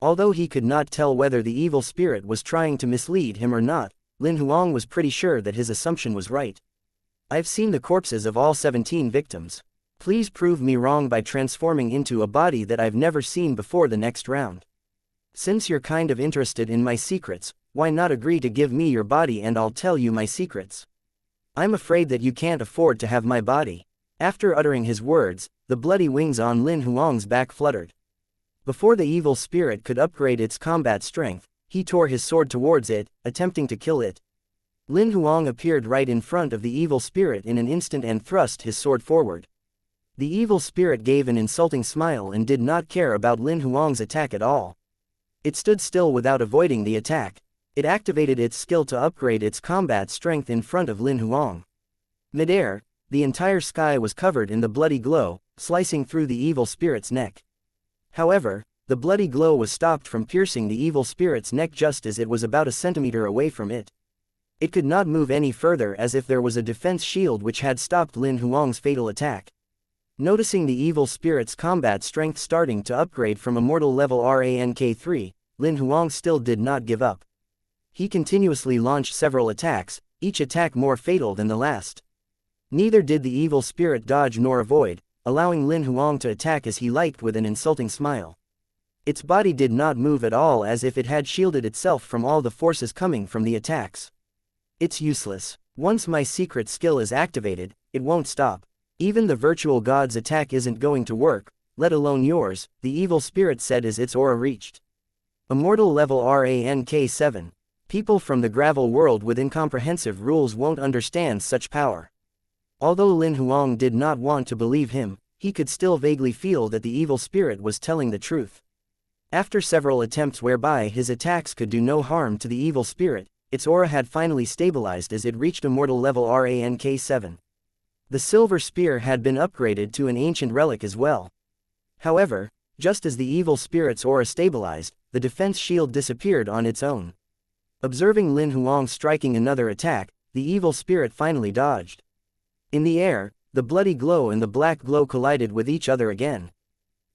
Although he could not tell whether the evil spirit was trying to mislead him or not, Lin Huang was pretty sure that his assumption was right. I've seen the corpses of all 17 victims. Please prove me wrong by transforming into a body that I've never seen before the next round. Since you're kind of interested in my secrets, why not agree to give me your body and I'll tell you my secrets? I'm afraid that you can't afford to have my body. After uttering his words, the bloody wings on Lin Huang's back fluttered. Before the evil spirit could upgrade its combat strength, he tore his sword towards it, attempting to kill it. Lin Huang appeared right in front of the evil spirit in an instant and thrust his sword forward. The evil spirit gave an insulting smile and did not care about Lin Huang's attack at all. It stood still without avoiding the attack. It activated its skill to upgrade its combat strength in front of Lin Huang. Mid-air, the entire sky was covered in the bloody glow, slicing through the evil spirit's neck. However, the bloody glow was stopped from piercing the evil spirit's neck just as it was about a centimeter away from it. It could not move any further as if there was a defense shield which had stopped Lin Huang's fatal attack. Noticing the evil spirit's combat strength starting to upgrade from immortal level rank 3, Lin Huang still did not give up. He continuously launched several attacks, each attack more fatal than the last. Neither did the evil spirit dodge nor avoid, allowing Lin Huang to attack as he liked with an insulting smile. Its body did not move at all as if it had shielded itself from all the forces coming from the attacks. It's useless. Once my secret skill is activated, it won't stop. Even the virtual god's attack isn't going to work, let alone yours, the evil spirit said as its aura reached immortal level rank 7. People from the gravel world with incomprehensive rules won't understand such power. Although Lin Huang did not want to believe him, he could still vaguely feel that the evil spirit was telling the truth. After several attempts whereby his attacks could do no harm to the evil spirit, its aura had finally stabilized as it reached immortal level rank 7. The silver spear had been upgraded to an ancient relic as well. However, just as the evil spirit's aura stabilized, the defense shield disappeared on its own. Observing Lin Huang striking another attack, the evil spirit finally dodged. In the air, the bloody glow and the black glow collided with each other again.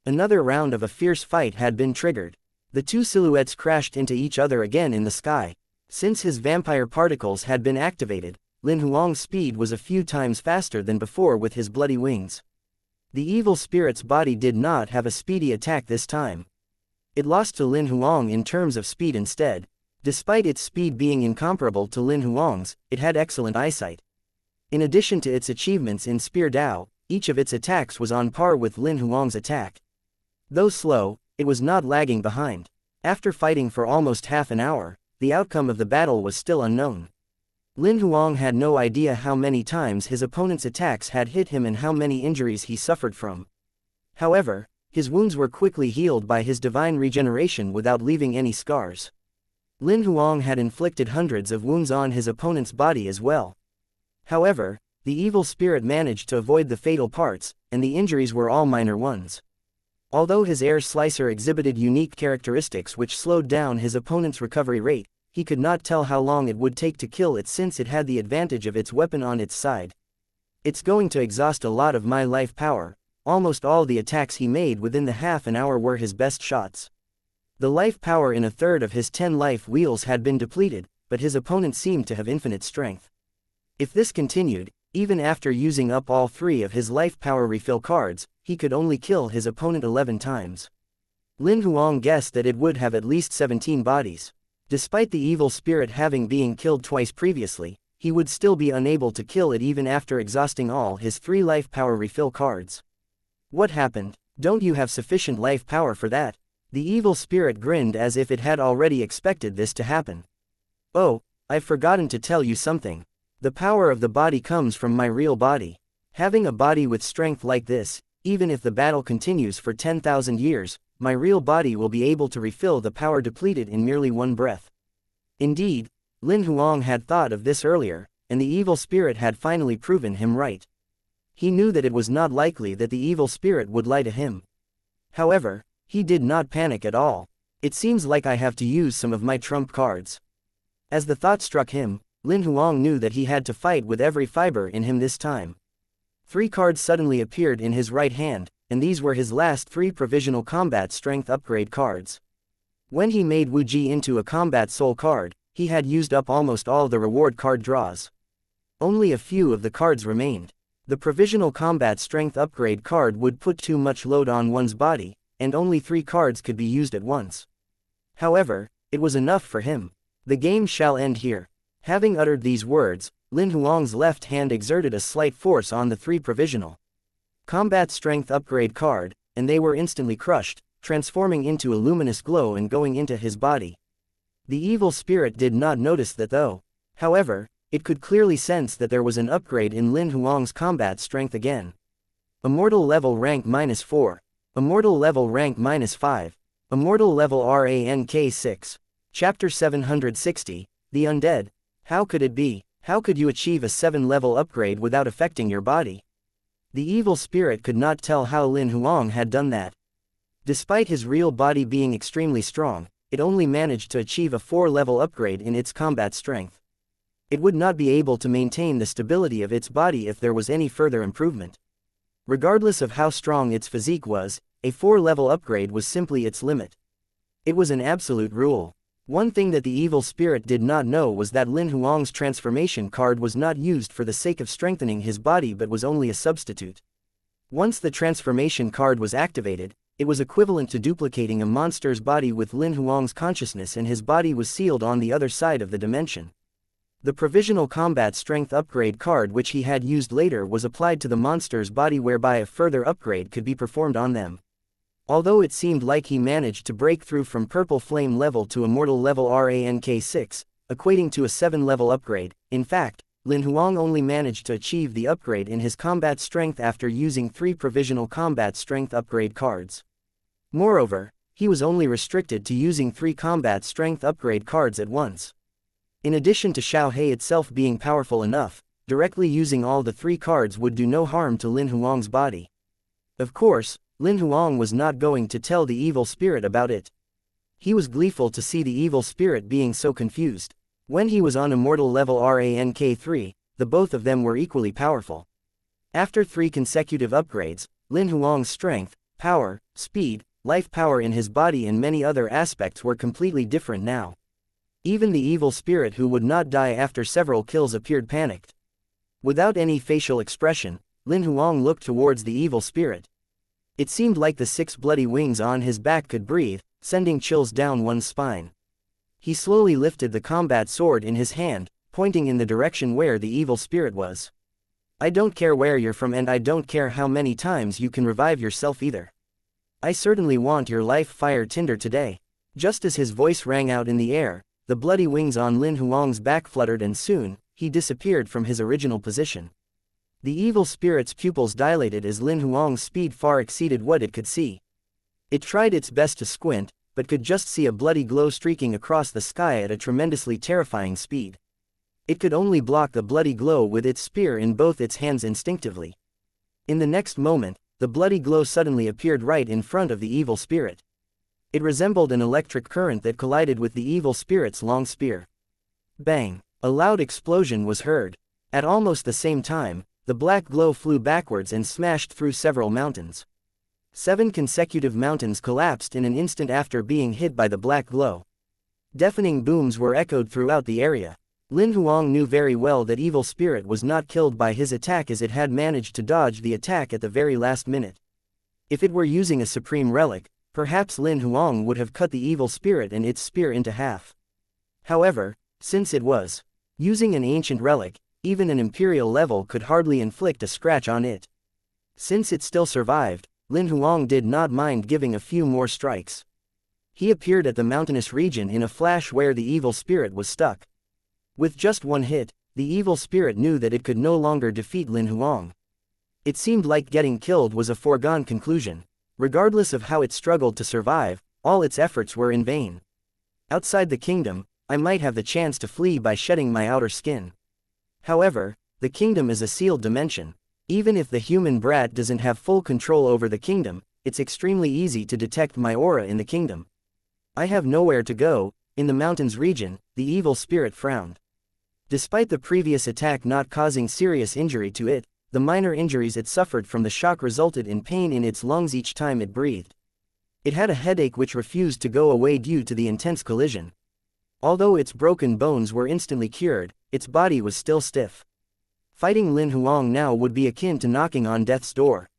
Another round of a fierce fight had been triggered. The two silhouettes crashed into each other again in the sky. Since his vampire particles had been activated, Lin Huang's speed was a few times faster than before with his bloody wings. The evil spirit's body did not have a speedy attack this time. It lost to Lin Huang in terms of speed instead. Despite its speed being incomparable to Lin Huang's, it had excellent eyesight. In addition to its achievements in Spear Dao, each of its attacks was on par with Lin Huang's attack. Though slow, it was not lagging behind. After fighting for almost half an hour, the outcome of the battle was still unknown. Lin Huang had no idea how many times his opponent's attacks had hit him and how many injuries he suffered from. However, his wounds were quickly healed by his divine regeneration without leaving any scars. Lin Huang had inflicted hundreds of wounds on his opponent's body as well. However, the evil spirit managed to avoid the fatal parts, and the injuries were all minor ones. Although his air slicer exhibited unique characteristics which slowed down his opponent's recovery rate, he could not tell how long it would take to kill it since it had the advantage of its weapon on its side. It's going to exhaust a lot of my life power. Almost all the attacks he made within the half an hour were his best shots. The life power in a third of his 10 life wheels had been depleted, but his opponent seemed to have infinite strength. If this continued, even after using up all 3 of his life power refill cards, he could only kill his opponent 11 times. Lin Huang guessed that it would have at least 17 bodies. Despite the evil spirit having been killed twice previously, he would still be unable to kill it even after exhausting all his 3 life power refill cards. What happened? Don't you have sufficient life power for that? The evil spirit grinned as if it had already expected this to happen. Oh, I've forgotten to tell you something. The power of the body comes from my real body. Having a body with strength like this, even if the battle continues for 10,000 years, my real body will be able to refill the power depleted in merely one breath. Indeed, Lin Huang had thought of this earlier, and the evil spirit had finally proven him right. He knew that it was not likely that the evil spirit would lie to him. However, he did not panic at all. It seems like I have to use some of my trump cards. As the thought struck him, Lin Huang knew that he had to fight with every fiber in him this time. 3 cards suddenly appeared in his right hand, and these were his last 3 provisional combat strength upgrade cards. When he made Wu Ji into a combat soul card, he had used up almost all the reward card draws. Only a few of the cards remained. The provisional combat strength upgrade card would put too much load on one's body, and only 3 cards could be used at once. However, it was enough for him. The game shall end here. Having uttered these words, Lin Huang's left hand exerted a slight force on the 3 provisional combat strength upgrade card, and they were instantly crushed, transforming into a luminous glow and going into his body. The evil spirit did not notice that though. However, it could clearly sense that there was an upgrade in Lin Huang's combat strength again. Immortal level rank -4. Immortal level rank -5. Immortal level rank 6. Chapter 760, The Undead. How could it be? How could you achieve a 7-level upgrade without affecting your body? The evil spirit could not tell how Lin Huang had done that. Despite his real body being extremely strong, it only managed to achieve a 4-level upgrade in its combat strength. It would not be able to maintain the stability of its body if there was any further improvement. Regardless of how strong its physique was, a 4-level upgrade was simply its limit. It was an absolute rule. One thing that the evil spirit did not know was that Lin Huang's transformation card was not used for the sake of strengthening his body but was only a substitute. Once the transformation card was activated, it was equivalent to duplicating a monster's body with Lin Huang's consciousness, and his body was sealed on the other side of the dimension. The provisional combat strength upgrade card which he had used later was applied to the monster's body, whereby a further upgrade could be performed on them. Although it seemed like he managed to break through from purple flame level to immortal level rank 6, equating to a 7-level upgrade, in fact, Lin Huang only managed to achieve the upgrade in his combat strength after using 3 provisional combat strength upgrade cards. Moreover, he was only restricted to using 3 combat strength upgrade cards at once. In addition to Xiao He itself being powerful enough, directly using all the 3 cards would do no harm to Lin Huang's body. Of course, Lin Huang was not going to tell the evil spirit about it. He was gleeful to see the evil spirit being so confused. When he was on immortal level rank 3, the both of them were equally powerful. After 3 consecutive upgrades, Lin Huang's strength, power, speed, life power in his body and many other aspects were completely different now. Even the evil spirit who would not die after several kills appeared panicked. Without any facial expression, Lin Huang looked towards the evil spirit. It seemed like the 6 bloody wings on his back could breathe, sending chills down one's spine. He slowly lifted the combat sword in his hand, pointing in the direction where the evil spirit was. I don't care where you're from, and I don't care how many times you can revive yourself either. I certainly want your life fire tinder today. Just as his voice rang out in the air, the bloody wings on Lin Huang's back fluttered, and soon, he disappeared from his original position. The evil spirit's pupils dilated as Lin Huang's speed far exceeded what it could see. It tried its best to squint, but could just see a bloody glow streaking across the sky at a tremendously terrifying speed. It could only block the bloody glow with its spear in both its hands instinctively. In the next moment, the bloody glow suddenly appeared right in front of the evil spirit. It resembled an electric current that collided with the evil spirit's long spear. Bang! A loud explosion was heard. At almost the same time, the black glow flew backwards and smashed through several mountains. 7 consecutive mountains collapsed in an instant after being hit by the black glow. Deafening booms were echoed throughout the area. Lin Huang knew very well that evil spirit was not killed by his attack, as it had managed to dodge the attack at the very last minute. If it were using a supreme relic, perhaps Lin Huang would have cut the evil spirit and its spear into half. However, since it was using an ancient relic, even an imperial level could hardly inflict a scratch on it. Since it still survived, Lin Huang did not mind giving a few more strikes. He appeared at the mountainous region in a flash where the evil spirit was stuck. With just one hit, the evil spirit knew that it could no longer defeat Lin Huang. It seemed like getting killed was a foregone conclusion. Regardless of how it struggled to survive, all its efforts were in vain. Outside the kingdom, I might have the chance to flee by shedding my outer skin. However, the kingdom is a sealed dimension. Even if the human brat doesn't have full control over the kingdom, it's extremely easy to detect my aura in the kingdom. I have nowhere to go. In the mountains region, the evil spirit frowned. Despite the previous attack not causing serious injury to it, the minor injuries it suffered from the shock resulted in pain in its lungs each time it breathed. It had a headache which refused to go away due to the intense collision. Although its broken bones were instantly cured, its body was still stiff. Fighting Lin Huang now would be akin to knocking on death's door.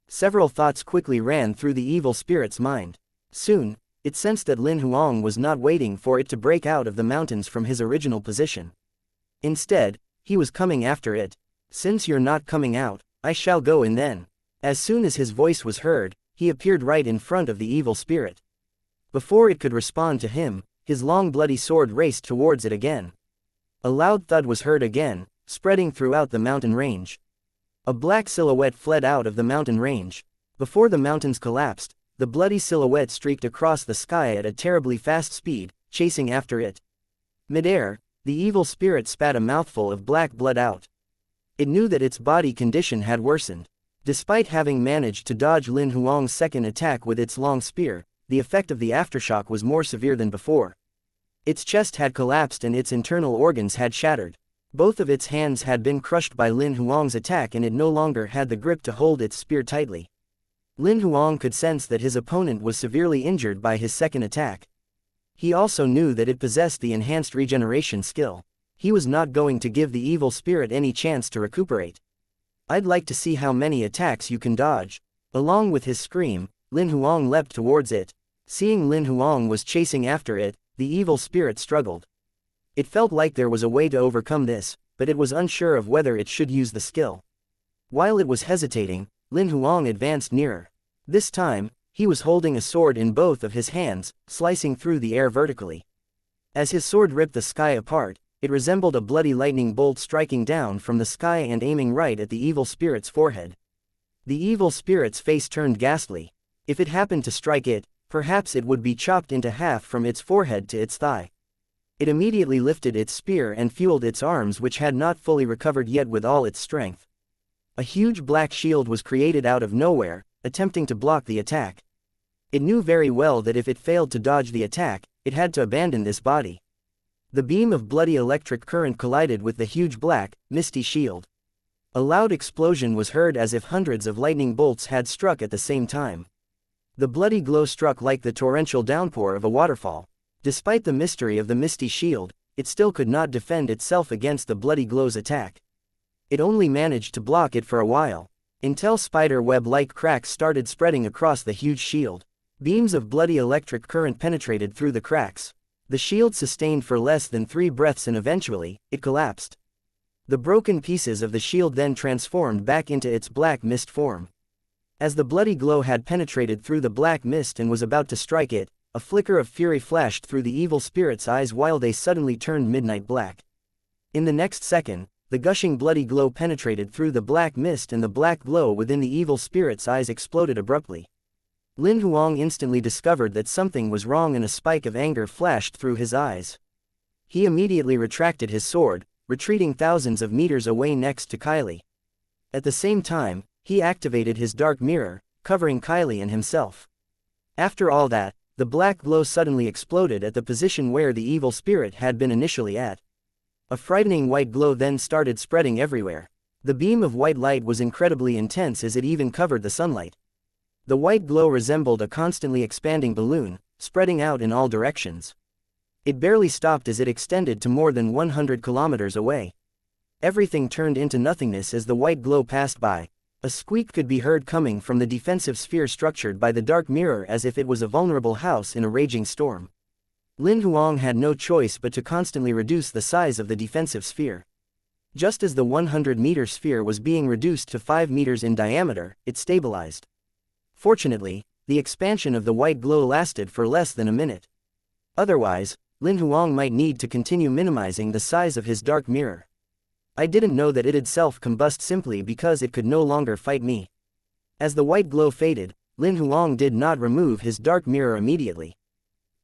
Several thoughts quickly ran through the evil spirit's mind. Soon, it sensed that Lin Huang was not waiting for it to break out of the mountains from his original position. Instead, he was coming after it. "Since you're not coming out, I shall go in then." As soon as his voice was heard, he appeared right in front of the evil spirit. Before it could respond to him, his long bloody sword raced towards it again. A loud thud was heard again, spreading throughout the mountain range. A black silhouette fled out of the mountain range. Before the mountains collapsed, the bloody silhouette streaked across the sky at a terribly fast speed, chasing after it. Mid-air, the evil spirit spat a mouthful of black blood out. It knew that its body condition had worsened. Despite having managed to dodge Lin Huang's second attack with its long spear, the effect of the aftershock was more severe than before. Its chest had collapsed and its internal organs had shattered. Both of its hands had been crushed by Lin Huang's attack and it no longer had the grip to hold its spear tightly. Lin Huang could sense that his opponent was severely injured by his second attack. He also knew that it possessed the enhanced regeneration skill. He was not going to give the evil spirit any chance to recuperate. "I'd like to see how many attacks you can dodge." Along with his scream, Lin Huang leapt towards it. Seeing Lin Huang was chasing after it, the evil spirit struggled. It felt like there was a way to overcome this, but it was unsure of whether it should use the skill. While it was hesitating, Lin Huang advanced nearer. This time, he was holding a sword in both of his hands, slicing through the air vertically. As his sword ripped the sky apart, it resembled a bloody lightning bolt striking down from the sky and aiming right at the evil spirit's forehead. The evil spirit's face turned ghastly. If it happened to strike it, perhaps it would be chopped into half from its forehead to its thigh. It immediately lifted its spear and fueled its arms, which had not fully recovered yet, with all its strength. A huge black shield was created out of nowhere, attempting to block the attack. It knew very well that if it failed to dodge the attack, it had to abandon this body. The beam of bloody electric current collided with the huge black, misty shield. A loud explosion was heard as if hundreds of lightning bolts had struck at the same time. The bloody glow struck like the torrential downpour of a waterfall. Despite the mystery of the misty shield, it still could not defend itself against the bloody glow's attack. It only managed to block it for a while, until spider web-like cracks started spreading across the huge shield. Beams of bloody electric current penetrated through the cracks. The shield sustained for less than 3 breaths and eventually, it collapsed. The broken pieces of the shield then transformed back into its black mist form. As the bloody glow had penetrated through the black mist and was about to strike it, a flicker of fury flashed through the evil spirit's eyes while they suddenly turned midnight black. In the next second, the gushing bloody glow penetrated through the black mist and the black glow within the evil spirit's eyes exploded abruptly. Lin Huang instantly discovered that something was wrong and a spike of anger flashed through his eyes. He immediately retracted his sword, retreating thousands of meters away next to Kylie. At the same time, he activated his dark mirror, covering Kylie and himself. After all that, the black glow suddenly exploded at the position where the evil spirit had been initially at. A frightening white glow then started spreading everywhere. The beam of white light was incredibly intense as it even covered the sunlight. The white glow resembled a constantly expanding balloon, spreading out in all directions. It barely stopped as it extended to more than 100 kilometers away. Everything turned into nothingness as the white glow passed by. A squeak could be heard coming from the defensive sphere structured by the dark mirror as if it was a vulnerable house in a raging storm. Lin Huang had no choice but to constantly reduce the size of the defensive sphere. Just as the 100-meter sphere was being reduced to 5 meters in diameter, it stabilized. Fortunately, the expansion of the white glow lasted for less than a minute. Otherwise, Lin Huang might need to continue minimizing the size of his dark mirror. I didn't know that it itself combust simply because it could no longer fight me. As the white glow faded, Lin Huang did not remove his dark mirror immediately.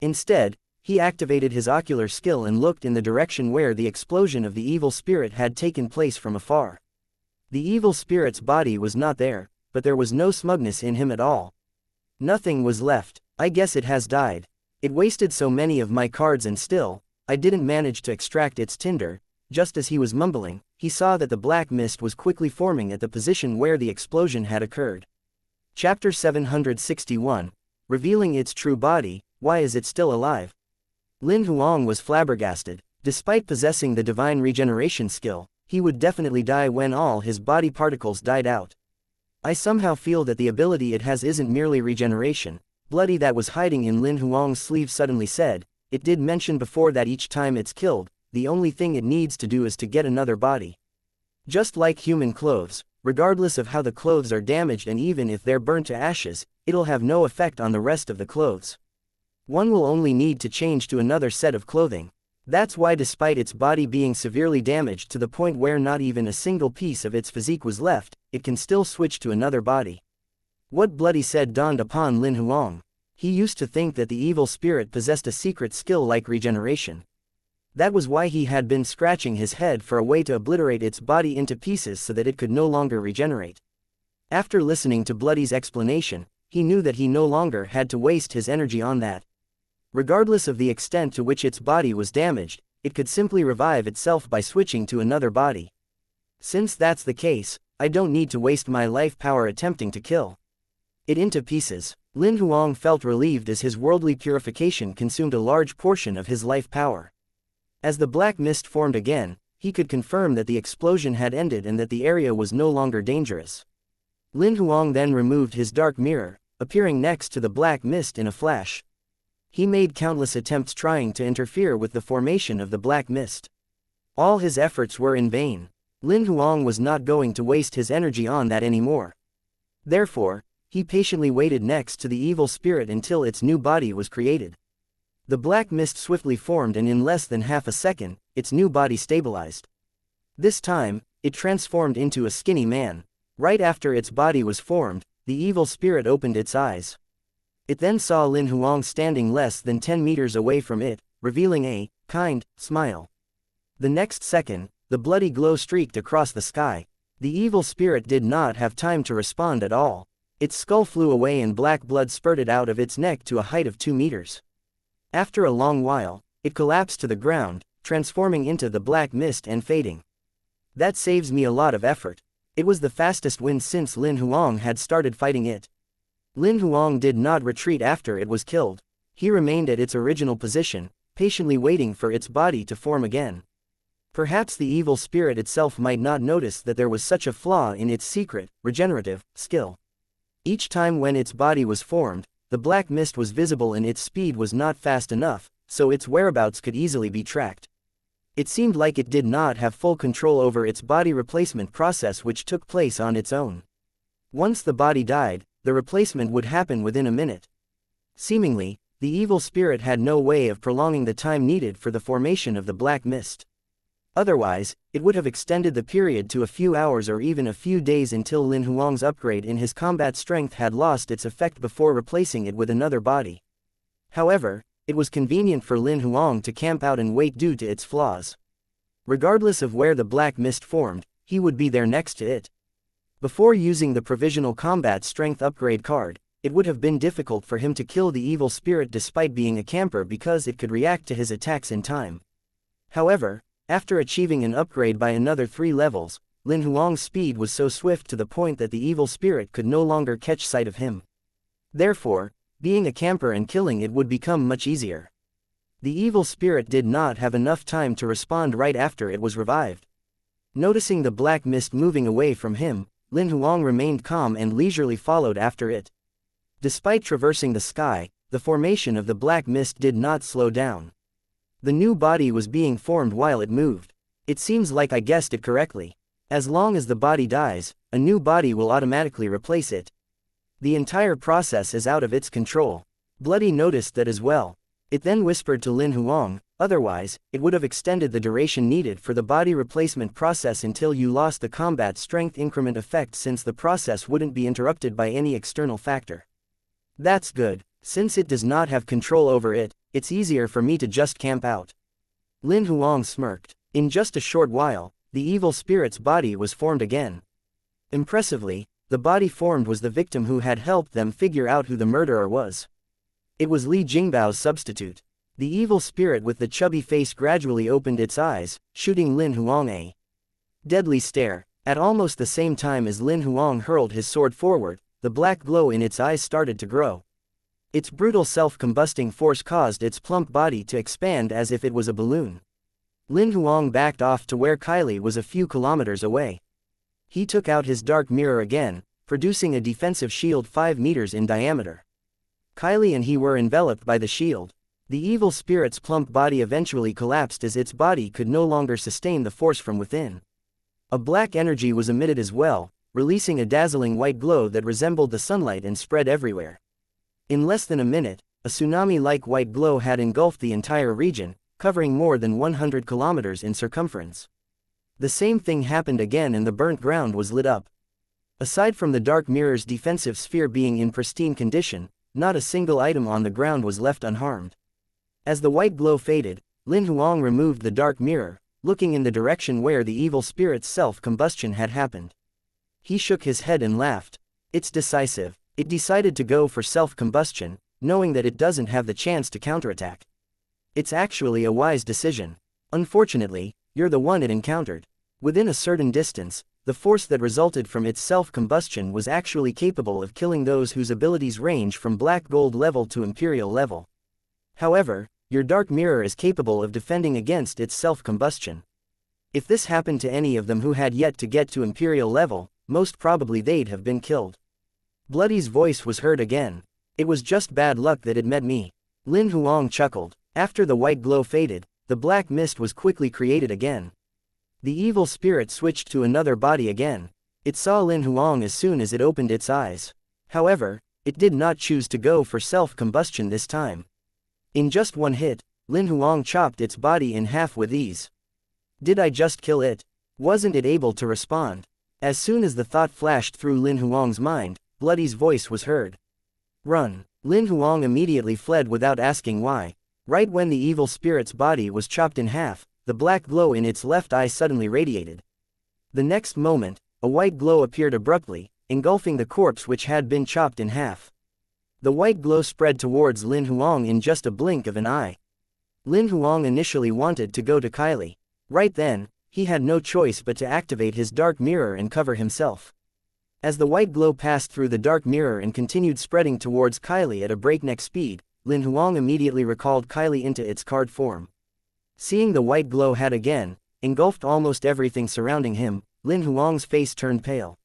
Instead, he activated his ocular skill and looked in the direction where the explosion of the evil spirit had taken place from afar. The evil spirit's body was not there, but there was no smugness in him at all. Nothing was left. I guess it has died. It wasted so many of my cards and still, I didn't manage to extract its tinder, just as he was mumbling, he saw that the black mist was quickly forming at the position where the explosion had occurred. Chapter 761. Revealing its true body, why is it still alive? Lin Huang was flabbergasted. Despite possessing the divine regeneration skill, he would definitely die when all his body particles died out. I somehow feel that the ability it has isn't merely regeneration. Bloody that was hiding in Lin Huang's sleeve suddenly said, it did mention before that each time it's killed, the only thing it needs to do is to get another body. Just like human clothes, regardless of how the clothes are damaged and even if they're burnt to ashes, it'll have no effect on the rest of the clothes. One will only need to change to another set of clothing. That's why despite its body being severely damaged to the point where not even a single piece of its physique was left, it can still switch to another body. What Bloody said dawned upon Lin Huang. He used to think that the evil spirit possessed a secret skill like regeneration. That was why he had been scratching his head for a way to obliterate its body into pieces so that it could no longer regenerate. After listening to Bloody's explanation, he knew that he no longer had to waste his energy on that. Regardless of the extent to which its body was damaged, it could simply revive itself by switching to another body. Since that's the case, I don't need to waste my life power attempting to kill it into pieces. Lin Huang felt relieved as his worldly purification consumed a large portion of his life power. As the black mist formed again, he could confirm that the explosion had ended and that the area was no longer dangerous. Lin Huang then removed his dark mirror, appearing next to the black mist in a flash. He made countless attempts trying to interfere with the formation of the black mist. All his efforts were in vain. Lin Huang was not going to waste his energy on that anymore. Therefore, he patiently waited next to the evil spirit until its new body was created. The black mist swiftly formed and in less than half a second, its new body stabilized. This time, it transformed into a skinny man. Right after its body was formed, the evil spirit opened its eyes. It then saw Lin Huang standing less than 10 meters away from it, revealing a kind smile. The next second, the bloody glow streaked across the sky. The evil spirit did not have time to respond at all. Its skull flew away and black blood spurted out of its neck to a height of 2 meters. After a long while, it collapsed to the ground, transforming into the black mist and fading. That saves me a lot of effort. It was the fastest win since Lin Huang had started fighting it. Lin Huang did not retreat after it was killed. He remained at its original position, patiently waiting for its body to form again. Perhaps the evil spirit itself might not notice that there was such a flaw in its secret, regenerative, skill. Each time when its body was formed, the black mist was visible and its speed was not fast enough, so its whereabouts could easily be tracked. It seemed like it did not have full control over its body replacement process which took place on its own. Once the body died, the replacement would happen within a minute. Seemingly, the evil spirit had no way of prolonging the time needed for the formation of the black mist. Otherwise, it would have extended the period to a few hours or even a few days until Lin Huang's upgrade in his combat strength had lost its effect before replacing it with another body. However, it was convenient for Lin Huang to camp out and wait due to its flaws. Regardless of where the black mist formed, he would be there next to it. Before using the provisional combat strength upgrade card, it would have been difficult for him to kill the evil spirit despite being a camper because it could react to his attacks in time. However, after achieving an upgrade by another 3 levels, Lin Huang's speed was so swift to the point that the evil spirit could no longer catch sight of him. Therefore, being a camper and killing it would become much easier. The evil spirit did not have enough time to respond right after it was revived. Noticing the black mist moving away from him, Lin Huang remained calm and leisurely followed after it. Despite traversing the sky, the formation of the black mist did not slow down. The new body was being formed while it moved. It seems like I guessed it correctly. As long as the body dies, a new body will automatically replace it. The entire process is out of its control. Bloody noticed that as well. It then whispered to Lin Huang, otherwise, it would have extended the duration needed for the body replacement process until you lost the combat strength increment effect since the process wouldn't be interrupted by any external factor. That's good. Since it does not have control over it, it's easier for me to just camp out. Lin Huang smirked. In just a short while, the evil spirit's body was formed again. Impressively, the body formed was the victim who had helped them figure out who the murderer was. It was Li Jingbao's substitute. The evil spirit with the chubby face gradually opened its eyes, shooting Lin Huang a deadly stare. At almost the same time as Lin Huang hurled his sword forward, the black glow in its eyes started to grow. Its brutal self-combusting force caused its plump body to expand as if it was a balloon. Lin Huang backed off to where Kylie was a few kilometers away. He took out his dark mirror again, producing a defensive shield 5 meters in diameter. Kylie and he were enveloped by the shield. The evil spirit's plump body eventually collapsed as its body could no longer sustain the force from within. A black energy was emitted as well, releasing a dazzling white glow that resembled the sunlight and spread everywhere. In less than a minute, a tsunami-like white glow had engulfed the entire region, covering more than 100 kilometers in circumference. The same thing happened again and the burnt ground was lit up. Aside from the dark mirror's defensive sphere being in pristine condition, not a single item on the ground was left unharmed. As the white glow faded, Lin Huang removed the dark mirror, looking in the direction where the evil spirit's self-combustion had happened. He shook his head and laughed. It's decisive. It decided to go for self-combustion, knowing that it doesn't have the chance to counterattack. It's actually a wise decision. Unfortunately, you're the one it encountered. Within a certain distance, the force that resulted from its self-combustion was actually capable of killing those whose abilities range from black gold level to imperial level. However, your dark mirror is capable of defending against its self-combustion. If this happened to any of them who had yet to get to imperial level, most probably they'd have been killed. Bloody's voice was heard again. It was just bad luck that it met me. Lin Huang chuckled. After the white glow faded, the black mist was quickly created again. The evil spirit switched to another body again. It saw Lin Huang as soon as it opened its eyes. However, it did not choose to go for self-combustion this time. In just one hit, Lin Huang chopped its body in half with ease. Did I just kill it? Wasn't it able to respond? As soon as the thought flashed through Lin Huang's mind, Bloody's voice was heard. Run! Lin Huang immediately fled without asking why. Right when the evil spirit's body was chopped in half, the black glow in its left eye suddenly radiated. The next moment, a white glow appeared abruptly, engulfing the corpse which had been chopped in half. The white glow spread towards Lin Huang in just a blink of an eye. Lin Huang initially wanted to go to Kylie. Right then, he had no choice but to activate his dark mirror and cover himself. As the white glow passed through the dark mirror and continued spreading towards Kylie at a breakneck speed, Lin Huang immediately recalled Kylie into its card form. Seeing the white glow had again engulfed almost everything surrounding him, Lin Huang's face turned pale.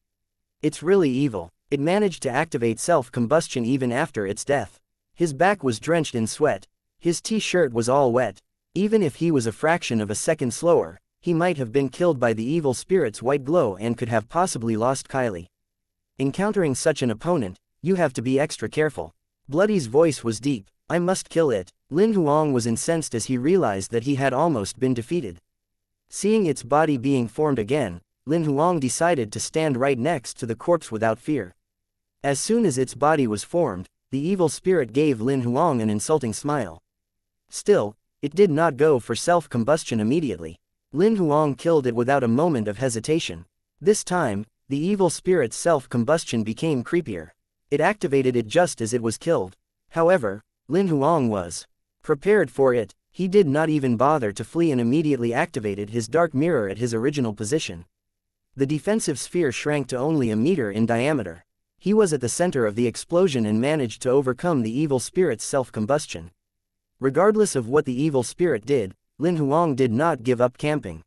It's really evil. It managed to activate self-combustion even after its death. His back was drenched in sweat. His t-shirt was all wet. Even if he was a fraction of a second slower, he might have been killed by the evil spirit's white glow and could have possibly lost Kylie. Encountering such an opponent, you have to be extra careful. Bloody's voice was deep. I must kill it. Lin Huang was incensed as he realized that he had almost been defeated. Seeing its body being formed again, Lin Huang decided to stand right next to the corpse without fear. As soon as its body was formed, the evil spirit gave Lin Huang an insulting smile. Still, it did not go for self-combustion immediately. Lin Huang killed it without a moment of hesitation. This time, the evil spirit's self-combustion became creepier. It activated it just as it was killed. However, Lin Huang was prepared for it. He did not even bother to flee and immediately activated his dark mirror at his original position. The defensive sphere shrank to only a meter in diameter. He was at the center of the explosion and managed to overcome the evil spirit's self-combustion. Regardless of what the evil spirit did, Lin Huang did not give up camping.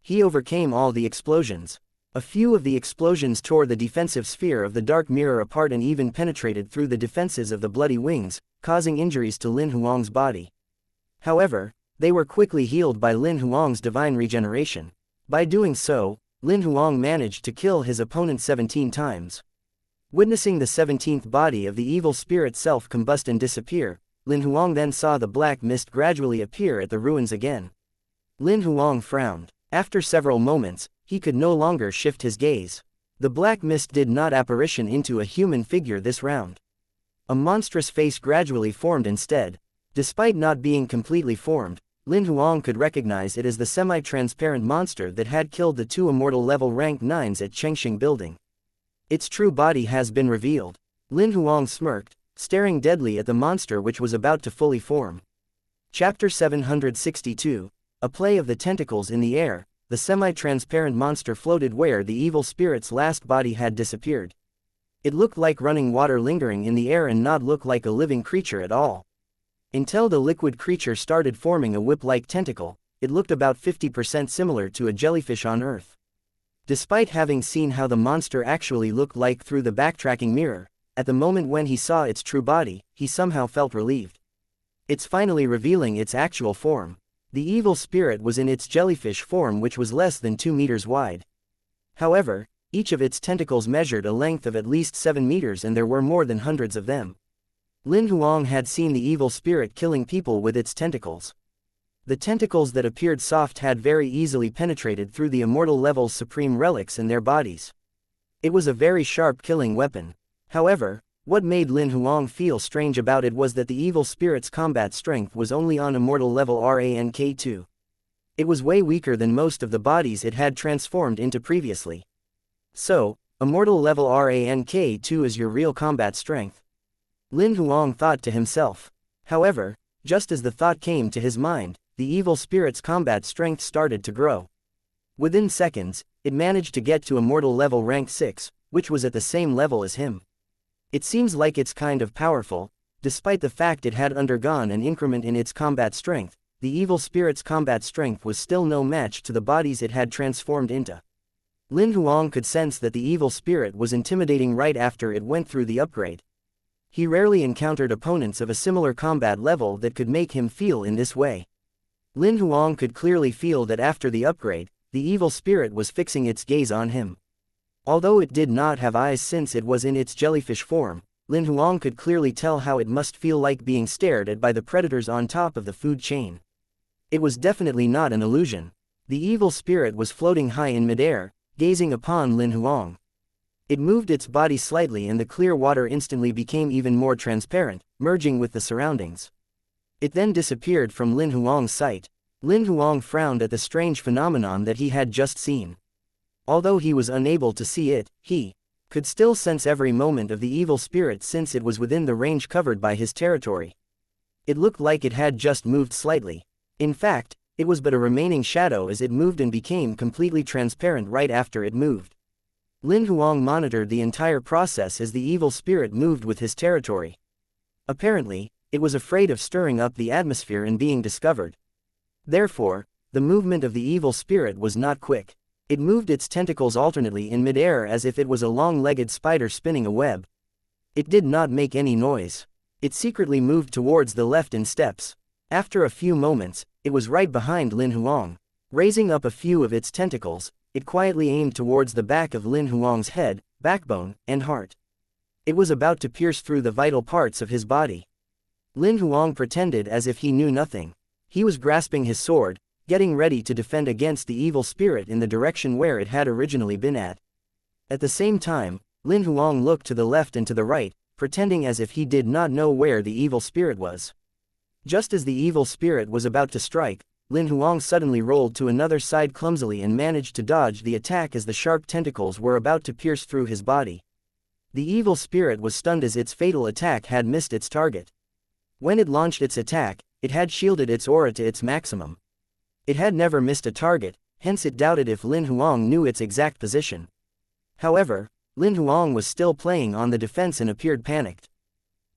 He overcame all the explosions. A few of the explosions tore the defensive sphere of the dark mirror apart and even penetrated through the defenses of the bloody wings, causing injuries to Lin Huang's body. However, they were quickly healed by Lin Huang's divine regeneration. By doing so, Lin Huang managed to kill his opponent 17 times. Witnessing the 17th body of the evil spirit self-combust and disappear, Lin Huang then saw the black mist gradually appear at the ruins again. Lin Huang frowned. After several moments, he could no longer shift his gaze. The black mist did not apparition into a human figure this round. A monstrous face gradually formed instead. Despite not being completely formed, Lin Huang could recognize it as the semi-transparent monster that had killed the 2 immortal level rank 9s at Chengxing building. Its true body has been revealed. Lin Huang smirked, staring deadly at the monster which was about to fully form. Chapter 762, A Play of the Tentacles in the Air. The semi-transparent monster floated where the evil spirit's last body had disappeared. It looked like running water lingering in the air and not look like a living creature at all. Until the liquid creature started forming a whip-like tentacle, it looked about 50% similar to a jellyfish on Earth. Despite having seen how the monster actually looked like through the backtracking mirror, at the moment when he saw its true body, he somehow felt relieved. It's finally revealing its actual form. The evil spirit was in its jellyfish form, which was less than 2 meters wide. However, each of its tentacles measured a length of at least 7 meters and there were more than hundreds of them. Lin Huang had seen the evil spirit killing people with its tentacles. The tentacles that appeared soft had very easily penetrated through the immortal level's supreme relics in their bodies. It was a very sharp killing weapon. However, what made Lin Huang feel strange about it was that the evil spirit's combat strength was only on immortal level rank 2. It was way weaker than most of the bodies it had transformed into previously. So, immortal level rank 2 is your real combat strength? Lin Huang thought to himself. However, just as the thought came to his mind, the evil spirit's combat strength started to grow. Within seconds, it managed to get to immortal level rank 6, which was at the same level as him. It seems like it's kind of powerful. Despite the fact it had undergone an increment in its combat strength, the evil spirit's combat strength was still no match to the bodies it had transformed into. Lin Huang could sense that the evil spirit was intimidating right after it went through the upgrade. He rarely encountered opponents of a similar combat level that could make him feel in this way. Lin Huang could clearly feel that after the upgrade, the evil spirit was fixing its gaze on him. Although it did not have eyes since it was in its jellyfish form, Lin Huang could clearly tell how it must feel like being stared at by the predators on top of the food chain. It was definitely not an illusion. The evil spirit was floating high in midair, gazing upon Lin Huang. It moved its body slightly and the clear water instantly became even more transparent, merging with the surroundings. It then disappeared from Lin Huang's sight. Lin Huang frowned at the strange phenomenon that he had just seen. Although he was unable to see it, he could still sense every moment of the evil spirit since it was within the range covered by his territory. It looked like it had just moved slightly. In fact, it was but a remaining shadow as it moved and became completely transparent right after it moved. Lin Huang monitored the entire process as the evil spirit moved with his territory. Apparently, it was afraid of stirring up the atmosphere and being discovered. Therefore, the movement of the evil spirit was not quick. It moved its tentacles alternately in midair as if it was a long-legged spider spinning a web. It did not make any noise. It secretly moved towards the left in steps. After a few moments, it was right behind Lin Huang. Raising up a few of its tentacles, it quietly aimed towards the back of Lin Huang's head, backbone, and heart. It was about to pierce through the vital parts of his body. Lin Huang pretended as if he knew nothing. He was grasping his sword, getting ready to defend against the evil spirit in the direction where it had originally been at. At the same time, Lin Huang looked to the left and to the right, pretending as if he did not know where the evil spirit was. Just as the evil spirit was about to strike, Lin Huang suddenly rolled to another side clumsily and managed to dodge the attack as the sharp tentacles were about to pierce through his body. The evil spirit was stunned as its fatal attack had missed its target. When it launched its attack, it had shielded its aura to its maximum. It had never missed a target, hence it doubted if Lin Huang knew its exact position. However, Lin Huang was still playing on the defense and appeared panicked.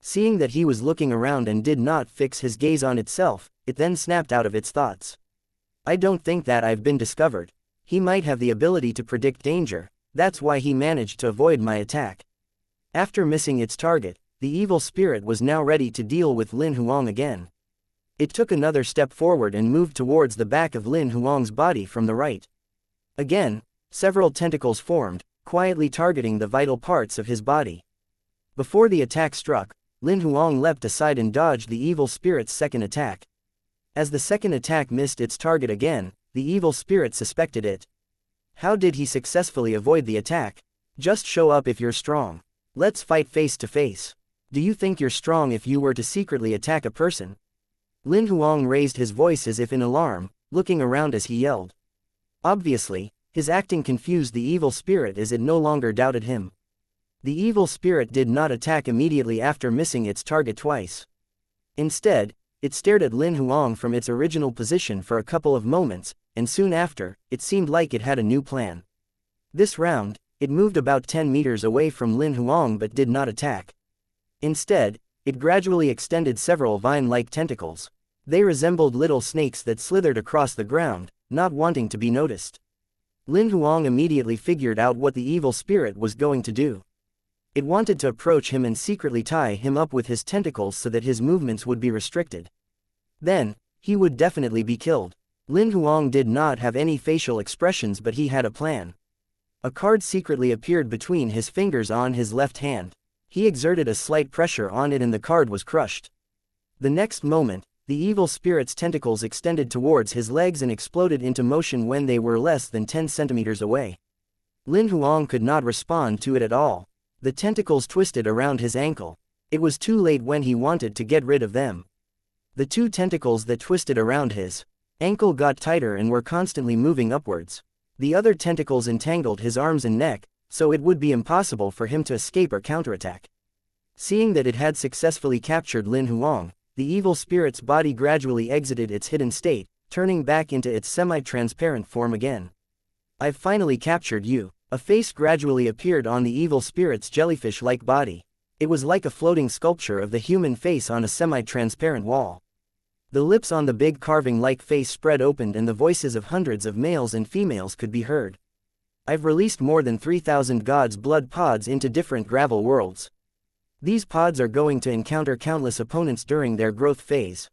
Seeing that he was looking around and did not fix his gaze on itself, it then snapped out of its thoughts. I don't think that I've been discovered. He might have the ability to predict danger, that's why he managed to avoid my attack. After missing its target, the evil spirit was now ready to deal with Lin Huang again. It took another step forward and moved towards the back of Lin Huang's body from the right. Again, several tentacles formed, quietly targeting the vital parts of his body. Before the attack struck, Lin Huang leapt aside and dodged the evil spirit's second attack. As the second attack missed its target again, the evil spirit suspected it. How did he successfully avoid the attack? Just show up if you're strong. Let's fight face to face. Do you think you're strong if you were to secretly attack a person? Lin Huang raised his voice as if in alarm, looking around as he yelled. Obviously, his acting confused the evil spirit as it no longer doubted him. The evil spirit did not attack immediately after missing its target twice. Instead, It stared at Lin Huang from its original position for a couple of moments, and soon after, it seemed like it had a new plan. This round, it moved about 10 meters away from Lin Huang but did not attack. Instead, it gradually extended several vine-like tentacles. They resembled little snakes that slithered across the ground, not wanting to be noticed. Lin Huang immediately figured out what the evil spirit was going to do. It wanted to approach him and secretly tie him up with his tentacles so that his movements would be restricted. Then, he would definitely be killed. Lin Huang did not have any facial expressions, but he had a plan. A card secretly appeared between his fingers on his left hand. He exerted a slight pressure on it and the card was crushed. The next moment, the evil spirit's tentacles extended towards his legs and exploded into motion when they were less than 10 centimeters away. Lin Huang could not respond to it at all. The tentacles twisted around his ankle. It was too late when he wanted to get rid of them. The two tentacles that twisted around his ankle got tighter and were constantly moving upwards. The other tentacles entangled his arms and neck, so it would be impossible for him to escape or counterattack. Seeing that it had successfully captured Lin Huang, the evil spirit's body gradually exited its hidden state, turning back into its semi-transparent form again. "I've finally captured you." A face gradually appeared on the evil spirit's jellyfish-like body. It was like a floating sculpture of the human face on a semi-transparent wall. The lips on the big carving-like face spread open and the voices of hundreds of males and females could be heard. "I've released more than 3,000 God's blood pods into different gravel worlds. These pods are going to encounter countless opponents during their growth phase.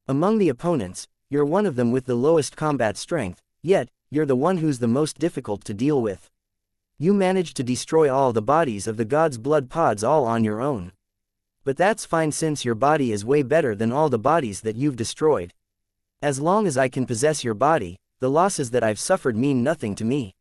Among the opponents, you're one of them with the lowest combat strength, yet, you're the one who's the most difficult to deal with. You managed to destroy all the bodies of the God's blood pods all on your own. But that's fine since your body is way better than all the bodies that you've destroyed. As long as I can possess your body, the losses that I've suffered mean nothing to me."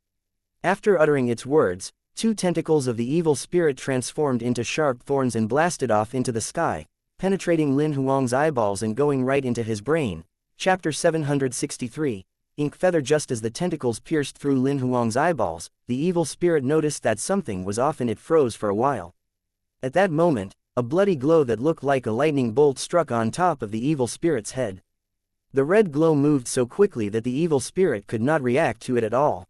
After uttering its words, two tentacles of the evil spirit transformed into sharp thorns and blasted off into the sky, penetrating Lin Huang's eyeballs and going right into his brain. Chapter 763. Ink feather. Just as the tentacles pierced through Lin Huang's eyeballs, the evil spirit noticed that something was off and it froze for a while. At that moment, a bloody glow that looked like a lightning bolt struck on top of the evil spirit's head. The red glow moved so quickly that the evil spirit could not react to it at all.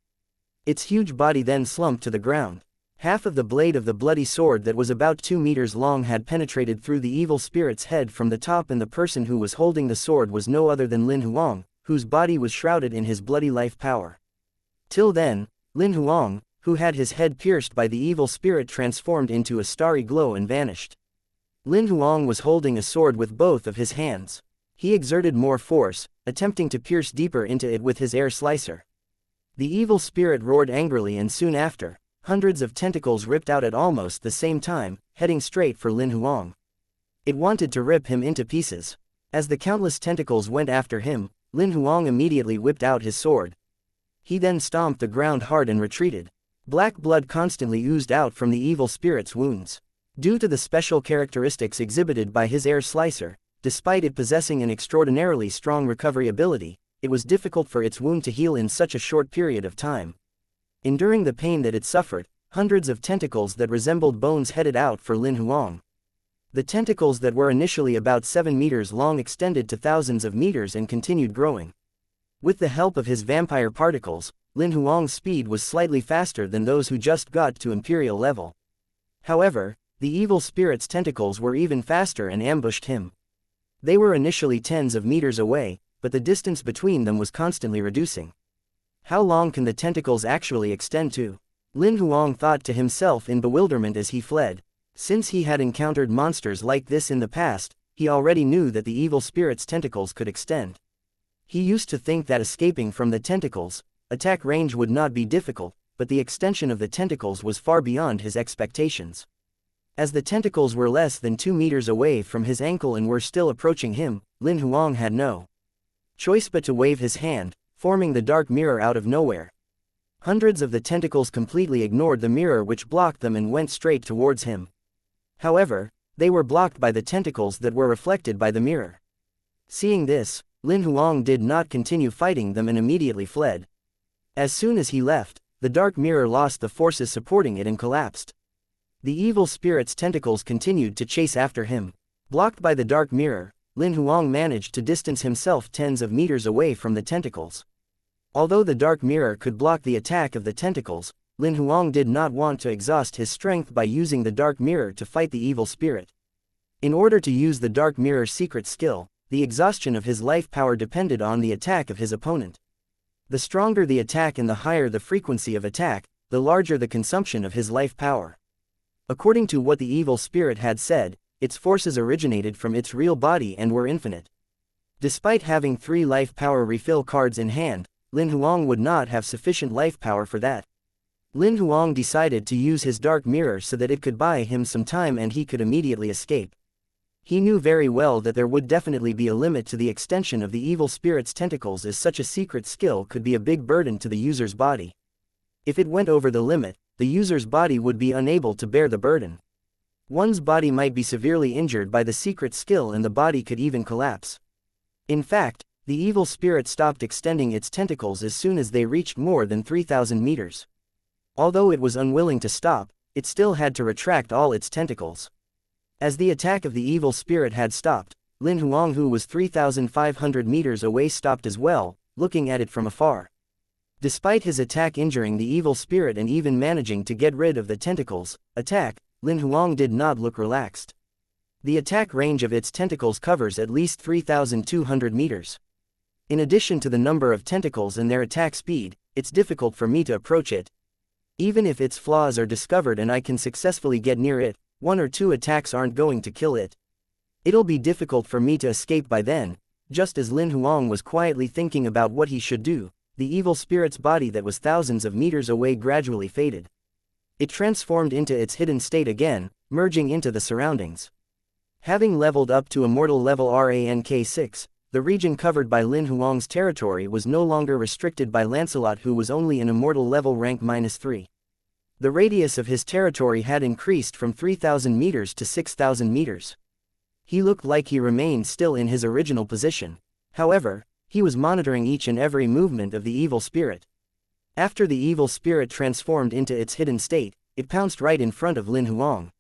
Its huge body then slumped to the ground. Half of the blade of the bloody sword that was about 2 meters long had penetrated through the evil spirit's head from the top, and the person who was holding the sword was no other than Lin Huang, whose body was shrouded in his bloody life power. Till then, Lin Huang, who had his head pierced by the evil spirit, transformed into a starry glow and vanished. Lin Huang was holding a sword with both of his hands. He exerted more force, attempting to pierce deeper into it with his air slicer. The evil spirit roared angrily, and soon after, hundreds of tentacles ripped out at almost the same time, heading straight for Lin Huang. It wanted to rip him into pieces. As the countless tentacles went after him, Lin Huang immediately whipped out his sword. He then stomped the ground hard and retreated. Black blood constantly oozed out from the evil spirit's wounds. Due to the special characteristics exhibited by his air slicer, despite it possessing an extraordinarily strong recovery ability, it was difficult for its wound to heal in such a short period of time. Enduring the pain that it suffered, hundreds of tentacles that resembled bones headed out for Lin Huang. The tentacles that were initially about 7 meters long extended to thousands of meters and continued growing. With the help of his vampire particles, Lin Huang's speed was slightly faster than those who just got to imperial level. However, the evil spirit's tentacles were even faster and ambushed him. They were initially tens of meters away, but the distance between them was constantly reducing. How long can the tentacles actually extend to? Lin Huang thought to himself in bewilderment as he fled. Since he had encountered monsters like this in the past, he already knew that the evil spirit's tentacles could extend. He used to think that escaping from the tentacles' attack range would not be difficult, but the extension of the tentacles was far beyond his expectations. As the tentacles were less than 2 meters away from his ankle and were still approaching him, Lin Huang had no choice but to wave his hand, forming the dark mirror out of nowhere. Hundreds of the tentacles completely ignored the mirror which blocked them and went straight towards him. However, they were blocked by the tentacles that were reflected by the mirror. Seeing this, Lin Huang did not continue fighting them and immediately fled. As soon as he left, the dark mirror lost the forces supporting it and collapsed. The evil spirit's tentacles continued to chase after him. Blocked by the dark mirror, Lin Huang managed to distance himself tens of meters away from the tentacles. Although the dark mirror could block the attack of the tentacles, Lin Huang did not want to exhaust his strength by using the dark mirror to fight the evil spirit. In order to use the dark mirror's secret skill, the exhaustion of his life power depended on the attack of his opponent. The stronger the attack and the higher the frequency of attack, the larger the consumption of his life power. According to what the evil spirit had said, its forces originated from its real body and were infinite. Despite having 3 life power refill cards in hand, Lin Huang would not have sufficient life power for that. Lin Huang decided to use his dark mirror so that it could buy him some time and he could immediately escape. He knew very well that there would definitely be a limit to the extension of the evil spirit's tentacles, as such a secret skill could be a big burden to the user's body. If it went over the limit, the user's body would be unable to bear the burden. One's body might be severely injured by the secret skill and the body could even collapse. In fact, the evil spirit stopped extending its tentacles as soon as they reached more than 3,000 meters. Although it was unwilling to stop, it still had to retract all its tentacles. As the attack of the evil spirit had stopped, Lin Huang, who was 3,500 meters away, stopped as well, looking at it from afar. Despite his attack injuring the evil spirit and even managing to get rid of the tentacles' attack, Lin Huang did not look relaxed. The attack range of its tentacles covers at least 3,200 meters. In addition to the number of tentacles and their attack speed, it's difficult for me to approach it. Even if its flaws are discovered and I can successfully get near it, 1 or 2 attacks aren't going to kill it. It'll be difficult for me to escape by then. Just as Lin Huang was quietly thinking about what he should do, the evil spirit's body that was thousands of meters away gradually faded. It transformed into its hidden state again, merging into the surroundings. Having leveled up to immortal level rank 6, the region covered by Lin Huang's territory was no longer restricted by Lancelot, who was only an immortal level rank -3. The radius of his territory had increased from 3,000 meters to 6,000 meters. He looked like he remained still in his original position. However, he was monitoring each and every movement of the evil spirit. After the evil spirit transformed into its hidden state, it pounced right in front of Lin Huang.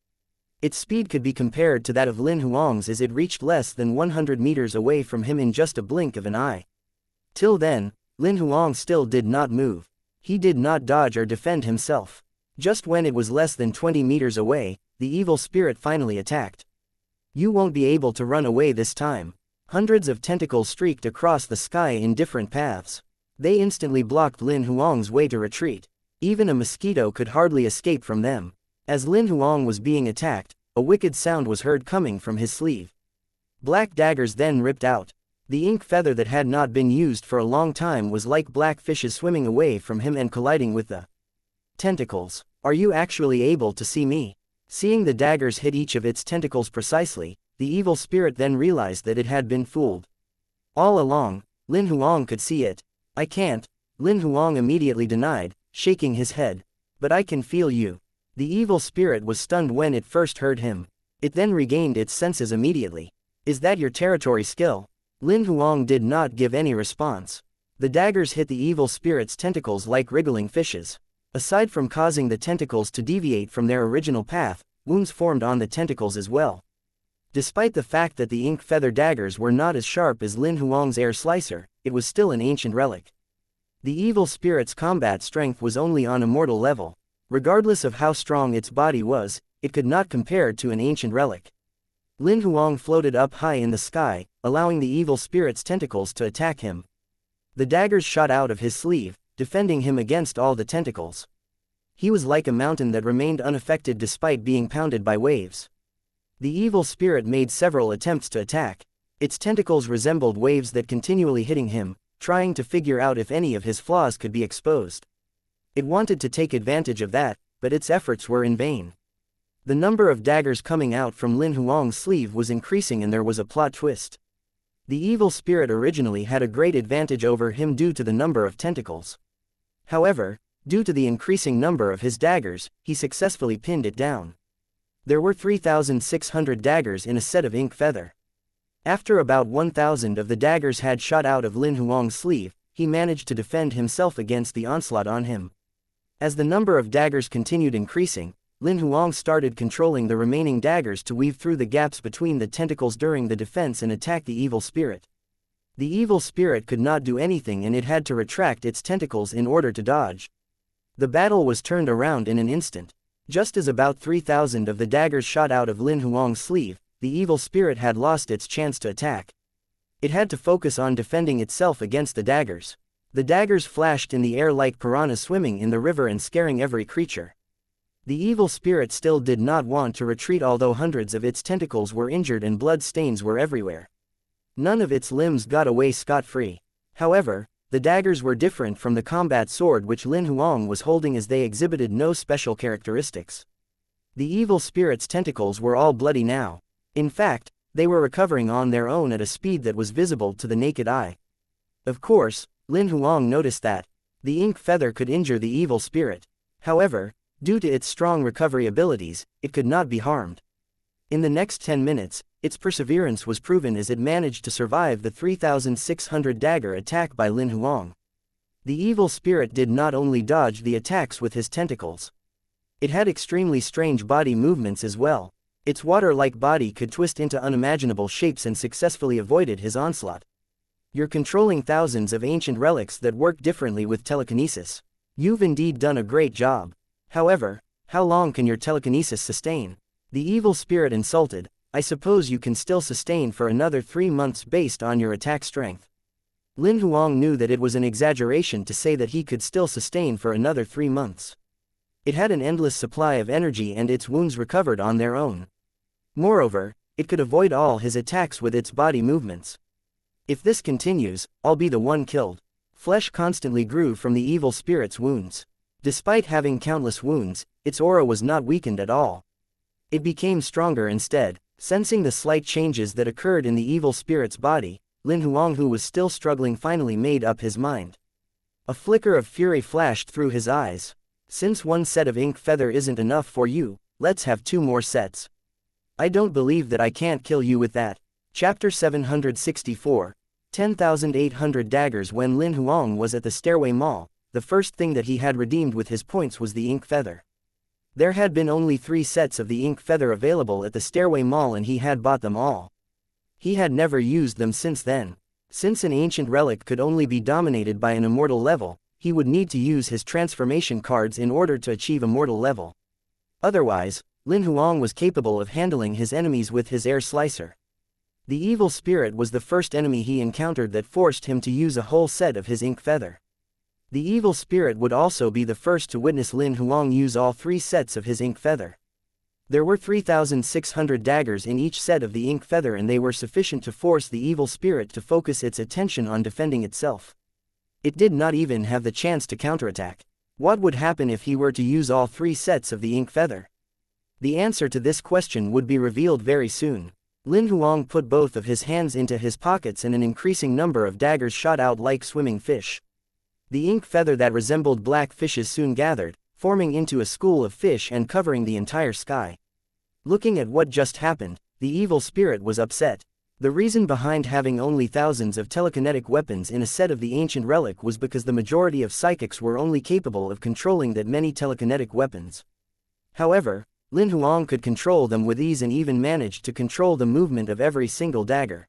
Its speed could be compared to that of Lin Huang's, as it reached less than 100 meters away from him in just a blink of an eye. Till then, Lin Huang still did not move. He did not dodge or defend himself. Just when it was less than 20 meters away, the evil spirit finally attacked. "You won't be able to run away this time." Hundreds of tentacles streaked across the sky in different paths. They instantly blocked Lin Huang's way to retreat. Even a mosquito could hardly escape from them. As Lin Huang was being attacked, a wicked sound was heard coming from his sleeve. Black daggers then ripped out. The ink feather that had not been used for a long time was like black fishes swimming away from him and colliding with the tentacles. "Are you actually able to see me?" Seeing the daggers hit each of its tentacles precisely, the evil spirit then realized that it had been fooled. All along, Lin Huang could see it. "I can't," Lin Huang immediately denied, shaking his head. "But I can feel you." The evil spirit was stunned when it first heard him. It then regained its senses immediately. "Is that your territory skill?" Lin Huang did not give any response. The daggers hit the evil spirit's tentacles like wriggling fishes. Aside from causing the tentacles to deviate from their original path, wounds formed on the tentacles as well. Despite the fact that the ink feather daggers were not as sharp as Lin Huang's air slicer, it was still an ancient relic. The evil spirit's combat strength was only on immortal level. Regardless of how strong its body was, it could not compare to an ancient relic. Lin Huang floated up high in the sky, allowing the evil spirit's tentacles to attack him. The daggers shot out of his sleeve, defending him against all the tentacles. He was like a mountain that remained unaffected despite being pounded by waves. The evil spirit made several attempts to attack. Its tentacles resembled waves that continually hitting him, trying to figure out if any of his flaws could be exposed. It wanted to take advantage of that, but its efforts were in vain. The number of daggers coming out from Lin Huang's sleeve was increasing, and there was a plot twist. The evil spirit originally had a great advantage over him due to the number of tentacles. However, due to the increasing number of his daggers, he successfully pinned it down. There were 3,600 daggers in a set of ink feather. After about 1,000 of the daggers had shot out of Lin Huang's sleeve, he managed to defend himself against the onslaught on him. As the number of daggers continued increasing, Lin Huang started controlling the remaining daggers to weave through the gaps between the tentacles during the defense and attack the evil spirit. The evil spirit could not do anything and it had to retract its tentacles in order to dodge. The battle was turned around in an instant. Just as about 3,000 of the daggers shot out of Lin Huang's sleeve, the evil spirit had lost its chance to attack. It had to focus on defending itself against the daggers. The daggers flashed in the air like piranhas swimming in the river and scaring every creature. The evil spirit still did not want to retreat, although hundreds of its tentacles were injured and blood stains were everywhere. None of its limbs got away scot-free. However, the daggers were different from the combat sword which Lin Huang was holding, as they exhibited no special characteristics. The evil spirit's tentacles were all bloody now. In fact, they were recovering on their own at a speed that was visible to the naked eye. Of course, Lin Huang noticed that the ink feather could injure the evil spirit. However, due to its strong recovery abilities, it could not be harmed. In the next 10 minutes, its perseverance was proven as it managed to survive the 3,600 dagger attack by Lin Huang. The evil spirit did not only dodge the attacks with his tentacles. It had extremely strange body movements as well. Its water-like body could twist into unimaginable shapes and successfully avoided his onslaught. You're controlling thousands of ancient relics that work differently with telekinesis. You've indeed done a great job. However, how long can your telekinesis sustain? The evil spirit insulted. I suppose you can still sustain for another 3 months based on your attack strength. Lin Huang knew that it was an exaggeration to say that he could still sustain for another 3 months. It had an endless supply of energy and its wounds recovered on their own. Moreover, it could avoid all his attacks with its body movements. If this continues, I'll be the one killed. Flesh constantly grew from the evil spirit's wounds. Despite having countless wounds, its aura was not weakened at all. It became stronger instead. Sensing the slight changes that occurred in the evil spirit's body, Lin Huang, who was still struggling, finally made up his mind. A flicker of fury flashed through his eyes. Since one set of ink feather isn't enough for you, let's have 2 more sets. I don't believe that I can't kill you with that. Chapter 764, 10,800 daggers. When Lin Huang was at the Stairway Mall, the first thing that he had redeemed with his points was the ink feather. There had been only 3 sets of the ink feather available at the Stairway Mall and he had bought them all. He had never used them since then. Since an ancient relic could only be dominated by an immortal level, he would need to use his transformation cards in order to achieve immortal level. Otherwise, Lin Huang was capable of handling his enemies with his air slicer. The evil spirit was the first enemy he encountered that forced him to use a whole set of his ink feather. The evil spirit would also be the first to witness Lin Huang use all 3 sets of his ink feather. There were 3,600 daggers in each set of the ink feather and they were sufficient to force the evil spirit to focus its attention on defending itself. It did not even have the chance to counterattack. What would happen if he were to use all 3 sets of the ink feather? The answer to this question would be revealed very soon. Lin Huang put both of his hands into his pockets and an increasing number of daggers shot out like swimming fish. The ink feather that resembled black fishes soon gathered, forming into a school of fish and covering the entire sky. Looking at what just happened, the evil spirit was upset. The reason behind having only thousands of telekinetic weapons in a set of the ancient relic was because the majority of psychics were only capable of controlling that many telekinetic weapons. However, Lin Huang could control them with ease and even managed to control the movement of every single dagger.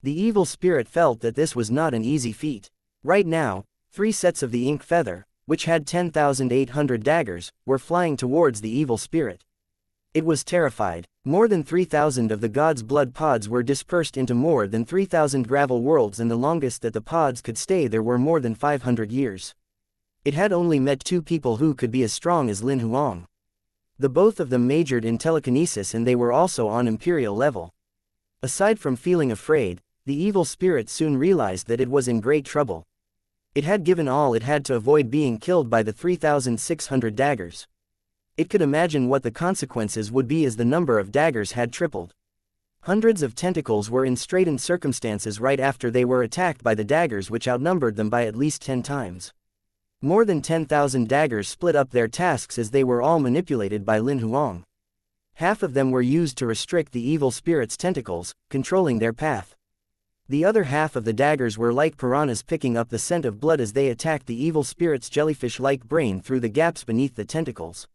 The evil spirit felt that this was not an easy feat. Right now, 3 sets of the ink feather, which had 10,800 daggers, were flying towards the evil spirit. It was terrified. More than 3,000 of the god's blood pods were dispersed into more than 3,000 gravel worlds, and the longest that the pods could stay there were more than 500 years. It had only met 2 people who could be as strong as Lin Huang. The both of them majored in telekinesis and they were also on imperial level. Aside from feeling afraid, the evil spirit soon realized that it was in great trouble. It had given all it had to avoid being killed by the 3,600 daggers. It could imagine what the consequences would be as the number of daggers had tripled. Hundreds of tentacles were in straitened circumstances right after they were attacked by the daggers, which outnumbered them by at least 10 times. More than 10,000 daggers split up their tasks as they were all manipulated by Lin Huang. Half of them were used to restrict the evil spirit's tentacles, controlling their path. The other half of the daggers were like piranhas picking up the scent of blood as they attacked the evil spirit's jellyfish-like brain through the gaps beneath the tentacles.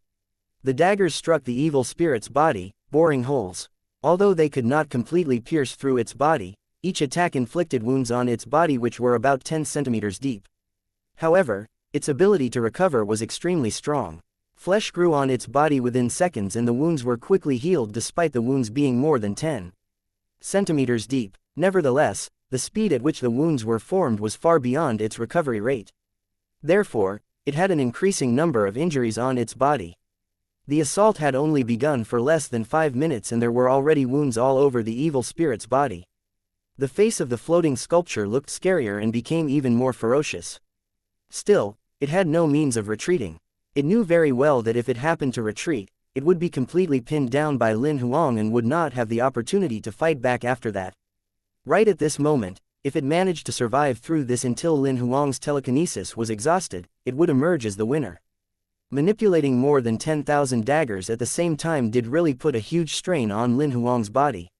The daggers struck the evil spirit's body, boring holes. Although they could not completely pierce through its body, each attack inflicted wounds on its body which were about 10 centimeters deep. However, its ability to recover was extremely strong. Flesh grew on its body within seconds and the wounds were quickly healed despite the wounds being more than 10 centimeters deep. Nevertheless, the speed at which the wounds were formed was far beyond its recovery rate. Therefore, it had an increasing number of injuries on its body. The assault had only begun for less than 5 minutes and there were already wounds all over the evil spirit's body. The face of the floating sculpture looked scarier and became even more ferocious. Still, it had no means of retreating. It knew very well that if it happened to retreat, it would be completely pinned down by Lin Huang and would not have the opportunity to fight back after that. Right at this moment, if it managed to survive through this until Lin Huang's telekinesis was exhausted, it would emerge as the winner. Manipulating more than 10,000 daggers at the same time did really put a huge strain on Lin Huang's body.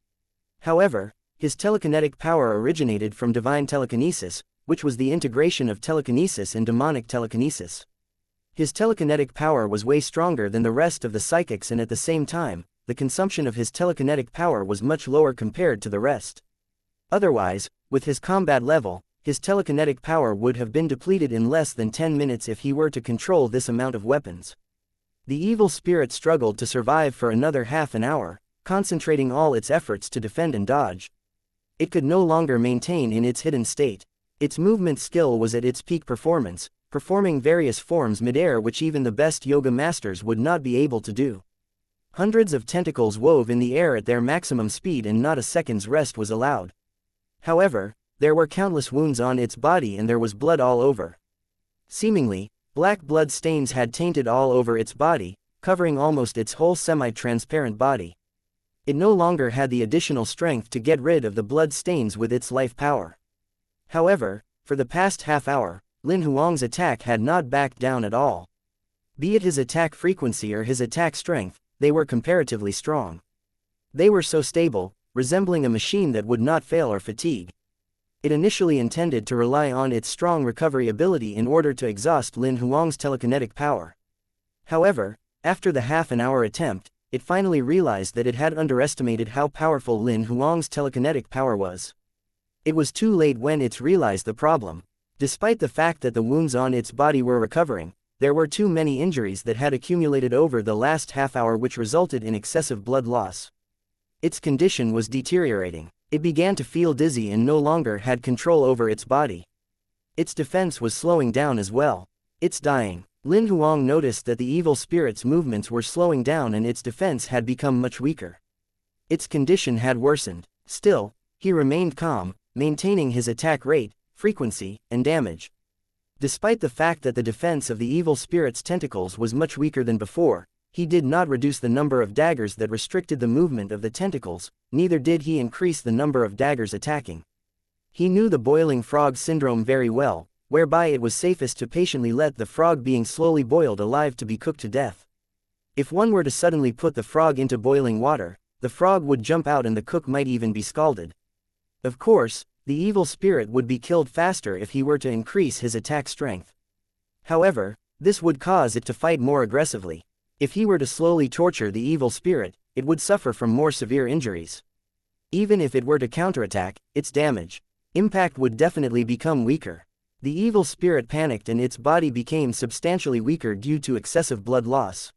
However, his telekinetic power originated from divine telekinesis, which was the integration of telekinesis and demonic telekinesis. His telekinetic power was way stronger than the rest of the psychics and at the same time, the consumption of his telekinetic power was much lower compared to the rest. Otherwise, with his combat level, his telekinetic power would have been depleted in less than 10 minutes if he were to control this amount of weapons. The evil spirit struggled to survive for another half an hour, concentrating all its efforts to defend and dodge. It could no longer maintain in its hidden state. Its movement skill was at its peak performance, performing various forms mid-air which even the best yoga masters would not be able to do. Hundreds of tentacles wove in the air at their maximum speed and not a second's rest was allowed. However, there were countless wounds on its body and there was blood all over. Seemingly, black blood stains had tainted all over its body, covering almost its whole semi-transparent body. It no longer had the additional strength to get rid of the blood stains with its life power. However, for the past half hour, Lin Huang's attack had not backed down at all. Be it his attack frequency or his attack strength, they were comparatively strong. They were so stable, resembling a machine that would not fail or fatigue. It initially intended to rely on its strong recovery ability in order to exhaust Lin Huang's telekinetic power. However, after the half-an-hour attempt, it finally realized that it had underestimated how powerful Lin Huang's telekinetic power was. It was too late when it realized the problem. Despite the fact that the wounds on its body were recovering, there were too many injuries that had accumulated over the last half hour which resulted in excessive blood loss. Its condition was deteriorating. It began to feel dizzy and no longer had control over its body. Its defense was slowing down as well. It's dying. Lin Huang noticed that the evil spirit's movements were slowing down and its defense had become much weaker. Its condition had worsened. Still, he remained calm, maintaining his attack rate, frequency, and damage. Despite the fact that the defense of the evil spirit's tentacles was much weaker than before, he did not reduce the number of daggers that restricted the movement of the tentacles, neither did he increase the number of daggers attacking. He knew the boiling frog syndrome very well, whereby it was safest to patiently let the frog being slowly boiled alive to be cooked to death. If one were to suddenly put the frog into boiling water, the frog would jump out and the cook might even be scalded. Of course, the evil spirit would be killed faster if he were to increase his attack strength. However, this would cause it to fight more aggressively. If he were to slowly torture the evil spirit, it would suffer from more severe injuries. Even if it were to counterattack, its damage impact would definitely become weaker. The evil spirit panicked and its body became substantially weaker due to excessive blood loss.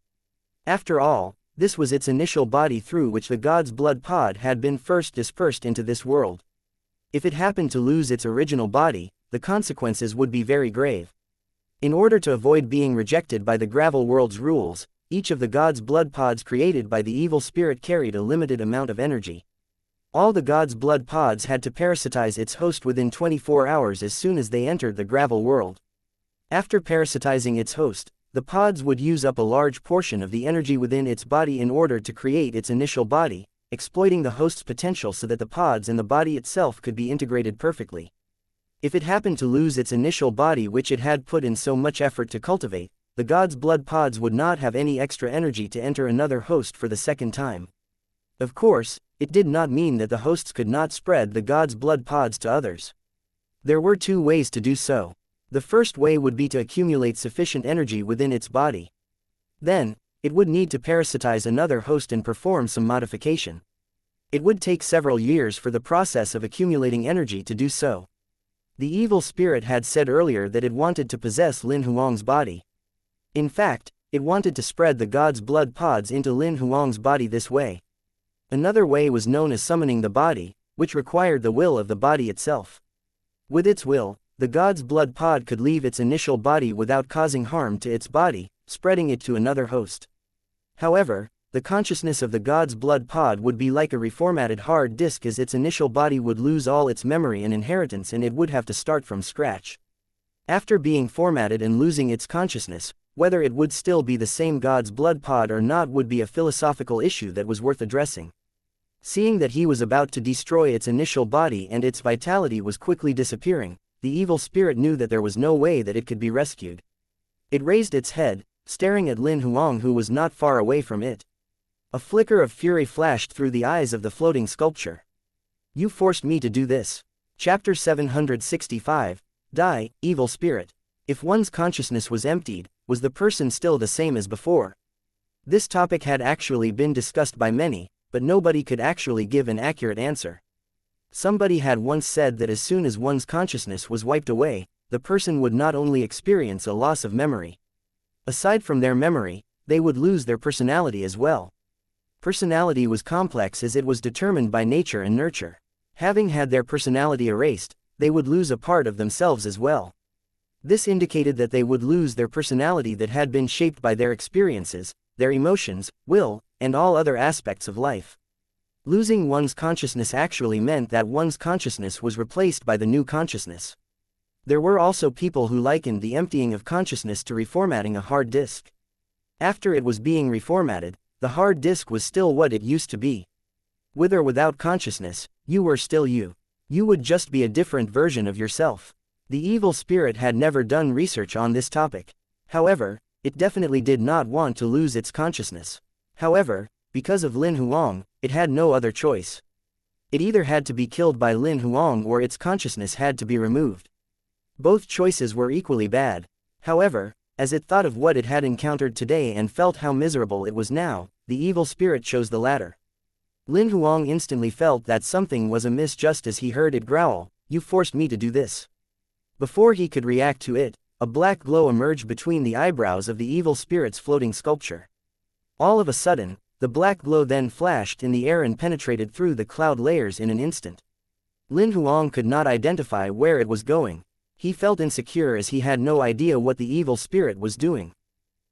After all, this was its initial body through which the god's blood pod had been first dispersed into this world. If it happened to lose its original body, the consequences would be very grave. In order to avoid being rejected by the gravel world's rules, each of the god's blood pods created by the evil spirit carried a limited amount of energy. All the god's blood pods had to parasitize its host within 24 hours as soon as they entered the gravel world. After parasitizing its host, the pods would use up a large portion of the energy within its body in order to create its initial body, exploiting the host's potential so that the pods and the body itself could be integrated perfectly. If it happened to lose its initial body which it had put in so much effort to cultivate, the god's blood pods would not have any extra energy to enter another host for the second time. Of course, it did not mean that the hosts could not spread the god's blood pods to others. There were two ways to do so. The first way would be to accumulate sufficient energy within its body. Then, it would need to parasitize another host and perform some modification. It would take several years for the process of accumulating energy to do so. The evil spirit had said earlier that it wanted to possess Lin Huang's body. In fact, it wanted to spread the god's blood pods into Lin Huang's body this way. Another way was known as summoning the body, which required the will of the body itself. With its will, the god's blood pod could leave its initial body without causing harm to its body, spreading it to another host. However, the consciousness of the god's blood pod would be like a reformatted hard disk, as its initial body would lose all its memory and inheritance and it would have to start from scratch. After being formatted and losing its consciousness, whether it would still be the same god's blood pod or not would be a philosophical issue that was worth addressing. Seeing that he was about to destroy its initial body and its vitality was quickly disappearing, the evil spirit knew that there was no way that it could be rescued. It raised its head, staring at Lin Huang, who was not far away from it. A flicker of fury flashed through the eyes of the floating sculpture. "You forced me to do this." Chapter 765, Die, Evil Spirit. If one's consciousness was emptied, was the person still the same as before? This topic had actually been discussed by many, but nobody could actually give an accurate answer. Somebody had once said that as soon as one's consciousness was wiped away, the person would not only experience a loss of memory. Aside from their memory, they would lose their personality as well. Personality was complex as it was determined by nature and nurture. Having had their personality erased, they would lose a part of themselves as well. This indicated that they would lose their personality that had been shaped by their experiences, their emotions, will, and all other aspects of life. Losing one's consciousness actually meant that one's consciousness was replaced by the new consciousness. There were also people who likened the emptying of consciousness to reformatting a hard disk. After it was being reformatted, the hard disk was still what it used to be. With or without consciousness, you were still you. You would just be a different version of yourself. The evil spirit had never done research on this topic. However, it definitely did not want to lose its consciousness. However, because of Lin Huang, it had no other choice. It either had to be killed by Lin Huang or its consciousness had to be removed. Both choices were equally bad. However, as it thought of what it had encountered today and felt how miserable it was now, the evil spirit chose the latter. Lin Huang instantly felt that something was amiss just as he heard it growl, "You forced me to do this." Before he could react to it, a black glow emerged between the eyebrows of the evil spirit's floating sculpture. All of a sudden, the black glow then flashed in the air and penetrated through the cloud layers in an instant. Lin Huang could not identify where it was going. He felt insecure as he had no idea what the evil spirit was doing.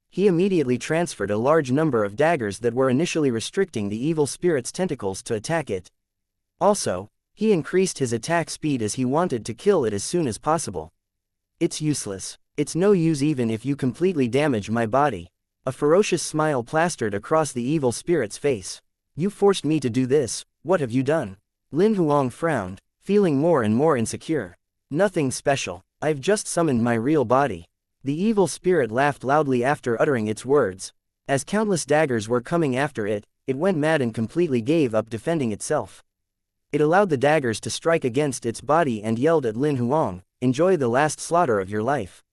He immediately transferred a large number of daggers that were initially restricting the evil spirit's tentacles to attack it. Also, he increased his attack speed as he wanted to kill it as soon as possible. "It's useless. It's no use even if you completely damage my body." A ferocious smile plastered across the evil spirit's face. "You forced me to do this, what have you done?" Lin Huang frowned, feeling more and more insecure. "Nothing special. I've just summoned my real body." The evil spirit laughed loudly after uttering its words. As countless daggers were coming after it, it went mad and completely gave up defending itself. It allowed the daggers to strike against its body and yelled at Lin Huang, "Enjoy the last slaughter of your life.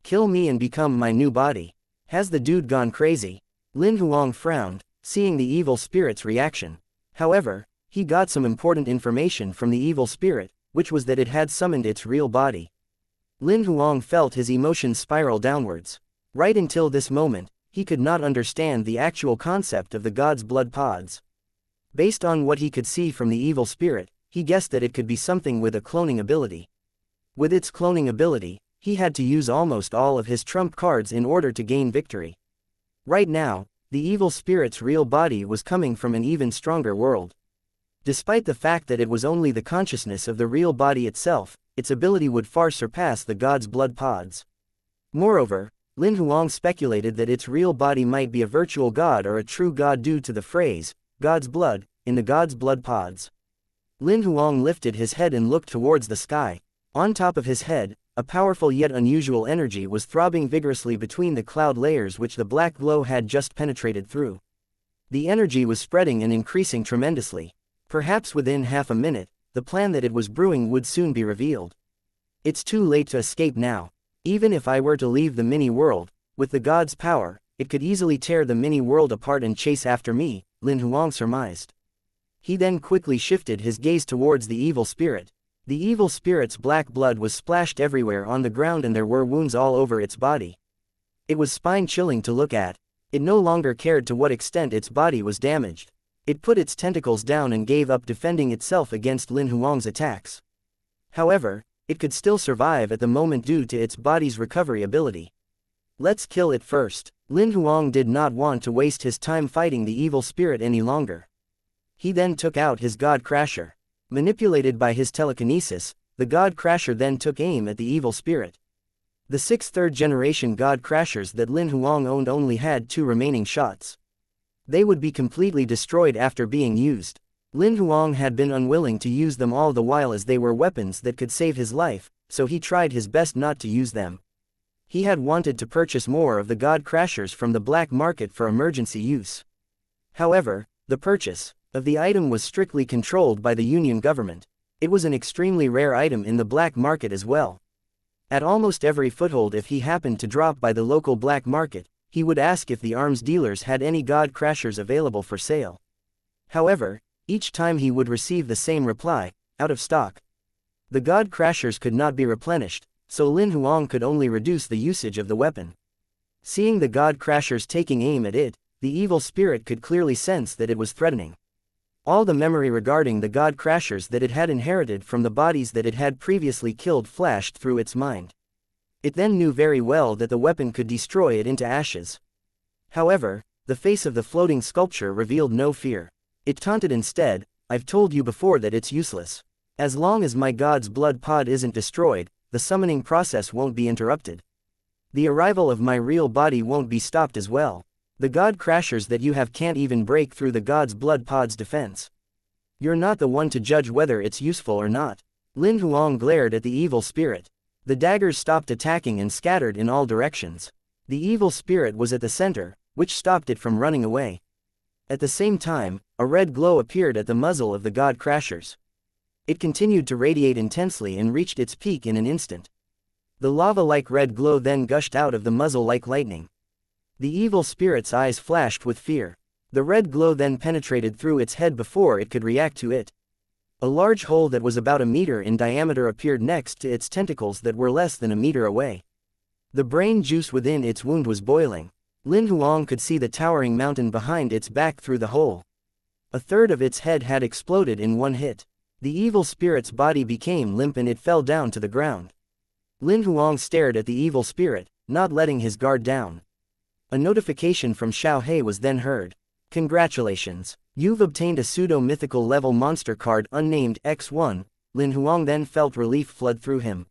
Kill me and become my new body." Has the dude gone crazy? Lin Huang frowned, seeing the evil spirit's reaction. However, he got some important information from the evil spirit, which was that it had summoned its real body. Lin Huang felt his emotions spiral downwards. Right until this moment, he could not understand the actual concept of the god's blood pods. Based on what he could see from the evil spirit, he guessed that it could be something with a cloning ability. With its cloning ability, he had to use almost all of his trump cards in order to gain victory. Right now, the evil spirit's real body was coming from an even stronger world. Despite the fact that it was only the consciousness of the real body itself, its ability would far surpass the god's blood pods. Moreover, Lin Huang speculated that its real body might be a virtual god or a true god due to the phrase, "God's blood," in the god's blood pods. Lin Huang lifted his head and looked towards the sky. On top of his head, a powerful yet unusual energy was throbbing vigorously between the cloud layers which the black glow had just penetrated through. The energy was spreading and increasing tremendously. Perhaps within half a minute, the plan that it was brewing would soon be revealed. "It's too late to escape now. Even if I were to leave the mini-world, with the god's power, it could easily tear the mini-world apart and chase after me, Lin Huang surmised. He then quickly shifted his gaze towards the evil spirit. The evil spirit's black blood was splashed everywhere on the ground and there were wounds all over its body. It was spine-chilling to look at. It no longer cared to what extent its body was damaged. It put its tentacles down and gave up defending itself against Lin Huang's attacks. However, it could still survive at the moment due to its body's recovery ability. Let's kill it first. Lin Huang did not want to waste his time fighting the evil spirit any longer. He then took out his God Crasher. Manipulated by his telekinesis, the God Crasher then took aim at the evil spirit. The 6th third-generation God Crashers that Lin Huang owned only had 2 remaining shots. They would be completely destroyed after being used. Lin Huang had been unwilling to use them all the while as they were weapons that could save his life, so he tried his best not to use them. He had wanted to purchase more of the God Crashers from the black market for emergency use. However, the purchase of the item was strictly controlled by the Union government. It was an extremely rare item in the black market as well. At almost every foothold, if he happened to drop by the local black market, he would ask if the arms dealers had any God Crashers available for sale. However, each time he would receive the same reply, out of stock. The God Crashers could not be replenished, so Lin Huang could only reduce the usage of the weapon. Seeing the God Crashers taking aim at it, the evil spirit could clearly sense that it was threatening. All the memory regarding the God Crashers that it had inherited from the bodies that it had previously killed flashed through its mind. It then knew very well that the weapon could destroy it into ashes. However, the face of the floating sculpture revealed no fear. It taunted instead, "I've told you before that it's useless. As long as my God's blood pod isn't destroyed, the summoning process won't be interrupted. The arrival of my real body won't be stopped as well. The God Crashers that you have can't even break through the God's blood pod's defense. You're not the one to judge whether it's useful or not." Lin Huang glared at the evil spirit. The daggers stopped attacking and scattered in all directions. The evil spirit was at the center, which stopped it from running away. At the same time, a red glow appeared at the muzzle of the God Crashers. It continued to radiate intensely and reached its peak in an instant. The lava-like red glow then gushed out of the muzzle like lightning. The evil spirit's eyes flashed with fear. The red glow then penetrated through its head before it could react to it. A large hole that was about a meter in diameter appeared next to its tentacles that were less than a meter away. The brain juice within its wound was boiling. Lin Huang could see the towering mountain behind its back through the hole. A third of its head had exploded in one hit. The evil spirit's body became limp and it fell down to the ground. Lin Huang stared at the evil spirit, not letting his guard down. A notification from Xiao was then heard. "Congratulations. You've obtained a pseudo-mythical level monster card unnamed X1. Lin Huang then felt relief flood through him.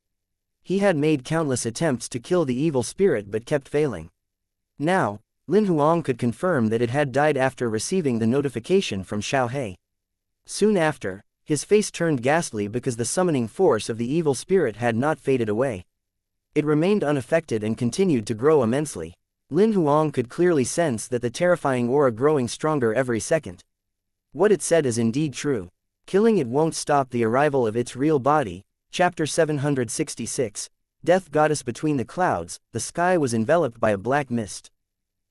He had made countless attempts to kill the evil spirit but kept failing. Now, Lin Huang could confirm that it had died after receiving the notification from Xiao. Soon after, his face turned ghastly because the summoning force of the evil spirit had not faded away. It remained unaffected and continued to grow immensely. Lin Huang could clearly sense that the terrifying aura growing stronger every second. What it said is indeed true. Killing it won't stop the arrival of its real body. Chapter 766. Death Goddess. Between the clouds, the sky was enveloped by a black mist.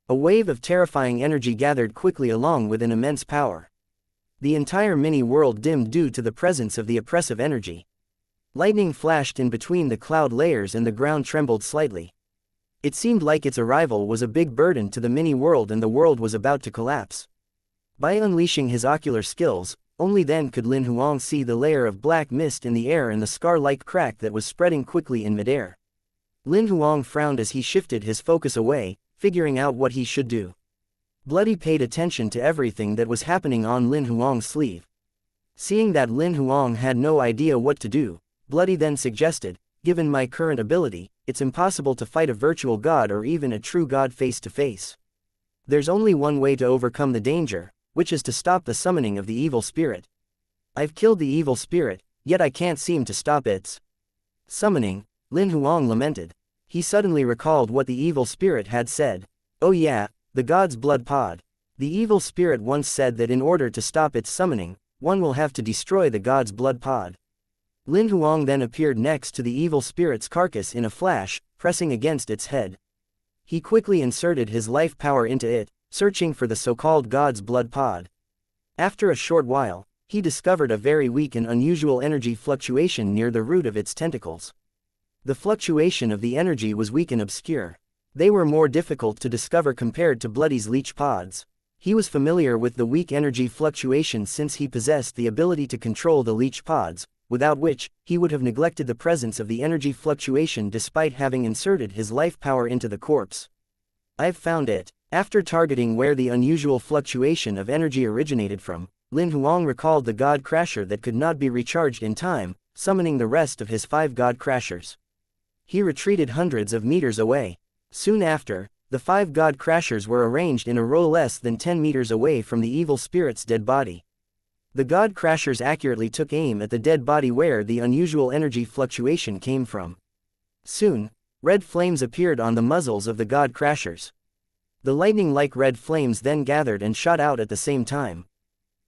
A wave of terrifying energy gathered quickly along with an immense power. The entire mini-world dimmed due to the presence of the oppressive energy. Lightning flashed in between the cloud layers and the ground trembled slightly. It seemed like its arrival was a big burden to the mini-world and the world was about to collapse. By unleashing his ocular skills, only then could Lin Huang see the layer of black mist in the air and the scar-like crack that was spreading quickly in midair. Lin Huang frowned as he shifted his focus away, figuring out what he should do. Bloody paid attention to everything that was happening on Lin Huang's sleeve. Seeing that Lin Huang had no idea what to do, Bloody then suggested, "Given my current ability, it's impossible to fight a virtual god or even a true god face to face. There's only one way to overcome the danger, which is to stop the summoning of the evil spirit. I've killed the evil spirit, yet I can't seem to stop its summoning." Lin Huang lamented. He suddenly recalled what the evil spirit had said. "Oh yeah, the god's blood pod. The evil spirit once said that in order to stop its summoning, one will have to destroy the god's blood pod." Lin Huang then appeared next to the evil spirit's carcass in a flash, pressing against its head. He quickly inserted his life power into it, searching for the so-called God's blood pod. After a short while, he discovered a very weak and unusual energy fluctuation near the root of its tentacles. The fluctuation of the energy was weak and obscure. They were more difficult to discover compared to Bloody's leech pods. He was familiar with the weak energy fluctuation since he possessed the ability to control the leech pods, without which, he would have neglected the presence of the energy fluctuation despite having inserted his life power into the corpse. I've found it. After targeting where the unusual fluctuation of energy originated from, Lin Huang recalled the God Crasher that could not be recharged in time, summoning the rest of his 5 God Crashers. He retreated hundreds of meters away. Soon after, the 5 God Crashers were arranged in a row less than 10 meters away from the evil spirit's dead body. The God Crashers accurately took aim at the dead body where the unusual energy fluctuation came from. Soon, red flames appeared on the muzzles of the God Crashers. The lightning-like red flames then gathered and shot out at the same time.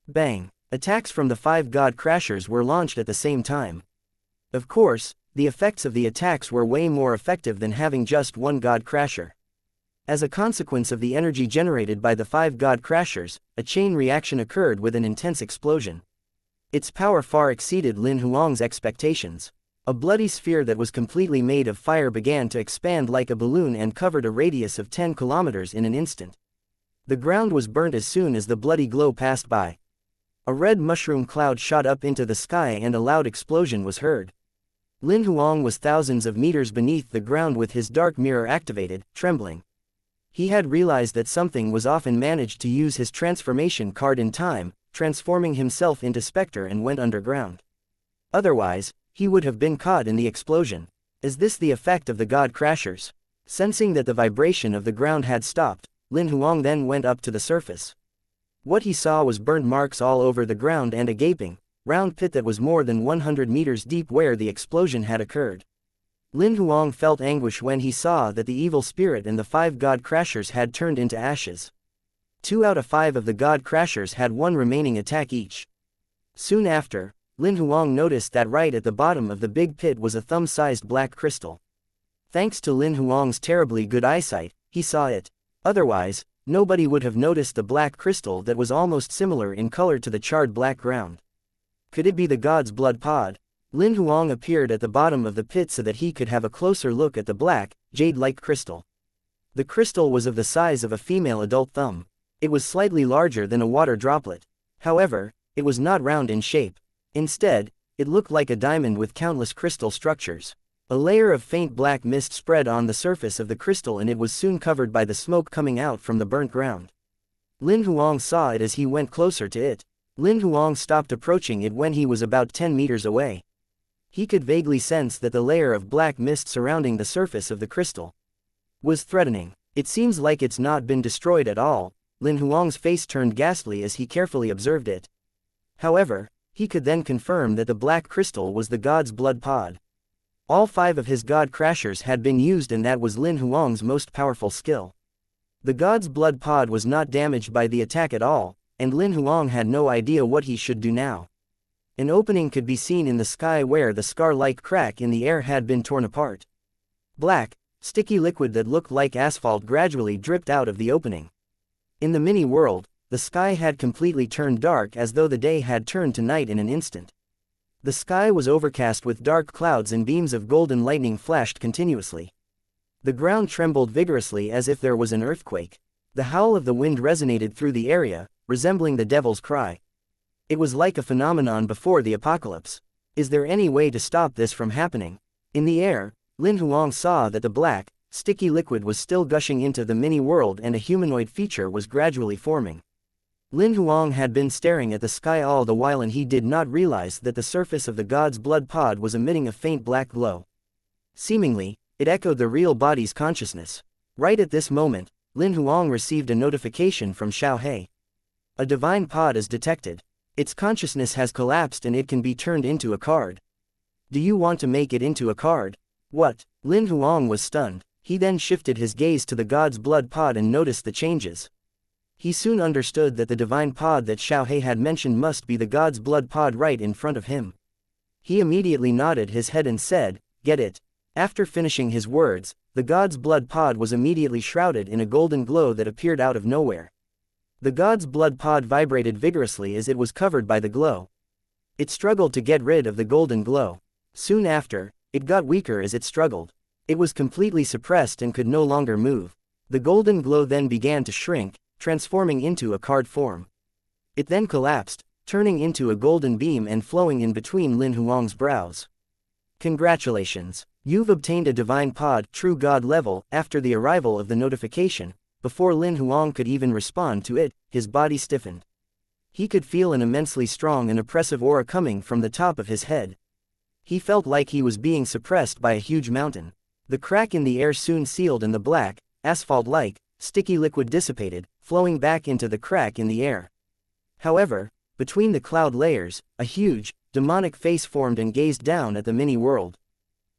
Bang! Attacks from the 5 God Crashers were launched at the same time. Of course, the effects of the attacks were way more effective than having just one God Crasher. As a consequence of the energy generated by the 5 God Crashers, a chain reaction occurred with an intense explosion. Its power far exceeded Lin Huang's expectations. A bloody sphere that was completely made of fire began to expand like a balloon and covered a radius of 10 kilometers in an instant. The ground was burnt as soon as the bloody glow passed by. A red mushroom cloud shot up into the sky and a loud explosion was heard. Lin Huang was thousands of meters beneath the ground with his dark mirror activated, trembling. He had realized that something was off and managed to use his transformation card in time, transforming himself into Spectre and went underground. Otherwise, he would have been caught in the explosion. Is this the effect of the God Crashers? Sensing that the vibration of the ground had stopped, Lin Huang then went up to the surface. What he saw was burnt marks all over the ground and a gaping, round pit that was more than 100 meters deep where the explosion had occurred. Lin Huang felt anguish when he saw that the evil spirit and the 5 God Crashers had turned into ashes. 2 out of 5 of the God Crashers had one remaining attack each. Soon after, Lin Huang noticed that right at the bottom of the big pit was a thumb-sized black crystal. Thanks to Lin Huang's terribly good eyesight, he saw it. Otherwise, nobody would have noticed the black crystal that was almost similar in color to the charred black ground. Could it be the God's blood pod? Lin Huang appeared at the bottom of the pit so that he could have a closer look at the black, jade-like crystal. The crystal was of the size of a female adult thumb. It was slightly larger than a water droplet. However, it was not round in shape. Instead, it looked like a diamond with countless crystal structures. A layer of faint black mist spread on the surface of the crystal and it was soon covered by the smoke coming out from the burnt ground. Lin Huang saw it as he went closer to it. Lin Huang stopped approaching it when he was about 10 meters away. He could vaguely sense that the layer of black mist surrounding the surface of the crystal was threatening. It seems like it's not been destroyed at all. Lin Huang's face turned ghastly as he carefully observed it. However, he could then confirm that the black crystal was the God's blood pod. All 5 of his God Crashers had been used and that was Lin Huang's most powerful skill. The God's blood pod was not damaged by the attack at all, and Lin Huang had no idea what he should do now. An opening could be seen in the sky where the scar-like crack in the air had been torn apart. Black, sticky liquid that looked like asphalt gradually dripped out of the opening. In the mini-world, the sky had completely turned dark as though the day had turned to night in an instant. The sky was overcast with dark clouds and beams of golden lightning flashed continuously. The ground trembled vigorously as if there was an earthquake. The howl of the wind resonated through the area, resembling the devil's cry. It was like a phenomenon before the apocalypse. Is there any way to stop this from happening? In the air, Lin Huang saw that the black, sticky liquid was still gushing into the mini-world and a humanoid feature was gradually forming. Lin Huang had been staring at the sky all the while and he did not realize that the surface of the God's blood pod was emitting a faint black glow. Seemingly, it echoed the real body's consciousness. Right at this moment, Lin Huang received a notification from Xiaohe. A divine pod is detected. Its consciousness has collapsed and it can be turned into a card. Do you want to make it into a card? What? Lin Huang was stunned. He then shifted his gaze to the God's blood pod and noticed the changes. He soon understood that the divine pod that Xiaohe had mentioned must be the God's blood pod right in front of him. He immediately nodded his head and said, "Get it." After finishing his words, the god's blood pod was immediately shrouded in a golden glow that appeared out of nowhere. The god's blood pod vibrated vigorously as it was covered by the glow. It struggled to get rid of the golden glow. Soon after, it got weaker as it struggled. It was completely suppressed and could no longer move. The golden glow then began to shrink, transforming into a card form. It then collapsed, turning into a golden beam and flowing in between Lin Huang's brows. Congratulations! You've obtained a divine pod, true god level. After the arrival of the notification, before Lin Huang could even respond to it, his body stiffened. He could feel an immensely strong and oppressive aura coming from the top of his head. He felt like he was being suppressed by a huge mountain. The crack in the air soon sealed and the black, asphalt-like, sticky liquid dissipated, flowing back into the crack in the air. However, between the cloud layers, a huge, demonic face formed and gazed down at the mini-world.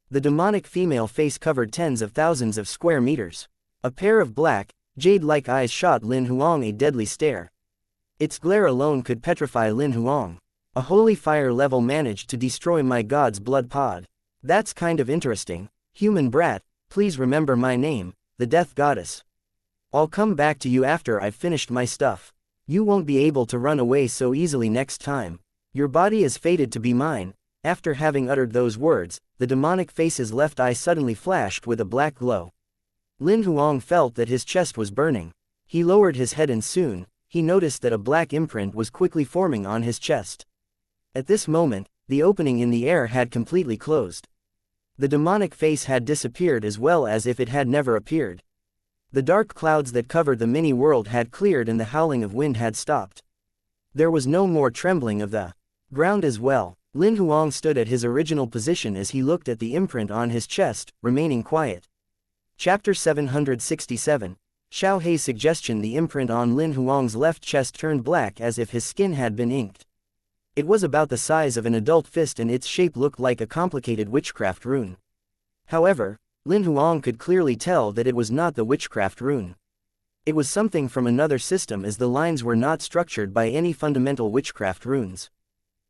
The demonic female face covered tens of thousands of square meters. A pair of black, jade-like eyes shot Lin Huang a deadly stare. Its glare alone could petrify Lin Huang. A holy fire level managed to destroy my god's blood pod. That's kind of interesting. Human brat, please remember my name, the Death Goddess. I'll come back to you after I've finished my stuff. You won't be able to run away so easily next time. Your body is fated to be mine. After having uttered those words, the demonic face's left eye suddenly flashed with a black glow. Lin Huang felt that his chest was burning. He lowered his head and soon, he noticed that a black imprint was quickly forming on his chest. At this moment, the opening in the air had completely closed. The demonic face had disappeared as well as if it had never appeared. The dark clouds that covered the mini-world had cleared and the howling of wind had stopped. There was no more trembling of the ground as well. Lin Huang stood at his original position as he looked at the imprint on his chest, remaining quiet. Chapter 767. Xiao Hei's suggestion. The imprint on Lin Huang's left chest turned black as if his skin had been inked. It was about the size of an adult fist and its shape looked like a complicated witchcraft rune. However, Lin Huang could clearly tell that it was not the witchcraft rune. It was something from another system as the lines were not structured by any fundamental witchcraft runes.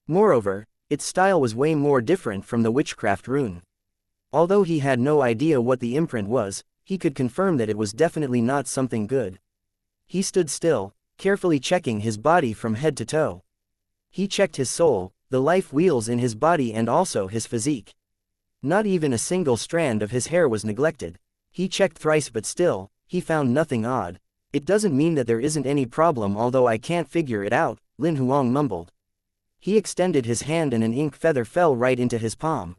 Moreover, its style was way more different from the witchcraft rune. Although he had no idea what the imprint was, he could confirm that it was definitely not something good. He stood still, carefully checking his body from head to toe. He checked his soul, the life wheels in his body and also his physique. Not even a single strand of his hair was neglected. He checked thrice but still, he found nothing odd. It doesn't mean that there isn't any problem although I can't figure it out, Lin Huang mumbled. He extended his hand and an ink feather fell right into his palm.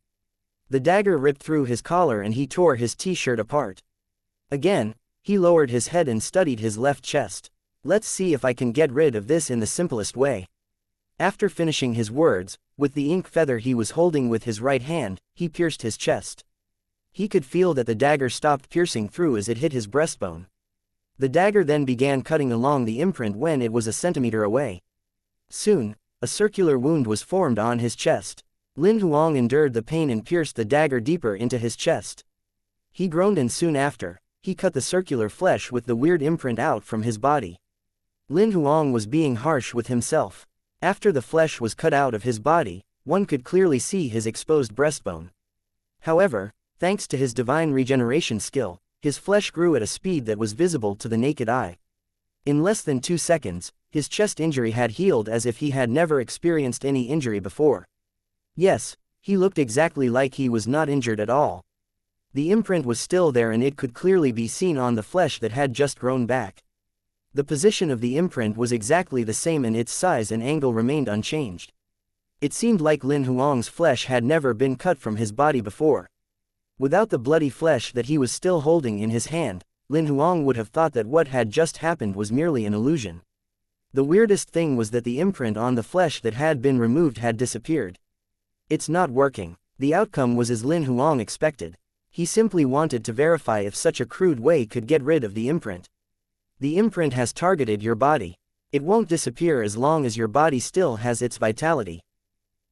The dagger ripped through his collar and he tore his t-shirt apart. Again, he lowered his head and studied his left chest. Let's see if I can get rid of this in the simplest way. After finishing his words, with the ink feather he was holding with his right hand, he pierced his chest. He could feel that the dagger stopped piercing through as it hit his breastbone. The dagger then began cutting along the imprint when it was a centimeter away. Soon, a circular wound was formed on his chest. Lin Huang endured the pain and pierced the dagger deeper into his chest. He groaned and soon after, he cut the circular flesh with the weird imprint out from his body. Lin Huang was being harsh with himself. After the flesh was cut out of his body, one could clearly see his exposed breastbone. However, thanks to his divine regeneration skill, his flesh grew at a speed that was visible to the naked eye. In less than 2 seconds, his chest injury had healed as if he had never experienced any injury before. Yes, he looked exactly like he was not injured at all. The imprint was still there and it could clearly be seen on the flesh that had just grown back. The position of the imprint was exactly the same and its size and angle remained unchanged. It seemed like Lin Huang's flesh had never been cut from his body before. Without the bloody flesh that he was still holding in his hand, Lin Huang would have thought that what had just happened was merely an illusion. The weirdest thing was that the imprint on the flesh that had been removed had disappeared. It's not working. The outcome was as Lin Huang expected. He simply wanted to verify if such a crude way could get rid of the imprint. The imprint has targeted your body. It won't disappear as long as your body still has its vitality.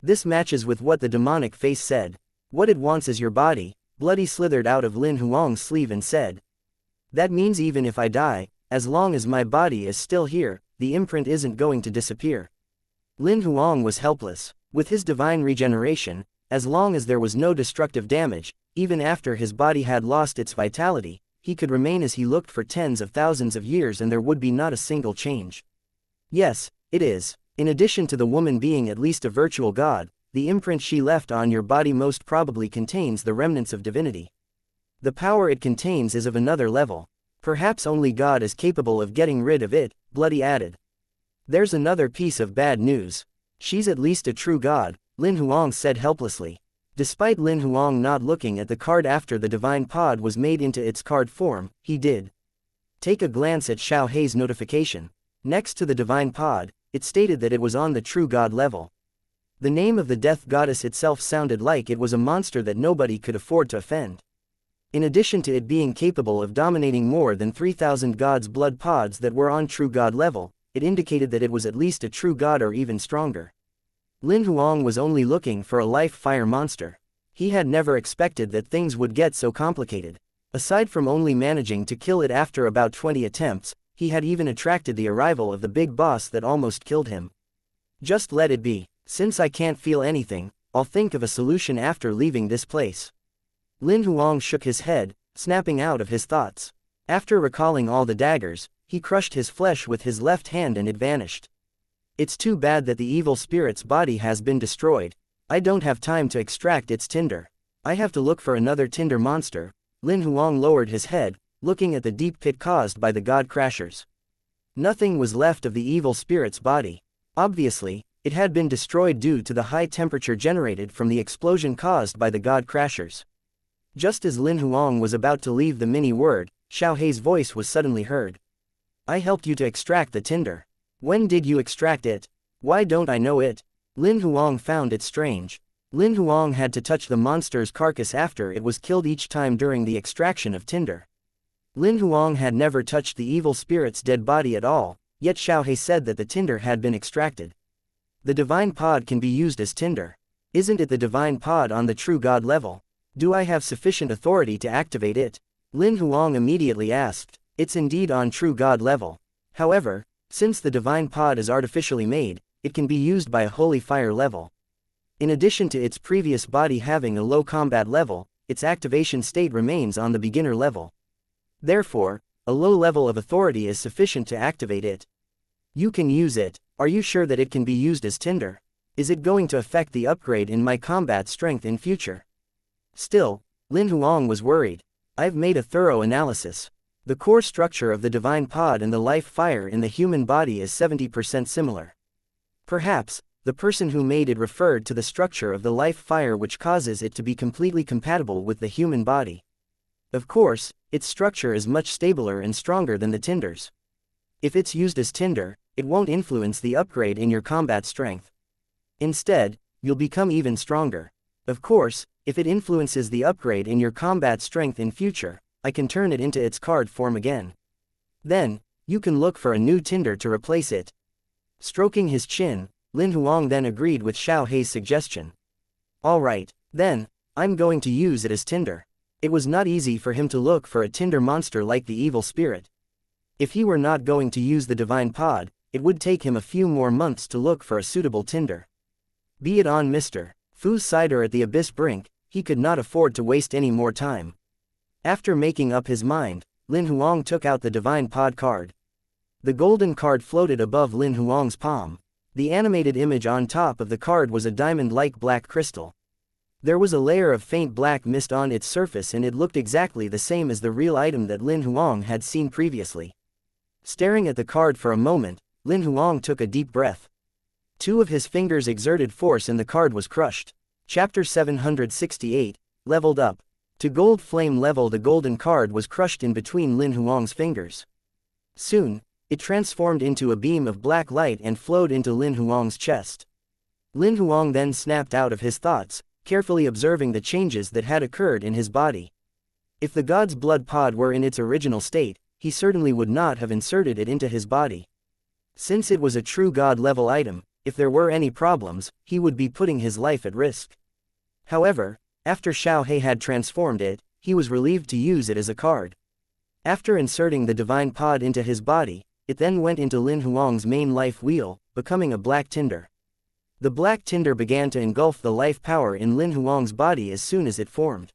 This matches with what the demonic face said. What it wants is your body. Bloody slithered out of Lin Huang's sleeve and said. That means even if I die, as long as my body is still here, the imprint isn't going to disappear. Lin Huang was helpless. With his divine regeneration, as long as there was no destructive damage, even after his body had lost its vitality, he could remain as he looked for tens of thousands of years and there would be not a single change. Yes, it is. In addition to the woman being at least a virtual god, the imprint she left on your body most probably contains the remnants of divinity. The power it contains is of another level. Perhaps only God is capable of getting rid of it, Bloody added. There's another piece of bad news. She's at least a true god, Lin Huang said helplessly. Despite Lin Huang not looking at the card after the divine pod was made into its card form, he did take a glance at Xiao Hei's notification. Next to the divine pod, it stated that it was on the true god level. The name of the death goddess itself sounded like it was a monster that nobody could afford to offend. In addition to it being capable of dominating more than 3,000 gods' blood pods that were on true god level, it indicated that it was at least a true god or even stronger. Lin Huang was only looking for a life fire monster. He had never expected that things would get so complicated. Aside from only managing to kill it after about 20 attempts, he had even attracted the arrival of the big boss that almost killed him. Just let it be. Since I can't feel anything, I'll think of a solution after leaving this place. Lin Huang shook his head, snapping out of his thoughts. After recalling all the daggers, he crushed his flesh with his left hand and it vanished. It's too bad that the evil spirit's body has been destroyed. I don't have time to extract its tinder. I have to look for another tinder monster. Lin Huang lowered his head, looking at the deep pit caused by the god crashers. Nothing was left of the evil spirit's body. Obviously, it had been destroyed due to the high temperature generated from the explosion caused by the god crashers. Just as Lin Huang was about to leave the mini word, Xiao Hei's voice was suddenly heard. I helped you to extract the tinder. When did you extract it? Why don't I know it? Lin Huang found it strange. Lin Huang had to touch the monster's carcass after it was killed each time during the extraction of tinder. Lin Huang had never touched the evil spirit's dead body at all, yet Xiao Hei said that the tinder had been extracted. The divine pod can be used as tinder. Isn't it the divine pod on the true god level? Do I have sufficient authority to activate it? Lin Huang immediately asked. It's indeed on true god level. However, since the divine pod is artificially made, it can be used by a holy fire level. In addition to its previous body having a low combat level, its activation state remains on the beginner level. Therefore, a low level of authority is sufficient to activate it. You can use it. Are you sure that it can be used as tinder? Is it going to affect the upgrade in my combat strength in future? Still, Lin Huang was worried. I've made a thorough analysis. The core structure of the divine pod and the life fire in the human body is 70% similar. Perhaps, the person who made it referred to the structure of the life fire which causes it to be completely compatible with the human body. Of course, its structure is much stabler and stronger than the tinder's. If it's used as tinder, it won't influence the upgrade in your combat strength. Instead, you'll become even stronger. Of course, if it influences the upgrade in your combat strength in future, I can turn it into its card form again. Then, you can look for a new tinder to replace it. Stroking his chin, Lin Huang then agreed with Xiao Hei's suggestion. Alright, then, I'm going to use it as tinder. It was not easy for him to look for a tinder monster like the evil spirit. If he were not going to use the divine pod, it would take him a few more months to look for a suitable tinder. Be it on Mr. Fu's cider at the abyss brink, he could not afford to waste any more time. After making up his mind, Lin Huang took out the divine pod card. The golden card floated above Lin Huang's palm. The animated image on top of the card was a diamond-like black crystal. There was a layer of faint black mist on its surface and it looked exactly the same as the real item that Lin Huang had seen previously. Staring at the card for a moment, Lin Huang took a deep breath. Two of his fingers exerted force and the card was crushed. Chapter 768, Leveled Up. To gold flame level, the golden card was crushed in between Lin Huang's fingers. Soon, it transformed into a beam of black light and flowed into Lin Huang's chest. Lin Huang then snapped out of his thoughts, carefully observing the changes that had occurred in his body. If the god's blood pod were in its original state, he certainly would not have inserted it into his body. Since it was a true god-level item, if there were any problems, he would be putting his life at risk. However, after Xiao Hei had transformed it, he was relieved to use it as a card. After inserting the divine pod into his body, it then went into Lin Huang's main life wheel, becoming a black tinder. The black tinder began to engulf the life power in Lin Huang's body as soon as it formed.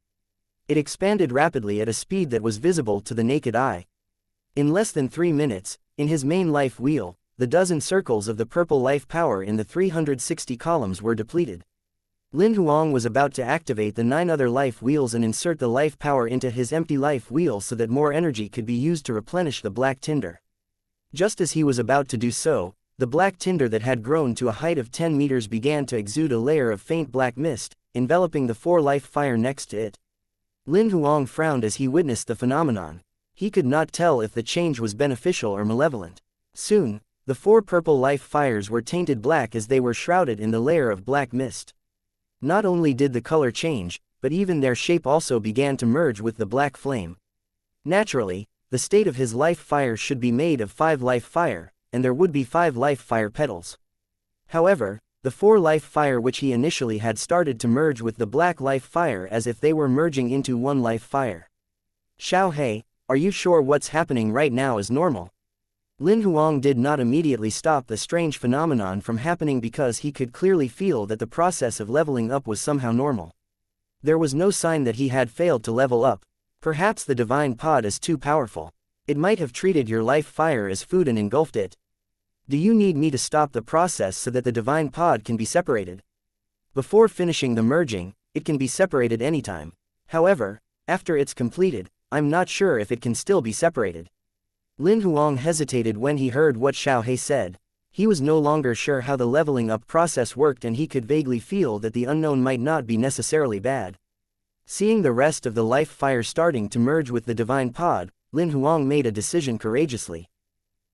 It expanded rapidly at a speed that was visible to the naked eye. In less than 3 minutes, in his main life wheel, the dozen circles of the purple life power in the 360 columns were depleted. Lin Huang was about to activate the 9 other life wheels and insert the life power into his empty life wheel so that more energy could be used to replenish the black tinder. Just as he was about to do so, the black tinder that had grown to a height of 10 meters began to exude a layer of faint black mist, enveloping the 4 life fire next to it. Lin Huang frowned as he witnessed the phenomenon. He could not tell if the change was beneficial or malevolent. Soon, the 4 purple life fires were tainted black as they were shrouded in the layer of black mist. Not only did the color change, but even their shape also began to merge with the black flame. Naturally, the state of his life fire should be made of 5 life fire, and there would be 5 life fire petals. However, the 4 life fire which he initially had started to merge with the black life fire as if they were merging into 1 life fire. Xiao He, are you sure what's happening right now is normal? Lin Huang did not immediately stop the strange phenomenon from happening because he could clearly feel that the process of leveling up was somehow normal. There was no sign that he had failed to level up. Perhaps the divine pod is too powerful. It might have treated your life fire as food and engulfed it. Do you need me to stop the process so that the divine pod can be separated? Before finishing the merging, it can be separated anytime. However, after it's completed, I'm not sure if it can still be separated. Lin Huang hesitated when he heard what Xiao He said. He was no longer sure how the leveling up process worked and he could vaguely feel that the unknown might not be necessarily bad. Seeing the rest of the life fire starting to merge with the divine pod, Lin Huang made a decision courageously.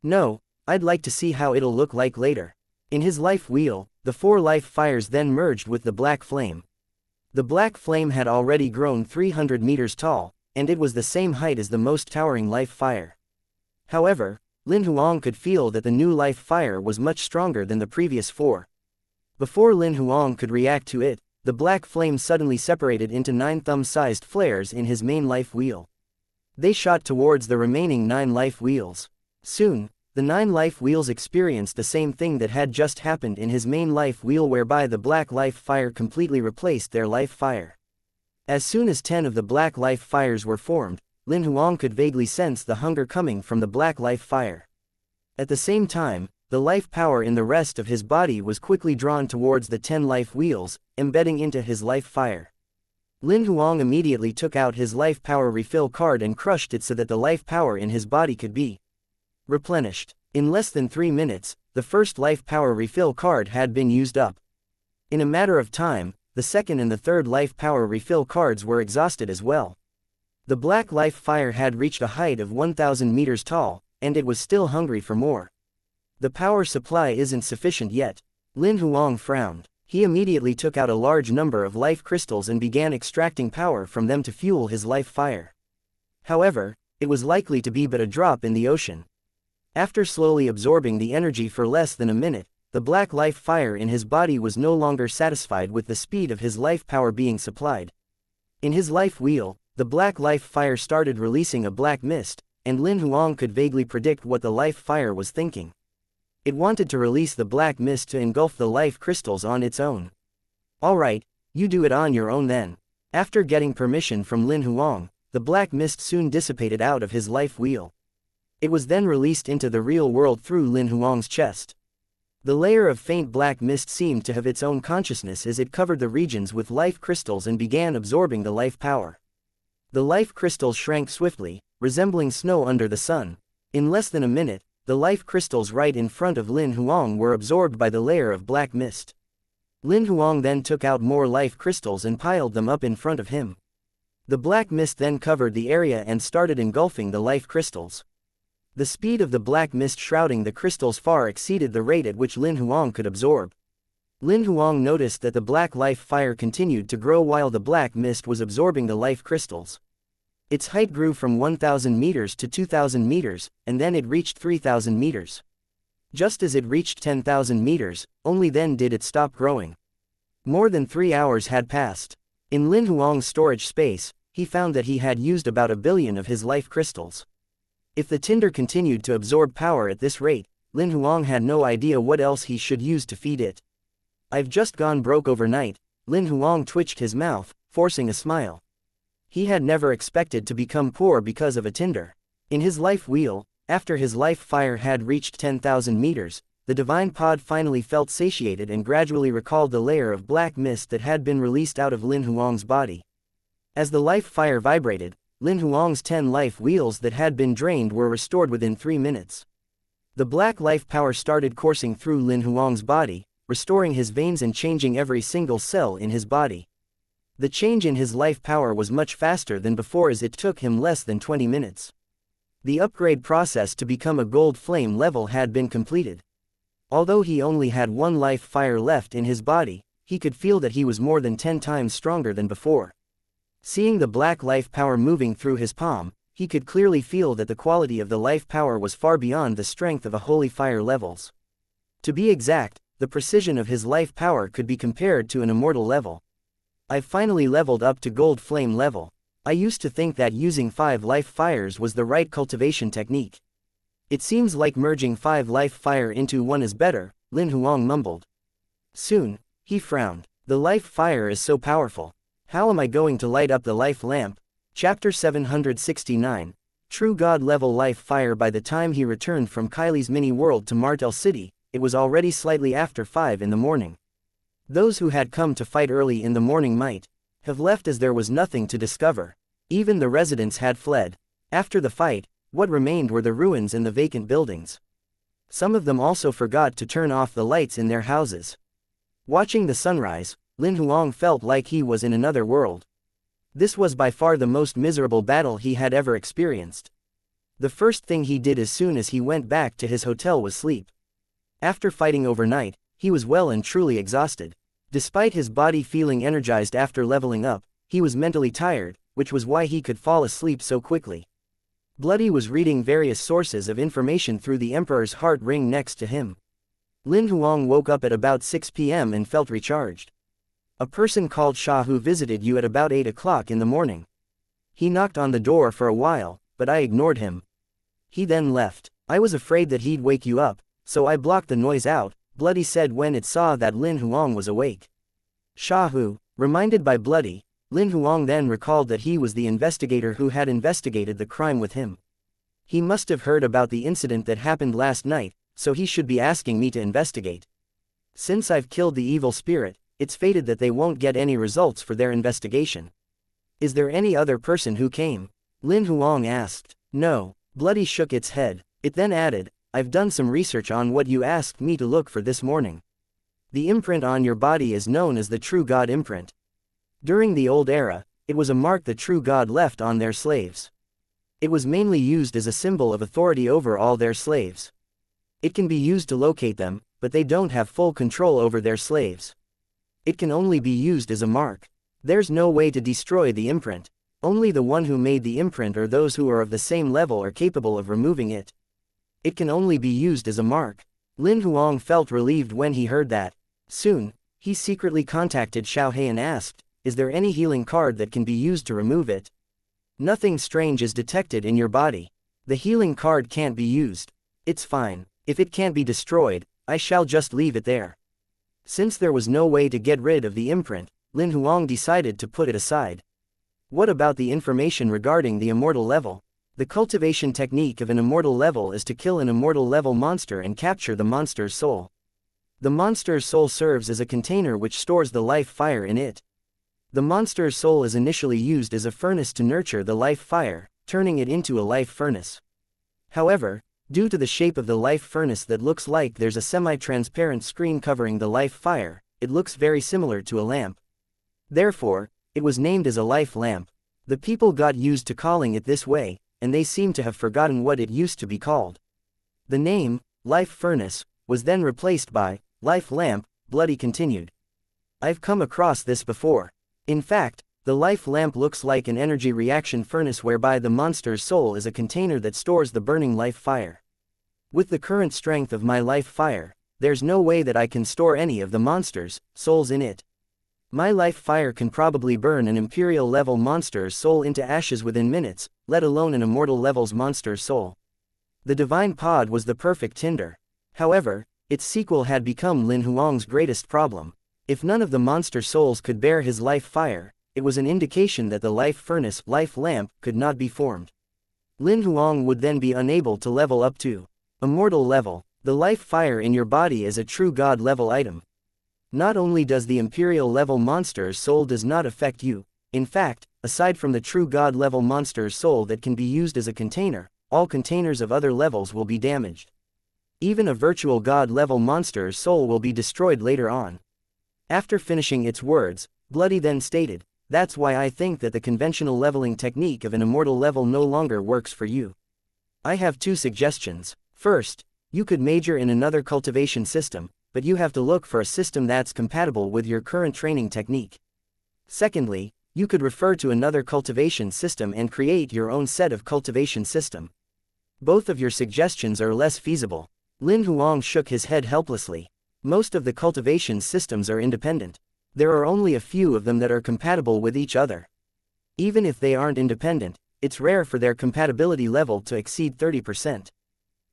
No, I'd like to see how it'll look like later. In his life wheel, the 4 life fires then merged with the black flame. The black flame had already grown 300 meters tall, and it was the same height as the most towering life fire. However, Lin Huang could feel that the new life fire was much stronger than the previous 4. Before Lin Huang could react to it, the black flame suddenly separated into 9 thumb-sized flares in his main life wheel. They shot towards the remaining 9 life wheels. Soon, the 9 life wheels experienced the same thing that had just happened in his main life wheel, whereby the black life fire completely replaced their life fire. As soon as 10 of the black life fires were formed, Lin Huang could vaguely sense the hunger coming from the black life fire. At the same time, the life power in the rest of his body was quickly drawn towards the 10 life wheels, embedding into his life fire. Lin Huang immediately took out his life power refill card and crushed it so that the life power in his body could be replenished. In less than 3 minutes, the first life power refill card had been used up. In a matter of time, the second and the third life power refill cards were exhausted as well. The black life fire had reached a height of 1,000 meters tall, and it was still hungry for more. The power supply isn't sufficient yet. Lin Huang frowned. He immediately took out a large number of life crystals and began extracting power from them to fuel his life fire. However, it was likely to be but a drop in the ocean. After slowly absorbing the energy for less than a minute, the black life fire in his body was no longer satisfied with the speed of his life power being supplied. In his life wheel, the black life fire started releasing a black mist, and Lin Huang could vaguely predict what the life fire was thinking. It wanted to release the black mist to engulf the life crystals on its own. Alright, you do it on your own then. After getting permission from Lin Huang, the black mist soon dissipated out of his life wheel. It was then released into the real world through Lin Huang's chest. The layer of faint black mist seemed to have its own consciousness as it covered the regions with life crystals and began absorbing the life power. The life crystals shrank swiftly, resembling snow under the sun. In less than a minute, the life crystals right in front of Lin Huang were absorbed by the layer of black mist. Lin Huang then took out more life crystals and piled them up in front of him. The black mist then covered the area and started engulfing the life crystals. The speed of the black mist shrouding the crystals far exceeded the rate at which Lin Huang could absorb. Lin Huang noticed that the black life fire continued to grow while the black mist was absorbing the life crystals. Its height grew from 1,000 meters to 2,000 meters, and then it reached 3,000 meters. Just as it reached 10,000 meters, only then did it stop growing. More than 3 hours had passed. In Lin Huang's storage space, he found that he had used about 1 billion of his life crystals. If the tinder continued to absorb power at this rate, Lin Huang had no idea what else he should use to feed it. I've just gone broke overnight. Lin Huang twitched his mouth, forcing a smile. He had never expected to become poor because of a tinder. In his life wheel, after his life fire had reached 10,000 meters, the divine pod finally felt satiated and gradually recalled the layer of black mist that had been released out of Lin Huang's body. As the life fire vibrated, Lin Huang's 10 life wheels that had been drained were restored within 3 minutes. The black life power started coursing through Lin Huang's body, restoring his veins and changing every single cell in his body. The change in his life power was much faster than before, as it took him less than 20 minutes. The upgrade process to become a gold flame level had been completed. Although he only had 1 life fire left in his body, he could feel that he was more than 10 times stronger than before. Seeing the black life power moving through his palm, he could clearly feel that the quality of the life power was far beyond the strength of a holy fire levels. To be exact, the precision of his life power could be compared to an immortal level. I've finally leveled up to gold flame level. I used to think that using 5 life fires was the right cultivation technique. It seems like merging 5 life fire into 1 is better, Lin Huang mumbled. Soon, he frowned. The life fire is so powerful. How am I going to light up the life lamp? Chapter 769. True God level life fire. By the time he returned from Kylie's mini world to Martel City, it was already slightly after 5 in the morning. Those who had come to fight early in the morning might have left, as there was nothing to discover. Even the residents had fled. After the fight, what remained were the ruins and the vacant buildings. Some of them also forgot to turn off the lights in their houses. Watching the sunrise, Lin Huang felt like he was in another world. This was by far the most miserable battle he had ever experienced. The first thing he did as soon as he went back to his hotel was sleep. After fighting overnight, he was well and truly exhausted. Despite his body feeling energized after leveling up, he was mentally tired, which was why he could fall asleep so quickly. Bloody was reading various sources of information through the Emperor's heart ring next to him. Lin Huang woke up at about 6 p.m. and felt recharged. A person called Xia who visited you at about 8 o'clock in the morning. He knocked on the door for a while, but I ignored him. He then left. I was afraid that he'd wake you up, so I blocked the noise out, Bloody said when it saw that Lin Huang was awake. Xia, reminded by Bloody, Lin Huang then recalled that he was the investigator who had investigated the crime with him. He must have heard about the incident that happened last night, so he should be asking me to investigate. Since I've killed the evil spirit, it's fated that they won't get any results for their investigation. Is there any other person who came? Lin Huang asked. No. Bloody shook its head. It then added, I've done some research on what you asked me to look for this morning. The imprint on your body is known as the True God imprint. During the old era, it was a mark the True God left on their slaves. It was mainly used as a symbol of authority over all their slaves. It can be used to locate them, but they don't have full control over their slaves. It can only be used as a mark. There's no way to destroy the imprint. Only the one who made the imprint or those who are of the same level are capable of removing it. It can only be used as a mark. Lin Huang felt relieved when he heard that. Soon, he secretly contacted Xiao He and asked, is there any healing card that can be used to remove it? Nothing strange is detected in your body. The healing card can't be used. It's fine. If it can't be destroyed, I shall just leave it there. Since there was no way to get rid of the imprint, Lin Huang decided to put it aside. What about the information regarding the immortal level? The cultivation technique of an immortal level is to kill an immortal level monster and capture the monster's soul. The monster's soul serves as a container which stores the life fire in it. The monster's soul is initially used as a furnace to nurture the life fire, turning it into a life furnace. However, due to the shape of the life furnace that looks like there's a semi-transparent screen covering the life fire, it looks very similar to a lamp. Therefore, it was named as a life lamp. The people got used to calling it this way, and they seem to have forgotten what it used to be called. The name, life furnace, was then replaced by life lamp, Bloody continued. I've come across this before. In fact, the life lamp looks like an energy reaction furnace whereby the monster's soul is a container that stores the burning life fire. With the current strength of my life fire, there's no way that I can store any of the monster's souls in it. My life fire can probably burn an imperial level monster's soul into ashes within minutes, let alone an immortal level's monster's soul. The divine pod was the perfect tinder. However, its sequel had become Lin Huang's greatest problem. If none of the monster souls could bear his life fire, it was an indication that the life furnace, life lamp, could not be formed. Lin Huang would then be unable to level up to immortal level. The life fire in your body is a true god level item. Not only does the imperial level monster's soul does not affect you, in fact, aside from the true god level monster's soul that can be used as a container, all containers of other levels will be damaged. Even a virtual god level monster's soul will be destroyed later on. After finishing its words, Bloody then stated, "That's why I think that the conventional leveling technique of an immortal level no longer works for you. I have two suggestions. First, you could major in another cultivation system, but you have to look for a system that's compatible with your current training technique. Secondly, you could refer to another cultivation system and create your own set of cultivation system. Both of your suggestions are less feasible." Lin Huang shook his head helplessly. Most of the cultivation systems are independent. There are only a few of them that are compatible with each other. Even if they aren't independent, it's rare for their compatibility level to exceed 30%.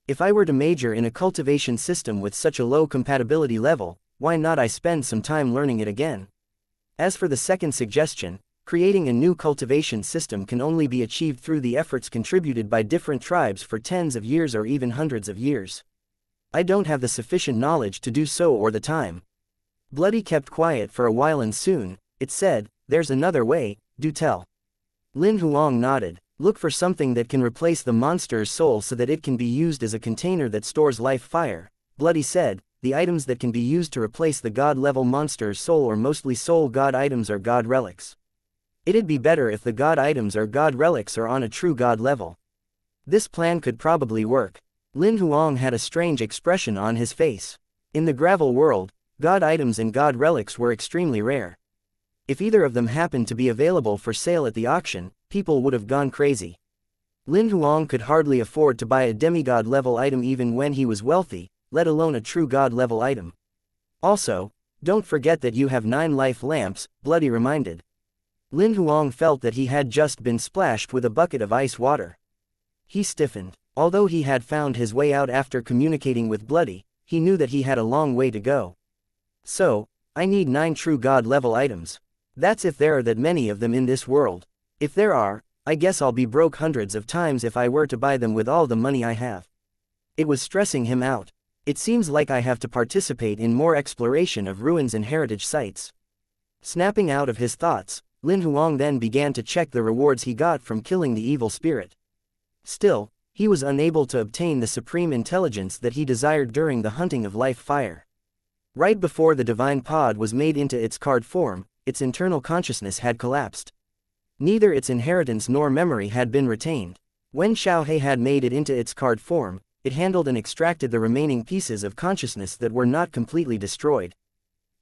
If I were to major in a cultivation system with such a low compatibility level, why not I spend some time learning it again? As for the second suggestion, creating a new cultivation system can only be achieved through the efforts contributed by different tribes for tens of years or even hundreds of years. I don't have the sufficient knowledge to do so or the time. Bloody kept quiet for a while and soon, it said, "There's another way, do tell." Lin Huang nodded. "Look for something that can replace the monster's soul so that it can be used as a container that stores life fire." Bloody said, "The items that can be used to replace the god-level monster's soul are mostly soul god items or god relics. It'd be better if the god items or god relics are on a true god level. This plan could probably work." Lin Huang had a strange expression on his face. In the gravel world, god items and god relics were extremely rare. If either of them happened to be available for sale at the auction, people would have gone crazy. Lin Huang could hardly afford to buy a demigod level item even when he was wealthy, let alone a true god level item. "Also, don't forget that you have 9 life lamps," Bloody reminded. Lin Huang felt that he had just been splashed with a bucket of ice water. He stiffened. Although he had found his way out after communicating with Bloody, he knew that he had a long way to go. "So, I need 9 true god level items. That's if there are that many of them in this world. If there are, I guess I'll be broke hundreds of times if I were to buy them with all the money I have." It was stressing him out. "It seems like I have to participate in more exploration of ruins and heritage sites." Snapping out of his thoughts, Lin Huang then began to check the rewards he got from killing the evil spirit. Still, he was unable to obtain the supreme intelligence that he desired during the hunting of life fire. Right before the divine pod was made into its card form, its internal consciousness had collapsed. Neither its inheritance nor memory had been retained. When Xiaohe had made it into its card form, it handled and extracted the remaining pieces of consciousness that were not completely destroyed.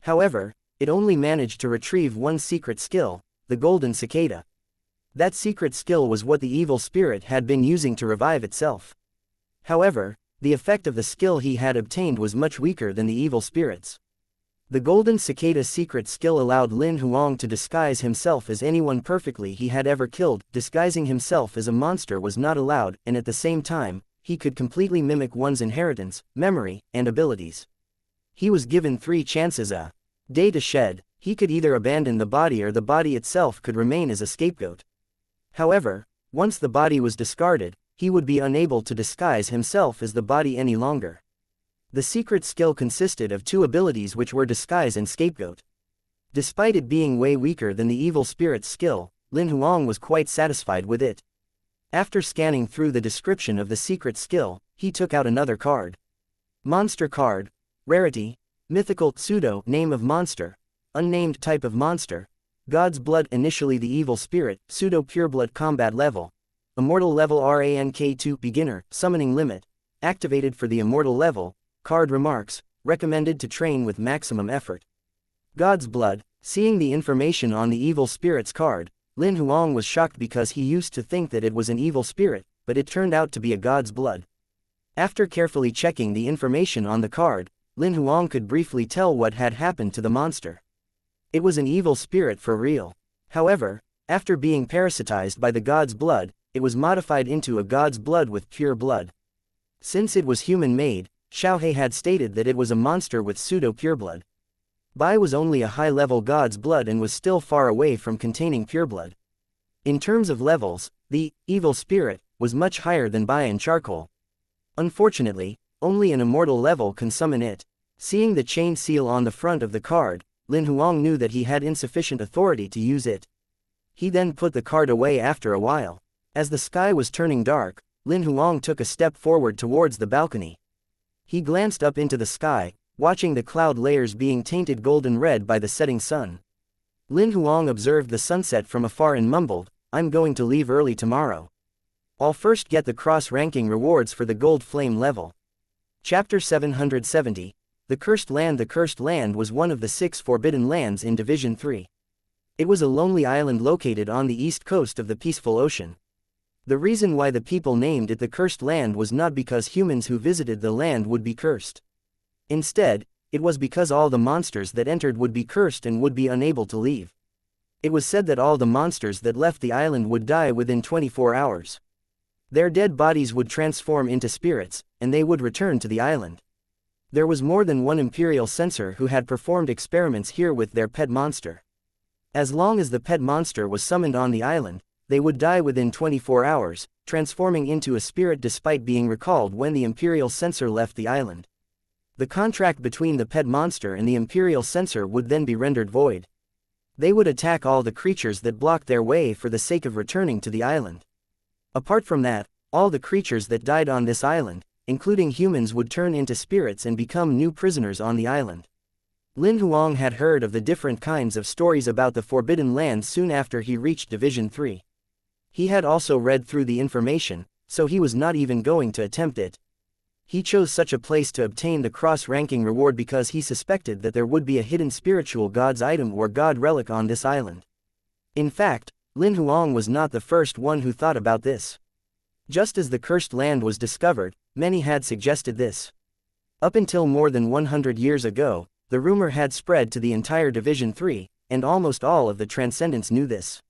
However, it only managed to retrieve one secret skill, the golden cicada. That secret skill was what the evil spirit had been using to revive itself. However, the effect of the skill he had obtained was much weaker than the evil spirit's. The golden cicada secret skill allowed Lin Huang to disguise himself as anyone perfectly he had ever killed. Disguising himself as a monster was not allowed, and at the same time, he could completely mimic one's inheritance, memory, and abilities. He was given 3 chances a day to shed. He could either abandon the body or the body itself could remain as a scapegoat. However, once the body was discarded, he would be unable to disguise himself as the body any longer. The secret skill consisted of 2 abilities which were disguise and scapegoat. Despite it being way weaker than the evil spirit's skill, Lin Huang was quite satisfied with it. After scanning through the description of the secret skill, he took out another card. Monster card. Rarity. Mythical. Pseudo. Name of monster. Unnamed type of monster. God's blood. Initially the evil spirit. Pseudo pureblood. Combat level. Immortal level rank 2. Beginner. Summoning limit. Activated for the immortal level. Card remarks, recommended to train with maximum effort. God's blood. Seeing the information on the evil spirit's card, Lin Huang was shocked because he used to think that it was an evil spirit, but it turned out to be a god's blood. After carefully checking the information on the card, Lin Huang could briefly tell what had happened to the monster. It was an evil spirit for real. However, after being parasitized by the god's blood, it was modified into a god's blood with pure blood. Since it was human-made, Xiaohe had stated that it was a monster with pseudo-pureblood. Bai was only a high-level god's blood and was still far away from containing pure blood. In terms of levels, the evil spirit was much higher than Bai and charcoal. Unfortunately, only an immortal level can summon it. Seeing the chain seal on the front of the card, Lin Huang knew that he had insufficient authority to use it. He then put the card away after a while. As the sky was turning dark, Lin Huang took a step forward towards the balcony. He glanced up into the sky, watching the cloud layers being tainted golden red by the setting sun. Lin Huang observed the sunset from afar and mumbled, "I'm going to leave early tomorrow. I'll first get the cross-ranking rewards for the gold flame level." Chapter 770. The Cursed Land. The Cursed Land was one of the 6 forbidden lands in Division 3. It was a lonely island located on the east coast of the peaceful ocean. The reason why the people named it the Cursed Land was not because humans who visited the land would be cursed. Instead, it was because all the monsters that entered would be cursed and would be unable to leave. It was said that all the monsters that left the island would die within 24 hours. Their dead bodies would transform into spirits, and they would return to the island. There was more than one imperial censor who had performed experiments here with their pet monster. As long as the pet monster was summoned on the island, they would die within 24 hours, transforming into a spirit despite being recalled when the imperial censor left the island. The contract between the pet monster and the imperial censor would then be rendered void. They would attack all the creatures that blocked their way for the sake of returning to the island. Apart from that, all the creatures that died on this island, including humans, would turn into spirits and become new prisoners on the island. Lin Huang had heard of the different kinds of stories about the Forbidden Lands soon after he reached Division 3. He had also read through the information, so he was not even going to attempt it. He chose such a place to obtain the cross-ranking reward because he suspected that there would be a hidden spiritual god's item or god relic on this island. In fact, Lin Huang was not the first one who thought about this. Just as the Cursed Land was discovered, many had suggested this. Up until more than 100 years ago, the rumor had spread to the entire Division 3, and almost all of the Transcendents knew this.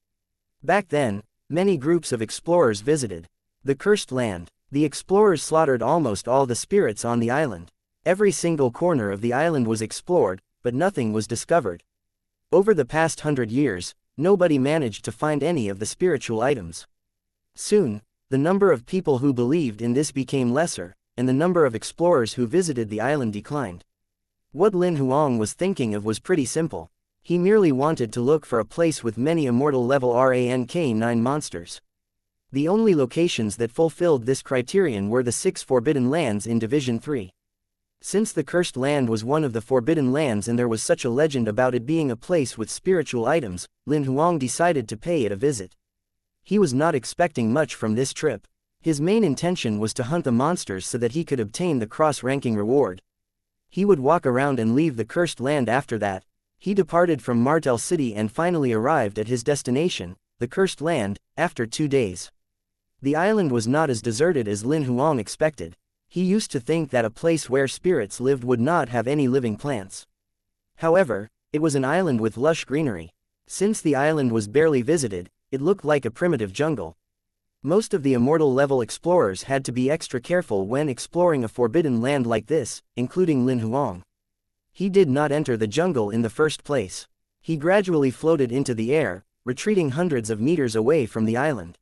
Back then, many groups of explorers visited the Cursed Land. The explorers slaughtered almost all the spirits on the island. Every single corner of the island was explored, but nothing was discovered. Over the past 100 years, nobody managed to find any of the spiritual items. Soon, the number of people who believed in this became lesser, and the number of explorers who visited the island declined. What Lin Huang was thinking of was pretty simple. He merely wanted to look for a place with many immortal level rank 9 monsters. The only locations that fulfilled this criterion were the 6 forbidden lands in Division 3. Since the Cursed Land was one of the forbidden lands and there was such a legend about it being a place with spiritual items, Lin Huang decided to pay it a visit. He was not expecting much from this trip. His main intention was to hunt the monsters so that he could obtain the cross-ranking reward. He would walk around and leave the Cursed Land after that. He departed from Martel City and finally arrived at his destination, the Cursed Land, after 2 days. The island was not as deserted as Lin Huang expected. He used to think that a place where spirits lived would not have any living plants. However, it was an island with lush greenery. Since the island was barely visited, it looked like a primitive jungle. Most of the immortal level explorers had to be extra careful when exploring a forbidden land like this, including Lin Huang. He did not enter the jungle in the first place. He gradually floated into the air, retreating hundreds of meters away from the island.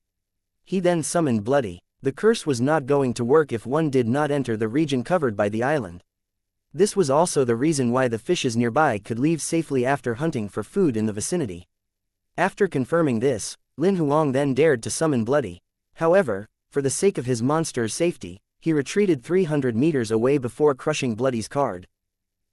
He then summoned Bloody. The curse was not going to work if one did not enter the region covered by the island. This was also the reason why the fishes nearby could leave safely after hunting for food in the vicinity. After confirming this, Lin Huang then dared to summon Bloody. However, for the sake of his monster's safety, he retreated 300 meters away before crushing Bloody's card.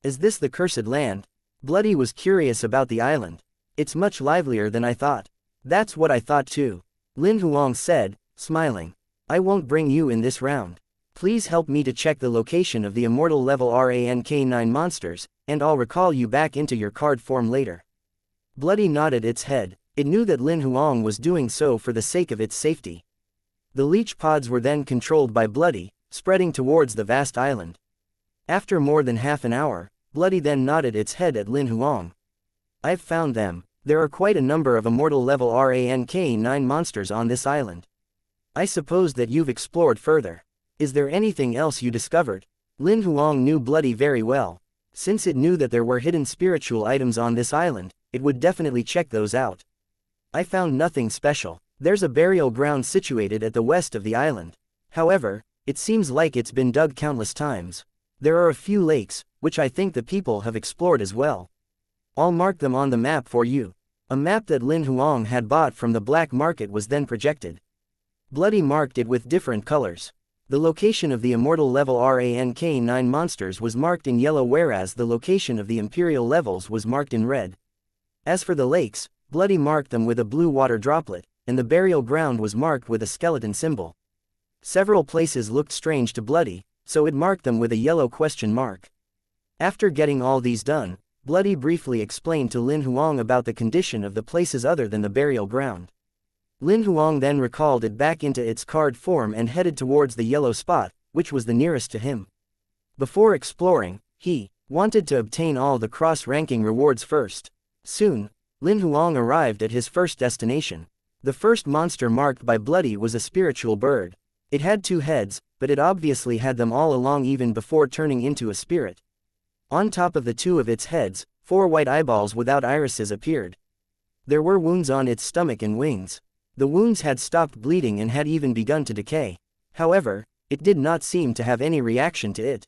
Is this the Cursed Land? Bloody was curious about the island. It's much livelier than I thought. That's what I thought too. Lin Huang said, smiling. I won't bring you in this round. Please help me to check the location of the immortal level rank 9 monsters, and I'll recall you back into your card form later. Bloody nodded its head. It knew that Lin Huang was doing so for the sake of its safety. The leech pods were then controlled by Bloody, spreading towards the vast island. After more than half an hour, Bloody then nodded its head at Lin Huang. I've found them. There are quite a number of immortal level rank 9 monsters on this island. I suppose that you've explored further. Is there anything else you discovered? Lin Huang knew Bloody very well. Since it knew that there were hidden spiritual items on this island, it would definitely check those out. I found nothing special. There's a burial ground situated at the west of the island. However, it seems like it's been dug countless times. There are a few lakes, which I think the people have explored as well. I'll mark them on the map for you. A map that Lin Huang had bought from the black market was then projected. Bloody marked it with different colors. The location of the immortal level rank 9 monsters was marked in yellow, whereas the location of the imperial levels was marked in red. As for the lakes, Bloody marked them with a blue water droplet, and the burial ground was marked with a skeleton symbol. Several places looked strange to Bloody, so it marked them with a yellow question mark. After getting all these done, Bloody briefly explained to Lin Huang about the condition of the places other than the burial ground. Lin Huang then recalled it back into its card form and headed towards the yellow spot, which was the nearest to him. Before exploring, he wanted to obtain all the cross-ranking rewards first. Soon, Lin Huang arrived at his first destination. The first monster marked by Bloody was a spiritual bird. It had 2 heads, but it obviously had them all along even before turning into a spirit. On top of the 2 of its heads, 4 white eyeballs without irises appeared. There were wounds on its stomach and wings. The wounds had stopped bleeding and had even begun to decay. However, it did not seem to have any reaction to it.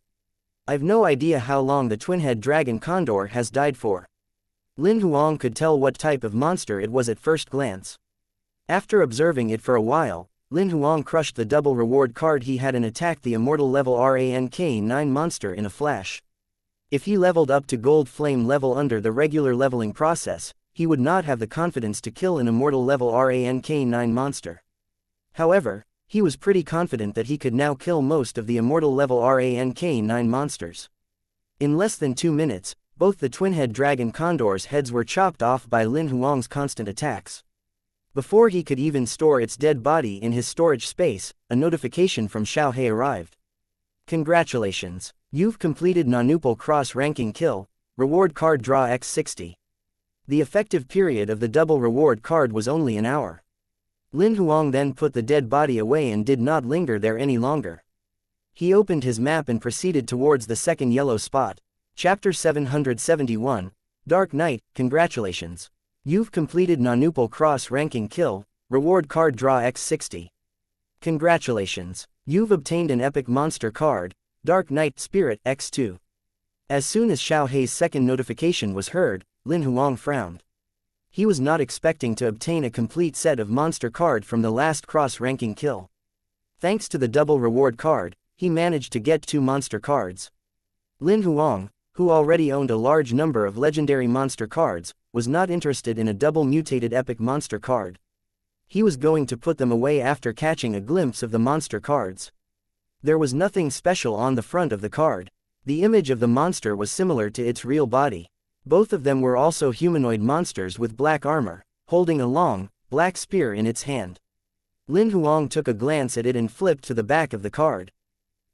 I've no idea how long the twin-head dragon condor has died for. Lin Huang could tell what type of monster it was at first glance. After observing it for a while, Lin Huang crushed the double reward card he had and attacked the immortal level rank 9 monster in a flash. If he leveled up to gold flame level under the regular leveling process, he would not have the confidence to kill an immortal level rank 9 monster. However, he was pretty confident that he could now kill most of the immortal level rank 9 monsters. In less than 2 minutes, both the twin-head dragon condor's heads were chopped off by Lin Huang's constant attacks. Before he could even store its dead body in his storage space, a notification from Xiaohe arrived. Congratulations! You've completed Nanupal cross-ranking kill, reward card draw x60. The effective period of the double reward card was only an hour. Lin Huang then put the dead body away and did not linger there any longer. He opened his map and proceeded towards the second yellow spot. Chapter 771, Dark Knight, congratulations. You've completed Nanupal cross-ranking kill, reward card draw x60. Congratulations. You've obtained an epic monster card, Dark Knight Spirit x2. As soon as Xiaohe's second notification was heard, Lin Huang frowned. He was not expecting to obtain a complete set of monster card from the last cross-ranking kill. Thanks to the double reward card, he managed to get 2 monster cards. Lin Huang, who already owned a large number of legendary monster cards, was not interested in a double mutated epic monster card. He was going to put them away after catching a glimpse of the monster cards. There was nothing special on the front of the card. The image of the monster was similar to its real body. Both of them were also humanoid monsters with black armor, holding a long, black spear in its hand. Lin Huang took a glance at it and flipped to the back of the card.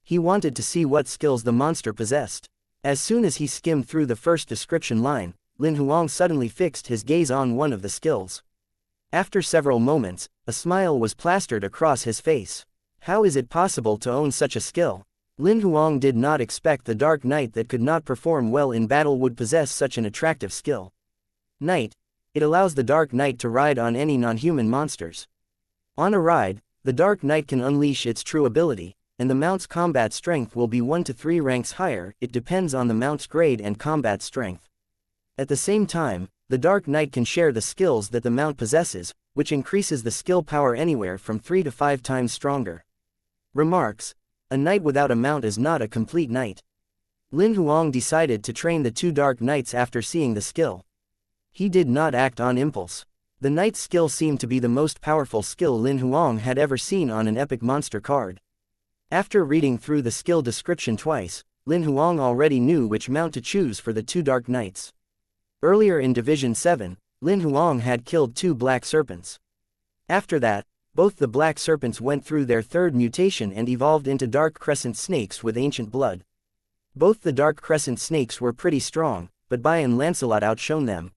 He wanted to see what skills the monster possessed. As soon as he skimmed through the first description line, Lin Huang suddenly fixed his gaze on one of the skills. After several moments, a smile was plastered across his face. How is it possible to own such a skill? Lin Huang did not expect the Dark Knight that could not perform well in battle would possess such an attractive skill. Knight. It allows the Dark Knight to ride on any non-human monsters. On a ride, the Dark Knight can unleash its true ability, and the mount's combat strength will be 1 to 3 ranks higher. It depends on the mount's grade and combat strength. At the same time, the Dark Knight can share the skills that the mount possesses, which increases the skill power anywhere from 3 to 5 times stronger. Remarks. A knight without a mount is not a complete knight. Lin Huang decided to train the 2 Dark Knights after seeing the skill. He did not act on impulse. The knight's skill seemed to be the most powerful skill Lin Huang had ever seen on an epic monster card. After reading through the skill description twice, Lin Huang already knew which mount to choose for the 2 Dark Knights. Earlier in Division 7, Lin Huang had killed 2 black serpents. After that, both the black serpents went through their 3rd mutation and evolved into dark crescent snakes with ancient blood. Both the dark crescent snakes were pretty strong, but Bai and Lancelot outshone them.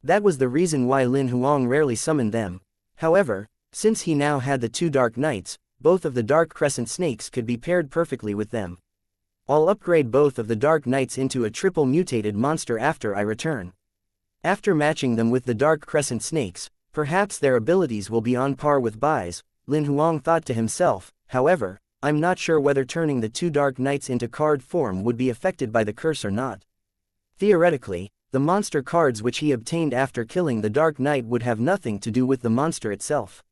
That was the reason why Lin Huang rarely summoned them. However, since he now had the 2 Dark Knights, both of the dark crescent snakes could be paired perfectly with them. I'll upgrade both of the Dark Knights into a triple mutated monster after I return. After matching them with the Dark Crescent Snakes, perhaps their abilities will be on par with Bai's, Lin Huang thought to himself. However, I'm not sure whether turning the 2 Dark Knights into card form would be affected by the curse or not. Theoretically, the monster cards which he obtained after killing the Dark Knight would have nothing to do with the monster itself.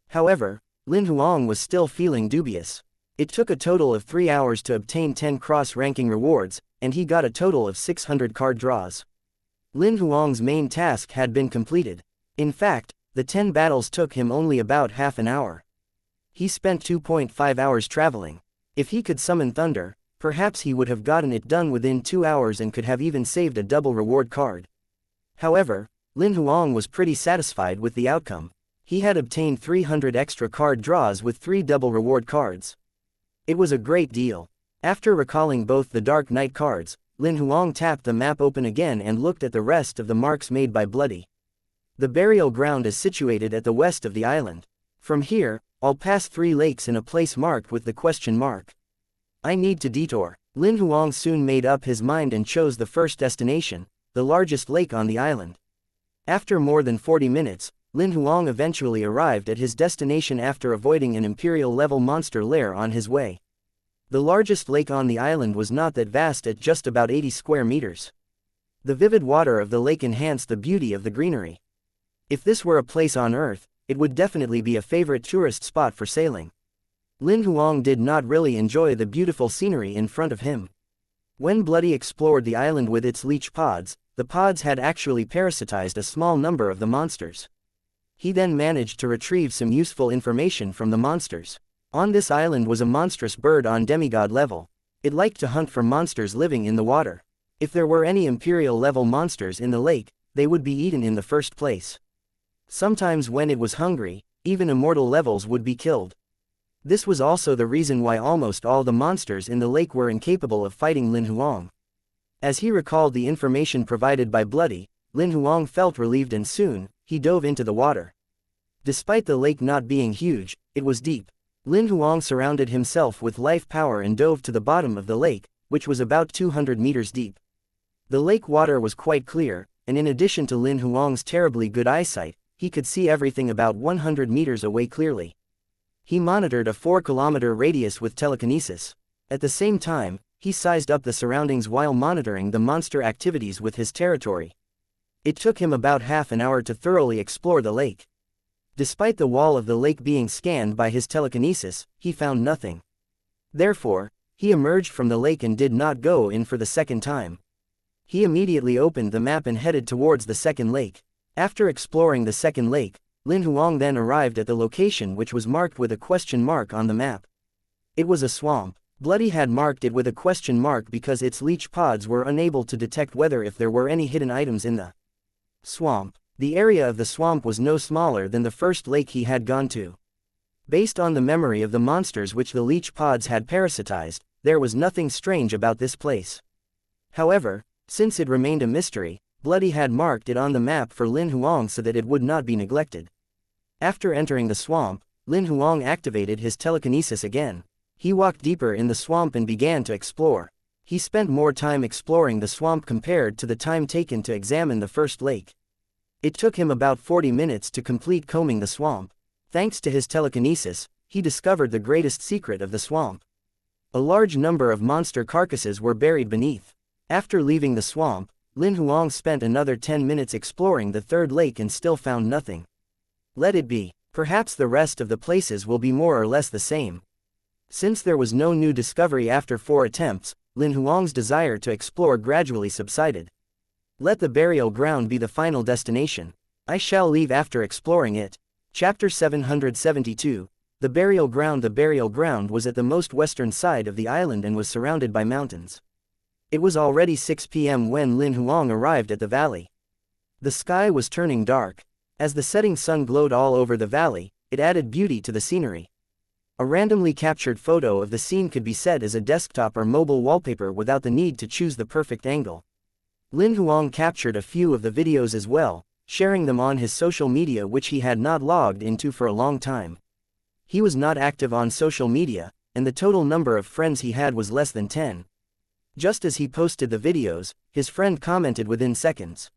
However, Lin Huang was still feeling dubious. It took a total of 3 hours to obtain 10 cross-ranking rewards, and he got a total of 600 card draws. Lin Huang's main task had been completed. In fact, the 10 battles took him only about half an hour. He spent 2.5 hours traveling. If he could summon thunder, perhaps he would have gotten it done within 2 hours and could have even saved a double reward card. However, Lin Huang was pretty satisfied with the outcome. He had obtained 300 extra card draws with 3 double reward cards. It was a great deal. After recalling both the Dark Knight cards, Lin Huang tapped the map open again and looked at the rest of the marks made by Bloody. The burial ground is situated at the west of the island. From here, I'll pass 3 lakes in a place marked with the question mark. I need to detour. Lin Huang soon made up his mind and chose the first destination, the largest lake on the island. After more than 40 minutes, Lin Huang eventually arrived at his destination after avoiding an Imperial-level monster lair on his way. The largest lake on the island was not that vast at just about 80 square meters. The vivid water of the lake enhanced the beauty of the greenery. If this were a place on Earth, it would definitely be a favorite tourist spot for sailing. Lin Huang did not really enjoy the beautiful scenery in front of him. When Bloody explored the island with its leech pods, the pods had actually parasitized a small number of the monsters. He then managed to retrieve some useful information from the monsters. On this island was a monstrous bird on demigod level. It liked to hunt for monsters living in the water. If there were any Imperial-level monsters in the lake, they would be eaten in the first place. Sometimes when it was hungry, even immortal levels would be killed. This was also the reason why almost all the monsters in the lake were incapable of fighting Lin Huang. As he recalled the information provided by Bloody, Lin Huang felt relieved and soon, he dove into the water. Despite the lake not being huge, it was deep. Lin Huang surrounded himself with life power and dove to the bottom of the lake, which was about 200 meters deep. The lake water was quite clear, and in addition to Lin Huang's terribly good eyesight, he could see everything about 100 meters away clearly. He monitored a 4-kilometer radius with telekinesis. At the same time, he sized up the surroundings while monitoring the monster activities with his territory. It took him about half an hour to thoroughly explore the lake. Despite the wall of the lake being scanned by his telekinesis, he found nothing. Therefore, he emerged from the lake and did not go in for the second time. He immediately opened the map and headed towards the second lake. After exploring the second lake, Lin Huang then arrived at the location which was marked with a question mark on the map. It was a swamp. Bloody had marked it with a question mark because its leech pods were unable to detect whether if there were any hidden items in the swamp. The area of the swamp was no smaller than the first lake he had gone to. Based on the memory of the monsters which the leech pods had parasitized, there was nothing strange about this place. However, since it remained a mystery, Bloody had marked it on the map for Lin Huang so that it would not be neglected. After entering the swamp, Lin Huang activated his telekinesis again. He walked deeper in the swamp and began to explore. He spent more time exploring the swamp compared to the time taken to examine the first lake. It took him about 40 minutes to complete combing the swamp. Thanks to his telekinesis, he discovered the greatest secret of the swamp. A large number of monster carcasses were buried beneath. After leaving the swamp, Lin Huang spent another 10 minutes exploring the third lake and still found nothing. Let it be. Perhaps the rest of the places will be more or less the same. Since there was no new discovery after 4 attempts, Lin Huang's desire to explore gradually subsided. Let the burial ground be the final destination. I shall leave after exploring it. Chapter 772. The burial ground. The burial ground was at the most western side of the island and was surrounded by mountains. It was already 6 p.m. when Lin Huang arrived at the valley. The sky was turning dark. As the setting sun glowed all over the valley, it added beauty to the scenery. A randomly captured photo of the scene could be set as a desktop or mobile wallpaper without the need to choose the perfect angle. Lin Huang captured a few of the videos as well, sharing them on his social media which he had not logged into for a long time. He was not active on social media, and the total number of friends he had was less than 10. Just as he posted the videos, his friend commented within seconds.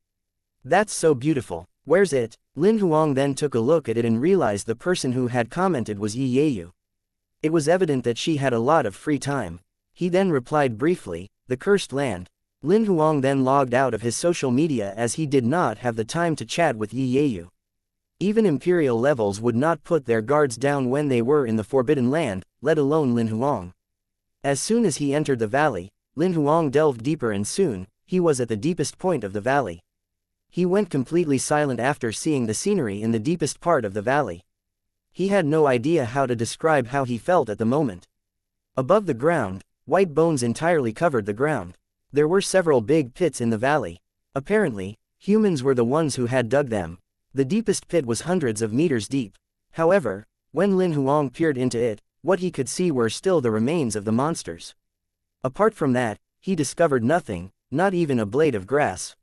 "That's so beautiful. Where's it?" Lin Huang then took a look at it and realized the person who had commented was Yi Yeyu. It was evident that she had a lot of free time. He then replied briefly, "The cursed land." Lin Huang then logged out of his social media as he did not have the time to chat with Yi Yeyu. Even imperial levels would not put their guards down when they were in the Forbidden Land, let alone Lin Huang. As soon as he entered the valley, Lin Huang delved deeper and soon, he was at the deepest point of the valley. He went completely silent after seeing the scenery in the deepest part of the valley. He had no idea how to describe how he felt at the moment. Above the ground, white bones entirely covered the ground. There were several big pits in the valley. Apparently, humans were the ones who had dug them. The deepest pit was hundreds of meters deep. However, when Lin Huang peered into it, what he could see were still the remains of the monsters. Apart from that, he discovered nothing, not even a blade of grass.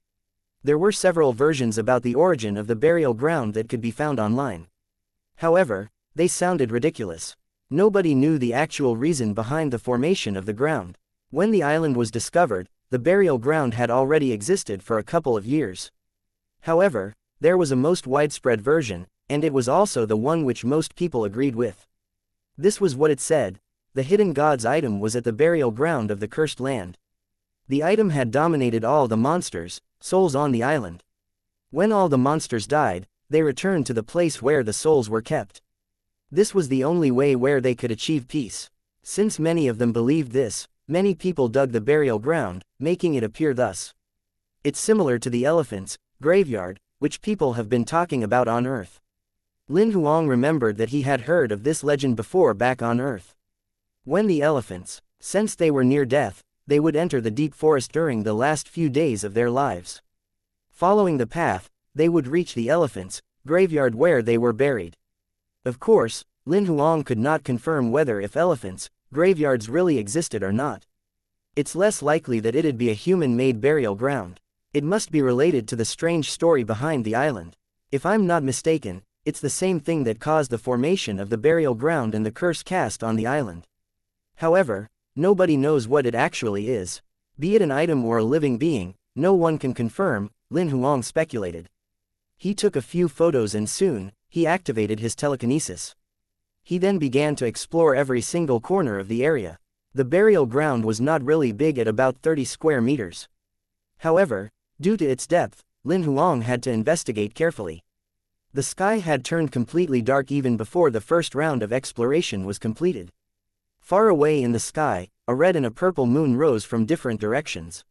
There were several versions about the origin of the burial ground that could be found online. However, they sounded ridiculous. Nobody knew the actual reason behind the formation of the ground. When the island was discovered, the burial ground had already existed for a couple of years. However, there was a most widespread version, and it was also the one which most people agreed with. This was what it said: the hidden god's item was at the burial ground of the cursed land. The item had dominated all the monsters, souls on the island. When all the monsters died, they returned to the place where the souls were kept. This was the only way where they could achieve peace. Since many of them believed this, many people dug the burial ground, making it appear thus. It's similar to the elephant's graveyard, which people have been talking about on Earth. Lin Huang remembered that he had heard of this legend before back on Earth. When the elephants, since they were near death, they would enter the deep forest during the last few days of their lives. Following the path, they would reach the elephants' graveyard where they were buried. Of course, Lin Huang could not confirm whether if elephants' graveyards really existed or not. It's less likely that it'd be a human-made burial ground. It must be related to the strange story behind the island. If I'm not mistaken, it's the same thing that caused the formation of the burial ground and the curse cast on the island. However, nobody knows what it actually is. Be it an item or a living being, no one can confirm, Lin Huang speculated. He took a few photos and soon, he activated his telekinesis. He then began to explore every single corner of the area. The burial ground was not really big at about 30 square meters. However, due to its depth, Lin Huang had to investigate carefully. The sky had turned completely dark even before the first round of exploration was completed. Far away in the sky, a red and a purple moon rose from different directions.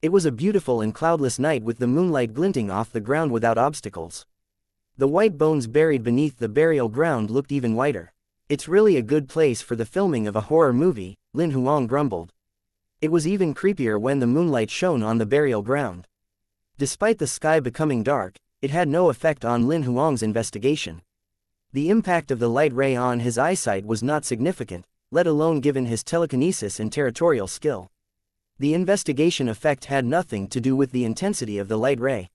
It was a beautiful and cloudless night with the moonlight glinting off the ground without obstacles. The white bones buried beneath the burial ground looked even whiter. It's really a good place for the filming of a horror movie, Lin Huang grumbled. It was even creepier when the moonlight shone on the burial ground. Despite the sky becoming dark, it had no effect on Lin Huang's investigation. The impact of the light ray on his eyesight was not significant, let alone given his telekinesis and territorial skill. The investigation effect had nothing to do with the intensity of the light ray.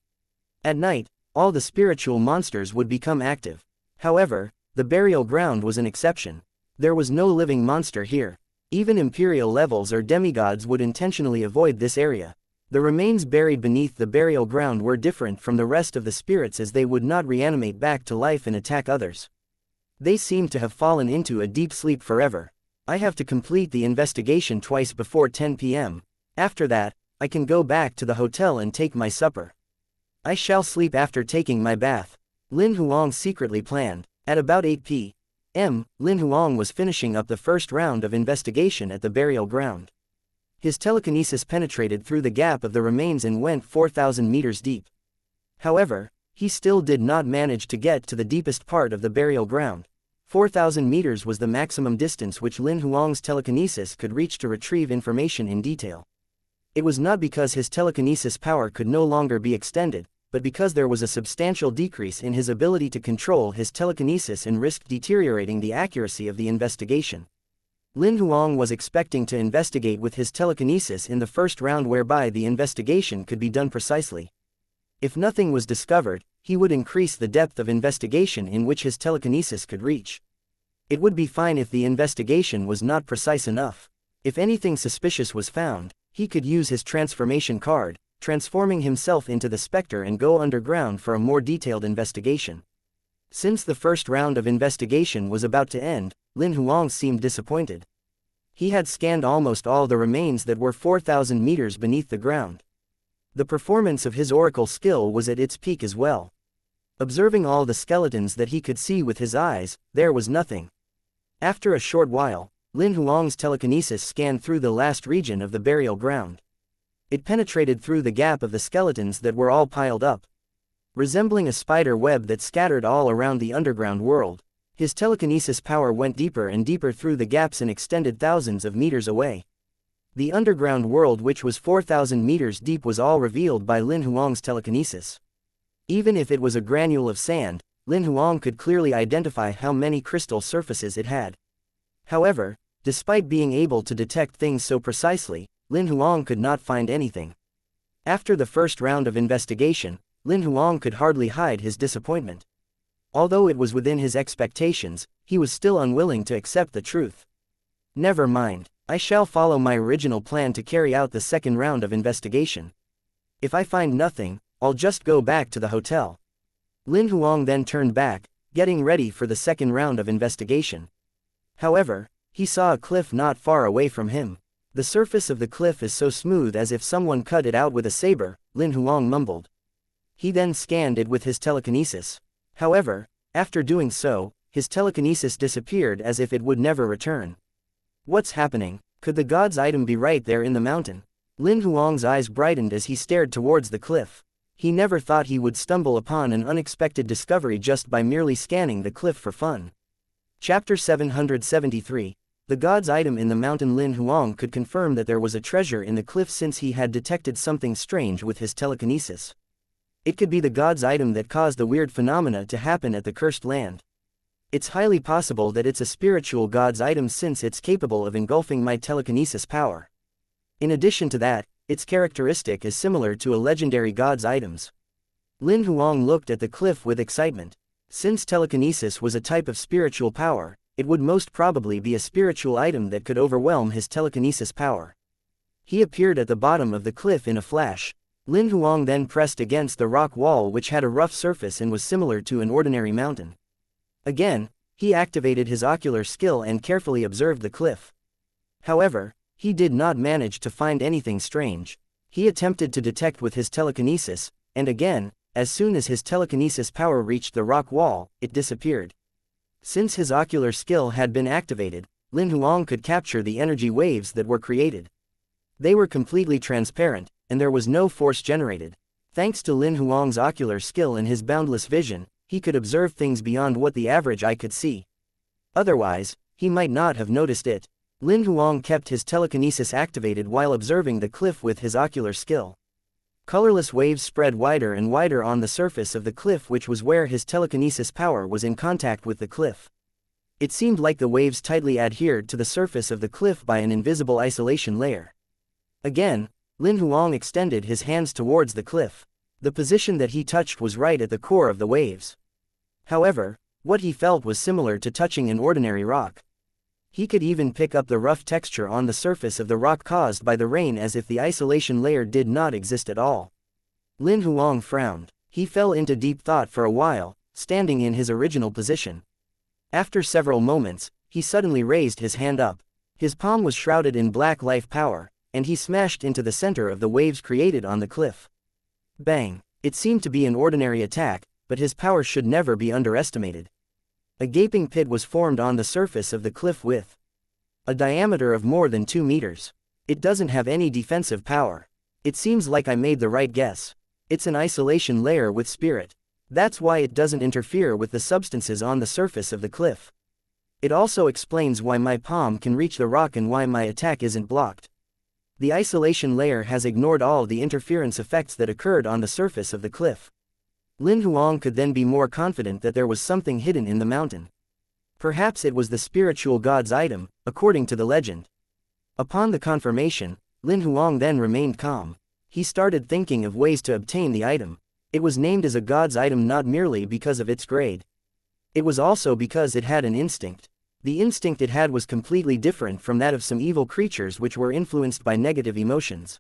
At night, all the spiritual monsters would become active. However, the burial ground was an exception. There was no living monster here. Even imperial levels or demigods would intentionally avoid this area. The remains buried beneath the burial ground were different from the rest of the spirits as they would not reanimate back to life and attack others. They seemed to have fallen into a deep sleep forever. I have to complete the investigation twice before 10 p.m. After that, I can go back to the hotel and take my supper. I shall sleep after taking my bath. Lin Huang secretly planned. At about 8 p.m., Lin Huang was finishing up the first round of investigation at the burial ground. His telekinesis penetrated through the gap of the remains and went 4,000 meters deep. However, he still did not manage to get to the deepest part of the burial ground. 4,000 meters was the maximum distance which Lin Huang's telekinesis could reach to retrieve information in detail. It was not because his telekinesis power could no longer be extended, but because there was a substantial decrease in his ability to control his telekinesis and risked deteriorating the accuracy of the investigation. Lin Huang was expecting to investigate with his telekinesis in the first round whereby the investigation could be done precisely. If nothing was discovered, he would increase the depth of investigation in which his telekinesis could reach. It would be fine if the investigation was not precise enough. If anything suspicious was found, He could use his transformation card, transforming himself into the specter and go underground for a more detailed investigation. Since the first round of investigation was about to end, Lin Huang seemed disappointed. He had scanned almost all the remains that were 4,000 meters beneath the ground. The performance of his oracle skill was at its peak as well. Observing all the skeletons that he could see with his eyes, there was nothing. After a short while, Lin Huang's telekinesis scanned through the last region of the burial ground. It penetrated through the gap of the skeletons that were all piled up. Resembling a spider web that scattered all around the underground world, his telekinesis power went deeper and deeper through the gaps and extended thousands of meters away. The underground world, which was 4,000 meters deep, was all revealed by Lin Huang's telekinesis. Even if it was a granule of sand, Lin Huang could clearly identify how many crystal surfaces it had. However, despite being able to detect things so precisely, Lin Huang could not find anything. After the first round of investigation, Lin Huang could hardly hide his disappointment. Although it was within his expectations, he was still unwilling to accept the truth. Never mind, I shall follow my original plan to carry out the second round of investigation. If I find nothing, I'll just go back to the hotel. Lin Huang then turned back, getting ready for the second round of investigation. However, he saw a cliff not far away from him. The surface of the cliff is so smooth as if someone cut it out with a saber, Lin Huang mumbled. He then scanned it with his telekinesis. However, after doing so, his telekinesis disappeared as if it would never return. What's happening? Could the god's item be right there in the mountain? Lin Huang's eyes brightened as he stared towards the cliff. He never thought he would stumble upon an unexpected discovery just by merely scanning the cliff for fun. Chapter 773. The god's item in the mountain. Lin Huang could confirm that there was a treasure in the cliff since he had detected something strange with his telekinesis. It could be the god's item that caused the weird phenomena to happen at the cursed land. It's highly possible that it's a spiritual god's item since it's capable of engulfing my telekinesis power. In addition to that, its characteristic is similar to a legendary god's items. Lin Huang looked at the cliff with excitement. Since telekinesis was a type of spiritual power, it would most probably be a spiritual item that could overwhelm his telekinesis power. He appeared at the bottom of the cliff in a flash. Lin Huang then pressed against the rock wall, which had a rough surface and was similar to an ordinary mountain. Again, he activated his ocular skill and carefully observed the cliff. However, he did not manage to find anything strange. He attempted to detect with his telekinesis, and again, as soon as his telekinesis power reached the rock wall, it disappeared. Since his ocular skill had been activated, Lin Huang could capture the energy waves that were created. They were completely transparent, and there was no force generated. Thanks to Lin Huang's ocular skill and his boundless vision, he could observe things beyond what the average eye could see. Otherwise, he might not have noticed it. Lin Huang kept his telekinesis activated while observing the cliff with his ocular skill. Colorless waves spread wider and wider on the surface of the cliff, which was where his telekinesis power was in contact with the cliff. It seemed like the waves tightly adhered to the surface of the cliff by an invisible isolation layer. Again, Lin Huang extended his hands towards the cliff. The position that he touched was right at the core of the waves. However, what he felt was similar to touching an ordinary rock. He could even pick up the rough texture on the surface of the rock caused by the rain, as if the isolation layer did not exist at all. Lin Huang frowned. He fell into deep thought for a while, standing in his original position. After several moments, he suddenly raised his hand up. His palm was shrouded in black life power, and he smashed into the center of the waves created on the cliff. Bang! It seemed to be an ordinary attack, but his power should never be underestimated. A gaping pit was formed on the surface of the cliff with a diameter of more than 2 meters. It doesn't have any defensive power. It seems like I made the right guess. It's an isolation layer with spirit. That's why it doesn't interfere with the substances on the surface of the cliff. It also explains why my palm can reach the rock and why my attack isn't blocked. The isolation layer has ignored all the interference effects that occurred on the surface of the cliff. Lin Huang could then be more confident that there was something hidden in the mountain. Perhaps it was the spiritual god's item, according to the legend. Upon the confirmation, Lin Huang then remained calm. He started thinking of ways to obtain the item. It was named as a god's item not merely because of its grade. It was also because it had an instinct. The instinct it had was completely different from that of some evil creatures which were influenced by negative emotions.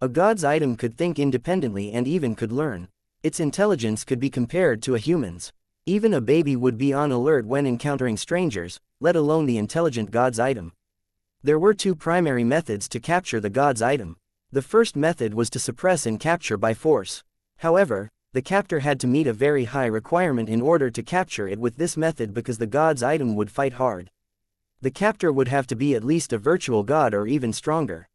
A god's item could think independently and even could learn. Its intelligence could be compared to a human's. Even a baby would be on alert when encountering strangers, let alone the intelligent god's item. There were two primary methods to capture the god's item. The first method was to suppress and capture by force. However, the captor had to meet a very high requirement in order to capture it with this method because the god's item would fight hard. The captor would have to be at least a virtual god or even stronger.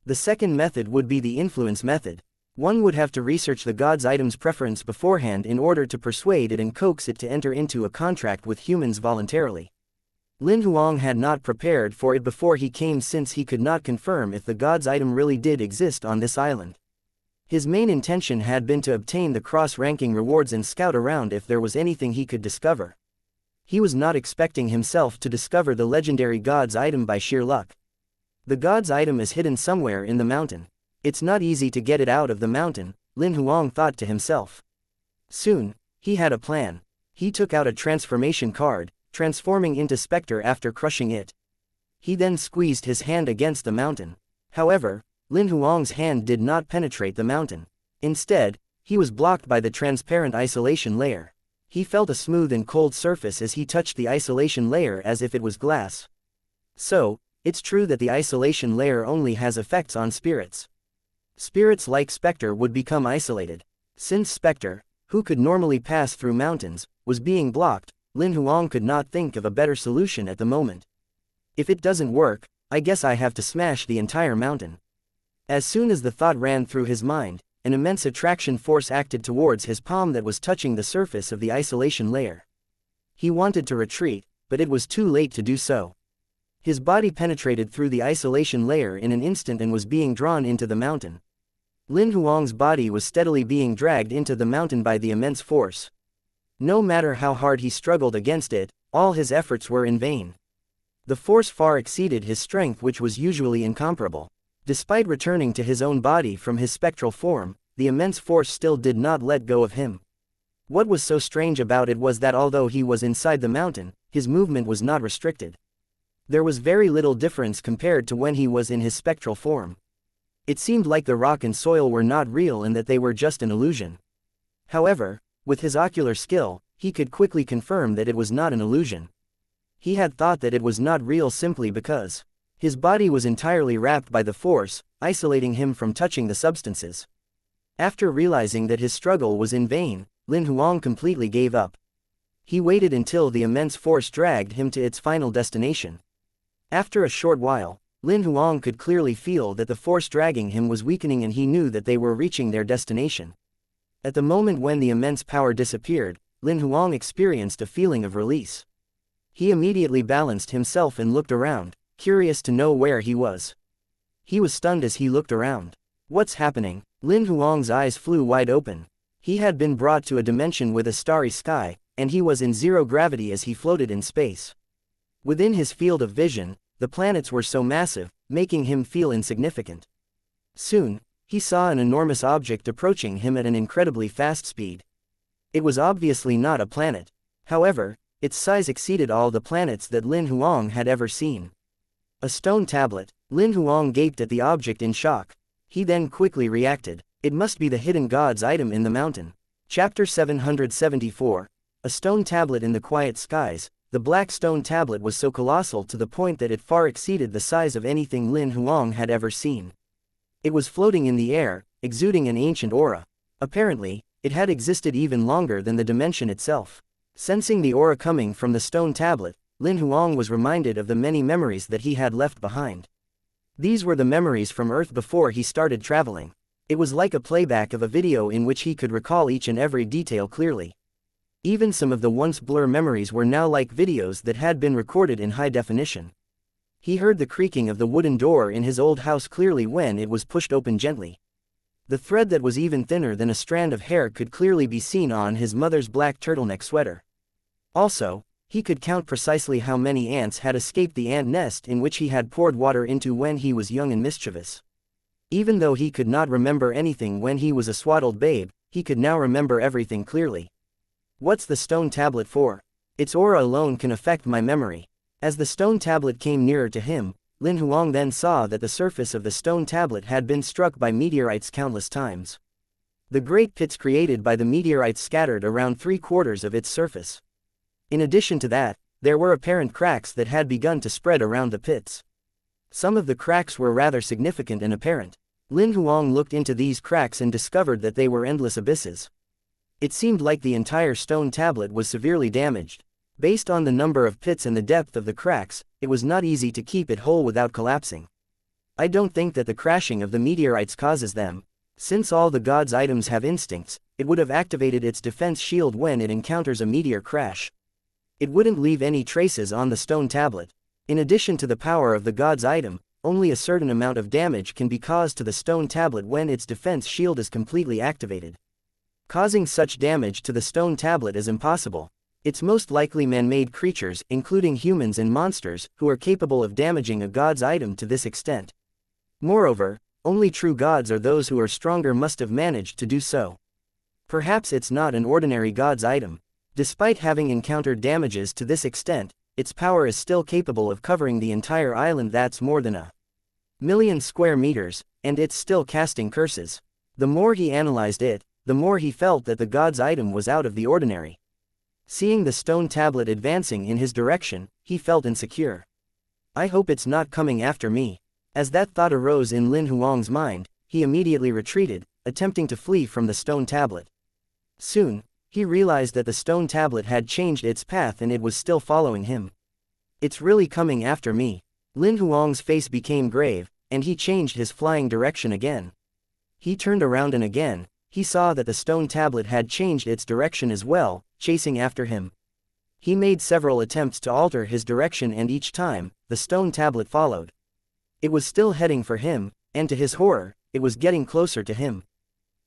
The second method would be the influence method. One would have to research the god's item's preference beforehand in order to persuade it and coax it to enter into a contract with humans voluntarily. Lin Huang had not prepared for it before he came since he could not confirm if the god's item really did exist on this island. His main intention had been to obtain the cross-ranking rewards and scout around if there was anything he could discover. He was not expecting himself to discover the legendary god's item by sheer luck. The god's item is hidden somewhere in the mountain. It's not easy to get it out of the mountain, Lin Huang thought to himself. Soon, he had a plan. He took out a transformation card, transforming into Spectre after crushing it. He then squeezed his hand against the mountain. However, Lin Huang's hand did not penetrate the mountain. Instead, he was blocked by the transparent isolation layer. He felt a smooth and cold surface as he touched the isolation layer as if it was glass. So, it's true that the isolation layer only has effects on spirits. Spirits like Spectre would become isolated. Since Spectre, who could normally pass through mountains, was being blocked, Lin Huang could not think of a better solution at the moment. If it doesn't work, I guess I have to smash the entire mountain. As soon as the thought ran through his mind, an immense attraction force acted towards his palm that was touching the surface of the isolation layer. He wanted to retreat, but it was too late to do so. His body penetrated through the isolation layer in an instant and was being drawn into the mountain. Lin Huang's body was steadily being dragged into the mountain by the immense force. No matter how hard he struggled against it, all his efforts were in vain. The force far exceeded his strength, which was usually incomparable. Despite returning to his own body from his spectral form, the immense force still did not let go of him. What was so strange about it was that although he was inside the mountain, his movement was not restricted. There was very little difference compared to when he was in his spectral form. It seemed like the rock and soil were not real and that they were just an illusion. However, with his ocular skill, he could quickly confirm that it was not an illusion. He had thought that it was not real simply because his body was entirely wrapped by the force, isolating him from touching the substances. After realizing that his struggle was in vain, Lin Huang completely gave up. He waited until the immense force dragged him to its final destination. After a short while, Lin Huang could clearly feel that the force dragging him was weakening and he knew that they were reaching their destination. At the moment when the immense power disappeared, Lin Huang experienced a feeling of release. He immediately balanced himself and looked around, curious to know where he was. He was stunned as he looked around. What's happening? Lin Huang's eyes flew wide open. He had been brought to a dimension with a starry sky, and he was in zero gravity as he floated in space. Within his field of vision, the planets were so massive, making him feel insignificant. Soon, he saw an enormous object approaching him at an incredibly fast speed. It was obviously not a planet. However, its size exceeded all the planets that Lin Huang had ever seen. A stone tablet. Lin Huang gaped at the object in shock. He then quickly reacted. It must be the hidden god's item in the mountain. Chapter 774. A stone tablet in the quiet skies. The black stone tablet was so colossal to the point that it far exceeded the size of anything Lin Huang had ever seen. It was floating in the air, exuding an ancient aura. Apparently, it had existed even longer than the dimension itself. Sensing the aura coming from the stone tablet, Lin Huang was reminded of the many memories that he had left behind. These were the memories from Earth before he started traveling. It was like a playback of a video in which he could recall each and every detail clearly. Even some of the once blur memories were now like videos that had been recorded in high definition. He heard the creaking of the wooden door in his old house clearly when it was pushed open gently. The thread that was even thinner than a strand of hair could clearly be seen on his mother's black turtleneck sweater. Also, he could count precisely how many ants had escaped the ant nest in which he had poured water into when he was young and mischievous. Even though he could not remember anything when he was a swaddled babe, he could now remember everything clearly. What's the stone tablet for? Its aura alone can affect my memory. As the stone tablet came nearer to him, Lin Huang then saw that the surface of the stone tablet had been struck by meteorites countless times. The great pits created by the meteorites scattered around 3/4 of its surface. In addition to that, there were apparent cracks that had begun to spread around the pits. Some of the cracks were rather significant and apparent. Lin Huang looked into these cracks and discovered that they were endless abysses. It seemed like the entire stone tablet was severely damaged. Based on the number of pits and the depth of the cracks, it was not easy to keep it whole without collapsing. I don't think that the crashing of the meteorites causes them. Since all the gods' items have instincts, it would have activated its defense shield when it encounters a meteor crash. It wouldn't leave any traces on the stone tablet. In addition to the power of the god's item, only a certain amount of damage can be caused to the stone tablet when its defense shield is completely activated. Causing such damage to the stone tablet is impossible. It's most likely man-made creatures, including humans and monsters, who are capable of damaging a god's item to this extent. Moreover, only true gods or those who are stronger must have managed to do so. Perhaps it's not an ordinary god's item. Despite having encountered damages to this extent, its power is still capable of covering the entire island. That's more than 1,000,000 square meters, and it's still casting curses. The more he analyzed it, the more he felt that the god's item was out of the ordinary. Seeing the stone tablet advancing in his direction, he felt insecure. I hope it's not coming after me. As that thought arose in Lin Huang's mind, he immediately retreated, attempting to flee from the stone tablet. Soon, he realized that the stone tablet had changed its path and it was still following him. It's really coming after me. Lin Huang's face became grave, and he changed his flying direction again. He turned around and again, he saw that the stone tablet had changed its direction as well, chasing after him. He made several attempts to alter his direction and each time, the stone tablet followed. It was still heading for him, and to his horror, it was getting closer to him.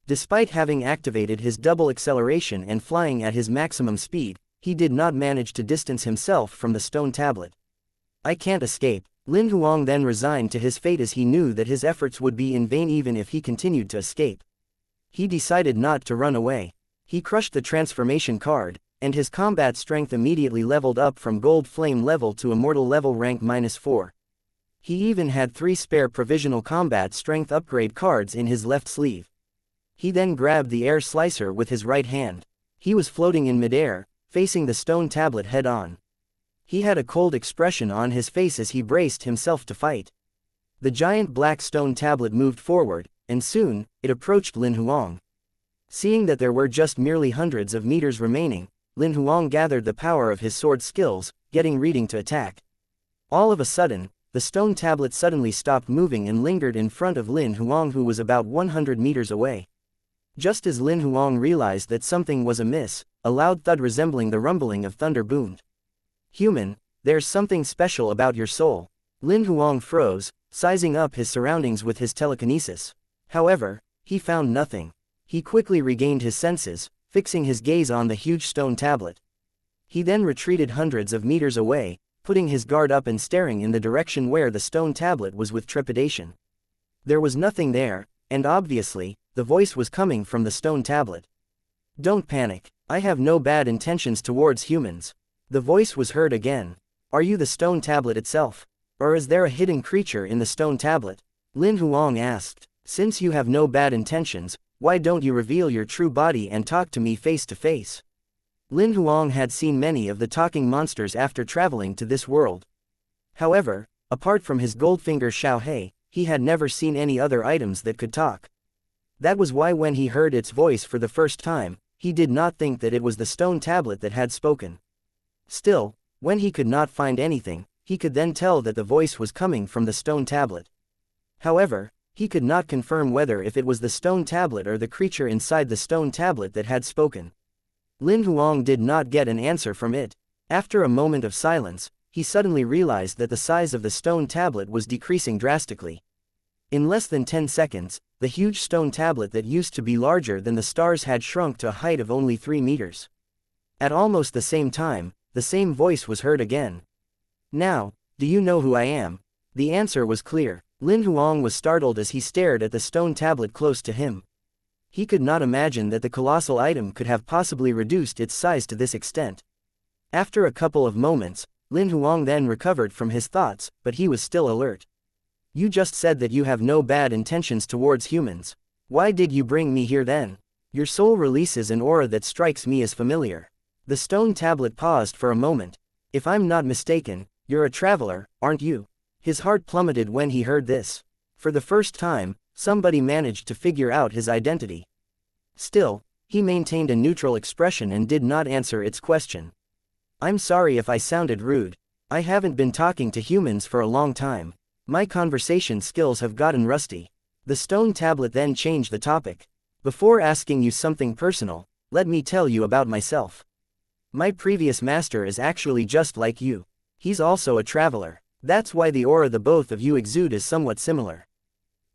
Despite having activated his double acceleration and flying at his maximum speed, he did not manage to distance himself from the stone tablet. I can't escape. Lin Huang then resigned to his fate as he knew that his efforts would be in vain even if he continued to escape. He decided not to run away. He crushed the transformation card, and his combat strength immediately leveled up from gold flame level to immortal level rank -4. He even had 3 spare provisional combat strength upgrade cards in his left sleeve. He then grabbed the air slicer with his right hand. He was floating in midair, facing the stone tablet head-on. He had a cold expression on his face as he braced himself to fight. The giant black stone tablet moved forward, and soon, it approached Lin Huang. Seeing that there were just merely hundreds of meters remaining, Lin Huang gathered the power of his sword skills, getting ready to attack. All of a sudden, the stone tablet suddenly stopped moving and lingered in front of Lin Huang, who was about 100 meters away. Just as Lin Huang realized that something was amiss, a loud thud resembling the rumbling of thunder boomed. "Human, there's something special about your soul." Lin Huang froze, sizing up his surroundings with his telekinesis. However, he found nothing. He quickly regained his senses, fixing his gaze on the huge stone tablet. He then retreated hundreds of meters away, putting his guard up and staring in the direction where the stone tablet was with trepidation. There was nothing there, and obviously, the voice was coming from the stone tablet. "Don't panic. I have no bad intentions towards humans." The voice was heard again. "Are you the stone tablet itself? Or is there a hidden creature in the stone tablet?" Lin Huang asked. "Since you have no bad intentions, why don't you reveal your true body and talk to me face to face?" Lin Huang had seen many of the talking monsters after traveling to this world. However, apart from his Goldfinger Xiaohei, he had never seen any other items that could talk. That was why when he heard its voice for the first time, he did not think that it was the stone tablet that had spoken. Still, when he could not find anything, he could then tell that the voice was coming from the stone tablet. However, he could not confirm whether if it was the stone tablet or the creature inside the stone tablet that had spoken. Lin Huang did not get an answer from it. After a moment of silence, he suddenly realized that the size of the stone tablet was decreasing drastically. In less than 10 seconds, the huge stone tablet that used to be larger than the stars had shrunk to a height of only 3 meters. At almost the same time, the same voice was heard again. "Now, do you know who I am?" The answer was clear. Lin Huang was startled as he stared at the stone tablet close to him. He could not imagine that the colossal item could have possibly reduced its size to this extent. After a couple of moments, Lin Huang then recovered from his thoughts, but he was still alert. You just said that you have no bad intentions towards humans. Why did you bring me here then? Your soul releases an aura that strikes me as familiar. The stone tablet paused for a moment. If I'm not mistaken, you're a traveler, aren't you? His heart plummeted when he heard this. For the first time, somebody managed to figure out his identity. Still, he maintained a neutral expression and did not answer its question. I'm sorry if I sounded rude. I haven't been talking to humans for a long time. My conversation skills have gotten rusty. The stone tablet then changed the topic. Before asking you something personal, let me tell you about myself. My previous master is actually just like you. He's also a traveler. That's why the aura the both of you exude is somewhat similar.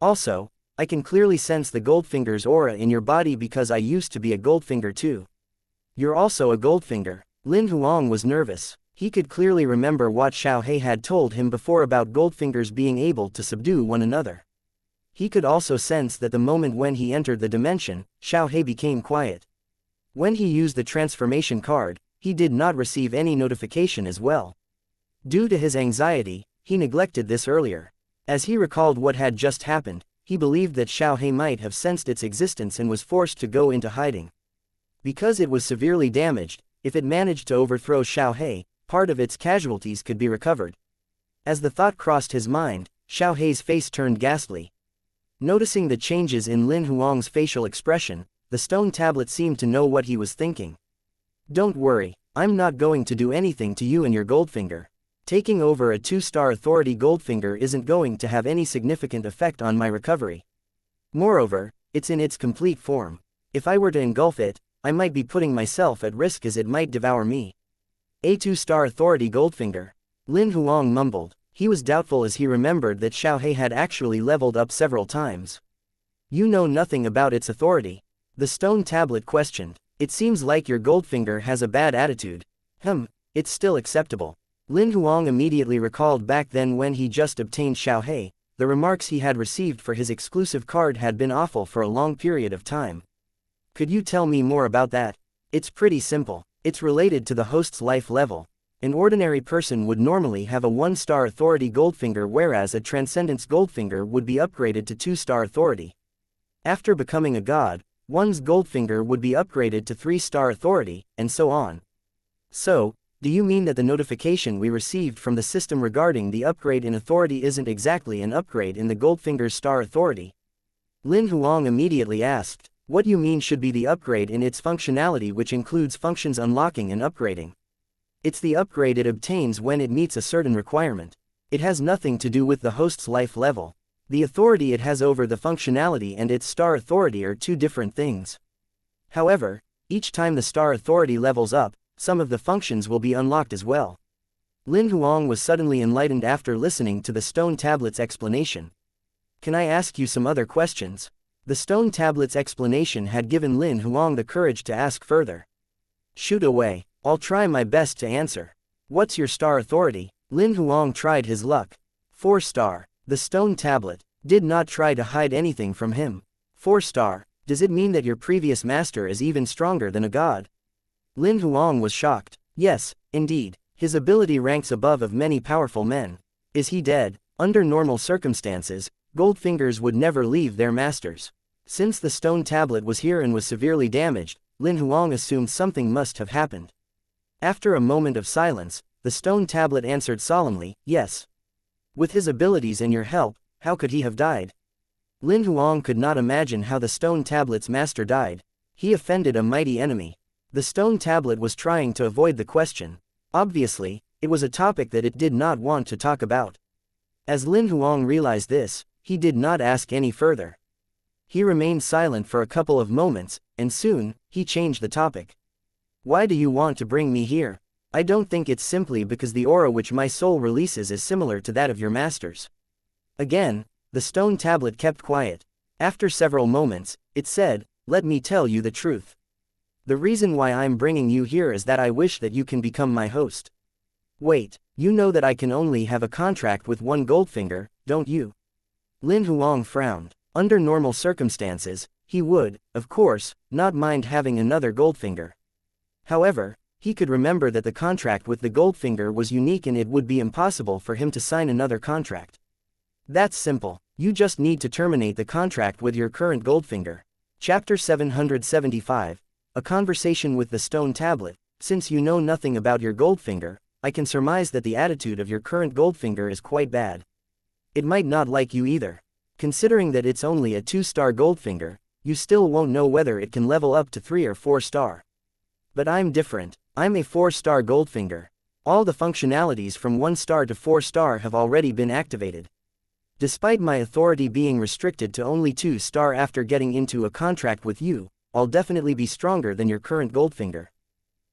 Also, I can clearly sense the Goldfinger's aura in your body because I used to be a Goldfinger too. You're also a Goldfinger. Lin Huang was nervous. He could clearly remember what Xiaohe had told him before about Goldfingers being able to subdue one another. He could also sense that the moment when he entered the dimension, Xiaohe became quiet. When he used the transformation card, he did not receive any notification as well. Due to his anxiety, he neglected this earlier. As he recalled what had just happened, he believed that Xiaohe might have sensed its existence and was forced to go into hiding. Because it was severely damaged, if it managed to overthrow Xiaohe, part of its casualties could be recovered. As the thought crossed his mind, Xiaohe's face turned ghastly. Noticing the changes in Lin Huang's facial expression, the stone tablet seemed to know what he was thinking. Don't worry, I'm not going to do anything to you and your Goldfinger. Taking over a 2-star authority Goldfinger isn't going to have any significant effect on my recovery. Moreover, it's in its complete form. If I were to engulf it, I might be putting myself at risk as it might devour me. A 2-star authority Goldfinger. Lin Huang mumbled. He was doubtful as he remembered that Xiaohe had actually leveled up several times. You know nothing about its authority. The stone tablet questioned. It seems like your Goldfinger has a bad attitude. It's still acceptable. Lin Huang immediately recalled back then when he just obtained Xiaohe, the remarks he had received for his exclusive card had been awful for a long period of time. Could you tell me more about that? It's pretty simple. It's related to the host's life level. An ordinary person would normally have a 1-star authority Goldfinger, whereas a Transcendence Goldfinger would be upgraded to 2-star authority. After becoming a god, one's Goldfinger would be upgraded to 3-star authority, and so on. So, do you mean that the notification we received from the system regarding the upgrade in authority isn't exactly an upgrade in the Goldfinger's star authority? Lin Huang immediately asked. What you mean should be the upgrade in its functionality, which includes functions unlocking and upgrading? It's the upgrade it obtains when it meets a certain requirement. It has nothing to do with the host's life level. The authority it has over the functionality and its star authority are two different things. However, each time the star authority levels up, some of the functions will be unlocked as well. Lin Huang was suddenly enlightened after listening to the stone tablet's explanation. Can I ask you some other questions? The stone tablet's explanation had given Lin Huang the courage to ask further. Shoot away, I'll try my best to answer. What's your star authority? Lin Huang tried his luck. 4-star. The stone tablet did not try to hide anything from him. 4-star, does it mean that your previous master is even stronger than a god? Lin Huang was shocked. Yes, indeed, his ability ranks above of many powerful men. Is he dead? Under normal circumstances, Goldfingers would never leave their masters. Since the stone tablet was here and was severely damaged, Lin Huang assumed something must have happened. After a moment of silence, the stone tablet answered solemnly, yes. With his abilities and your help, how could he have died? Lin Huang could not imagine how the stone tablet's master died. He offended a mighty enemy. The stone tablet was trying to avoid the question. Obviously, it was a topic that it did not want to talk about. As Lin Huang realized this, he did not ask any further. He remained silent for a couple of moments, and soon, he changed the topic. Why do you want to bring me here? I don't think it's simply because the aura which my soul releases is similar to that of your master's. Again, the stone tablet kept quiet. After several moments, it said, let me tell you the truth. The reason why I'm bringing you here is that I wish that you can become my host. Wait, you know that I can only have a contract with one Goldfinger, don't you? Lin Huang frowned. Under normal circumstances, he would, of course, not mind having another Goldfinger. However, He could remember that the contract with the Goldfinger was unique and it would be impossible for him to sign another contract. That's simple. You just need to terminate the contract with your current Goldfinger. Chapter 775. A Conversation with the Stone Tablet. Since you know nothing about your Goldfinger, I can surmise that the attitude of your current Goldfinger is quite bad. It might not like you either. Considering that it's only a 2-star Goldfinger, you still won't know whether it can level up to 3 or 4 star. But I'm different. I'm a 4-star Goldfinger. All the functionalities from 1 star to 4 star have already been activated. Despite my authority being restricted to only 2 star after getting into a contract with you, I'll definitely be stronger than your current Goldfinger.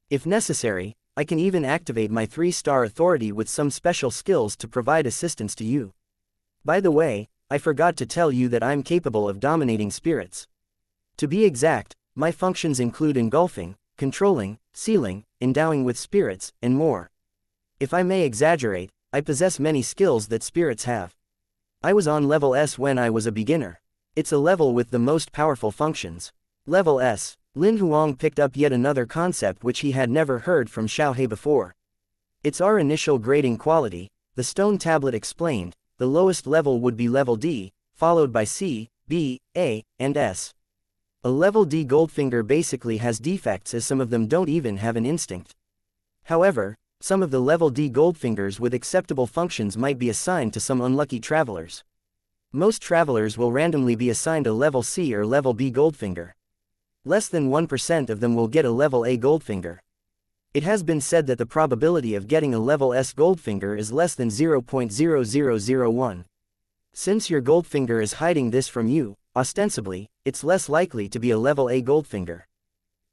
If necessary, I can even activate my 3-star authority with some special skills to provide assistance to you. By the way, I forgot to tell you that I'm capable of dominating spirits. To be exact, my functions include engulfing, controlling, sealing, endowing with spirits, and more. If I may exaggerate, I possess many skills that spirits have. I was on level S when I was a beginner. It's a level with the most powerful functions. Level S. Lin Huang picked up yet another concept which he had never heard from Xiaohe before. It's our initial grading quality, the stone tablet explained. The lowest level would be level D, followed by C, B, A, and S. A level D Goldfinger basically has defects as some of them don't even have an instinct. However, some of the level D Goldfingers with acceptable functions might be assigned to some unlucky travelers. Most travelers will randomly be assigned a level C or level B Goldfinger. Less than 1% of them will get a level A Goldfinger. It has been said that the probability of getting a level S Goldfinger is less than 0.0001. Since your Goldfinger is hiding this from you, ostensibly, it's less likely to be a level A Goldfinger.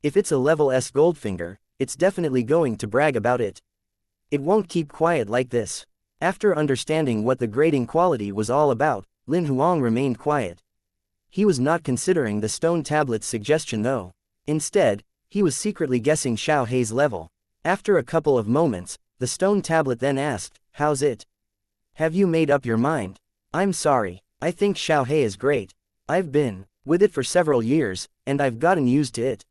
If it's a level S Goldfinger, it's definitely going to brag about it. It won't keep quiet like this. After understanding what the grading quality was all about, Lin Huang remained quiet. He was not considering the stone tablet's suggestion though. Instead, he was secretly guessing Xiaohe's level. After a couple of moments, the stone tablet then asked, "How's it? Have you made up your mind?" "I'm sorry, I think Xiaohe is great. I've been with it for several years, and I've gotten used to it.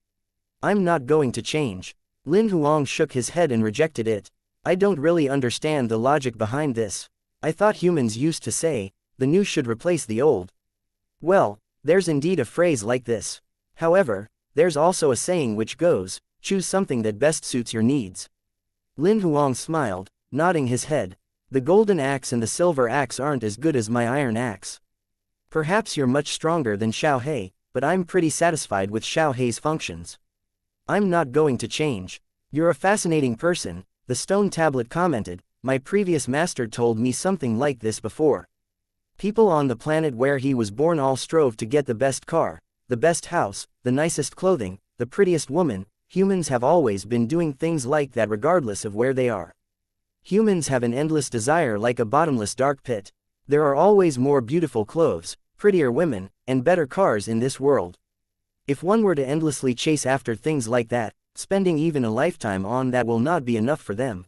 I'm not going to change." Lin Huang shook his head and rejected it. "I don't really understand the logic behind this. I thought humans used to say, the new should replace the old." Well, there's indeed a phrase like this. However, there's also a saying which goes, choose something that best suits your needs. Lin Huang smiled, nodding his head. "The golden axe and the silver axe aren't as good as my iron axe. Perhaps you're much stronger than Xiaohe, but I'm pretty satisfied with Xiaohe's functions. I'm not going to change." "You're a fascinating person," the stone tablet commented. "My previous master told me something like this before. People on the planet where he was born all strove to get the best car, the best house, the nicest clothing, the prettiest woman. Humans have always been doing things like that regardless of where they are. Humans have an endless desire like a bottomless dark pit. There are always more beautiful clothes, prettier women, and better cars in this world. If one were to endlessly chase after things like that, spending even a lifetime on that will not be enough for them.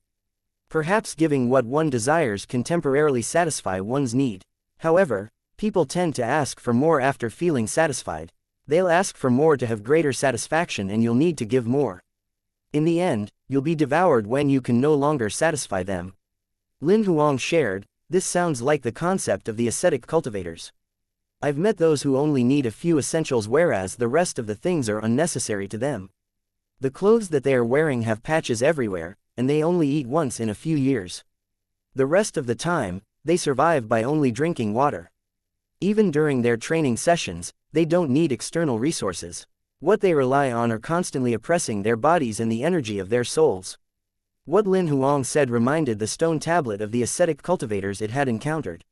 Perhaps giving what one desires can temporarily satisfy one's need. However, people tend to ask for more after feeling satisfied. They'll ask for more to have greater satisfaction and you'll need to give more. In the end, you'll be devoured when you can no longer satisfy them." Lin Huang shared, "This sounds like the concept of the ascetic cultivators. I've met those who only need a few essentials whereas the rest of the things are unnecessary to them. The clothes that they are wearing have patches everywhere, and they only eat once in a few years. The rest of the time, they survive by only drinking water. Even during their training sessions, they don't need external resources. What they rely on are constantly oppressing their bodies and the energy of their souls." What Lin Huang said reminded the stone tablet of the ascetic cultivators it had encountered.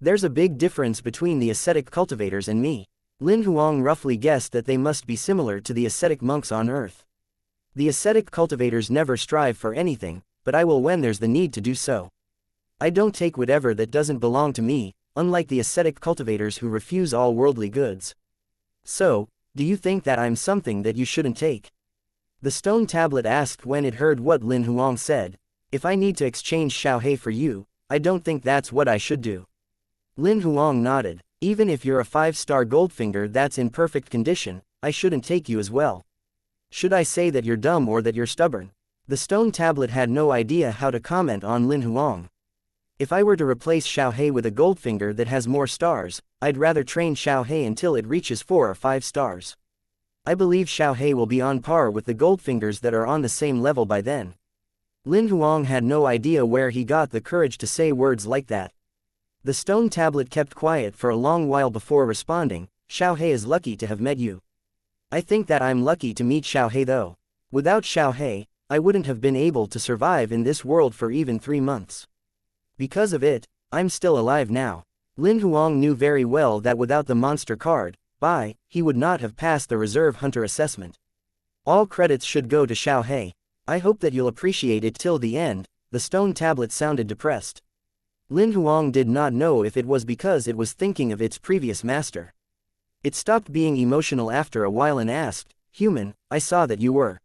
"There's a big difference between the ascetic cultivators and me." Lin Huang roughly guessed that they must be similar to the ascetic monks on earth. "The ascetic cultivators never strive for anything, but I will when there's the need to do so. I don't take whatever that doesn't belong to me, unlike the ascetic cultivators who refuse all worldly goods. So, do you think that I'm something that you shouldn't take?" The stone tablet asked when it heard what Lin Huang said. "If I need to exchange Xiaohe for you, I don't think that's what I should do." Lin Huang nodded. "Even if you're a 5-star Goldfinger that's in perfect condition, I shouldn't take you as well. Should I say that you're dumb or that you're stubborn?" The stone tablet had no idea how to comment on Lin Huang. If I were to replace Xiaohe with a Goldfinger that has more stars, I'd rather train Xiaohe until it reaches 4 or 5 stars. I believe Xiaohe will be on par with the Goldfingers that are on the same level by then. Lin Huang had no idea where he got the courage to say words like that. The stone tablet kept quiet for a long while before responding. Xiaohe is lucky to have met you. I think that I'm lucky to meet Xiaohe though. Without Xiaohe, I wouldn't have been able to survive in this world for even 3 months. Because of it, I'm still alive now. Lin Huang knew very well that without the monster card, he would not have passed the reserve hunter assessment. All credits should go to Xiaohe. I hope that you'll appreciate it till the end. The stone tablet sounded depressed. Lin Huang did not know if it was because it was thinking of its previous master. It stopped being emotional after a while and asked, "Human, I saw that you were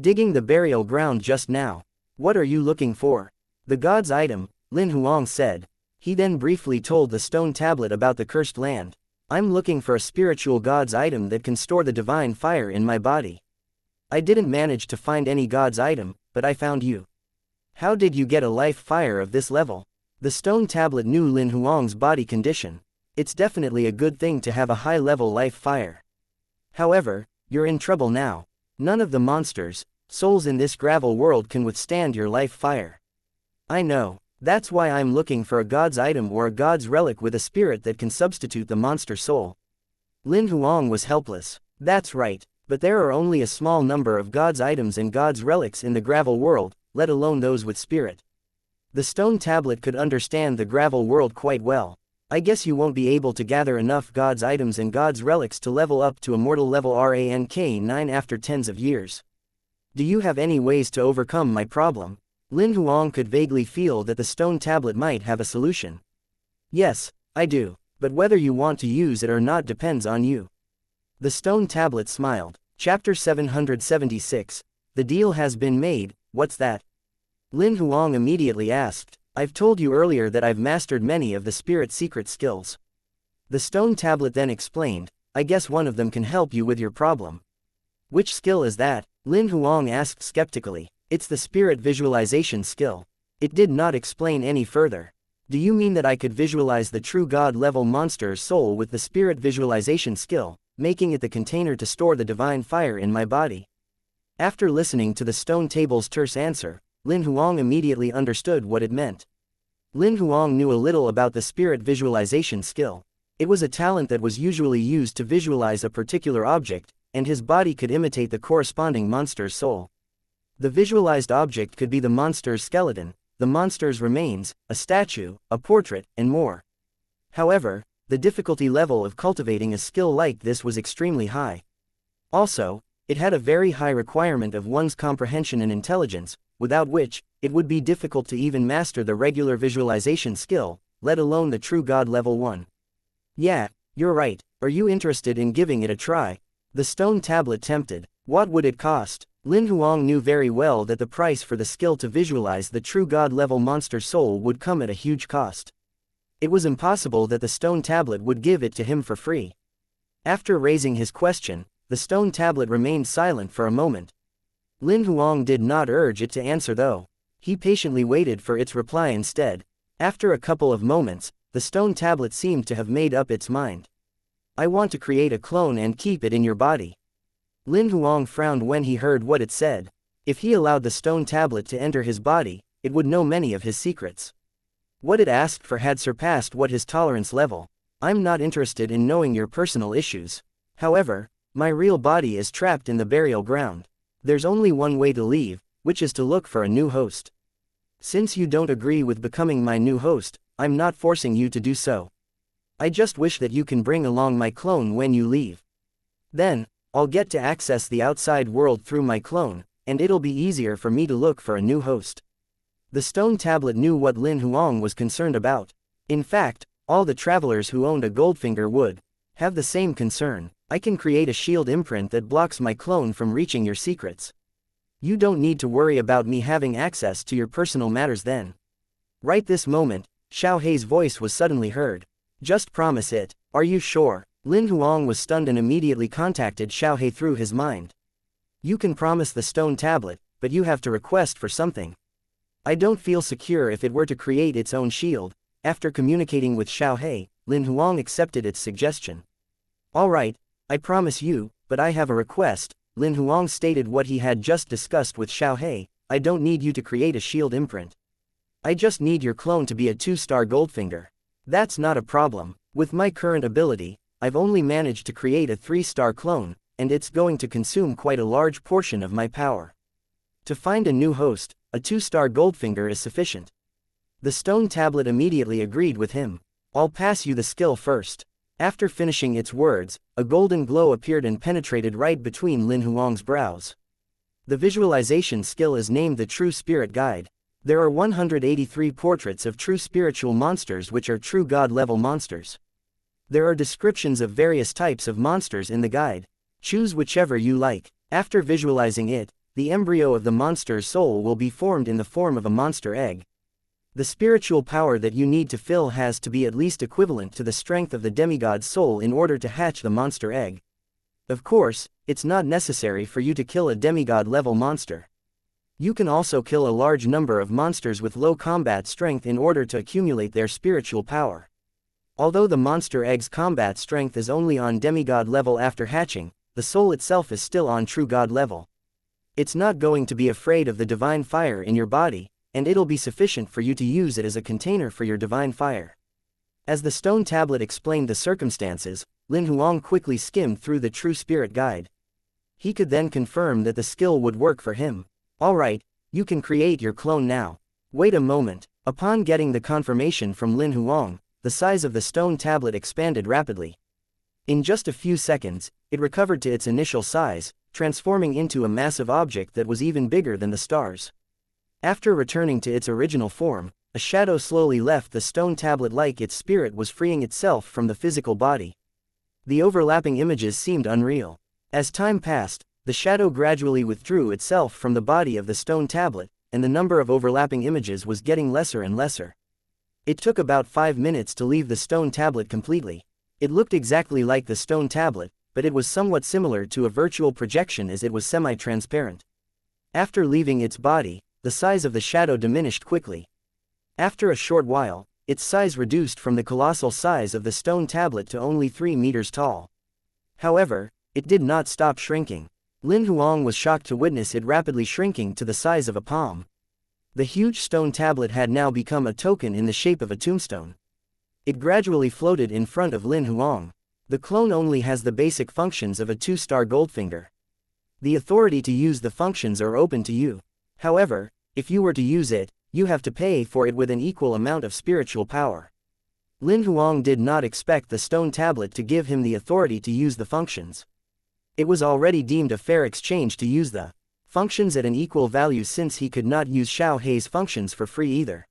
digging the burial ground just now. What are you looking for?" "The god's item," Lin Huang said. He then briefly told the stone tablet about the cursed land. "I'm looking for a spiritual god's item that can store the divine fire in my body. I didn't manage to find any god's item, but I found you. How did you get a life fire of this level?" The stone tablet knew Lin Huang's body condition. It's definitely a good thing to have a high-level life fire. However, you're in trouble now. None of the monsters, souls in this gravel world can withstand your life fire. I know. That's why I'm looking for a god's item or a god's relic with a spirit that can substitute the monster soul. Lin Huang was helpless. That's right, but there are only a small number of god's items and god's relics in the gravel world, let alone those with spirit. The stone tablet could understand the gravel world quite well. I guess you won't be able to gather enough god's items and god's relics to level up to immortal level rank 9 after tens of years. Do you have any ways to overcome my problem? Lin Huang could vaguely feel that the stone tablet might have a solution. Yes, I do, but whether you want to use it or not depends on you. The stone tablet smiled. Chapter 776. The deal has been made. What's that? Lin Huang immediately asked. I've told you earlier that I've mastered many of the spirit secret skills. The stone tablet then explained. I guess one of them can help you with your problem. Which skill is that? Lin Huang asked skeptically. It's the spirit visualization skill. It did not explain any further. Do you mean that I could visualize the true god level monster's soul with the spirit visualization skill, making it the container to store the divine fire in my body? After listening to the stone table's terse answer, Lin Huang immediately understood what it meant. Lin Huang knew a little about the spirit visualization skill. It was a talent that was usually used to visualize a particular object, and his body could imitate the corresponding monster's soul. The visualized object could be the monster's skeleton, the monster's remains, a statue, a portrait, and more. However, the difficulty level of cultivating a skill like this was extremely high. Also, it had a very high requirement of one's comprehension and intelligence, without which, it would be difficult to even master the regular visualization skill, let alone the true god level 1. Yeah, you're right. Are you interested in giving it a try? The stone tablet tempted. What would it cost? Lin Huang knew very well that the price for the skill to visualize the true god level monster soul would come at a huge cost. It was impossible that the stone tablet would give it to him for free. After raising his question, the stone tablet remained silent for a moment. Lin Huang did not urge it to answer though. He patiently waited for its reply instead. After a couple of moments, the stone tablet seemed to have made up its mind. I want to create a clone and keep it in your body. Lin Huang frowned when he heard what it said. If he allowed the stone tablet to enter his body, it would know many of his secrets. What it asked for had surpassed what his tolerance level. I'm not interested in knowing your personal issues. However, my real body is trapped in the burial ground. There's only one way to leave, which is to look for a new host. Since you don't agree with becoming my new host, I'm not forcing you to do so. I just wish that you can bring along my clone when you leave. Then, I'll get to access the outside world through my clone, and it'll be easier for me to look for a new host. The stone tablet knew what Lin Huang was concerned about. In fact, all the travelers who owned a Goldfinger would have the same concern. I can create a shield imprint that blocks my clone from reaching your secrets. You don't need to worry about me having access to your personal matters then. Right this moment, Xiaohe's voice was suddenly heard. Just promise it. Are you sure? Lin Huang was stunned and immediately contacted Xiaohe through his mind. You can promise the stone tablet, but you have to request for something. I don't feel secure if it were to create its own shield. After communicating with Xiaohe, Lin Huang accepted its suggestion. Alright, I promise you, but I have a request. Lin Huang stated what he had just discussed with Xiaohe. I don't need you to create a shield imprint. I just need your clone to be a 2-star Goldfinger. That's not a problem. With my current ability, I've only managed to create a 3-star clone, and it's going to consume quite a large portion of my power. To find a new host, a 2-star Goldfinger is sufficient. The stone tablet immediately agreed with him. I'll pass you the skill first. After finishing its words, a golden glow appeared and penetrated right between Lin Huang's brows. The visualization skill is named the True Spirit Guide. There are 183 portraits of true spiritual monsters which are true god-level monsters. There are descriptions of various types of monsters in the guide. Choose whichever you like. After visualizing it, the embryo of the monster's soul will be formed in the form of a monster egg. The spiritual power that you need to fill has to be at least equivalent to the strength of the demigod's soul in order to hatch the monster egg. Of course, it's not necessary for you to kill a demigod-level monster. You can also kill a large number of monsters with low combat strength in order to accumulate their spiritual power. Although the monster egg's combat strength is only on demigod level after hatching, the soul itself is still on true god level. It's not going to be afraid of the divine fire in your body, and it'll be sufficient for you to use it as a container for your divine fire. As the stone tablet explained the circumstances, Lin Huang quickly skimmed through the True Spirit Guide. He could then confirm that the skill would work for him. Alright, you can create your clone now. Wait a moment. Upon getting the confirmation from Lin Huang, the size of the stone tablet expanded rapidly. In just a few seconds, it recovered to its initial size, transforming into a massive object that was even bigger than the stars. After returning to its original form, a shadow slowly left the stone tablet like its spirit was freeing itself from the physical body. The overlapping images seemed unreal. As time passed, the shadow gradually withdrew itself from the body of the stone tablet, and the number of overlapping images was getting lesser and lesser. It took about 5 minutes to leave the stone tablet completely. It looked exactly like the stone tablet, but it was somewhat similar to a virtual projection as it was semi-transparent. After leaving its body, the size of the shadow diminished quickly. After a short while, its size reduced from the colossal size of the stone tablet to only 3 meters tall. However, it did not stop shrinking. Lin Huang was shocked to witness it rapidly shrinking to the size of a palm. The huge stone tablet had now become a token in the shape of a tombstone. It gradually floated in front of Lin Huang. The clone only has the basic functions of a 2-star Goldfinger. The authority to use the functions are open to you. However, if you were to use it, you have to pay for it with an equal amount of spiritual power. Lin Huang did not expect the stone tablet to give him the authority to use the functions. It was already deemed a fair exchange to use the functions at an equal value since he could not use Xiaohe's functions for free either.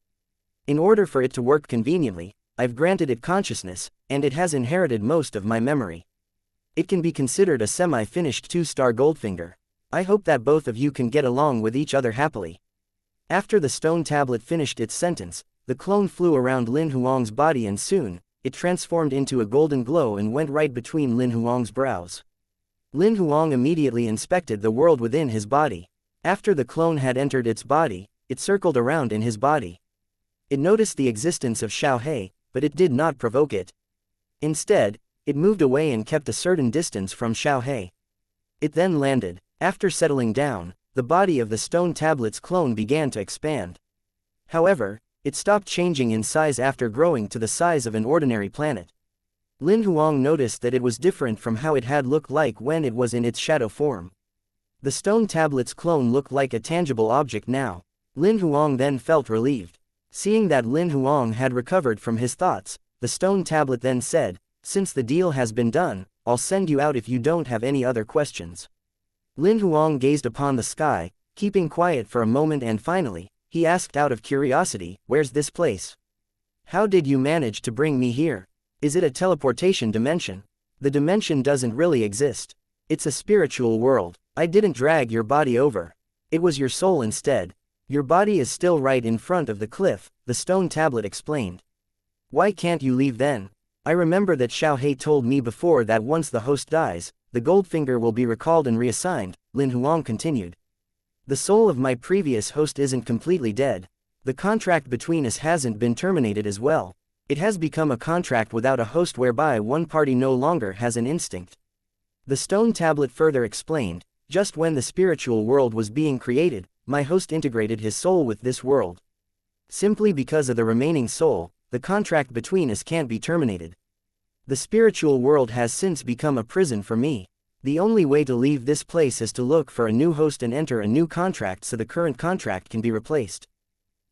In order for it to work conveniently, I've granted it consciousness, and it has inherited most of my memory. It can be considered a semi-finished 2-star Goldfinger. I hope that both of you can get along with each other happily. After the stone tablet finished its sentence, the clone flew around Lin Huang's body and soon, it transformed into a golden glow and went right between Lin Huang's brows. Lin Huang immediately inspected the world within his body. After the clone had entered its body, it circled around in his body. It noticed the existence of Xiaohe, but it did not provoke it. Instead, it moved away and kept a certain distance from Xiaohe. It then landed. After settling down, the body of the stone tablet's clone began to expand. However, it stopped changing in size after growing to the size of an ordinary planet. Lin Huang noticed that it was different from how it had looked like when it was in its shadow form. The stone tablet's clone looked like a tangible object now. Lin Huang then felt relieved. Seeing that Lin Huang had recovered from his thoughts, the stone tablet then said, "Since the deal has been done, I'll send you out if you don't have any other questions." Lin Huang gazed upon the sky, keeping quiet for a moment, and finally, he asked out of curiosity, "Where's this place? How did you manage to bring me here? Is it a teleportation dimension?" "The dimension doesn't really exist. It's a spiritual world. I didn't drag your body over. It was your soul instead. Your body is still right in front of the cliff," the stone tablet explained. "Why can't you leave then? I remember that Xiaohe told me before that once the host dies, the Goldfinger will be recalled and reassigned," Lin Huang continued. The soul of my previous host isn't completely dead. The contract between us hasn't been terminated as well. It has become a contract without a host whereby one party no longer has an instinct. The stone tablet further explained, just when the spiritual world was being created, my host integrated his soul with this world. Simply because of the remaining soul, the contract between us can't be terminated. The spiritual world has since become a prison for me. The only way to leave this place is to look for a new host and enter a new contract so the current contract can be replaced.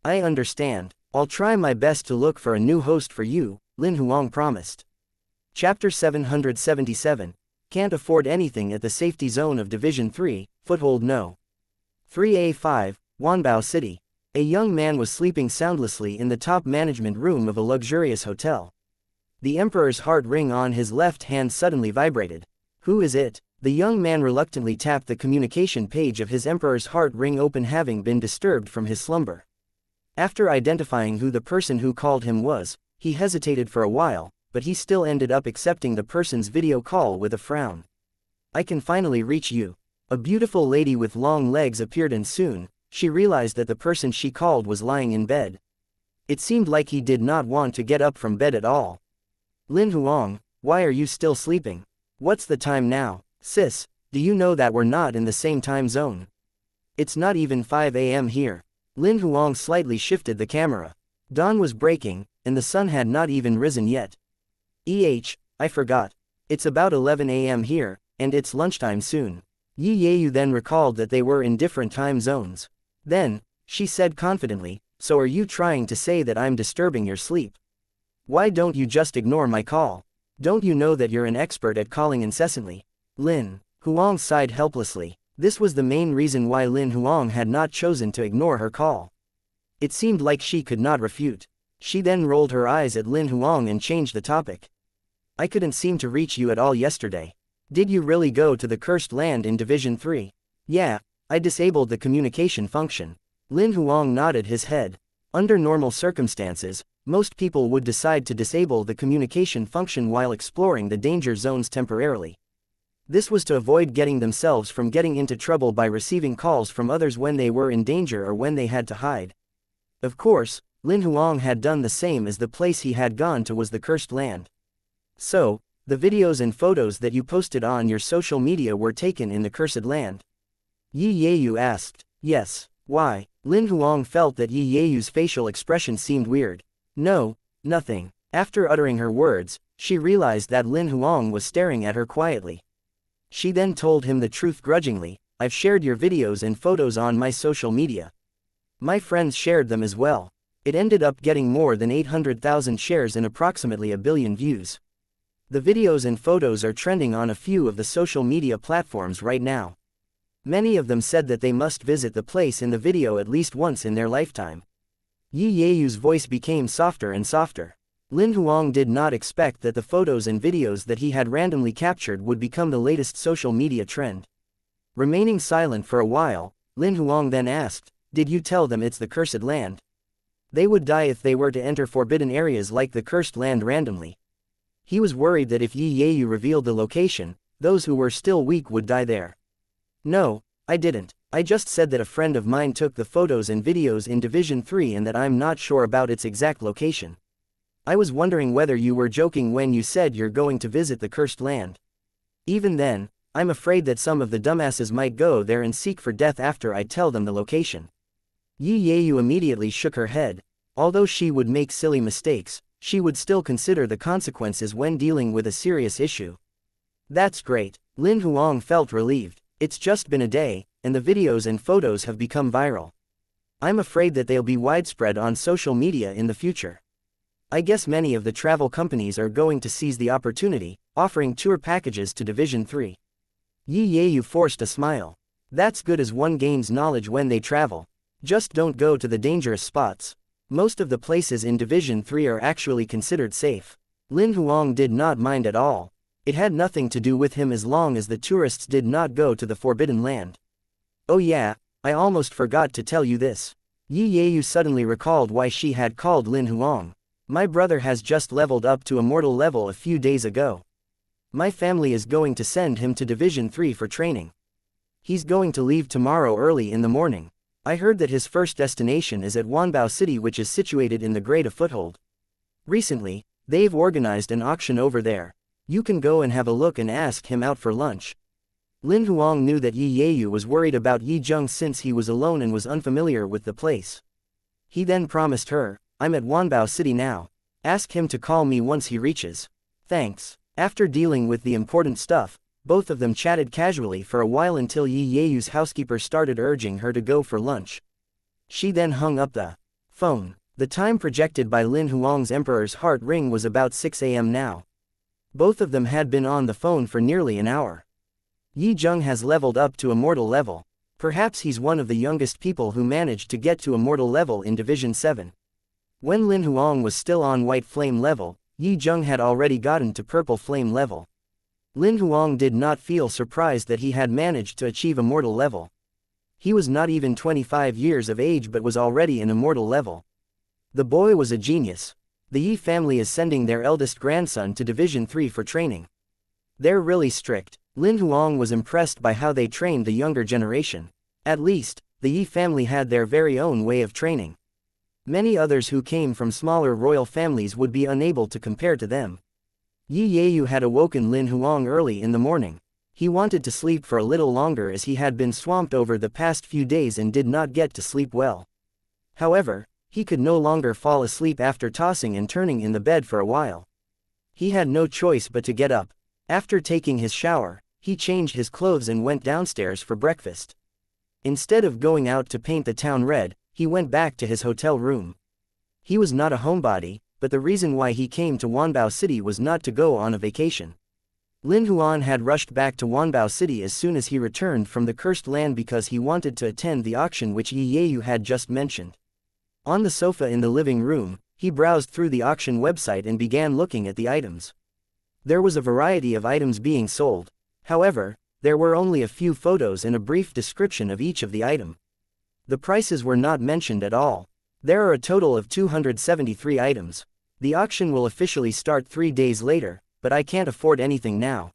I understand. I'll try my best to look for a new host for you, Lin Huang promised. Chapter 777. Can't afford anything at the safety zone of Division 3, Foothold No. 3A5, Wanbao City. A young man was sleeping soundlessly in the top management room of a luxurious hotel. The emperor's heart ring on his left hand suddenly vibrated. Who is it? The young man reluctantly tapped the communication page of his emperor's heart ring open, having been disturbed from his slumber. After identifying who the person who called him was, he hesitated for a while, but he still ended up accepting the person's video call with a frown. I can finally reach you. A beautiful lady with long legs appeared, and soon, she realized that the person she called was lying in bed. It seemed like he did not want to get up from bed at all. Lin Huang, why are you still sleeping? What's the time now? Sis, do you know that we're not in the same time zone? It's not even 5 a.m. here. Lin Huang slightly shifted the camera. Dawn was breaking, and the sun had not even risen yet. I forgot. It's about 11 a.m. here, and it's lunchtime soon. Yi Yeyu then recalled that they were in different time zones. Then, she said confidently, so are you trying to say that I'm disturbing your sleep? Why don't you just ignore my call? Don't you know that you're an expert at calling incessantly? Lin Huang sighed helplessly. This was the main reason why Lin Huang had not chosen to ignore her call. It seemed like she could not refute. She then rolled her eyes at Lin Huang and changed the topic. I couldn't seem to reach you at all yesterday. Did you really go to the cursed land in Division 3? Yeah, I disabled the communication function. Lin Huang nodded his head. Under normal circumstances, most people would decide to disable the communication function while exploring the danger zones temporarily. This was to avoid getting themselves from getting into trouble by receiving calls from others when they were in danger or when they had to hide. Of course, Lin Huang had done the same, as the place he had gone to was the cursed land. So, the videos and photos that you posted on your social media were taken in the cursed land? Yi Yeyu asked. Yes. Why? Lin Huang felt that Yi Yeyu's facial expression seemed weird. No, nothing. After uttering her words, she realized that Lin Huang was staring at her quietly. She then told him the truth grudgingly. I've shared your videos and photos on my social media. My friends shared them as well. It ended up getting more than 800,000 shares and approximately 1 billion views. The videos and photos are trending on a few of the social media platforms right now. Many of them said that they must visit the place in the video at least once in their lifetime. Yi Yeyu's voice became softer and softer. Lin Huang did not expect that the photos and videos that he had randomly captured would become the latest social media trend. Remaining silent for a while, Lin Huang then asked, did you tell them it's the cursed land? They would die if they were to enter forbidden areas like the cursed land randomly. He was worried that if Yi Yeyu revealed the location, those who were still weak would die there. No, I didn't. I just said that a friend of mine took the photos and videos in Division 3 and that I'm not sure about its exact location. I was wondering whether you were joking when you said you're going to visit the cursed land. Even then, I'm afraid that some of the dumbasses might go there and seek for death after I tell them the location. Yi Yeyu immediately shook her head. Although she would make silly mistakes, she would still consider the consequences when dealing with a serious issue. That's great. Lin Huang felt relieved. It's just been a day, and the videos and photos have become viral. I'm afraid that they'll be widespread on social media in the future. I guess many of the travel companies are going to seize the opportunity, offering tour packages to Division 3. Yi Yeyu forced a smile. That's good, as one gains knowledge when they travel. Just don't go to the dangerous spots. Most of the places in Division 3 are actually considered safe. Lin Huang did not mind at all. It had nothing to do with him as long as the tourists did not go to the Forbidden Land. Oh yeah, I almost forgot to tell you this. Yi Yeyu suddenly recalled why she had called Lin Huang. My brother has just leveled up to immortal level a few days ago. My family is going to send him to Division 3 for training. He's going to leave tomorrow early in the morning. I heard that his first destination is at Wanbao City, which is situated in the Great Foothold. Recently, they've organized an auction over there. You can go and have a look and ask him out for lunch. Lin Huang knew that Yi Yeyu was worried about Yi Zheng since he was alone and was unfamiliar with the place. He then promised her, "I'm at Wanbao City now. Ask him to call me once he reaches." Thanks. After dealing with the important stuff, both of them chatted casually for a while until Yi Yeyu's housekeeper started urging her to go for lunch. She then hung up the phone. The time projected by Lin Huang's Emperor's Heart Ring was about 6 a.m. now. Both of them had been on the phone for nearly an hour. Yi Zheng has leveled up to immortal level. Perhaps he's one of the youngest people who managed to get to immortal level in Division 7. When Lin Huang was still on white flame level, Yi Zheng had already gotten to purple flame level. Lin Huang did not feel surprised that he had managed to achieve immortal level. He was not even 25 years of age but was already in immortal level. The boy was a genius. The Yi family is sending their eldest grandson to Division 3 for training. They're really strict. Lin Huang was impressed by how they trained the younger generation. At least, the Yi family had their very own way of training. Many others who came from smaller royal families would be unable to compare to them. Yi Yeyu had awoken Lin Huang early in the morning. He wanted to sleep for a little longer as he had been swamped over the past few days and did not get to sleep well. However, he could no longer fall asleep after tossing and turning in the bed for a while. He had no choice but to get up. After taking his shower, he changed his clothes and went downstairs for breakfast. Instead of going out to paint the town red, he went back to his hotel room. He was not a homebody, but the reason why he came to Wanbao City was not to go on a vacation. Lin Huang had rushed back to Wanbao City as soon as he returned from the cursed land because he wanted to attend the auction which Yi Yeyu had just mentioned. On the sofa in the living room, he browsed through the auction website and began looking at the items. There was a variety of items being sold. However, there were only a few photos and a brief description of each of the item. The prices were not mentioned at all. There are a total of 273 items. The auction will officially start 3 days later, but I can't afford anything now.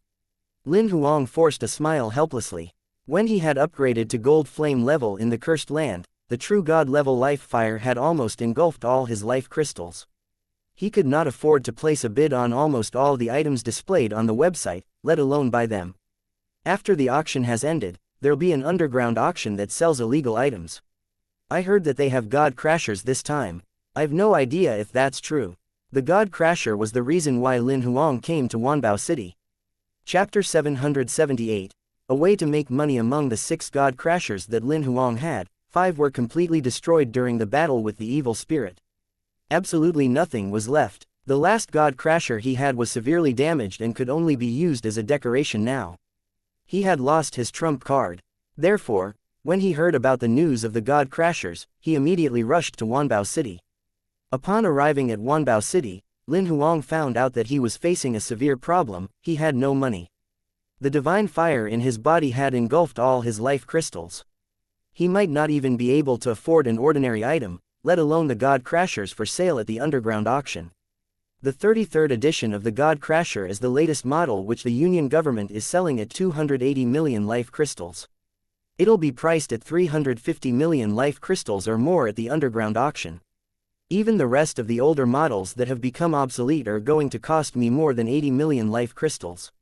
Lin Huang forced a smile helplessly. When he had upgraded to gold flame level in the cursed land, the true god level life fire had almost engulfed all his life crystals. He could not afford to place a bid on almost all the items displayed on the website, let alone buy them. After the auction has ended, there'll be an underground auction that sells illegal items. I heard that they have God Crashers this time. I've no idea if that's true. The God Crasher was the reason why Lin Huang came to Wanbao City. Chapter 778. A way to make money. Among the 6 God Crashers that Lin Huang had, 5 were completely destroyed during the battle with the evil spirit. Absolutely nothing was left. The last God Crasher he had was severely damaged and could only be used as a decoration now. He had lost his trump card. Therefore, when he heard about the news of the God Crashers, he immediately rushed to Wanbao City. Upon arriving at Wanbao City, Lin Huang found out that he was facing a severe problem. He had no money. The divine fire in his body had engulfed all his life crystals. He might not even be able to afford an ordinary item, let alone the God Crashers for sale at the underground auction. The 33rd edition of the God Crasher is the latest model which the Union government is selling at 280 million life crystals. It'll be priced at 350 million life crystals or more at the underground auction. Even the rest of the older models that have become obsolete are going to cost me more than 80 million life crystals.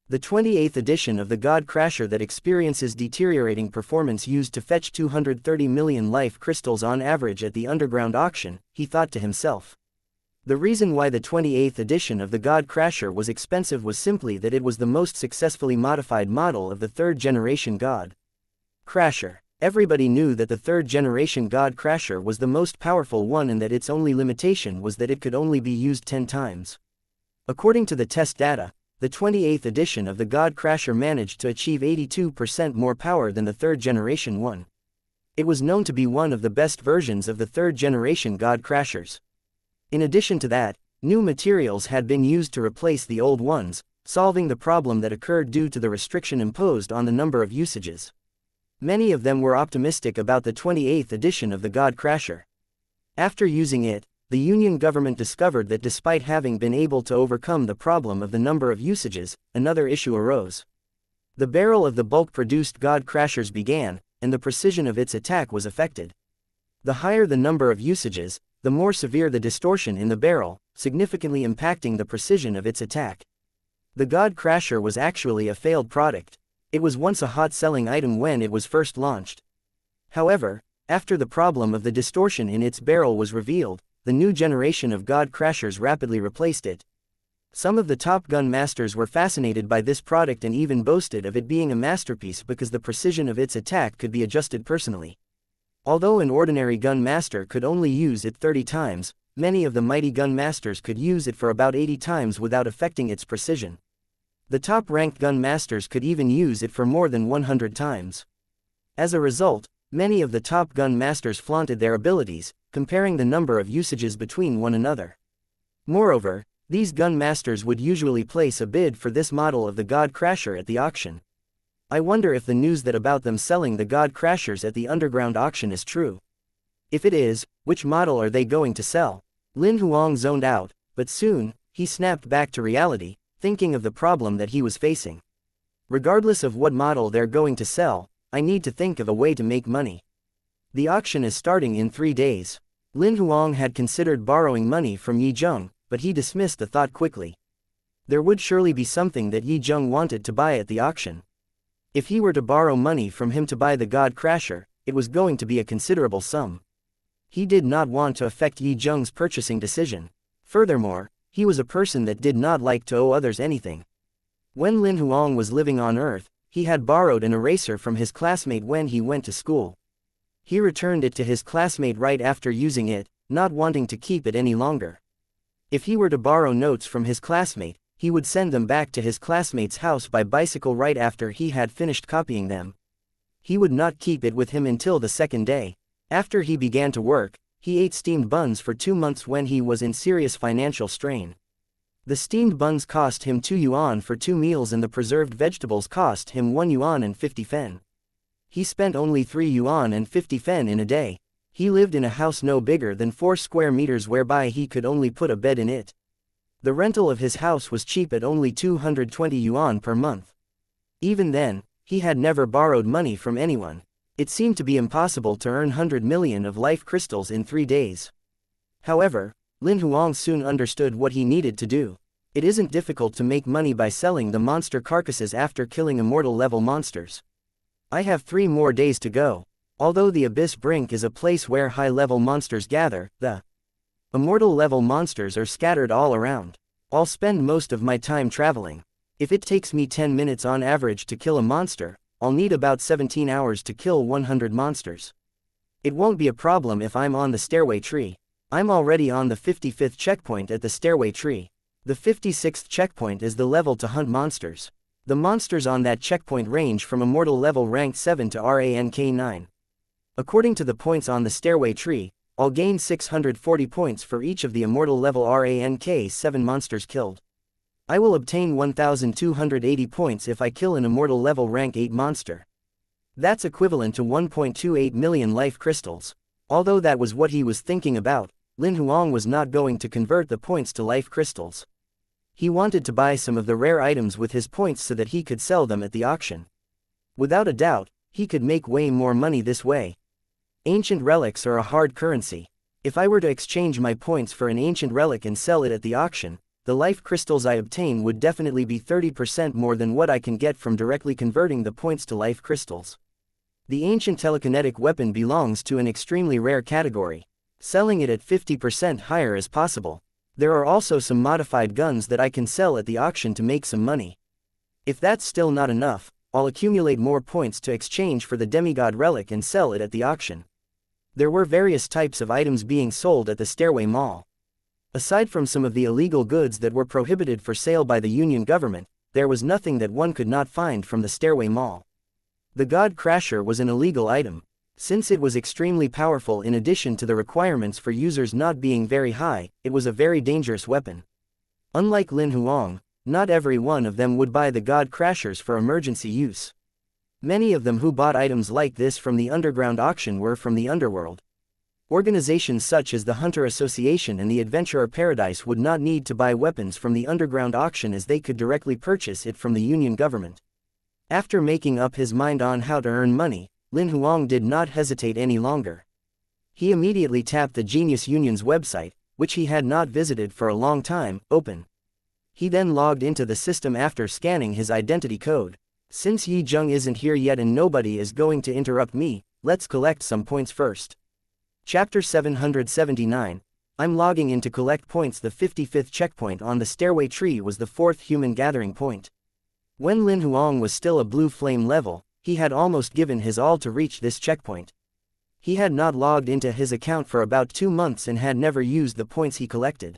The 28th edition of the God Crasher that experiences deteriorating performance used to fetch 230 million life crystals on average at the underground auction, he thought to himself. The reason why the 28th edition of the God Crasher was expensive was simply that it was the most successfully modified model of the 3rd generation God Crasher. Everybody knew that the 3rd generation God Crasher was the most powerful one and that its only limitation was that it could only be used 10 times. According to the test data, the 28th edition of the God Crasher managed to achieve 82% more power than the 3rd generation one. It was known to be one of the best versions of the 3rd generation God Crashers. In addition to that, new materials had been used to replace the old ones, solving the problem that occurred due to the restriction imposed on the number of usages. Many of them were optimistic about the 28th edition of the God Crasher. After using it, the Union government discovered that despite having been able to overcome the problem of the number of usages, another issue arose. The barrel of the bulk-produced God Crashers began, and the precision of its attack was affected. The higher the number of usages, the more severe the distortion in the barrel, significantly impacting the precision of its attack. The God Crasher was actually a failed product. It was once a hot-selling item when it was first launched. However, after the problem of the distortion in its barrel was revealed, the new generation of God Crashers rapidly replaced it. Some of the top gun masters were fascinated by this product and even boasted of it being a masterpiece because the precision of its attack could be adjusted personally. Although an ordinary gun master could only use it 30 times, many of the mighty gun masters could use it for about 80 times without affecting its precision. The top-ranked gun masters could even use it for more than 100 times. As a result, many of the top gun masters flaunted their abilities, comparing the number of usages between one another. Moreover, these gun masters would usually place a bid for this model of the God Crasher at the auction. I wonder if the news that about them selling the God Crashers at the underground auction is true. If it is, which model are they going to sell? Lin Huang zoned out, but soon, he snapped back to reality, thinking of the problem that he was facing. Regardless of what model they're going to sell, I need to think of a way to make money. The auction is starting in 3 days. Lin Huang had considered borrowing money from Yi Zheng, but he dismissed the thought quickly. There would surely be something that Yi Zheng wanted to buy at the auction. If he were to borrow money from him to buy the God Crasher, it was going to be a considerable sum. He did not want to affect Yi Zheng's purchasing decision. Furthermore, he was a person that did not like to owe others anything. When Lin Huang was living on Earth, he had borrowed an eraser from his classmate when he went to school. He returned it to his classmate right after using it, not wanting to keep it any longer. If he were to borrow notes from his classmate, he would send them back to his classmate's house by bicycle right after he had finished copying them. He would not keep it with him until the second day. After he began to work, he ate steamed buns for 2 months when he was in serious financial strain. The steamed buns cost him 2 yuan for 2 meals and the preserved vegetables cost him 1 yuan and 50 fen. He spent only 3 yuan and 50 fen in a day. He lived in a house no bigger than 4 square meters whereby he could only put a bed in it. The rental of his house was cheap at only 220 yuan per month. Even then, he had never borrowed money from anyone. It seemed to be impossible to earn 100 million of life crystals in 3 days. However, Lin Huang soon understood what he needed to do. It isn't difficult to make money by selling the monster carcasses after killing immortal level monsters. I have 3 more days to go. Although the Abyss Brink is a place where high-level monsters gather, the immortal level monsters are scattered all around. I'll spend most of my time traveling. If it takes me 10 minutes on average to kill a monster, I'll need about 17 hours to kill 100 monsters. It won't be a problem if I'm on the stairway tree. I'm already on the 55th checkpoint at the stairway tree. The 56th checkpoint is the level to hunt monsters. The monsters on that checkpoint range from immortal level rank 7 to rank 9. According to the points on the stairway tree, I'll gain 640 points for each of the immortal level rank 7 monsters killed. I will obtain 1280 points if I kill an immortal level rank 8 monster. That's equivalent to 1.28 million life crystals. Although that was what he was thinking about, Lin Huang was not going to convert the points to life crystals. He wanted to buy some of the rare items with his points so that he could sell them at the auction. Without a doubt, he could make way more money this way. Ancient relics are a hard currency. If I were to exchange my points for an ancient relic and sell it at the auction, the life crystals I obtain would definitely be 30% more than what I can get from directly converting the points to life crystals. The ancient telekinetic weapon belongs to an extremely rare category. Selling it at 50% higher is possible. There are also some modified guns that I can sell at the auction to make some money. If that's still not enough, I'll accumulate more points to exchange for the demigod relic and sell it at the auction. There were various types of items being sold at the Stairway Mall. Aside from some of the illegal goods that were prohibited for sale by the Union government, there was nothing that one could not find from the Stairway Mall. The God Crasher was an illegal item. Since it was extremely powerful in addition to the requirements for users not being very high, it was a very dangerous weapon. Unlike Lin Huang, not every one of them would buy the God Crashers for emergency use. Many of them who bought items like this from the underground auction were from the underworld. Organizations such as the Hunter Association and the Adventurer Paradise would not need to buy weapons from the underground auction as they could directly purchase it from the Union government. After making up his mind on how to earn money, Lin Huang did not hesitate any longer. He immediately tapped the Genius Union's website, which he had not visited for a long time, open. He then logged into the system after scanning his identity code. Since Yi Zheng isn't here yet and nobody is going to interrupt me, let's collect some points first. Chapter 779. I'm logging in to collect points. The 55th checkpoint on the stairway tree was the 4th human gathering point. When Lin Huang was still a blue flame level, he had almost given his all to reach this checkpoint. He had not logged into his account for about 2 months and had never used the points he collected.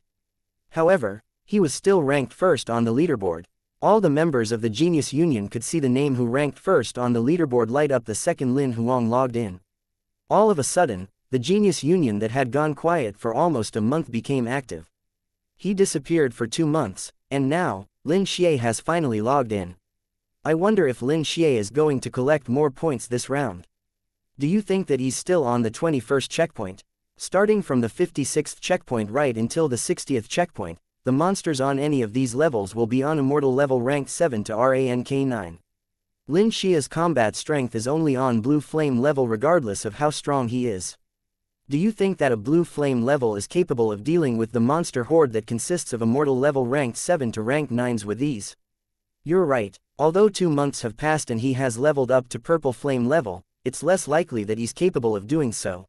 However, he was still ranked first on the leaderboard. All the members of the Genius Union could see the name who ranked first on the leaderboard light up the second Lin Huang logged in. All of a sudden, the Genius Union that had gone quiet for almost a month became active. He disappeared for 2 months, and now, Lin Xie has finally logged in. I wonder if Lin Xie is going to collect more points this round. Do you think that he's still on the 21st checkpoint? Starting from the 56th checkpoint right until the 60th checkpoint, the monsters on any of these levels will be on immortal level ranked 7 to rank 9. Lin Xia's combat strength is only on blue flame level regardless of how strong he is. Do you think that a blue flame level is capable of dealing with the monster horde that consists of immortal level ranked 7 to rank 9s with ease? You're right, although 2 months have passed and he has leveled up to purple flame level, it's less likely that he's capable of doing so.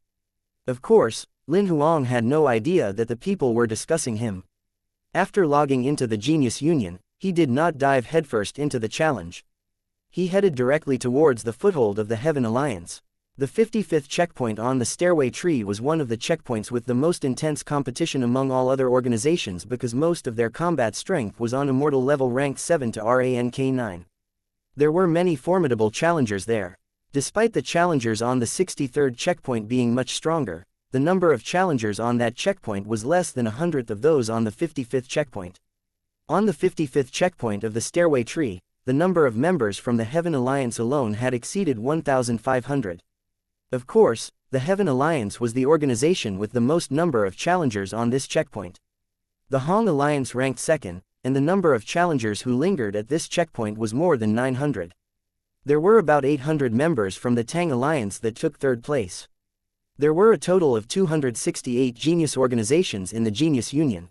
Of course, Lin Huang had no idea that the people were discussing him. After logging into the Genius Union, he did not dive headfirst into the challenge. He headed directly towards the foothold of the Heaven Alliance. The 55th checkpoint on the stairway tree was one of the checkpoints with the most intense competition among all other organizations because most of their combat strength was on immortal level ranked 7 to rank 9. There were many formidable challengers there. Despite the challengers on the 63rd checkpoint being much stronger, the number of challengers on that checkpoint was less than 100th of those on the 55th checkpoint. On the 55th checkpoint of the stairway tree, the number of members from the Heaven Alliance alone had exceeded 1,500. Of course, the Heaven Alliance was the organization with the most number of challengers on this checkpoint. The Hong Alliance ranked second, and the number of challengers who lingered at this checkpoint was more than 900. There were about 800 members from the Tang Alliance that took third place. There were a total of 268 genius organizations in the Genius Union.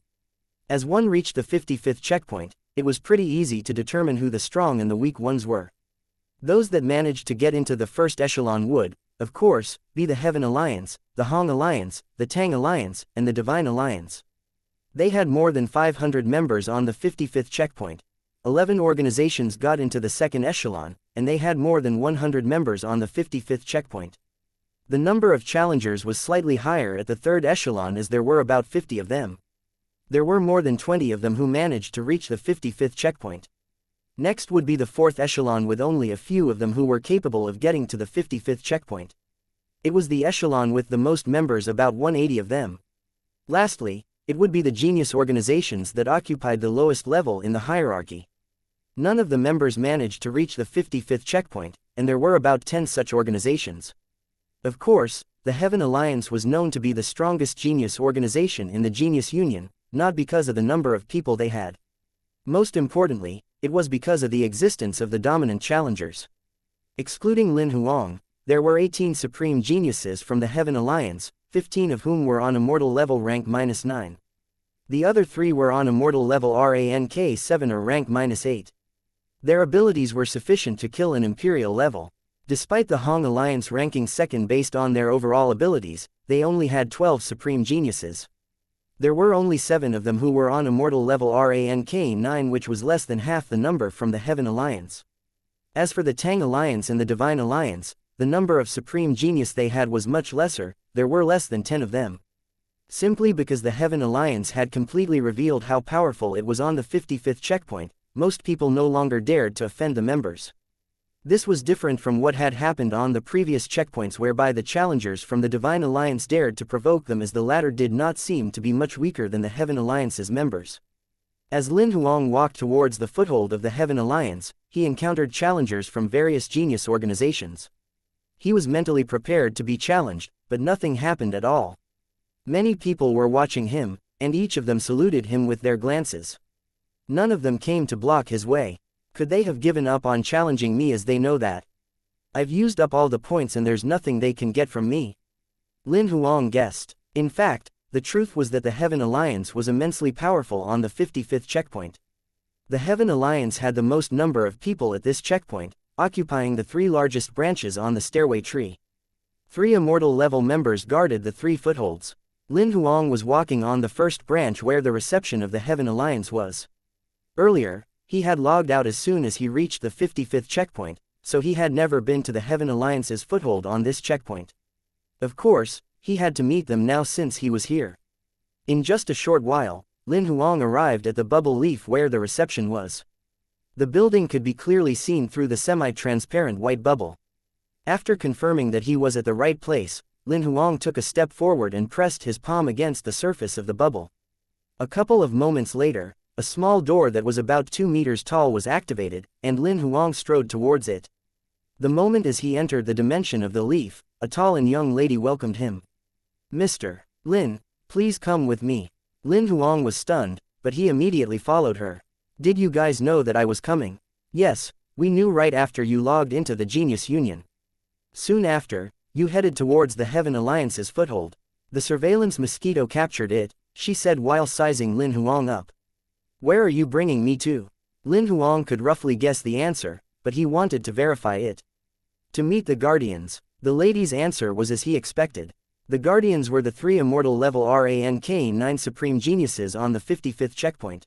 As one reached the 55th checkpoint, it was pretty easy to determine who the strong and the weak ones were. Those that managed to get into the first echelon would, of course, be the Heaven Alliance, the Hong Alliance, the Tang Alliance, and the Divine Alliance. They had more than 500 members on the 55th checkpoint. 11 organizations got into the second echelon, and they had more than 100 members on the 55th checkpoint. The number of challengers was slightly higher at the third echelon as there were about 50 of them. There were more than 20 of them who managed to reach the 55th checkpoint. Next would be the fourth echelon with only a few of them who were capable of getting to the 55th checkpoint. It was the echelon with the most members, about 180 of them. Lastly, it would be the genius organizations that occupied the lowest level in the hierarchy. None of the members managed to reach the 55th checkpoint, and there were about 10 such organizations. Of course, the Heaven Alliance was known to be the strongest genius organization in the Genius Union, not because of the number of people they had. Most importantly, it was because of the existence of the dominant challengers. Excluding Lin Huang, there were 18 supreme geniuses from the Heaven Alliance, 15 of whom were on immortal level rank -9. The other 3 were on immortal level rank 7 or rank -8. Their abilities were sufficient to kill an imperial level. Despite the Hong Alliance ranking second based on their overall abilities, they only had 12 supreme geniuses. There were only 7 of them who were on immortal level rank 9, which was less than half the number from the Heaven Alliance. As for the Tang Alliance and the Divine Alliance, the number of supreme genius they had was much lesser, there were less than 10 of them. Simply because the Heaven Alliance had completely revealed how powerful it was on the 55th checkpoint, most people no longer dared to offend the members. This was different from what had happened on the previous checkpoints, whereby the challengers from the Divine Alliance dared to provoke them, as the latter did not seem to be much weaker than the Heaven Alliance's members. As Lin Huang walked towards the foothold of the Heaven Alliance, he encountered challengers from various genius organizations. He was mentally prepared to be challenged, but nothing happened at all. Many people were watching him, and each of them saluted him with their glances. None of them came to block his way. Could they have given up on challenging me as they know that I've used up all the points and there's nothing they can get from me? Lin Huang guessed. In fact, the truth was that the Heaven Alliance was immensely powerful on the 55th checkpoint. The Heaven Alliance had the most number of people at this checkpoint, occupying the 3 largest branches on the stairway tree. 3 immortal level members guarded the 3 footholds. Lin Huang was walking on the first branch where the reception of the Heaven Alliance was. Earlier, he had logged out as soon as he reached the 55th checkpoint, so he had never been to the Heaven Alliance's foothold on this checkpoint. Of course, he had to meet them now since he was here. In just a short while, Lin Huang arrived at the bubble leaf where the reception was. The building could be clearly seen through the semi-transparent white bubble. After confirming that he was at the right place, Lin Huang took a step forward and pressed his palm against the surface of the bubble. A couple of moments later, a small door that was about 2 meters tall was activated, and Lin Huang strode towards it. The moment as he entered the dimension of the leaf, a tall and young lady welcomed him. "Mr. Lin, please come with me." Lin Huang was stunned, but he immediately followed her. "Did you guys know that I was coming?" "Yes, we knew right after you logged into the Genius Union. Soon after, you headed towards the Heaven Alliance's foothold. The surveillance mosquito captured it," she said while sizing Lin Huang up. "Where are you bringing me to?" Lin Huang could roughly guess the answer, but he wanted to verify it. "To meet the Guardians." The lady's answer was as he expected. The Guardians were the 3 immortal level rank 9 supreme geniuses on the 55th checkpoint.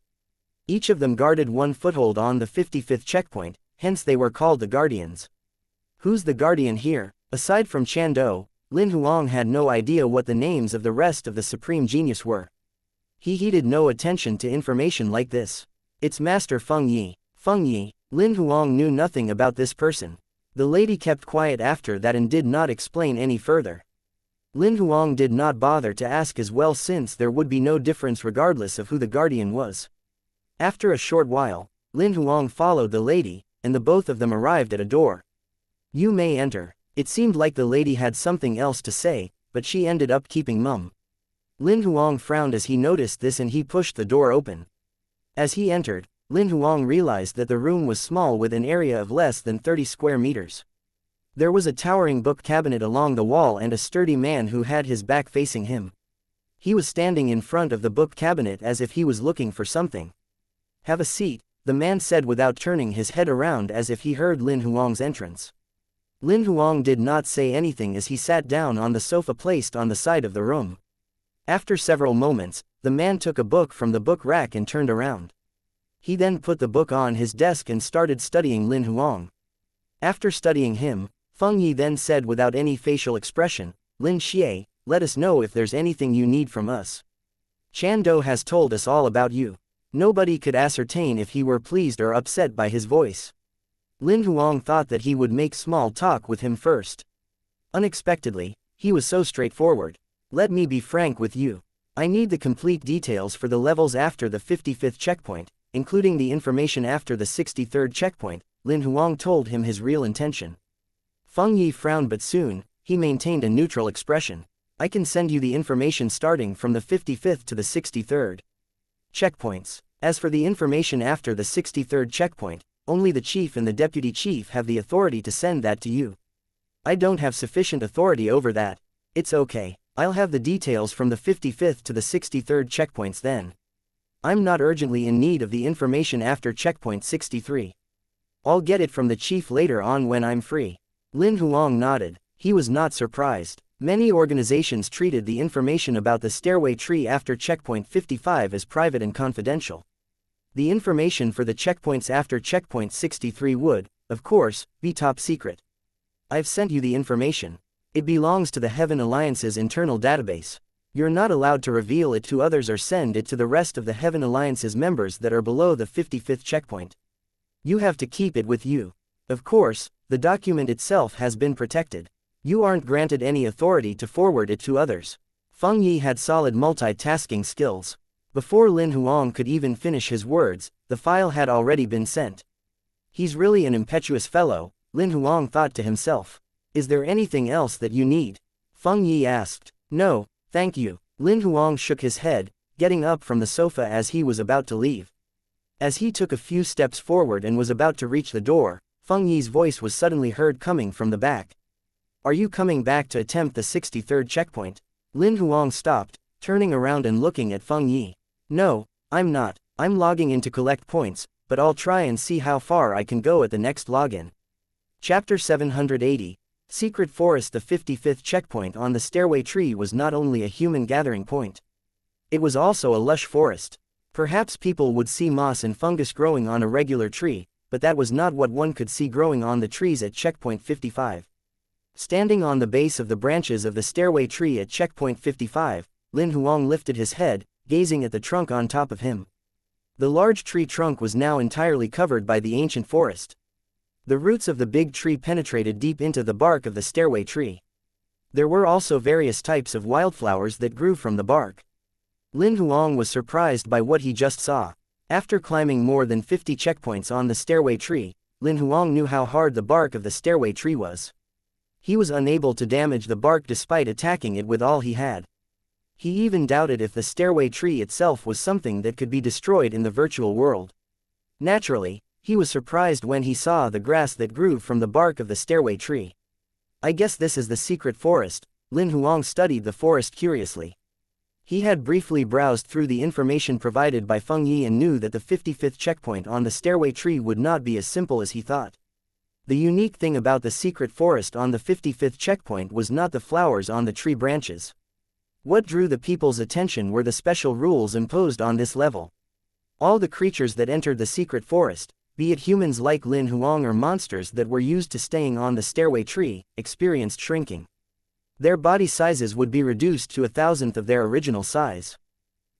Each of them guarded 1 foothold on the 55th checkpoint, hence they were called the Guardians. Who's the Guardian here? Aside from Chando, Lin Huang had no idea what the names of the rest of the supreme genius were. He heeded no attention to information like this. "It's Master Feng Yi." Feng Yi. Lin Huang knew nothing about this person. The lady kept quiet after that and did not explain any further. Lin Huang did not bother to ask as well since there would be no difference regardless of who the Guardian was. After a short while, Lin Huang followed the lady, and the both of them arrived at a door. "You may enter." It seemed like the lady had something else to say, but she ended up keeping mum. Lin Huang frowned as he noticed this and he pushed the door open. As he entered, Lin Huang realized that the room was small with an area of less than 30 square meters. There was a towering book cabinet along the wall and a sturdy man who had his back facing him. He was standing in front of the book cabinet as if he was looking for something. "Have a seat," the man said without turning his head around as if he heard Lin Huang's entrance. Lin Huang did not say anything as he sat down on the sofa placed on the side of the room. After several moments, the man took a book from the book rack and turned around. He then put the book on his desk and started studying Lin Huang. After studying him, Feng Yi then said without any facial expression, "Lin Xie, let us know if there's anything you need from us. Chando has told us all about you." Nobody could ascertain if he were pleased or upset by his voice. Lin Huang thought that he would make small talk with him first. Unexpectedly, he was so straightforward. "Let me be frank with you. I need the complete details for the levels after the 55th checkpoint, including the information after the 63rd checkpoint," Lin Huang told him his real intention. Feng Yi frowned but soon, he maintained a neutral expression. "I can send you the information starting from the 55th to the 63rd checkpoints. As for the information after the 63rd checkpoint, only the chief and the deputy chief have the authority to send that to you. I don't have sufficient authority over that." "It's okay, I'll have the details from the 55th to the 63rd checkpoints then. I'm not urgently in need of the information after checkpoint 63. I'll get it from the chief later on when I'm free." Lin Huang nodded. He was not surprised. Many organizations treated the information about the stairway tree after checkpoint 55 as private and confidential. The information for the checkpoints after checkpoint 63 would, of course, be top secret. "I've sent you the information. It belongs to the Heaven Alliance's internal database. You're not allowed to reveal it to others or send it to the rest of the Heaven Alliance's members that are below the 55th checkpoint. You have to keep it with you. Of course, the document itself has been protected. You aren't granted any authority to forward it to others." Feng Yi had solid multitasking skills. Before Lin Huang could even finish his words, the file had already been sent. "He's really an impetuous fellow," Lin Huang thought to himself. "Is there anything else that you need?" Feng Yi asked. "No, thank you." Lin Huang shook his head, getting up from the sofa as he was about to leave. As he took a few steps forward and was about to reach the door, Feng Yi's voice was suddenly heard coming from the back. Are you coming back to attempt the 63rd checkpoint? Lin Huang stopped, turning around and looking at Feng Yi. No, I'm not. I'm logging in to collect points, but I'll try and see how far I can go at the next login. Chapter 780. Secret Forest. The 55th checkpoint on the stairway tree was not only a human gathering point. It was also a lush forest. Perhaps people would see moss and fungus growing on a regular tree, but that was not what one could see growing on the trees at checkpoint 55. Standing on the base of the branches of the stairway tree at checkpoint 55, Lin Huang lifted his head, gazing at the trunk on top of him. The large tree trunk was now entirely covered by the ancient forest. The roots of the big tree penetrated deep into the bark of the stairway tree. There were also various types of wildflowers that grew from the bark. Lin Huang was surprised by what he just saw. After climbing more than 50 checkpoints on the stairway tree, Lin Huang knew how hard the bark of the stairway tree was. He was unable to damage the bark despite attacking it with all he had. He even doubted if the stairway tree itself was something that could be destroyed in the virtual world. Naturally, he was surprised when he saw the grass that grew from the bark of the stairway tree. I guess this is the secret forest. Lin Huang studied the forest curiously. He had briefly browsed through the information provided by Feng Yi and knew that the 55th checkpoint on the stairway tree would not be as simple as he thought. The unique thing about the secret forest on the 55th checkpoint was not the flowers on the tree branches. What drew the people's attention were the special rules imposed on this level. All the creatures that entered the secret forest, be it humans like Lin Huang or monsters that were used to staying on the stairway tree, experienced shrinking. Their body sizes would be reduced to 1,000th of their original size.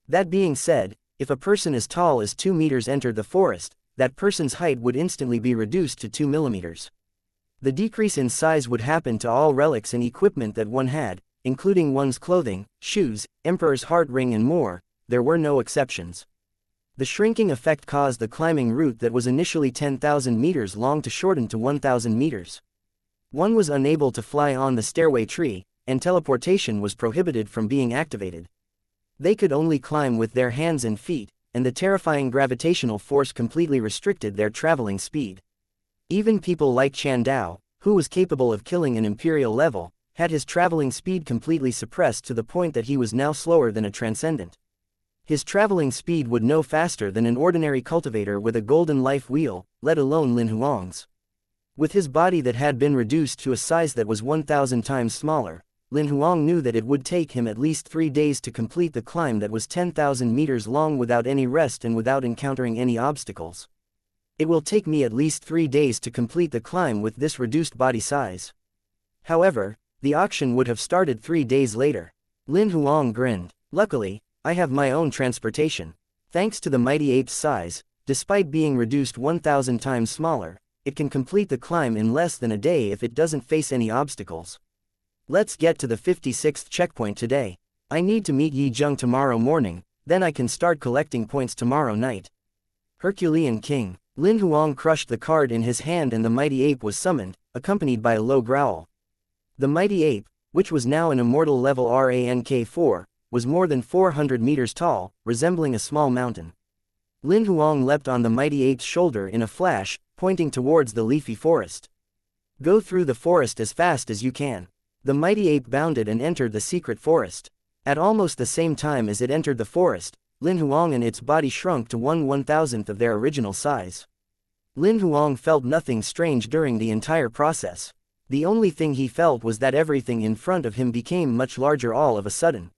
That being said, if a person as tall as 2 meters entered the forest, that person's height would instantly be reduced to 2 millimeters. The decrease in size would happen to all relics and equipment that one had, including one's clothing, shoes, emperor's heart ring and more. There were no exceptions. The shrinking effect caused the climbing route that was initially 10,000 meters long to shorten to 1,000 meters. One was unable to fly on the stairway tree, and teleportation was prohibited from being activated. They could only climb with their hands and feet, and the terrifying gravitational force completely restricted their traveling speed. Even people like Chan Dao, who was capable of killing an imperial level, had his traveling speed completely suppressed to the point that he was now slower than a transcendent. His traveling speed would no faster than an ordinary cultivator with a golden life wheel, let alone Lin Huang's. With his body that had been reduced to a size that was 1,000 times smaller, Lin Huang knew that it would take him at least 3 days to complete the climb that was 10,000 meters long without any rest and without encountering any obstacles. It will take me at least 3 days to complete the climb with this reduced body size. However, the auction would have started 3 days later. Lin Huang grinned. Luckily, I have my own transportation. Thanks to the mighty ape's size, despite being reduced 1,000 times smaller, it can complete the climb in less than a day if it doesn't face any obstacles. Let's get to the 56th checkpoint today. I need to meet Yi Zheng tomorrow morning, then I can start collecting points tomorrow night. Herculean King. Lin Huang crushed the card in his hand and the mighty ape was summoned, accompanied by a low growl. The mighty ape, which was now an immortal level rank 4, was more than 400 meters tall, resembling a small mountain. Lin Huang leapt on the mighty ape's shoulder in a flash, pointing towards the leafy forest. Go through the forest as fast as you can. The mighty ape bounded and entered the secret forest. At almost the same time as it entered the forest, Lin Huang and its body shrunk to 1/1000th of their original size. Lin Huang felt nothing strange during the entire process. The only thing he felt was that everything in front of him became much larger all of a sudden.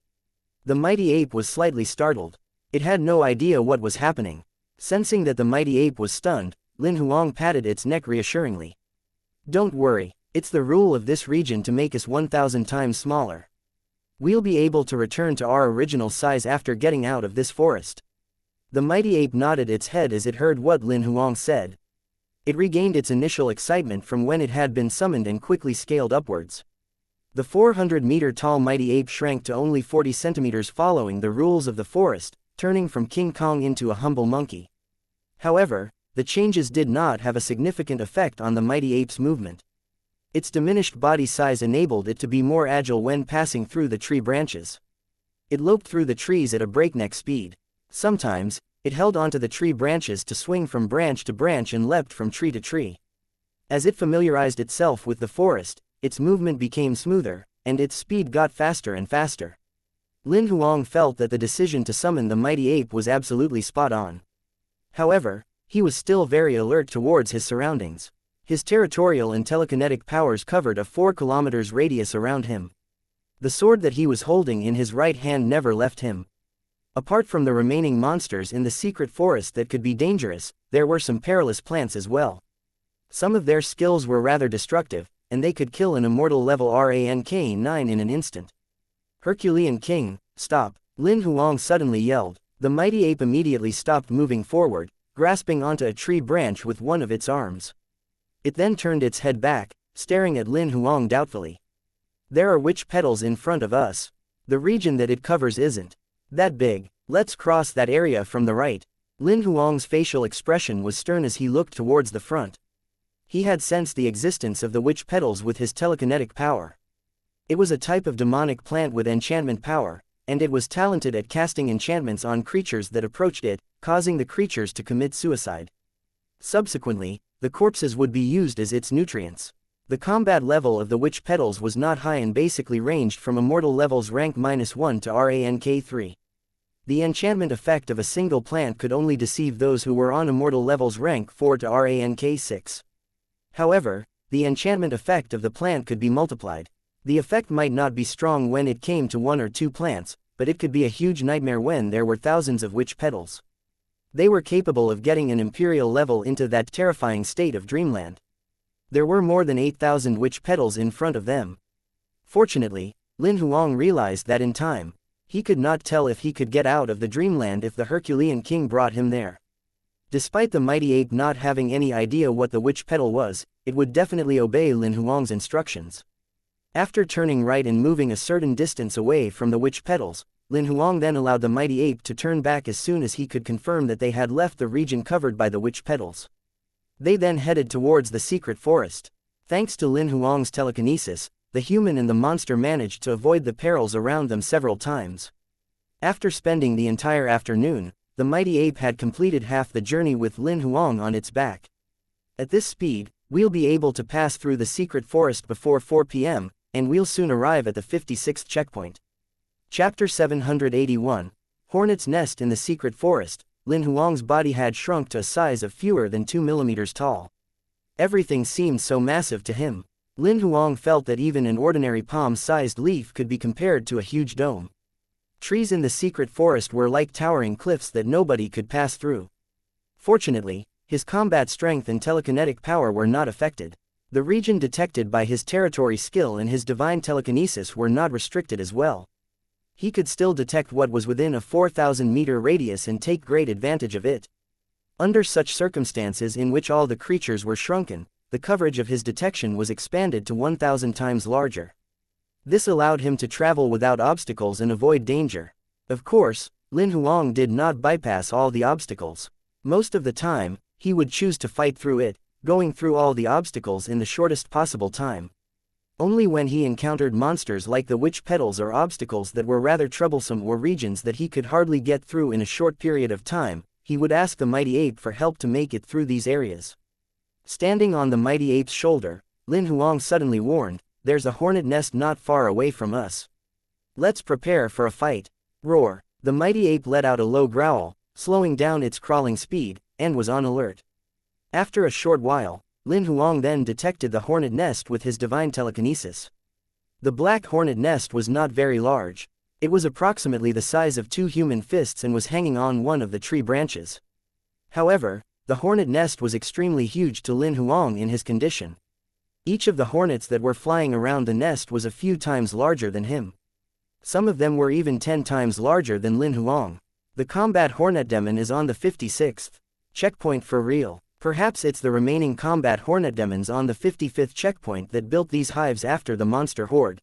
The mighty ape was slightly startled. It had no idea what was happening. Sensing that the mighty ape was stunned, Lin Huang patted its neck reassuringly. Don't worry, it's the rule of this region to make us 1,000 times smaller. We'll be able to return to our original size after getting out of this forest. The mighty ape nodded its head as it heard what Lin Huang said. It regained its initial excitement from when it had been summoned and quickly scaled upwards. The 400-meter-tall mighty ape shrank to only 40 centimeters following the rules of the forest, turning from King Kong into a humble monkey. However, the changes did not have a significant effect on the mighty ape's movement. Its diminished body size enabled it to be more agile when passing through the tree branches. It loped through the trees at a breakneck speed. Sometimes, It held onto the tree branches to swing from branch to branch and leapt from tree to tree. As it familiarized itself with the forest, its movement became smoother, and its speed got faster and faster. Lin Huang felt that the decision to summon the mighty ape was absolutely spot on. However, he was still very alert towards his surroundings. His territorial and telekinetic powers covered a 4 kilometers radius around him. The sword that he was holding in his right hand never left him. Apart from the remaining monsters in the secret forest that could be dangerous, there were some perilous plants as well. Some of their skills were rather destructive, and they could kill an immortal level rank 9 in an instant. Herculean King, stop! Lin Huang suddenly yelled. The mighty ape immediately stopped moving forward, grasping onto a tree branch with one of its arms. It then turned its head back, staring at Lin Huang doubtfully. There are witch petals in front of us. The region that it covers isn't that big. Let's cross that area from the right. Lin Huang's facial expression was stern as he looked towards the front. He had sensed the existence of the witch petals with his telekinetic power. It was a type of demonic plant with enchantment power, and it was talented at casting enchantments on creatures that approached it, causing the creatures to commit suicide. Subsequently, the corpses would be used as its nutrients. The combat level of the witch petals was not high and basically ranged from immortal levels rank -1 to rank 3. The enchantment effect of a single plant could only deceive those who were on immortal levels rank 4 to rank 6. However, the enchantment effect of the plant could be multiplied. The effect might not be strong when it came to 1 or 2 plants, but it could be a huge nightmare when there were thousands of witch petals. They were capable of getting an imperial level into that terrifying state of dreamland. There were more than 8,000 witch petals in front of them. Fortunately, Lin Huang realized that in time, he could not tell if he could get out of the dreamland if the Herculean King brought him there. Despite the mighty ape not having any idea what the witch petal was, it would definitely obey Lin Huang's instructions. After turning right and moving a certain distance away from the witch petals, Lin Huang then allowed the mighty ape to turn back as soon as he could confirm that they had left the region covered by the witch petals. They then headed towards the secret forest. Thanks to Lin Huang's telekinesis, the human and the monster managed to avoid the perils around them several times. After spending the entire afternoon, the mighty ape had completed half the journey with Lin Huang on its back. At this speed, we'll be able to pass through the secret forest before 4 p.m., and we'll soon arrive at the 56th checkpoint. Chapter 781. Hornet's Nest in the Secret Forest. Lin Huang's body had shrunk to a size of fewer than 2 millimeters tall. Everything seemed so massive to him. Lin Huang felt that even an ordinary palm-sized leaf could be compared to a huge dome. Trees in the secret forest were like towering cliffs that nobody could pass through. Fortunately, his combat strength and telekinetic power were not affected. The region detected by his territory skill and his divine telekinesis were not restricted as well. He could still detect what was within a 4,000-meter radius and take great advantage of it. Under such circumstances in which all the creatures were shrunken, the coverage of his detection was expanded to 1,000 times larger. This allowed him to travel without obstacles and avoid danger. Of course, Lin Huang did not bypass all the obstacles. Most of the time, he would choose to fight through it, going through all the obstacles in the shortest possible time. Only when he encountered monsters like the witch petals or obstacles that were rather troublesome or regions that he could hardly get through in a short period of time, he would ask the mighty ape for help to make it through these areas. Standing on the mighty ape's shoulder, Lin Huang suddenly warned, "There's a hornet nest not far away from us. Let's prepare for a fight." Roar! The mighty ape let out a low growl, slowing down its crawling speed, and was on alert. After a short while, Lin Huang then detected the hornet nest with his divine telekinesis. The black hornet nest was not very large. It was approximately the size of 2 human fists and was hanging on one of the tree branches. However, the hornet nest was extremely huge to Lin Huang in his condition. Each of the hornets that were flying around the nest was a few times larger than him. Some of them were even 10 times larger than Lin Huang. The combat hornet demon is on the 56th checkpoint for real. Perhaps it's the remaining combat hornet demons on the 55th checkpoint that built these hives after the monster horde.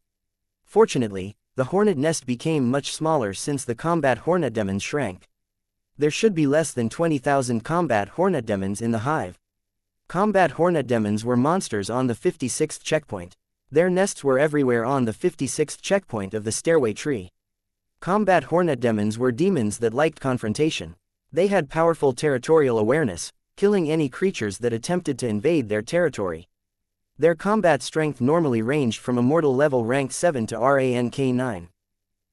Fortunately, the hornet nest became much smaller since the combat hornet demons shrank. There should be less than 20,000 combat hornet demons in the hive. Combat hornet demons were monsters on the 56th checkpoint. Their nests were everywhere on the 56th checkpoint of the stairway tree. Combat hornet demons were demons that liked confrontation. They had powerful territorial awareness, killing any creatures that attempted to invade their territory. Their combat strength normally ranged from immortal level rank 7 to rank 9.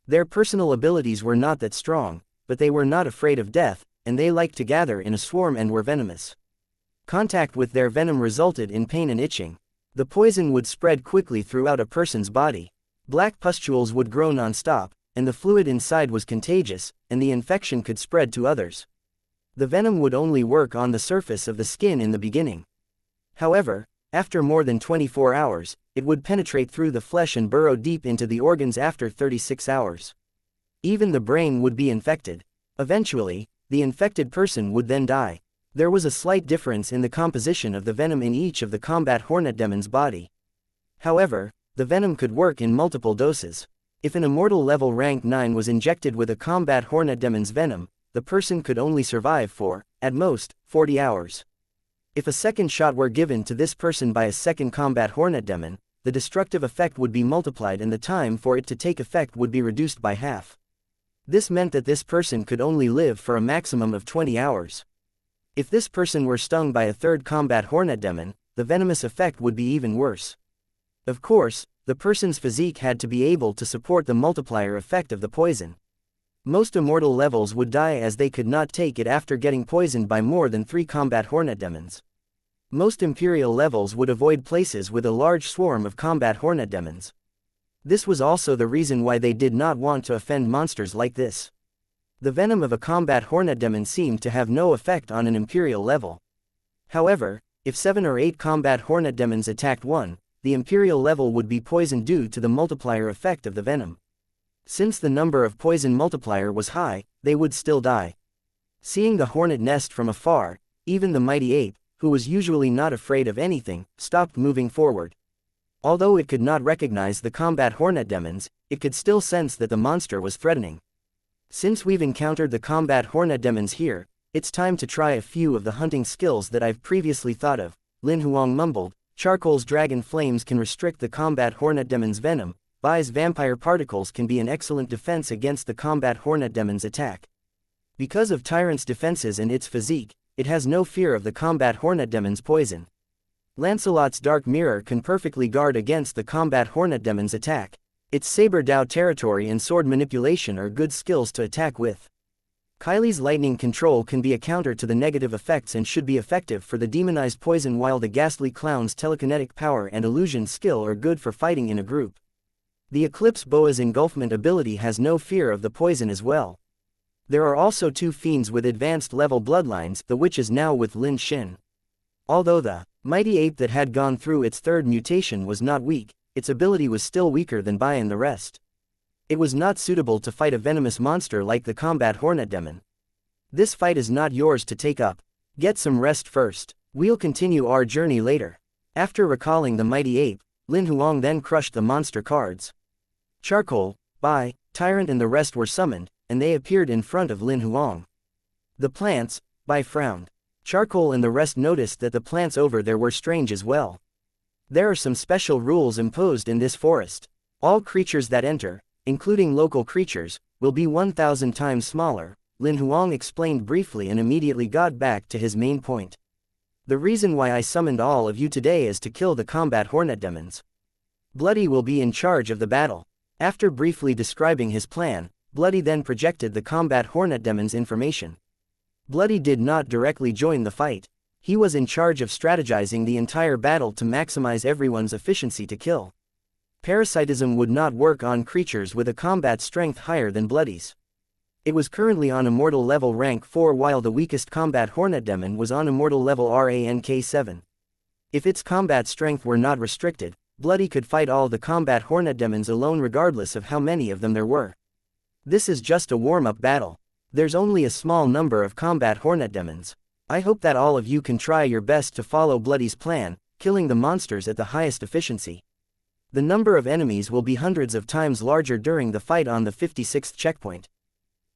Their personal abilities were not that strong, but they were not afraid of death, and they liked to gather in a swarm and were venomous. Contact with their venom resulted in pain and itching. The poison would spread quickly throughout a person's body. Black pustules would grow non-stop, and the fluid inside was contagious, and the infection could spread to others. The venom would only work on the surface of the skin in the beginning. However, after more than 24 hours, it would penetrate through the flesh and burrow deep into the organs after 36 hours. Even the brain would be infected. Eventually, the infected person would then die. There was a slight difference in the composition of the venom in each of the combat hornet demon's body. However, the venom could work in multiple doses. If an immortal level rank 9 was injected with a combat hornet demon's venom, the person could only survive for, at most, 40 hours. If a second shot were given to this person by a second combat hornet demon, the destructive effect would be multiplied and the time for it to take effect would be reduced by half. This meant that this person could only live for a maximum of 20 hours. If this person were stung by a third combat hornet demon, the venomous effect would be even worse. Of course, the person's physique had to be able to support the multiplier effect of the poison. Most immortal levels would die as they could not take it after getting poisoned by more than 3 combat hornet demons. Most imperial levels would avoid places with a large swarm of combat hornet demons. This was also the reason why they did not want to offend monsters like this. The venom of a combat hornet demon seemed to have no effect on an imperial level. However, if 7 or 8 combat hornet demons attacked one, the imperial level would be poisoned due to the multiplier effect of the venom. Since the number of poison multiplier was high, they would still die. Seeing the hornet nest from afar, even the mighty ape, who was usually not afraid of anything, stopped moving forward. Although it could not recognize the combat hornet demons, it could still sense that the monster was threatening. Since we've encountered the combat hornet demons here, it's time to try a few of the hunting skills that I've previously thought of, Lin Huang mumbled. Charcoal's dragon flames can restrict the combat hornet demon's venom. Bai's vampire particles can be an excellent defense against the combat hornet demon's attack. Because of Tyrant's defenses and its physique, it has no fear of the combat hornet demon's poison. Lancelot's dark mirror can perfectly guard against the combat hornet demon's attack. Its saber dao territory and sword manipulation are good skills to attack with. Kylie's lightning control can be a counter to the negative effects and should be effective for the demonized poison, while the ghastly clown's telekinetic power and illusion skill are good for fighting in a group. The Eclipse Boa's engulfment ability has no fear of the poison as well. There are also 2 fiends with advanced level bloodlines, the which is now with Lin Xin. Although the mighty ape that had gone through its 3rd mutation was not weak, its ability was still weaker than Bai and the rest. It was not suitable to fight a venomous monster like the combat hornet demon. This fight is not yours to take up. Get some rest first. We'll continue our journey later. After recalling the mighty ape, Lin Huang then crushed the monster cards. Charcoal, Bai, Tyrant and the rest were summoned, and they appeared in front of Lin Huang. The plants, Bai frowned. Charcoal and the rest noticed that the plants over there were strange as well. There are some special rules imposed in this forest. All creatures that enter, including local creatures, will be 1,000 times smaller, Lin Huang explained briefly and immediately got back to his main point. The reason why I summoned all of you today is to kill the combat hornet demons. Bloody will be in charge of the battle. After briefly describing his plan, Bloody then projected the combat hornet demon's information. Bloody did not directly join the fight. He was in charge of strategizing the entire battle to maximize everyone's efficiency to kill. Parasitism would not work on creatures with a combat strength higher than Bloody's. It was currently on immortal level rank 4, while the weakest combat hornet demon was on immortal level rank 7. If its combat strength were not restricted, Bloody could fight all the combat hornet demons alone regardless of how many of them there were. This is just a warm-up battle. There's only a small number of combat hornet demons. I hope that all of you can try your best to follow Bloody's plan, killing the monsters at the highest efficiency. The number of enemies will be hundreds of times larger during the fight on the 56th checkpoint.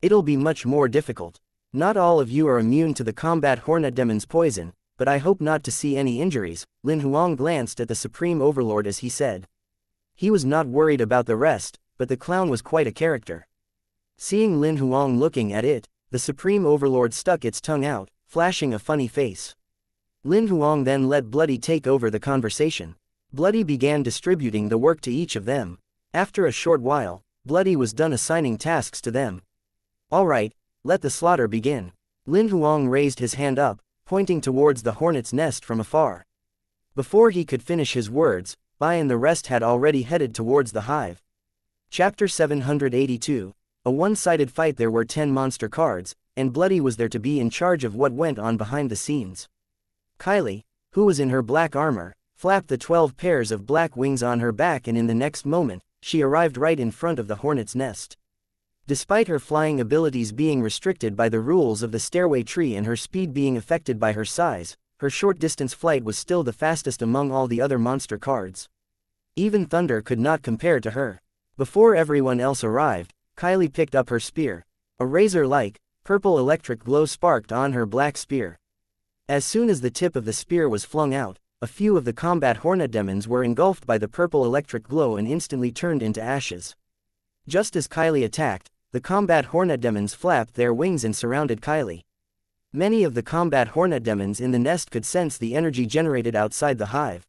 It'll be much more difficult. Not all of you are immune to the combat hornet demon's poison, but I hope not to see any injuries. Lin Huang glanced at the Supreme Overlord as he said. He was not worried about the rest, but the clown was quite a character. Seeing Lin Huang looking at it, the Supreme Overlord stuck its tongue out, flashing a funny face. Lin Huang then let Bloody take over the conversation. Bloody began distributing the work to each of them. After a short while, Bloody was done assigning tasks to them. Alright, let the slaughter begin. Lin Huang raised his hand up, pointing towards the hornet's nest from afar. Before he could finish his words, Bai and the rest had already headed towards the hive. Chapter 782. A one-sided fight. There were 10 monster cards, and Bloody was there to be in charge of what went on behind the scenes. Kylie, who was in her black armor, flapped the 12 pairs of black wings on her back, and in the next moment, she arrived right in front of the hornet's nest. Despite her flying abilities being restricted by the rules of the stairway tree and her speed being affected by her size, her short-distance flight was still the fastest among all the other monster cards. Even Thunder could not compare to her. Before everyone else arrived, Kylie picked up her spear. A razor-like, purple electric glow sparked on her black spear. As soon as the tip of the spear was flung out, a few of the combat hornet demons were engulfed by the purple electric glow and instantly turned into ashes. Just as Kylie attacked, the combat hornet demons flapped their wings and surrounded Kylie. Many of the combat hornet demons in the nest could sense the energy generated outside the hive.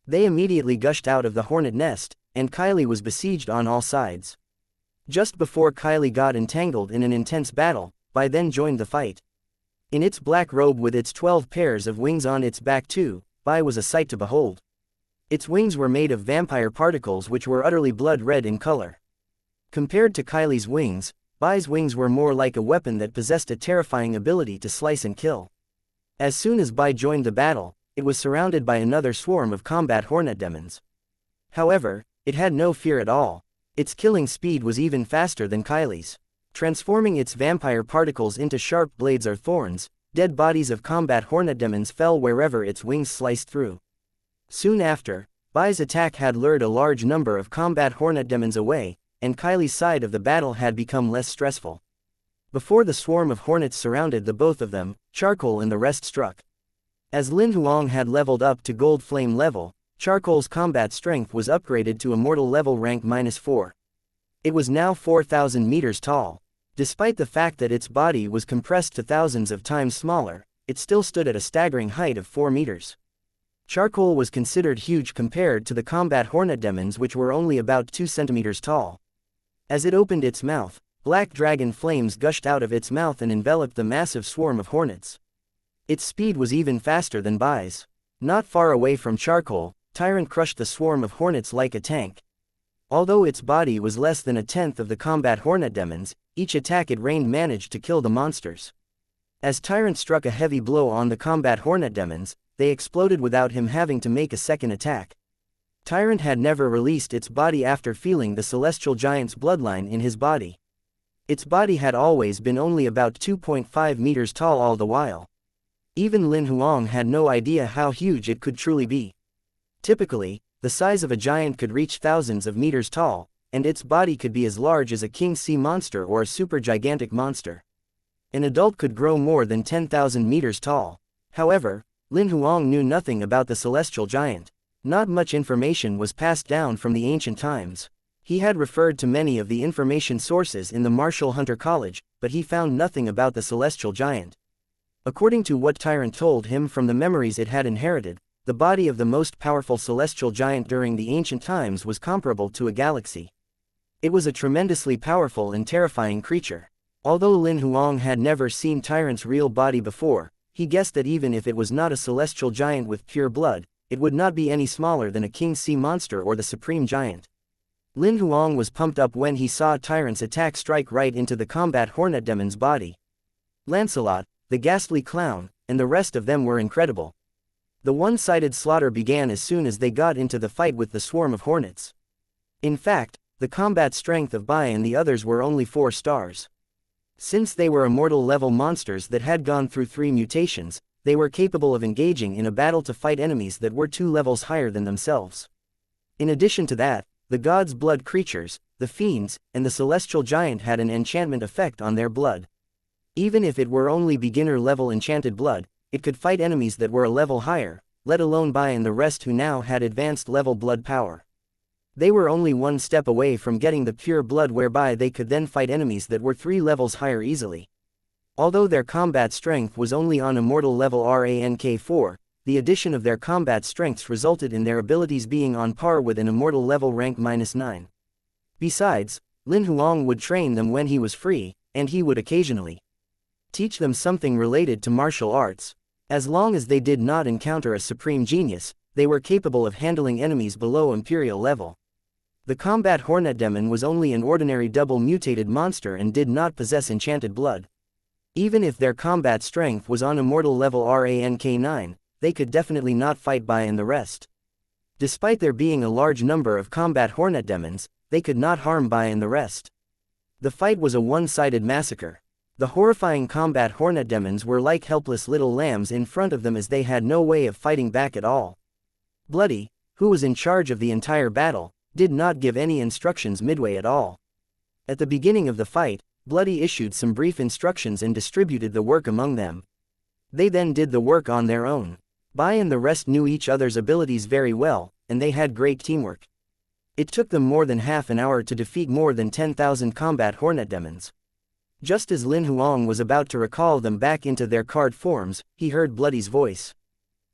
They immediately gushed out of the hornet nest, and Kylie was besieged on all sides. Just before Kylie got entangled in an intense battle, Bai then joined the fight. In its black robe with its 12 pairs of wings on its back too, Bai was a sight to behold. Its wings were made of vampire particles which were utterly blood red in color. Compared to Kylie's wings, Bai's wings were more like a weapon that possessed a terrifying ability to slice and kill. As soon as Bai joined the battle, it was surrounded by another swarm of combat hornet demons. However, it had no fear at all. Its killing speed was even faster than Kylie's. Transforming its vampire particles into sharp blades or thorns, dead bodies of combat hornet demons fell wherever its wings sliced through. Soon after, Bai's attack had lured a large number of combat hornet demons away, and Kylie's side of the battle had become less stressful. Before the swarm of hornets surrounded the both of them, Charcoal and the rest struck. As Lin Huang had leveled up to Gold Flame level, Charcoal's combat strength was upgraded to Immortal level rank -4. It was now 4,000 meters tall. Despite the fact that its body was compressed to thousands of times smaller, it still stood at a staggering height of 4 meters. Charcoal was considered huge compared to the combat hornet demons, which were only about 2 centimeters tall. As it opened its mouth, black dragon flames gushed out of its mouth and enveloped the massive swarm of hornets. Its speed was even faster than Bai's. Not far away from Charcoal, Tyrant crushed the swarm of hornets like a tank. Although its body was less than a tenth of the combat hornet demons, each attack it rained managed to kill the monsters. As Tyrant struck a heavy blow on the combat hornet demons, they exploded without him having to make a second attack. Tyrant had never released its body after feeling the celestial giant's bloodline in his body. Its body had always been only about 2.5 meters tall all the while. Even Lin Huang had no idea how huge it could truly be. Typically, the size of a giant could reach thousands of meters tall, and its body could be as large as a king sea monster or a super gigantic monster. An adult could grow more than 10,000 meters tall. However, Lin Huang knew nothing about the celestial giant. Not much information was passed down from the ancient times. He had referred to many of the information sources in the Martial Hunter College, but he found nothing about the celestial giant. According to what Tyrant told him from the memories it had inherited, the body of the most powerful celestial giant during the ancient times was comparable to a galaxy. It was a tremendously powerful and terrifying creature. Although Lin Huang had never seen Tyrant's real body before, he guessed that even if it was not a celestial giant with pure blood, it would not be any smaller than a king sea monster or the supreme giant. Lin Huang was pumped up when he saw Tyrant's attack strike right into the combat hornet demon's body. Lancelot, the ghastly clown, and the rest of them were incredible. The one-sided slaughter began as soon as they got into the fight with the swarm of hornets. In fact, the combat strength of Bai and the others were only 4 stars. Since they were immortal level monsters that had gone through 3 mutations, they were capable of engaging in a battle to fight enemies that were 2 levels higher than themselves. In addition to that, the gods' blood creatures, the fiends, and the celestial giant had an enchantment effect on their blood. Even if it were only beginner-level enchanted blood, it could fight enemies that were a level higher, let alone Bai and the rest who now had advanced level blood power. They were only 1 step away from getting the pure blood whereby they could then fight enemies that were 3 levels higher easily. Although their combat strength was only on immortal level rank 4, the addition of their combat strengths resulted in their abilities being on par with an immortal level rank -9. Besides, Lin Huang would train them when he was free, and he would occasionally teach them something related to martial arts. As long as they did not encounter a supreme genius, they were capable of handling enemies below imperial level. The combat hornet demon was only an ordinary double mutated monster and did not possess enchanted blood. Even if their combat strength was on immortal level rank 9, they could definitely not fight Bai and the rest. Despite there being a large number of combat hornet demons, they could not harm Bai and the rest. The fight was a one-sided massacre. The horrifying combat hornet demons were like helpless little lambs in front of them as they had no way of fighting back at all. Bloody, who was in charge of the entire battle, did not give any instructions midway at all. At the beginning of the fight, Bloody issued some brief instructions and distributed the work among them. They then did the work on their own. Bai and the rest knew each other's abilities very well, and they had great teamwork. It took them more than half an hour to defeat more than 10,000 combat hornet demons. Just as Lin Huang was about to recall them back into their card forms, he heard Bloody's voice.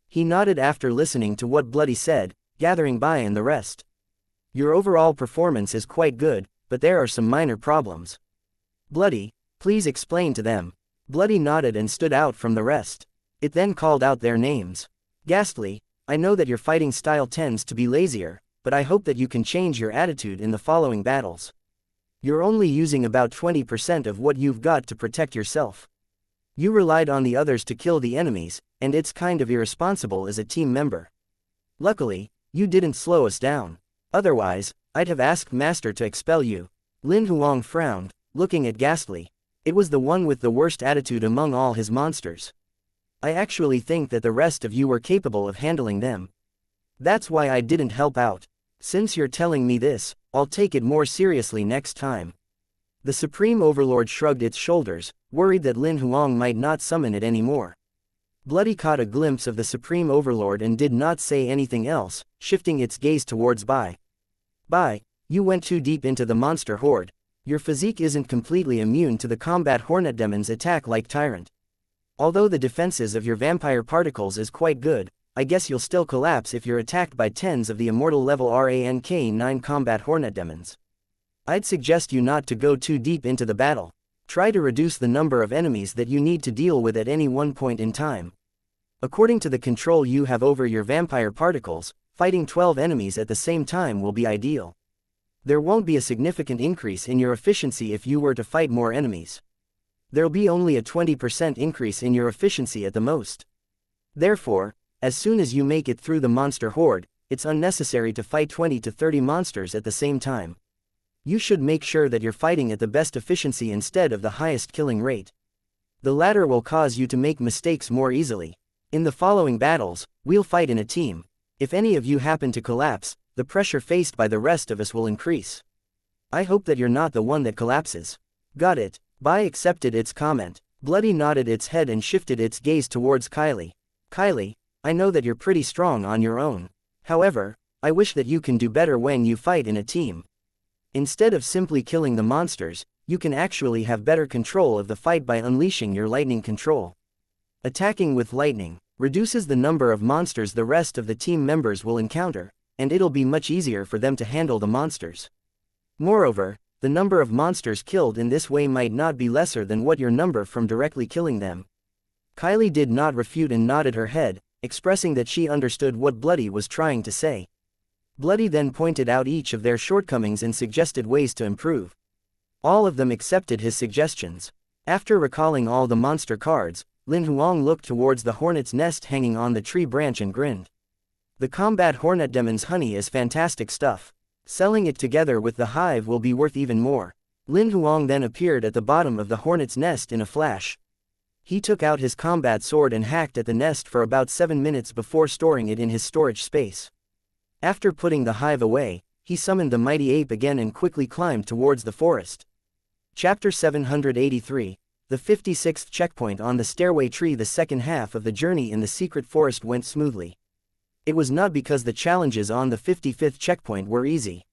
He nodded after listening to what Bloody said, gathering Bai and the rest. Your overall performance is quite good, but there are some minor problems. Bloody, please explain to them. Bloody nodded and stood out from the rest. It then called out their names. Ghastly, I know that your fighting style tends to be lazier, but I hope that you can change your attitude in the following battles. You're only using about 20% of what you've got to protect yourself. You relied on the others to kill the enemies, and it's kind of irresponsible as a team member. Luckily, you didn't slow us down. Otherwise, I'd have asked Master to expel you. Lin Huang frowned, looking at Ghastly. It was the one with the worst attitude among all his monsters. I actually think that the rest of you were capable of handling them. That's why I didn't help out. Since you're telling me this, I'll take it more seriously next time. The Supreme Overlord shrugged its shoulders, worried that Lin Huang might not summon it anymore. Bloody caught a glimpse of the Supreme Overlord and did not say anything else, shifting its gaze towards Bai. Bai, you went too deep into the monster horde. Your physique isn't completely immune to the combat hornet demon's attack like Tyrant. Although the defenses of your vampire particles is quite good, I guess you'll still collapse if you're attacked by tens of the immortal level rank 9 combat hornet demons. I'd suggest you not to go too deep into the battle. Try to reduce the number of enemies that you need to deal with at any one point in time. According to the control you have over your vampire particles, fighting 12 enemies at the same time will be ideal. There won't be a significant increase in your efficiency if you were to fight more enemies. There'll be only a 20% increase in your efficiency at the most. Therefore, as soon as you make it through the monster horde, it's unnecessary to fight 20 to 30 monsters at the same time. You should make sure that you're fighting at the best efficiency instead of the highest killing rate. The latter will cause you to make mistakes more easily. In the following battles, we'll fight in a team. If any of you happen to collapse, the pressure faced by the rest of us will increase. I hope that you're not the one that collapses. Got it. Bai accepted its comment. Bloody nodded its head and shifted its gaze towards Kylie. Kylie, I know that you're pretty strong on your own. However, I wish that you can do better when you fight in a team. Instead of simply killing the monsters, you can actually have better control of the fight by unleashing your lightning control. Attacking with lightning reduces the number of monsters the rest of the team members will encounter, and it'll be much easier for them to handle the monsters. Moreover, the number of monsters killed in this way might not be lesser than what your number from directly killing them. Kylie did not refute and nodded her head, expressing that she understood what Bloody was trying to say. Bloody then pointed out each of their shortcomings and suggested ways to improve. All of them accepted his suggestions. After recalling all the monster cards, Lin Huang looked towards the hornet's nest hanging on the tree branch and grinned. The combat hornet demon's honey is fantastic stuff. Selling it together with the hive will be worth even more. Lin Huang then appeared at the bottom of the hornet's nest in a flash. He took out his combat sword and hacked at the nest for about 7 minutes before storing it in his storage space. After putting the hive away, he summoned the mighty ape again and quickly climbed towards the forest. Chapter 783, the 56th checkpoint on the stairway tree. The second half of the journey in the secret forest went smoothly. It was not because the challenges on the 55th checkpoint were easy.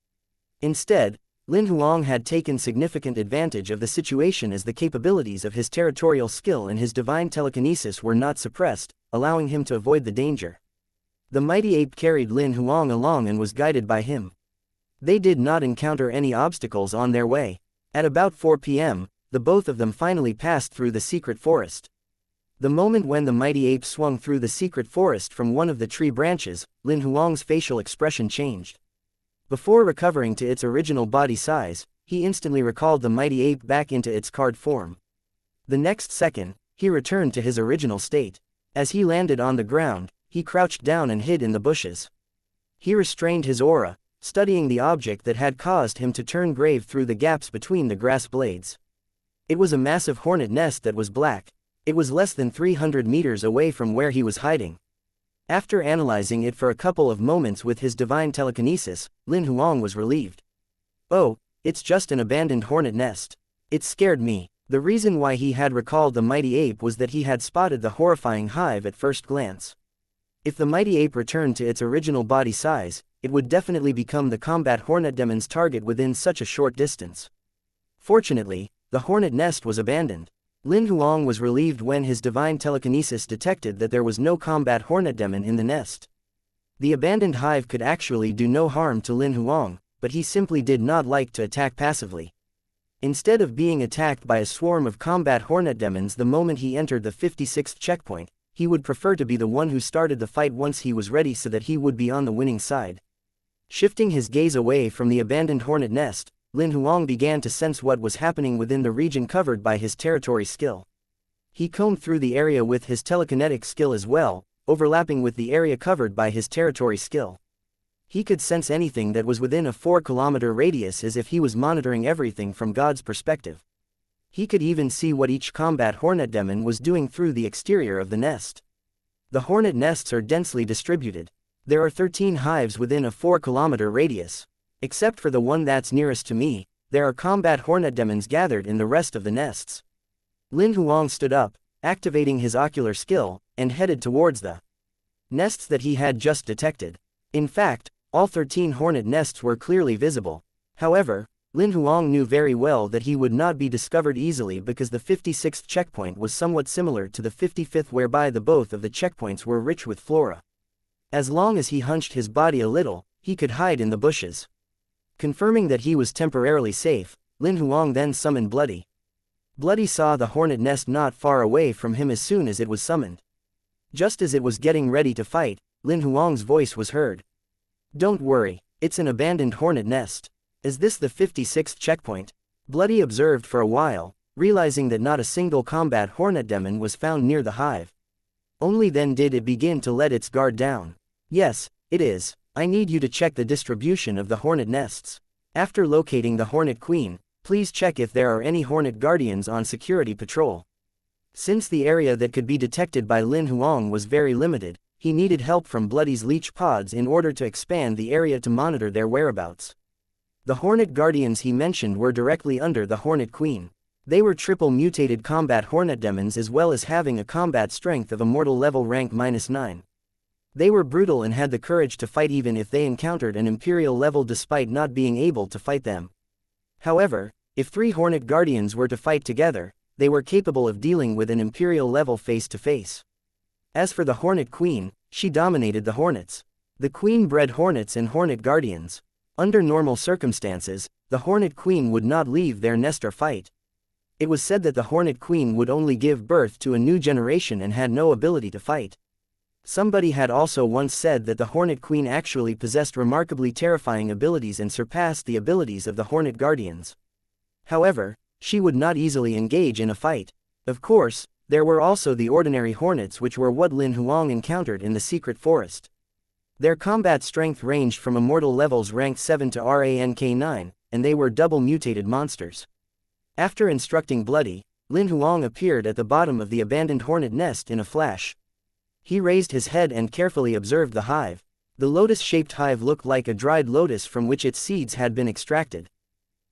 Instead, Lin Huang had taken significant advantage of the situation as the capabilities of his territorial skill and his divine telekinesis were not suppressed, allowing him to avoid the danger. The mighty ape carried Lin Huang along and was guided by him. They did not encounter any obstacles on their way. At about 4 p.m., the both of them finally passed through the secret forest. The moment when the mighty ape swung through the secret forest from one of the tree branches, Lin Huang's facial expression changed. Before recovering to its original body size, he instantly recalled the mighty ape back into its card form. The next second, he returned to his original state. As he landed on the ground, he crouched down and hid in the bushes. He restrained his aura, studying the object that had caused him to turn grave through the gaps between the grass blades. It was a massive hornet nest that was black. It was less than 300 meters away from where he was hiding. After analyzing it for a couple of moments with his divine telekinesis, Lin Huang was relieved. Oh, it's just an abandoned hornet nest. It scared me. The reason why he had recalled the mighty ape was that he had spotted the horrifying hive at first glance. If the mighty ape returned to its original body size, it would definitely become the combat hornet demon's target within such a short distance. Fortunately, the hornet nest was abandoned. Lin Huang was relieved when his divine telekinesis detected that there was no combat hornet demon in the nest. The abandoned hive could actually do no harm to Lin Huang, but he simply did not like to attack passively. Instead of being attacked by a swarm of combat hornet demons the moment he entered the 56th checkpoint, he would prefer to be the one who started the fight once he was ready so that he would be on the winning side. Shifting his gaze away from the abandoned hornet nest, Lin Huang began to sense what was happening within the region covered by his territory skill. He combed through the area with his telekinetic skill as well, overlapping with the area covered by his territory skill. He could sense anything that was within a 4-kilometer radius as if he was monitoring everything from God's perspective. He could even see what each combat hornet demon was doing through the exterior of the nest. The hornet nests are densely distributed. There are 13 hives within a 4-kilometer radius. Except for the one that's nearest to me, there are combat hornet demons gathered in the rest of the nests. Lin Huang stood up, activating his ocular skill, and headed towards the nests that he had just detected. In fact, all 13 hornet nests were clearly visible. However, Lin Huang knew very well that he would not be discovered easily because the 56th checkpoint was somewhat similar to the 55th, whereby the both of the checkpoints were rich with flora. As long as he hunched his body a little, he could hide in the bushes. Confirming that he was temporarily safe, Lin Huang then summoned Bloody. Bloody saw the hornet nest not far away from him as soon as it was summoned. Just as it was getting ready to fight, Lin Huang's voice was heard. "Don't worry, it's an abandoned hornet nest. Is this the 56th checkpoint?" Bloody observed for a while, realizing that not a single combat hornet demon was found near the hive. Only then did it begin to let its guard down. "Yes, it is. I need you to check the distribution of the hornet nests. After locating the hornet queen, please check if there are any hornet guardians on security patrol." Since the area that could be detected by Lin Huang was very limited, he needed help from Bloody's leech pods in order to expand the area to monitor their whereabouts. The hornet guardians he mentioned were directly under the hornet queen. They were triple mutated combat hornet demons as well as having a combat strength of immortal level rank -9. They were brutal and had the courage to fight even if they encountered an imperial level despite not being able to fight them. However, if 3 hornet guardians were to fight together, they were capable of dealing with an imperial level face to face. As for the hornet queen, she dominated the hornets. The queen bred hornets and hornet guardians. Under normal circumstances, the hornet queen would not leave their nest or fight. It was said that the hornet queen would only give birth to a new generation and had no ability to fight. Somebody had also once said that the hornet queen actually possessed remarkably terrifying abilities and surpassed the abilities of the hornet guardians. However, she would not easily engage in a fight. Of course, there were also the ordinary hornets, which were what Lin Huang encountered in the secret forest. Their combat strength ranged from immortal levels ranked 7 to rank 9, and they were double mutated monsters. After instructing Bloody, Lin Huang appeared at the bottom of the abandoned hornet nest in a flash. He raised his head and carefully observed the hive. The lotus-shaped hive looked like a dried lotus from which its seeds had been extracted.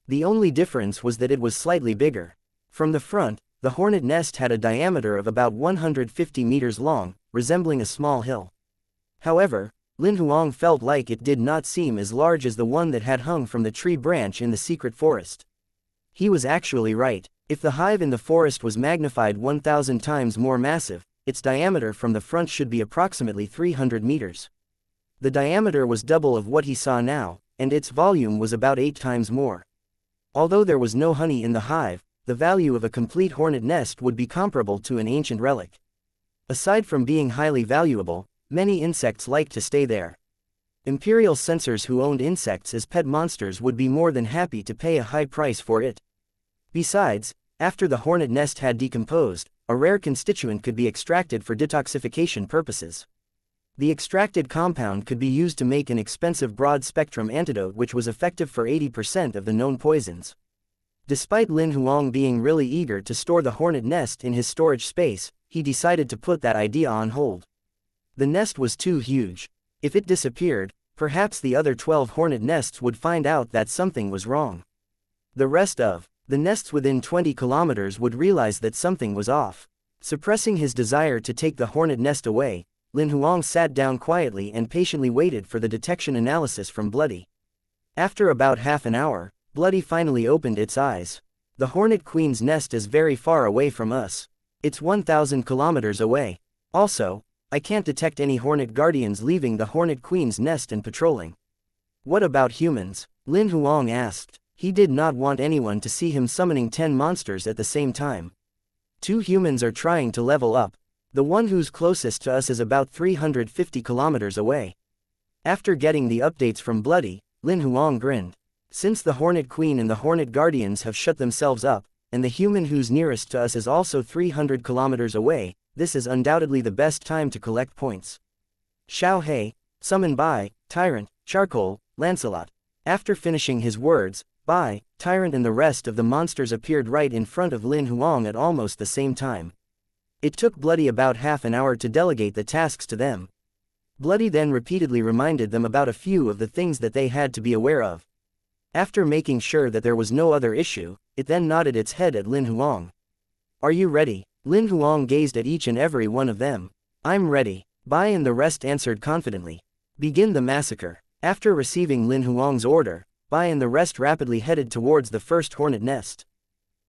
The only difference was that it was slightly bigger. From the front, the hornet nest had a diameter of about 150 meters long, resembling a small hill. However, Lin Huang felt like it did not seem as large as the one that had hung from the tree branch in the secret forest. He was actually right. If the hive in the forest was magnified 1,000 times more massive, its diameter from the front should be approximately 300 meters. The diameter was double of what he saw now, and its volume was about 8 times more. Although there was no honey in the hive, the value of a complete hornet nest would be comparable to an ancient relic. Aside from being highly valuable, many insects liked to stay there. Imperial censors who owned insects as pet monsters would be more than happy to pay a high price for it. Besides, after the hornet nest had decomposed, a rare constituent could be extracted for detoxification purposes. The extracted compound could be used to make an expensive broad-spectrum antidote which was effective for 80% of the known poisons. Despite Lin Huang being really eager to store the hornet nest in his storage space, he decided to put that idea on hold. The nest was too huge. If it disappeared, perhaps the other 12 hornet nests would find out that something was wrong. The rest of the nests within 20 kilometers would realize that something was off. Suppressing his desire to take the hornet nest away, Lin Huang sat down quietly and patiently waited for the detection analysis from Bloody. After about half an hour, Bloody finally opened its eyes. The hornet queen's nest is very far away from us. It's 1,000 kilometers away. Also, I can't detect any hornet guardians leaving the hornet queen's nest and patrolling. What about humans? Lin Huang asked. He did not want anyone to see him summoning 10 monsters at the same time. 2 humans are trying to level up. The one who's closest to us is about 350 kilometers away. After getting the updates from Bloody, Lin Huang grinned. Since the Hornet Queen and the Hornet Guardians have shut themselves up, and the human who's nearest to us is also 300 kilometers away, this is undoubtedly the best time to collect points. Xiao He, summoned by Tyrant, Charcoal, Lancelot. After finishing his words, Bai, Tyrant and the rest of the monsters appeared right in front of Lin Huang at almost the same time. It took Bloody about half an hour to delegate the tasks to them. Bloody then repeatedly reminded them about a few of the things that they had to be aware of. After making sure that there was no other issue, it then nodded its head at Lin Huang. Are you ready? Lin Huang gazed at each and every one of them. I'm ready. Bai and the rest answered confidently. Begin the massacre. After receiving Lin Huang's order, Bai and the rest rapidly headed towards the first hornet nest.